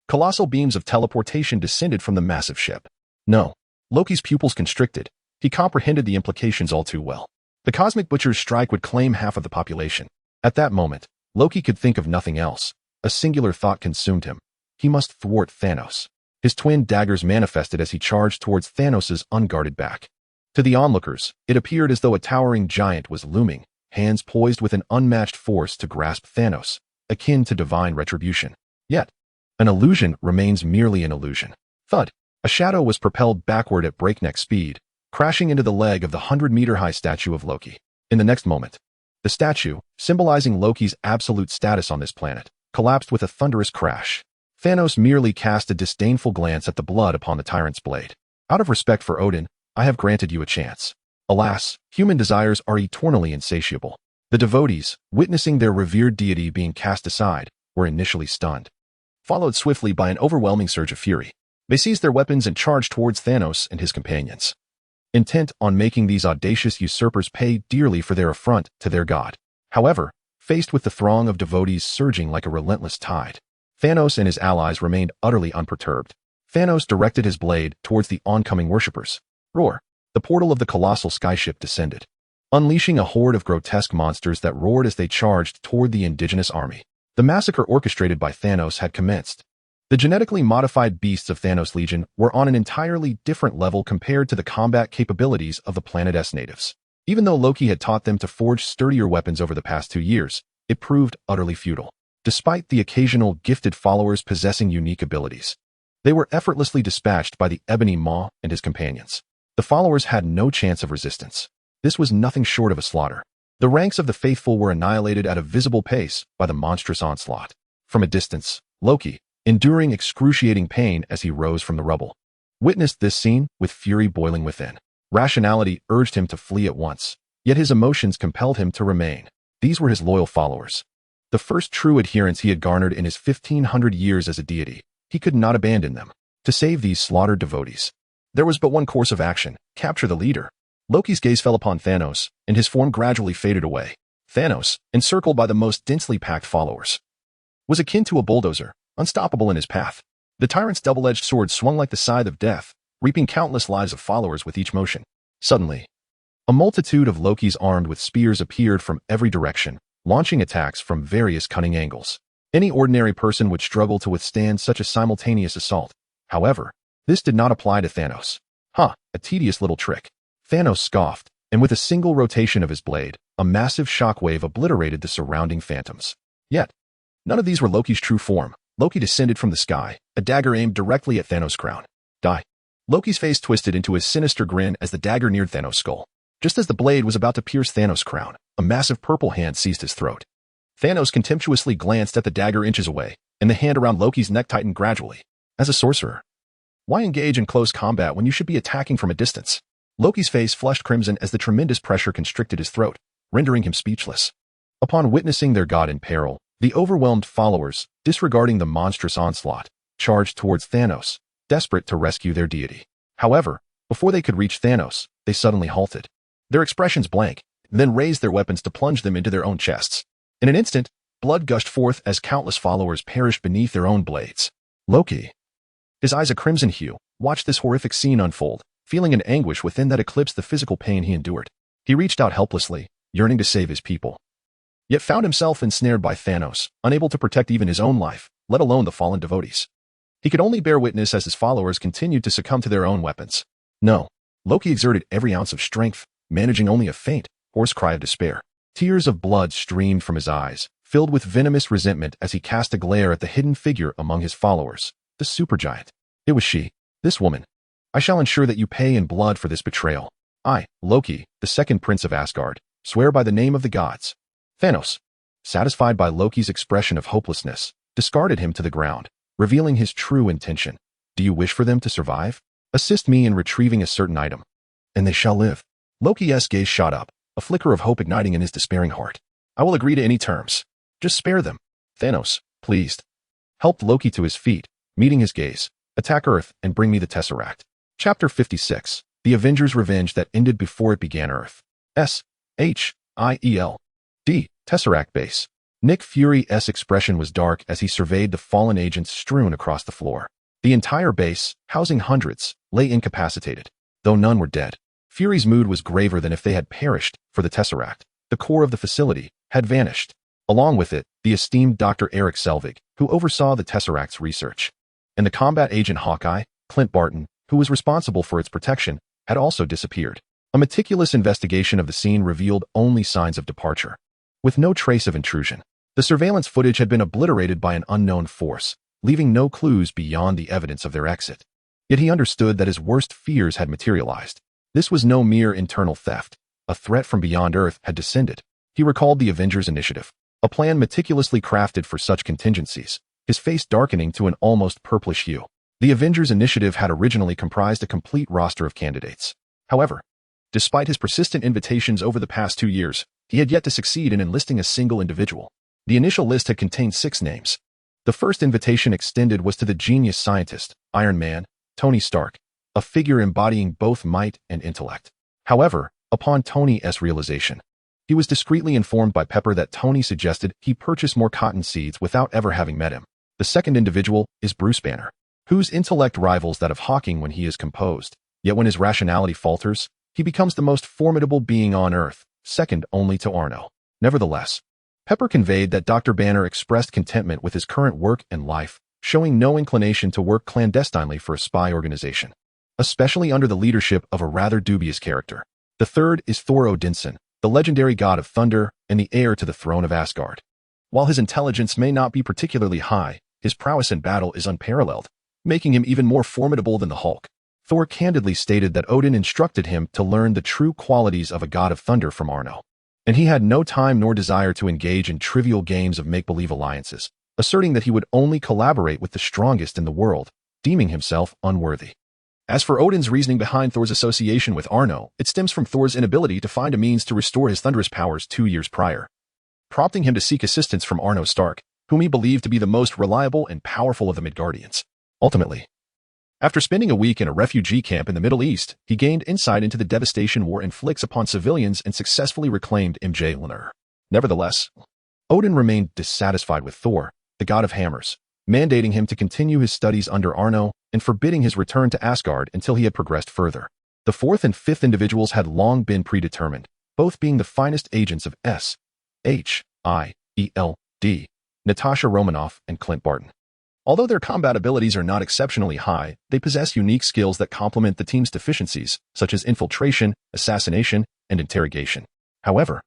colossal beams of teleportation descended from the massive ship. No. Loki's pupils constricted. He comprehended the implications all too well. The cosmic butcher's strike would claim half of the population. At that moment, Loki could think of nothing else. A singular thought consumed him. He must thwart Thanos. His twin daggers manifested as he charged towards Thanos' unguarded back. To the onlookers, it appeared as though a towering giant was looming, hands poised with an unmatched force to grasp Thanos, akin to divine retribution. Yet, an illusion remains merely an illusion. Thud. A shadow was propelled backward at breakneck speed, crashing into the leg of the 100-meter-high statue of Loki. In the next moment, the statue, symbolizing Loki's absolute status on this planet, collapsed with a thunderous crash. Thanos merely cast a disdainful glance at the blood upon the tyrant's blade. Out of respect for Odin, I have granted you a chance. Alas, human desires are eternally insatiable. The devotees, witnessing their revered deity being cast aside, were initially stunned, followed swiftly by an overwhelming surge of fury. They seized their weapons and charged towards Thanos and his companions, intent on making these audacious usurpers pay dearly for their affront to their god. However, faced with the throng of devotees surging like a relentless tide, Thanos and his allies remained utterly unperturbed. Thanos directed his blade towards the oncoming worshippers. Roar! The portal of the colossal skyship descended, unleashing a horde of grotesque monsters that roared as they charged toward the indigenous army. The massacre orchestrated by Thanos had commenced. The genetically modified beasts of Thanos' Legion were on an entirely different level compared to the combat capabilities of the planet's natives. Even though Loki had taught them to forge sturdier weapons over the past 2 years, it proved utterly futile. Despite the occasional gifted followers possessing unique abilities, they were effortlessly dispatched by the Ebony Maw and his companions. The followers had no chance of resistance. This was nothing short of a slaughter. The ranks of the faithful were annihilated at a visible pace by the monstrous onslaught. From a distance, Loki, enduring excruciating pain as he rose from the rubble, witnessed this scene with fury boiling within. Rationality urged him to flee at once, yet his emotions compelled him to remain. These were his loyal followers. The first true adherents he had garnered in his 1500 years as a deity. He could not abandon them. To save these slaughtered devotees, there was but one course of action: capture the leader. Loki's gaze fell upon Thanos, and his form gradually faded away. Thanos, encircled by the most densely packed followers, was akin to a bulldozer, unstoppable in his path. The tyrant's double-edged sword swung like the scythe of death, reaping countless lives of followers with each motion. Suddenly, a multitude of Lokis armed with spears appeared from every direction, launching attacks from various cunning angles. Any ordinary person would struggle to withstand such a simultaneous assault. However, this did not apply to Thanos. A tedious little trick. Thanos scoffed, and with a single rotation of his blade, a massive shockwave obliterated the surrounding phantoms. Yet, none of these were Loki's true form. Loki descended from the sky, a dagger aimed directly at Thanos' crown. Die. Loki's face twisted into a sinister grin as the dagger neared Thanos' skull. Just as the blade was about to pierce Thanos' crown, a massive purple hand seized his throat. Thanos contemptuously glanced at the dagger inches away, and the hand around Loki's neck tightened gradually. As a sorcerer, why engage in close combat when you should be attacking from a distance? Loki's face flushed crimson as the tremendous pressure constricted his throat, rendering him speechless. Upon witnessing their god in peril, the overwhelmed followers, disregarding the monstrous onslaught, charged towards Thanos, desperate to rescue their deity. However, before they could reach Thanos, they suddenly halted. Their expressions blank, then raised their weapons to plunge them into their own chests. In an instant, blood gushed forth as countless followers perished beneath their own blades. Loki, his eyes a crimson hue, watched this horrific scene unfold, feeling an anguish within that eclipsed the physical pain he endured. He reached out helplessly, yearning to save his people, yet found himself ensnared by Thanos, unable to protect even his own life, let alone the fallen devotees. He could only bear witness as his followers continued to succumb to their own weapons. No, Loki exerted every ounce of strength, managing only a faint, hoarse cry of despair. Tears of blood streamed from his eyes, filled with venomous resentment as he cast a glare at the hidden figure among his followers, the supergiant. It was she, this woman. I shall ensure that you pay in blood for this betrayal. I, Loki, the second prince of Asgard, swear by the name of the gods. Thanos, satisfied by Loki's expression of hopelessness, discarded him to the ground, revealing his true intention. Do you wish for them to survive? Assist me in retrieving a certain item, and they shall live. Loki's gaze shot up, a flicker of hope igniting in his despairing heart. I will agree to any terms. Just spare them. Thanos, pleased, helped Loki to his feet, meeting his gaze. Attack Earth and bring me the Tesseract. Chapter 56. The Avengers' Revenge that ended before it began. Earth. S-H-I-E-L-D. Tesseract Base. Nick Fury's expression was dark as he surveyed the fallen agents strewn across the floor. The entire base, housing hundreds, lay incapacitated, though none were dead. Fury's mood was graver than if they had perished, for the Tesseract, the core of the facility, had vanished. Along with it, the esteemed Dr. Eric Selvig, who oversaw the Tesseract's research, and the combat agent Hawkeye, Clint Barton, who was responsible for its protection, had also disappeared. A meticulous investigation of the scene revealed only signs of departure, with no trace of intrusion. The surveillance footage had been obliterated by an unknown force, leaving no clues beyond the evidence of their exit. Yet he understood that his worst fears had materialized. This was no mere internal theft. A threat from beyond Earth had descended. He recalled the Avengers Initiative, a plan meticulously crafted for such contingencies, his face darkening to an almost purplish hue. The Avengers Initiative had originally comprised a complete roster of candidates. However, despite his persistent invitations over the past 2 years, he had yet to succeed in enlisting a single individual. The initial list had contained 6 names. The first invitation extended was to the genius scientist, Iron Man, Tony Stark, a figure embodying both might and intellect. However, upon Tony's realization, he was discreetly informed by Pepper that Tony suggested he purchase more cotton seeds without ever having met him. The second individual is Bruce Banner, whose intellect rivals that of Hawking when he is composed, yet when his rationality falters, he becomes the most formidable being on Earth, second only to Arno. Nevertheless, Pepper conveyed that Dr. Banner expressed contentment with his current work and life, showing no inclination to work clandestinely for a spy organization, especially under the leadership of a rather dubious character. The third is Thor Odinson, the legendary god of thunder and the heir to the throne of Asgard. While his intelligence may not be particularly high, his prowess in battle is unparalleled, making him even more formidable than the Hulk. Thor candidly stated that Odin instructed him to learn the true qualities of a god of thunder from Arno, and he had no time nor desire to engage in trivial games of make-believe alliances, asserting that he would only collaborate with the strongest in the world, deeming himself unworthy. As for Odin's reasoning behind Thor's association with Arno, it stems from Thor's inability to find a means to restore his thunderous powers 2 years prior. prompting him to seek assistance from Arnold Stark, whom he believed to be the most reliable and powerful of the Midgardians. Ultimately, after spending a week in a refugee camp in the Middle East, he gained insight into the devastation war inflicts upon civilians and successfully reclaimed Mjolnir. Nevertheless, Odin remained dissatisfied with Thor, the god of hammers, mandating him to continue his studies under Arno and forbidding his return to Asgard until he had progressed further. The fourth and fifth individuals had long been predetermined, both being the finest agents of S.H.I.E.L.D., Natasha Romanoff and Clint Barton. Although their combat abilities are not exceptionally high, they possess unique skills that complement the team's deficiencies, such as infiltration, assassination, and interrogation. However,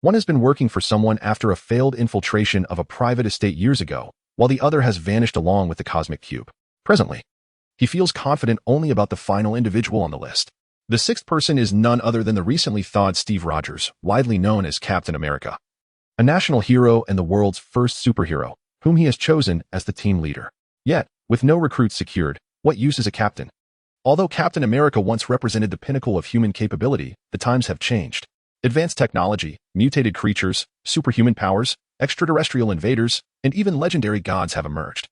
one has been working for someone after a failed infiltration of a private estate years ago, while the other has vanished along with the Cosmic Cube. Presently, he feels confident only about the final individual on the list. The sixth person is none other than the recently thawed Steve Rogers, widely known as Captain America, a national hero and the world's first superhero, whom he has chosen as the team leader. Yet, with no recruits secured, what use is a captain? Although Captain America once represented the pinnacle of human capability, the times have changed. Advanced technology, mutated creatures, superhuman powers, extraterrestrial invaders, and even legendary gods have emerged,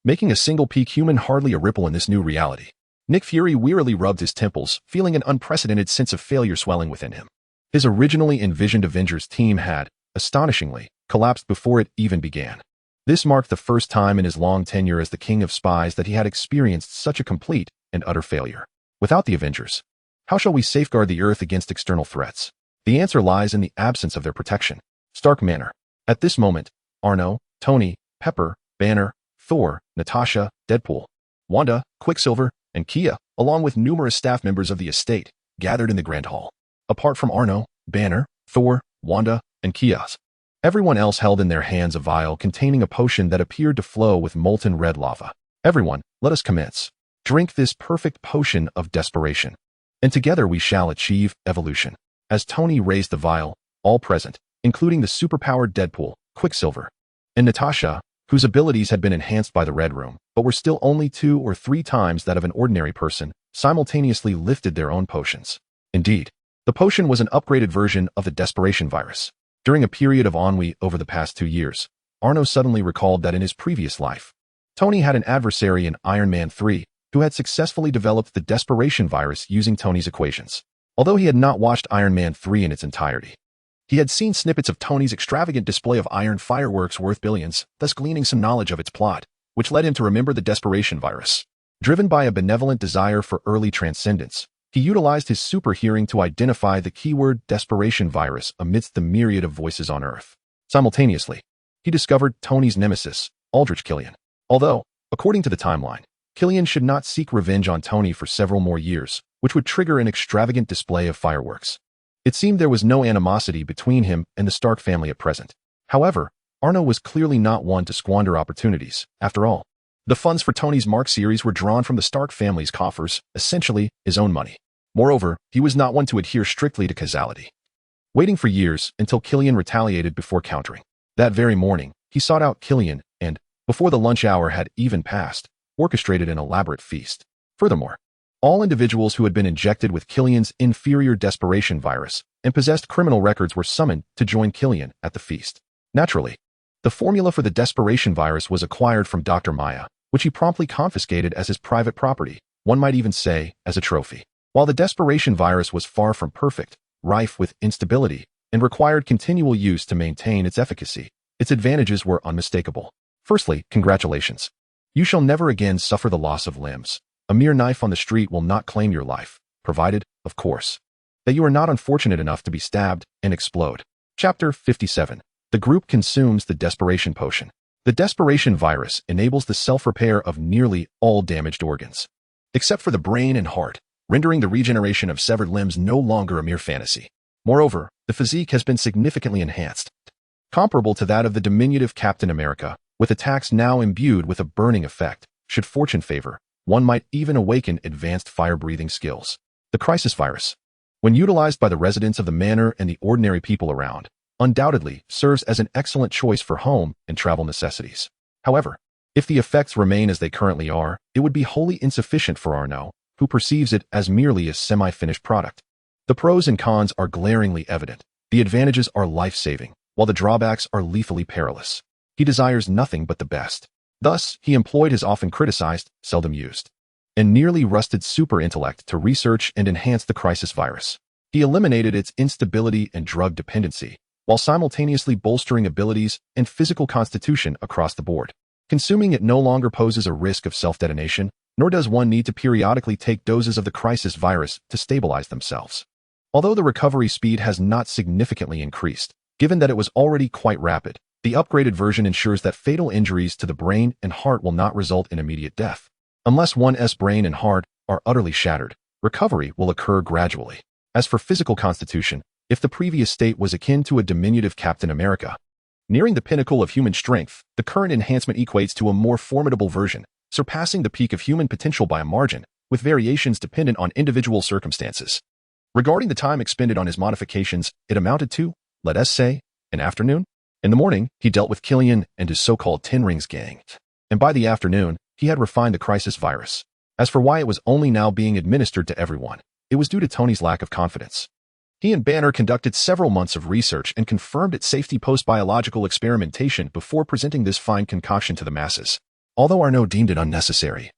making a single peak human hardly a ripple in this new reality. Nick Fury wearily rubbed his temples, feeling an unprecedented sense of failure swelling within him. His originally envisioned Avengers team had, astonishingly, collapsed before it even began. This marked the first time in his long tenure as the King of Spies that he had experienced such a complete and utter failure. Without the Avengers, how shall we safeguard the Earth against external threats? The answer lies in the absence of their protection. Stark Manor. At this moment, Arno, Tony, Pepper, Banner, Thor, Natasha, Deadpool, Wanda, Quicksilver, and Kia, along with numerous staff members of the estate, gathered in the Grand Hall. Apart from Arno, Banner, Thor, Wanda, and Kia, everyone else held in their hands a vial containing a potion that appeared to flow with molten red lava. Everyone, let us commence. Drink this perfect potion of desperation, and together we shall achieve evolution. As Tony raised the vial, all present, including the superpowered Deadpool, Quicksilver, and Natasha, whose abilities had been enhanced by the Red Room, but were still only 2 or 3 times that of an ordinary person, simultaneously lifted their own potions. Indeed, the potion was an upgraded version of the desperation virus. During a period of ennui over the past 2 years, Arno suddenly recalled that in his previous life, Tony had an adversary in Iron Man 3 who had successfully developed the desperation virus using Tony's equations. Although he had not watched Iron Man 3 in its entirety, he had seen snippets of Tony's extravagant display of iron fireworks worth billions, thus gleaning some knowledge of its plot, which led him to remember the desperation virus. Driven by a benevolent desire for early transcendence, he utilized his super hearing to identify the keyword desperation virus amidst the myriad of voices on Earth. Simultaneously, he discovered Tony's nemesis, Aldrich Killian. Although, according to the timeline, Killian should not seek revenge on Tony for several more years, which would trigger an extravagant display of fireworks. It seemed there was no animosity between him and the Stark family at present. However, Arno was clearly not one to squander opportunities. After all, the funds for Tony's Mark series were drawn from the Stark family's coffers, essentially his own money. Moreover, he was not one to adhere strictly to causality, waiting for years until Killian retaliated before countering. That very morning, he sought out Killian and, before the lunch hour had even passed, orchestrated an elaborate feast. Furthermore, all individuals who had been injected with Killian's inferior desperation virus and possessed criminal records were summoned to join Killian at the feast. Naturally, the formula for the desperation virus was acquired from Dr. Maya, which he promptly confiscated as his private property, one might even say as a trophy. While the desperation virus was far from perfect, rife with instability, and required continual use to maintain its efficacy, its advantages were unmistakable. Firstly, congratulations. You shall never again suffer the loss of limbs. A mere knife on the street will not claim your life, provided, of course, that you are not unfortunate enough to be stabbed and explode. Chapter 57. The group consumes the desperation potion. The desperation virus enables the self-repair of nearly all damaged organs, except for the brain and heart, rendering the regeneration of severed limbs no longer a mere fantasy. Moreover, the physique has been significantly enhanced, comparable to that of the diminutive Captain America, with attacks now imbued with a burning effect. Should fortune favor, one might even awaken advanced fire-breathing skills. The crisis virus, when utilized by the residents of the manor and the ordinary people around, undoubtedly serves as an excellent choice for home and travel necessities. However, if the effects remain as they currently are, it would be wholly insufficient for Arno, who perceives it as merely a semi-finished product. The pros and cons are glaringly evident. The advantages are life-saving, while the drawbacks are lethally perilous. He desires nothing but the best. Thus, he employed his often criticized, seldom used, and nearly rusted super intellect to research and enhance the crisis virus. He eliminated its instability and drug dependency, while simultaneously bolstering abilities and physical constitution across the board. Consuming it no longer poses a risk of self-detonation, nor does one need to periodically take doses of the crisis virus to stabilize themselves. Although the recovery speed has not significantly increased, given that it was already quite rapid, the upgraded version ensures that fatal injuries to the brain and heart will not result in immediate death. Unless one's brain and heart are utterly shattered, recovery will occur gradually. As for physical constitution, if the previous state was akin to a diminutive Captain America, nearing the pinnacle of human strength, the current enhancement equates to a more formidable version, surpassing the peak of human potential by a margin, with variations dependent on individual circumstances. Regarding the time expended on his modifications, it amounted to, let us say, an afternoon. In the morning, he dealt with Killian and his so-called Ten Rings gang, and by the afternoon, he had refined the crisis virus. As for why it was only now being administered to everyone, it was due to Tony's lack of confidence. He and Banner conducted several months of research and confirmed its safety post-biological experimentation before presenting this fine concoction to the masses. Although Arnaud deemed it unnecessary,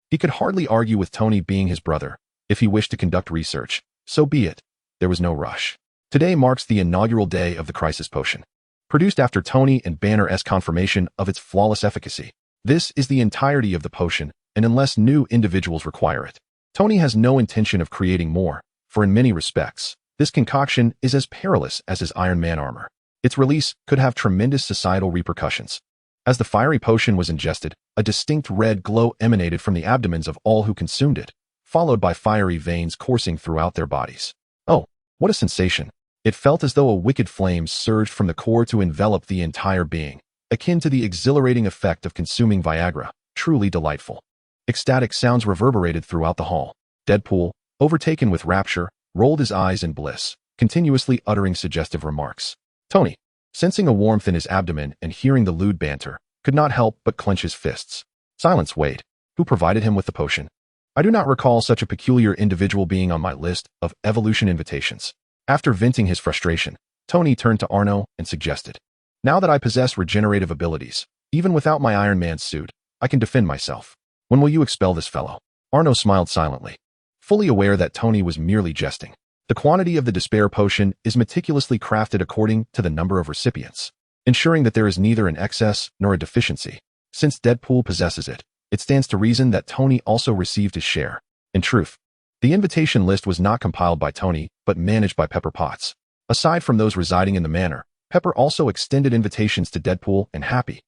he could hardly argue with Tony being his brother. If he wished to conduct research, so be it. There was no rush. Today marks the inaugural day of the crisis potion, produced after Tony and Banner's confirmation of its flawless efficacy. This is the entirety of the potion, and unless new individuals require it, Tony has no intention of creating more, for in many respects, this concoction is as perilous as his Iron Man armor. Its release could have tremendous societal repercussions. As the fiery potion was ingested, a distinct red glow emanated from the abdomens of all who consumed it, followed by fiery veins coursing throughout their bodies. Oh, what a sensation! It felt as though a wicked flame surged from the core to envelop the entire being, akin to the exhilarating effect of consuming Viagra, truly delightful. Ecstatic sounds reverberated throughout the hall. Deadpool, overtaken with rapture, rolled his eyes in bliss, continuously uttering suggestive remarks. Tony, sensing a warmth in his abdomen and hearing the lewd banter, could not help but clench his fists. Silence, Wade. Who provided him with the potion? I do not recall such a peculiar individual being on my list of evolution invitations. After venting his frustration, Tony turned to Arnaud and suggested, now that I possess regenerative abilities, even without my Iron Man suit, I can defend myself. When will you expel this fellow? Arnaud smiled silently, fully aware that Tony was merely jesting. The quantity of the despair potion is meticulously crafted according to the number of recipients, ensuring that there is neither an excess nor a deficiency. Since Deadpool possesses it, it stands to reason that Tony also received his share. In truth, the invitation list was not compiled by Tony, but managed by Pepper Potts. Aside from those residing in the manor, Pepper also extended invitations to Deadpool and Happy.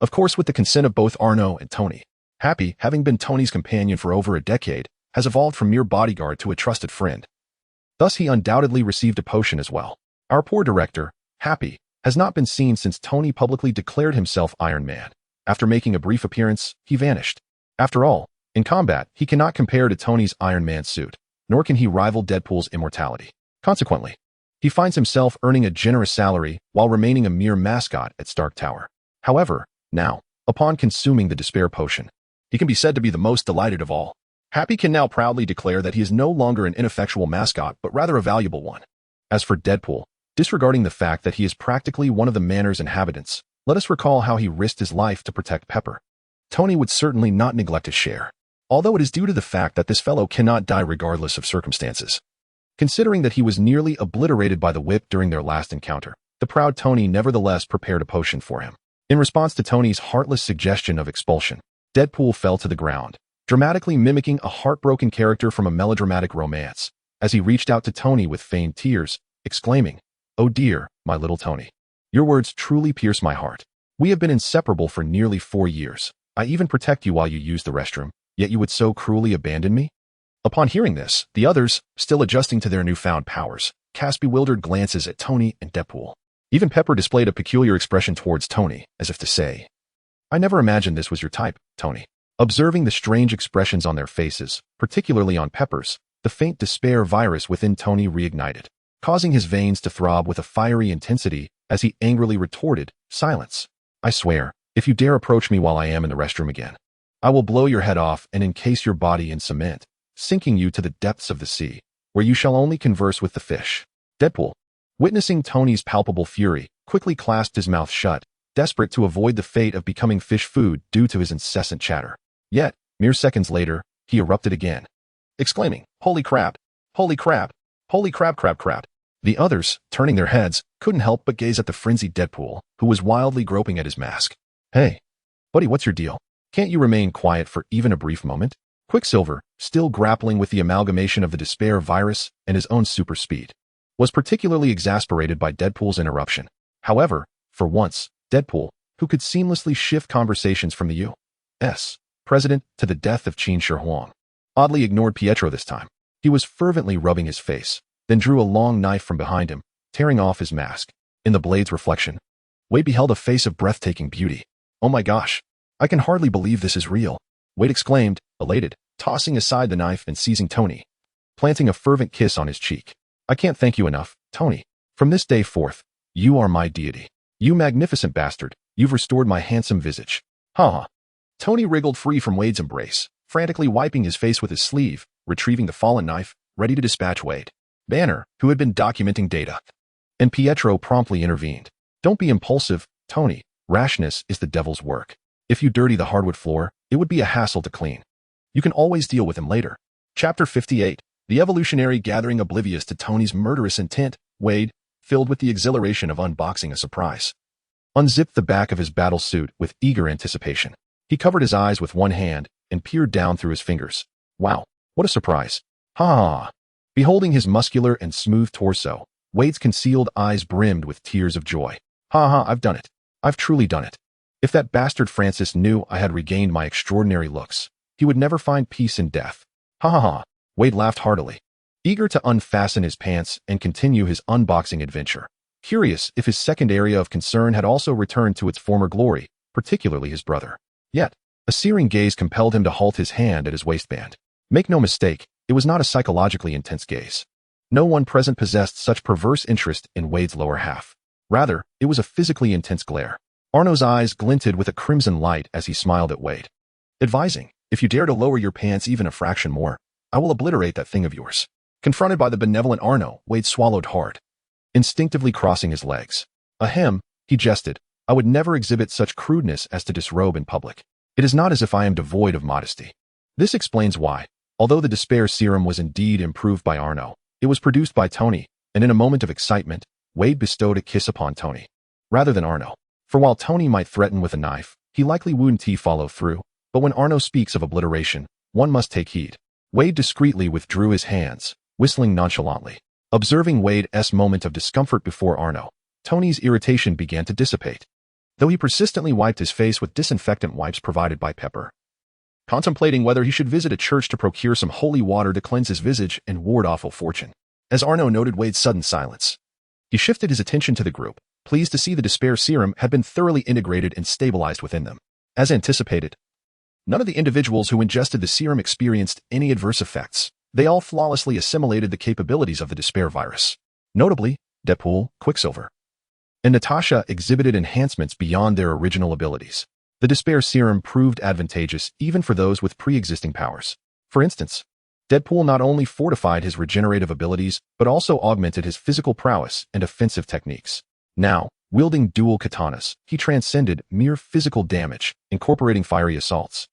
Of course, with the consent of both Arnaud and Tony. Happy, having been Tony's companion for over a decade, has evolved from mere bodyguard to a trusted friend. Thus, he undoubtedly received a potion as well. Our poor director, Happy, has not been seen since Tony publicly declared himself Iron Man. After making a brief appearance, he vanished. After all, in combat, he cannot compare to Tony's Iron Man suit, nor can he rival Deadpool's immortality. Consequently, he finds himself earning a generous salary while remaining a mere mascot at Stark Tower. However, now, upon consuming the despair potion, he can be said to be the most delighted of all. Happy can now proudly declare that he is no longer an ineffectual mascot, but rather a valuable one. As for Deadpool, disregarding the fact that he is practically one of the manor's inhabitants, let us recall how he risked his life to protect Pepper. Tony would certainly not neglect his share, although it is due to the fact that this fellow cannot die regardless of circumstances. Considering that he was nearly obliterated by the whip during their last encounter, the proud Tony nevertheless prepared a potion for him. In response to Tony's heartless suggestion of expulsion, Deadpool fell to the ground, dramatically mimicking a heartbroken character from a melodramatic romance, as he reached out to Tony with feigned tears, exclaiming, "Oh dear, my little Tony. Your words truly pierce my heart. We have been inseparable for nearly 4 years. I even protect you while you use the restroom, yet you would so cruelly abandon me?" Upon hearing this, the others, still adjusting to their newfound powers, cast bewildered glances at Tony and Deadpool. Even Pepper displayed a peculiar expression towards Tony, as if to say, "I never imagined this was your type, Tony." Observing the strange expressions on their faces, particularly on Pepper's, the faint despair virus within Tony reignited, causing his veins to throb with a fiery intensity as he angrily retorted, "Silence. I swear, if you dare approach me while I am in the restroom again, I will blow your head off and encase your body in cement, sinking you to the depths of the sea, where you shall only converse with the fish." Deadpool, witnessing Tony's palpable fury, quickly clasped his mouth shut, desperate to avoid the fate of becoming fish food due to his incessant chatter. Yet, mere seconds later, he erupted again, exclaiming, "Holy crap! Holy crap! Holy crap crap crap!" The others, turning their heads, couldn't help but gaze at the frenzied Deadpool, who was wildly groping at his mask. "Hey, buddy, what's your deal? Can't you remain quiet for even a brief moment?" Quicksilver, still grappling with the amalgamation of the despair virus and his own super speed, was particularly exasperated by Deadpool's interruption. However, for once, Deadpool, who could seamlessly shift conversations from the U.S. president to the death of Qin Shi Huang, oddly ignored Pietro this time. He was fervently rubbing his face, then drew a long knife from behind him, tearing off his mask. In the blade's reflection, Wade beheld a face of breathtaking beauty. "Oh my gosh, I can hardly believe this is real," Wade exclaimed, elated, tossing aside the knife and seizing Tony, planting a fervent kiss on his cheek. "I can't thank you enough, Tony. From this day forth, you are my deity. You magnificent bastard, you've restored my handsome visage." "Ha ha." Tony wriggled free from Wade's embrace, frantically wiping his face with his sleeve, retrieving the fallen knife, ready to dispatch Wade. Banner, who had been documenting data, and Pietro promptly intervened. "Don't be impulsive, Tony. Rashness is the devil's work. If you dirty the hardwood floor, it would be a hassle to clean. You can always deal with him later." Chapter 58. The evolutionary gathering. Oblivious to Tony's murderous intent, Wade, filled with the exhilaration of unboxing a surprise, unzipped the back of his battle suit with eager anticipation. He covered his eyes with one hand and peered down through his fingers. Wow, what a surprise. Ha ha. Beholding his muscular and smooth torso, Wade's concealed eyes brimmed with tears of joy. "Ha ha, I've done it. I've truly done it. If that bastard Francis knew I had regained my extraordinary looks, he would never find peace in death." Ha ha ha. Wade laughed heartily, eager to unfasten his pants and continue his unboxing adventure, curious if his second area of concern had also returned to its former glory, particularly his brother. Yet, a searing gaze compelled him to halt his hand at his waistband. Make no mistake, it was not a psychologically intense gaze. No one present possessed such perverse interest in Wade's lower half. Rather, it was a physically intense glare. Arno's eyes glinted with a crimson light as he smiled at Wade, advising, "If you dare to lower your pants even a fraction more, I will obliterate that thing of yours." Confronted by the benevolent Arno, Wade swallowed hard, instinctively crossing his legs. "Ahem," he jested, "I would never exhibit such crudeness as to disrobe in public. It is not as if I am devoid of modesty." This explains why, although the despair serum was indeed improved by Arno, it was produced by Tony, and in a moment of excitement, Wade bestowed a kiss upon Tony, rather than Arno. For while Tony might threaten with a knife, he likely wouldn't follow through, but when Arno speaks of obliteration, one must take heed. Wade discreetly withdrew his hands, whistling nonchalantly. Observing Wade's moment of discomfort before Arno, Tony's irritation began to dissipate, though he persistently wiped his face with disinfectant wipes provided by Pepper, contemplating whether he should visit a church to procure some holy water to cleanse his visage and ward off ill fortune. As Arno noted Wade's sudden silence, he shifted his attention to the group, pleased to see the despair serum had been thoroughly integrated and stabilized within them. As anticipated, none of the individuals who ingested the serum experienced any adverse effects. They all flawlessly assimilated the capabilities of the despair virus. Notably, Deadpool, Quicksilver, and Natasha exhibited enhancements beyond their original abilities. The despair serum proved advantageous even for those with pre-existing powers. For instance, Deadpool not only fortified his regenerative abilities, but also augmented his physical prowess and offensive techniques. Now, wielding dual katanas, he transcended mere physical damage, incorporating fiery assaults,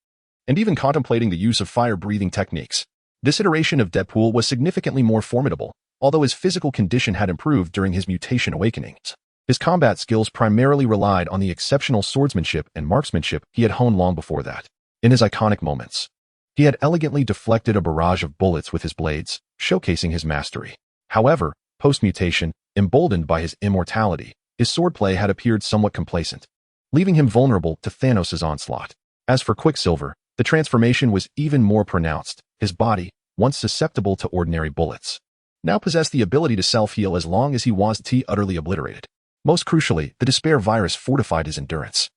and even contemplating the use of fire-breathing techniques. This iteration of Deadpool was significantly more formidable, although his physical condition had improved during his mutation awakenings. His combat skills primarily relied on the exceptional swordsmanship and marksmanship he had honed long before that. In his iconic moments, he had elegantly deflected a barrage of bullets with his blades, showcasing his mastery. However, post-mutation, emboldened by his immortality, his swordplay had appeared somewhat complacent, leaving him vulnerable to Thanos' onslaught. As for Quicksilver, the transformation was even more pronounced. His body, once susceptible to ordinary bullets, now possessed the ability to self-heal as long as he was utterly obliterated. Most crucially, the despair virus fortified his endurance,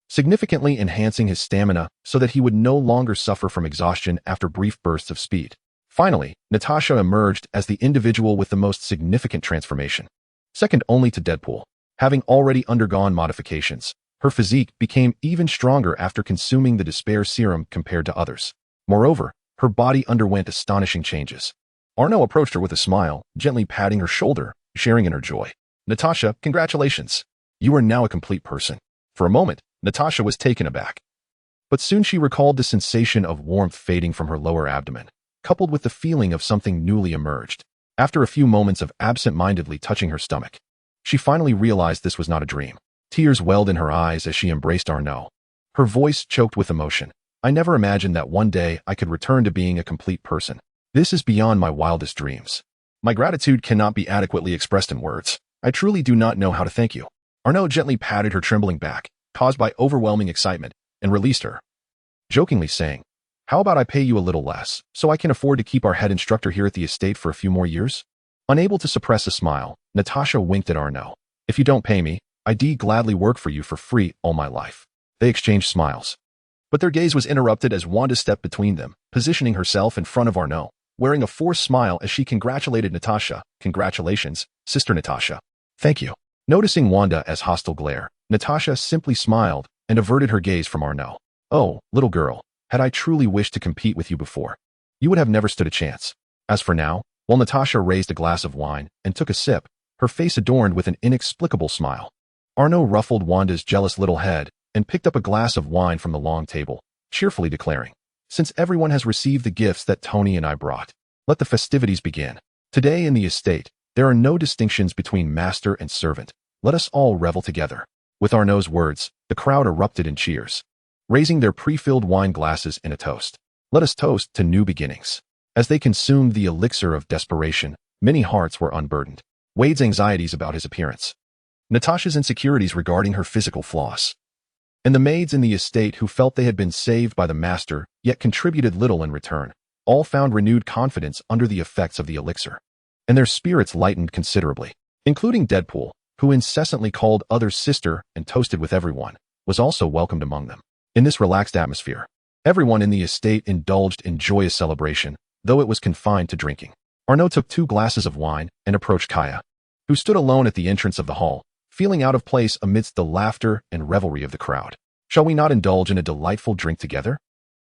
significantly enhancing his stamina so that he would no longer suffer from exhaustion after brief bursts of speed. Finally, Natasha emerged as the individual with the most significant transformation, second only to Deadpool. Having already undergone modifications, her physique became even stronger after consuming the despair serum compared to others. Moreover, her body underwent astonishing changes. Arno approached her with a smile, gently patting her shoulder, sharing in her joy. "Natasha, congratulations. You are now a complete person. For a moment, Natasha was taken aback. But soon she recalled the sensation of warmth fading from her lower abdomen, coupled with the feeling of something newly emerged. After a few moments of absent-mindedly touching her stomach, she finally realized this was not a dream. Tears welled in her eyes as she embraced Arnaud. Her voice choked with emotion. I never imagined that one day I could return to being a complete person. This is beyond my wildest dreams. My gratitude cannot be adequately expressed in words. I truly do not know how to thank you. Arnaud gently patted her trembling back, caused by overwhelming excitement, and released her, jokingly saying, how about I pay you a little less, so I can afford to keep our head instructor here at the estate for a few more years? Unable to suppress a smile, Natasha winked at Arnaud. If you don't pay me, I'd gladly work for you for free all my life. They exchanged smiles. But their gaze was interrupted as Wanda stepped between them, positioning herself in front of Arnaud, wearing a forced smile as she congratulated Natasha. Congratulations, Sister Natasha. Thank you. Noticing Wanda as hostile glare, Natasha simply smiled and averted her gaze from Arnaud. Oh, little girl, had I truly wished to compete with you before, you would have never stood a chance. As for now, while Natasha raised a glass of wine and took a sip, her face adorned with an inexplicable smile, Arnaud ruffled Wanda's jealous little head and picked up a glass of wine from the long table, cheerfully declaring, since everyone has received the gifts that Tony and I brought, let the festivities begin. Today in the estate, there are no distinctions between master and servant. Let us all revel together. With Arnaud's words, the crowd erupted in cheers, raising their pre-filled wine glasses in a toast. Let us toast to new beginnings. As they consumed the elixir of desperation, many hearts were unburdened. Wade's anxieties about his appearance, Natasha's insecurities regarding her physical flaws, and the maids in the estate who felt they had been saved by the master yet contributed little in return, all found renewed confidence under the effects of the elixir, and their spirits lightened considerably, including Deadpool, who incessantly called others sister and toasted with everyone, was also welcomed among them. In this relaxed atmosphere, everyone in the estate indulged in joyous celebration, though it was confined to drinking. Arnaud took 2 glasses of wine and approached Kaya, who stood alone at the entrance of the hall, feeling out of place amidst the laughter and revelry of the crowd. Shall we not indulge in a delightful drink together?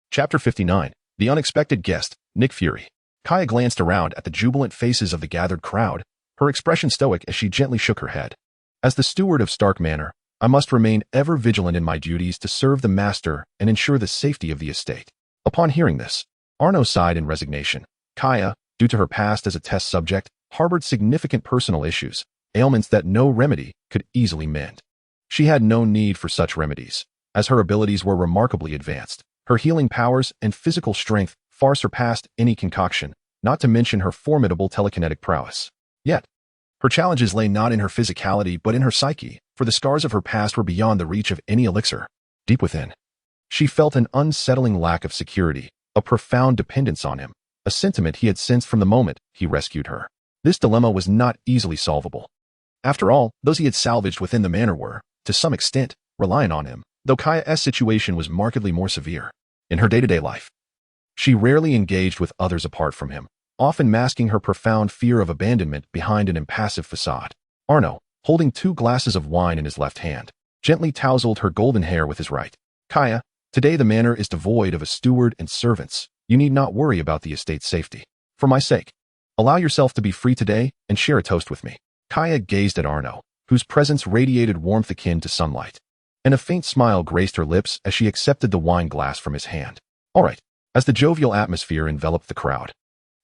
Chapter 59. The Unexpected Guest, Nick Fury. Kaya glanced around at the jubilant faces of the gathered crowd, her expression stoic as she gently shook her head. As the steward of Stark Manor, I must remain ever vigilant in my duties to serve the master and ensure the safety of the estate. Upon hearing this, Arnaud sighed in resignation. Kaya, due to her past as a test subject, harbored significant personal issues, ailments that no remedy could easily mend. She had no need for such remedies, as her abilities were remarkably advanced. Her healing powers and physical strength far surpassed any concoction, not to mention her formidable telekinetic prowess. Yet, her challenges lay not in her physicality but in her psyche, for the scars of her past were beyond the reach of any elixir. Deep within, she felt an unsettling lack of security, a profound dependence on him, a sentiment he had sensed from the moment he rescued her. This dilemma was not easily solvable. After all, those he had salvaged within the manor were, to some extent, reliant on him, though Kaya's situation was markedly more severe. In her day-to-day life, she rarely engaged with others apart from him, often masking her profound fear of abandonment behind an impassive facade. Arnaud, holding 2 glasses of wine in his left hand, gently tousled her golden hair with his right. Kaya, today the manor is devoid of a steward and servants. You need not worry about the estate's safety. For my sake, allow yourself to be free today and share a toast with me. Kaya gazed at Arnaud, whose presence radiated warmth akin to sunlight, and a faint smile graced her lips as she accepted the wine glass from his hand. All right, as the jovial atmosphere enveloped the crowd,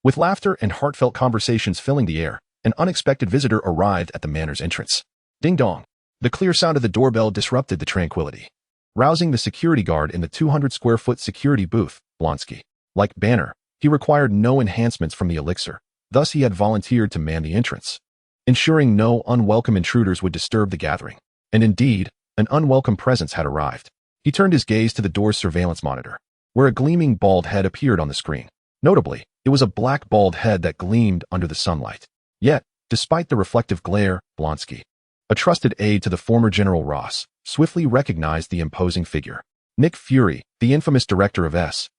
with laughter and heartfelt conversations filling the air, an unexpected visitor arrived at the manor's entrance. Ding dong. The clear sound of the doorbell disrupted the tranquility, rousing the security guard in the 200-square-foot security booth, Blonsky. Like Banner, he required no enhancements from the elixir, thus he had volunteered to man the entrance, ensuring no unwelcome intruders would disturb the gathering. And indeed, an unwelcome presence had arrived. He turned his gaze to the door's surveillance monitor, where a gleaming bald head appeared on the screen. Notably, it was a black bald head that gleamed under the sunlight. Yet, despite the reflective glare, Blonsky, a trusted aide to the former General Ross, swiftly recognized the imposing figure. Nick Fury, the infamous director of S.H.I.E.L.D.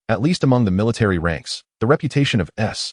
At least among the military ranks, the reputation of S.H.I.E.L.D.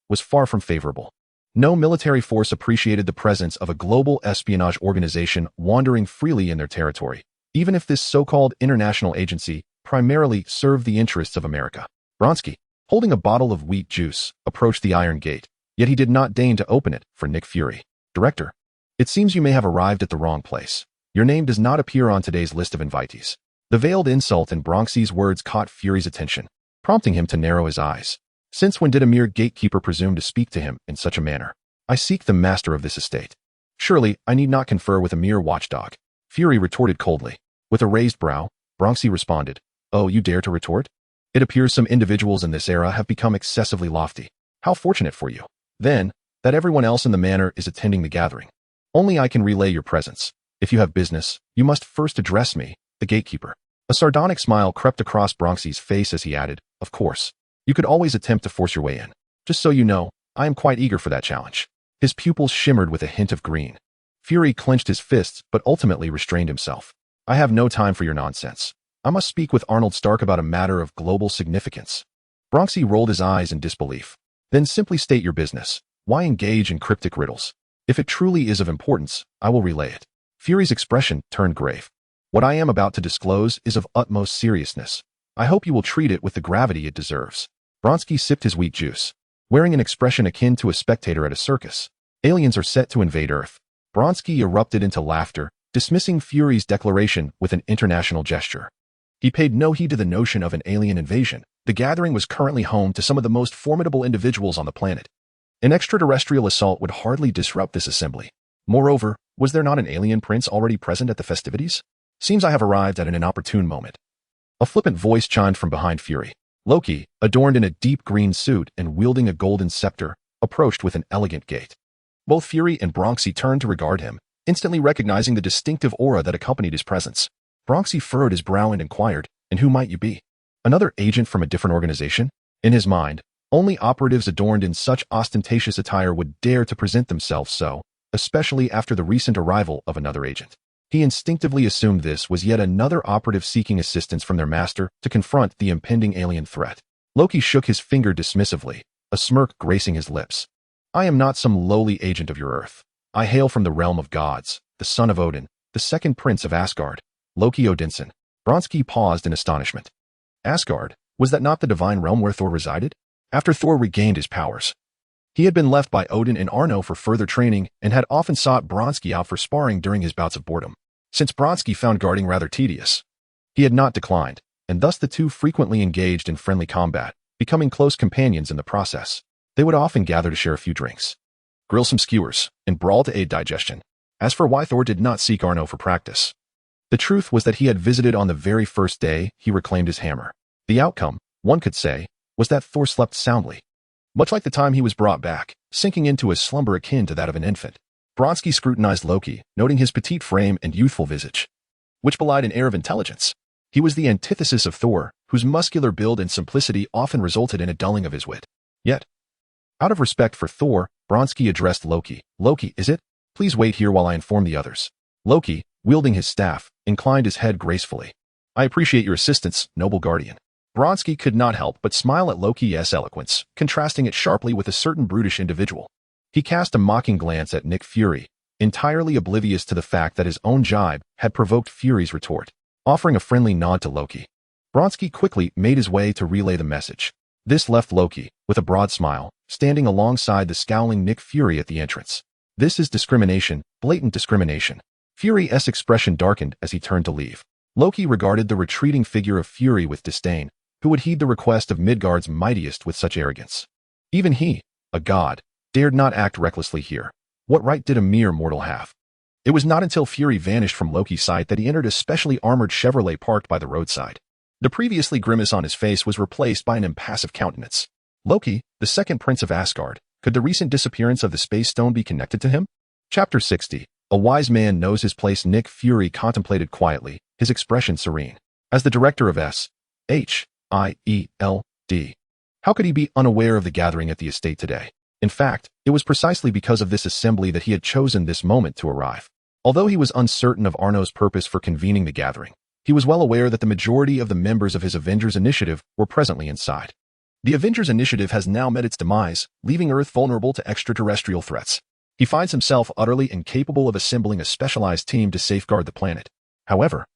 was far from favorable. No military force appreciated the presence of a global espionage organization wandering freely in their territory, even if this so-called international agency primarily served the interests of America. Bronsky, holding a bottle of wheat juice, approached the iron gate, Yet he did not deign to open it for Nick Fury. Director, it seems you may have arrived at the wrong place. Your name does not appear on today's list of invitees. The veiled insult in Bronxy's words caught Fury's attention, prompting him to narrow his eyes. Since when did a mere gatekeeper presume to speak to him in such a manner? I seek the master of this estate. Surely, I need not confer with a mere watchdog. Fury retorted coldly. With a raised brow, Bronxy responded, Oh, you dare to retort? It appears some individuals in this era have become excessively lofty. How fortunate for you, then, that everyone else in the manor is attending the gathering. Only I can relay your presence. If you have business, you must first address me, the gatekeeper. A sardonic smile crept across Bronxy's face as he added, Of course. You could always attempt to force your way in. Just so you know, I am quite eager for that challenge. His pupils shimmered with a hint of green. Fury clenched his fists but ultimately restrained himself. I have no time for your nonsense. I must speak with Arnold Stark about a matter of global significance. Bronxy rolled his eyes in disbelief. Then simply state your business. Why engage in cryptic riddles? If it truly is of importance, I will relay it. Fury's expression turned grave. What I am about to disclose is of utmost seriousness. I hope you will treat it with the gravity it deserves. Bronxy sipped his wheat juice, wearing an expression akin to a spectator at a circus. Aliens are set to invade Earth. Bronxy erupted into laughter, dismissing Fury's declaration with an international gesture. He paid no heed to the notion of an alien invasion. The gathering was currently home to some of the most formidable individuals on the planet. An extraterrestrial assault would hardly disrupt this assembly. Moreover, was there not an alien prince already present at the festivities? Seems I have arrived at an inopportune moment. A flippant voice chimed from behind Fury. Loki, adorned in a deep green suit and wielding a golden scepter, approached with an elegant gait. Both Fury and Bronxy turned to regard him, instantly recognizing the distinctive aura that accompanied his presence. Bronxy furrowed his brow and inquired, And who might you be? Another agent from a different organization? In his mind, only operatives adorned in such ostentatious attire would dare to present themselves so, especially after the recent arrival of another agent. He instinctively assumed this was yet another operative seeking assistance from their master to confront the impending alien threat. Loki shook his finger dismissively, a smirk gracing his lips. I am not some lowly agent of your Earth. I hail from the realm of gods, the son of Odin, the second prince of Asgard, Loki Odinson. Bronxy paused in astonishment. Asgard, was that not the divine realm where Thor resided? After Thor regained his powers, he had been left by Odin and Arno for further training and had often sought Bronxy out for sparring during his bouts of boredom. Since Bronxy found guarding rather tedious, he had not declined, and thus the two frequently engaged in friendly combat, becoming close companions in the process. They would often gather to share a few drinks, grill some skewers, and brawl to aid digestion. As for why Thor did not seek Arno for practice, the truth was that he had visited on the very first day he reclaimed his hammer. The outcome, one could say, was that Thor slept soundly, much like the time he was brought back, sinking into a slumber akin to that of an infant. Bronxy scrutinized Loki, noting his petite frame and youthful visage, which belied an air of intelligence. He was the antithesis of Thor, whose muscular build and simplicity often resulted in a dulling of his wit. Yet, out of respect for Thor, Bronxy addressed Loki. Loki, is it? Please wait here while I inform the others. Loki, wielding his staff, inclined his head gracefully. I appreciate your assistance, noble guardian. Bronxy could not help but smile at Loki's eloquence, contrasting it sharply with a certain brutish individual. He cast a mocking glance at Nick Fury, entirely oblivious to the fact that his own jibe had provoked Fury's retort. Offering a friendly nod to Loki, Bronxy quickly made his way to relay the message. This left Loki, with a broad smile, standing alongside the scowling Nick Fury at the entrance. This is discrimination, blatant discrimination. Fury's expression darkened as he turned to leave. Loki regarded the retreating figure of Fury with disdain. Who would heed the request of Midgard's mightiest with such arrogance? Even he, a god, dared not act recklessly here. What right did a mere mortal have? It was not until Fury vanished from Loki's sight that he entered a specially armored Chevrolet parked by the roadside. The previously grimace on his face was replaced by an impassive countenance. Loki, the second prince of Asgard, could the recent disappearance of the Space Stone be connected to him? Chapter 60. A wise man knows his place. Nick Fury contemplated quietly, his expression serene. As the director of S.H. I.E.L.D. How could he be unaware of the gathering at the estate today? In fact, it was precisely because of this assembly that he had chosen this moment to arrive. Although he was uncertain of Arno's purpose for convening the gathering, he was well aware that the majority of the members of his Avengers Initiative were presently inside. The Avengers Initiative has now met its demise, leaving Earth vulnerable to extraterrestrial threats. He finds himself utterly incapable of assembling a specialized team to safeguard the planet. However,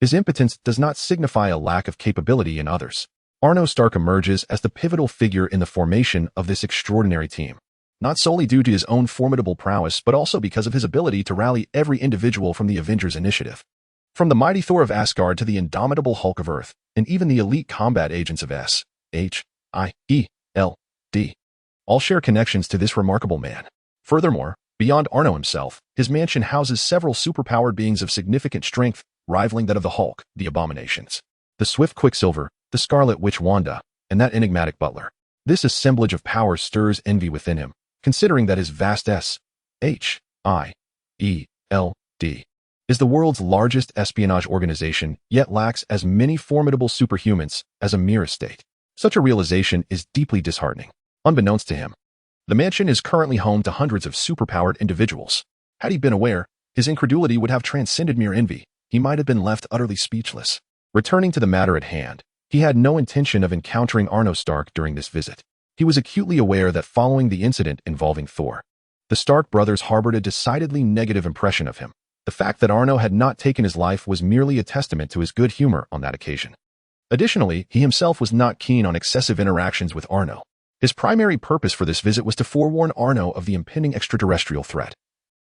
his impotence does not signify a lack of capability in others. Arnold Stark emerges as the pivotal figure in the formation of this extraordinary team. not solely due to his own formidable prowess, but also because of his ability to rally every individual from the Avengers Initiative. From the mighty Thor of Asgard to the indomitable Hulk of Earth, and even the elite combat agents of S.H.I.E.L.D. all share connections to this remarkable man. Furthermore, beyond Arno himself, his mansion houses several superpowered beings of significant strength, rivaling that of the Hulk, the Abominations, the Swift Quicksilver, the Scarlet Witch Wanda, and that enigmatic butler. This assemblage of power stirs envy within him, considering that his vast S.H.I.E.L.D. is the world's largest espionage organization, yet lacks as many formidable superhumans as a mere estate. Such a realization is deeply disheartening. Unbeknownst to him, the mansion is currently home to hundreds of superpowered individuals. Had he been aware, his incredulity would have transcended mere envy. He might have been left utterly speechless. Returning to the matter at hand, he had no intention of encountering Arnold Stark during this visit. He was acutely aware that following the incident involving Thor, the Stark brothers harbored a decidedly negative impression of him. The fact that Arno had not taken his life was merely a testament to his good humor on that occasion. Additionally, he himself was not keen on excessive interactions with Arno. His primary purpose for this visit was to forewarn Arno of the impending extraterrestrial threat,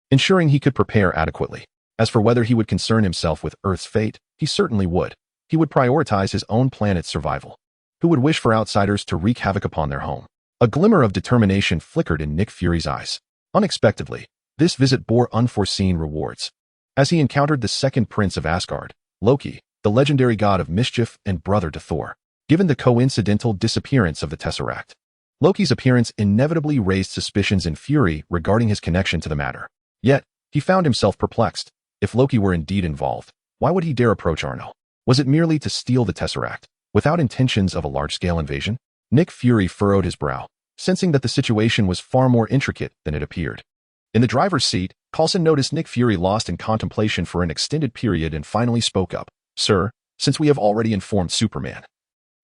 ensuring he could prepare adequately. As for whether he would concern himself with Earth's fate, he certainly would. He would prioritize his own planet's survival. Who would wish for outsiders to wreak havoc upon their home? A glimmer of determination flickered in Nick Fury's eyes. Unexpectedly, this visit bore unforeseen rewards. As he encountered the second prince of Asgard, Loki, the legendary god of mischief and brother to Thor. Given the coincidental disappearance of the Tesseract, Loki's appearance inevitably raised suspicions in Fury regarding his connection to the matter. Yet, he found himself perplexed. If Loki were indeed involved, why would he dare approach Arno? Was it merely to steal the Tesseract, without intentions of a large-scale invasion? Nick Fury furrowed his brow, sensing that the situation was far more intricate than it appeared. In the driver's seat, Coulson noticed Nick Fury lost in contemplation for an extended period and finally spoke up. "Sir, since we have already informed Superman,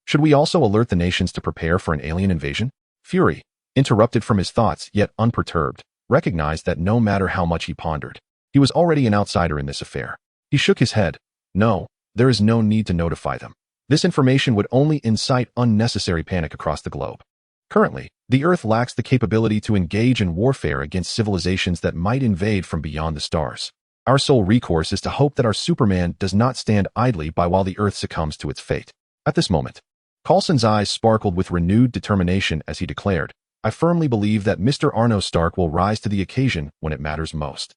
should we also alert the nations to prepare for an alien invasion?" Fury, interrupted from his thoughts yet unperturbed, recognized that no matter how much he pondered, he was already an outsider in this affair. He shook his head. "No, there is no need to notify them. This information would only incite unnecessary panic across the globe. Currently, the Earth lacks the capability to engage in warfare against civilizations that might invade from beyond the stars. Our sole recourse is to hope that our Superman does not stand idly by while the Earth succumbs to its fate." At this moment, Coulson's eyes sparkled with renewed determination as he declared, "I firmly believe that Mr. Arno Stark will rise to the occasion when it matters most."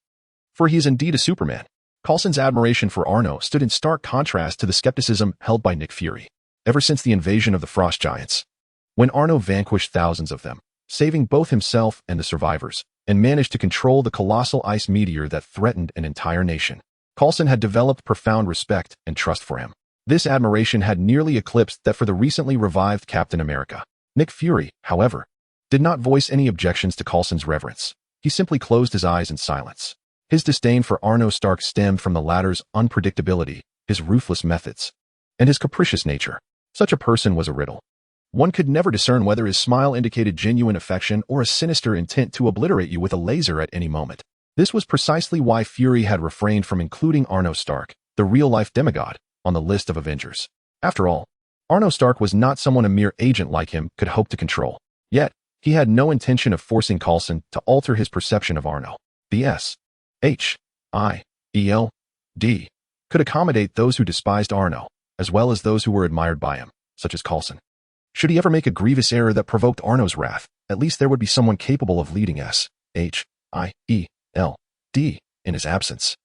For he is indeed a Superman. Coulson's admiration for Arno stood in stark contrast to the skepticism held by Nick Fury. Ever since the invasion of the Frost Giants, when Arno vanquished thousands of them, saving both himself and the survivors, and managed to control the colossal ice meteor that threatened an entire nation, Coulson had developed profound respect and trust for him. This admiration had nearly eclipsed that for the recently revived Captain America. Nick Fury, however, did not voice any objections to Coulson's reverence. He simply closed his eyes in silence. His disdain for Arno Stark stemmed from the latter's unpredictability, his ruthless methods, and his capricious nature. Such a person was a riddle. One could never discern whether his smile indicated genuine affection or a sinister intent to obliterate you with a laser at any moment. This was precisely why Fury had refrained from including Arno Stark, the real-life demigod, on the list of Avengers. After all, Arno Stark was not someone a mere agent like him could hope to control. Yet, he had no intention of forcing Coulson to alter his perception of Arno. The S.H.I.E.L.D. could accommodate those who despised Arno, as well as those who were admired by him, such as Coulson. Should he ever make a grievous error that provoked Arno's wrath, at least there would be someone capable of leading S.H.I.E.L.D. in his absence.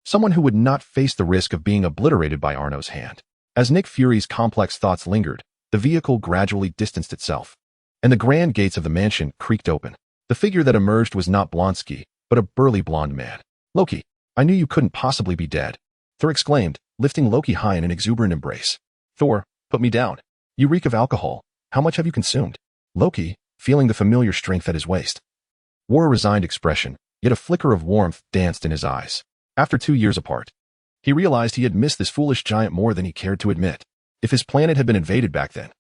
Someone who would not face the risk of being obliterated by Arno's hand. As Nick Fury's complex thoughts lingered, the vehicle gradually distanced itself, and the grand gates of the mansion creaked open. The figure that emerged was not Blonsky, but a burly blonde man. "Loki, I knew you couldn't possibly be dead," Thor exclaimed, lifting Loki high in an exuberant embrace. "Thor, put me down. You reek of alcohol. How much have you consumed?" Loki, feeling the familiar strength at his waist, wore a resigned expression, yet a flicker of warmth danced in his eyes. After 2 years apart, he realized he had missed this foolish giant more than he cared to admit. If his planet had been invaded back then,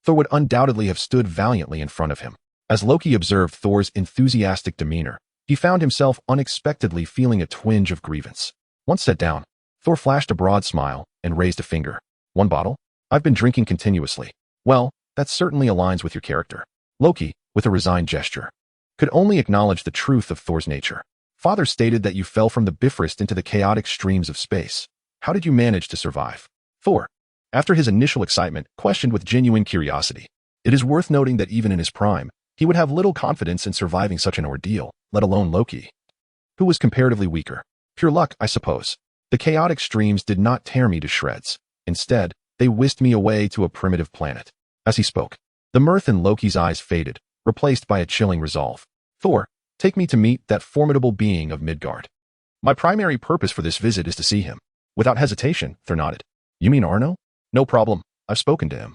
Thor would undoubtedly have stood valiantly in front of him. As Loki observed Thor's enthusiastic demeanor, he found himself unexpectedly feeling a twinge of grievance. Once set down, Thor flashed a broad smile and raised a finger. "One bottle? I've been drinking continuously." "Well, that certainly aligns with your character." Loki, with a resigned gesture, could only acknowledge the truth of Thor's nature. Father stated that you fell from the Bifrost into the chaotic streams of space. How did you manage to survive? Thor, after his initial excitement, questioned with genuine curiosity. It is worth noting that even in his prime, he would have little confidence in surviving such an ordeal, let alone Loki, who was comparatively weaker. Pure luck, I suppose. The chaotic streams did not tear me to shreds. Instead, they whisked me away to a primitive planet. As he spoke, the mirth in Loki's eyes faded, replaced by a chilling resolve. Thor, take me to meet that formidable being of Midgard. My primary purpose for this visit is to see him. Without hesitation, Thor nodded. You mean Arno? No problem. I've spoken to him.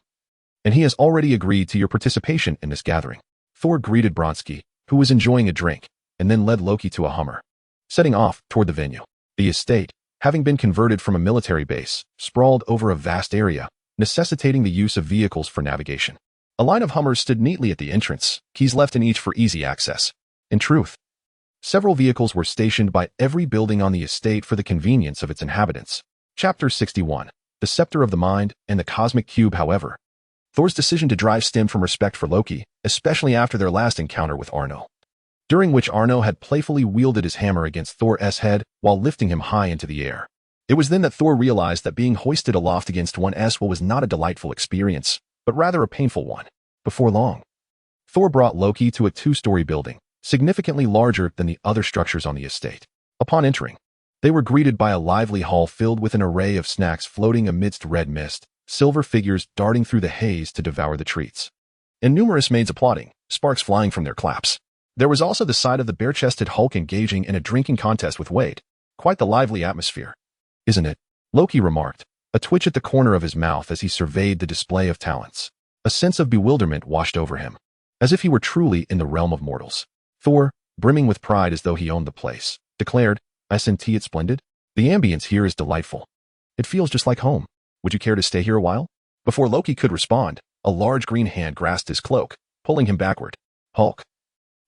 And he has already agreed to your participation in this gathering. Thor greeted Bronsky, who was enjoying a drink, and then led Loki to a Hummer, setting off toward the venue. The estate, having been converted from a military base, sprawled over a vast area, necessitating the use of vehicles for navigation. A line of Hummers stood neatly at the entrance, keys left in each for easy access. In truth, several vehicles were stationed by every building on the estate for the convenience of its inhabitants. Chapter 61. The Scepter of the Mind and the Cosmic Cube. However, Thor's decision to drive stemmed from respect for Loki, especially after their last encounter with Arno, during which Arno had playfully wielded his hammer against Thor's head while lifting him high into the air. It was then that Thor realized that being hoisted aloft against one's will was not a delightful experience, but rather a painful one. Before long, Thor brought Loki to a two-story building, significantly larger than the other structures on the estate. Upon entering, they were greeted by a lively hall filled with an array of snacks floating amidst red mist, silver figures darting through the haze to devour the treats, and numerous maids applauding, sparks flying from their claps. There was also the sight of the bare-chested Hulk engaging in a drinking contest with Wade. Quite the lively atmosphere, isn't it? Loki remarked, a twitch at the corner of his mouth as he surveyed the display of talents. A sense of bewilderment washed over him, as if he were truly in the realm of mortals. Thor, brimming with pride as though he owned the place, declared, Isn't it splendid? The ambience here is delightful. It feels just like home. Would you care to stay here a while? Before Loki could respond, a large green hand grasped his cloak, pulling him backward. Hulk,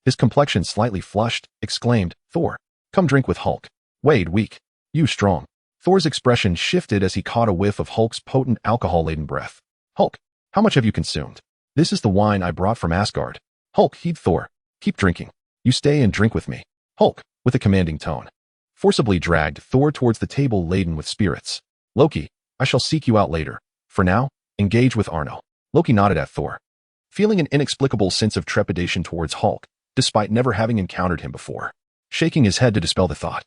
his complexion slightly flushed, exclaimed, Thor, come drink with Hulk. Wade, weak. You strong. Thor's expression shifted as he caught a whiff of Hulk's potent alcohol-laden breath. Hulk, how much have you consumed? This is the wine I brought from Asgard. Hulk, heed Thor. Keep drinking. You stay and drink with me. Hulk, with a commanding tone, forcibly dragged Thor towards the table laden with spirits. Loki, I shall seek you out later. For now, engage with Arno. Loki nodded at Thor, feeling an inexplicable sense of trepidation towards Hulk, despite never having encountered him before. Shaking his head to dispel the thought,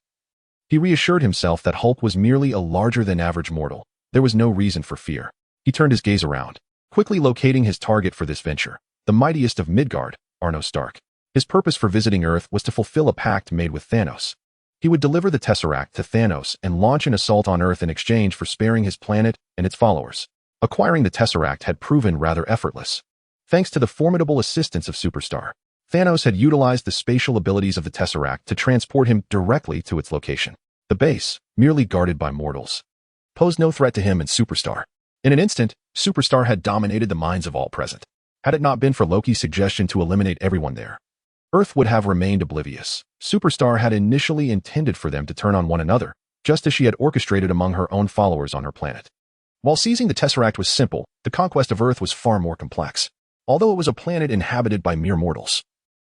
he reassured himself that Hulk was merely a larger-than-average mortal. There was no reason for fear. He turned his gaze around, quickly locating his target for this venture, the mightiest of Midgard, Arnold Stark. His purpose for visiting Earth was to fulfill a pact made with Thanos. He would deliver the Tesseract to Thanos and launch an assault on Earth in exchange for sparing his planet and its followers. Acquiring the Tesseract had proven rather effortless. Thanks to the formidable assistance of Superstar, Thanos had utilized the spatial abilities of the Tesseract to transport him directly to its location. The base, merely guarded by mortals, posed no threat to him and Superstar. In an instant, Superstar had dominated the minds of all present. Had it not been for Loki's suggestion to eliminate everyone there, Earth would have remained oblivious. Superstar had initially intended for them to turn on one another, just as she had orchestrated among her own followers on her planet. While seizing the Tesseract was simple, the conquest of Earth was far more complex. Although it was a planet inhabited by mere mortals,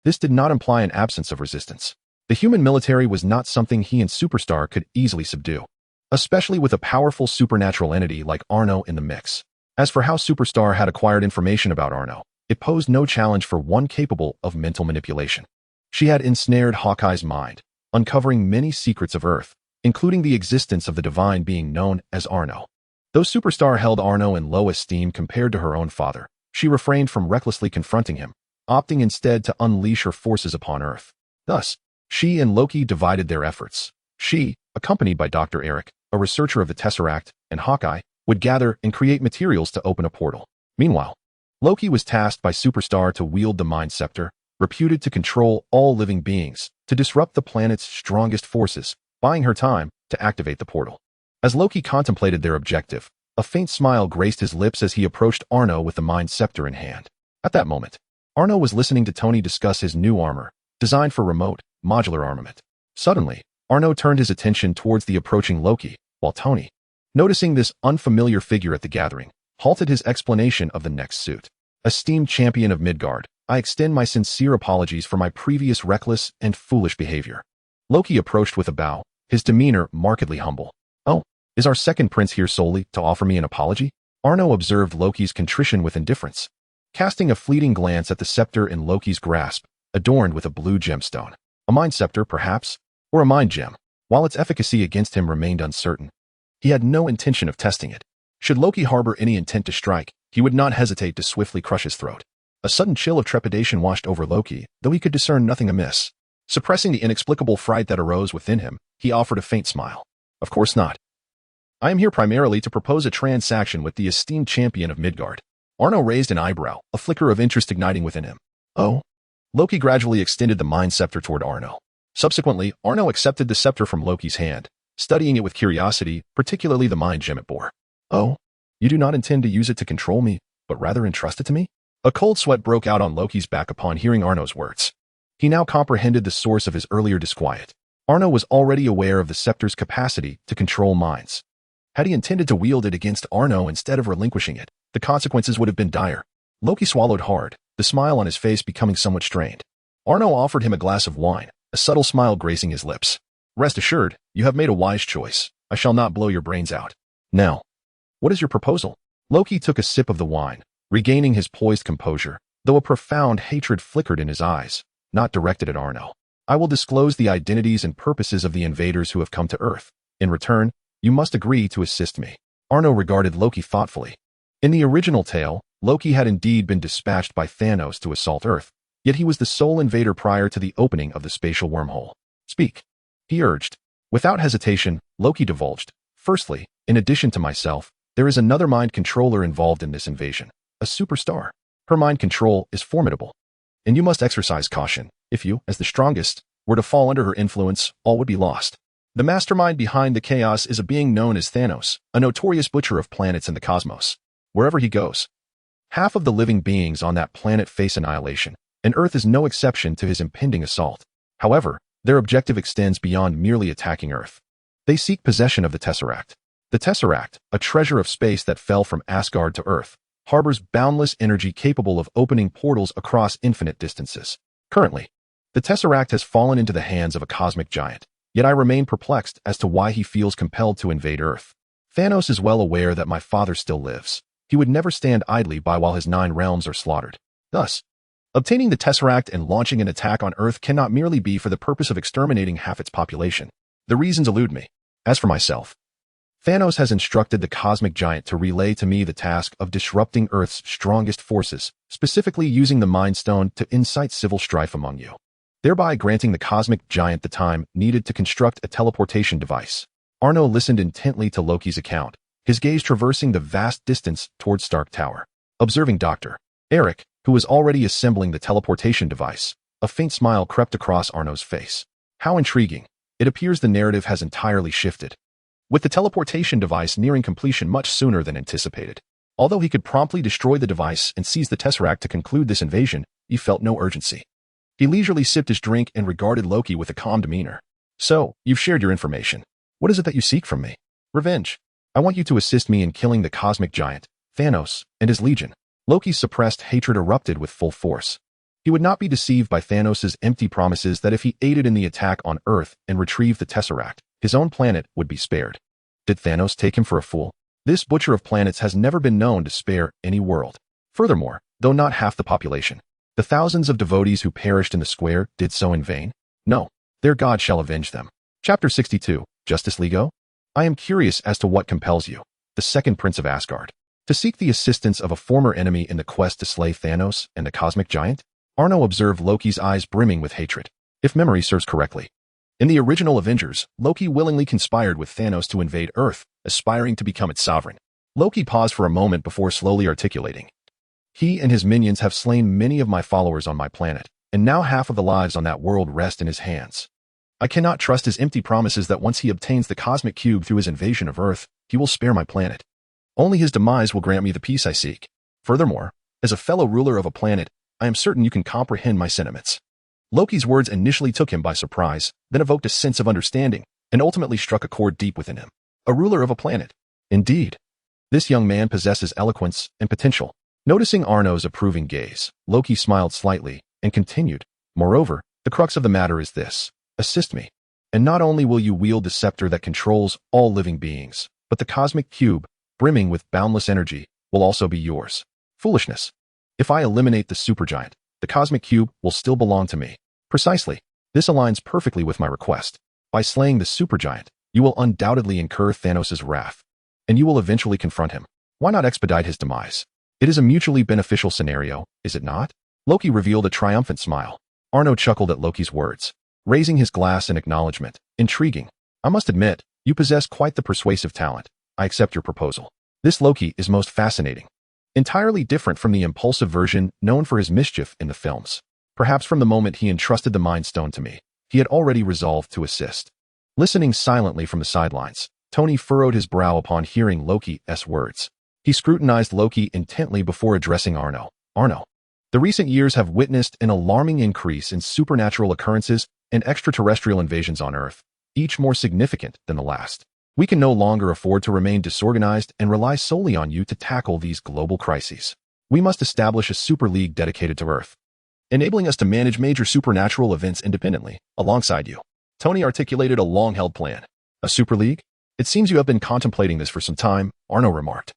this did not imply an absence of resistance. The human military was not something he and Superstar could easily subdue, especially with a powerful supernatural entity like Arno in the mix. As for how Superstar had acquired information about Arno, it posed no challenge for one capable of mental manipulation. She had ensnared Hawkeye's mind, uncovering many secrets of Earth, including the existence of the divine being known as Arno. Though Superstar held Arno in low esteem compared to her own father, she refrained from recklessly confronting him, opting instead to unleash her forces upon Earth. Thus, she and Loki divided their efforts. She, accompanied by Dr. Eric, a researcher of the Tesseract, and Hawkeye, would gather and create materials to open a portal. Meanwhile, Loki was tasked by Superstar to wield the Mind Scepter, reputed to control all living beings, to disrupt the planet's strongest forces, buying her time to activate the portal. As Loki contemplated their objective, a faint smile graced his lips as he approached Arno with the Mind Scepter in hand. At that moment, Arno was listening to Tony discuss his new armor, designed for remote, modular armament. Suddenly, Arno turned his attention towards the approaching Loki, while Tony, noticing this unfamiliar figure at the gathering, halted his explanation of the next suit. Esteemed champion of Midgard, I extend my sincere apologies for my previous reckless and foolish behavior. Loki approached with a bow, his demeanor markedly humble. Oh, is our second prince here solely to offer me an apology? Arno observed Loki's contrition with indifference, casting a fleeting glance at the scepter in Loki's grasp, adorned with a blue gemstone. A mind scepter, perhaps, or a mind gem. While its efficacy against him remained uncertain, he had no intention of testing it. Should Loki harbor any intent to strike, he would not hesitate to swiftly crush his throat. A sudden chill of trepidation washed over Loki, though he could discern nothing amiss. Suppressing the inexplicable fright that arose within him, he offered a faint smile. Of course not. I am here primarily to propose a transaction with the esteemed champion of Midgard. Arno raised an eyebrow, a flicker of interest igniting within him. Oh? Loki gradually extended the mind scepter toward Arno. Subsequently, Arno accepted the scepter from Loki's hand, studying it with curiosity, particularly the mind gem it bore. Oh? You do not intend to use it to control me, but rather entrust it to me? A cold sweat broke out on Loki's back upon hearing Arno's words. He now comprehended the source of his earlier disquiet. Arno was already aware of the scepter's capacity to control minds. Had he intended to wield it against Arno instead of relinquishing it, the consequences would have been dire. Loki swallowed hard, the smile on his face becoming somewhat strained. Arno offered him a glass of wine, a subtle smile gracing his lips. Rest assured, you have made a wise choice. I shall not blow your brains out. Now, what is your proposal? Loki took a sip of the wine, regaining his poised composure, though a profound hatred flickered in his eyes, not directed at Arno. I will disclose the identities and purposes of the invaders who have come to Earth. In return, you must agree to assist me. Arno regarded Loki thoughtfully. In the original tale, Loki had indeed been dispatched by Thanos to assault Earth, yet he was the sole invader prior to the opening of the spatial wormhole. Speak, he urged. Without hesitation, Loki divulged. Firstly, in addition to myself, there is another mind controller involved in this invasion, a superstar. Her mind control is formidable, and you must exercise caution. If you, as the strongest, were to fall under her influence, all would be lost. The mastermind behind the chaos is a being known as Thanos, a notorious butcher of planets in the cosmos. Wherever he goes, half of the living beings on that planet face annihilation, and Earth is no exception to his impending assault. However, their objective extends beyond merely attacking Earth. They seek possession of the Tesseract. The Tesseract, a treasure of space that fell from Asgard to Earth, harbors boundless energy capable of opening portals across infinite distances. Currently, the Tesseract has fallen into the hands of a cosmic giant, yet I remain perplexed as to why he feels compelled to invade Earth. Thanos is well aware that my father still lives. He would never stand idly by while his 9 realms are slaughtered. Thus, obtaining the Tesseract and launching an attack on Earth cannot merely be for the purpose of exterminating half its population. The reasons elude me. As for myself, Thanos has instructed the cosmic giant to relay to me the task of disrupting Earth's strongest forces, specifically using the Mind Stone to incite civil strife among you, thereby granting the cosmic giant the time needed to construct a teleportation device. Arno listened intently to Loki's account, his gaze traversing the vast distance towards Stark Tower. Observing Dr. Eric, who was already assembling the teleportation device, a faint smile crept across Arno's face. How intriguing. It appears the narrative has entirely shifted, with the teleportation device nearing completion much sooner than anticipated. Although he could promptly destroy the device and seize the Tesseract to conclude this invasion, he felt no urgency. He leisurely sipped his drink and regarded Loki with a calm demeanor. So, you've shared your information. What is it that you seek from me? Revenge. I want you to assist me in killing the cosmic giant, Thanos, and his legion. Loki's suppressed hatred erupted with full force. He would not be deceived by Thanos' empty promises that if he aided in the attack on Earth and retrieved the Tesseract, his own planet would be spared. Did Thanos take him for a fool? This butcher of planets has never been known to spare any world. Furthermore, though not half the population, the thousands of devotees who perished in the square did so in vain? No, their God shall avenge them. Chapter 62, Justice League. I am curious as to what compels you, the second prince of Asgard, to seek the assistance of a former enemy in the quest to slay Thanos and the cosmic giant? Arno observed Loki's eyes brimming with hatred. If memory serves correctly, in the original Avengers, Loki willingly conspired with Thanos to invade Earth, aspiring to become its sovereign. Loki paused for a moment before slowly articulating. He and his minions have slain many of my followers on my planet, and now half of the lives on that world rest in his hands. I cannot trust his empty promises that once he obtains the cosmic cube through his invasion of Earth, he will spare my planet. Only his demise will grant me the peace I seek. Furthermore, as a fellow ruler of a planet, I am certain you can comprehend my sentiments. Loki's words initially took him by surprise, then evoked a sense of understanding, and ultimately struck a chord deep within him. A ruler of a planet. Indeed. This young man possesses eloquence and potential. Noticing Arno's approving gaze, Loki smiled slightly and continued, "Moreover, the crux of the matter is this. Assist me. And not only will you wield the scepter that controls all living beings, but the cosmic cube, brimming with boundless energy, will also be yours." Foolishness. If I eliminate the supergiant, the cosmic cube will still belong to me. Precisely. This aligns perfectly with my request. By slaying the supergiant, you will undoubtedly incur Thanos' wrath, and you will eventually confront him. Why not expedite his demise? It is a mutually beneficial scenario, is it not? Loki revealed a triumphant smile. Arno chuckled at Loki's words, raising his glass in acknowledgement. Intriguing. I must admit, you possess quite the persuasive talent. I accept your proposal. This Loki is most fascinating. Entirely different from the impulsive version known for his mischief in the films. Perhaps from the moment he entrusted the Mind Stone to me, he had already resolved to assist. Listening silently from the sidelines, Tony furrowed his brow upon hearing Loki's words. He scrutinized Loki intently before addressing Arno. Arno, the recent years have witnessed an alarming increase in supernatural occurrences and extraterrestrial invasions on Earth, each more significant than the last. We can no longer afford to remain disorganized and rely solely on you to tackle these global crises. We must establish a super league dedicated to Earth, enabling us to manage major supernatural events independently, alongside you. Tony articulated a long-held plan. A super league? It seems you have been contemplating this for some time, Arno remarked,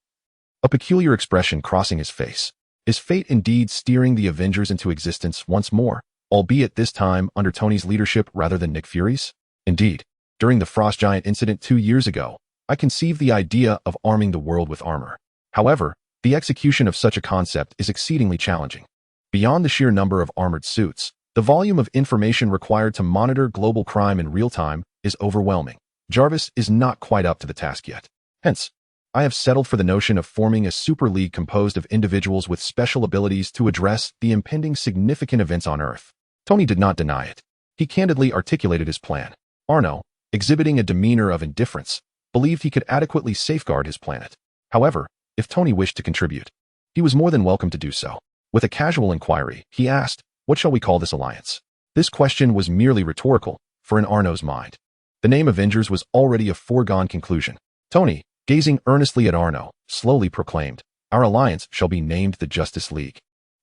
a peculiar expression crossing his face. Is fate indeed steering the Avengers into existence once more, albeit this time under Tony's leadership rather than Nick Fury's? Indeed. During the Frost Giant incident 2 years ago, I conceived the idea of arming the world with armor. However, the execution of such a concept is exceedingly challenging. Beyond the sheer number of armored suits, the volume of information required to monitor global crime in real time is overwhelming. Jarvis is not quite up to the task yet. Hence, I have settled for the notion of forming a super league composed of individuals with special abilities to address the impending significant events on Earth. Tony did not deny it. He candidly articulated his plan. Arno, exhibiting a demeanor of indifference, believed he could adequately safeguard his planet. However, if Tony wished to contribute, he was more than welcome to do so. With a casual inquiry, he asked, "What shall we call this alliance?" This question was merely rhetorical, for in Arno's mind, the name Avengers was already a foregone conclusion. Tony, gazing earnestly at Arno, slowly proclaimed, "Our alliance shall be named the Justice League."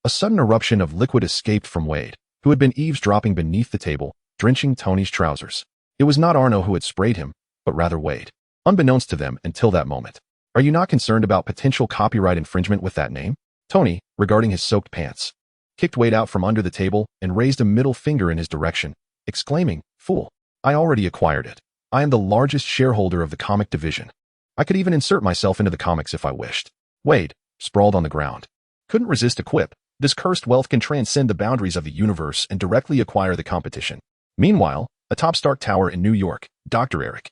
A sudden eruption of liquid escaped from Wade, who had been eavesdropping beneath the table, drenching Tony's trousers. It was not Arno who had sprayed him, but rather Wade. Unbeknownst to them until that moment. "Are you not concerned about potential copyright infringement with that name?" Tony, regarding his soaked pants, kicked Wade out from under the table and raised a middle finger in his direction, exclaiming, "Fool, I already acquired it. I am the largest shareholder of the comic division. I could even insert myself into the comics if I wished." Wade, sprawled on the ground, couldn't resist a quip. This cursed wealth can transcend the boundaries of the universe and directly acquire the competition. Meanwhile, atop Stark Tower in New York, Dr. Eric,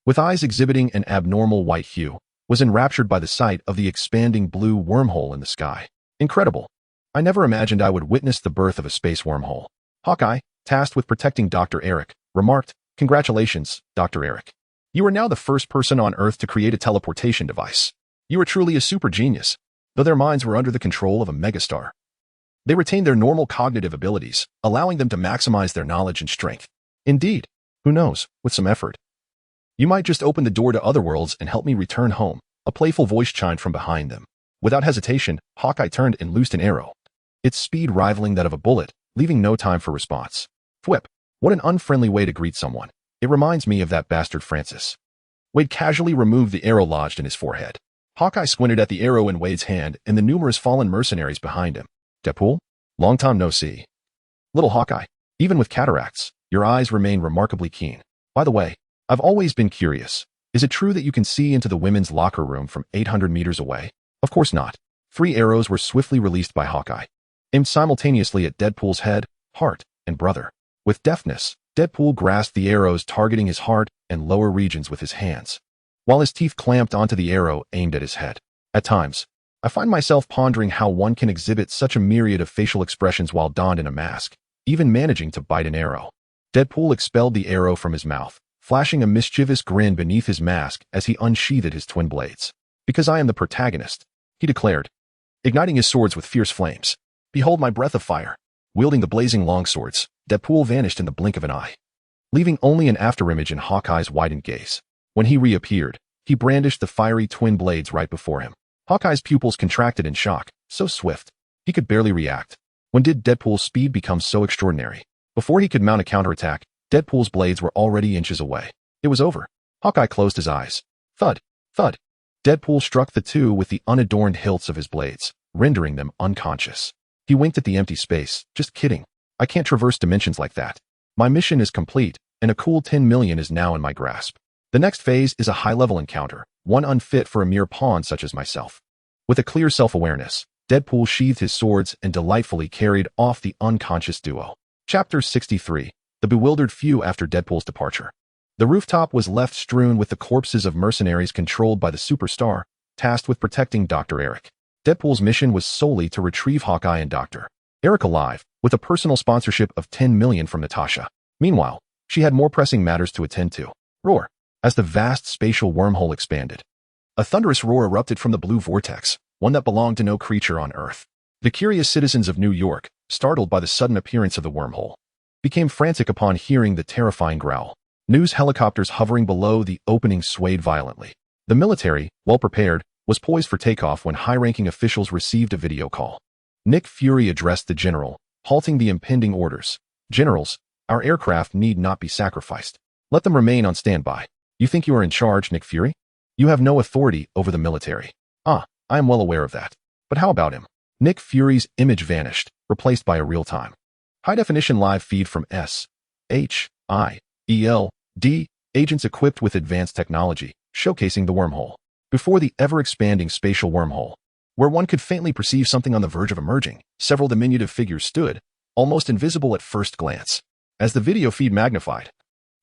with eyes exhibiting an abnormal white hue, was enraptured by the sight of the expanding blue wormhole in the sky. Incredible. I never imagined I would witness the birth of a space wormhole. Hawkeye, tasked with protecting Dr. Eric, remarked, "Congratulations, Dr. Eric. You are now the first person on Earth to create a teleportation device. You are truly a super genius." Though their minds were under the control of a megastar, they retained their normal cognitive abilities, allowing them to maximize their knowledge and strength. Indeed, who knows, with some effort, you might just open the door to other worlds and help me return home. A playful voice chimed from behind them. Without hesitation, Hawkeye turned and loosed an arrow, its speed rivaling that of a bullet, leaving no time for response. Thwip, what an unfriendly way to greet someone. It reminds me of that bastard Francis. Wade casually removed the arrow lodged in his forehead. Hawkeye squinted at the arrow in Wade's hand and the numerous fallen mercenaries behind him. "Deadpool? Long time no see." "Little Hawkeye, even with cataracts, your eyes remain remarkably keen. By the way, I've always been curious. Is it true that you can see into the women's locker room from 800 meters away?" "Of course not." 3 arrows were swiftly released by Hawkeye, aimed simultaneously at Deadpool's head, heart, and brother. With deftness, Deadpool grasped the arrows, targeting his heart and lower regions with his hands, while his teeth clamped onto the arrow aimed at his head. At times, I find myself pondering how one can exhibit such a myriad of facial expressions while donned in a mask, even managing to bite an arrow. Deadpool expelled the arrow from his mouth, flashing a mischievous grin beneath his mask as he unsheathed his twin blades. "Because I am the protagonist," he declared, igniting his swords with fierce flames. "Behold my breath of fire." Wielding the blazing longswords, Deadpool vanished in the blink of an eye, leaving only an afterimage in Hawkeye's widened gaze. When he reappeared, he brandished the fiery twin blades right before him. Hawkeye's pupils contracted in shock, so swift. He could barely react. When did Deadpool's speed become so extraordinary? Before he could mount a counterattack, Deadpool's blades were already inches away. It was over. Hawkeye closed his eyes. Thud, thud. Deadpool struck the two with the unadorned hilts of his blades, rendering them unconscious. He winked at the empty space. Just kidding. I can't traverse dimensions like that. My mission is complete, and a cool 10 million is now in my grasp. The next phase is a high-level encounter, one unfit for a mere pawn such as myself. With a clear self-awareness, Deadpool sheathed his swords and delightfully carried off the unconscious duo. Chapter 63. The bewildered few after Deadpool's departure. The rooftop was left strewn with the corpses of mercenaries controlled by the superstar, tasked with protecting Dr. Eric. Deadpool's mission was solely to retrieve Hawkeye and Dr. Eric alive, with a personal sponsorship of 10 million from Natasha. Meanwhile, she had more pressing matters to attend to. Roar. As the vast spatial wormhole expanded, a thunderous roar erupted from the blue vortex, one that belonged to no creature on Earth. The curious citizens of New York, startled by the sudden appearance of the wormhole, became frantic upon hearing the terrifying growl. News helicopters hovering below the opening swayed violently. The military, well prepared, was poised for takeoff when high-ranking officials received a video call. Nick Fury addressed the general, halting the impending orders. Generals, our aircraft need not be sacrificed. Let them remain on standby. You think you are in charge, Nick Fury? You have no authority over the military. I am well aware of that. But how about him? Nick Fury's image vanished, replaced by a real-time, high-definition live feed from SHIELD agents equipped with advanced technology, showcasing the wormhole. Before the ever-expanding spatial wormhole, where one could faintly perceive something on the verge of emerging, several diminutive figures stood, almost invisible at first glance. As the video feed magnified,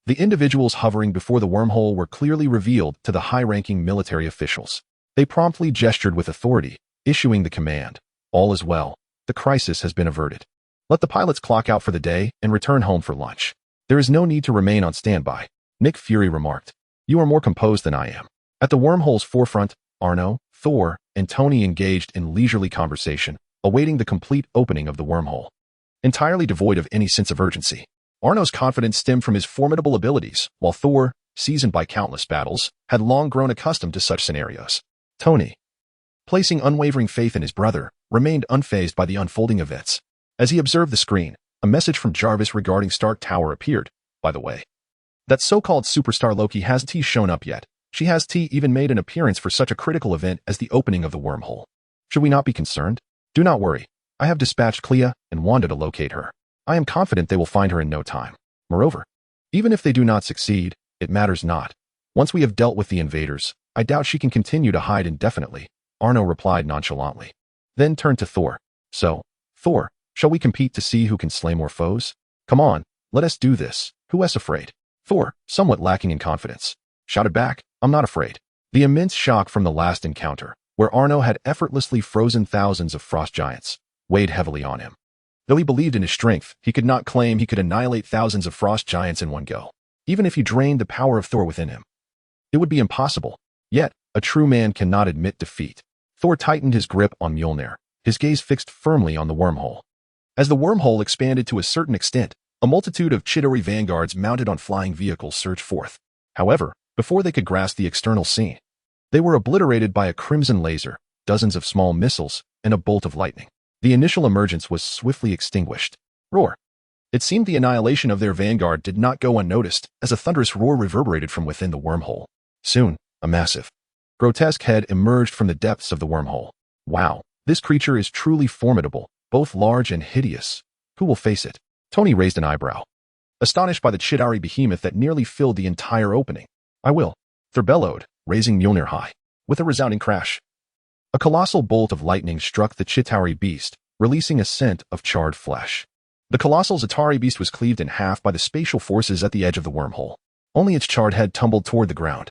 the individuals hovering before the wormhole were clearly revealed to the high-ranking military officials. They promptly gestured with authority, issuing the command, "All is well. The crisis has been averted. Let the pilots clock out for the day and return home for lunch. There is no need to remain on standby," Nick Fury remarked. "You are more composed than I am." At the wormhole's forefront, Arno, Thor, and Tony engaged in leisurely conversation, awaiting the complete opening of the wormhole. Entirely devoid of any sense of urgency, Arno's confidence stemmed from his formidable abilities, while Thor, seasoned by countless battles, had long grown accustomed to such scenarios. Tony, placing unwavering faith in his brother, remained unfazed by the unfolding events. As he observed the screen, a message from Jarvis regarding Stark Tower appeared. By the way, that so-called superstar Loki hasn't shown up yet. She has even made an appearance for such a critical event as the opening of the wormhole. Should we not be concerned? Do not worry. I have dispatched Clea and Wanda to locate her. I am confident they will find her in no time. Moreover, even if they do not succeed, it matters not. Once we have dealt with the invaders, I doubt she can continue to hide indefinitely, Arno replied nonchalantly. Then turned to Thor. So, Thor, shall we compete to see who can slay more foes? Come on, let us do this. Who is afraid? Thor, somewhat lacking in confidence, shouted back, I'm not afraid. The immense shock from the last encounter, where Arno had effortlessly frozen thousands of frost giants, weighed heavily on him. Though he believed in his strength, he could not claim he could annihilate thousands of frost giants in one go. Even if he drained the power of Thor within him, it would be impossible. Yet, a true man cannot admit defeat. Thor tightened his grip on Mjolnir, his gaze fixed firmly on the wormhole. As the wormhole expanded to a certain extent, a multitude of Chitauri vanguards mounted on flying vehicles surged forth. However, before they could grasp the external scene, they were obliterated by a crimson laser, dozens of small missiles, and a bolt of lightning. The initial emergence was swiftly extinguished. Roar. It seemed the annihilation of their vanguard did not go unnoticed, as a thunderous roar reverberated from within the wormhole. Soon, a massive, grotesque head emerged from the depths of the wormhole. Wow, this creature is truly formidable, both large and hideous. Who will face it? Tony raised an eyebrow, astonished by the Chitauri behemoth that nearly filled the entire opening. I will, Thor bellowed, raising Mjolnir high. With a resounding crash, a colossal bolt of lightning struck the Chitauri beast, releasing a scent of charred flesh. The colossal Chitauri beast was cleaved in half by the spatial forces at the edge of the wormhole. Only its charred head tumbled toward the ground,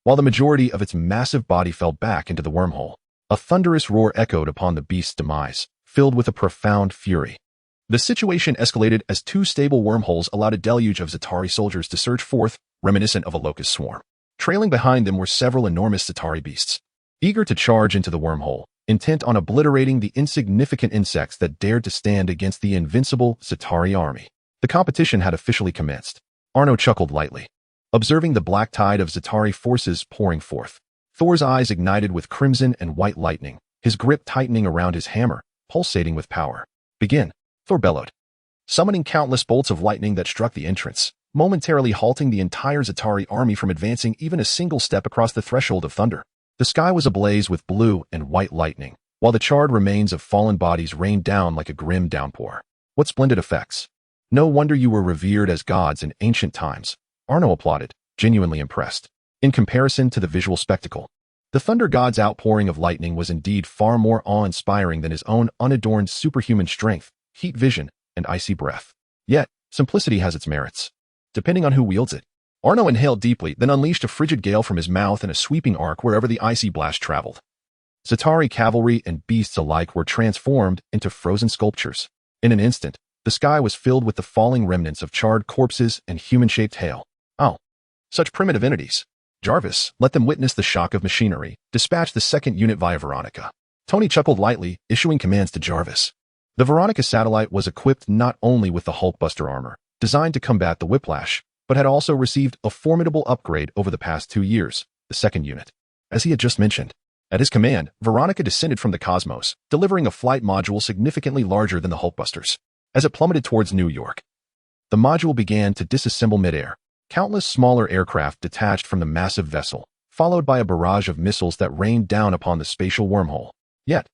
while the majority of its massive body fell back into the wormhole. A thunderous roar echoed upon the beast's demise, filled with a profound fury. The situation escalated as two stable wormholes allowed a deluge of Chitauri soldiers to surge forth, reminiscent of a locust swarm. Trailing behind them were several enormous Chitauri beasts, eager to charge into the wormhole, intent on obliterating the insignificant insects that dared to stand against the invincible Chitauri army. The competition had officially commenced. Arno chuckled lightly, observing the black tide of Chitauri forces pouring forth. Thor's eyes ignited with crimson and white lightning, his grip tightening around his hammer, pulsating with power. "Begin," Thor bellowed, summoning countless bolts of lightning that struck the entrance, momentarily halting the entire Zatari army from advancing even a single step across the threshold of thunder. The sky was ablaze with blue and white lightning, while the charred remains of fallen bodies rained down like a grim downpour. "What splendid effects. No wonder you were revered as gods in ancient times," Arno applauded, genuinely impressed. In comparison to the visual spectacle, the thunder god's outpouring of lightning was indeed far more awe-inspiring than his own unadorned superhuman strength, heat vision, and icy breath. Yet, simplicity has its merits, depending on who wields it. Arno inhaled deeply, then unleashed a frigid gale from his mouth in a sweeping arc wherever the icy blast traveled. Zatari cavalry and beasts alike were transformed into frozen sculptures. In an instant, the sky was filled with the falling remnants of charred corpses and human-shaped hail. "Oh, such primitive entities. Jarvis, let them witness the shock of machinery. Dispatch the second unit via Veronica." Tony chuckled lightly, issuing commands to Jarvis. The Veronica satellite was equipped not only with the Hulkbuster armor, designed to combat the Whiplash, but had also received a formidable upgrade over the past 2 years, the second unit. As he had just mentioned, at his command, Veronica descended from the cosmos, delivering a flight module significantly larger than the Hulkbusters. As it plummeted towards New York, the module began to disassemble midair. Countless smaller aircraft detached from the massive vessel, followed by a barrage of missiles that rained down upon the spatial wormhole. Yet,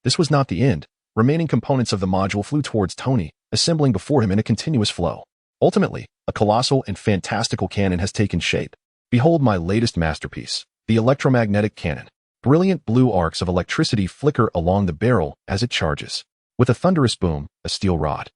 this was not the end. Remaining components of the module flew towards Tony, assembling before him in a continuous flow. Ultimately, a colossal and fantastical cannon has taken shape. Behold my latest masterpiece, the electromagnetic cannon. Brilliant blue arcs of electricity flicker along the barrel as it charges. With a thunderous boom, a steel rod,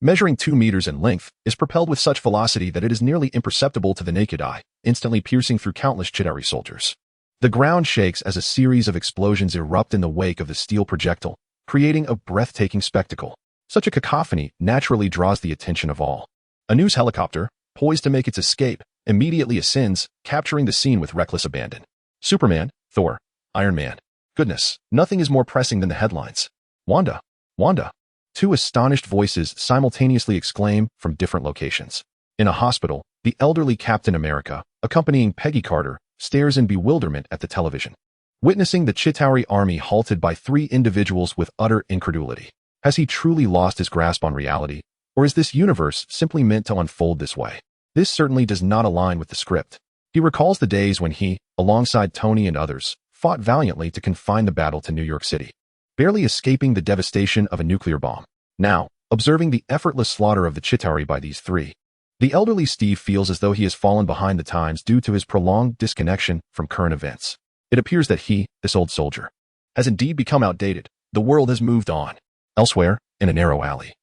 measuring 2 meters in length, is propelled with such velocity that it is nearly imperceptible to the naked eye, instantly piercing through countless Chitauri soldiers. The ground shakes as a series of explosions erupt in the wake of the steel projectile, creating a breathtaking spectacle. Such a cacophony naturally draws the attention of all. A news helicopter, poised to make its escape, immediately ascends, capturing the scene with reckless abandon. Superman, Thor, Iron Man. Goodness, nothing is more pressing than the headlines. "Wanda! Wanda!" 2 astonished voices simultaneously exclaim from different locations. In a hospital, the elderly Captain America, accompanying Peggy Carter, stares in bewilderment at the television, witnessing the Chitauri army halted by 3 individuals with utter incredulity. Has he truly lost his grasp on reality, or is this universe simply meant to unfold this way? This certainly does not align with the script. He recalls the days when he, alongside Tony and others, fought valiantly to confine the battle to New York City, barely escaping the devastation of a nuclear bomb. Now, observing the effortless slaughter of the Chitauri by these 3, the elderly Steve feels as though he has fallen behind the times due to his prolonged disconnection from current events. It appears that he, this old soldier, has indeed become outdated. The world has moved on. Elsewhere, in a narrow alley,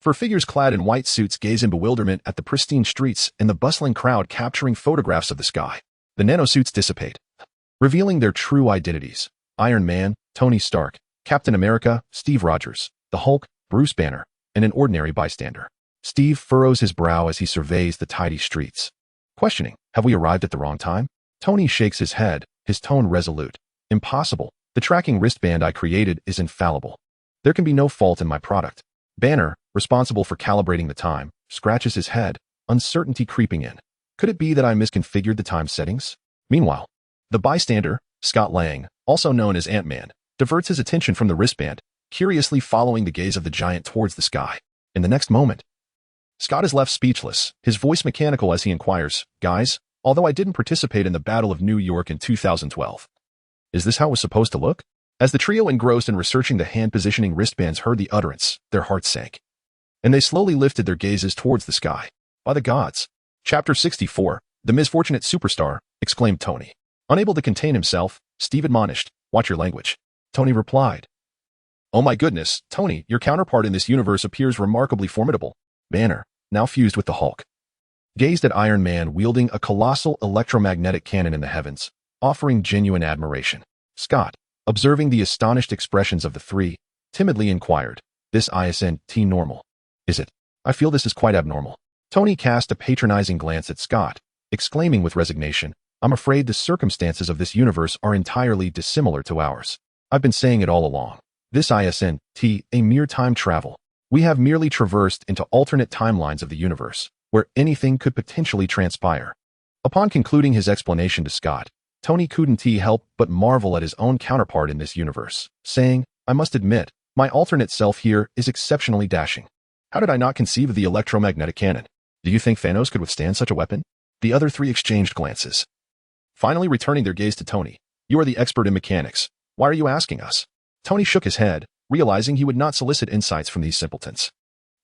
4 figures clad in white suits gaze in bewilderment at the pristine streets and the bustling crowd capturing photographs of the sky. The nanosuits dissipate, revealing their true identities. Iron Man, Tony Stark, Captain America, Steve Rogers, the Hulk, Bruce Banner, and an ordinary bystander. Steve furrows his brow as he surveys the tidy streets, questioning, have we arrived at the wrong time? Tony shakes his head, his tone resolute. Impossible. The tracking wristband I created is infallible. There can be no fault in my product. Banner, responsible for calibrating the time, scratches his head, uncertainty creeping in. Could it be that I misconfigured the time settings? Meanwhile, the bystander, Scott Lang, also known as Ant-Man, diverts his attention from the wristband, curiously following the gaze of the giant towards the sky. In the next moment, Scott is left speechless, his voice mechanical as he inquires, "Guys, although I didn't participate in the Battle of New York in 2012, is this how it was supposed to look?" As the trio engrossed in researching the hand-positioning wristbands heard the utterance, their hearts sank, and they slowly lifted their gazes towards the sky. "By the gods!" Chapter 64, The Misfortunate Superstar, exclaimed Tony. Unable to contain himself, Steve admonished, "Watch your language." Tony replied, "Oh my goodness, Tony, your counterpart in this universe appears remarkably formidable." Banner, now fused with the Hulk, gazed at Iron Man wielding a colossal electromagnetic cannon in the heavens, offering genuine admiration. Scott, observing the astonished expressions of the 3, timidly inquired, "This ISNT normal? Is it? I feel this is quite abnormal." Tony cast a patronizing glance at Scott, exclaiming with resignation, "I'm afraid the circumstances of this universe are entirely dissimilar to ours. I've been saying it all along. This ISNT, a mere time travel. We have merely traversed into alternate timelines of the universe, where anything could potentially transpire." Upon concluding his explanation to Scott, Tony couldn't help but marvel at his own counterpart in this universe, saying, "I must admit, my alternate self here is exceptionally dashing. How did I not conceive of the electromagnetic cannon? Do you think Thanos could withstand such a weapon?" The other three exchanged glances. Finally returning their gaze to Tony, "You are the expert in mechanics. Why are you asking us?" Tony shook his head, realizing he would not solicit insights from these simpletons.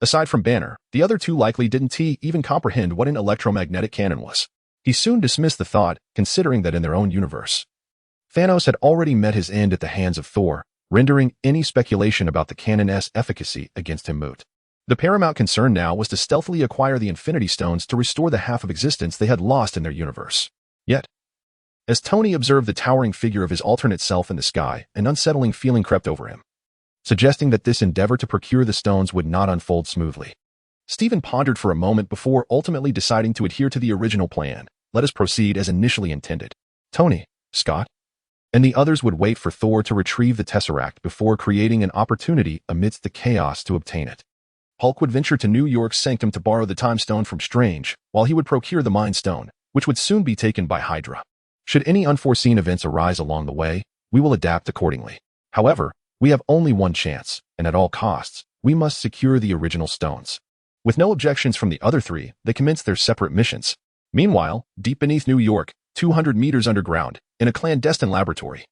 Aside from Banner, the other two likely didn't even comprehend what an electromagnetic cannon was. He soon dismissed the thought, considering that in their own universe, Thanos had already met his end at the hands of Thor, rendering any speculation about the cannon's efficacy against him moot. The paramount concern now was to stealthily acquire the Infinity Stones to restore the half of existence they had lost in their universe. Yet, as Tony observed the towering figure of his alternate self in the sky, an unsettling feeling crept over him, suggesting that this endeavor to procure the stones would not unfold smoothly. Stephen pondered for a moment before ultimately deciding to adhere to the original plan. "Let us proceed as initially intended. Tony, Scott, and the others would wait for Thor to retrieve the Tesseract before creating an opportunity amidst the chaos to obtain it. Hulk would venture to New York's Sanctum to borrow the Time Stone from Strange, while he would procure the Mind Stone, which would soon be taken by Hydra. Should any unforeseen events arise along the way, we will adapt accordingly. However, we have only one chance, and at all costs, we must secure the original stones." With no objections from the other three, they commenced their separate missions. Meanwhile, deep beneath New York, 200 meters underground, in a clandestine laboratory,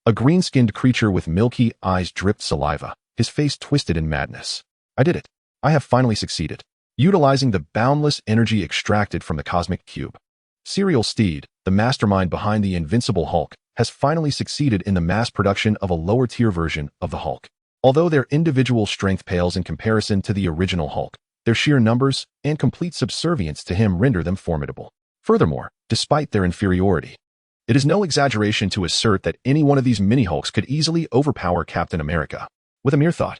a green-skinned creature with milky eyes dripped saliva, his face twisted in madness. "I did it. I have finally succeeded. Utilizing the boundless energy extracted from the cosmic cube. Serial Steed, the mastermind behind the Invincible Hulk, has finally succeeded in the mass production of a lower-tier version of the Hulk. Although their individual strength pales in comparison to the original Hulk, their sheer numbers and complete subservience to him render them formidable. Furthermore, despite their inferiority, it is no exaggeration to assert that any one of these mini-Hulks could easily overpower Captain America. With a mere thought,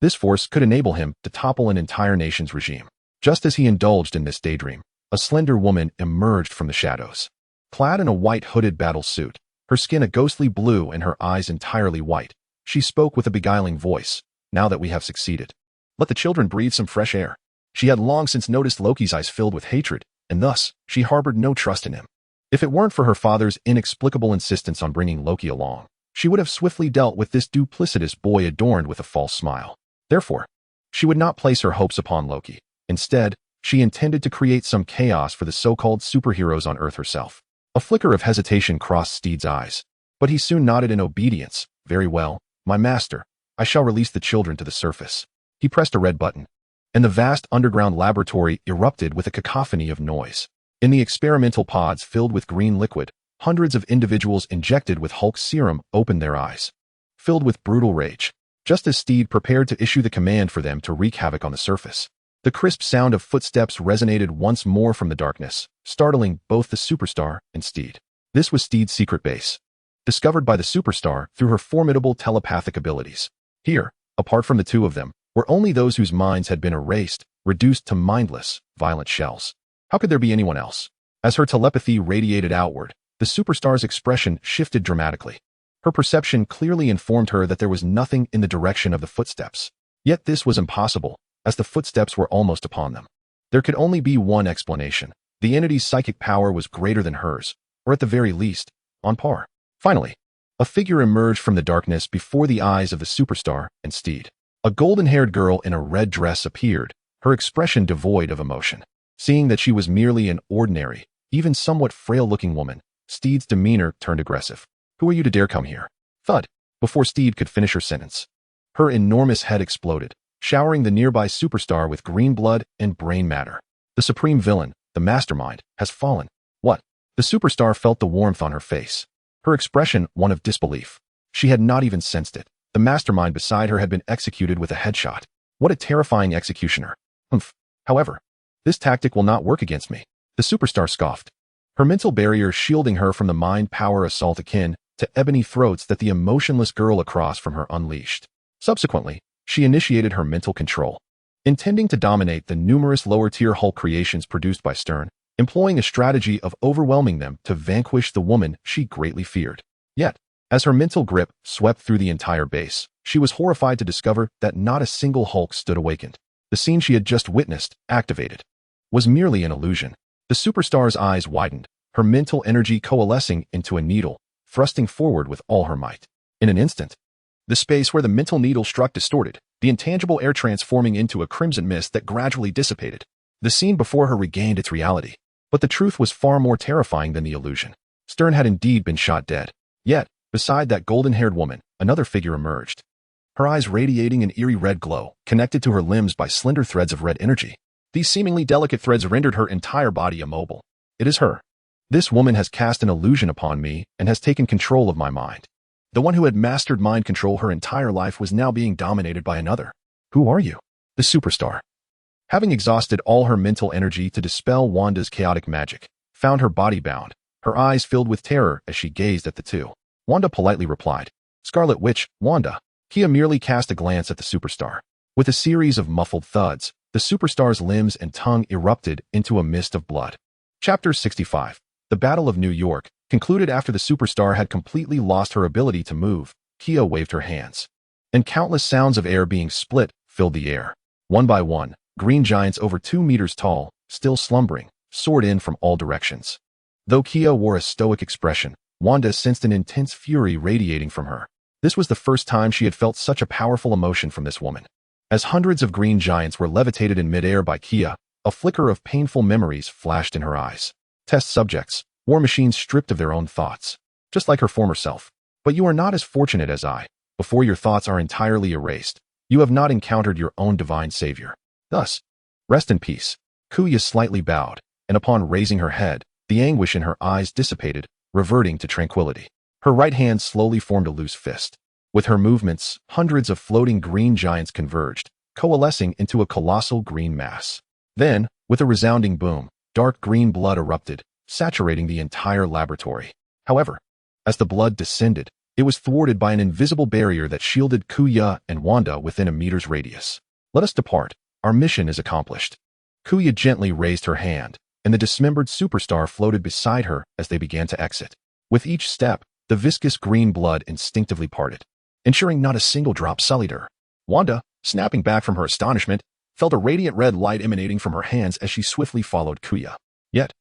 this force could enable him to topple an entire nation's regime." Just as he indulged in this daydream, a slender woman emerged from the shadows. Clad in a white hooded battle suit, her skin a ghostly blue and her eyes entirely white, she spoke with a beguiling voice. "Now that we have succeeded, let the children breathe some fresh air." She had long since noticed Loki's eyes filled with hatred, and thus, she harbored no trust in him. If it weren't for her father's inexplicable insistence on bringing Loki along, she would have swiftly dealt with this duplicitous boy adorned with a false smile. Therefore, she would not place her hopes upon Loki. Instead, she intended to create some chaos for the so-called superheroes on Earth herself. A flicker of hesitation crossed Steed's eyes, but he soon nodded in obedience. "Very well, my master. I shall release the children to the surface." He pressed a red button, and the vast underground laboratory erupted with a cacophony of noise. In the experimental pods filled with green liquid, hundreds of individuals injected with Hulk serum opened their eyes, filled with brutal rage, just as Steed prepared to issue the command for them to wreak havoc on the surface. The crisp sound of footsteps resonated once more from the darkness, startling both the Superstar and Steed. This was Steed's secret base, discovered by the Superstar through her formidable telepathic abilities. Here, apart from the two of them, were only those whose minds had been erased, reduced to mindless, violent shells. How could there be anyone else? As her telepathy radiated outward, the Superstar's expression shifted dramatically. Her perception clearly informed her that there was nothing in the direction of the footsteps. Yet this was impossible, as the footsteps were almost upon them. There could only be one explanation. The entity's psychic power was greater than hers, or at the very least, on par. Finally, a figure emerged from the darkness before the eyes of the Superstar and Steed. A golden-haired girl in a red dress appeared, her expression devoid of emotion. Seeing that she was merely an ordinary, even somewhat frail-looking woman, Steed's demeanor turned aggressive. "Who are you to dare come here?" Thud! Before Steed could finish her sentence, her enormous head exploded, showering the nearby Superstar with green blood and brain matter. The supreme villain, the mastermind, has fallen. What? The Superstar felt the warmth on her face, her expression one of disbelief. She had not even sensed it. The mastermind beside her had been executed with a headshot. What a terrifying executioner. Humph. However, this tactic will not work against me. The Superstar scoffed, her mental barrier shielding her from the mind power assault akin to ebony throats that the emotionless girl across from her unleashed. Subsequently, she initiated her mental control, intending to dominate the numerous lower-tier Hulk creations produced by Stern, employing a strategy of overwhelming them to vanquish the woman she greatly feared. Yet, as her mental grip swept through the entire base, she was horrified to discover that not a single Hulk stood awakened. The scene she had just witnessed, activated, was merely an illusion. The Superstar's eyes widened, her mental energy coalescing into a needle, thrusting forward with all her might. In an instant, the space where the mental needle struck distorted, the intangible air transforming into a crimson mist that gradually dissipated. The scene before her regained its reality, but the truth was far more terrifying than the illusion. Stern had indeed been shot dead. Yet, beside that golden-haired woman, another figure emerged. Her eyes radiating an eerie red glow, connected to her limbs by slender threads of red energy. These seemingly delicate threads rendered her entire body immobile. It is her. This woman has cast an illusion upon me and has taken control of my mind. The one who had mastered mind control her entire life was now being dominated by another. Who are you? The superstar. Having exhausted all her mental energy to dispel Wanda's chaotic magic, found her body bound, her eyes filled with terror as she gazed at the two. Wanda politely replied, "Scarlet Witch, Wanda." Kia merely cast a glance at the superstar. With a series of muffled thuds, the superstar's limbs and tongue erupted into a mist of blood. Chapter 65. The Battle of New York concluded after the superstar had completely lost her ability to move. Kia waved her hands, and countless sounds of air being split filled the air. One by one, green giants over 2 meters tall, still slumbering, soared in from all directions. Though Kia wore a stoic expression, Wanda sensed an intense fury radiating from her. This was the first time she had felt such a powerful emotion from this woman. As hundreds of green giants were levitated in midair by Kia, a flicker of painful memories flashed in her eyes. Test subjects, war machines stripped of their own thoughts, just like her former self. But you are not as fortunate as I. Before your thoughts are entirely erased, you have not encountered your own divine savior. Thus, rest in peace. Kuya slightly bowed, and upon raising her head, the anguish in her eyes dissipated, reverting to tranquility. Her right hand slowly formed a loose fist. With her movements, hundreds of floating green giants converged, coalescing into a colossal green mass. Then, with a resounding boom, dark green blood erupted, saturating the entire laboratory. However, as the blood descended, it was thwarted by an invisible barrier that shielded Kuya and Wanda within a meter's radius. Let us depart. Our mission is accomplished. Kuya gently raised her hand, and the dismembered superstar floated beside her as they began to exit. With each step, the viscous green blood instinctively parted, ensuring not a single drop sullied her. Wanda, snapping back from her astonishment, felt a radiant red light emanating from her hands as she swiftly followed Kuya. Yet,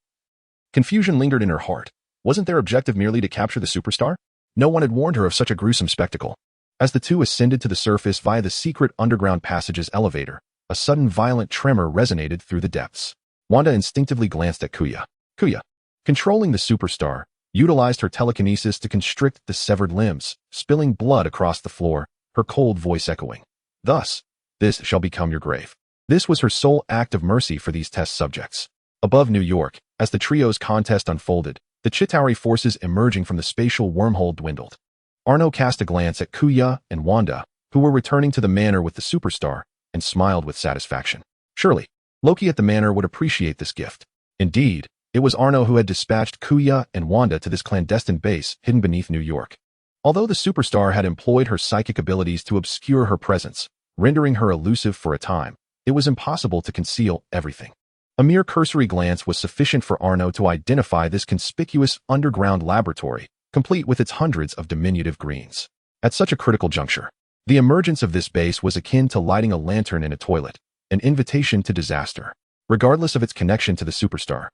confusion lingered in her heart. Wasn't their objective merely to capture the superstar? No one had warned her of such a gruesome spectacle. As the two ascended to the surface via the secret underground passage's elevator, a sudden violent tremor resonated through the depths. Wanda instinctively glanced at Kuya. Kuya, controlling the superstar, utilized her telekinesis to constrict the severed limbs, spilling blood across the floor, her cold voice echoing. Thus, this shall become your grave. This was her sole act of mercy for these test subjects. Above New York, as the trio's contest unfolded, the Chitauri forces emerging from the spatial wormhole dwindled. Arno cast a glance at Kuya and Wanda, who were returning to the manor with the superstar, and smiled with satisfaction. Surely, Loki at the manor would appreciate this gift. Indeed, it was Arno who had dispatched Kuya and Wanda to this clandestine base hidden beneath New York. Although the superstar had employed her psychic abilities to obscure her presence, rendering her elusive for a time, it was impossible to conceal everything. A mere cursory glance was sufficient for Arno to identify this conspicuous underground laboratory, complete with its hundreds of diminutive greens. At such a critical juncture, the emergence of this base was akin to lighting a lantern in a toilet, an invitation to disaster. Regardless of its connection to the superstar,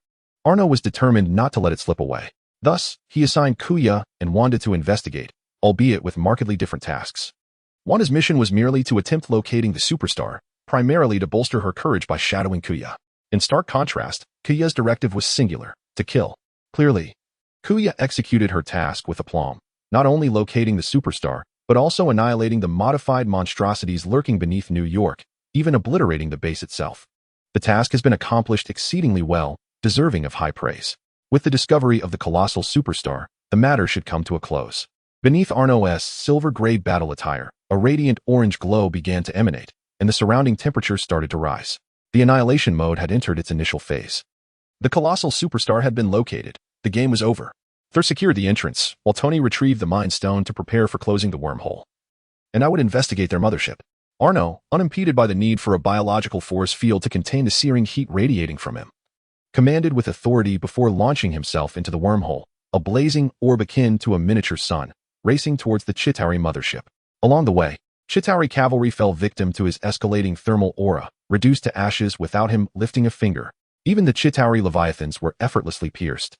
Arno was determined not to let it slip away. Thus, he assigned Kuya and Wanda to investigate, albeit with markedly different tasks. Wanda's mission was merely to attempt locating the superstar, primarily to bolster her courage by shadowing Kuya. In stark contrast, Kuya's directive was singular, to kill. Clearly, Kuya executed her task with aplomb, not only locating the superstar, but also annihilating the modified monstrosities lurking beneath New York, even obliterating the base itself. The task has been accomplished exceedingly well, deserving of high praise. With the discovery of the colossal superstar, the matter should come to a close. Beneath Arno's silver-gray battle attire, a radiant orange glow began to emanate, and the surrounding temperature started to rise. The annihilation mode had entered its initial phase. The colossal superstar had been located. The game was over. Thur secured the entrance, while Tony retrieved the Mind Stone to prepare for closing the wormhole. And I would investigate their mothership. Arno, unimpeded by the need for a biological force field to contain the searing heat radiating from him, commanded with authority before launching himself into the wormhole, a blazing orb akin to a miniature sun, racing towards the Chitauri mothership. Along the way, Chitauri cavalry fell victim to his escalating thermal aura, reduced to ashes without him lifting a finger. Even the Chitauri leviathans were effortlessly pierced.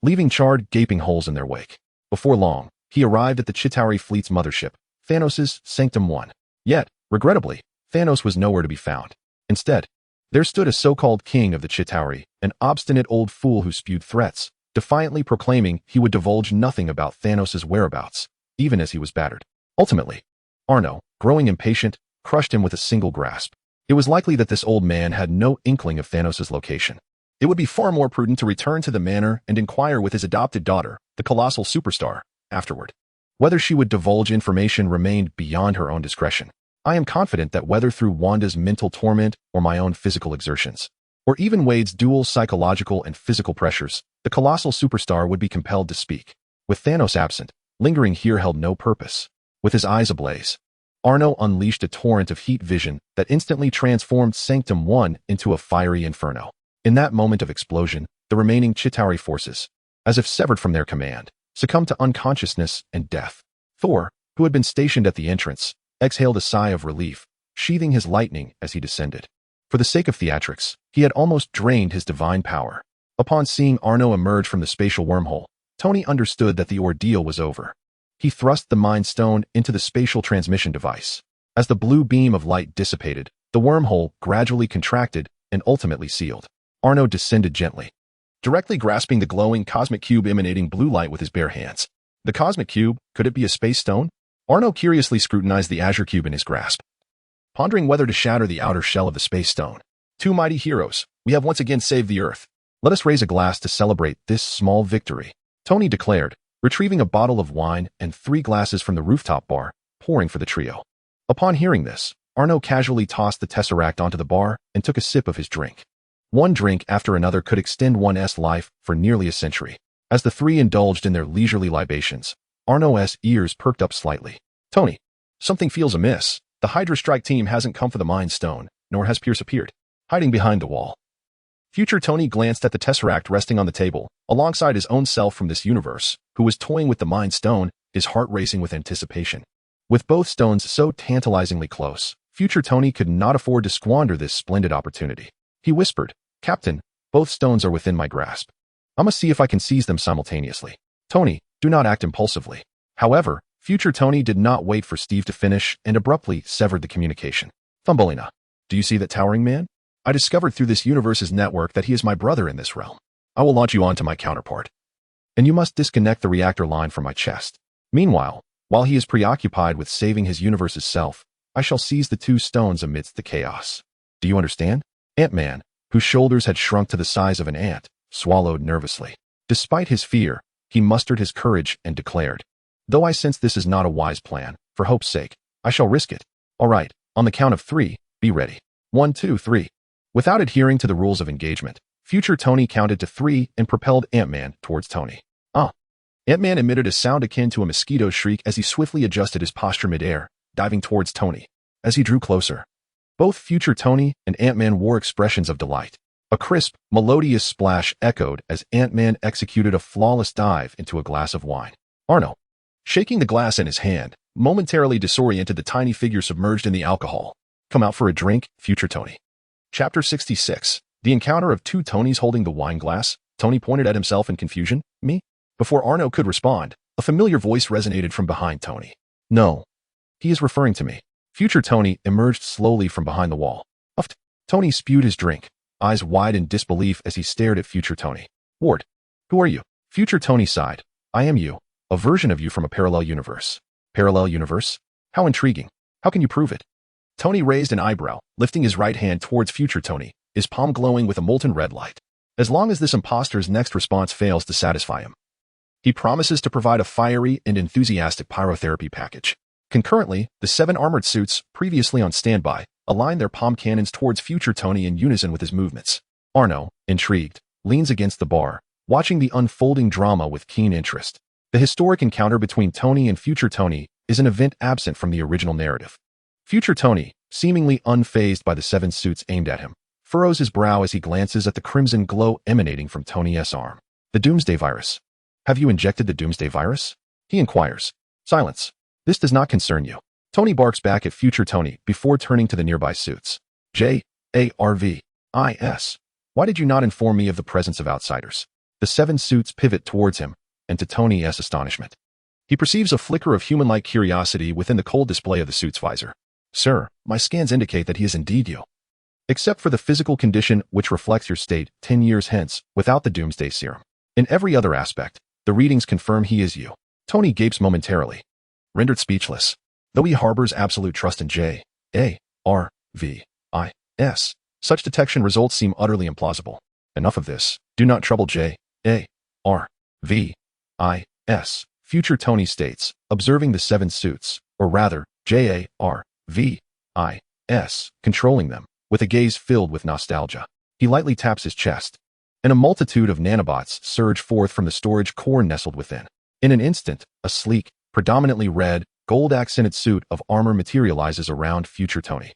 leaving charred, gaping holes in their wake. Before long, he arrived at the Chitauri fleet's mothership, Thanos' Sanctum 1. Yet, regrettably, Thanos was nowhere to be found. Instead, there stood a so-called king of the Chitauri, an obstinate old fool who spewed threats, defiantly proclaiming he would divulge nothing about Thanos' whereabouts, even as he was battered. Ultimately, Arno, growing impatient, crushed him with a single grasp. It was likely that this old man had no inkling of Thanos' location. It would be far more prudent to return to the manor and inquire with his adopted daughter, the colossal superstar, afterward. Whether she would divulge information remained beyond her own discretion. I am confident that whether through Wanda's mental torment or my own physical exertions, or even Wade's dual psychological and physical pressures, the colossal superstar would be compelled to speak. With Thanos absent, lingering here held no purpose. With his eyes ablaze, Arno unleashed a torrent of heat vision that instantly transformed Sanctum 1 into a fiery inferno. In that moment of explosion, the remaining Chitauri forces, as if severed from their command, succumbed to unconsciousness and death. Thor, who had been stationed at the entrance, exhaled a sigh of relief, sheathing his lightning as he descended. For the sake of theatrics, he had almost drained his divine power. Upon seeing Arno emerge from the spatial wormhole, Tony understood that the ordeal was over. He thrust the Mind Stone into the spatial transmission device. As the blue beam of light dissipated, the wormhole gradually contracted and ultimately sealed. Arno descended gently, directly grasping the glowing cosmic cube emanating blue light with his bare hands. The cosmic cube, could it be a space stone? Arno curiously scrutinized the azure cube in his grasp, pondering whether to shatter the outer shell of the space stone. Two mighty heroes, we have once again saved the Earth. Let us raise a glass to celebrate this small victory, Tony declared, retrieving a bottle of wine and 3 glasses from the rooftop bar, pouring for the trio. Upon hearing this, Arno casually tossed the tesseract onto the bar and took a sip of his drink. One drink after another could extend one's life for nearly a century. As the three indulged in their leisurely libations, Arno's ears perked up slightly. Tony, something feels amiss. The Hydra Strike team hasn't come for the Mind Stone, nor has Pierce appeared, hiding behind the wall. Future Tony glanced at the tesseract resting on the table, alongside his own self from this universe, who was toying with the Mind Stone, his heart racing with anticipation. With both stones so tantalizingly close, Future Tony could not afford to squander this splendid opportunity. He whispered, Captain, both stones are within my grasp. I must see if I can seize them simultaneously. Tony, do not act impulsively. However, Future Tony did not wait for Steve to finish and abruptly severed the communication. Thumbelina, do you see that towering man? I discovered through this universe's network that he is my brother in this realm. I will launch you on to my counterpart. And you must disconnect the reactor line from my chest. Meanwhile, while he is preoccupied with saving his universe's self, I shall seize the 2 stones amidst the chaos. Do you understand? Ant-Man, whose shoulders had shrunk to the size of an ant, swallowed nervously. Despite his fear, he mustered his courage and declared, though I sense this is not a wise plan, for hope's sake, I shall risk it. All right, on the count of 3, be ready. 1, 2, 3. Without adhering to the rules of engagement, Future Tony counted to 3 and propelled Ant-Man towards Tony. Ant-Man emitted a sound akin to a mosquito's shriek as he swiftly adjusted his posture midair, diving towards Tony. As he drew closer, both Future Tony and Ant-Man wore expressions of delight. A crisp, melodious splash echoed as Ant-Man executed a flawless dive into a glass of wine. Arno, shaking the glass in his hand, momentarily disoriented the tiny figure submerged in the alcohol. Come out for a drink, Future Tony. Chapter 66. The encounter of 2 Tonys holding the wine glass. Tony pointed at himself in confusion. Me? Before Arno could respond, a familiar voice resonated from behind Tony. No. He is referring to me. Future Tony emerged slowly from behind the wall. Uffed. Tony spewed his drink, eyes wide in disbelief as he stared at Future Tony. Ward, who are you? Future Tony sighed. I am you, a version of you from a parallel universe. Parallel universe? How intriguing. How can you prove it? Tony raised an eyebrow, lifting his right hand towards Future Tony, his palm glowing with a molten red light. As long as this imposter's next response fails to satisfy him, he promises to provide a fiery and enthusiastic pyrotherapy package. Concurrently, the 7 armored suits, previously on standby, aligned their palm cannons towards Future Tony in unison with his movements. Arno, intrigued, leans against the bar, watching the unfolding drama with keen interest. The historic encounter between Tony and Future Tony is an event absent from the original narrative. Future Tony, seemingly unfazed by the 7 suits aimed at him, furrows his brow as he glances at the crimson glow emanating from Tony's arm. The Doomsday Virus. Have you injected the Doomsday Virus? He inquires. Silence. This does not concern you. Tony barks back at Future Tony before turning to the nearby suits. J-A-R-V-I-S. Why did you not inform me of the presence of outsiders? The 7 suits pivot towards him, and to Tony's astonishment, he perceives a flicker of human-like curiosity within the cold display of the suit's visor. Sir, my scans indicate that he is indeed you. Except for the physical condition which reflects your state 10 years hence, without the doomsday serum. In every other aspect, the readings confirm he is you. Tony gapes momentarily, rendered speechless. Though he harbors absolute trust in J.A.R.V.I.S., such detection results seem utterly implausible. Enough of this. Do not trouble J.A.R.V.I.S., future Tony states, observing the 7 suits, or rather, J.A.R.V.I.S., controlling them, with a gaze filled with nostalgia. He lightly taps his chest, and a multitude of nanobots surge forth from the storage core nestled within. In an instant, a sleek, predominantly red, gold-accented suit of armor materializes around future Tony.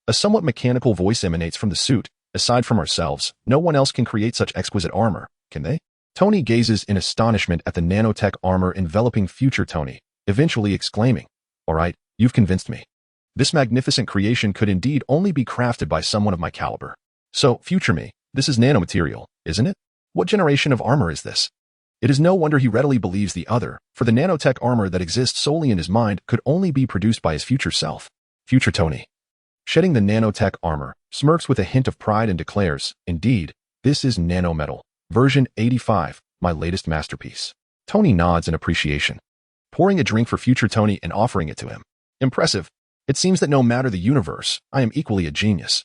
A somewhat mechanical voice emanates from the suit. Aside from ourselves, no one else can create such exquisite armor, can they? Tony gazes in astonishment at the nanotech armor enveloping future Tony, eventually exclaiming, "All right, you've convinced me. This magnificent creation could indeed only be crafted by someone of my caliber. So, future me, this is nanomaterial, isn't it? What generation of armor is this?" It is no wonder he readily believes the other, for the nanotech armor that exists solely in his mind could only be produced by his future self. Future Tony, shedding the nanotech armor, smirks with a hint of pride and declares, "Indeed, this is nanometal, version 85, my latest masterpiece." Tony nods in appreciation, pouring a drink for future Tony and offering it to him. "Impressive. It seems that no matter the universe, I am equally a genius.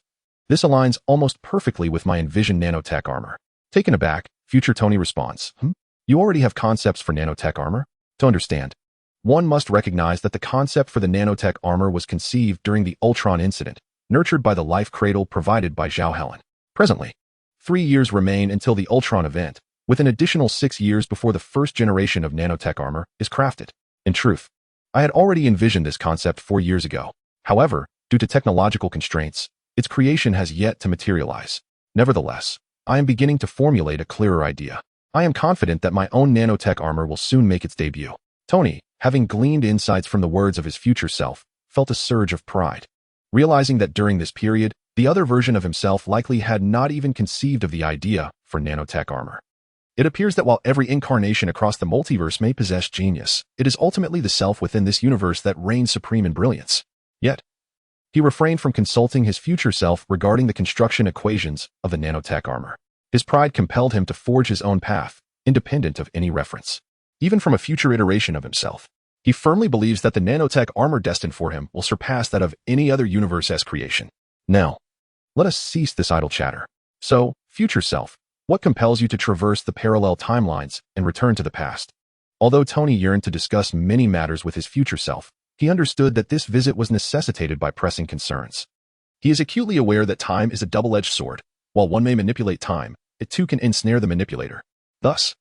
This aligns almost perfectly with my envisioned nanotech armor." Taken aback, future Tony responds, "You already have concepts for nanotech armor?" To understand, one must recognize that the concept for the nanotech armor was conceived during the Ultron incident, nurtured by the life cradle provided by Zhao Helen. Presently, 3 years remain until the Ultron event, with an additional 6 years before the first generation of nanotech armor is crafted. In truth, I had already envisioned this concept 4 years ago. However, due to technological constraints, its creation has yet to materialize. Nevertheless, I am beginning to formulate a clearer idea. I am confident that my own nanotech armor will soon make its debut. Tony, having gleaned insights from the words of his future self, felt a surge of pride, realizing that during this period, the other version of himself likely had not even conceived of the idea for nanotech armor. It appears that while every incarnation across the multiverse may possess genius, it is ultimately the self within this universe that reigns supreme in brilliance. Yet, he refrained from consulting his future self regarding the construction equations of the nanotech armor. His pride compelled him to forge his own path, independent of any reference, even from a future iteration of himself. He firmly believes that the nanotech armor destined for him will surpass that of any other universe-esque creation. Now, let us cease this idle chatter. So, future self, what compels you to traverse the parallel timelines and return to the past? Although Tony yearned to discuss many matters with his future self, he understood that this visit was necessitated by pressing concerns. He is acutely aware that time is a double-edged sword. While one may manipulate time, it too can ensnare the manipulator. Thus,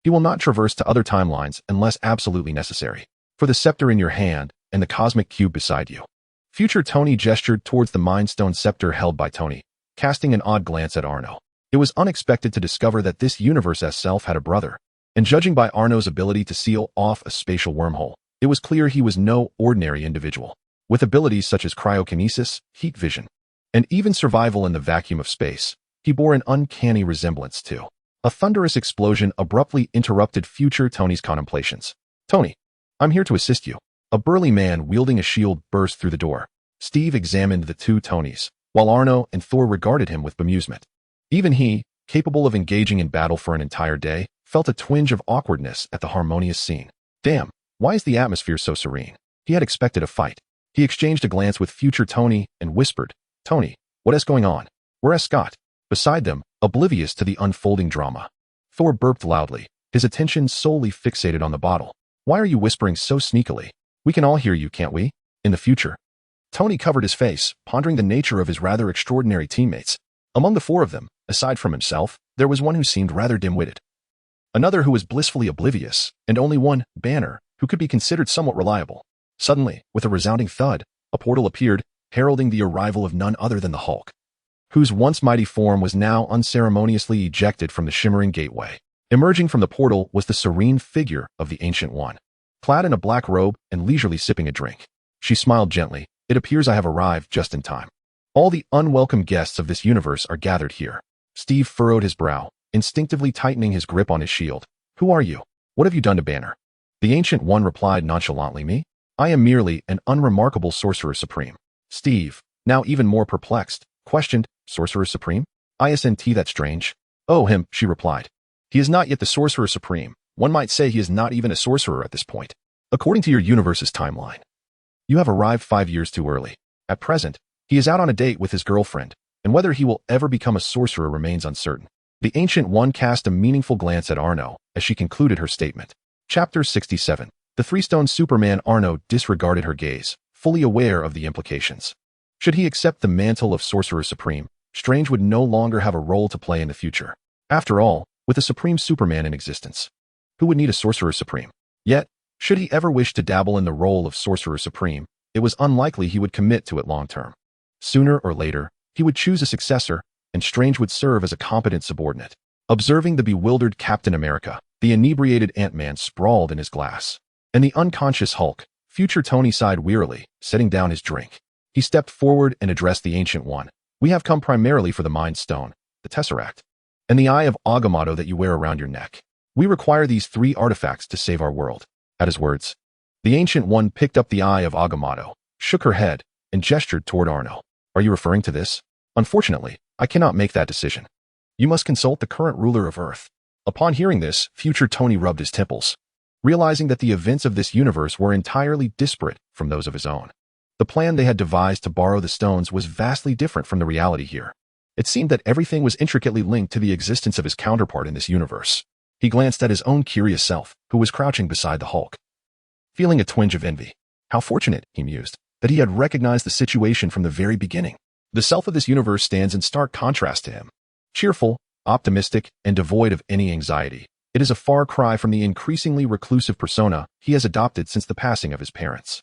he will not traverse to other timelines unless absolutely necessary. For the scepter in your hand and the cosmic cube beside you. Future Tony gestured towards the Mind Stone scepter held by Tony, casting an odd glance at Arno. It was unexpected to discover that this universe-esque self had a brother, and judging by Arno's ability to seal off a spatial wormhole, it was clear he was no ordinary individual. With abilities such as cryokinesis, heat vision, and even survival in the vacuum of space, he bore an uncanny resemblance to. A thunderous explosion abruptly interrupted future Tony's contemplations. "Tony, I'm here to assist you." A burly man wielding a shield burst through the door. Steve examined the two Tonys, while Arno and Thor regarded him with bemusement. Even he, capable of engaging in battle for an entire day, felt a twinge of awkwardness at the harmonious scene. Damn, why is the atmosphere so serene? He had expected a fight. He exchanged a glance with future Tony and whispered, "Tony, what is going on? Where's Scott?" Beside them, oblivious to the unfolding drama. Thor burped loudly, his attention solely fixated on the bottle. "Why are you whispering so sneakily? We can all hear you, can't we? In the future." Tony covered his face, pondering the nature of his rather extraordinary teammates. Among the 4 of them, aside from himself, there was one who seemed rather dim-witted. Another who was blissfully oblivious, and only one, Banner, who could be considered somewhat reliable. Suddenly, with a resounding thud, a portal appeared, heralding the arrival of none other than the Hulk, whose once mighty form was now unceremoniously ejected from the shimmering gateway. Emerging from the portal was the serene figure of the Ancient One, clad in a black robe and leisurely sipping a drink. She smiled gently. "It appears I have arrived just in time. All the unwelcome guests of this universe are gathered here." Steve furrowed his brow, instinctively tightening his grip on his shield. "Who are you? What have you done to Banner?" The Ancient One replied nonchalantly, "Me? I am merely an unremarkable Sorcerer Supreme." Steve, now even more perplexed, questioned, "Sorcerer Supreme? Isn't that strange?" "Oh, him," she replied. "He is not yet the Sorcerer Supreme. One might say he is not even a sorcerer at this point. According to your universe's timeline, you have arrived 5 years too early. At present, he is out on a date with his girlfriend, and whether he will ever become a sorcerer remains uncertain." The Ancient One cast a meaningful glance at Arno as she concluded her statement. Chapter 67. The Three-Stone Superman. Arno disregarded her gaze, fully aware of the implications. Should he accept the mantle of Sorcerer Supreme, Strange would no longer have a role to play in the future. After all, with a Supreme Superman in existence, who would need a Sorcerer Supreme? Yet, should he ever wish to dabble in the role of Sorcerer Supreme, it was unlikely he would commit to it long-term. Sooner or later, he would choose a successor, and Strange would serve as a competent subordinate. Observing the bewildered Captain America, the inebriated Ant-Man sprawled in his glass, and the unconscious Hulk, future Tony sighed wearily, setting down his drink. He stepped forward and addressed the Ancient One. "We have come primarily for the Mind Stone, the Tesseract, and the Eye of Agamotto that you wear around your neck. We require these 3 artifacts to save our world." At his words, the Ancient One picked up the Eye of Agamotto, shook her head, and gestured toward Arno. "Are you referring to this? Unfortunately, I cannot make that decision. You must consult the current ruler of Earth." Upon hearing this, future Tony rubbed his temples, realizing that the events of this universe were entirely disparate from those of his own. The plan they had devised to borrow the stones was vastly different from the reality here. It seemed that everything was intricately linked to the existence of his counterpart in this universe. He glanced at his own curious self, who was crouching beside the Hulk, feeling a twinge of envy. How fortunate, he mused, that he had recognized the situation from the very beginning. The self of this universe stands in stark contrast to him. Cheerful, optimistic, and devoid of any anxiety, it is a far cry from the increasingly reclusive persona he has adopted since the passing of his parents.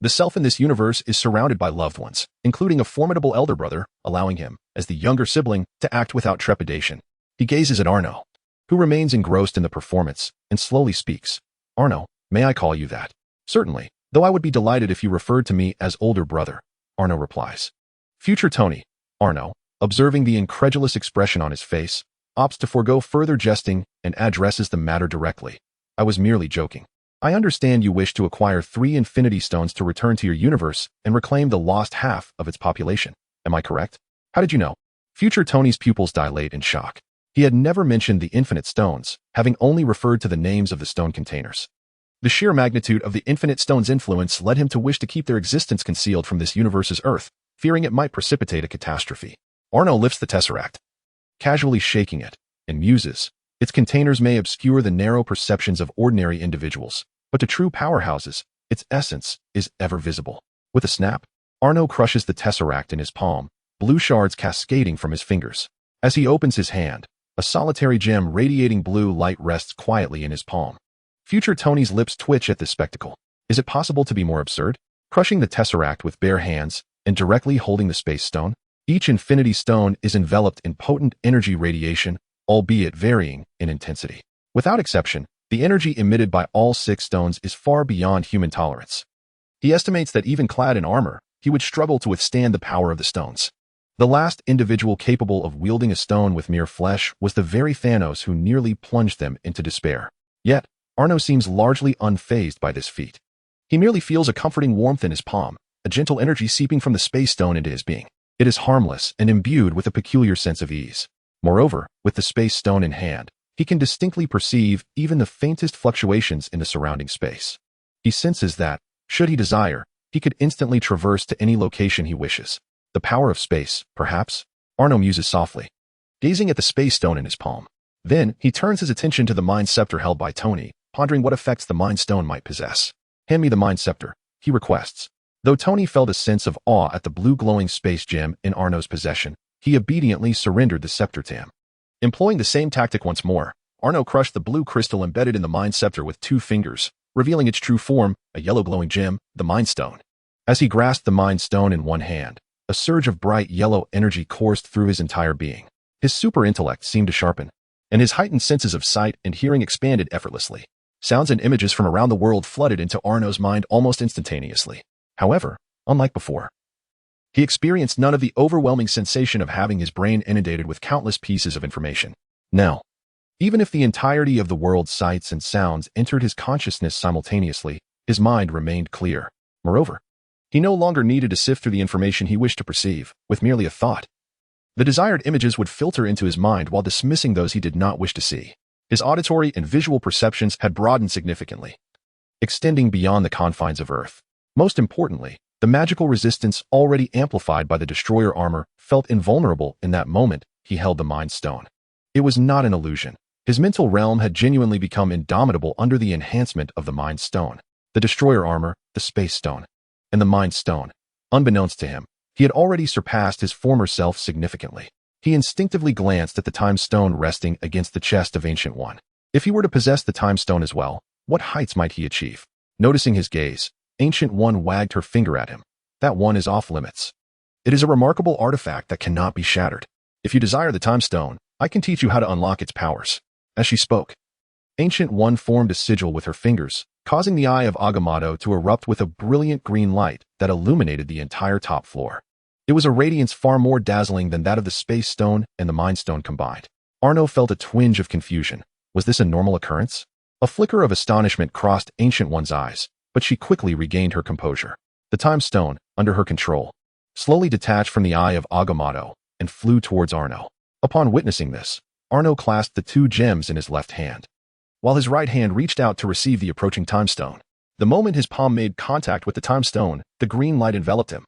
The self in this universe is surrounded by loved ones, including a formidable elder brother, allowing him, as the younger sibling, to act without trepidation. He gazes at Arno, who remains engrossed in the performance, and slowly speaks. "Arno, may I call you that?" "Certainly, though I would be delighted if you referred to me as older brother," Arno replies. Future Tony, Arno, observing the incredulous expression on his face, opts to forego further jesting and addresses the matter directly. "I was merely joking. I understand you wish to acquire 3 Infinity Stones to return to your universe and reclaim the lost half of its population. Am I correct?" "How did you know?" Future Tony's pupils dilate in shock. He had never mentioned the Infinite Stones, having only referred to the names of the stone containers. The sheer magnitude of the Infinite Stones' influence led him to wish to keep their existence concealed from this universe's Earth, fearing it might precipitate a catastrophe. Arno lifts the Tesseract, casually shaking it, and muses. Its containers may obscure the narrow perceptions of ordinary individuals, but to true powerhouses, its essence is ever visible. With a snap, Arno crushes the Tesseract in his palm, blue shards cascading from his fingers. As he opens his hand, a solitary gem radiating blue light rests quietly in his palm. Future Tony's lips twitch at this spectacle. Is it possible to be more absurd? Crushing the Tesseract with bare hands and directly holding the Space Stone? Each Infinity Stone is enveloped in potent energy radiation, albeit varying in intensity. Without exception, the energy emitted by all 6 stones is far beyond human tolerance. He estimates that even clad in armor, he would struggle to withstand the power of the stones. The last individual capable of wielding a stone with mere flesh was the very Thanos who nearly plunged them into despair. Yet, Arno seems largely unfazed by this feat. He merely feels a comforting warmth in his palm, a gentle energy seeping from the Space Stone into his being. It is harmless and imbued with a peculiar sense of ease. Moreover, with the Space Stone in hand, he can distinctly perceive even the faintest fluctuations in the surrounding space. He senses that, should he desire, he could instantly traverse to any location he wishes. The power of space, perhaps? Arno muses softly, gazing at the Space Stone in his palm. Then, he turns his attention to the Mind Scepter held by Tony, pondering what effects the Mind Stone might possess. "Hand me the Mind Scepter," he requests. Though Tony felt a sense of awe at the blue glowing space gem in Arno's possession, he obediently surrendered the scepter to him. Employing the same tactic once more, Arno crushed the blue crystal embedded in the Mind Scepter with 2 fingers, revealing its true form, a yellow glowing gem, the Mind Stone. As he grasped the Mind Stone in one hand, a surge of bright yellow energy coursed through his entire being. His super intellect seemed to sharpen, and his heightened senses of sight and hearing expanded effortlessly. Sounds and images from around the world flooded into Arno's mind almost instantaneously. However, unlike before, he experienced none of the overwhelming sensation of having his brain inundated with countless pieces of information. Now, Even if the entirety of the world's sights and sounds entered his consciousness simultaneously, his mind remained clear. Moreover, he no longer needed to sift through the information he wished to perceive, with merely a thought. The desired images would filter into his mind while dismissing those he did not wish to see. His auditory and visual perceptions had broadened significantly, extending beyond the confines of Earth. Most importantly, the magical resistance already amplified by the destroyer armor felt invulnerable in that moment he held the Mind Stone. It was not an illusion. His mental realm had genuinely become indomitable under the enhancement of the Mind Stone. The destroyer armor, the Space Stone, and the Mind Stone. Unbeknownst to him, he had already surpassed his former self significantly. He instinctively glanced at the Time Stone resting against the chest of Ancient One. If he were to possess the Time Stone as well, what heights might he achieve? Noticing his gaze, Ancient One wagged her finger at him. That one is off limits. It is a remarkable artifact that cannot be shattered. If you desire the Time Stone, I can teach you how to unlock its powers. As she spoke, Ancient One formed a sigil with her fingers, causing the eye of Agamotto to erupt with a brilliant green light that illuminated the entire top floor. It was a radiance far more dazzling than that of the Space Stone and the Mind Stone combined. Arno felt a twinge of confusion. Was this a normal occurrence? A flicker of astonishment crossed Ancient One's eyes, but she quickly regained her composure. The Time Stone, under her control, slowly detached from the eye of Agamotto and flew towards Arno. Upon witnessing this, Arno clasped the two gems in his left hand, while his right hand reached out to receive the approaching Time Stone. The moment his palm made contact with the Time Stone, the green light enveloped him,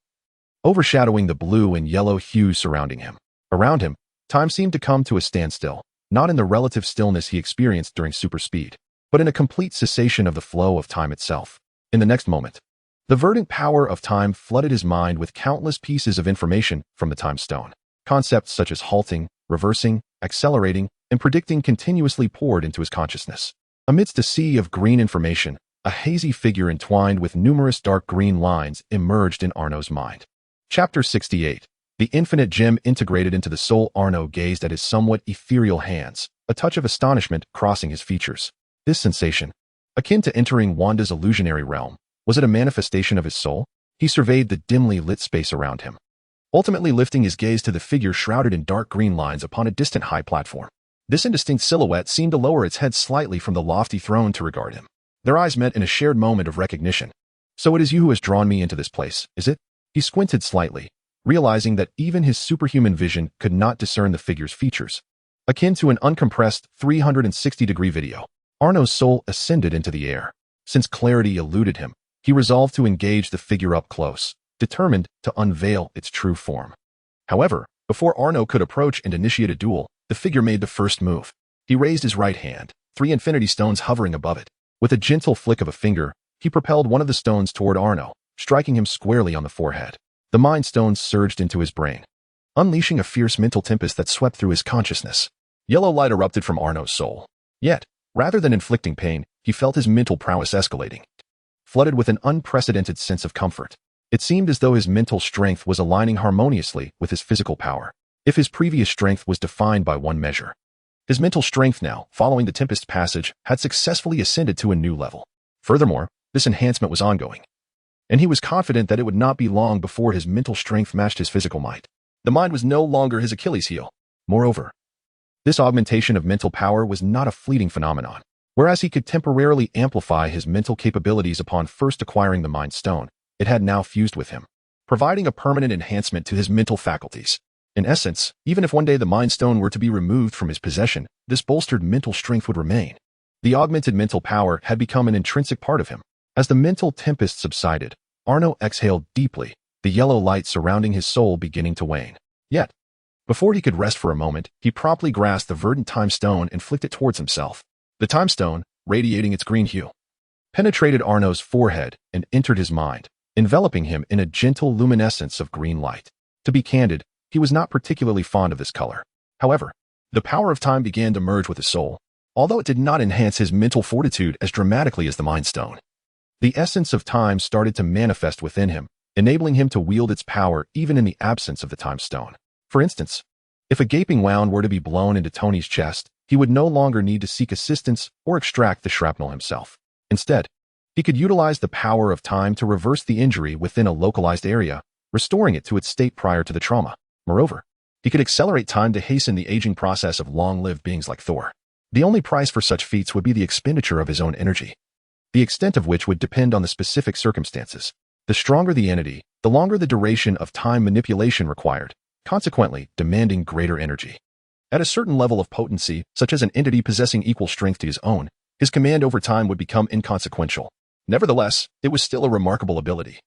overshadowing the blue and yellow hues surrounding him. Around him, time seemed to come to a standstill, not in the relative stillness he experienced during super speed, but in a complete cessation of the flow of time itself. In the next moment, the verdant power of time flooded his mind with countless pieces of information from the Time Stone. Concepts such as halting, reversing, accelerating, and predicting continuously poured into his consciousness. Amidst a sea of green information, a hazy figure entwined with numerous dark green lines emerged in Arno's mind. Chapter 68. The infinite gem integrated into the soul. Arno gazed at his somewhat ethereal hands, a touch of astonishment crossing his features. This sensation, akin to entering Wanda's illusionary realm, was it a manifestation of his soul? He surveyed the dimly lit space around him, ultimately lifting his gaze to the figure shrouded in dark green lines upon a distant high platform. This indistinct silhouette seemed to lower its head slightly from the lofty throne to regard him. Their eyes met in a shared moment of recognition. So it is you who has drawn me into this place, is it? He squinted slightly, realizing that even his superhuman vision could not discern the figure's features. Akin to an uncompressed 360-degree video, Arno's soul ascended into the air. Since clarity eluded him, he resolved to engage the figure up close, determined to unveil its true form. However, before Arno could approach and initiate a duel, the figure made the first move. He raised his right hand, 3 infinity stones hovering above it. With a gentle flick of a finger, he propelled one of the stones toward Arno, striking him squarely on the forehead. The Mind Stone surged into his brain, unleashing a fierce mental tempest that swept through his consciousness. Yellow light erupted from Arno's soul. Yet, rather than inflicting pain, he felt his mental prowess escalating, flooded with an unprecedented sense of comfort. It seemed as though his mental strength was aligning harmoniously with his physical power. If his previous strength was defined by one measure, his mental strength now, following the Tempest passage, had successfully ascended to a new level. Furthermore, this enhancement was ongoing, and he was confident that it would not be long before his mental strength matched his physical might. The mind was no longer his Achilles heel. Moreover, this augmentation of mental power was not a fleeting phenomenon. Whereas he could temporarily amplify his mental capabilities upon first acquiring the Mind Stone, it had now fused with him, providing a permanent enhancement to his mental faculties. In essence, even if one day the Mind Stone were to be removed from his possession, this bolstered mental strength would remain. The augmented mental power had become an intrinsic part of him. As the mental tempest subsided, Arno exhaled deeply, the yellow light surrounding his soul beginning to wane. Yet, before he could rest for a moment, he promptly grasped the verdant Time Stone and flicked it towards himself. The Time Stone, radiating its green hue, penetrated Arno's forehead and entered his mind, enveloping him in a gentle luminescence of green light. To be candid, he was not particularly fond of this color. However, the power of time began to merge with his soul, although it did not enhance his mental fortitude as dramatically as the Mind Stone. The essence of time started to manifest within him, enabling him to wield its power even in the absence of the Time Stone. For instance, if a gaping wound were to be blown into Tony's chest, he would no longer need to seek assistance or extract the shrapnel himself. Instead, he could utilize the power of time to reverse the injury within a localized area, restoring it to its state prior to the trauma. Moreover, he could accelerate time to hasten the aging process of long-lived beings like Thor. The only price for such feats would be the expenditure of his own energy, the extent of which would depend on the specific circumstances. The stronger the entity, the longer the duration of time manipulation required, consequently demanding greater energy. At a certain level of potency, such as an entity possessing equal strength to his own, his command over time would become inconsequential. Nevertheless, it was still a remarkable ability.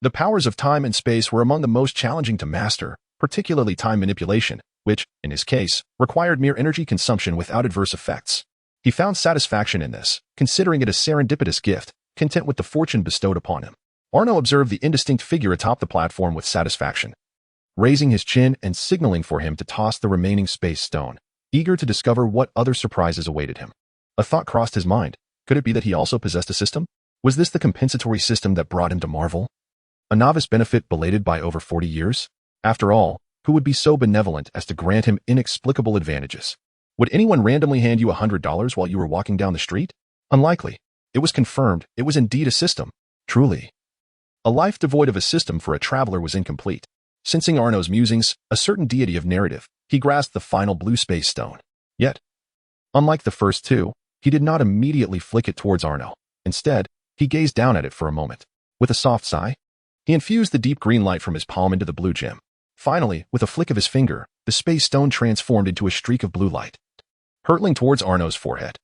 The powers of time and space were among the most challenging to master, particularly time manipulation, which, in his case, required mere energy consumption without adverse effects. He found satisfaction in this, considering it a serendipitous gift, content with the fortune bestowed upon him. Arno observed the indistinct figure atop the platform with satisfaction, raising his chin and signaling for him to toss the remaining space stone, eager to discover what other surprises awaited him. A thought crossed his mind. Could it be that he also possessed a system? Was this the compensatory system that brought him to marvel? A novice benefit belated by over 40 years? After all, who would be so benevolent as to grant him inexplicable advantages? Would anyone randomly hand you $100 while you were walking down the street? Unlikely. It was confirmed. It was indeed a system. Truly. A life devoid of a system for a traveler was incomplete. Sensing Arno's musings, a certain deity of narrative, he grasped the final blue space stone. Yet, unlike the first two, he did not immediately flick it towards Arno. Instead, he gazed down at it for a moment. With a soft sigh, he infused the deep green light from his palm into the blue gem. Finally, with a flick of his finger, the space stone transformed into a streak of blue light, hurtling towards Arno's forehead.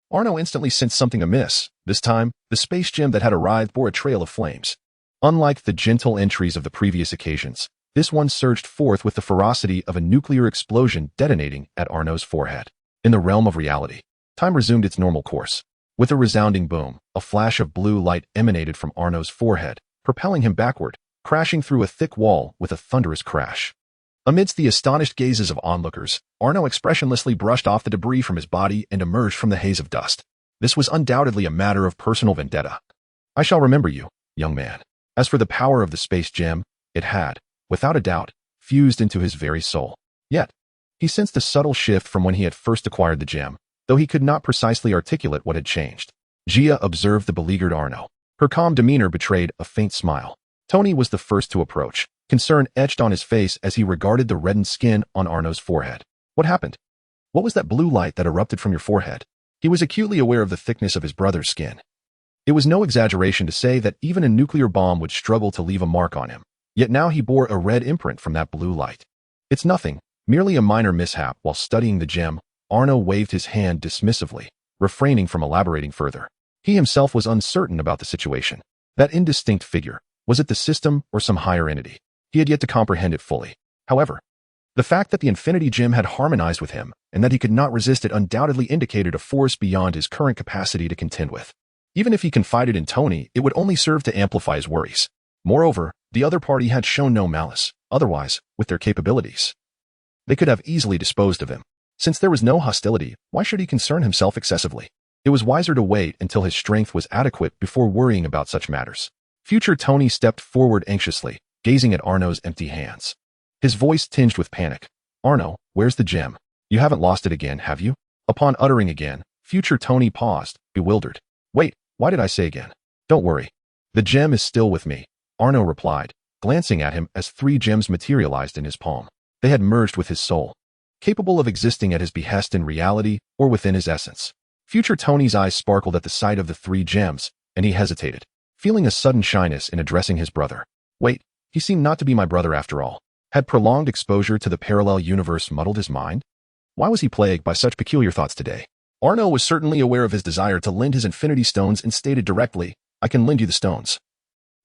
Arno instantly sensed something amiss. This time, the space gem that had arrived bore a trail of flames. Unlike the gentle entries of the previous occasions, this one surged forth with the ferocity of a nuclear explosion detonating at Arno's forehead. In the realm of reality, time resumed its normal course. With a resounding boom, a flash of blue light emanated from Arno's forehead, propelling him backward, crashing through a thick wall with a thunderous crash. Amidst the astonished gazes of onlookers, Arno expressionlessly brushed off the debris from his body and emerged from the haze of dust. This was undoubtedly a matter of personal vendetta. I shall remember you, young man. As for the power of the space gem, it had, without a doubt, fused into his very soul. Yet, he sensed a subtle shift from when he had first acquired the gem, though he could not precisely articulate what had changed. Gia observed the beleaguered Arno. Her calm demeanor betrayed a faint smile. Tony was the first to approach, concern etched on his face as he regarded the reddened skin on Arno's forehead. What happened? What was that blue light that erupted from your forehead? He was acutely aware of the thickness of his brother's skin. It was no exaggeration to say that even a nuclear bomb would struggle to leave a mark on him. Yet now he bore a red imprint from that blue light. It's nothing, merely a minor mishap. While studying the gem, Arno waved his hand dismissively, refraining from elaborating further. He himself was uncertain about the situation. That indistinct figure, was it the system or some higher entity? He had yet to comprehend it fully. However, the fact that the Infinity Gem had harmonized with him and that he could not resist it undoubtedly indicated a force beyond his current capacity to contend with. Even if he confided in Tony, it would only serve to amplify his worries. Moreover, the other party had shown no malice. Otherwise, with their capabilities, they could have easily disposed of him. Since there was no hostility, why should he concern himself excessively? It was wiser to wait until his strength was adequate before worrying about such matters. Future Tony stepped forward anxiously, gazing at Arno's empty hands. His voice tinged with panic. Arno, where's the gem? You haven't lost it again, have you? Upon uttering again, future Tony paused, bewildered. Wait, why did I say again? Don't worry. The gem is still with me, Arno replied, glancing at him as 3 gems materialized in his palm. They had merged with his soul, capable of existing at his behest in reality or within his essence. Future Tony's eyes sparkled at the sight of the 3 gems, and he hesitated, feeling a sudden shyness in addressing his brother. Wait, he seemed not to be my brother after all. Had prolonged exposure to the parallel universe muddled his mind? Why was he plagued by such peculiar thoughts today? Arno was certainly aware of his desire to lend his Infinity Stones and stated directly, I can lend you the stones.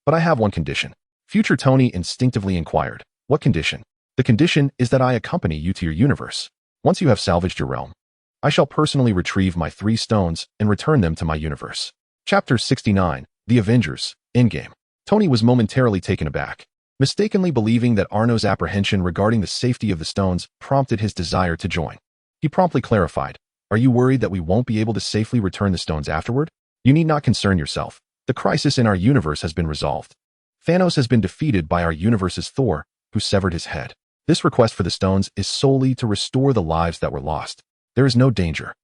But I have one condition. Future Tony instinctively inquired. What condition? The condition is that I accompany you to your universe. Once you have salvaged your realm, I shall personally retrieve my 3 stones and return them to my universe. Chapter 69, The Avengers, Endgame. Tony was momentarily taken aback, mistakenly believing that Arno's apprehension regarding the safety of the stones prompted his desire to join. He promptly clarified, Are you worried that we won't be able to safely return the stones afterward? You need not concern yourself. The crisis in our universe has been resolved. Thanos has been defeated by our universe's Thor, who severed his head. This request for the stones is solely to restore the lives that were lost. There is no danger.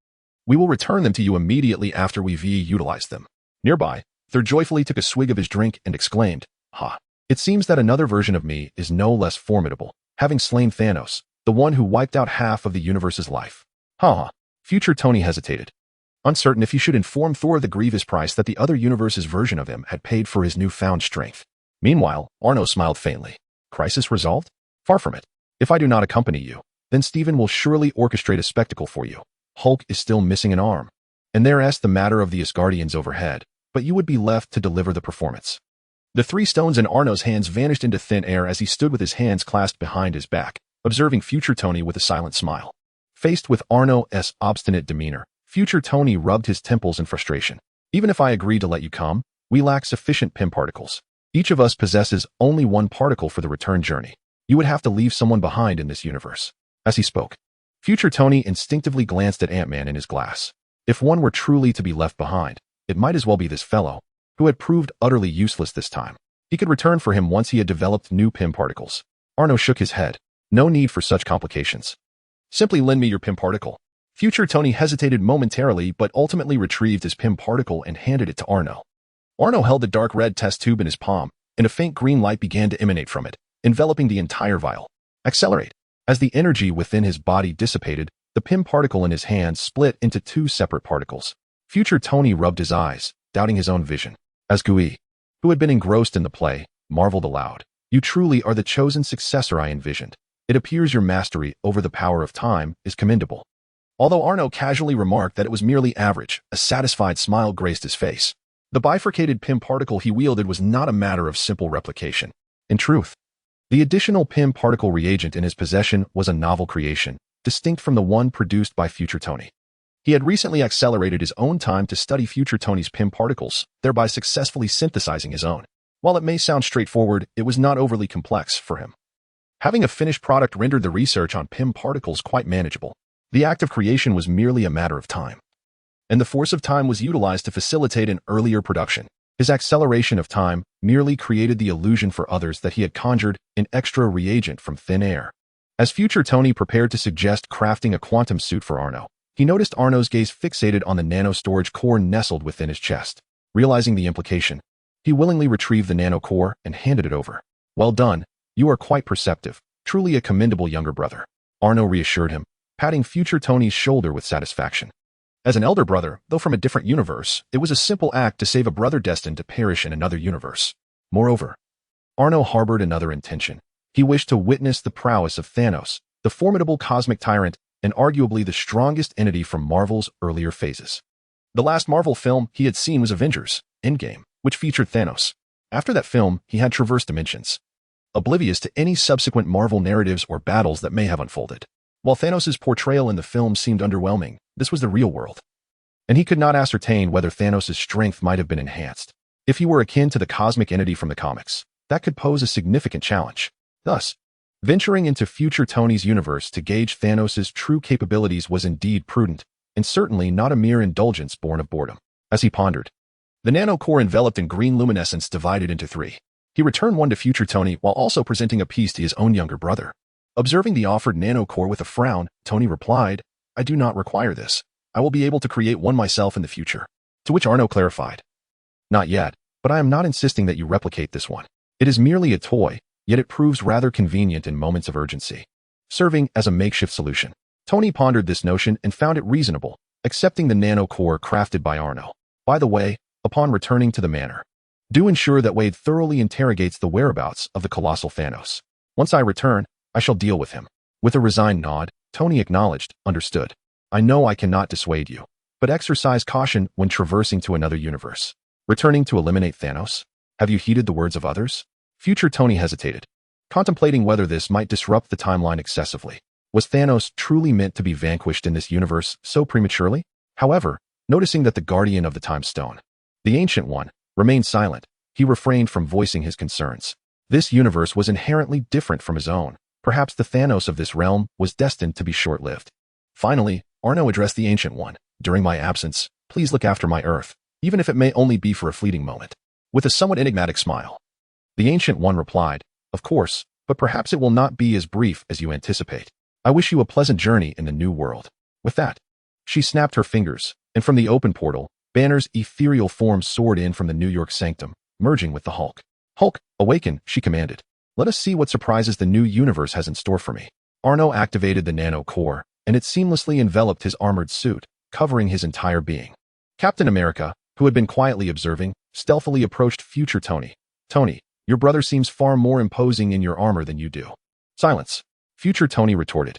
We will return them to you immediately after we've utilized them. Nearby, Thor joyfully took a swig of his drink and exclaimed, Ha! It seems that another version of me is no less formidable, having slain Thanos, the one who wiped out half of the universe's life. Ha! Future Tony hesitated, uncertain if he should inform Thor the grievous price that the other universe's version of him had paid for his newfound strength. Meanwhile, Arno smiled faintly. Crisis resolved? Far from it. If I do not accompany you, then Steven will surely orchestrate a spectacle for you. Hulk is still missing an arm. And there's the matter of the Asgardians overhead, but you would be left to deliver the performance. The 3 stones in Arno's hands vanished into thin air as he stood with his hands clasped behind his back, observing Future Tony with a silent smile. Faced with Arno's obstinate demeanor, Future Tony rubbed his temples in frustration. Even if I agree to let you come, we lack sufficient Pym particles. Each of us possesses only 1 particle for the return journey. You would have to leave someone behind in this universe. As he spoke, Future Tony instinctively glanced at Ant-Man in his glass. If one were truly to be left behind, it might as well be this fellow, who had proved utterly useless this time. He could return for him once he had developed new Pym particles. Arno shook his head. No need for such complications. Simply lend me your Pym particle. Future Tony hesitated momentarily but ultimately retrieved his Pym particle and handed it to Arno. Arno held the dark red test tube in his palm, and a faint green light began to emanate from it, enveloping the entire vial. Accelerate. As the energy within his body dissipated, the Pym particle in his hand split into 2 separate particles. Future Tony rubbed his eyes, doubting his own vision. As Gui, who had been engrossed in the play, marveled aloud. You truly are the chosen successor I envisioned. It appears your mastery over the power of time is commendable. Although Arno casually remarked that it was merely average, a satisfied smile graced his face. The bifurcated Pym particle he wielded was not a matter of simple replication. In truth, the additional Pym particle reagent in his possession was a novel creation, distinct from the one produced by Future Tony. He had recently accelerated his own time to study Future Tony's Pym particles, thereby successfully synthesizing his own. While it may sound straightforward, it was not overly complex for him. Having a finished product rendered the research on Pym particles quite manageable. The act of creation was merely a matter of time. And the force of time was utilized to facilitate an earlier production. His acceleration of time merely created the illusion for others that he had conjured an extra reagent from thin air. As Future Tony prepared to suggest crafting a quantum suit for Arno, he noticed Arno's gaze fixated on the nano-storage core nestled within his chest. Realizing the implication, he willingly retrieved the nano-core and handed it over. Well done, you are quite perceptive, truly a commendable younger brother. Arno reassured him, patting Future Tony's shoulder with satisfaction. As an elder brother, though from a different universe, it was a simple act to save a brother destined to perish in another universe. Moreover, Arno harbored another intention. He wished to witness the prowess of Thanos, the formidable cosmic tyrant, and arguably the strongest entity from Marvel's earlier phases. The last Marvel film he had seen was Avengers: Endgame, which featured Thanos. After that film, he had traversed dimensions, oblivious to any subsequent Marvel narratives or battles that may have unfolded. While Thanos' portrayal in the film seemed underwhelming, this was the real world. And he could not ascertain whether Thanos' strength might have been enhanced. If he were akin to the cosmic entity from the comics, that could pose a significant challenge. Thus, venturing into Future Tony's universe to gauge Thanos' true capabilities was indeed prudent, and certainly not a mere indulgence born of boredom. As he pondered, the nano-core enveloped in green luminescence divided into 3. He returned one to Future Tony while also presenting a piece to his own younger brother. Observing the offered nano-core with a frown, Tony replied, I do not require this. I will be able to create one myself in the future. To which Arno clarified, not yet, but I am not insisting that you replicate this one. It is merely a toy, yet it proves rather convenient in moments of urgency, serving as a makeshift solution. Tony pondered this notion and found it reasonable, accepting the nano-core crafted by Arno. By the way, upon returning to the manor, do ensure that Wade thoroughly interrogates the whereabouts of the colossal Thanos. Once I return, I shall deal with him. With a resigned nod, Tony acknowledged, understood. I know I cannot dissuade you, but exercise caution when traversing to another universe. Returning to eliminate Thanos? Have you heeded the words of others? Future Tony hesitated, contemplating whether this might disrupt the timeline excessively. Was Thanos truly meant to be vanquished in this universe so prematurely? However, noticing that the guardian of the time stone, the Ancient One, remained silent, he refrained from voicing his concerns. This universe was inherently different from his own. Perhaps the Thanos of this realm was destined to be short-lived. Finally, Arno addressed the Ancient One. During my absence, please look after my Earth, even if it may only be for a fleeting moment. With a somewhat enigmatic smile, the Ancient One replied, of course, but perhaps it will not be as brief as you anticipate. I wish you a pleasant journey in the new world. With that, she snapped her fingers, and from the open portal, Banner's ethereal form soared in from the New York sanctum, merging with the Hulk. Hulk, awaken, she commanded. Let us see what surprises the new universe has in store for me. Arno activated the nano-core, and it seamlessly enveloped his armored suit, covering his entire being. Captain America, who had been quietly observing, stealthily approached future Tony. Tony, your brother seems far more imposing in your armor than you do. Silence. Future Tony retorted,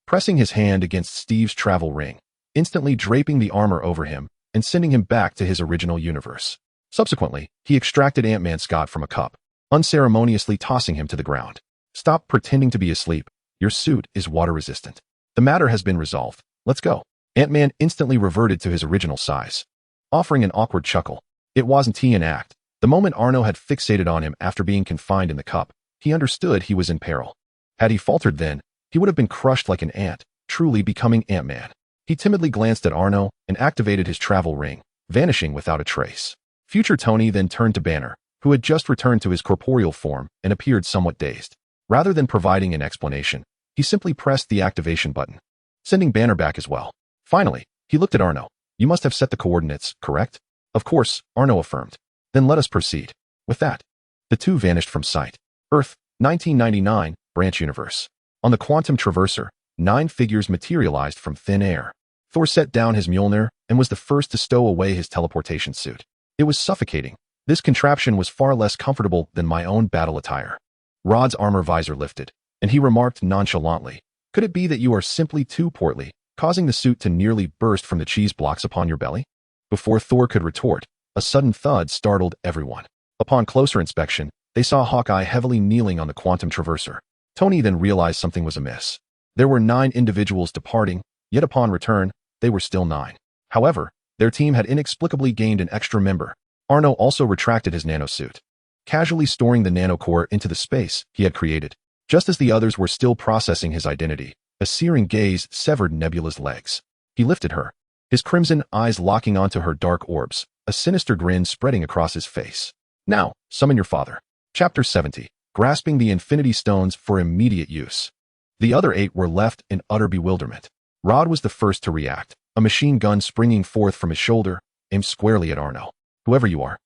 pressing his hand against Steve's travel ring, instantly draping the armor over him and sending him back to his original universe. Subsequently, he extracted Ant-Man Scott from a cup, unceremoniously tossing him to the ground. Stop pretending to be asleep. Your suit is water-resistant. The matter has been resolved. Let's go. Ant-Man instantly reverted to his original size, offering an awkward chuckle. It wasn't an act. The moment Arno had fixated on him after being confined in the cup, he understood he was in peril. Had he faltered then, he would have been crushed like an ant, truly becoming Ant-Man. He timidly glanced at Arno and activated his travel ring, vanishing without a trace. Future Tony then turned to Banner, who had just returned to his corporeal form and appeared somewhat dazed. Rather than providing an explanation, he simply pressed the activation button, sending Banner back as well. Finally, he looked at Arno. You must have set the coordinates, correct? Of course, Arno affirmed. Then let us proceed. With that, the two vanished from sight. Earth, 1999, Branch Universe. On the Quantum Traverser, 9 figures materialized from thin air. Thor set down his Mjolnir and was the first to stow away his teleportation suit. It was suffocating. This contraption was far less comfortable than my own battle attire. Rod's armor visor lifted, and he remarked nonchalantly, could it be that you are simply too portly, causing the suit to nearly burst from the cheese blocks upon your belly? Before Thor could retort, a sudden thud startled everyone. Upon closer inspection, they saw Hawkeye heavily kneeling on the Quantum Traverser. Tony then realized something was amiss. There were 9 individuals departing, yet upon return, they were still 9. However, their team had inexplicably gained an extra member. Arno also retracted his nanosuit, casually storing the nanocore into the space he had created. Just as the others were still processing his identity, a searing gaze severed Nebula's legs. He lifted her, his crimson eyes locking onto her dark orbs, a sinister grin spreading across his face. Now, summon your father. Chapter 70. Grasping the Infinity Stones for immediate use. The other 8 were left in utter bewilderment. Rod was the first to react, a machine gun springing forth from his shoulder, aimed squarely at Arno. Whoever you are,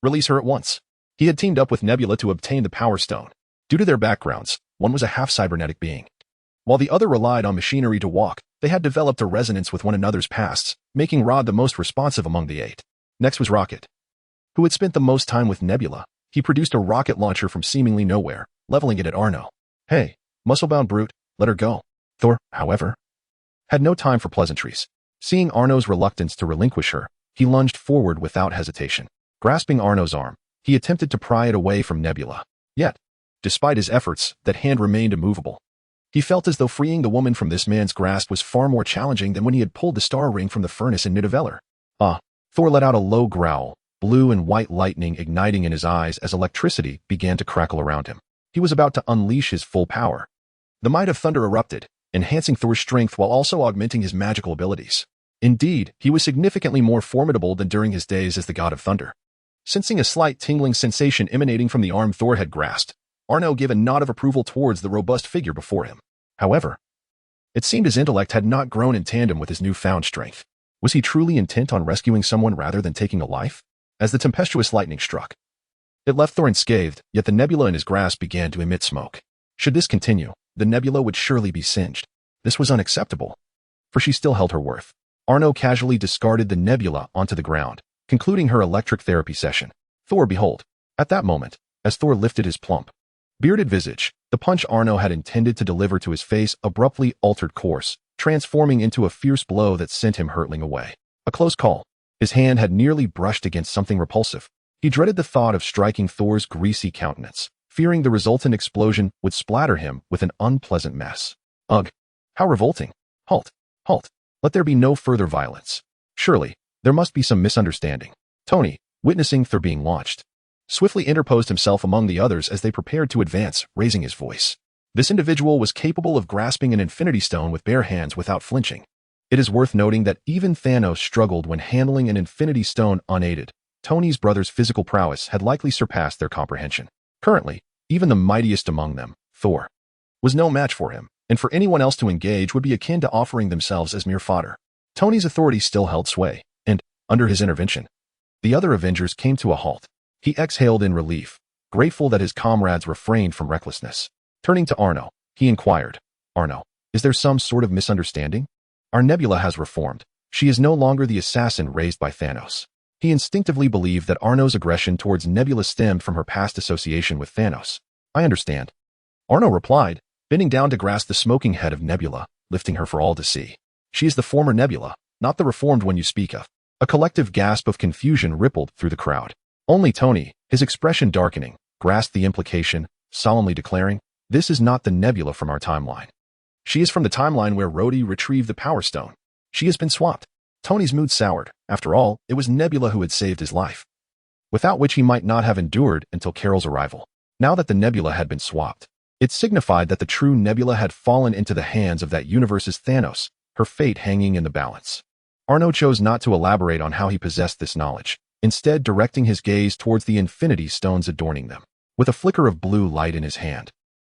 release her at once. He had teamed up with Nebula to obtain the Power Stone. Due to their backgrounds, one was a half-cybernetic being, while the other relied on machinery to walk. They had developed a resonance with one another's pasts, making Rod the most responsive among the 8. Next was Rocket, who had spent the most time with Nebula. He produced a rocket launcher from seemingly nowhere, leveling it at Arno. Hey, muscle-bound brute, let her go. Thor, however, had no time for pleasantries. Seeing Arno's reluctance to relinquish her, he lunged forward without hesitation. Grasping Arno's arm, he attempted to pry it away from Nebula. Yet, despite his efforts, that hand remained immovable. He felt as though freeing the woman from this man's grasp was far more challenging than when he had pulled the star ring from the furnace in Nidavellir. Thor let out a low growl, blue and white lightning igniting in his eyes as electricity began to crackle around him. He was about to unleash his full power. The might of thunder erupted, enhancing Thor's strength while also augmenting his magical abilities. Indeed, he was significantly more formidable than during his days as the God of Thunder. Sensing a slight tingling sensation emanating from the arm Thor had grasped, Arno gave a nod of approval towards the robust figure before him. However, it seemed his intellect had not grown in tandem with his newfound strength. Was he truly intent on rescuing someone rather than taking a life? As the tempestuous lightning struck, it left Thor unscathed, yet the nebula in his grasp began to emit smoke. Should this continue, the nebula would surely be singed. This was unacceptable, for she still held her worth. Arno casually discarded the nebula onto the ground, concluding her electric therapy session. Thor, behold. At that moment, as Thor lifted his plump, bearded visage, the punch Arno had intended to deliver to his face abruptly altered course, transforming into a fierce blow that sent him hurtling away. A close call. His hand had nearly brushed against something repulsive. He dreaded the thought of striking Thor's greasy countenance, fearing the resultant explosion would splatter him with an unpleasant mess. Ugh! How revolting! Halt! Halt! Let there be no further violence. Surely, there must be some misunderstanding. Tony, witnessing Thor being launched, swiftly interposed himself among the others as they prepared to advance, raising his voice. This individual was capable of grasping an Infinity Stone with bare hands without flinching. It is worth noting that even Thanos struggled when handling an Infinity Stone unaided. Tony's brother's physical prowess had likely surpassed their comprehension. Currently, even the mightiest among them, Thor, was no match for him, and for anyone else to engage would be akin to offering themselves as mere fodder. Tony's authority still held sway, and, under his intervention, the other Avengers came to a halt. He exhaled in relief, grateful that his comrades refrained from recklessness. Turning to Arno, he inquired, Arno, is there some sort of misunderstanding? Our Nebula has reformed. She is no longer the assassin raised by Thanos. He instinctively believed that Arno's aggression towards Nebula stemmed from her past association with Thanos. I understand. Arno replied, bending down to grasp the smoking head of Nebula, lifting her for all to see. She is the former Nebula, not the reformed one you speak of. A collective gasp of confusion rippled through the crowd. Only Tony, his expression darkening, grasped the implication, solemnly declaring, "This is not the Nebula from our timeline. She is from the timeline where Rhodey retrieved the Power Stone. She has been swapped." Tony's mood soured. After all, it was Nebula who had saved his life, without which he might not have endured until Carol's arrival. Now that the Nebula had been swapped, it signified that the true Nebula had fallen into the hands of that universe's Thanos, her fate hanging in the balance. Arno chose not to elaborate on how he possessed this knowledge, instead directing his gaze towards the Infinity Stones adorning them. With a flicker of blue light in his hand,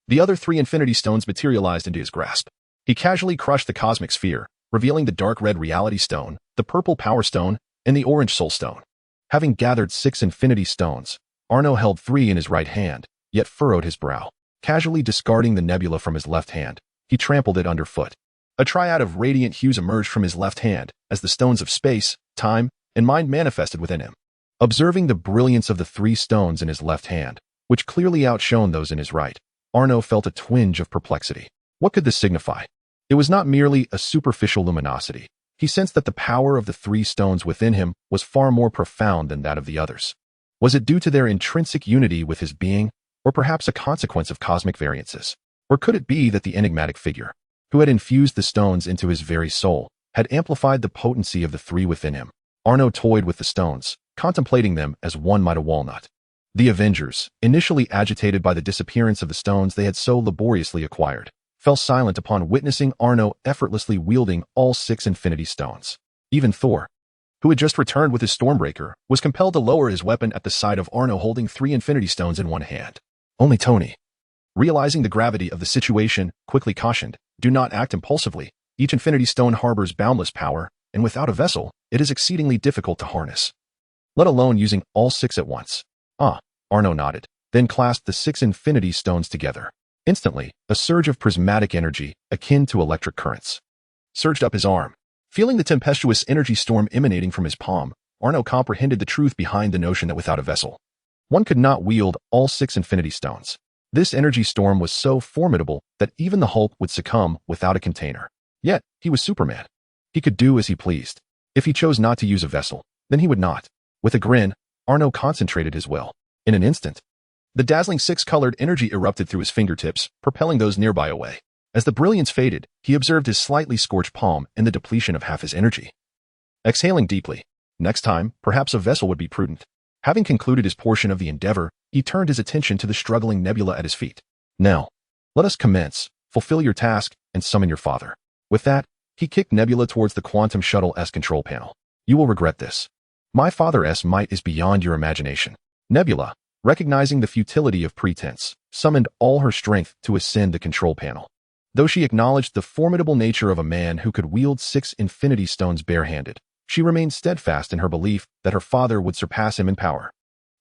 the other 3 Infinity Stones materialized into his grasp. He casually crushed the Cosmic Sphere, revealing the dark red Reality Stone, the purple Power Stone, and the orange Soul Stone. Having gathered 6 Infinity Stones, Arno held 3 in his right hand, yet furrowed his brow. Casually discarding the Nebula from his left hand, he trampled it underfoot. A triad of radiant hues emerged from his left hand as the stones of space, time, and mind manifested within him. Observing the brilliance of the 3 stones in his left hand, which clearly outshone those in his right, Arno felt a twinge of perplexity. What could this signify? It was not merely a superficial luminosity. He sensed that the power of the 3 stones within him was far more profound than that of the others. Was it due to their intrinsic unity with his being, or perhaps a consequence of cosmic variances? Or could it be that the enigmatic figure, who had infused the stones into his very soul, had amplified the potency of the 3 within him? Arno toyed with the stones, contemplating them as one might a walnut. The Avengers, initially agitated by the disappearance of the stones they had so laboriously acquired, fell silent upon witnessing Arno effortlessly wielding all 6 Infinity Stones. Even Thor, who had just returned with his Stormbreaker, was compelled to lower his weapon at the sight of Arno holding 3 Infinity Stones in one hand. Only Tony, realizing the gravity of the situation, quickly cautioned, "Do not act impulsively. Each Infinity Stone harbors boundless power, and without a vessel, it is exceedingly difficult to harness, let alone using all 6 at once." Arno nodded, then clasped the 6 Infinity Stones together. Instantly, a surge of prismatic energy, akin to electric currents, surged up his arm. Feeling the tempestuous energy storm emanating from his palm, Arno comprehended the truth behind the notion that without a vessel, one could not wield all 6 Infinity Stones. This energy storm was so formidable that even the Hulk would succumb without a container. Yet, he was Superman. He could do as he pleased. If he chose not to use a vessel, then he would not. With a grin, Arno concentrated his will. In an instant, the dazzling 6-colored energy erupted through his fingertips, propelling those nearby away. As the brilliance faded, he observed his slightly scorched palm and the depletion of half his energy. Exhaling deeply, next time, perhaps a vessel would be prudent. Having concluded his portion of the endeavor, he turned his attention to the struggling Nebula at his feet. "Now, let us commence. Fulfill your task and summon your father." With that, he kicked Nebula towards the Quantum Shuttle-S control panel. "You will regret this. My father's might is beyond your imagination." Nebula, recognizing the futility of pretense, summoned all her strength to ascend the control panel. Though she acknowledged the formidable nature of a man who could wield 6 Infinity Stones barehanded, she remained steadfast in her belief that her father would surpass him in power.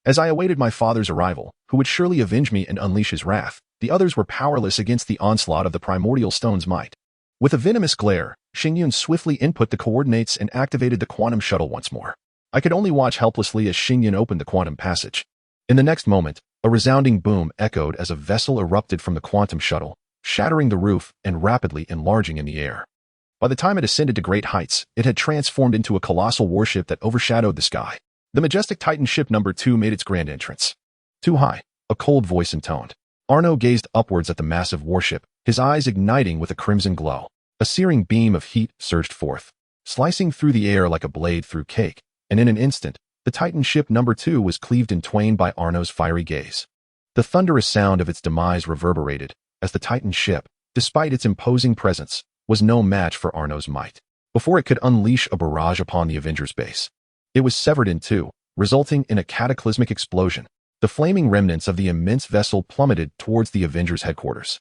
"As I awaited my father's arrival, who would surely avenge me and unleash his wrath, the others were powerless against the onslaught of the primordial stone's might." With a venomous glare, Xingyun swiftly input the coordinates and activated the quantum shuttle once more. I could only watch helplessly as Xingyun opened the quantum passage. In the next moment, a resounding boom echoed as a vessel erupted from the quantum shuttle, shattering the roof and rapidly enlarging in the air. By the time it ascended to great heights, it had transformed into a colossal warship that overshadowed the sky. The majestic Titan ship number 2 made its grand entrance. "Too high," a cold voice intoned. Arno gazed upwards at the massive warship, his eyes igniting with a crimson glow. A searing beam of heat surged forth, slicing through the air like a blade through cake, and in an instant, the Titan ship number 2 was cleaved in twain by Arno's fiery gaze. The thunderous sound of its demise reverberated, as the Titan ship, despite its imposing presence, was no match for Arno's might. Before it could unleash a barrage upon the Avengers base, it was severed in two, resulting in a cataclysmic explosion. The flaming remnants of the immense vessel plummeted towards the Avengers' headquarters.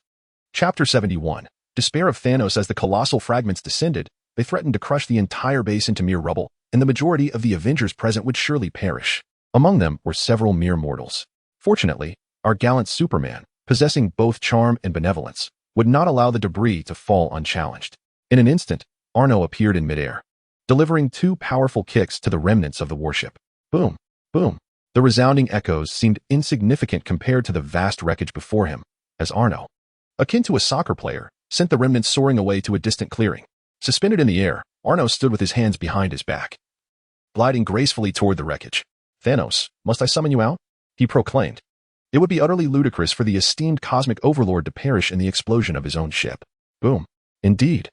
Chapter 71. Despair of Thanos. As the colossal fragments descended, they threatened to crush the entire base into mere rubble, and the majority of the Avengers present would surely perish. Among them were several mere mortals. Fortunately, our gallant Superman, possessing both charm and benevolence, would not allow the debris to fall unchallenged. In an instant, Arno appeared in midair, delivering two powerful kicks to the remnants of the warship. Boom, boom. The resounding echoes seemed insignificant compared to the vast wreckage before him, as Arno, akin to a soccer player, sent the remnants soaring away to a distant clearing. Suspended in the air, Arno stood with his hands behind his back, gliding gracefully toward the wreckage. "Thanos, must I summon you out?" he proclaimed. It would be utterly ludicrous for the esteemed cosmic overlord to perish in the explosion of his own ship. Boom. Indeed.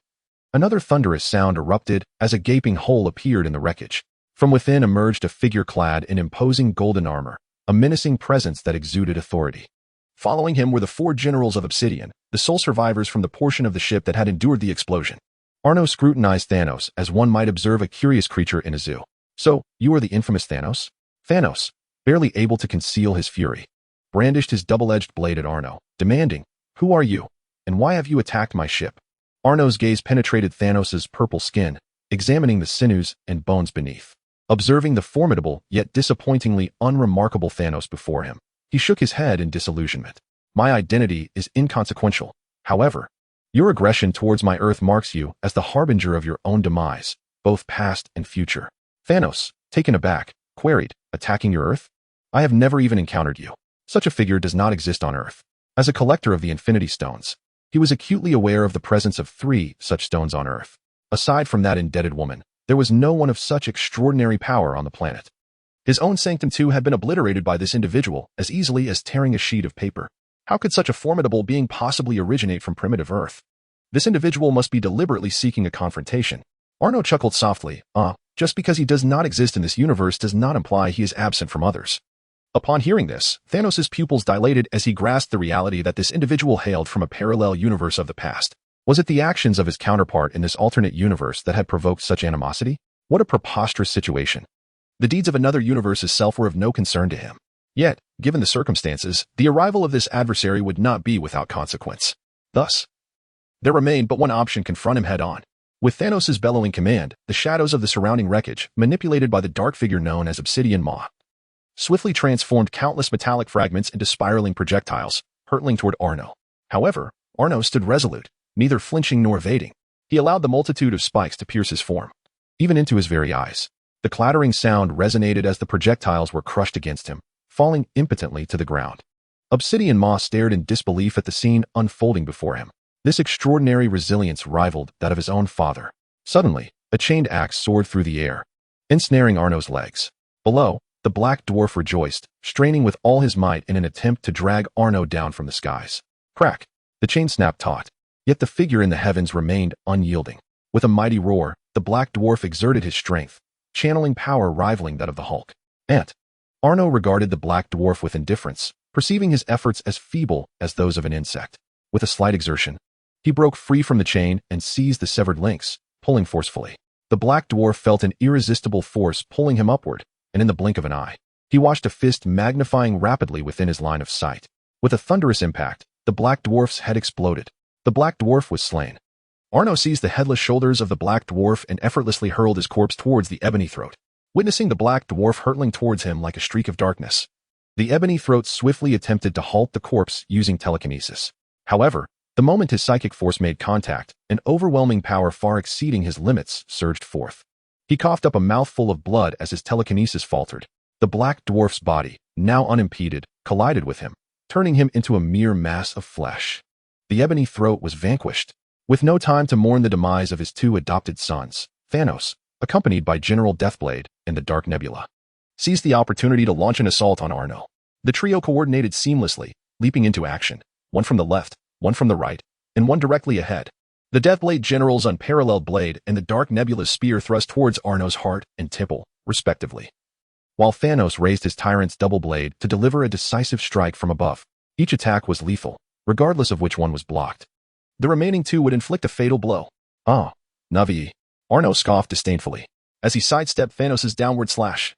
Another thunderous sound erupted as a gaping hole appeared in the wreckage. From within emerged a figure clad in imposing golden armor, a menacing presence that exuded authority. Following him were the four generals of Obsidian, the sole survivors from the portion of the ship that had endured the explosion. Arno scrutinized Thanos as one might observe a curious creature in a zoo. "So, you are the infamous Thanos?" Thanos, barely able to conceal his fury, brandished his double-edged blade at Arno, demanding, "Who are you, and why have you attacked my ship?" Arno's gaze penetrated Thanos's purple skin, examining the sinews and bones beneath. Observing the formidable yet disappointingly unremarkable Thanos before him, he shook his head in disillusionment. "My identity is inconsequential. However, your aggression towards my Earth marks you as the harbinger of your own demise, both past and future." Thanos, taken aback, queried, "Attacking your Earth? I have never even encountered you. Such a figure does not exist on Earth." As a collector of the Infinity Stones, he was acutely aware of the presence of 3 such stones on Earth. Aside from that indebted woman, there was no one of such extraordinary power on the planet. His own sanctum too had been obliterated by this individual as easily as tearing a sheet of paper. How could such a formidable being possibly originate from primitive Earth? This individual must be deliberately seeking a confrontation. Arno chuckled softly. Just because he does not exist in this universe does not imply he is absent from others." Upon hearing this, Thanos' pupils dilated as he grasped the reality that this individual hailed from a parallel universe of the past. Was it the actions of his counterpart in this alternate universe that had provoked such animosity? What a preposterous situation. The deeds of another universe's self were of no concern to him. Yet, given the circumstances, the arrival of this adversary would not be without consequence. Thus, there remained but one option: confront him head-on. With Thanos' bellowing command, the shadows of the surrounding wreckage, manipulated by the dark figure known as Obsidian Maw, swiftly transformed countless metallic fragments into spiraling projectiles, hurtling toward Arno. However, Arno stood resolute, neither flinching nor evading. He allowed the multitude of spikes to pierce his form, even into his very eyes. The clattering sound resonated as the projectiles were crushed against him, falling impotently to the ground. Obsidian Maw stared in disbelief at the scene unfolding before him. This extraordinary resilience rivaled that of his own father. Suddenly, a chained axe soared through the air, ensnaring Arno's legs. Below, the black dwarf rejoiced, straining with all his might in an attempt to drag Arno down from the skies. Crack! The chain snapped taut. Yet the figure in the heavens remained unyielding. With a mighty roar, the black dwarf exerted his strength, channeling power rivaling that of the Hulk. Arno regarded the black dwarf with indifference, perceiving his efforts as feeble as those of an insect. With a slight exertion, he broke free from the chain and seized the severed links, pulling forcefully. The black dwarf felt an irresistible force pulling him upward, and in the blink of an eye, he watched a fist magnifying rapidly within his line of sight. With a thunderous impact, the black dwarf's head exploded. The black dwarf was slain. Arno seized the headless shoulders of the black dwarf and effortlessly hurled his corpse towards the ebony throat, witnessing the black dwarf hurtling towards him like a streak of darkness. The ebony throat swiftly attempted to halt the corpse using telekinesis. However, the moment his psychic force made contact, an overwhelming power far exceeding his limits surged forth. He coughed up a mouthful of blood as his telekinesis faltered. The black dwarf's body, now unimpeded, collided with him, turning him into a mere mass of flesh. The ebony throat was vanquished. With no time to mourn the demise of his 2 adopted sons, Thanos, accompanied by General Deathblade and the Dark Nebula, seized the opportunity to launch an assault on Arno. The trio coordinated seamlessly, leaping into action, one from the left, one from the right, and one directly ahead. The Deathblade General's unparalleled blade and the Dark Nebula's spear thrust towards Arno's heart and temple, respectively, while Thanos raised his tyrant's double blade to deliver a decisive strike from above. Each attack was lethal, regardless of which one was blocked. The remaining 2 would inflict a fatal blow. Navi, Arno scoffed disdainfully, as he sidestepped Thanos' downward slash.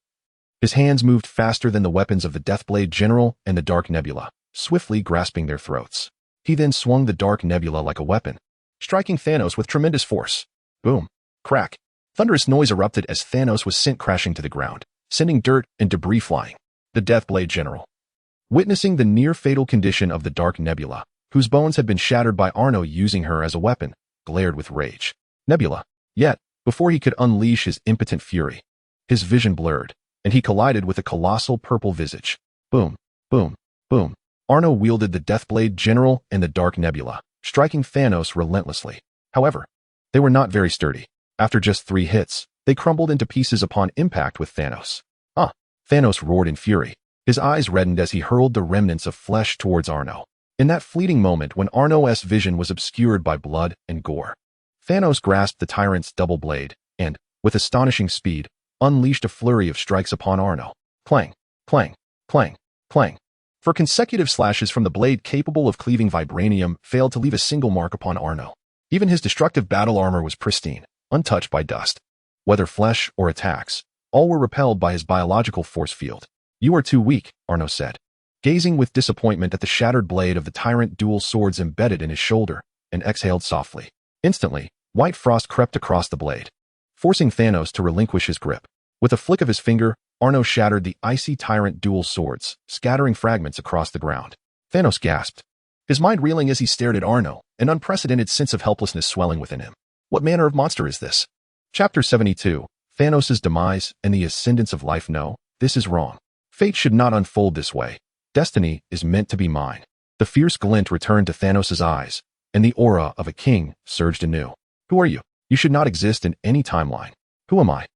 His hands moved faster than the weapons of the Deathblade General and the Dark Nebula, swiftly grasping their throats. He then swung the Dark Nebula like a weapon, striking Thanos with tremendous force. Boom! Crack! Thunderous noise erupted as Thanos was sent crashing to the ground, sending dirt and debris flying. The Deathblade General, witnessing the near-fatal condition of the Dark Nebula, whose bones had been shattered by Arno using her as a weapon, glared with rage. "Nebula, Yet, before he could unleash his impotent fury, his vision blurred, and he collided with a colossal purple visage. Boom, boom, boom. Arno wielded the Deathblade General and the Dark Nebula, striking Thanos relentlessly. However, they were not very sturdy. After just 3 hits, they crumbled into pieces upon impact with Thanos. Thanos roared in fury. His eyes reddened as he hurled the remnants of flesh towards Arno. In that fleeting moment when Arno's vision was obscured by blood and gore, Thanos grasped the tyrant's double blade and, with astonishing speed, unleashed a flurry of strikes upon Arno. Clang, clang, clang, clang. For consecutive slashes from the blade capable of cleaving vibranium failed to leave a single mark upon Arno. Even his destructive battle armor was pristine, untouched by dust. Whether flesh or attacks, all were repelled by his biological force field. You are too weak, Arno said, gazing with disappointment at the shattered blade of the tyrant dual swords embedded in his shoulder, and exhaled softly. Instantly, white frost crept across the blade, forcing Thanos to relinquish his grip. With a flick of his finger, Arno shattered the icy tyrant dual swords, scattering fragments across the ground. Thanos gasped, his mind reeling as he stared at Arno, an unprecedented sense of helplessness swelling within him. What manner of monster is this? Chapter 72, Thanos' Demise and the Ascendance of Life. No, this is wrong. Fate should not unfold this way. Destiny is meant to be mine. The fierce glint returned to Thanos' eyes, and the aura of a king surged anew. Who are you? You should not exist in any timeline. Who am I?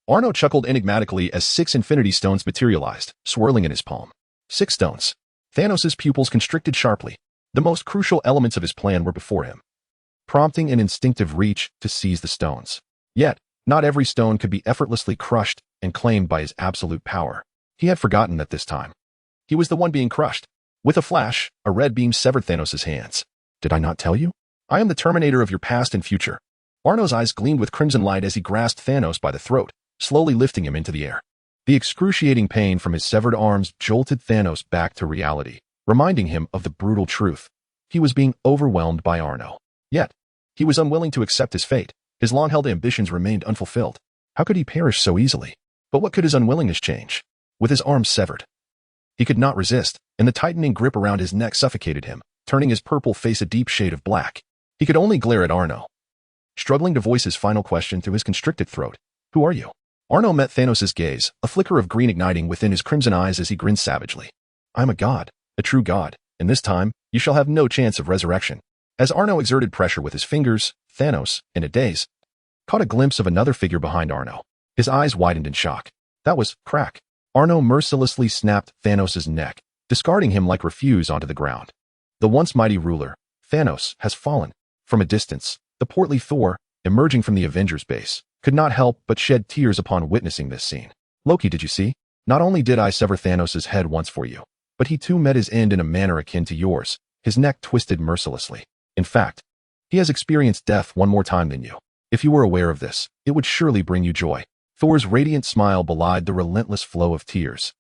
Arno chuckled enigmatically as 6 Infinity Stones materialized, swirling in his palm. 6 stones. Thanos' pupils constricted sharply. The most crucial elements of his plan were before him, prompting an instinctive reach to seize the stones. Yet, not every stone could be effortlessly crushed and claimed by his absolute power. He had forgotten that this time he was the one being crushed. With a flash, a red beam severed Thanos' hands. Did I not tell you? I am the terminator of your past and future. Arno's eyes gleamed with crimson light as he grasped Thanos by the throat, slowly lifting him into the air. The excruciating pain from his severed arms jolted Thanos back to reality, reminding him of the brutal truth. He was being overwhelmed by Arno. Yet, he was unwilling to accept his fate. His long-held ambitions remained unfulfilled. How could he perish so easily? But what could his unwillingness change? With his arms severed, he could not resist, and the tightening grip around his neck suffocated him, turning his purple face a deep shade of black. He could only glare at Arno, struggling to voice his final question through his constricted throat. Who are you? Arno met Thanos' gaze, a flicker of green igniting within his crimson eyes as he grinned savagely. I am a god, a true god, and this time, you shall have no chance of resurrection. As Arno exerted pressure with his fingers, Thanos, in a daze, caught a glimpse of another figure behind Arno. His eyes widened in shock. That was Crack. Arno mercilessly snapped Thanos' neck, discarding him like refuse onto the ground. The once mighty ruler, Thanos, has fallen. From a distance, the portly Thor, emerging from the Avengers base, could not help but shed tears upon witnessing this scene. Loki, did you see? Not only did I sever Thanos' head once for you, but he too met his end in a manner akin to yours, his neck twisted mercilessly. In fact, he has experienced death one more time than you. If you were aware of this, it would surely bring you joy. Thor's radiant smile belied the relentless flow of tears.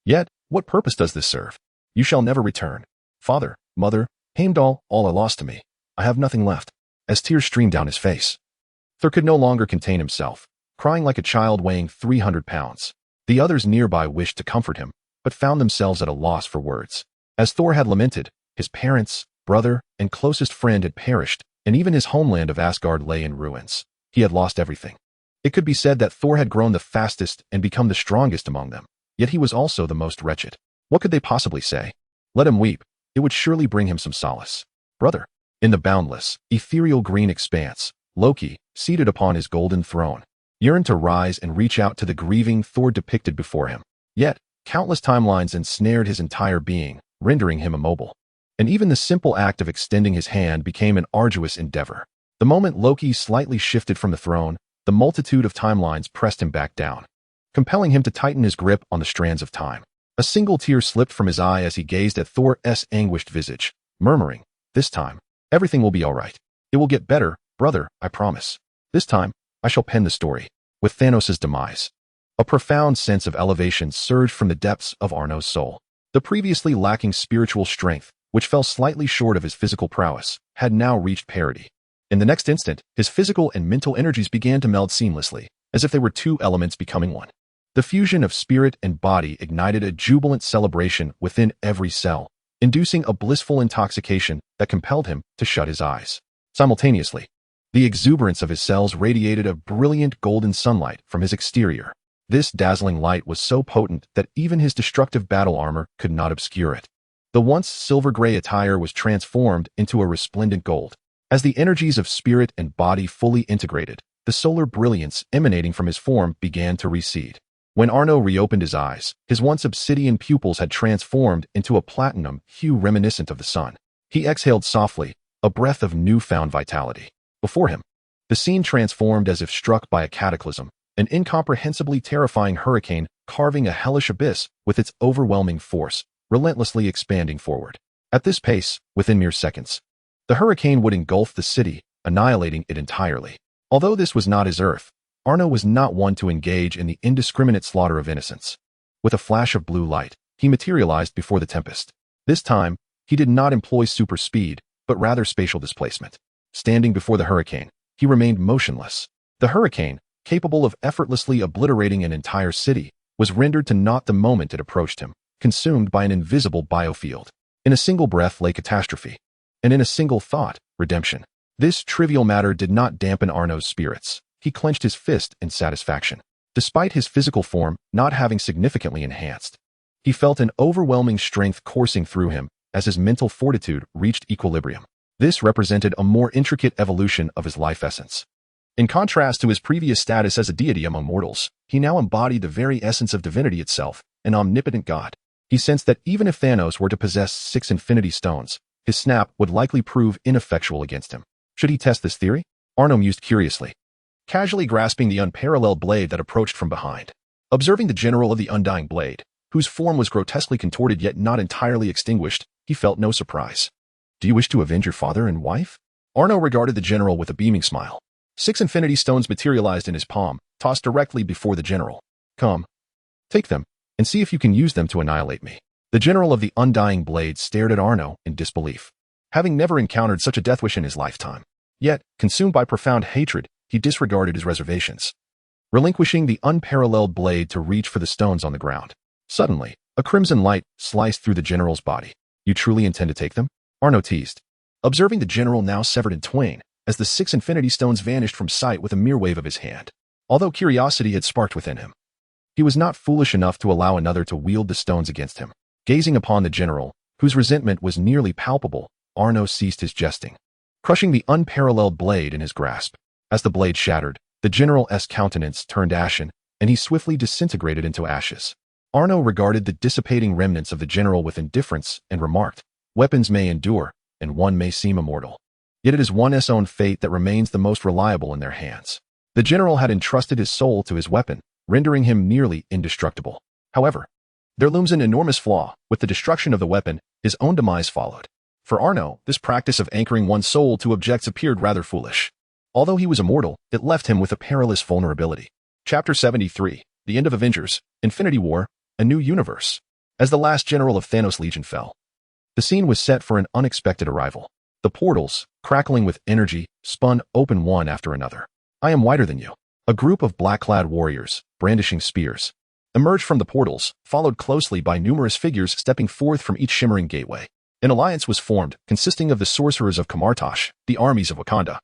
Yet, what purpose does this serve? You shall never return. Father, mother, Heimdall, all are lost to me. I have nothing left. As tears streamed down his face, Thor could no longer contain himself, crying like a child weighing 300 pounds. The others nearby wished to comfort him, but found themselves at a loss for words. As Thor had lamented, his parents, brother, and closest friend had perished, and even his homeland of Asgard lay in ruins. He had lost everything. It could be said that Thor had grown the fastest and become the strongest among them, yet he was also the most wretched. What could they possibly say? Let him weep. It would surely bring him some solace. Brother. In the boundless, ethereal green expanse, Loki, seated upon his golden throne, yearned to rise and reach out to the grieving Thor depicted before him. Yet, countless timelines ensnared his entire being, rendering him immobile. And even the simple act of extending his hand became an arduous endeavor. The moment Loki slightly shifted from the throne, the multitude of timelines pressed him back down, compelling him to tighten his grip on the strands of time. A single tear slipped from his eye as he gazed at Thor's anguished visage, murmuring, "This time, everything will be all right. It will get better, brother, I promise. This time, I shall pen the story." With Thanos' demise, a profound sense of elevation surged from the depths of Arno's soul. The previously lacking spiritual strength, which fell slightly short of his physical prowess, had now reached parity. In the next instant, his physical and mental energies began to meld seamlessly, as if they were two elements becoming one. The fusion of spirit and body ignited a jubilant celebration within every cell, inducing a blissful intoxication that compelled him to shut his eyes. Simultaneously, The exuberance of his cells radiated a brilliant golden sunlight from his exterior. This dazzling light was so potent that even his destructive battle armor could not obscure it. The once silver-gray attire was transformed into a resplendent gold. As the energies of spirit and body fully integrated, the solar brilliance emanating from his form began to recede. When Arno reopened his eyes, his once obsidian pupils had transformed into a platinum hue reminiscent of the sun. He exhaled softly, a breath of newfound vitality. Before him, the scene transformed as if struck by a cataclysm, an incomprehensibly terrifying hurricane carving a hellish abyss with its overwhelming force, relentlessly expanding forward. At this pace, within mere seconds, the hurricane would engulf the city, annihilating it entirely. Although this was not his Earth, Arno was not one to engage in the indiscriminate slaughter of innocents. With a flash of blue light, he materialized before the tempest. This time, he did not employ super speed, but rather spatial displacement. Standing before the hurricane, he remained motionless. The hurricane, capable of effortlessly obliterating an entire city, was rendered to naught the moment it approached him, consumed by an invisible biofield. In a single breath lay catastrophe, and in a single thought, redemption. This trivial matter did not dampen Arno's spirits. He clenched his fist in satisfaction. Despite his physical form not having significantly enhanced, he felt an overwhelming strength coursing through him as his mental fortitude reached equilibrium. This represented a more intricate evolution of his life essence. In contrast to his previous status as a deity among mortals, he now embodied the very essence of divinity itself, an omnipotent god. He sensed that even if Thanos were to possess 6 Infinity Stones, his snap would likely prove ineffectual against him. Should he test this theory? Arno mused curiously, casually grasping the unparalleled blade that approached from behind. Observing the general of the undying blade, whose form was grotesquely contorted yet not entirely extinguished, he felt no surprise. Do you wish to avenge your father and wife? Arno regarded the general with a beaming smile. 6 Infinity Stones materialized in his palm, tossed directly before the general. Come, take them, and see if you can use them to annihilate me. The general of the undying blade stared at Arno in disbelief, having never encountered such a death wish in his lifetime. Yet, consumed by profound hatred, he disregarded his reservations, relinquishing the unparalleled blade to reach for the stones on the ground. Suddenly, a crimson light sliced through the general's body. You truly intend to take them? Arno teased, observing the general now severed in twain, as the 6 Infinity Stones vanished from sight with a mere wave of his hand. Although curiosity had sparked within him, he was not foolish enough to allow another to wield the stones against him. Gazing upon the general, whose resentment was nearly palpable, Arno ceased his jesting, crushing the unparalleled blade in his grasp. As the blade shattered, the general's countenance turned ashen, and he swiftly disintegrated into ashes. Arno regarded the dissipating remnants of the general with indifference and remarked, weapons may endure, and one may seem immortal. Yet it is one's own fate that remains the most reliable in their hands. The general had entrusted his soul to his weapon, rendering him nearly indestructible. However, there looms an enormous flaw. With the destruction of the weapon, his own demise followed. For Arno, this practice of anchoring one's soul to objects appeared rather foolish. Although he was immortal, it left him with a perilous vulnerability. Chapter 73, The End of Avengers, Infinity War, A New Universe. As the last general of Thanos' Legion fell, the scene was set for an unexpected arrival. The portals, crackling with energy, spun open one after another. I am whiter than you. A group of black-clad warriors, brandishing spears, emerged from the portals, followed closely by numerous figures stepping forth from each shimmering gateway. An alliance was formed, consisting of the sorcerers of Kamartosh, the armies of Wakanda,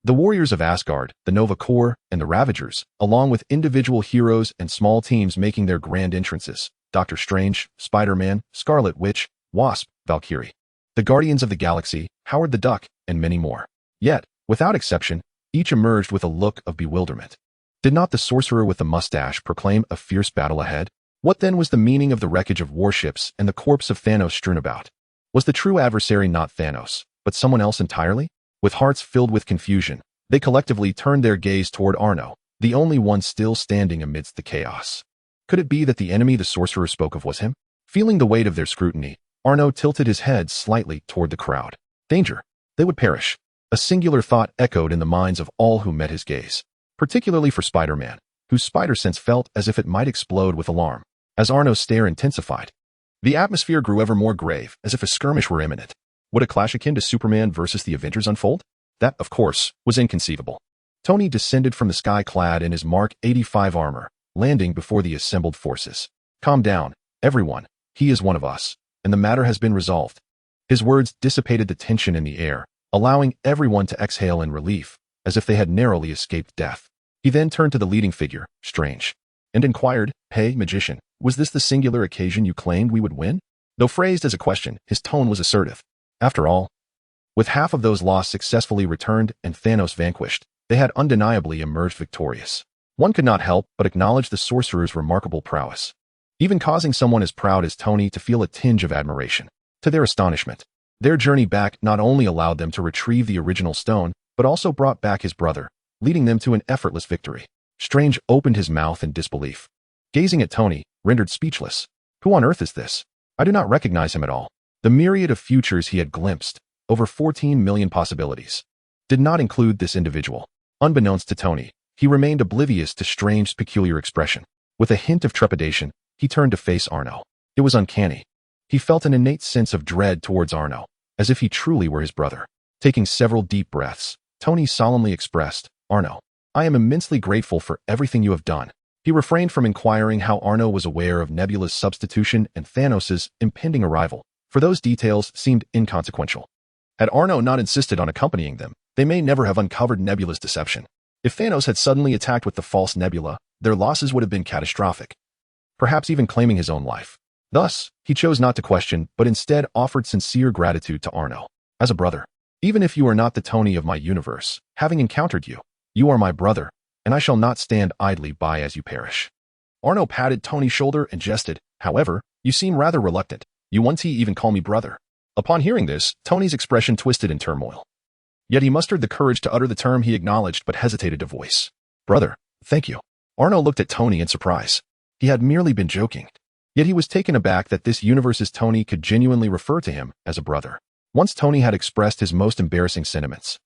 the warriors of Asgard, the Nova Corps, and the Ravagers, along with individual heroes and small teams making their grand entrances. Doctor Strange, Spider-Man, Scarlet Witch, Wasp, Valkyrie, the Guardians of the Galaxy, Howard the Duck, and many more. Yet, without exception, each emerged with a look of bewilderment. Did not the sorcerer with the mustache proclaim a fierce battle ahead? What then was the meaning of the wreckage of warships and the corpse of Thanos strewn about? Was the true adversary not Thanos, but someone else entirely? With hearts filled with confusion, they collectively turned their gaze toward Arno, the only one still standing amidst the chaos. Could it be that the enemy the sorcerer spoke of was him? Feeling the weight of their scrutiny, Arno tilted his head slightly toward the crowd. Danger! They would perish. A singular thought echoed in the minds of all who met his gaze, particularly for Spider-Man, whose spider sense felt as if it might explode with alarm. As Arno's stare intensified, the atmosphere grew ever more grave, as if a skirmish were imminent. Would a clash akin to Superman versus the Avengers unfold? That, of course, was inconceivable. Tony descended from the sky clad in his Mark 85 armor, landing before the assembled forces. Calm down, everyone. He is one of us, and the matter has been resolved. His words dissipated the tension in the air, allowing everyone to exhale in relief, as if they had narrowly escaped death. He then turned to the leading figure, Strange, and inquired, "Hey, magician, was this the singular occasion you claimed we would win?" Though phrased as a question, his tone was assertive. After all, with half of those lost successfully returned and Thanos vanquished, they had undeniably emerged victorious. One could not help but acknowledge the sorcerer's remarkable prowess, even causing someone as proud as Tony to feel a tinge of admiration. To their astonishment, their journey back not only allowed them to retrieve the original stone, but also brought back his brother, leading them to an effortless victory. Strange opened his mouth in disbelief, gazing at Tony, rendered speechless. Who on earth is this? I do not recognize him at all. The myriad of futures he had glimpsed, over 14 million possibilities, did not include this individual. Unbeknownst to Tony, he remained oblivious to Strange's peculiar expression. With a hint of trepidation, he turned to face Arno. It was uncanny. He felt an innate sense of dread towards Arno, as if he truly were his brother. Taking several deep breaths, Tony solemnly expressed, "Arno, I am immensely grateful for everything you have done." He refrained from inquiring how Arno was aware of Nebula's substitution and Thanos' impending arrival, for those details seemed inconsequential. Had Arno not insisted on accompanying them, they may never have uncovered Nebula's deception. If Thanos had suddenly attacked with the false Nebula, their losses would have been catastrophic, perhaps even claiming his own life. Thus, he chose not to question, but instead offered sincere gratitude to Arno. "As a brother, even if you are not the Tony of my universe, having encountered you, you are my brother, and I shall not stand idly by as you perish." Arno patted Tony's shoulder and jested, "However, you seem rather reluctant. You won't even call me brother." Upon hearing this, Tony's expression twisted in turmoil. Yet he mustered the courage to utter the term he acknowledged but hesitated to voice. "Brother, thank you." Arno looked at Tony in surprise. He had merely been joking. Yet he was taken aback that this universe's Tony could genuinely refer to him as a brother. Once Tony had expressed his most embarrassing sentiments,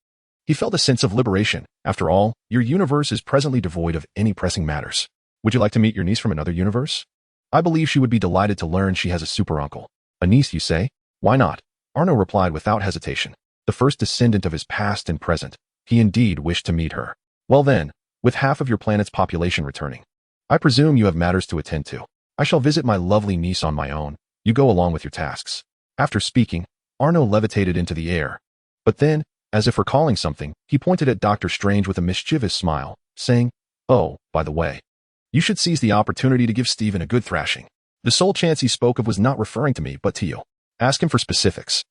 he felt a sense of liberation. After all, your universe is presently devoid of any pressing matters. "Would you like to meet your niece from another universe? I believe she would be delighted to learn she has a super uncle." "A niece, you say? Why not?" Arno replied without hesitation. The first descendant of his past and present, he indeed wished to meet her. "Well then, with half of your planet's population returning, I presume you have matters to attend to. I shall visit my lovely niece on my own. You go along with your tasks." After speaking, Arno levitated into the air. But then, as if recalling something, he pointed at Dr. Strange with a mischievous smile, saying, "Oh, by the way, you should seize the opportunity to give Steven a good thrashing. The sole chance he spoke of was not referring to me, but to you. Ask him for specifics.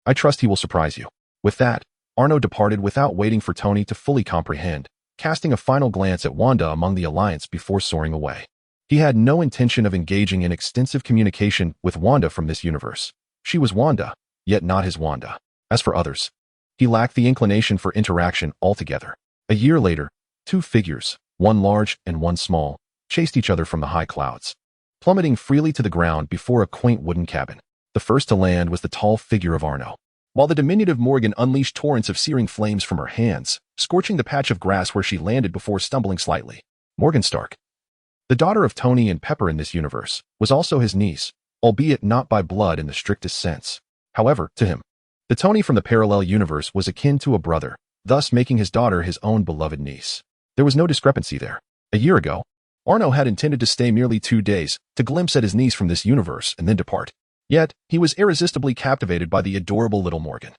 I trust he will surprise you." With that, Arno departed without waiting for Tony to fully comprehend, casting a final glance at Wanda among the Alliance before soaring away. He had no intention of engaging in extensive communication with Wanda from this universe. She was Wanda, yet not his Wanda. As for others, he lacked the inclination for interaction altogether. A year later, two figures, one large and one small, chased each other from the high clouds, plummeting freely to the ground before a quaint wooden cabin. The first to land was the tall figure of Arno, while the diminutive Morgan unleashed torrents of searing flames from her hands, scorching the patch of grass where she landed before stumbling slightly. Morgan Stark, the daughter of Tony and Pepper in this universe, was also his niece, albeit not by blood in the strictest sense. However, to him, the Tony from the parallel universe was akin to a brother, thus making his daughter his own beloved niece. There was no discrepancy there. A year ago, Arno had intended to stay merely 2 days, to glimpse at his niece from this universe and then depart. Yet, he was irresistibly captivated by the adorable little Morgan,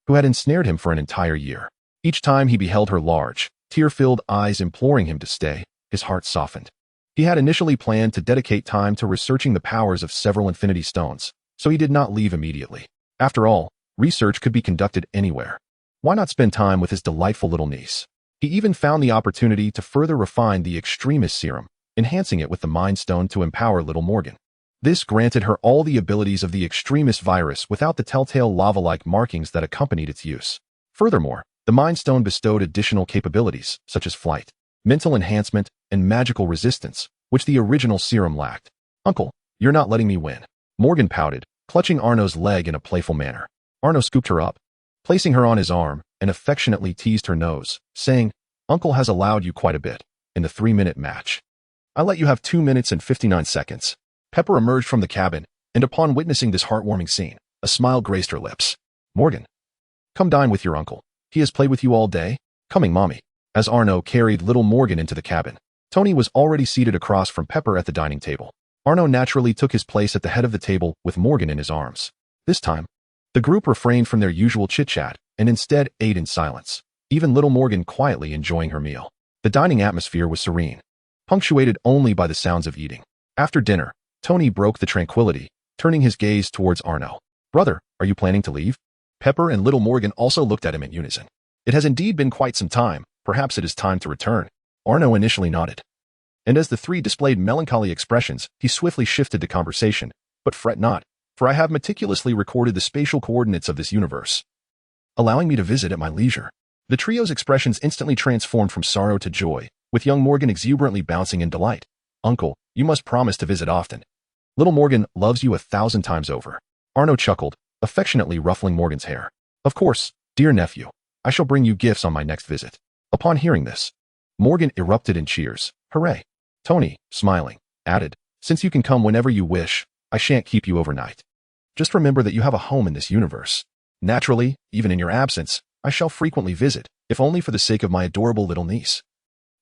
who had ensnared him for an entire year. Each time he beheld her large, tear-filled eyes imploring him to stay, his heart softened. He had initially planned to dedicate time to researching the powers of several Infinity Stones, so he did not leave immediately. After all, research could be conducted anywhere. Why not spend time with his delightful little niece? He even found the opportunity to further refine the Extremis serum, enhancing it with the Mind Stone to empower little Morgan. This granted her all the abilities of the Extremis virus without the telltale lava-like markings that accompanied its use. Furthermore, the Mind Stone bestowed additional capabilities, such as flight, mental enhancement, and magical resistance, which the original serum lacked. "Uncle, you're not letting me win." Morgan pouted, clutching Arno's leg in a playful manner. Arno scooped her up, placing her on his arm, and affectionately teased her nose, saying, "Uncle has allowed you quite a bit in the 3-minute match. I let you have 2 minutes and 59 seconds. Pepper emerged from the cabin, and upon witnessing this heartwarming scene, a smile graced her lips. "Morgan, come dine with your uncle. He has played with you all day. Coming, mommy." As Arno carried little Morgan into the cabin, Tony was already seated across from Pepper at the dining table. Arno naturally took his place at the head of the table with Morgan in his arms. This time, the group refrained from their usual chit-chat and instead ate in silence. even little Morgan quietly enjoying her meal. The dining atmosphere was serene, punctuated only by the sounds of eating. After dinner, Tony broke the tranquility, turning his gaze towards Arno. "Brother, are you planning to leave?" Pepper and little Morgan also looked at him in unison. "It has indeed been quite some time. Perhaps it is time to return." Arno initially nodded. And as the three displayed melancholy expressions, he swiftly shifted the conversation. "But fret not, for I have meticulously recorded the spatial coordinates of this universe, allowing me to visit at my leisure." The trio's expressions instantly transformed from sorrow to joy, with young Morgan exuberantly bouncing in delight. "Uncle, you must promise to visit often. Little Morgan loves you 1,000 times over." Arno chuckled, affectionately ruffling Morgan's hair. "Of course, dear nephew, I shall bring you gifts on my next visit." Upon hearing this, Morgan erupted in cheers. "Hooray!" Tony, smiling, added, "Since you can come whenever you wish, I shan't keep you overnight. Just remember that you have a home in this universe. Naturally, even in your absence, I shall frequently visit, if only for the sake of my adorable little niece."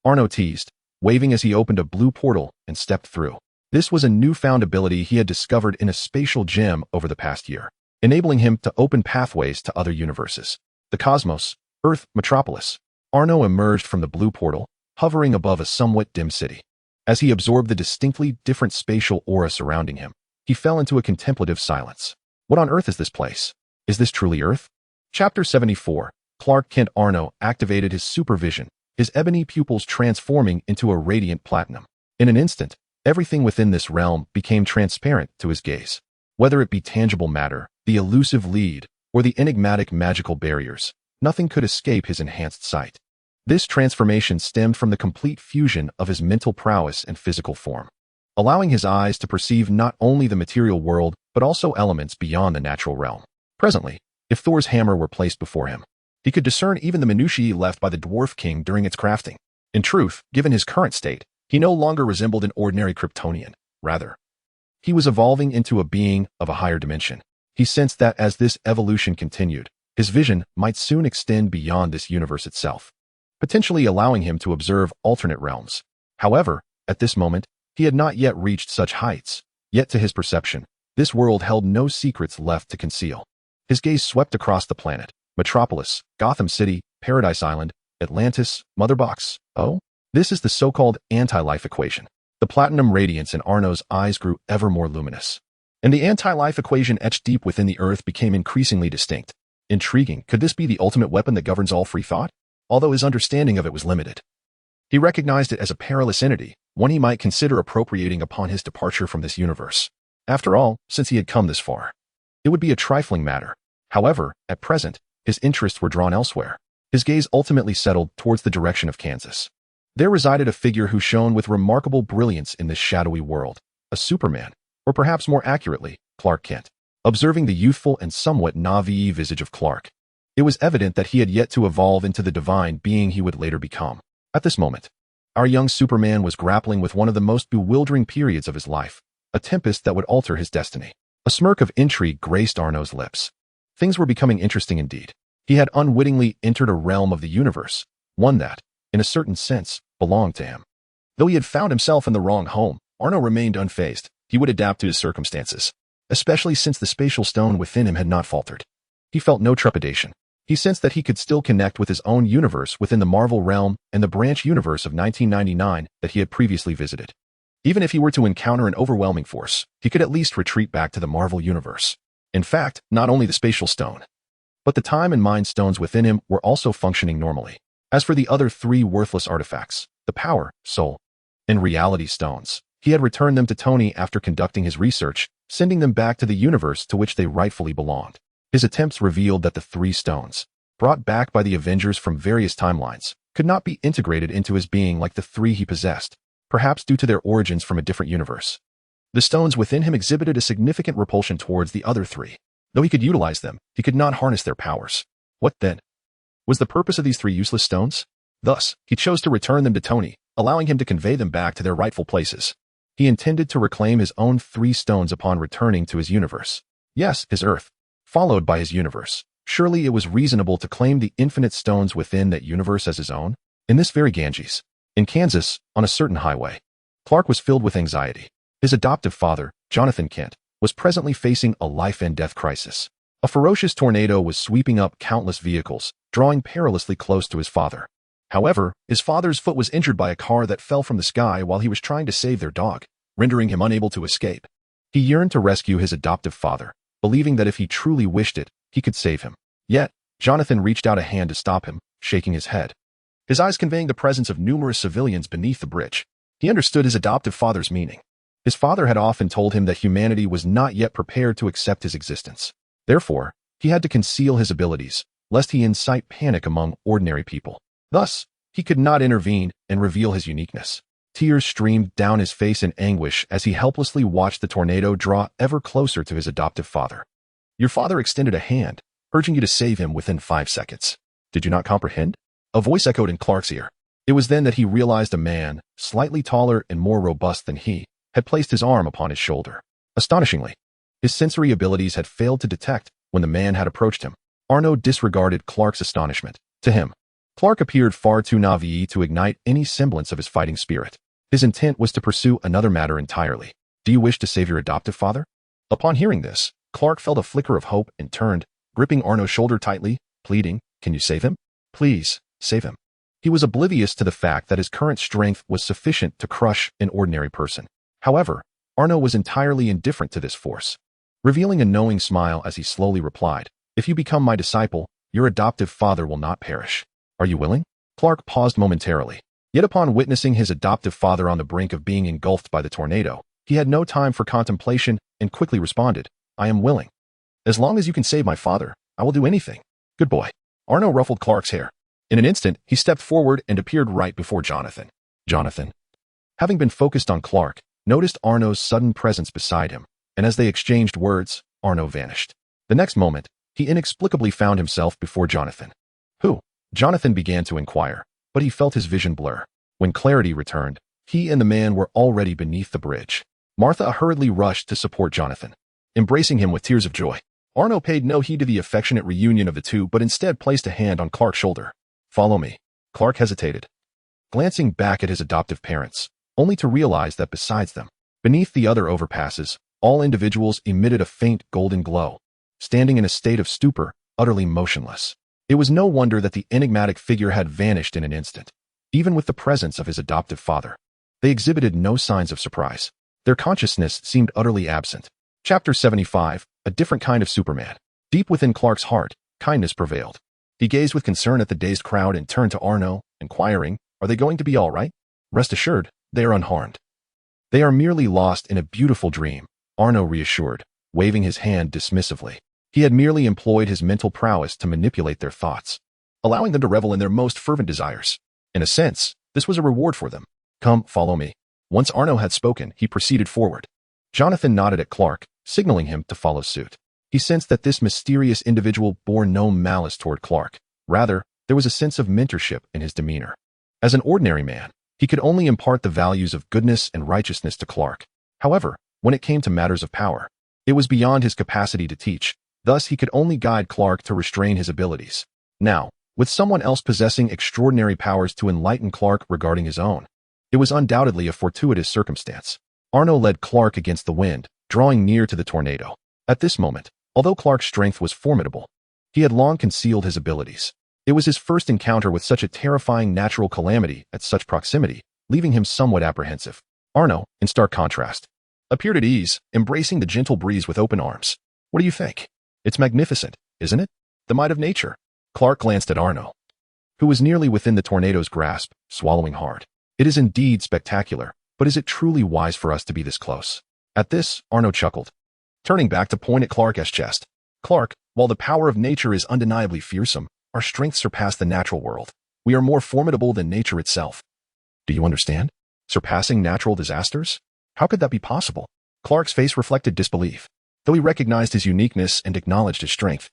Arno teased, waving as he opened a blue portal and stepped through. This was a newfound ability he had discovered in a spatial gem over the past year, enabling him to open pathways to other universes. The cosmos, Earth, Metropolis. Arno emerged from the blue portal, hovering above a somewhat dim city. As he absorbed the distinctly different spatial aura surrounding him, he fell into a contemplative silence. What on earth is this place? Is this truly Earth? Chapter 74. Clark Kent. Arno activated his supervision, his ebony pupils transforming into a radiant platinum. In an instant, everything within this realm became transparent to his gaze. Whether it be tangible matter, the elusive lead, or the enigmatic magical barriers, nothing could escape his enhanced sight. This transformation stemmed from the complete fusion of his mental prowess and physical form, allowing his eyes to perceive not only the material world, but also elements beyond the natural realm. Presently, if Thor's hammer were placed before him, he could discern even the minutiae left by the Dwarf King during its crafting. In truth, given his current state, he no longer resembled an ordinary Kryptonian. Rather, he was evolving into a being of a higher dimension. He sensed that as this evolution continued, his vision might soon extend beyond this universe itself, potentially allowing him to observe alternate realms. However, at this moment, he had not yet reached such heights. Yet to his perception, this world held no secrets left to conceal. His gaze swept across the planet. Metropolis, Gotham City, Paradise Island, Atlantis, Motherbox. Oh, this is the so-called anti-life equation. The platinum radiance in Arno's eyes grew ever more luminous, and the anti-life equation etched deep within the earth became increasingly distinct. Intriguing. Could this be the ultimate weapon that governs all free thought? Although his understanding of it was limited, he recognized it as a perilous entity, one he might consider appropriating upon his departure from this universe. After all, since he had come this far, it would be a trifling matter. However, at present, his interests were drawn elsewhere. His gaze ultimately settled towards the direction of Kansas. There resided a figure who shone with remarkable brilliance in this shadowy world, a Superman, or perhaps more accurately, Clark Kent. Observing the youthful and somewhat naive visage of Clark, it was evident that he had yet to evolve into the divine being he would later become. At this moment, our young Superman was grappling with one of the most bewildering periods of his life, a tempest that would alter his destiny. A smirk of intrigue graced Arno's lips. Things were becoming interesting indeed. He had unwittingly entered a realm of the universe, one that, in a certain sense, belonged to him. Though he had found himself in the wrong home, Arno remained unfazed. He would adapt to his circumstances, especially since the spatial stone within him had not faltered. He felt no trepidation. He sensed that he could still connect with his own universe within the Marvel realm and the branch universe of 1999 that he had previously visited. Even if he were to encounter an overwhelming force, he could at least retreat back to the Marvel universe. In fact, not only the spatial stone, but the time and mind stones within him were also functioning normally. As for the other three worthless artifacts, the power, soul, and reality stones, he had returned them to Tony after conducting his research, sending them back to the universe to which they rightfully belonged. His attempts revealed that the three stones, brought back by the Avengers from various timelines, could not be integrated into his being like the three he possessed, perhaps due to their origins from a different universe. The stones within him exhibited a significant repulsion towards the other three. Though he could utilize them, he could not harness their powers. What then? Was the purpose of these three useless stones? Thus, he chose to return them to Tony, allowing him to convey them back to their rightful places. He intended to reclaim his own three stones upon returning to his universe. Yes, his Earth, followed by his universe. Surely it was reasonable to claim the infinite stones within that universe as his own? In this very Ganges, in Kansas, on a certain highway, Clark was filled with anxiety. His adoptive father, Jonathan Kent, was presently facing a life-and-death crisis. A ferocious tornado was sweeping up countless vehicles, drawing perilously close to his father. However, his father's foot was injured by a car that fell from the sky while he was trying to save their dog, rendering him unable to escape. He yearned to rescue his adoptive father, believing that if he truly wished it, he could save him. Yet, Jonathan reached out a hand to stop him, shaking his head, his eyes conveying the presence of numerous civilians beneath the bridge. He understood his adoptive father's meaning. His father had often told him that humanity was not yet prepared to accept his existence. Therefore, he had to conceal his abilities, lest he incite panic among ordinary people. Thus, he could not intervene and reveal his uniqueness. Tears streamed down his face in anguish as he helplessly watched the tornado draw ever closer to his adoptive father. Your father extended a hand, urging you to save him within 5 seconds. Did you not comprehend? A voice echoed in Clark's ear. It was then that he realized a man, slightly taller and more robust than he, had placed his arm upon his shoulder. Astonishingly, his sensory abilities had failed to detect when the man had approached him. Arnold disregarded Clark's astonishment. To him, Clark appeared far too naive to ignite any semblance of his fighting spirit. His intent was to pursue another matter entirely. Do you wish to save your adoptive father? Upon hearing this, Clark felt a flicker of hope and turned, gripping Arno's shoulder tightly, pleading, "Can you save him? Please, save him." He was oblivious to the fact that his current strength was sufficient to crush an ordinary person. However, Arno was entirely indifferent to this force, revealing a knowing smile as he slowly replied, "If you become my disciple, your adoptive father will not perish. Are you willing?" Clark paused momentarily. Yet upon witnessing his adoptive father on the brink of being engulfed by the tornado, he had no time for contemplation and quickly responded, "I am willing. As long as you can save my father, I will do anything." Good boy. Arno ruffled Clark's hair. In an instant, he stepped forward and appeared right before Jonathan. Jonathan, having been focused on Clark, noticed Arno's sudden presence beside him, and as they exchanged words, Arno vanished. The next moment, he inexplicably found himself before Jonathan. Who? Jonathan began to inquire, but he felt his vision blur. When clarity returned, he and the man were already beneath the bridge. Martha hurriedly rushed to support Jonathan, embracing him with tears of joy. Arno paid no heed to the affectionate reunion of the two, but instead placed a hand on Clark's shoulder. "Follow me." Clark hesitated, glancing back at his adoptive parents, only to realize that besides them, beneath the other overpasses, all individuals emitted a faint golden glow, standing in a state of stupor, utterly motionless. It was no wonder that the enigmatic figure had vanished in an instant. Even with the presence of his adoptive father, they exhibited no signs of surprise. Their consciousness seemed utterly absent. Chapter 75, A Different Kind of Superman. Deep within Clark's heart, kindness prevailed. He gazed with concern at the dazed crowd and turned to Arno, inquiring, "Are they going to be all right?" "Rest assured, they are unharmed. They are merely lost in a beautiful dream," Arno reassured, waving his hand dismissively. He had merely employed his mental prowess to manipulate their thoughts, allowing them to revel in their most fervent desires. In a sense, this was a reward for them. "Come, follow me." Once Arno had spoken, he proceeded forward. Jonathan nodded at Clark, signaling him to follow suit. He sensed that this mysterious individual bore no malice toward Clark. Rather, there was a sense of mentorship in his demeanor. As an ordinary man, he could only impart the values of goodness and righteousness to Clark. However, when it came to matters of power, it was beyond his capacity to teach. Thus, he could only guide Clark to restrain his abilities. Now, with someone else possessing extraordinary powers to enlighten Clark regarding his own, it was undoubtedly a fortuitous circumstance. Arno led Clark against the wind, drawing near to the tornado. At this moment, although Clark's strength was formidable, he had long concealed his abilities. It was his first encounter with such a terrifying natural calamity at such proximity, leaving him somewhat apprehensive. Arno, in stark contrast, appeared at ease, embracing the gentle breeze with open arms. "What do you think? It's magnificent, isn't it? The might of nature." Clark glanced at Arno, who was nearly within the tornado's grasp, swallowing hard. "It is indeed spectacular, but is it truly wise for us to be this close?" At this, Arno chuckled, turning back to point at Clark's chest. "Clark, while the power of nature is undeniably fearsome, our strength surpass the natural world. We are more formidable than nature itself." "Do you understand? Surpassing natural disasters? How could that be possible?" Clark's face reflected disbelief. Though he recognized his uniqueness and acknowledged his strength,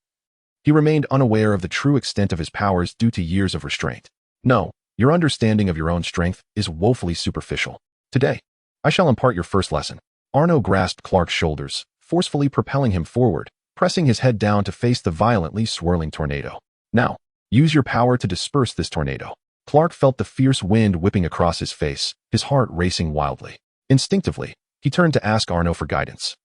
he remained unaware of the true extent of his powers due to years of restraint. "No, your understanding of your own strength is woefully superficial. Today, I shall impart your first lesson." Arno grasped Clark's shoulders, forcefully propelling him forward, pressing his head down to face the violently swirling tornado. "Now, use your power to disperse this tornado." Clark felt the fierce wind whipping across his face, his heart racing wildly. Instinctively, he turned to ask Arno for guidance.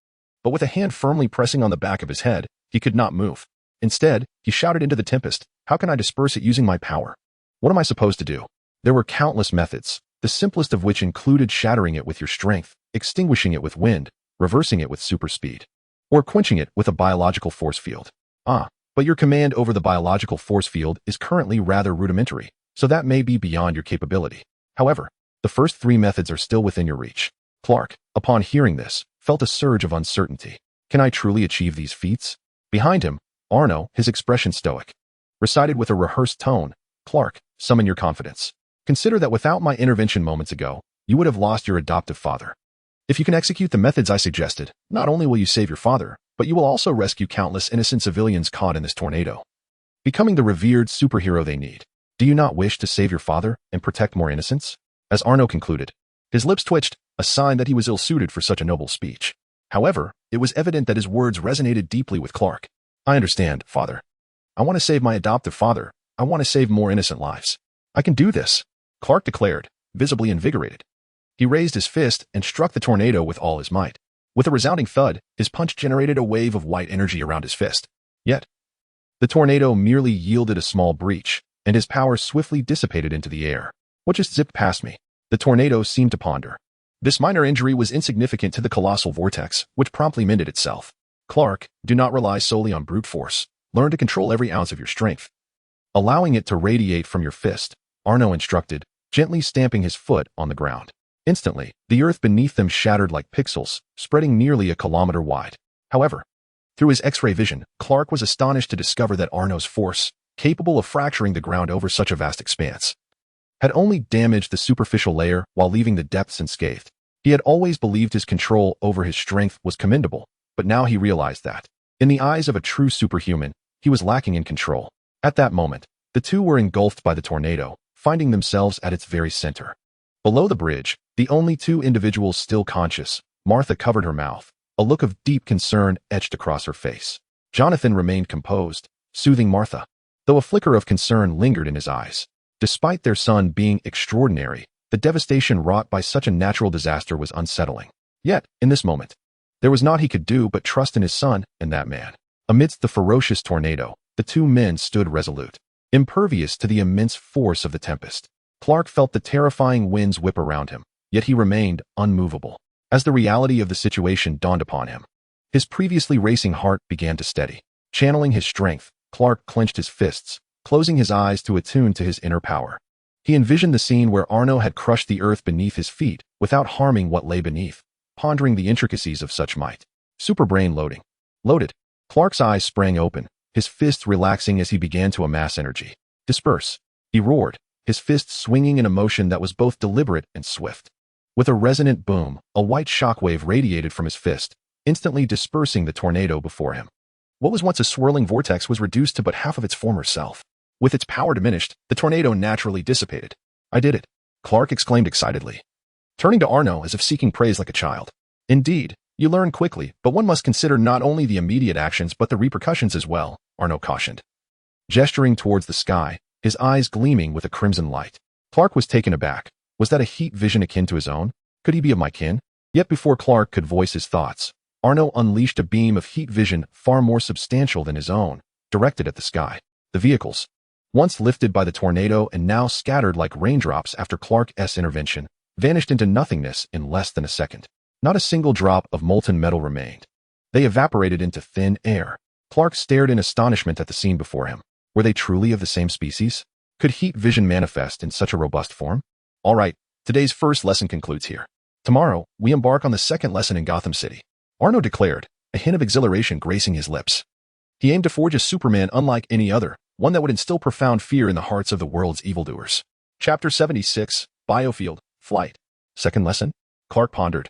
But with a hand firmly pressing on the back of his head, He could not move. Instead, he shouted into the tempest, "How can I disperse it using my power? What am I supposed to do?" There were countless methods, the simplest of which included shattering it with your strength, extinguishing it with wind, reversing it with super speed, or quenching it with a biological force field. But your command over the biological force field is currently rather rudimentary, so that may be beyond your capability. However, the first three methods are still within your reach. Clark, upon hearing this, felt a surge of uncertainty. Can I truly achieve these feats? Behind him, Arno, his expression stoic, recited with a rehearsed tone, "Clark, summon your confidence. Consider that without my intervention moments ago, you would have lost your adoptive father. If you can execute the methods I suggested, not only will you save your father, but you will also rescue countless innocent civilians caught in this tornado, becoming the revered superhero they need. Do you not wish to save your father and protect more innocents?" As Arno concluded, his lips twitched, a sign that he was ill-suited for such a noble speech. However, it was evident that his words resonated deeply with Clark. "I understand, father. I want to save my adoptive father. I want to save more innocent lives. I can do this," Clark declared, visibly invigorated. He raised his fist and struck the tornado with all his might. With a resounding thud, his punch generated a wave of white energy around his fist. Yet, the tornado merely yielded a small breach, and his power swiftly dissipated into the air. "What just zipped past me?" The tornado seemed to ponder. This minor injury was insignificant to the colossal vortex, which promptly mended itself. "Clark, do not rely solely on brute force. Learn to control every ounce of your strength." Allowing it to radiate from your fist, Arno instructed, gently stamping his foot on the ground. Instantly, the earth beneath them shattered like pixels, spreading nearly a kilometer wide. However, through his X-ray vision, Clark was astonished to discover that Arno's force, capable of fracturing the ground over such a vast expanse, had only damaged the superficial layer while leaving the depths unscathed. He had always believed his control over his strength was commendable, but now he realized that, in the eyes of a true superhuman, he was lacking in control. At that moment, the two were engulfed by the tornado, finding themselves at its very center. Below the bridge, the only two individuals still conscious, Martha covered her mouth, a look of deep concern etched across her face. Jonathan remained composed, soothing Martha, though a flicker of concern lingered in his eyes. Despite their son being extraordinary, the devastation wrought by such a natural disaster was unsettling. Yet, in this moment, there was naught he could do but trust in his son and that man. Amidst the ferocious tornado, the two men stood resolute, impervious to the immense force of the tempest. Clark felt the terrifying winds whip around him, yet he remained unmovable. As the reality of the situation dawned upon him, his previously racing heart began to steady. Channeling his strength, Clark clenched his fists, closing his eyes to attune to his inner power. He envisioned the scene where Arno had crushed the earth beneath his feet without harming what lay beneath, pondering the intricacies of such might. Superbrain loading. Loaded. Clark's eyes sprang open, his fists relaxing as he began to amass energy. "Disperse," he roared, his fists swinging in a motion that was both deliberate and swift. With a resonant boom, a white shockwave radiated from his fist, instantly dispersing the tornado before him. What was once a swirling vortex was reduced to but half of its former self. With its power diminished, the tornado naturally dissipated. "I did it," Clark exclaimed excitedly, turning to Arno as if seeking praise like a child. "Indeed, you learn quickly, but one must consider not only the immediate actions but the repercussions as well," Arno cautioned. Gesturing towards the sky, his eyes gleaming with a crimson light. Clark was taken aback. Was that a heat vision akin to his own? Could he be of my kin? Yet before Clark could voice his thoughts, Arno unleashed a beam of heat vision far more substantial than his own, directed at the sky. The vehicles, once lifted by the tornado and now scattered like raindrops after Clark's intervention, vanished into nothingness in less than a second. Not a single drop of molten metal remained. They evaporated into thin air. Clark stared in astonishment at the scene before him. Were they truly of the same species? Could heat vision manifest in such a robust form? All right, today's first lesson concludes here. Tomorrow, we embark on the second lesson in Gotham City, Arno declared, a hint of exhilaration gracing his lips. He aimed to forge a Superman unlike any other, one that would instill profound fear in the hearts of the world's evildoers. Chapter 76, Biofield, Flight. Second lesson? Clark pondered,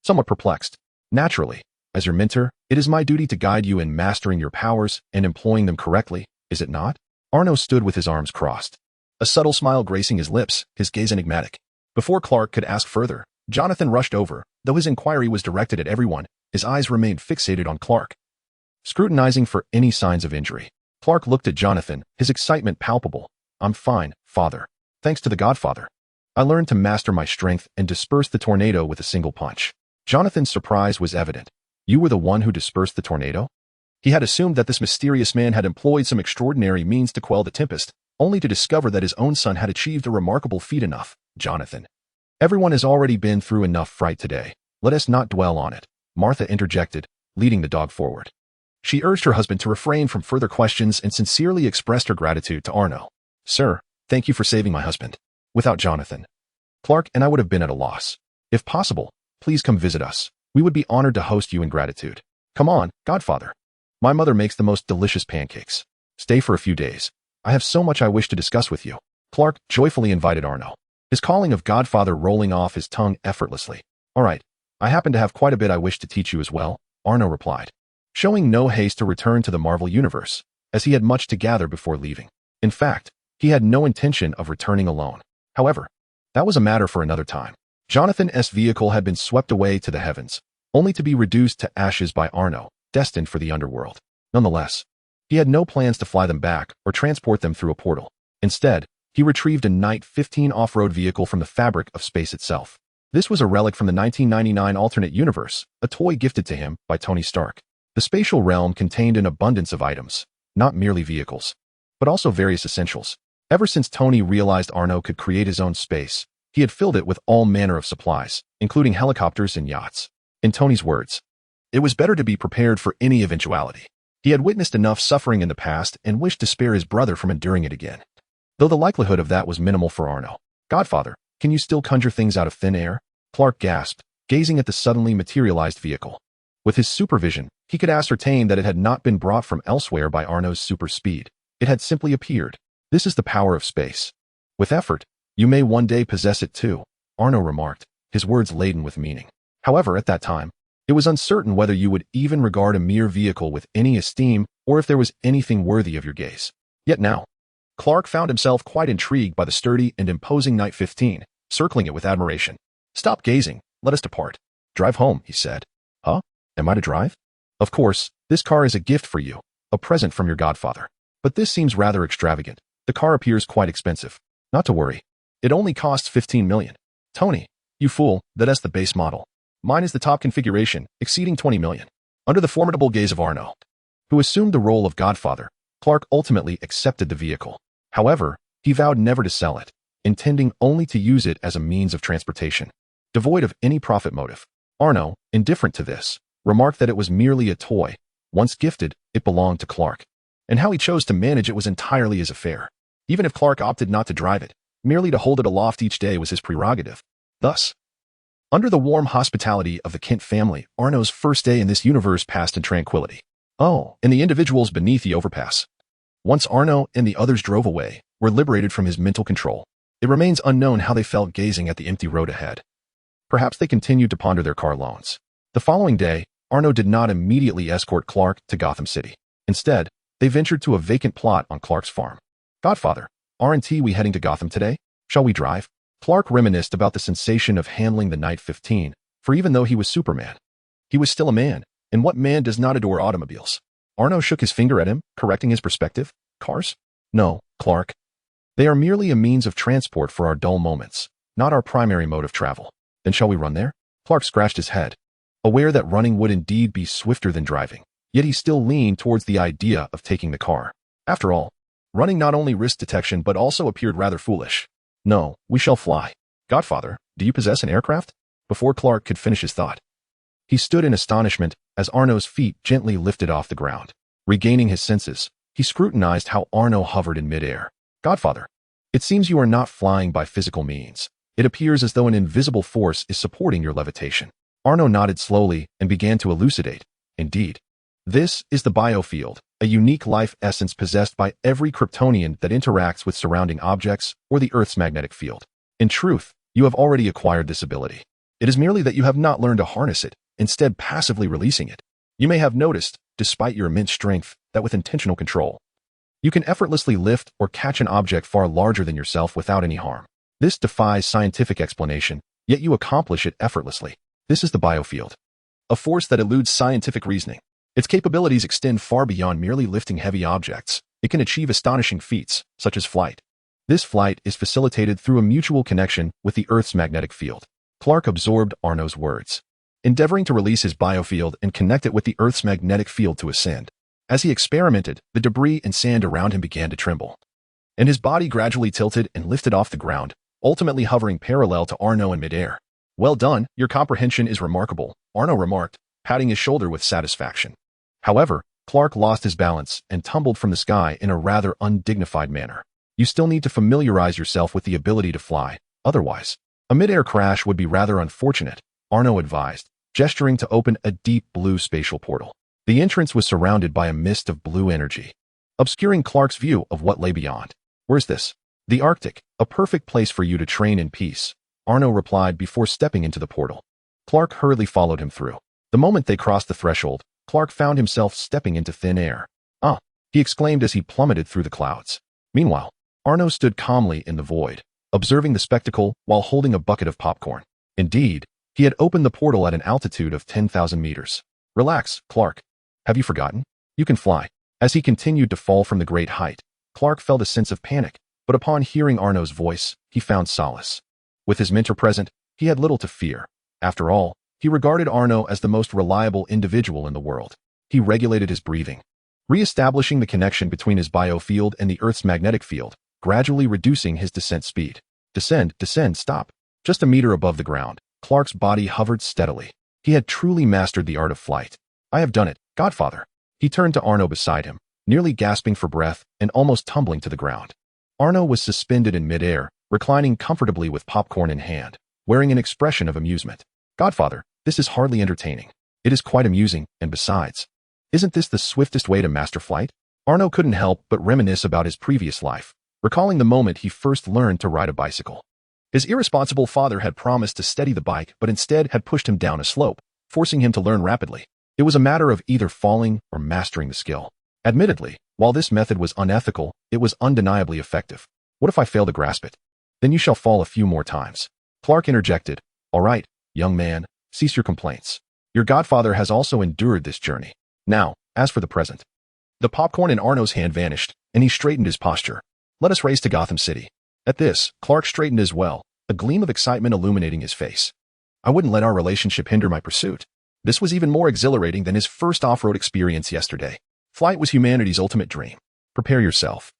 somewhat perplexed. Naturally, as your mentor, it is my duty to guide you in mastering your powers and employing them correctly, is it not? Arno stood with his arms crossed, a subtle smile gracing his lips, his gaze enigmatic. Before Clark could ask further, Jonathan rushed over. Though his inquiry was directed at everyone, his eyes remained fixated on Clark, scrutinizing for any signs of injury. Clark looked at Jonathan, his excitement palpable. "I'm fine, father. Thanks to the Godfather. I learned to master my strength and disperse the tornado with a single punch." Jonathan's surprise was evident. "You were the one who dispersed the tornado?" He had assumed that this mysterious man had employed some extraordinary means to quell the tempest, only to discover that his own son had achieved a remarkable feat. Enough, Jonathan. Everyone has already been through enough fright today. Let us not dwell on it, Martha interjected, leading the dog forward. She urged her husband to refrain from further questions and sincerely expressed her gratitude to Arnold. Sir, thank you for saving my husband. Without Jonathan, Clark and I would have been at a loss. If possible, please come visit us. We would be honored to host you in gratitude. Come on, Godfather. My mother makes the most delicious pancakes. Stay for a few days. I have so much I wish to discuss with you. Clark joyfully invited Arnold, his calling of Godfather rolling off his tongue effortlessly. All right, I happen to have quite a bit I wish to teach you as well, Arnold replied, showing no haste to return to the Marvel Universe, as he had much to gather before leaving. In fact, he had no intention of returning alone. However, that was a matter for another time. Jonathan's vehicle had been swept away to the heavens, only to be reduced to ashes by Arnold, destined for the underworld. Nonetheless, he had no plans to fly them back or transport them through a portal. Instead, he retrieved a Night 15 off-road vehicle from the fabric of space itself. This was a relic from the 1999 alternate universe, a toy gifted to him by Tony Stark. The spatial realm contained an abundance of items, not merely vehicles, but also various essentials. Ever since Tony realized Arnold could create his own space, he had filled it with all manner of supplies, including helicopters and yachts. In Tony's words, it was better to be prepared for any eventuality. He had witnessed enough suffering in the past and wished to spare his brother from enduring it again. Though the likelihood of that was minimal for Arnold. Godfather, can you still conjure things out of thin air? Clark gasped, gazing at the suddenly materialized vehicle. With his supervision, he could ascertain that it had not been brought from elsewhere by Arnold's super speed. It had simply appeared. This is the power of space. With effort, you may one day possess it too, Arnold remarked, his words laden with meaning. However, at that time, it was uncertain whether you would even regard a mere vehicle with any esteem or if there was anything worthy of your gaze. Yet now, Clark found himself quite intrigued by the sturdy and imposing Night 15, circling it with admiration. Stop gazing, let us depart. Drive home, he said. Huh? Am I to drive? Of course, this car is a gift for you, a present from your godfather. But this seems rather extravagant. The car appears quite expensive. Not to worry. It only costs $15 million. Tony, you fool, that's the base model. Mine is the top configuration, exceeding $20 million. Under the formidable gaze of Arnold, who assumed the role of godfather, Clark ultimately accepted the vehicle. However, he vowed never to sell it, intending only to use it as a means of transportation. Devoid of any profit motive, Arnold, indifferent to this, remarked that it was merely a toy. Once gifted, it belonged to Clark. And how he chose to manage it was entirely his affair. Even if Clark opted not to drive it, merely to hold it aloft each day was his prerogative. Thus, under the warm hospitality of the Kent family, Arnold's first day in this universe passed in tranquility. Oh, and the individuals beneath the overpass, once Arnold and the others drove away, were liberated from his mental control. It remains unknown how they felt gazing at the empty road ahead. Perhaps they continued to ponder their car loans. The following day, Arnold did not immediately escort Clark to Gotham City. Instead, they ventured to a vacant plot on Clark's farm. Godfather, aren't we heading to Gotham today? Shall we drive? Clark reminisced about the sensation of handling the Night 15, for even though he was Superman, he was still a man, and what man does not adore automobiles? Arnold shook his finger at him, correcting his perspective. Cars? No, Clark. They are merely a means of transport for our dull moments, not our primary mode of travel. Then shall we run there? Clark scratched his head, aware that running would indeed be swifter than driving, yet he still leaned towards the idea of taking the car. After all, running not only risked detection but also appeared rather foolish. No, we shall fly. Godfather, do you possess an aircraft? Before Clark could finish his thought, he stood in astonishment as Arnold's feet gently lifted off the ground. Regaining his senses, he scrutinized how Arnold hovered in midair. Godfather, it seems you are not flying by physical means. It appears as though an invisible force is supporting your levitation. Arnold nodded slowly and began to elucidate. Indeed, this is the biofield, a unique life essence possessed by every Kryptonian that interacts with surrounding objects or the Earth's magnetic field. In truth, you have already acquired this ability. It is merely that you have not learned to harness it, instead passively releasing it. You may have noticed, despite your immense strength, that with intentional control, you can effortlessly lift or catch an object far larger than yourself without any harm. This defies scientific explanation, yet you accomplish it effortlessly. This is the biofield, a force that eludes scientific reasoning. Its capabilities extend far beyond merely lifting heavy objects. It can achieve astonishing feats, such as flight. This flight is facilitated through a mutual connection with the Earth's magnetic field. Clark absorbed Arnold's words, endeavoring to release his biofield and connect it with the Earth's magnetic field to ascend. As he experimented, the debris and sand around him began to tremble, and his body gradually tilted and lifted off the ground, ultimately hovering parallel to Arno in midair. "Well done, your comprehension is remarkable," Arno remarked, patting his shoulder with satisfaction. However, Clark lost his balance and tumbled from the sky in a rather undignified manner. "You still need to familiarize yourself with the ability to fly, otherwise, a mid-air crash would be rather unfortunate," Arno advised, gesturing to open a deep blue spatial portal. The entrance was surrounded by a mist of blue energy, obscuring Clark's view of what lay beyond. "Where's this?" "The Arctic, a perfect place for you to train in peace," Arno replied before stepping into the portal. Clark hurriedly followed him through. The moment they crossed the threshold, Clark found himself stepping into thin air. "Ah!" he exclaimed as he plummeted through the clouds. Meanwhile, Arno stood calmly in the void, observing the spectacle while holding a bucket of popcorn. Indeed, he had opened the portal at an altitude of 10,000 meters. "Relax, Clark. Have you forgotten? You can fly." As he continued to fall from the great height, Clark felt a sense of panic, but upon hearing Arno's voice, he found solace. With his mentor present, he had little to fear. After all, he regarded Arno as the most reliable individual in the world. He regulated his breathing, re-establishing the connection between his biofield and the Earth's magnetic field, gradually reducing his descent speed. Descend, stop. Just a meter above the ground, Clark's body hovered steadily. He had truly mastered the art of flight. "I have done it, Godfather." He turned to Arno beside him, nearly gasping for breath and almost tumbling to the ground. Arno was suspended in midair, reclining comfortably with popcorn in hand, wearing an expression of amusement. "Godfather, this is hardly entertaining." "It is quite amusing, and besides, isn't this the swiftest way to master flight?" Arno couldn't help but reminisce about his previous life, recalling the moment he first learned to ride a bicycle. His irresponsible father had promised to steady the bike but instead had pushed him down a slope, forcing him to learn rapidly. It was a matter of either falling or mastering the skill. Admittedly, while this method was unethical, it was undeniably effective. "What if I fail to grasp it?" "Then you shall fall a few more times." Clark interjected. "All right, young man, cease your complaints. Your godfather has also endured this journey. Now, as for the present." The popcorn in Arno's hand vanished, and he straightened his posture. "Let us race to Gotham City." At this, Clark straightened as well, a gleam of excitement illuminating his face. "I wouldn't let our relationship hinder my pursuit." This was even more exhilarating than his first off-road experience yesterday. Flight was humanity's ultimate dream. "Prepare yourself.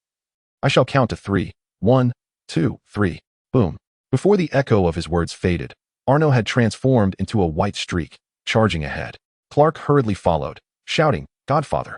I shall count to 3. 1, 2, 3. Boom. Before the echo of his words faded, Arno had transformed into a white streak, charging ahead. Clark hurriedly followed, shouting, "Godfather,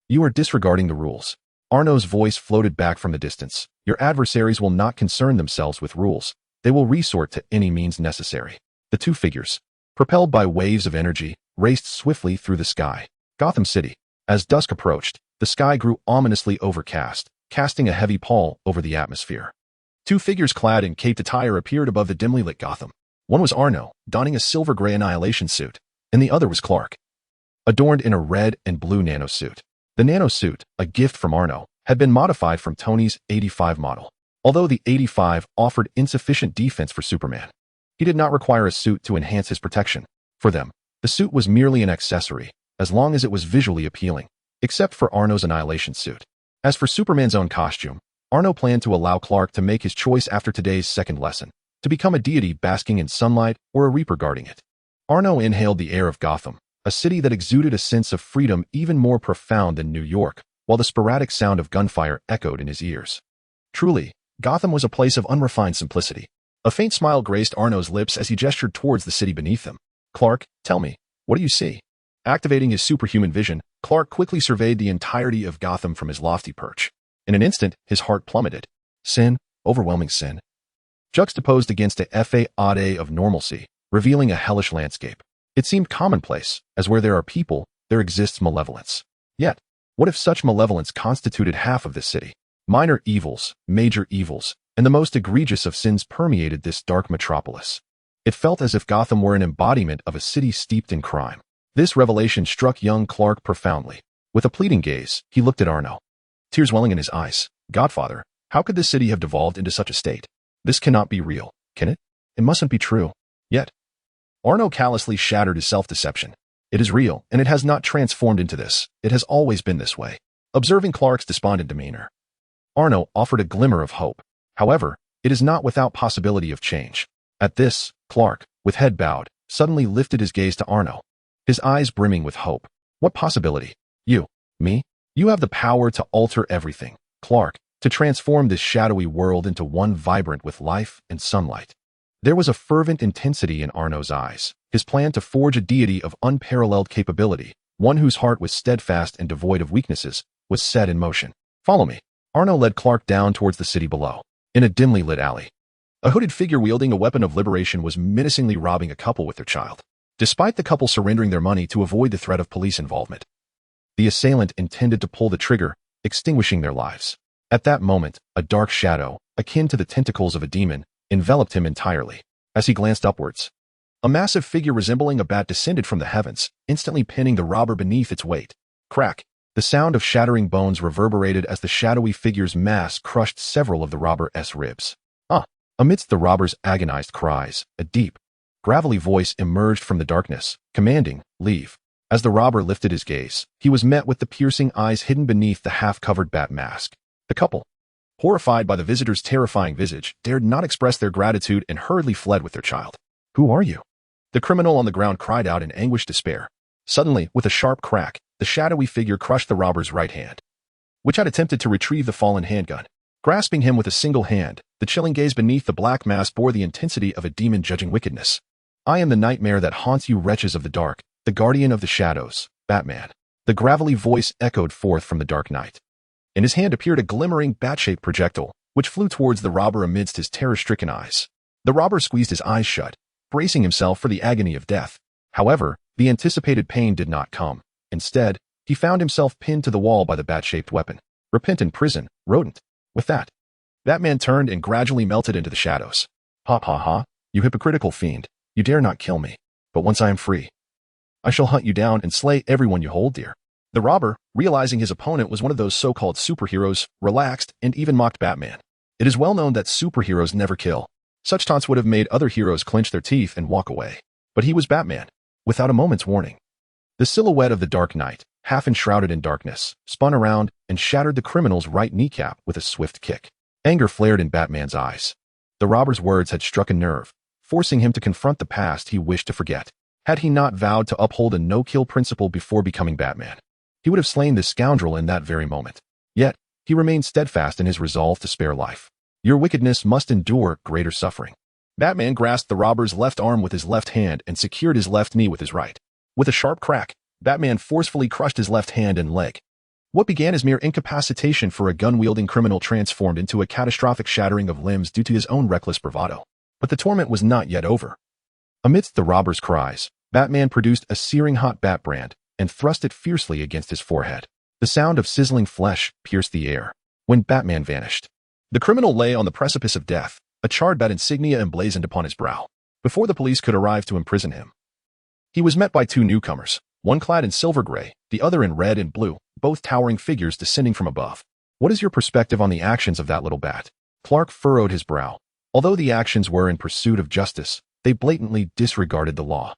you are disregarding the rules." Arno's voice floated back from the distance. "Your adversaries will not concern themselves with rules. They will resort to any means necessary." The two figures, propelled by waves of energy, raced swiftly through the sky. Gotham City. As dusk approached, the sky grew ominously overcast, casting a heavy pall over the atmosphere. Two figures clad in caped attire appeared above the dimly lit Gotham. One was Arno, donning a silver-gray annihilation suit, and the other was Clark, adorned in a red and blue nanosuit. The nanosuit, a gift from Arno, had been modified from Tony's 85 model. Although the 85 offered insufficient defense for Superman, he did not require a suit to enhance his protection. For them, the suit was merely an accessory, as long as it was visually appealing, except for Arno's annihilation suit. As for Superman's own costume, Arno planned to allow Clark to make his choice after today's second lesson, to become a deity basking in sunlight or a reaper guarding it. Arno inhaled the air of Gotham, a city that exuded a sense of freedom even more profound than New York, while the sporadic sound of gunfire echoed in his ears. Truly, Gotham was a place of unrefined simplicity. A faint smile graced Arno's lips as he gestured towards the city beneath them. "Clark, tell me, what do you see?" Activating his superhuman vision, Clark quickly surveyed the entirety of Gotham from his lofty perch. In an instant, his heart plummeted. Sin, overwhelming sin, juxtaposed against a facade of normalcy, revealing a hellish landscape. It seemed commonplace, as where there are people, there exists malevolence. Yet, what if such malevolence constituted half of this city? Minor evils, major evils, and the most egregious of sins permeated this dark metropolis. It felt as if Gotham were an embodiment of a city steeped in crime. This revelation struck young Clark profoundly. With a pleading gaze, he looked at Arno, tears welling in his eyes. "Godfather, how could this city have devolved into such a state? This cannot be real, can it? It mustn't be true." Yet, Arno callously shattered his self-deception. "It is real, and it has not transformed into this. It has always been this way." Observing Clark's despondent demeanor, Arno offered a glimmer of hope. "However, it is not without possibility of change." At this, Clark, with head bowed, suddenly lifted his gaze to Arno, his eyes brimming with hope. "What possibility? You? Me?" You have the power to alter everything, Clark, to transform this shadowy world into one vibrant with life and sunlight. There was a fervent intensity in Arnold's eyes. His plan to forge a deity of unparalleled capability, one whose heart was steadfast and devoid of weaknesses, was set in motion. Follow me. Arnold led Clark down towards the city below. In a dimly lit alley, a hooded figure wielding a weapon of liberation was menacingly robbing a couple with their child. Despite the couple surrendering their money to avoid the threat of police involvement, the assailant intended to pull the trigger, extinguishing their lives. At that moment, a dark shadow, akin to the tentacles of a demon, enveloped him entirely. As he glanced upwards, a massive figure resembling a bat descended from the heavens, instantly pinning the robber beneath its weight. Crack! The sound of shattering bones reverberated as the shadowy figure's mass crushed several of the robber's ribs. Amidst the robber's agonized cries, a deep, gravelly voice emerged from the darkness, commanding, "Leave." As the robber lifted his gaze, he was met with the piercing eyes hidden beneath the half-covered bat mask. The couple, horrified by the visitor's terrifying visage, dared not express their gratitude and hurriedly fled with their child. "Who are you?" the criminal on the ground cried out in anguished despair. Suddenly, with a sharp crack, the shadowy figure crushed the robber's right hand, which had attempted to retrieve the fallen handgun. Grasping him with a single hand, the chilling gaze beneath the black mask bore the intensity of a demon judging wickedness. "I am the nightmare that haunts you wretches of the dark, the guardian of the shadows, Batman." The gravelly voice echoed forth from the dark night. In his hand appeared a glimmering bat-shaped projectile, which flew towards the robber amidst his terror-stricken eyes. The robber squeezed his eyes shut, bracing himself for the agony of death. However, the anticipated pain did not come. Instead, he found himself pinned to the wall by the bat-shaped weapon. "Repent in prison, rodent." With that, Batman turned and gradually melted into the shadows. "Ha ha ha, you hypocritical fiend, you dare not kill me. But once I am free, I shall hunt you down and slay everyone you hold dear." The robber, realizing his opponent was one of those so-called superheroes, relaxed and even mocked Batman. It is well known that superheroes never kill. Such taunts would have made other heroes clench their teeth and walk away. But he was Batman, without a moment's warning. The silhouette of the Dark Knight, half enshrouded in darkness, spun around and shattered the criminal's right kneecap with a swift kick. Anger flared in Batman's eyes. The robber's words had struck a nerve, forcing him to confront the past he wished to forget. Had he not vowed to uphold a no-kill principle before becoming Batman, he would have slain this scoundrel in that very moment. Yet, he remained steadfast in his resolve to spare life. "Your wickedness must endure greater suffering." Batman grasped the robber's left arm with his left hand and secured his left knee with his right. With a sharp crack, Batman forcefully crushed his left hand and leg. What began as mere incapacitation for a gun-wielding criminal transformed into a catastrophic shattering of limbs due to his own reckless bravado. But the torment was not yet over. Amidst the robber's cries, Batman produced a searing hot bat brand and thrust it fiercely against his forehead. The sound of sizzling flesh pierced the air. When Batman vanished, the criminal lay on the precipice of death, a charred bat insignia emblazoned upon his brow. Before the police could arrive to imprison him, he was met by two newcomers, one clad in silver gray, the other in red and blue, both towering figures descending from above. "What is your perspective on the actions of that little bat?" Clark furrowed his brow. Although the actions were in pursuit of justice, they blatantly disregarded the law,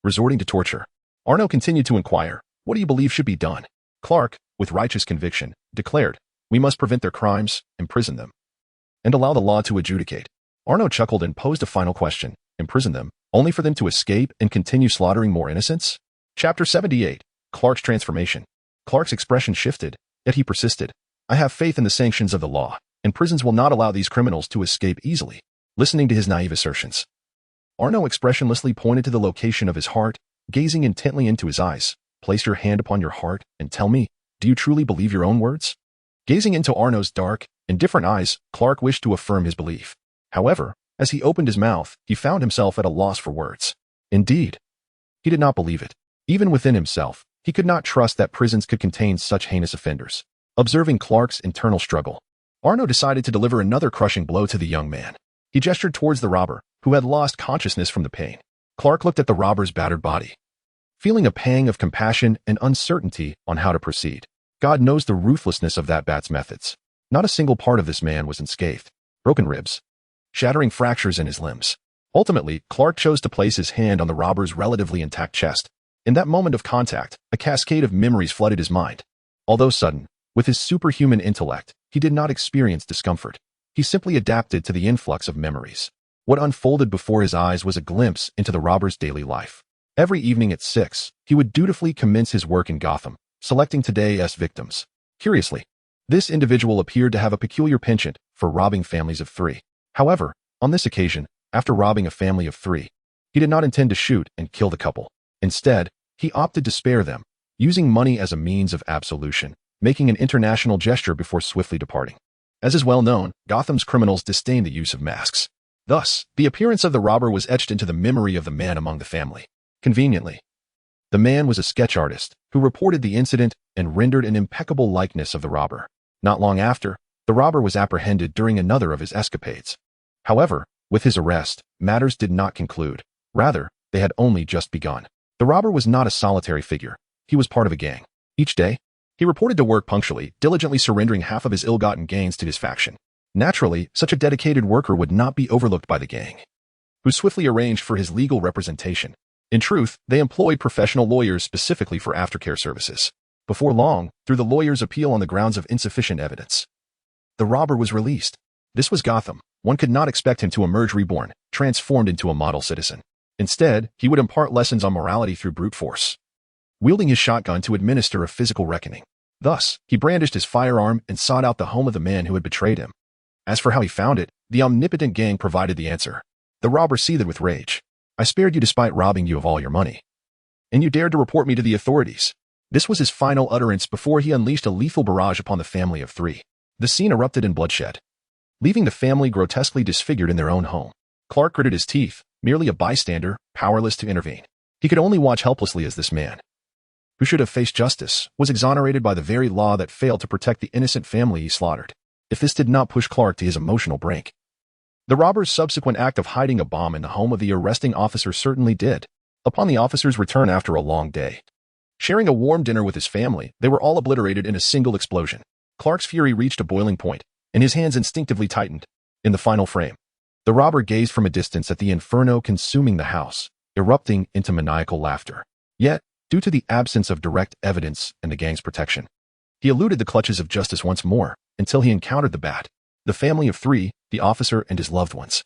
resorting to torture. Arnold continued to inquire, "What do you believe should be done?" Clark, with righteous conviction, declared, "We must prevent their crimes, imprison them, and allow the law to adjudicate." Arnold chuckled and posed a final question: "Imprison them, only for them to escape and continue slaughtering more innocents?" Chapter 78. Clark's Transformation. Clark's expression shifted, yet he persisted. "I have faith in the sanctions of the law, and prisons will not allow these criminals to escape easily." Listening to his naive assertions, Arnold expressionlessly pointed to the location of his heart, gazing intently into his eyes. "Place your hand upon your heart and tell me, do you truly believe your own words?" Gazing into Arnold's dark, indifferent eyes, Clark wished to affirm his belief. However, as he opened his mouth, he found himself at a loss for words. Indeed, he did not believe it. Even within himself, he could not trust that prisons could contain such heinous offenders. Observing Clark's internal struggle, Arnold decided to deliver another crushing blow to the young man. He gestured towards the robber, who had lost consciousness from the pain. Clark looked at the robber's battered body, feeling a pang of compassion and uncertainty on how to proceed. God knows the ruthlessness of that bat's methods. Not a single part of this man was unscathed. Broken ribs, shattering fractures in his limbs. Ultimately, Clark chose to place his hand on the robber's relatively intact chest. In that moment of contact, a cascade of memories flooded his mind. Although sudden, with his superhuman intellect, he did not experience discomfort. He simply adapted to the influx of memories. What unfolded before his eyes was a glimpse into the robber's daily life. Every evening at 6, he would dutifully commence his work in Gotham, selecting today's victims. Curiously, this individual appeared to have a peculiar penchant for robbing families of three. However, on this occasion, after robbing a family of three, he did not intend to shoot and kill the couple. Instead, he opted to spare them, using money as a means of absolution, making an international gesture before swiftly departing. As is well known, Gotham's criminals disdain the use of masks. Thus, the appearance of the robber was etched into the memory of the man among the family. Conveniently, the man was a sketch artist who reported the incident and rendered an impeccable likeness of the robber. Not long after, the robber was apprehended during another of his escapades. However, with his arrest, matters did not conclude. Rather, they had only just begun. The robber was not a solitary figure. He was part of a gang. Each day, he reported to work punctually, diligently surrendering half of his ill-gotten gains to his faction. Naturally, such a dedicated worker would not be overlooked by the gang, who swiftly arranged for his legal representation. In truth, they employed professional lawyers specifically for aftercare services. Before long, through the lawyer's appeal on the grounds of insufficient evidence, the robber was released. This was Gotham. One could not expect him to emerge reborn, transformed into a model citizen. Instead, he would impart lessons on morality through brute force, wielding his shotgun to administer a physical reckoning. Thus, he brandished his firearm and sought out the home of the man who had betrayed him. As for how he found it, the omnipotent gang provided the answer. The robber seethed with rage. "I spared you despite robbing you of all your money, and you dared to report me to the authorities." This was his final utterance before he unleashed a lethal barrage upon the family of three. The scene erupted in bloodshed, leaving the family grotesquely disfigured in their own home. Clark gritted his teeth, merely a bystander, powerless to intervene. He could only watch helplessly as this man, who should have faced justice, was exonerated by the very law that failed to protect the innocent family he slaughtered. If this did not push Clark to his emotional brink, the robber's subsequent act of hiding a bomb in the home of the arresting officer certainly did. Upon the officer's return after a long day, sharing a warm dinner with his family, they were all obliterated in a single explosion. Clark's fury reached a boiling point, and his hands instinctively tightened. In the final frame, the robber gazed from a distance at the inferno consuming the house, erupting into maniacal laughter. Yet, due to the absence of direct evidence and the gang's protection, he eluded the clutches of justice once more until he encountered the Bat. The family of three, the officer and his loved ones,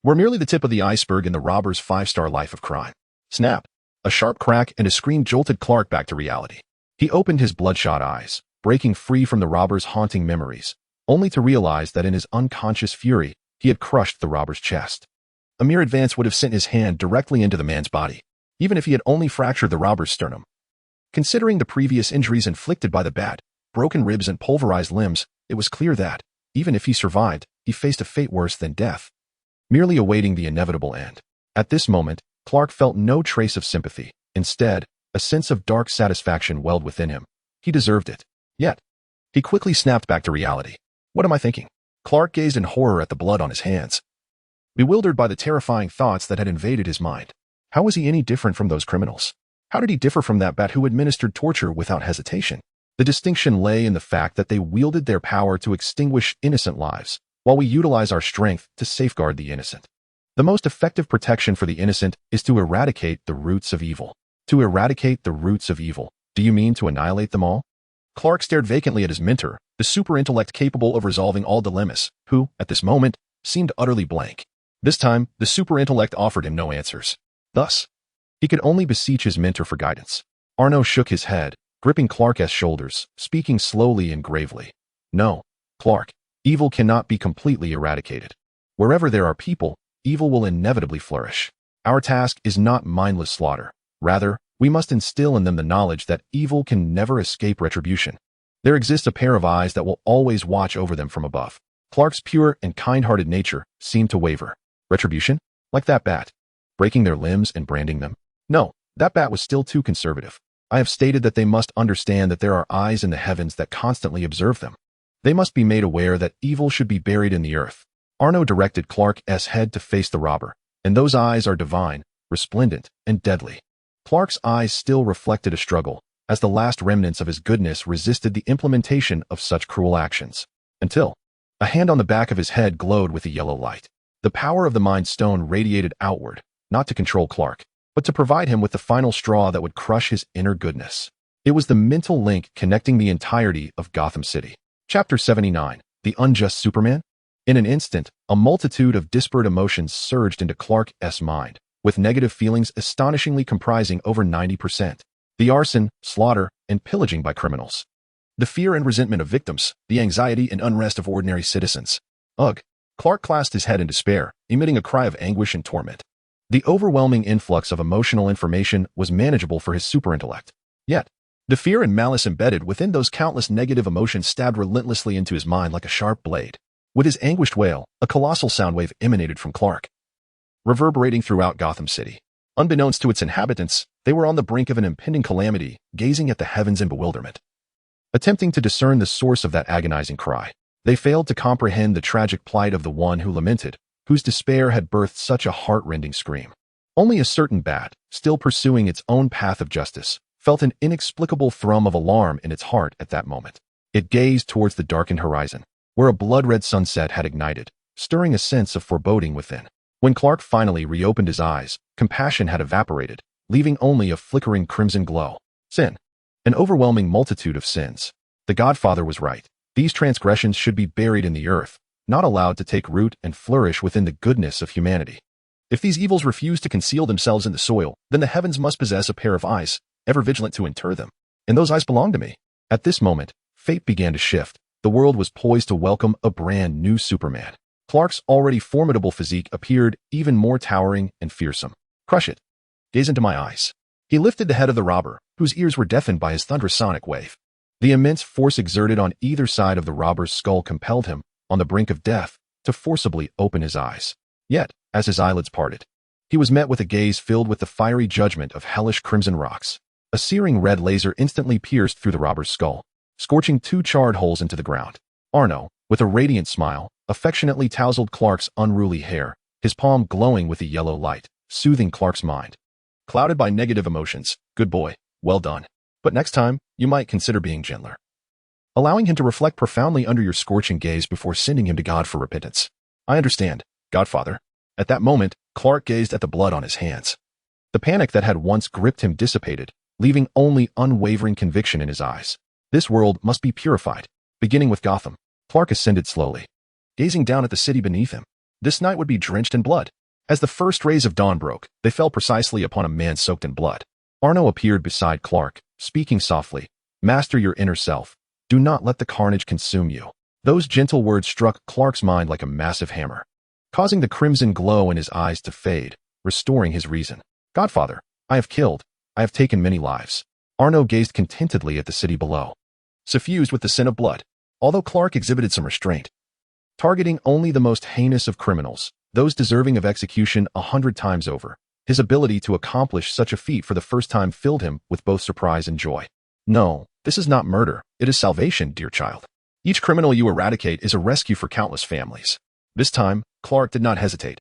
were merely the tip of the iceberg in the robber's five-star life of crime. Snap! A sharp crack and a scream jolted Clark back to reality. He opened his bloodshot eyes, breaking free from the robber's haunting memories, only to realize that in his unconscious fury, he had crushed the robber's chest. A mere advance would have sent his hand directly into the man's body, even if he had only fractured the robber's sternum. Considering the previous injuries inflicted by the Bat, broken ribs and pulverized limbs, it was clear that, even if he survived, he faced a fate worse than death, merely awaiting the inevitable end. At this moment, Clark felt no trace of sympathy. Instead, a sense of dark satisfaction welled within him. He deserved it. Yet, he quickly snapped back to reality. What am I thinking? Clark gazed in horror at the blood on his hands, bewildered by the terrifying thoughts that had invaded his mind. How was he any different from those criminals? How did he differ from that Bat who administered torture without hesitation? The distinction lay in the fact that they wielded their power to extinguish innocent lives, while we utilize our strength to safeguard the innocent. The most effective protection for the innocent is to eradicate the roots of evil. To eradicate the roots of evil, do you mean to annihilate them all? Clark stared vacantly at his mentor, the super intellect capable of resolving all dilemmas, who, at this moment, seemed utterly blank. This time, the super intellect offered him no answers. Thus, he could only beseech his mentor for guidance. Arno shook his head, gripping Clark's shoulders, speaking slowly and gravely. No, Clark, evil cannot be completely eradicated. Wherever there are people, evil will inevitably flourish. Our task is not mindless slaughter. Rather, we must instill in them the knowledge that evil can never escape retribution. There exists a pair of eyes that will always watch over them from above. Clark's pure and kind-hearted nature seemed to waver. Retribution? Like that Bat? Breaking their limbs and branding them? No, that Bat was still too conservative. I have stated that they must understand that there are eyes in the heavens that constantly observe them. They must be made aware that evil should be buried in the earth. Arno directed Clark's head to face the robber, and those eyes are divine, resplendent, and deadly. Clark's eyes still reflected a struggle, as the last remnants of his goodness resisted the implementation of such cruel actions. Until a hand on the back of his head glowed with a yellow light. The power of the Mind Stone radiated outward, not to control Clark, but to provide him with the final straw that would crush his inner goodness. It was the mental link connecting the entirety of Gotham City. Chapter 79, The Unjust Superman? In an instant, a multitude of disparate emotions surged into Clark's mind, with negative feelings astonishingly comprising over 90%. The arson, slaughter, and pillaging by criminals, The fear and resentment of victims, the anxiety and unrest of ordinary citizens. Ugh. Clark clasped his head in despair, emitting a cry of anguish and torment. The overwhelming influx of emotional information was manageable for his superintellect. Yet, the fear and malice embedded within those countless negative emotions stabbed relentlessly into his mind like a sharp blade. With his anguished wail, a colossal sound wave emanated from Clark, reverberating throughout Gotham City. Unbeknownst to its inhabitants, they were on the brink of an impending calamity, gazing at the heavens in bewilderment. Attempting to discern the source of that agonizing cry, they failed to comprehend the tragic plight of the one who lamented, whose despair had birthed such a heart-rending scream. Only a certain bat, still pursuing its own path of justice, felt an inexplicable thrum of alarm in its heart at that moment. It gazed towards the darkened horizon, where a blood-red sunset had ignited, stirring a sense of foreboding within. When Clark finally reopened his eyes, compassion had evaporated, leaving only a flickering crimson glow. Sin. An overwhelming multitude of sins. The Godfather was right. These transgressions should be buried in the earth, not allowed to take root and flourish within the goodness of humanity. If these evils refuse to conceal themselves in the soil, then the heavens must possess a pair of eyes, ever vigilant to inter them. And those eyes belong to me. At this moment, fate began to shift. The world was poised to welcome a brand new Superman. Clark's already formidable physique appeared even more towering and fearsome. Crush it. Gaze into my eyes. He lifted the head of the robber, whose ears were deafened by his thunderous sonic wave. The immense force exerted on either side of the robber's skull compelled him, on the brink of death, to forcibly open his eyes. Yet, as his eyelids parted, he was met with a gaze filled with the fiery judgment of hellish crimson rocks. A searing red laser instantly pierced through the robber's skull, scorching 2 charred holes into the ground. Arno, with a radiant smile, affectionately tousled Clark's unruly hair, his palm glowing with a yellow light, soothing Clark's mind. Clouded by negative emotions, good boy, well done. But next time, you might consider being gentler. Allowing him to reflect profoundly under your scorching gaze before sending him to God for repentance. I understand, Godfather. At that moment, Clark gazed at the blood on his hands. The panic that had once gripped him dissipated, leaving only unwavering conviction in his eyes. This world must be purified. Beginning with Gotham, Clark ascended slowly, gazing down at the city beneath him. This night would be drenched in blood. As the first rays of dawn broke, they fell precisely upon a man soaked in blood. Arno appeared beside Clark, speaking softly. Master your inner self. Do not let the carnage consume you. Those gentle words struck Clark's mind like a massive hammer, causing the crimson glow in his eyes to fade, restoring his reason. Godfather, I have killed. I have taken many lives. Arno gazed contentedly at the city below, suffused with the scent of blood, although Clark exhibited some restraint, targeting only the most heinous of criminals, those deserving of execution 100 times over. His ability to accomplish such a feat for the first time filled him with both surprise and joy. No, this is not murder. It is salvation, dear child. Each criminal you eradicate is a rescue for countless families. This time, Clark did not hesitate.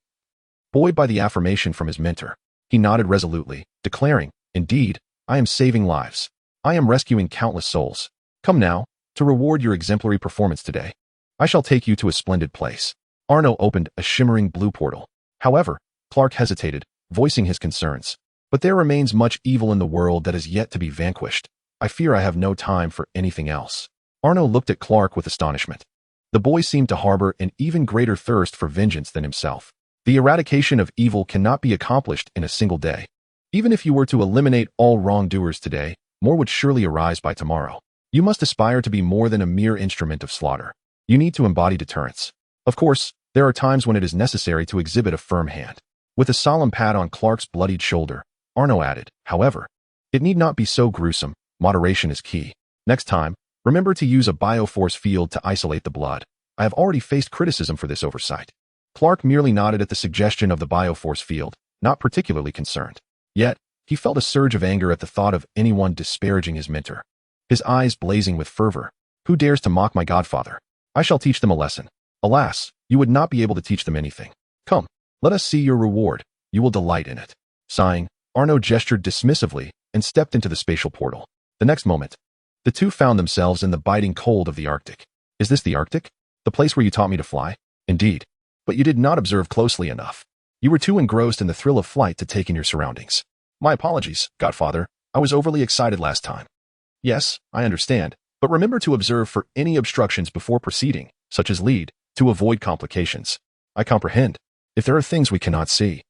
Buoyed by the affirmation from his mentor, he nodded resolutely, declaring, Indeed, I am saving lives. I am rescuing countless souls. Come now, to reward your exemplary performance today. I shall take you to a splendid place. Arno opened a shimmering blue portal. However, Clark hesitated, voicing his concerns. But there remains much evil in the world that is yet to be vanquished. I fear I have no time for anything else. Arno looked at Clark with astonishment. The boy seemed to harbor an even greater thirst for vengeance than himself. The eradication of evil cannot be accomplished in a single day. Even if you were to eliminate all wrongdoers today, more would surely arise by tomorrow. You must aspire to be more than a mere instrument of slaughter. You need to embody deterrence. Of course, there are times when it is necessary to exhibit a firm hand. With a solemn pat on Clark's bloodied shoulder, Arno added, however, it need not be so gruesome. Moderation is key. Next time, remember to use a bioforce field to isolate the blood. I have already faced criticism for this oversight. Clark merely nodded at the suggestion of the bioforce field, not particularly concerned. Yet, he felt a surge of anger at the thought of anyone disparaging his mentor. His eyes blazing with fervor. Who dares to mock my godfather? I shall teach them a lesson. Alas, you would not be able to teach them anything. Come, let us see your reward. You will delight in it. Sighing, Arno gestured dismissively and stepped into the spatial portal. The next moment, the two found themselves in the biting cold of the Arctic. Is this the Arctic? The place where you taught me to fly? Indeed. But you did not observe closely enough. You were too engrossed in the thrill of flight to take in your surroundings. My apologies, Godfather. I was overly excited last time. Yes, I understand, but remember to observe for any obstructions before proceeding, such as lead, to avoid complications. I comprehend. If there are things we cannot see,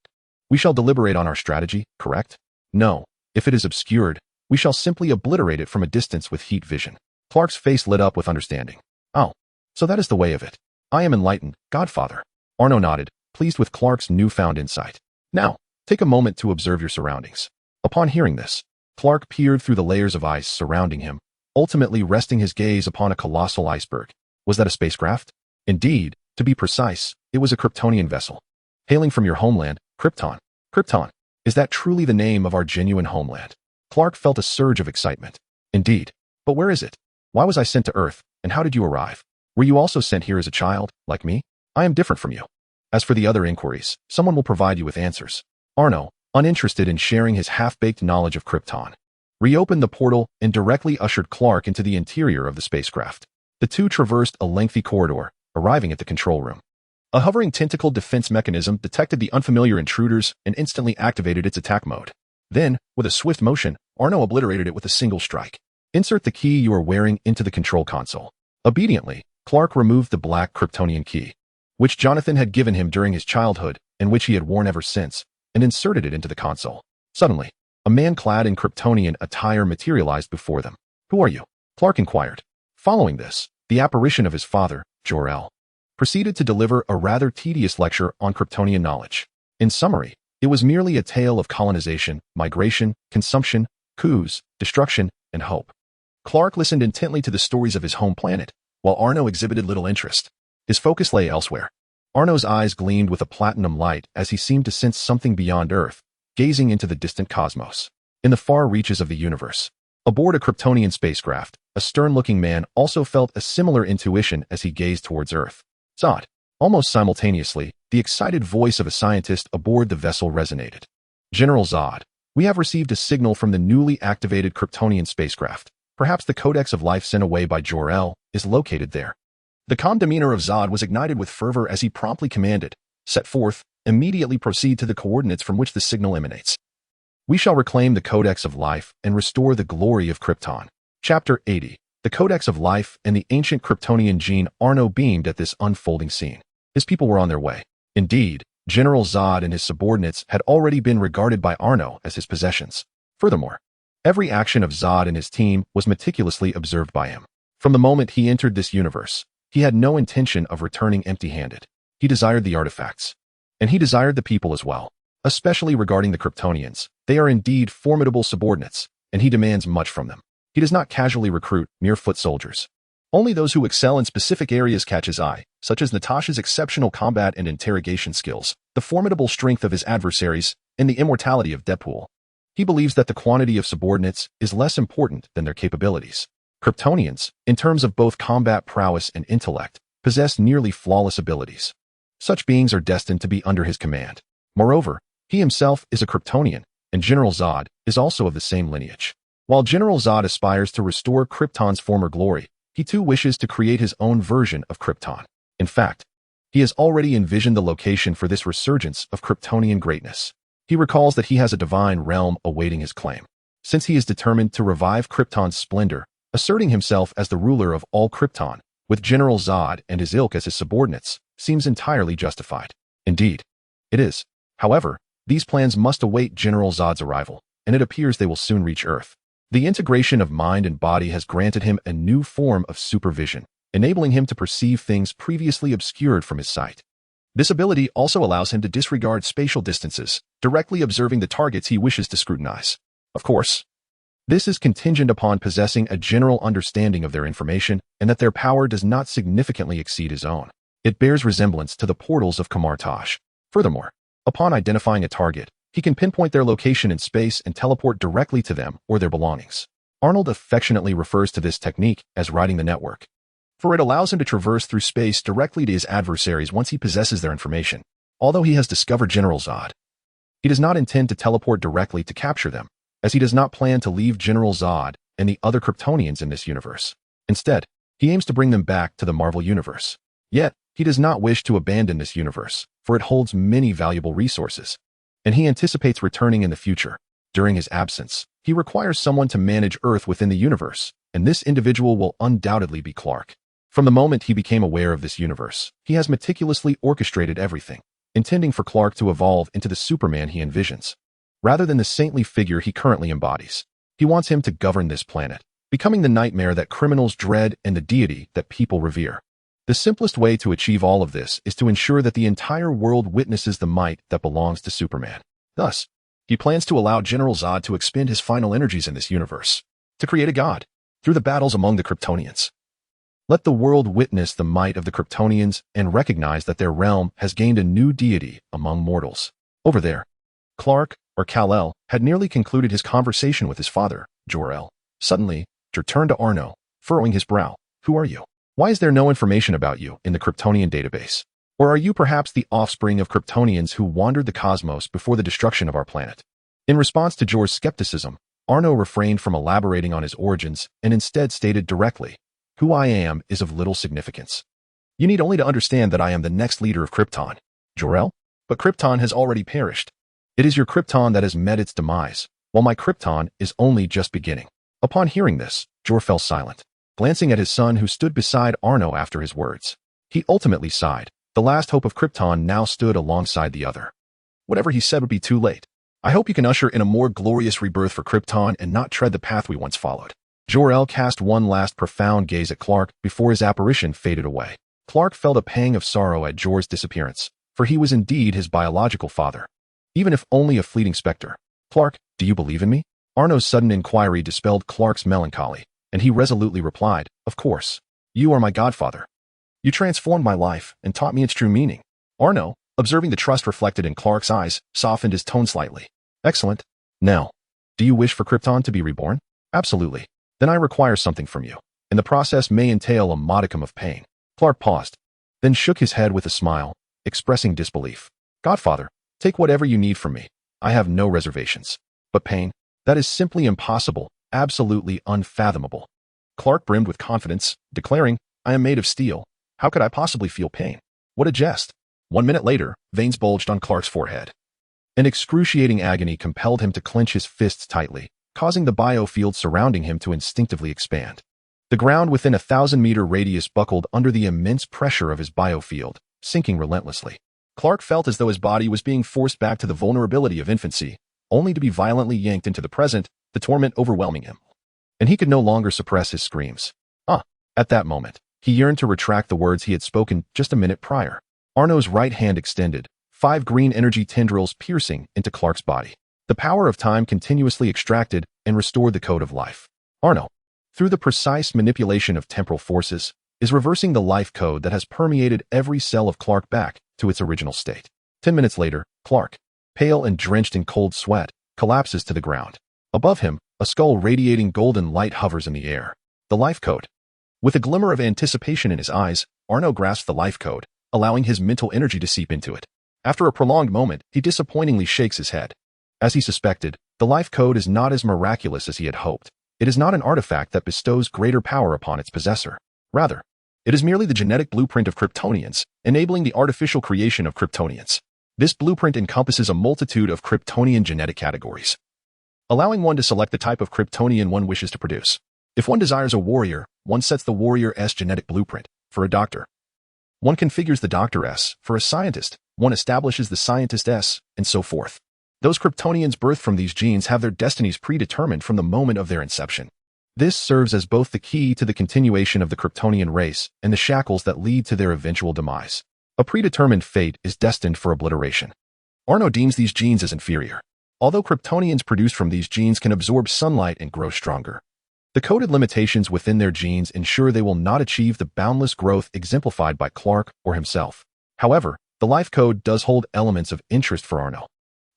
we shall deliberate on our strategy, correct? No, if it is obscured, we shall simply obliterate it from a distance with heat vision. Clark's face lit up with understanding. Oh, so that is the way of it. I am enlightened, Godfather. Arno nodded, pleased with Clark's newfound insight. Now, take a moment to observe your surroundings. Upon hearing this, Clark peered through the layers of ice surrounding him, ultimately resting his gaze upon a colossal iceberg. Was that a spacecraft? Indeed, to be precise, it was a Kryptonian vessel. Hailing from your homeland, Krypton. Krypton, is that truly the name of our genuine homeland? Clark felt a surge of excitement. Indeed. But where is it? Why was I sent to Earth, and how did you arrive? Were you also sent here as a child, like me? I am different from you. As for the other inquiries, someone will provide you with answers. Arno, uninterested in sharing his half-baked knowledge of Krypton, reopened the portal and directly ushered Clark into the interior of the spacecraft. The two traversed a lengthy corridor, arriving at the control room. A hovering tentacle defense mechanism detected the unfamiliar intruders and instantly activated its attack mode. Then, with a swift motion, Arno obliterated it with a single strike. Insert the key you are wearing into the control console. Obediently, Clark removed the black Kryptonian key, which Jonathan had given him during his childhood and which he had worn ever since, and inserted it into the console. Suddenly, a man clad in Kryptonian attire materialized before them. Who are you? Clark inquired. Following this, the apparition of his father, Jor-El, proceeded to deliver a rather tedious lecture on Kryptonian knowledge. In summary, it was merely a tale of colonization, migration, consumption, coups, destruction, and hope. Clark listened intently to the stories of his home planet, while Arno exhibited little interest. His focus lay elsewhere. Arno's eyes gleamed with a platinum light as he seemed to sense something beyond Earth, gazing into the distant cosmos. In the far reaches of the universe, aboard a Kryptonian spacecraft, a stern-looking man also felt a similar intuition as he gazed towards Earth. Zod. Almost simultaneously, the excited voice of a scientist aboard the vessel resonated. General Zod, we have received a signal from the newly activated Kryptonian spacecraft. Perhaps the Codex of Life sent away by Jor-El is located there. The calm demeanor of Zod was ignited with fervor as he promptly commanded, set forth, immediately proceed to the coordinates from which the signal emanates. We shall reclaim the Codex of Life and restore the glory of Krypton. Chapter 80. The Codex of Life and the ancient Kryptonian gene. Arno beamed at this unfolding scene. His people were on their way. Indeed, General Zod and his subordinates had already been regarded by Arno as his possessions. Furthermore, every action of Zod and his team was meticulously observed by him. From the moment he entered this universe, he had no intention of returning empty-handed. He desired the artifacts. And he desired the people as well. Especially regarding the Kryptonians. They are indeed formidable subordinates, and he demands much from them. He does not casually recruit mere foot soldiers. Only those who excel in specific areas catch his eye, such as Natasha's exceptional combat and interrogation skills, the formidable strength of his adversaries, and the immortality of Deadpool. He believes that the quantity of subordinates is less important than their capabilities. Kryptonians, in terms of both combat prowess and intellect, possess nearly flawless abilities. Such beings are destined to be under his command. Moreover, he himself is a Kryptonian, and General Zod is also of the same lineage. While General Zod aspires to restore Krypton's former glory, he too wishes to create his own version of Krypton. In fact, he has already envisioned the location for this resurgence of Kryptonian greatness. He recalls that he has a divine realm awaiting his claim. Since he is determined to revive Krypton's splendor, asserting himself as the ruler of all Krypton, with General Zod and his ilk as his subordinates, seems entirely justified. Indeed, it is. However, these plans must await General Zod's arrival, and it appears they will soon reach Earth. The integration of mind and body has granted him a new form of supervision, enabling him to perceive things previously obscured from his sight. This ability also allows him to disregard spatial distances, directly observing the targets he wishes to scrutinize. Of course, this is contingent upon possessing a general understanding of their information and that their power does not significantly exceed his own. It bears resemblance to the portals of Kamartaj. Furthermore, upon identifying a target, he can pinpoint their location in space and teleport directly to them or their belongings. Arnold affectionately refers to this technique as riding the network, for it allows him to traverse through space directly to his adversaries once he possesses their information. Although he has discovered General Zod, he does not intend to teleport directly to capture them, as he does not plan to leave General Zod and the other Kryptonians in this universe. Instead, he aims to bring them back to the Marvel Universe. Yet, he does not wish to abandon this universe, for it holds many valuable resources, and he anticipates returning in the future. During his absence, he requires someone to manage Earth within the universe, and this individual will undoubtedly be Clark. From the moment he became aware of this universe, he has meticulously orchestrated everything, intending for Clark to evolve into the Superman he envisions, rather than the saintly figure he currently embodies. He wants him to govern this planet, becoming the nightmare that criminals dread and the deity that people revere. The simplest way to achieve all of this is to ensure that the entire world witnesses the might that belongs to Superman. Thus, he plans to allow General Zod to expend his final energies in this universe, to create a god, through the battles among the Kryptonians. Let the world witness the might of the Kryptonians and recognize that their realm has gained a new deity among mortals. Over there, Clark, or Kal-El, had nearly concluded his conversation with his father, Jor-El. Suddenly, Jor turned to Arno, furrowing his brow. Who are you? Why is there no information about you in the Kryptonian database? Or are you perhaps the offspring of Kryptonians who wandered the cosmos before the destruction of our planet? In response to Jor's skepticism, Arno refrained from elaborating on his origins and instead stated directly, "Who I am is of little significance. You need only to understand that I am the next leader of Krypton." Jor-El? But Krypton has already perished. It is your Krypton that has met its demise, while my Krypton is only just beginning. Upon hearing this, Jor fell silent, glancing at his son who stood beside Arno after his words. He ultimately sighed. The last hope of Krypton now stood alongside the other. Whatever he said would be too late. I hope you can usher in a more glorious rebirth for Krypton and not tread the path we once followed. Jor-El cast one last profound gaze at Clark before his apparition faded away. Clark felt a pang of sorrow at Jor's disappearance, for he was indeed his biological father, even if only a fleeting specter. "Clark, do you believe in me?" Arno's sudden inquiry dispelled Clark's melancholy, and he resolutely replied, "Of course. You are my godfather. You transformed my life and taught me its true meaning." Arno, observing the trust reflected in Clark's eyes, softened his tone slightly. "Excellent. Now, do you wish for Krypton to be reborn?" "Absolutely. Then I require something from you, and the process may entail a modicum of pain." Clark paused, then shook his head with a smile, expressing disbelief. "Godfather, take whatever you need from me. I have no reservations. But pain? That is simply impossible, absolutely unfathomable." Clark brimmed with confidence, declaring, "I am made of steel. How could I possibly feel pain? What a jest." 1 minute later, veins bulged on Clark's forehead. An excruciating agony compelled him to clench his fists tightly, causing the biofield surrounding him to instinctively expand. The ground within a 1,000-meter radius buckled under the immense pressure of his biofield, sinking relentlessly. Clark felt as though his body was being forced back to the vulnerability of infancy, only to be violently yanked into the present, the torment overwhelming him. And he could no longer suppress his screams. At that moment, he yearned to retract the words he had spoken just a minute prior. Arno's right hand extended, 5 green energy tendrils piercing into Clark's body. The power of time continuously extracted and restored the code of life. Arno, through the precise manipulation of temporal forces, is reversing the life code that has permeated every cell of Clark back to its original state. 10 minutes later, Clark, pale and drenched in cold sweat, collapses to the ground. Above him, a skull radiating golden light hovers in the air. The life code. With a glimmer of anticipation in his eyes, Arno grasps the life code, allowing his mental energy to seep into it. After a prolonged moment, he disappointingly shakes his head. As he suspected, the life code is not as miraculous as he had hoped. It is not an artifact that bestows greater power upon its possessor. Rather, it is merely the genetic blueprint of Kryptonians, enabling the artificial creation of Kryptonians. This blueprint encompasses a multitude of Kryptonian genetic categories, allowing one to select the type of Kryptonian one wishes to produce. If one desires a warrior, one sets the warrior's genetic blueprint. For a doctor, one configures the doctor's. For a scientist, one establishes the scientist's, and so forth. Those Kryptonians birthed from these genes have their destinies predetermined from the moment of their inception. This serves as both the key to the continuation of the Kryptonian race and the shackles that lead to their eventual demise. A predetermined fate is destined for obliteration. Arno deems these genes as inferior. Although Kryptonians produced from these genes can absorb sunlight and grow stronger, the coded limitations within their genes ensure they will not achieve the boundless growth exemplified by Clark or himself. However, the life code does hold elements of interest for Arno.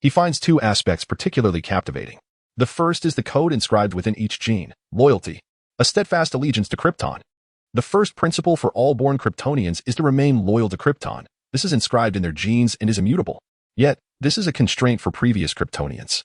He finds 2 aspects particularly captivating. The first is the code inscribed within each gene: loyalty, a steadfast allegiance to Krypton. The first principle for all born Kryptonians is to remain loyal to Krypton. This is inscribed in their genes and is immutable. Yet, this is a constraint for previous Kryptonians,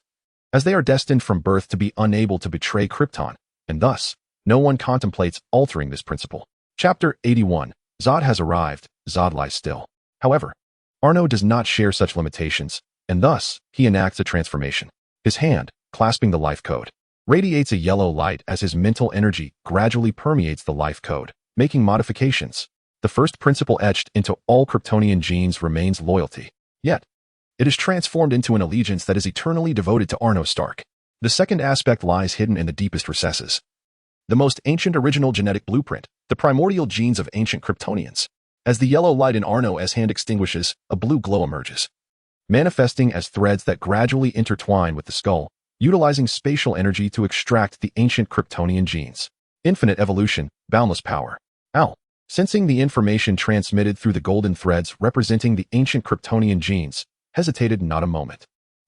as they are destined from birth to be unable to betray Krypton, and thus, no one contemplates altering this principle. Chapter 81. Zod has arrived. Zod lies still. However, Arno does not share such limitations, and thus, he enacts a transformation. His hand, clasping the life code, radiates a yellow light as his mental energy gradually permeates the life code, making modifications. The first principle etched into all Kryptonian genes remains loyalty. Yet, it is transformed into an allegiance that is eternally devoted to Arnold Stark. The second aspect lies hidden in the deepest recesses. the most ancient original genetic blueprint, the primordial genes of ancient Kryptonians. As the yellow light in Arno's hand extinguishes, a blue glow emerges, manifesting as threads that gradually intertwine with the skull, utilizing spatial energy to extract the ancient Kryptonian genes. Infinite evolution, boundless power. Al, sensing the information transmitted through the golden threads representing the ancient Kryptonian genes, hesitated not a moment.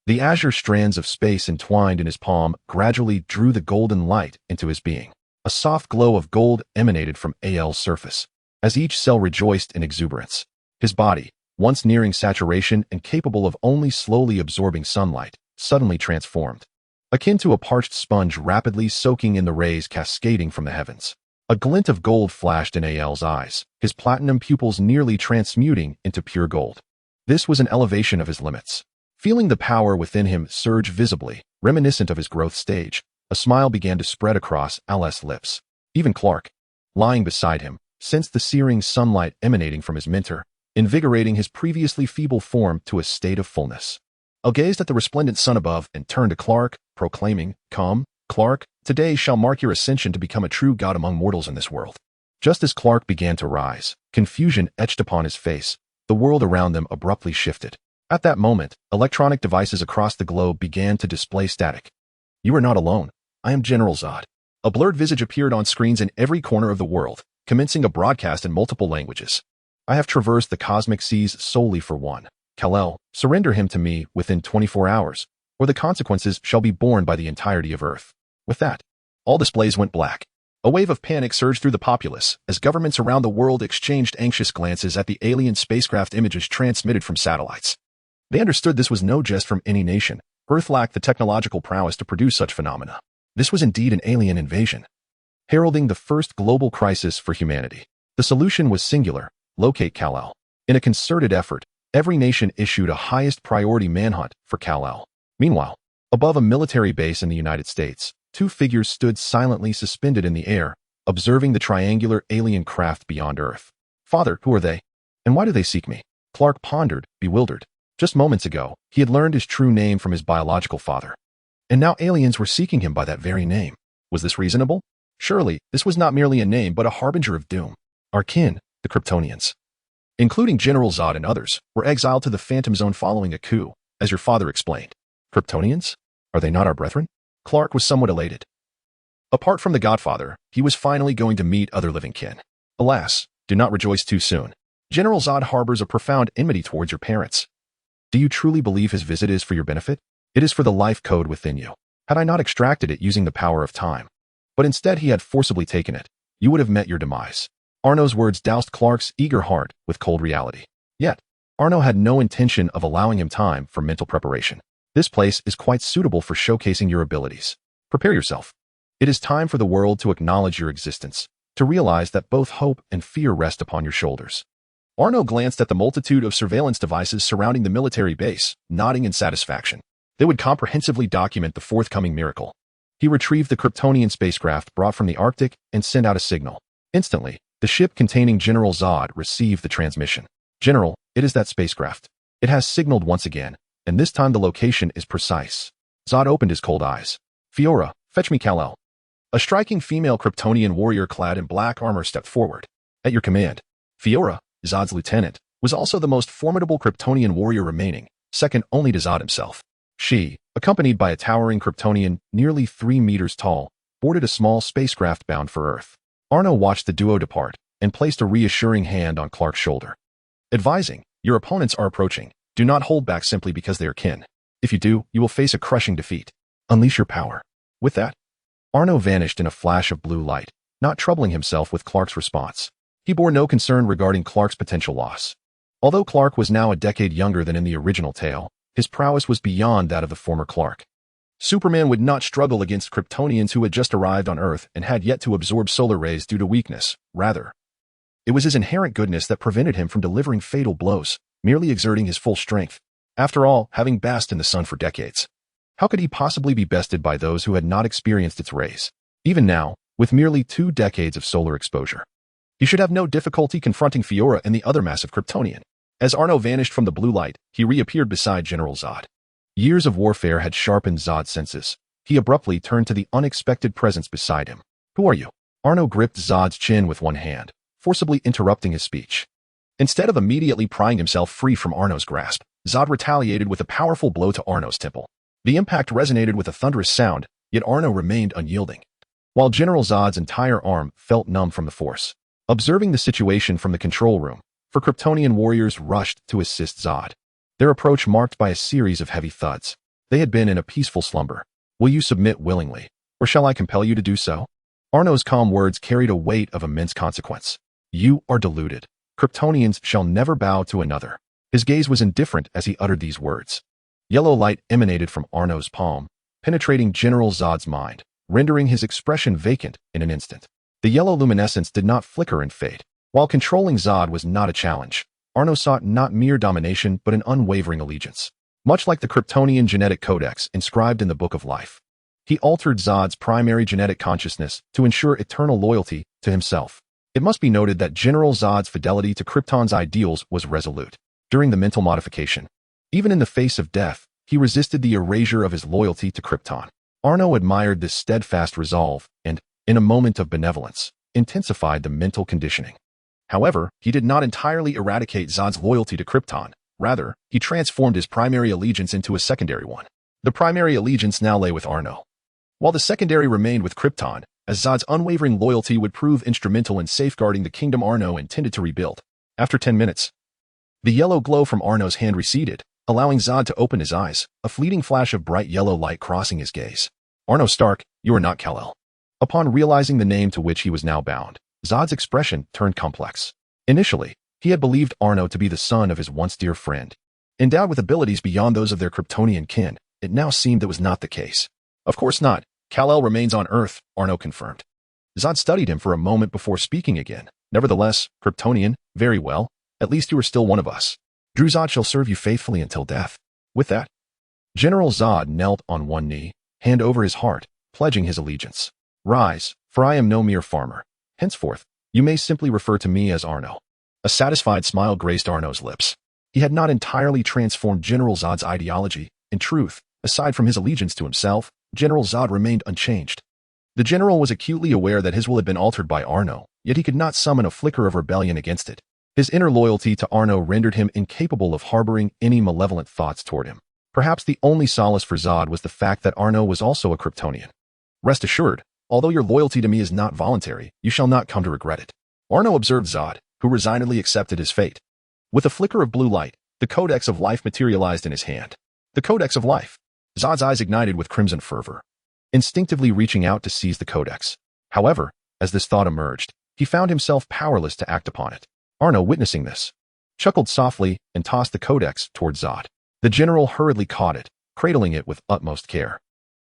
The azure strands of space entwined in his palm gradually drew the golden light into his being. A soft glow of gold emanated from Al's surface, as each cell rejoiced in exuberance. His body, once nearing saturation and capable of only slowly absorbing sunlight, suddenly transformed, akin to a parched sponge rapidly soaking in the rays cascading from the heavens. A glint of gold flashed in Al's eyes, his platinum pupils nearly transmuting into pure gold. This was an elevation of his limits. Feeling the power within him surge visibly, reminiscent of his growth stage, a smile began to spread across Al's lips. Even Clark, lying beside him, sensed the searing sunlight emanating from his mentor, invigorating his previously feeble form to a state of fullness. Al gazed at the resplendent sun above and turned to Clark, proclaiming, "Come, Clark, today shall mark your ascension to become a true god among mortals in this world." Just as Clark began to rise, confusion etched upon his face, the world around them abruptly shifted. At that moment, electronic devices across the globe began to display static. "You are not alone. I am General Zod." A blurred visage appeared on screens in every corner of the world, commencing a broadcast in multiple languages. "I have traversed the cosmic seas solely for one. Kal-El, surrender him to me within 24 hours, or the consequences shall be borne by the entirety of Earth." With that, all displays went black. A wave of panic surged through the populace as governments around the world exchanged anxious glances at the alien spacecraft images transmitted from satellites. They understood this was no jest from any nation. Earth lacked the technological prowess to produce such phenomena. This was indeed an alien invasion, heralding the first global crisis for humanity. The solution was singular: locate Kal-El. In a concerted effort, every nation issued a highest priority manhunt for Kal-El. Meanwhile, above a military base in the United States, two figures stood silently suspended in the air, observing the triangular alien craft beyond Earth. "Father, who are they? And why do they seek me?" Clark pondered, bewildered. Just moments ago, he had learned his true name from his biological father. And now aliens were seeking him by that very name. Was this reasonable? Surely, this was not merely a name but a harbinger of doom. Our kin, the Kryptonians, including General Zod and others, were exiled to the Phantom Zone following a coup, as your father explained. Kryptonians? Are they not our brethren? Clark was somewhat elated. Apart from the Godfather, he was finally going to meet other living kin. Alas, do not rejoice too soon. General Zod harbors a profound enmity towards your parents. Do you truly believe his visit is for your benefit? It is for the life code within you. Had I not extracted it using the power of time, but instead he had forcibly taken it, you would have met your demise. Arno's words doused Clark's eager heart with cold reality. Yet, Arno had no intention of allowing him time for mental preparation. This place is quite suitable for showcasing your abilities. Prepare yourself. It is time for the world to acknowledge your existence, to realize that both hope and fear rest upon your shoulders. Arno glanced at the multitude of surveillance devices surrounding the military base, nodding in satisfaction. They would comprehensively document the forthcoming miracle. He retrieved the Kryptonian spacecraft brought from the Arctic and sent out a signal. Instantly, the ship containing General Zod received the transmission. "General, it is that spacecraft. It has signaled once again, and this time the location is precise." Zod opened his cold eyes. "Fiora, fetch me Kal-El." A striking female Kryptonian warrior clad in black armor stepped forward. "At your command." Fiora, Zod's lieutenant, was also the most formidable Kryptonian warrior remaining, second only to Zod himself. She, accompanied by a towering Kryptonian nearly 3 meters tall, boarded a small spacecraft bound for Earth. Arno watched the duo depart and placed a reassuring hand on Clark's shoulder, advising, "Your opponents are approaching. Do not hold back simply because they are kin. If you do, you will face a crushing defeat. Unleash your power." With that, Arno vanished in a flash of blue light, not troubling himself with Clark's response. He bore no concern regarding Clark's potential loss. Although Clark was now a decade younger than in the original tale, his prowess was beyond that of the former Clark. Superman would not struggle against Kryptonians who had just arrived on Earth and had yet to absorb solar rays due to weakness. Rather, it was his inherent goodness that prevented him from delivering fatal blows, merely exerting his full strength. After all, having basked in the sun for decades, how could he possibly be bested by those who had not experienced its rays? Even now, with merely 2 decades of solar exposure, he should have no difficulty confronting Fiora and the other massive Kryptonian. As Arno vanished from the blue light, he reappeared beside General Zod. Years of warfare had sharpened Zod's senses. He abruptly turned to the unexpected presence beside him. Who are you? Arno gripped Zod's chin with one hand, forcibly interrupting his speech. Instead of immediately prying himself free from Arno's grasp, Zod retaliated with a powerful blow to Arno's temple. The impact resonated with a thunderous sound, yet Arno remained unyielding, while General Zod's entire arm felt numb from the force. Observing the situation from the control room, four Kryptonian warriors rushed to assist Zod. Their approach marked by a series of heavy thuds. They had been in a peaceful slumber. Will you submit willingly, or shall I compel you to do so? Arno's calm words carried a weight of immense consequence. You are deluded. Kryptonians shall never bow to another. His gaze was indifferent as he uttered these words. Yellow light emanated from Arno's palm, penetrating General Zod's mind, rendering his expression vacant in an instant. The yellow luminescence did not flicker and fade. While controlling Zod was not a challenge, Arno sought not mere domination but an unwavering allegiance. Much like the Kryptonian genetic codex inscribed in the Book of Life, he altered Zod's primary genetic consciousness to ensure eternal loyalty to himself. It must be noted that General Zod's fidelity to Krypton's ideals was resolute. During the mental modification, even in the face of death, he resisted the erasure of his loyalty to Krypton. Arno admired this steadfast resolve and, in a moment of benevolence, intensified the mental conditioning. However, he did not entirely eradicate Zod's loyalty to Krypton. Rather, he transformed his primary allegiance into a secondary one. The primary allegiance now lay with Arno, while the secondary remained with Krypton, as Zod's unwavering loyalty would prove instrumental in safeguarding the kingdom Arno intended to rebuild. After 10 minutes, the yellow glow from Arno's hand receded, allowing Zod to open his eyes, a fleeting flash of bright yellow light crossing his gaze. Arnold Stark, you are not Kal-El. Upon realizing the name to which he was now bound, Zod's expression turned complex. Initially, he had believed Arno to be the son of his once dear friend. Endowed with abilities beyond those of their Kryptonian kin, it now seemed that was not the case. Of course not. Kal-El remains on Earth, Arno confirmed. Zod studied him for a moment before speaking again. Nevertheless, Kryptonian, very well. At least you are still one of us. Zod shall serve you faithfully until death. With that, General Zod knelt on one knee, hand over his heart, pledging his allegiance. Rise, for I am no mere farmer. Henceforth, you may simply refer to me as Arno. A satisfied smile graced Arno's lips. He had not entirely transformed General Zod's ideology. In truth, aside from his allegiance to himself, General Zod remained unchanged. The general was acutely aware that his will had been altered by Arno, yet he could not summon a flicker of rebellion against it. His inner loyalty to Arno rendered him incapable of harboring any malevolent thoughts toward him. Perhaps the only solace for Zod was the fact that Arno was also a Kryptonian. Rest assured, although your loyalty to me is not voluntary, you shall not come to regret it. Arno observed Zod, who resignedly accepted his fate. With a flicker of blue light, the Codex of Life materialized in his hand. The Codex of Life. Zod's eyes ignited with crimson fervor, instinctively reaching out to seize the Codex. However, as this thought emerged, he found himself powerless to act upon it. Arno, witnessing this, chuckled softly and tossed the Codex toward Zod. The general hurriedly caught it, cradling it with utmost care.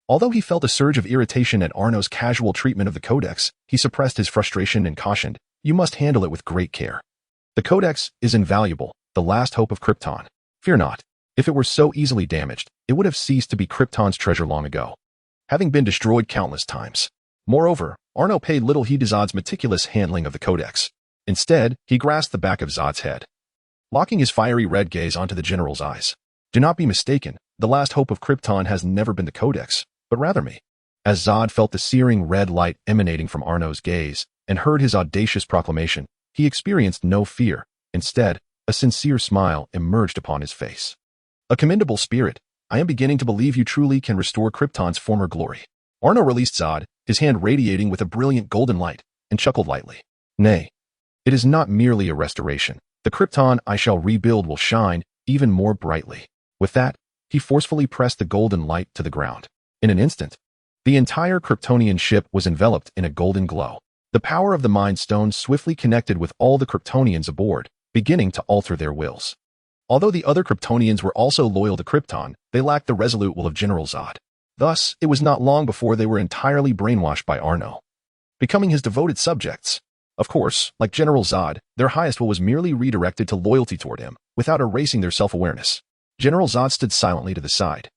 Although he felt a surge of irritation at Arno's casual treatment of the Codex, he suppressed his frustration and cautioned, you must handle it with great care. The Codex is invaluable, the last hope of Krypton. Fear not. If it were so easily damaged, it would have ceased to be Krypton's treasure long ago, having been destroyed countless times. Moreover, Arno paid little heed to Zod's meticulous handling of the Codex. Instead, he grasped the back of Zod's head, locking his fiery red gaze onto the general's eyes. Do not be mistaken, the last hope of Krypton has never been the Codex, but rather me. As Zod felt the searing red light emanating from Arno's gaze and heard his audacious proclamation, he experienced no fear. Instead, a sincere smile emerged upon his face. A commendable spirit. I am beginning to believe you truly can restore Krypton's former glory. Arno released Zod, his hand radiating with a brilliant golden light, and chuckled lightly. Nay, it is not merely a restoration. The Krypton I shall rebuild will shine even more brightly. With that, he forcefully pressed the golden light to the ground. In an instant, the entire Kryptonian ship was enveloped in a golden glow. The power of the Mind Stone swiftly connected with all the Kryptonians aboard, beginning to alter their wills. Although the other Kryptonians were also loyal to Krypton, they lacked the resolute will of General Zod. Thus, it was not long before they were entirely brainwashed by Arno, becoming his devoted subjects. Of course, like General Zod, their highest will was merely redirected to loyalty toward him, without erasing their self-awareness. General Zod stood silently to the side,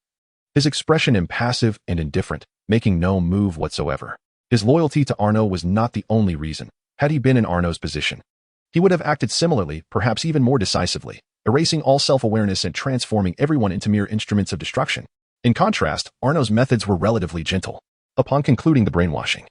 his expression impassive and indifferent, making no move whatsoever. His loyalty to Arno was not the only reason. Had he been in Arno's position, he would have acted similarly, perhaps even more decisively, erasing all self-awareness and transforming everyone into mere instruments of destruction. In contrast, Arno's methods were relatively gentle. Upon concluding the brainwashing,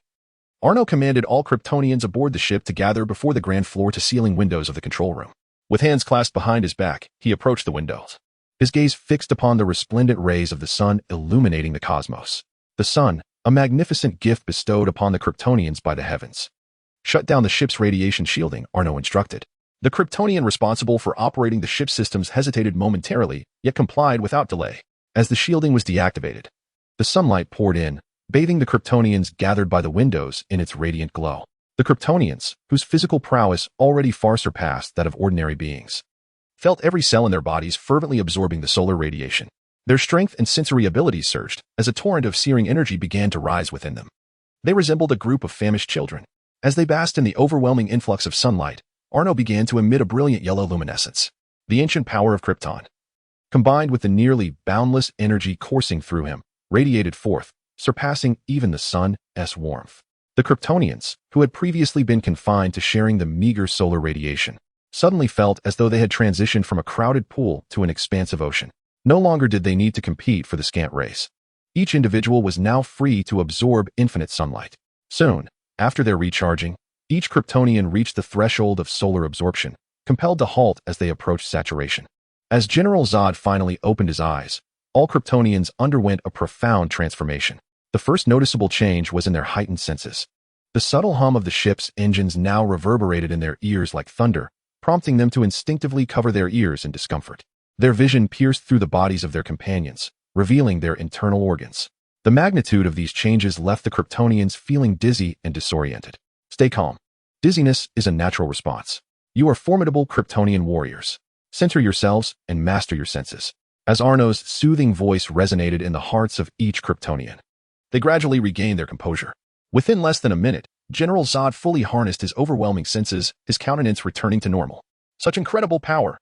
Arno commanded all Kryptonians aboard the ship to gather before the grand floor-to-ceiling windows of the control room. With hands clasped behind his back, he approached the windows. His gaze fixed upon the resplendent rays of the sun illuminating the cosmos. The sun, a magnificent gift bestowed upon the Kryptonians by the heavens. Shut down the ship's radiation shielding, Arno instructed. The Kryptonian responsible for operating the ship's systems hesitated momentarily, yet complied without delay. As the shielding was deactivated, the sunlight poured in, bathing the Kryptonians gathered by the windows in its radiant glow. The Kryptonians, whose physical prowess already far surpassed that of ordinary beings, felt every cell in their bodies fervently absorbing the solar radiation. Their strength and sensory abilities surged as a torrent of searing energy began to rise within them. They resembled a group of famished children. As they basked in the overwhelming influx of sunlight, Arno began to emit a brilliant yellow luminescence. The ancient power of Krypton, combined with the nearly boundless energy coursing through him, radiated forth, surpassing even the sun's warmth. The Kryptonians, who had previously been confined to sharing the meager solar radiation, suddenly felt as though they had transitioned from a crowded pool to an expansive ocean. No longer did they need to compete for the scant rays. Each individual was now free to absorb infinite sunlight. Soon, after their recharging, each Kryptonian reached the threshold of solar absorption, compelled to halt as they approached saturation. As General Zod finally opened his eyes, all Kryptonians underwent a profound transformation. The first noticeable change was in their heightened senses. The subtle hum of the ship's engines now reverberated in their ears like thunder, prompting them to instinctively cover their ears in discomfort. Their vision pierced through the bodies of their companions, revealing their internal organs. The magnitude of these changes left the Kryptonians feeling dizzy and disoriented. Stay calm. Dizziness is a natural response. You are formidable Kryptonian warriors. Center yourselves and master your senses. As Arno's soothing voice resonated in the hearts of each Kryptonian, they gradually regained their composure. Within less than a minute, General Zod fully harnessed his overwhelming senses, his countenance returning to normal. Such incredible power!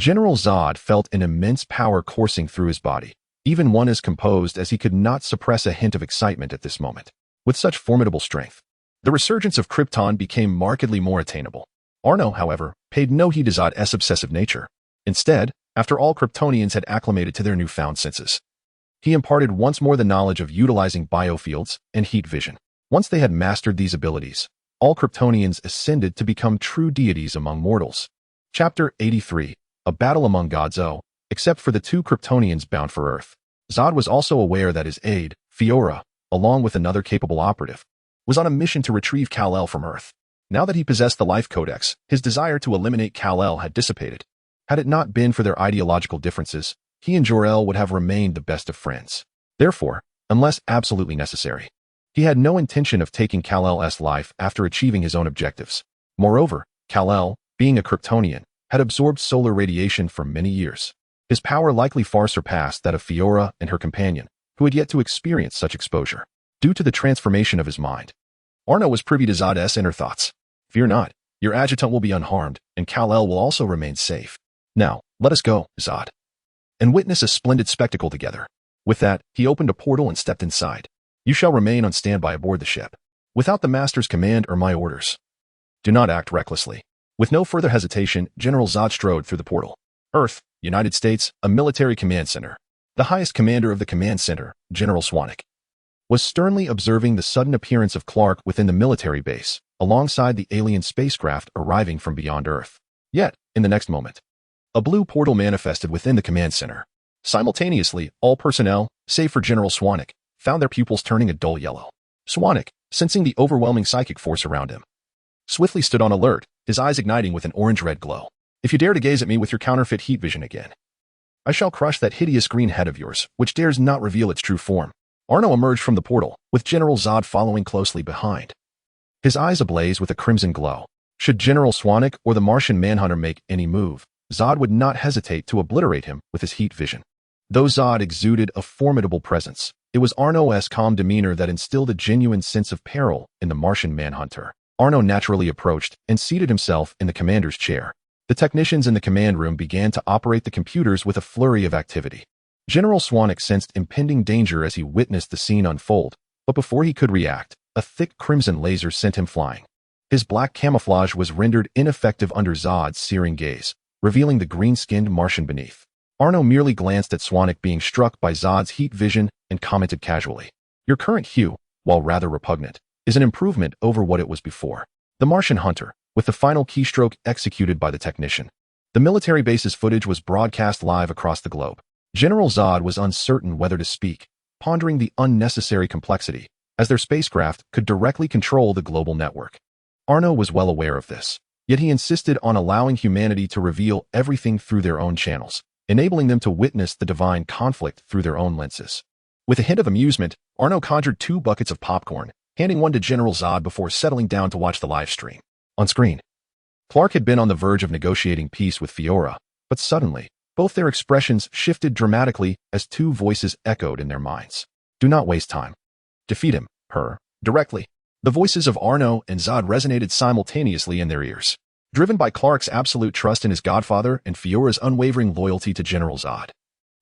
General Zod felt an immense power coursing through his body, even one as composed as he could not suppress a hint of excitement at this moment. With such formidable strength, the resurgence of Krypton became markedly more attainable. Arno, however, paid no heed to Zod's obsessive nature. Instead, after all Kryptonians had acclimated to their newfound senses, he imparted once more the knowledge of utilizing biofields and heat vision. Once they had mastered these abilities, all Kryptonians ascended to become true deities among mortals. Chapter 83, A Battle Among Gods. Except for the two Kryptonians bound for Earth, Zod was also aware that his aide, Fiora, along with another capable operative, was on a mission to retrieve Kal-El from Earth. Now that he possessed the Life Codex, his desire to eliminate Kal-El had dissipated. Had it not been for their ideological differences, he and Jor-El would have remained the best of friends. Therefore, unless absolutely necessary, he had no intention of taking Kal-El's life after achieving his own objectives. Moreover, Kal-El, being a Kryptonian, had absorbed solar radiation for many years. His power likely far surpassed that of Fiora and her companion, who had yet to experience such exposure. Due to the transformation of his mind, Arno was privy to Zod's inner thoughts. Fear not, your adjutant will be unharmed, and Kal-El will also remain safe. Now, let us go, Zod, and witness a splendid spectacle together. With that, he opened a portal and stepped inside. You shall remain on standby aboard the ship, without the master's command or my orders. Do not act recklessly. With no further hesitation, General Zod strode through the portal. Earth, United States, a military command center. The highest commander of the command center, General Swanwick, was sternly observing the sudden appearance of Clark within the military base, alongside the alien spacecraft arriving from beyond Earth. Yet, in the next moment, a blue portal manifested within the command center. Simultaneously, all personnel, save for General Swanwick, found their pupils turning a dull yellow. Swanwick, sensing the overwhelming psychic force around him, swiftly stood on alert, his eyes igniting with an orange-red glow. If you dare to gaze at me with your counterfeit heat vision again, I shall crush that hideous green head of yours, which dares not reveal its true form. Arno emerged from the portal, with General Zod following closely behind, his eyes ablaze with a crimson glow. Should General Swanwick or the Martian Manhunter make any move, Zod would not hesitate to obliterate him with his heat vision. Though Zod exuded a formidable presence, it was Arno's calm demeanor that instilled a genuine sense of peril in the Martian Manhunter. Arno naturally approached and seated himself in the commander's chair. The technicians in the command room began to operate the computers with a flurry of activity. General Swanwick sensed impending danger as he witnessed the scene unfold, but before he could react, a thick crimson laser sent him flying. His black camouflage was rendered ineffective under Zod's searing gaze, revealing the green-skinned Martian beneath. Arno merely glanced at Swanwick being struck by Zod's heat vision and commented casually, "Your current hue, while rather repugnant, is an improvement over what it was before. The Martian Hunter, with the final keystroke executed by the technician. The military base's footage was broadcast live across the globe. General Zod was uncertain whether to speak, pondering the unnecessary complexity, as their spacecraft could directly control the global network. Arno was well aware of this, yet he insisted on allowing humanity to reveal everything through their own channels, enabling them to witness the divine conflict through their own lenses. With a hint of amusement, Arno conjured 2 buckets of popcorn, handing one to General Zod before settling down to watch the live stream. On screen, Clark had been on the verge of negotiating peace with Fiora, but suddenly, both their expressions shifted dramatically as 2 voices echoed in their minds. Do not waste time. Defeat him, her, directly. The voices of Arno and Zod resonated simultaneously in their ears, driven by Clark's absolute trust in his godfather and Fiora's unwavering loyalty to General Zod.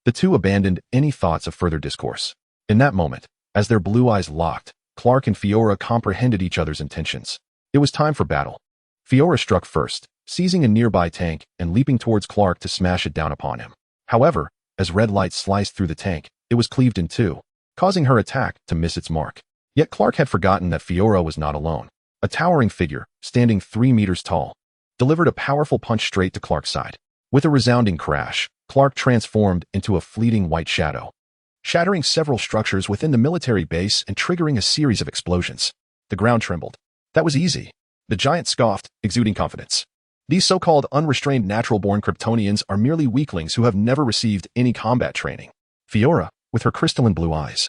The 2 abandoned any thoughts of further discourse. In that moment, as their blue eyes locked, Clark and Fiora comprehended each other's intentions. It was time for battle. Fiora struck first, seizing a nearby tank and leaping towards Clark to smash it down upon him. However, as red light sliced through the tank, it was cleaved in 2, causing her attack to miss its mark. Yet Clark had forgotten that Fiora was not alone. A towering figure, standing 3 meters tall, delivered a powerful punch straight to Clark's side. With a resounding crash, Clark transformed into a fleeting white shadow, shattering several structures within the military base and triggering a series of explosions. The ground trembled. That was easy. The giant scoffed, exuding confidence. These so-called unrestrained natural-born Kryptonians are merely weaklings who have never received any combat training. Fiora, with her crystalline blue eyes,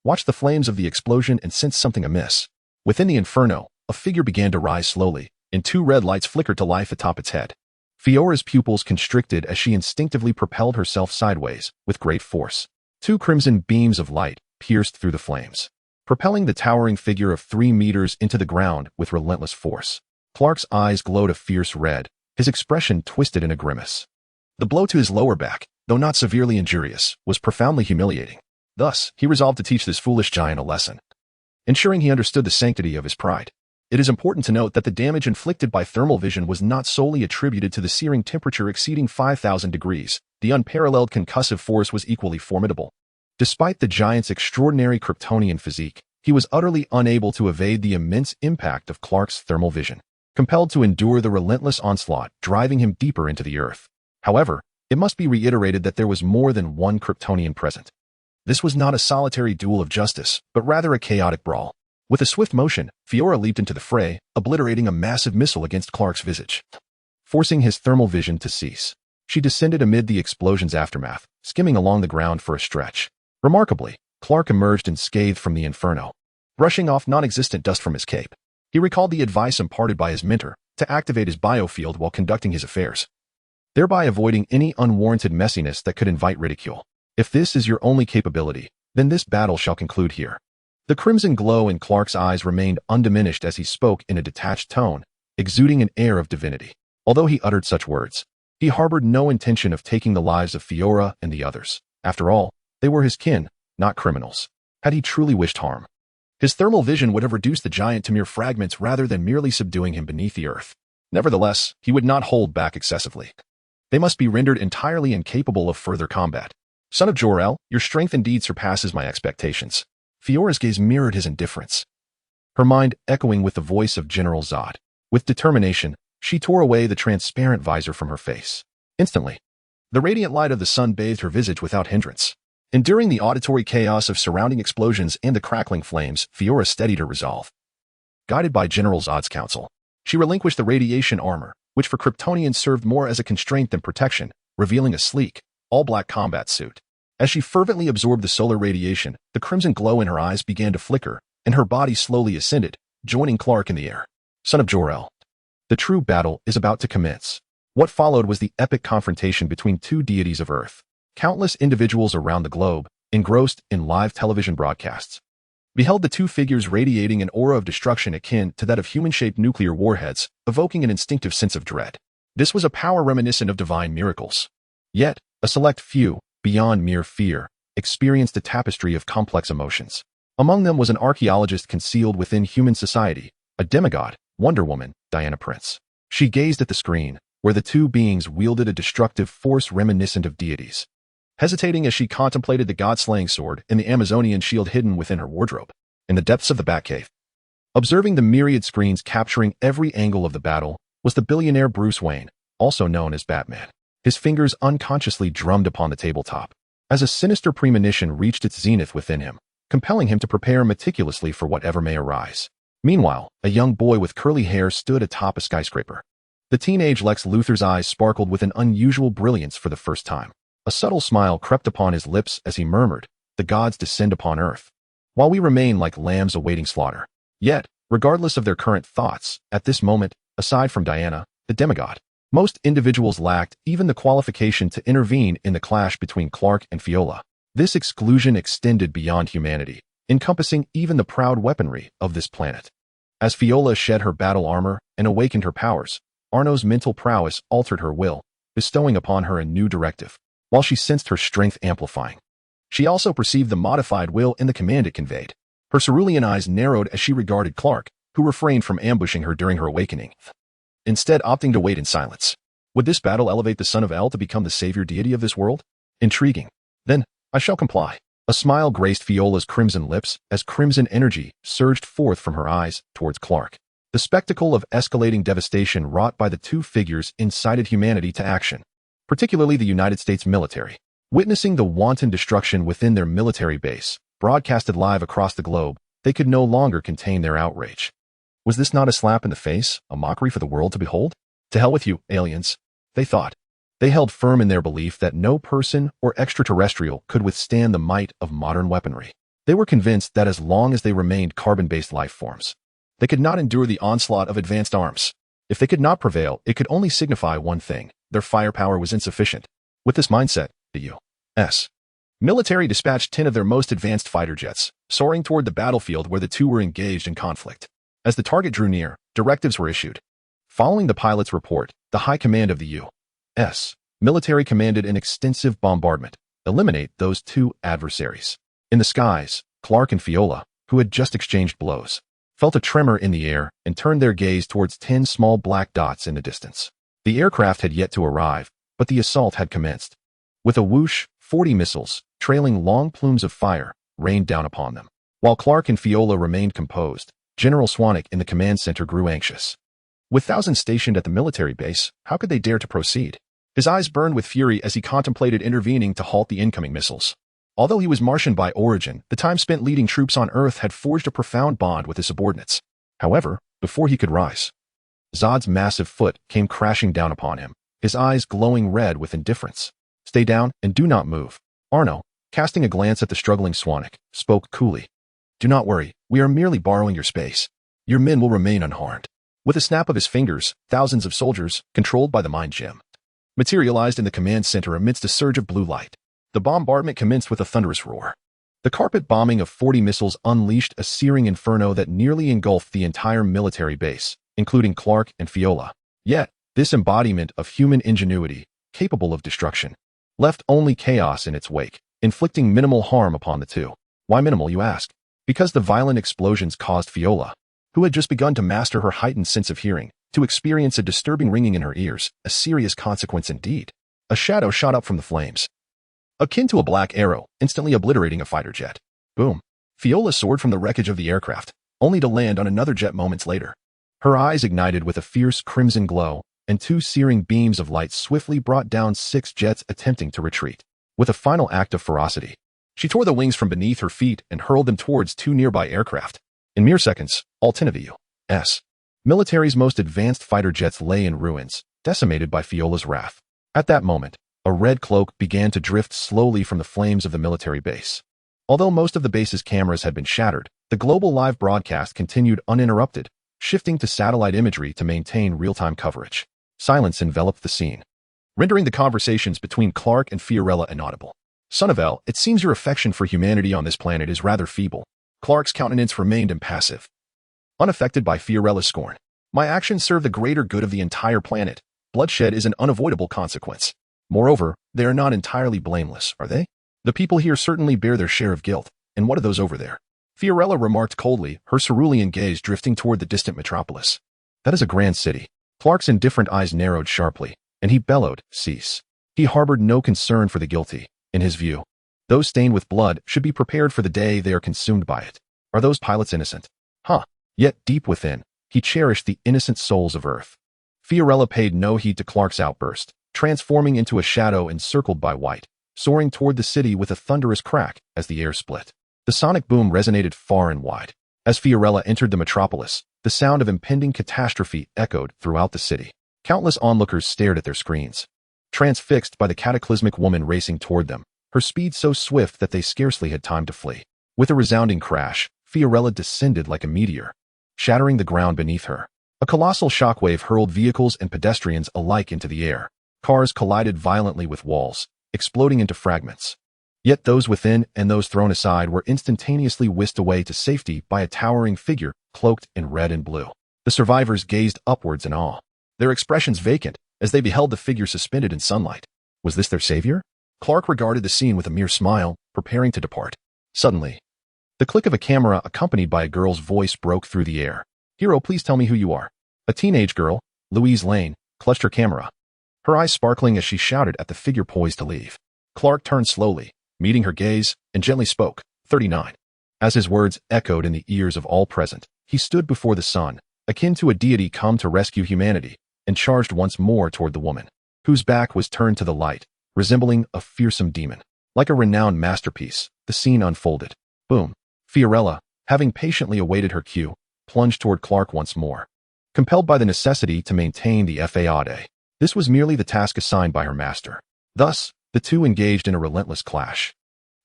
watched the flames of the explosion and sensed something amiss. Within the inferno, a figure began to rise slowly, and 2 red lights flickered to life atop its head. Fiora's pupils constricted as she instinctively propelled herself sideways, with great force. 2 crimson beams of light pierced through the flames, propelling the towering figure of 3 meters into the ground with relentless force. Clark's eyes glowed a fierce red, his expression twisted in a grimace. The blow to his lower back, though not severely injurious, was profoundly humiliating. Thus, he resolved to teach this foolish giant a lesson, ensuring he understood the sanctity of his pride. It is important to note that the damage inflicted by thermal vision was not solely attributed to the searing temperature exceeding 5,000 degrees. The unparalleled concussive force was equally formidable. Despite the giant's extraordinary Kryptonian physique, he was utterly unable to evade the immense impact of Clark's thermal vision, compelled to endure the relentless onslaught, driving him deeper into the earth. However, it must be reiterated that there was more than one Kryptonian present. This was not a solitary duel of justice, but rather a chaotic brawl. With a swift motion, Fiora leaped into the fray, obliterating a massive missile against Clark's visage, forcing his thermal vision to cease. She descended amid the explosion's aftermath, skimming along the ground for a stretch. Remarkably, Clark emerged unscathed from the inferno, brushing off non-existent dust from his cape. He recalled the advice imparted by his mentor to activate his biofield while conducting his affairs, thereby avoiding any unwarranted messiness that could invite ridicule. If this is your only capability, then this battle shall conclude here. The crimson glow in Clark's eyes remained undiminished as he spoke in a detached tone, exuding an air of divinity. Although he uttered such words, he harbored no intention of taking the lives of Fiora and the others. After all, they were his kin, not criminals. Had he truly wished harm, his thermal vision would have reduced the giant to mere fragments rather than merely subduing him beneath the earth. Nevertheless, he would not hold back excessively. They must be rendered entirely incapable of further combat. Son of Jor-El, your strength indeed surpasses my expectations. Fiora's gaze mirrored his indifference, her mind echoing with the voice of General Zod. With determination, she tore away the transparent visor from her face. Instantly, the radiant light of the sun bathed her visage without hindrance. Enduring the auditory chaos of surrounding explosions and the crackling flames, Fiora steadied her resolve. Guided by General Zod's counsel, she relinquished the radiation armor, which for Kryptonians served more as a constraint than protection, revealing a sleek, all-black combat suit. As she fervently absorbed the solar radiation, the crimson glow in her eyes began to flicker, and her body slowly ascended, joining Clark in the air. Son of Jor-El, the true battle is about to commence. What followed was the epic confrontation between 2 deities of Earth. Countless individuals around the globe, engrossed in live television broadcasts, beheld the 2 figures radiating an aura of destruction akin to that of human-shaped nuclear warheads, evoking an instinctive sense of dread. This was a power reminiscent of divine miracles. Yet, a select few, beyond mere fear, experienced a tapestry of complex emotions. Among them was an archaeologist concealed within human society, a demigod, Wonder Woman, Diana Prince. She gazed at the screen, where the 2 beings wielded a destructive force reminiscent of deities, hesitating as she contemplated the god-slaying sword and the Amazonian shield hidden within her wardrobe. In the depths of the Batcave, Observing the myriad screens capturing every angle of the battle was the billionaire Bruce Wayne, also known as Batman. His fingers unconsciously drummed upon the tabletop, as a sinister premonition reached its zenith within him, compelling him to prepare meticulously for whatever may arise. Meanwhile, a young boy with curly hair stood atop a skyscraper. The teenage Lex Luthor's eyes sparkled with an unusual brilliance for the first time. A subtle smile crept upon his lips as he murmured, "The gods descend upon earth, while we remain like lambs awaiting slaughter." Yet, regardless of their current thoughts, at this moment, aside from Diana, the demigod, most individuals lacked even the qualification to intervene in the clash between Clark and Fiola. This exclusion extended beyond humanity, encompassing even the proud weaponry of this planet. As Fiola shed her battle armor and awakened her powers, Arno's mental prowess altered her will, bestowing upon her a new directive, while she sensed her strength amplifying. She also perceived the modified will in the command it conveyed. Her cerulean eyes narrowed as she regarded Clark, who refrained from ambushing her during her awakening, instead opting to wait in silence. Would this battle elevate the Son of El to become the savior deity of this world? Intriguing. Then, I shall comply. A smile graced Fiola's crimson lips as crimson energy surged forth from her eyes towards Clark. The spectacle of escalating devastation wrought by the two figures incited humanity to action, particularly the United States military. Witnessing the wanton destruction within their military base, broadcasted live across the globe, they could no longer contain their outrage. Was this not a slap in the face, a mockery for the world to behold? To hell with you, aliens, they thought. They held firm in their belief that no person or extraterrestrial could withstand the might of modern weaponry. They were convinced that as long as they remained carbon-based life forms, they could not endure the onslaught of advanced arms. If they could not prevail, it could only signify one thing: their firepower was insufficient. With this mindset, the U.S. military dispatched 10 of their most advanced fighter jets, soaring toward the battlefield where the two were engaged in conflict. As the target drew near, directives were issued. Following the pilot's report, the high command of the U.S. military commanded an extensive bombardment, eliminate those two adversaries. In the skies, Clark and Fiola, who had just exchanged blows, felt a tremor in the air and turned their gaze towards 10 small black dots in the distance. The aircraft had yet to arrive, but the assault had commenced. With a whoosh, 40 missiles, trailing long plumes of fire, rained down upon them. While Clark and Fiola remained composed, General Swanwick in the command center grew anxious. With thousands stationed at the military base, how could they dare to proceed? His eyes burned with fury as he contemplated intervening to halt the incoming missiles. Although he was Martian by origin, the time spent leading troops on Earth had forged a profound bond with his subordinates. However, before he could rise, Zod's massive foot came crashing down upon him, his eyes glowing red with indifference. "Stay down and do not move." Arno, casting a glance at the struggling Swanwick, spoke coolly. "Do not worry, we are merely borrowing your space. Your men will remain unharmed." With a snap of his fingers, thousands of soldiers, controlled by the mind gem, materialized in the command center amidst a surge of blue light. The bombardment commenced with a thunderous roar. The carpet bombing of 40 missiles unleashed a searing inferno that nearly engulfed the entire military base, including Clark and Fiola. Yet, this embodiment of human ingenuity, capable of destruction, left only chaos in its wake, inflicting minimal harm upon the two. Why minimal, you ask? Because the violent explosions caused Fiola, who had just begun to master her heightened sense of hearing, to experience a disturbing ringing in her ears, a serious consequence indeed. A shadow shot up from the flames, akin to a black arrow, instantly obliterating a fighter jet. Boom. Fiola soared from the wreckage of the aircraft, only to land on another jet moments later. Her eyes ignited with a fierce crimson glow, and 2 searing beams of light swiftly brought down 6 jets attempting to retreat. With a final act of ferocity, she tore the wings from beneath her feet and hurled them towards 2 nearby aircraft. In mere seconds, all 10 of the U.S. military's most advanced fighter jets lay in ruins, decimated by Fiola's wrath. At that moment, a red cloak began to drift slowly from the flames of the military base. Although most of the base's cameras had been shattered, the global live broadcast continued uninterrupted, shifting to satellite imagery to maintain real-time coverage. Silence enveloped the scene, rendering the conversations between Clark and Fiorella inaudible. "Son of El, it seems your affection for humanity on this planet is rather feeble." Clark's countenance remained impassive, unaffected by Fiorella's scorn. "My actions serve the greater good of the entire planet. Bloodshed is an unavoidable consequence. Moreover, they are not entirely blameless, are they? The people here certainly bear their share of guilt, and what of those over there?" Fiorella remarked coldly, her cerulean gaze drifting toward the distant metropolis. "That is a grand city." Clark's indifferent eyes narrowed sharply, and he bellowed, "Cease." He harbored no concern for the guilty. In his view, those stained with blood should be prepared for the day they are consumed by it. Are those pilots innocent? Huh. Yet deep within, he cherished the innocent souls of Earth. Fiorella paid no heed to Clark's outburst, transforming into a shadow encircled by white, soaring toward the city with a thunderous crack as the air split. The sonic boom resonated far and wide. As Fiorella entered the metropolis, the sound of impending catastrophe echoed throughout the city. Countless onlookers stared at their screens, transfixed by the cataclysmic woman racing toward them, her speed so swift that they scarcely had time to flee. With a resounding crash, Fiorella descended like a meteor, shattering the ground beneath her. A colossal shockwave hurled vehicles and pedestrians alike into the air. Cars collided violently with walls, exploding into fragments. Yet those within and those thrown aside were instantaneously whisked away to safety by a towering figure cloaked in red and blue. The survivors gazed upwards in awe, their expressions vacant as they beheld the figure suspended in sunlight. Was this their savior? Clark regarded the scene with a mere smile, preparing to depart. Suddenly, the click of a camera accompanied by a girl's voice broke through the air. "Hero, please tell me who you are." A teenage girl, Louise Lane, clutched her camera, her eyes sparkling as she shouted at the figure poised to leave. Clark turned slowly, meeting her gaze, and gently spoke, 39. As his words echoed in the ears of all present, he stood before the sun, akin to a deity come to rescue humanity, and charged once more toward the woman, whose back was turned to the light, resembling a fearsome demon. Like a renowned masterpiece, the scene unfolded. Boom. Fiorella, having patiently awaited her cue, plunged toward Clark once more. Compelled by the necessity to maintain the faade, this was merely the task assigned by her master. Thus, the two engaged in a relentless clash,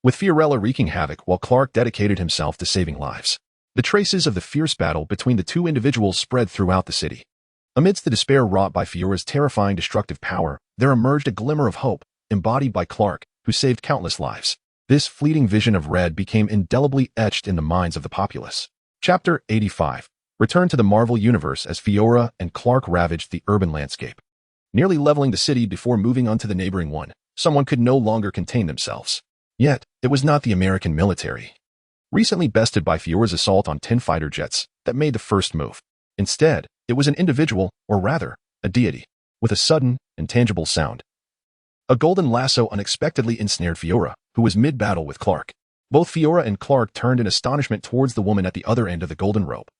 with Fiorella wreaking havoc while Clark dedicated himself to saving lives. The traces of the fierce battle between the two individuals spread throughout the city. Amidst the despair wrought by Fiorella's terrifying destructive power, there emerged a glimmer of hope, embodied by Clark, who saved countless lives. This fleeting vision of red became indelibly etched in the minds of the populace. Chapter 85. Return to the Marvel Universe as Fiora and Clark ravaged the urban landscape, nearly leveling the city before moving on to the neighboring one. Someone could no longer contain themselves. Yet, it was not the American military, recently bested by Fiora's assault on 10 fighter jets, that made the first move. Instead, it was an individual, or rather, a deity, with a sudden, intangible sound. A golden lasso unexpectedly ensnared Fiora, who was mid-battle with Clark. Both Fiora and Clark turned in astonishment towards the woman at the other end of the golden rope.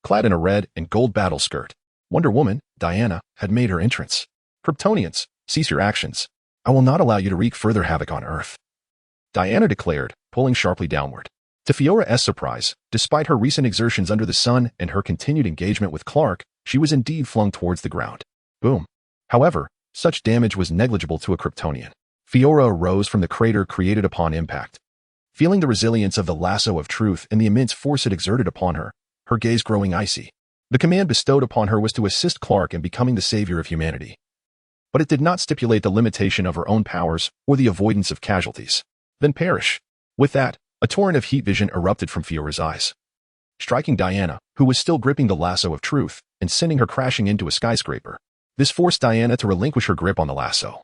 Clad in a red and gold battle skirt, Wonder Woman, Diana, had made her entrance. "Kryptonians, cease your actions. I will not allow you to wreak further havoc on Earth," Diana declared, pulling sharply downward. To Fiora's surprise, despite her recent exertions under the sun and her continued engagement with Clark, she was indeed flung towards the ground. Boom. However, such damage was negligible to a Kryptonian. Fiora rose from the crater created upon impact. Feeling the resilience of the lasso of truth and the immense force it exerted upon her, her gaze growing icy. The command bestowed upon her was to assist Clark in becoming the savior of humanity. But it did not stipulate the limitation of her own powers or the avoidance of casualties. Then perish. With that, a torrent of heat vision erupted from Fiora's eyes, striking Diana, who was still gripping the lasso of truth, and sending her crashing into a skyscraper. This forced Diana to relinquish her grip on the lasso,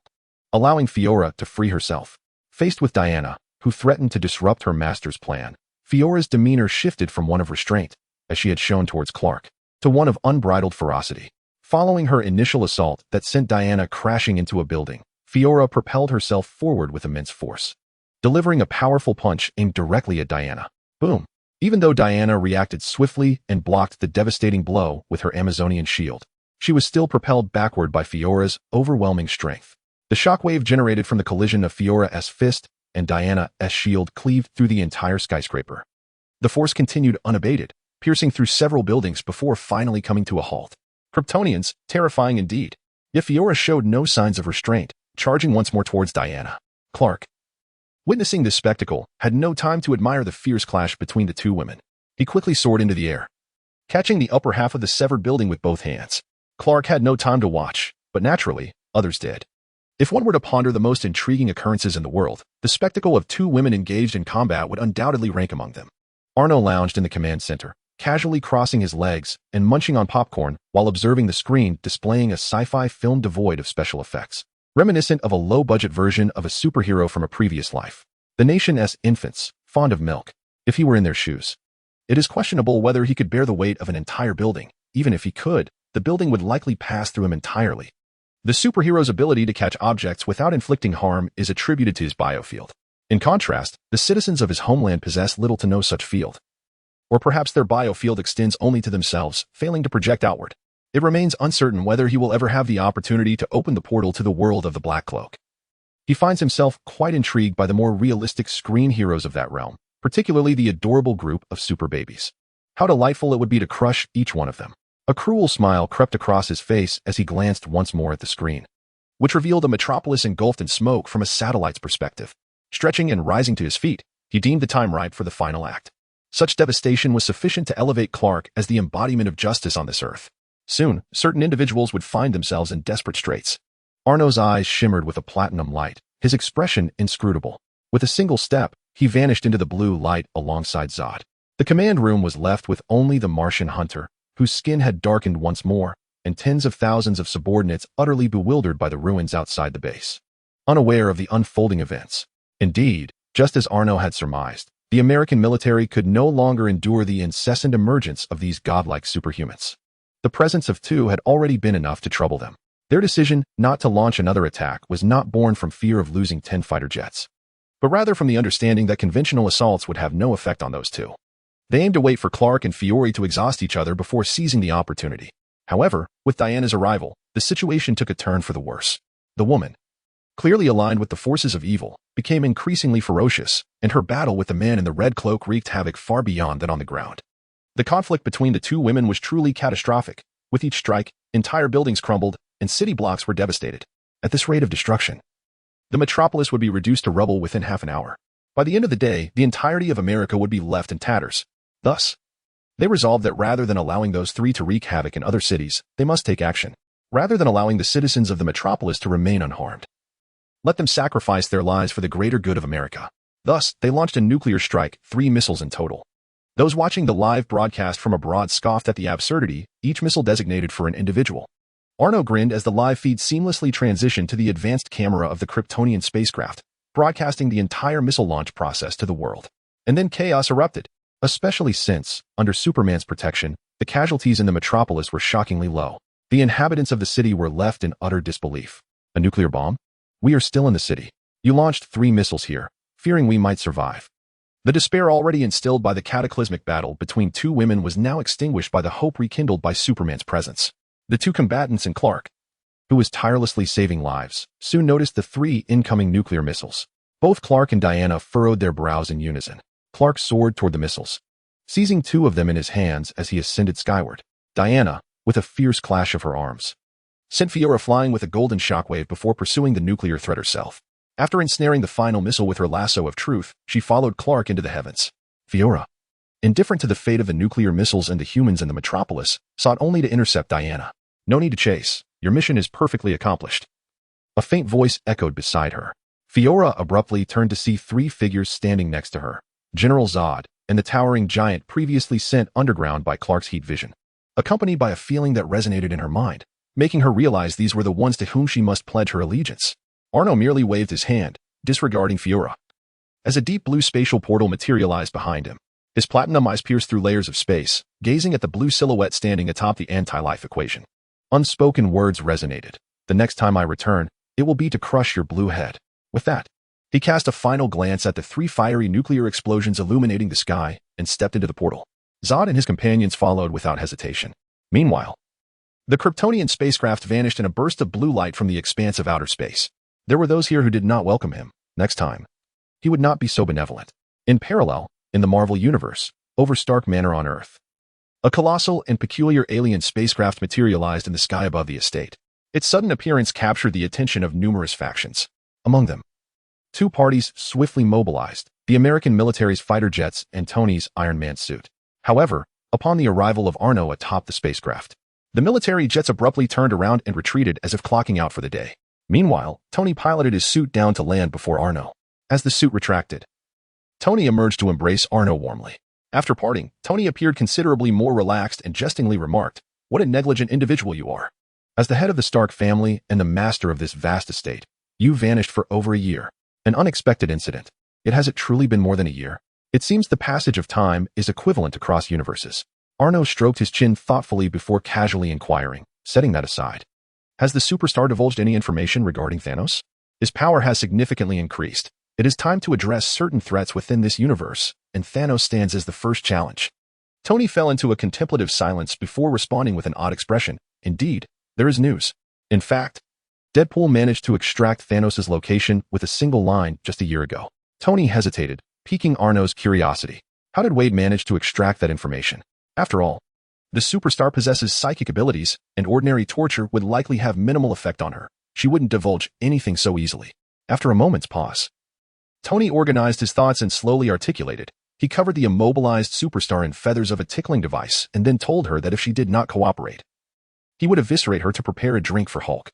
allowing Fiora to free herself. Faced with Diana, who threatened to disrupt her master's plan, Fiora's demeanor shifted from one of restraint, as she had shown towards Clark, to one of unbridled ferocity. Following her initial assault that sent Diana crashing into a building, Fiora propelled herself forward with immense force, delivering a powerful punch aimed directly at Diana. Boom. Even though Diana reacted swiftly and blocked the devastating blow with her Amazonian shield, she was still propelled backward by Fiora's overwhelming strength. The shockwave generated from the collision of Fiora's fist and Diana's shield cleaved through the entire skyscraper. The force continued unabated, piercing through several buildings before finally coming to a halt. Kryptonians, terrifying indeed. Yet Fiora showed no signs of restraint, charging once more towards Diana. Clark, witnessing this spectacle, had no time to admire the fierce clash between the two women. He quickly soared into the air, catching the upper half of the severed building with both hands. Clark had no time to watch, but naturally, others did. If one were to ponder the most intriguing occurrences in the world, the spectacle of two women engaged in combat would undoubtedly rank among them. Arno lounged in the command center, casually crossing his legs and munching on popcorn while observing the screen displaying a sci-fi film devoid of special effects, reminiscent of a low-budget version of a superhero from a previous life. The nation's infants, fond of milk. If he were in their shoes, it is questionable whether he could bear the weight of an entire building. Even if he could, the building would likely pass through him entirely. The superhero's ability to catch objects without inflicting harm is attributed to his biofield. In contrast, the citizens of his homeland possess little to no such field. Or perhaps their biofield extends only to themselves, failing to project outward. It remains uncertain whether he will ever have the opportunity to open the portal to the world of the Black Cloak. He finds himself quite intrigued by the more realistic screen heroes of that realm, particularly the adorable group of super babies. How delightful it would be to crush each one of them. A cruel smile crept across his face as he glanced once more at the screen, which revealed a metropolis engulfed in smoke from a satellite's perspective. Stretching and rising to his feet, he deemed the time ripe for the final act. Such devastation was sufficient to elevate Clark as the embodiment of justice on this earth. Soon, certain individuals would find themselves in desperate straits. Arno's eyes shimmered with a platinum light, his expression inscrutable. With a single step, he vanished into the blue light alongside Zod. The command room was left with only the Martian hunter, whose skin had darkened once more, and tens of thousands of subordinates utterly bewildered by the ruins outside the base, unaware of the unfolding events. Indeed, just as Arno had surmised, the American military could no longer endure the incessant emergence of these godlike superhumans. The presence of two had already been enough to trouble them. Their decision not to launch another attack was not born from fear of losing 10 fighter jets, but rather from the understanding that conventional assaults would have no effect on those two. They aimed to wait for Clark and Fiore to exhaust each other before seizing the opportunity. However, with Diana's arrival, the situation took a turn for the worse. The woman, clearly aligned with the forces of evil, became increasingly ferocious, and her battle with the man in the red cloak wreaked havoc far beyond that on the ground. The conflict between the two women was truly catastrophic. With each strike, entire buildings crumbled, and city blocks were devastated. At this rate of destruction, the metropolis would be reduced to rubble within half an hour. By the end of the day, the entirety of America would be left in tatters. Thus, they resolved that rather than allowing those three to wreak havoc in other cities, they must take action. Rather than allowing the citizens of the metropolis to remain unharmed, let them sacrifice their lives for the greater good of America. Thus, they launched a nuclear strike, 3 missiles in total. Those watching the live broadcast from abroad scoffed at the absurdity, each missile designated for an individual. Arno grinned as the live feed seamlessly transitioned to the advanced camera of the Kryptonian spacecraft, broadcasting the entire missile launch process to the world. And then chaos erupted, especially since, under Superman's protection, the casualties in the metropolis were shockingly low. The inhabitants of the city were left in utter disbelief. A nuclear bomb? We are still in the city. You launched 3 missiles here, fearing we might survive. The despair already instilled by the cataclysmic battle between two women was now extinguished by the hope rekindled by Superman's presence. The two combatants and Clark, who was tirelessly saving lives, soon noticed the 3 incoming nuclear missiles. Both Clark and Diana furrowed their brows in unison. Clark soared toward the missiles, seizing 2 of them in his hands as he ascended skyward. Diana, with a fierce clash of her arms, sent Fiora flying with a golden shockwave before pursuing the nuclear threat herself. After ensnaring the final missile with her lasso of truth, she followed Clark into the heavens. Fiora, indifferent to the fate of the nuclear missiles and the humans in the metropolis, sought only to intercept Diana. No need to chase. Your mission is perfectly accomplished. A faint voice echoed beside her. Fiora abruptly turned to see 3 figures standing next to her. General Zod, and the towering giant previously sent underground by Clark's heat vision, accompanied by a feeling that resonated in her mind, making her realize these were the ones to whom she must pledge her allegiance. Arno merely waved his hand, disregarding Fiora, as a deep blue spatial portal materialized behind him. His platinum eyes pierced through layers of space, gazing at the blue silhouette standing atop the anti-life equation. Unspoken words resonated. The next time I return, it will be to crush your blue head. With that, he cast a final glance at the 3 fiery nuclear explosions illuminating the sky and stepped into the portal. Zod and his companions followed without hesitation. Meanwhile, the Kryptonian spacecraft vanished in a burst of blue light from the expanse of outer space. There were those here who did not welcome him. Next time, he would not be so benevolent. In parallel, in the Marvel Universe, over Stark Manor on Earth, a colossal and peculiar alien spacecraft materialized in the sky above the estate. Its sudden appearance captured the attention of numerous factions. Among them, 2 parties swiftly mobilized, the American military's fighter jets and Tony's Iron Man suit. However, upon the arrival of Arno atop the spacecraft, the military jets abruptly turned around and retreated as if clocking out for the day. Meanwhile, Tony piloted his suit down to land before Arno. As the suit retracted, Tony emerged to embrace Arno warmly. After parting, Tony appeared considerably more relaxed and jestingly remarked, "What a negligent individual you are. As the head of the Stark family and the master of this vast estate, you vanished for over a year. An unexpected incident. Yet has it truly been more than a year? It seems the passage of time is equivalent across universes." Arno stroked his chin thoughtfully before casually inquiring, setting that aside. Has the superstar divulged any information regarding Thanos? His power has significantly increased. It is time to address certain threats within this universe, and Thanos stands as the first challenge. Tony fell into a contemplative silence before responding with an odd expression. Indeed, there is news. In fact, Deadpool managed to extract Thanos' location with a single line just a year ago. Tony hesitated, piquing Arno's curiosity. How did Wade manage to extract that information? After all, the superstar possesses psychic abilities, and ordinary torture would likely have minimal effect on her. She wouldn't divulge anything so easily. After a moment's pause, Tony organized his thoughts and slowly articulated. He covered the immobilized superstar in feathers of a tickling device and then told her that if she did not cooperate, he would eviscerate her to prepare a drink for Hulk.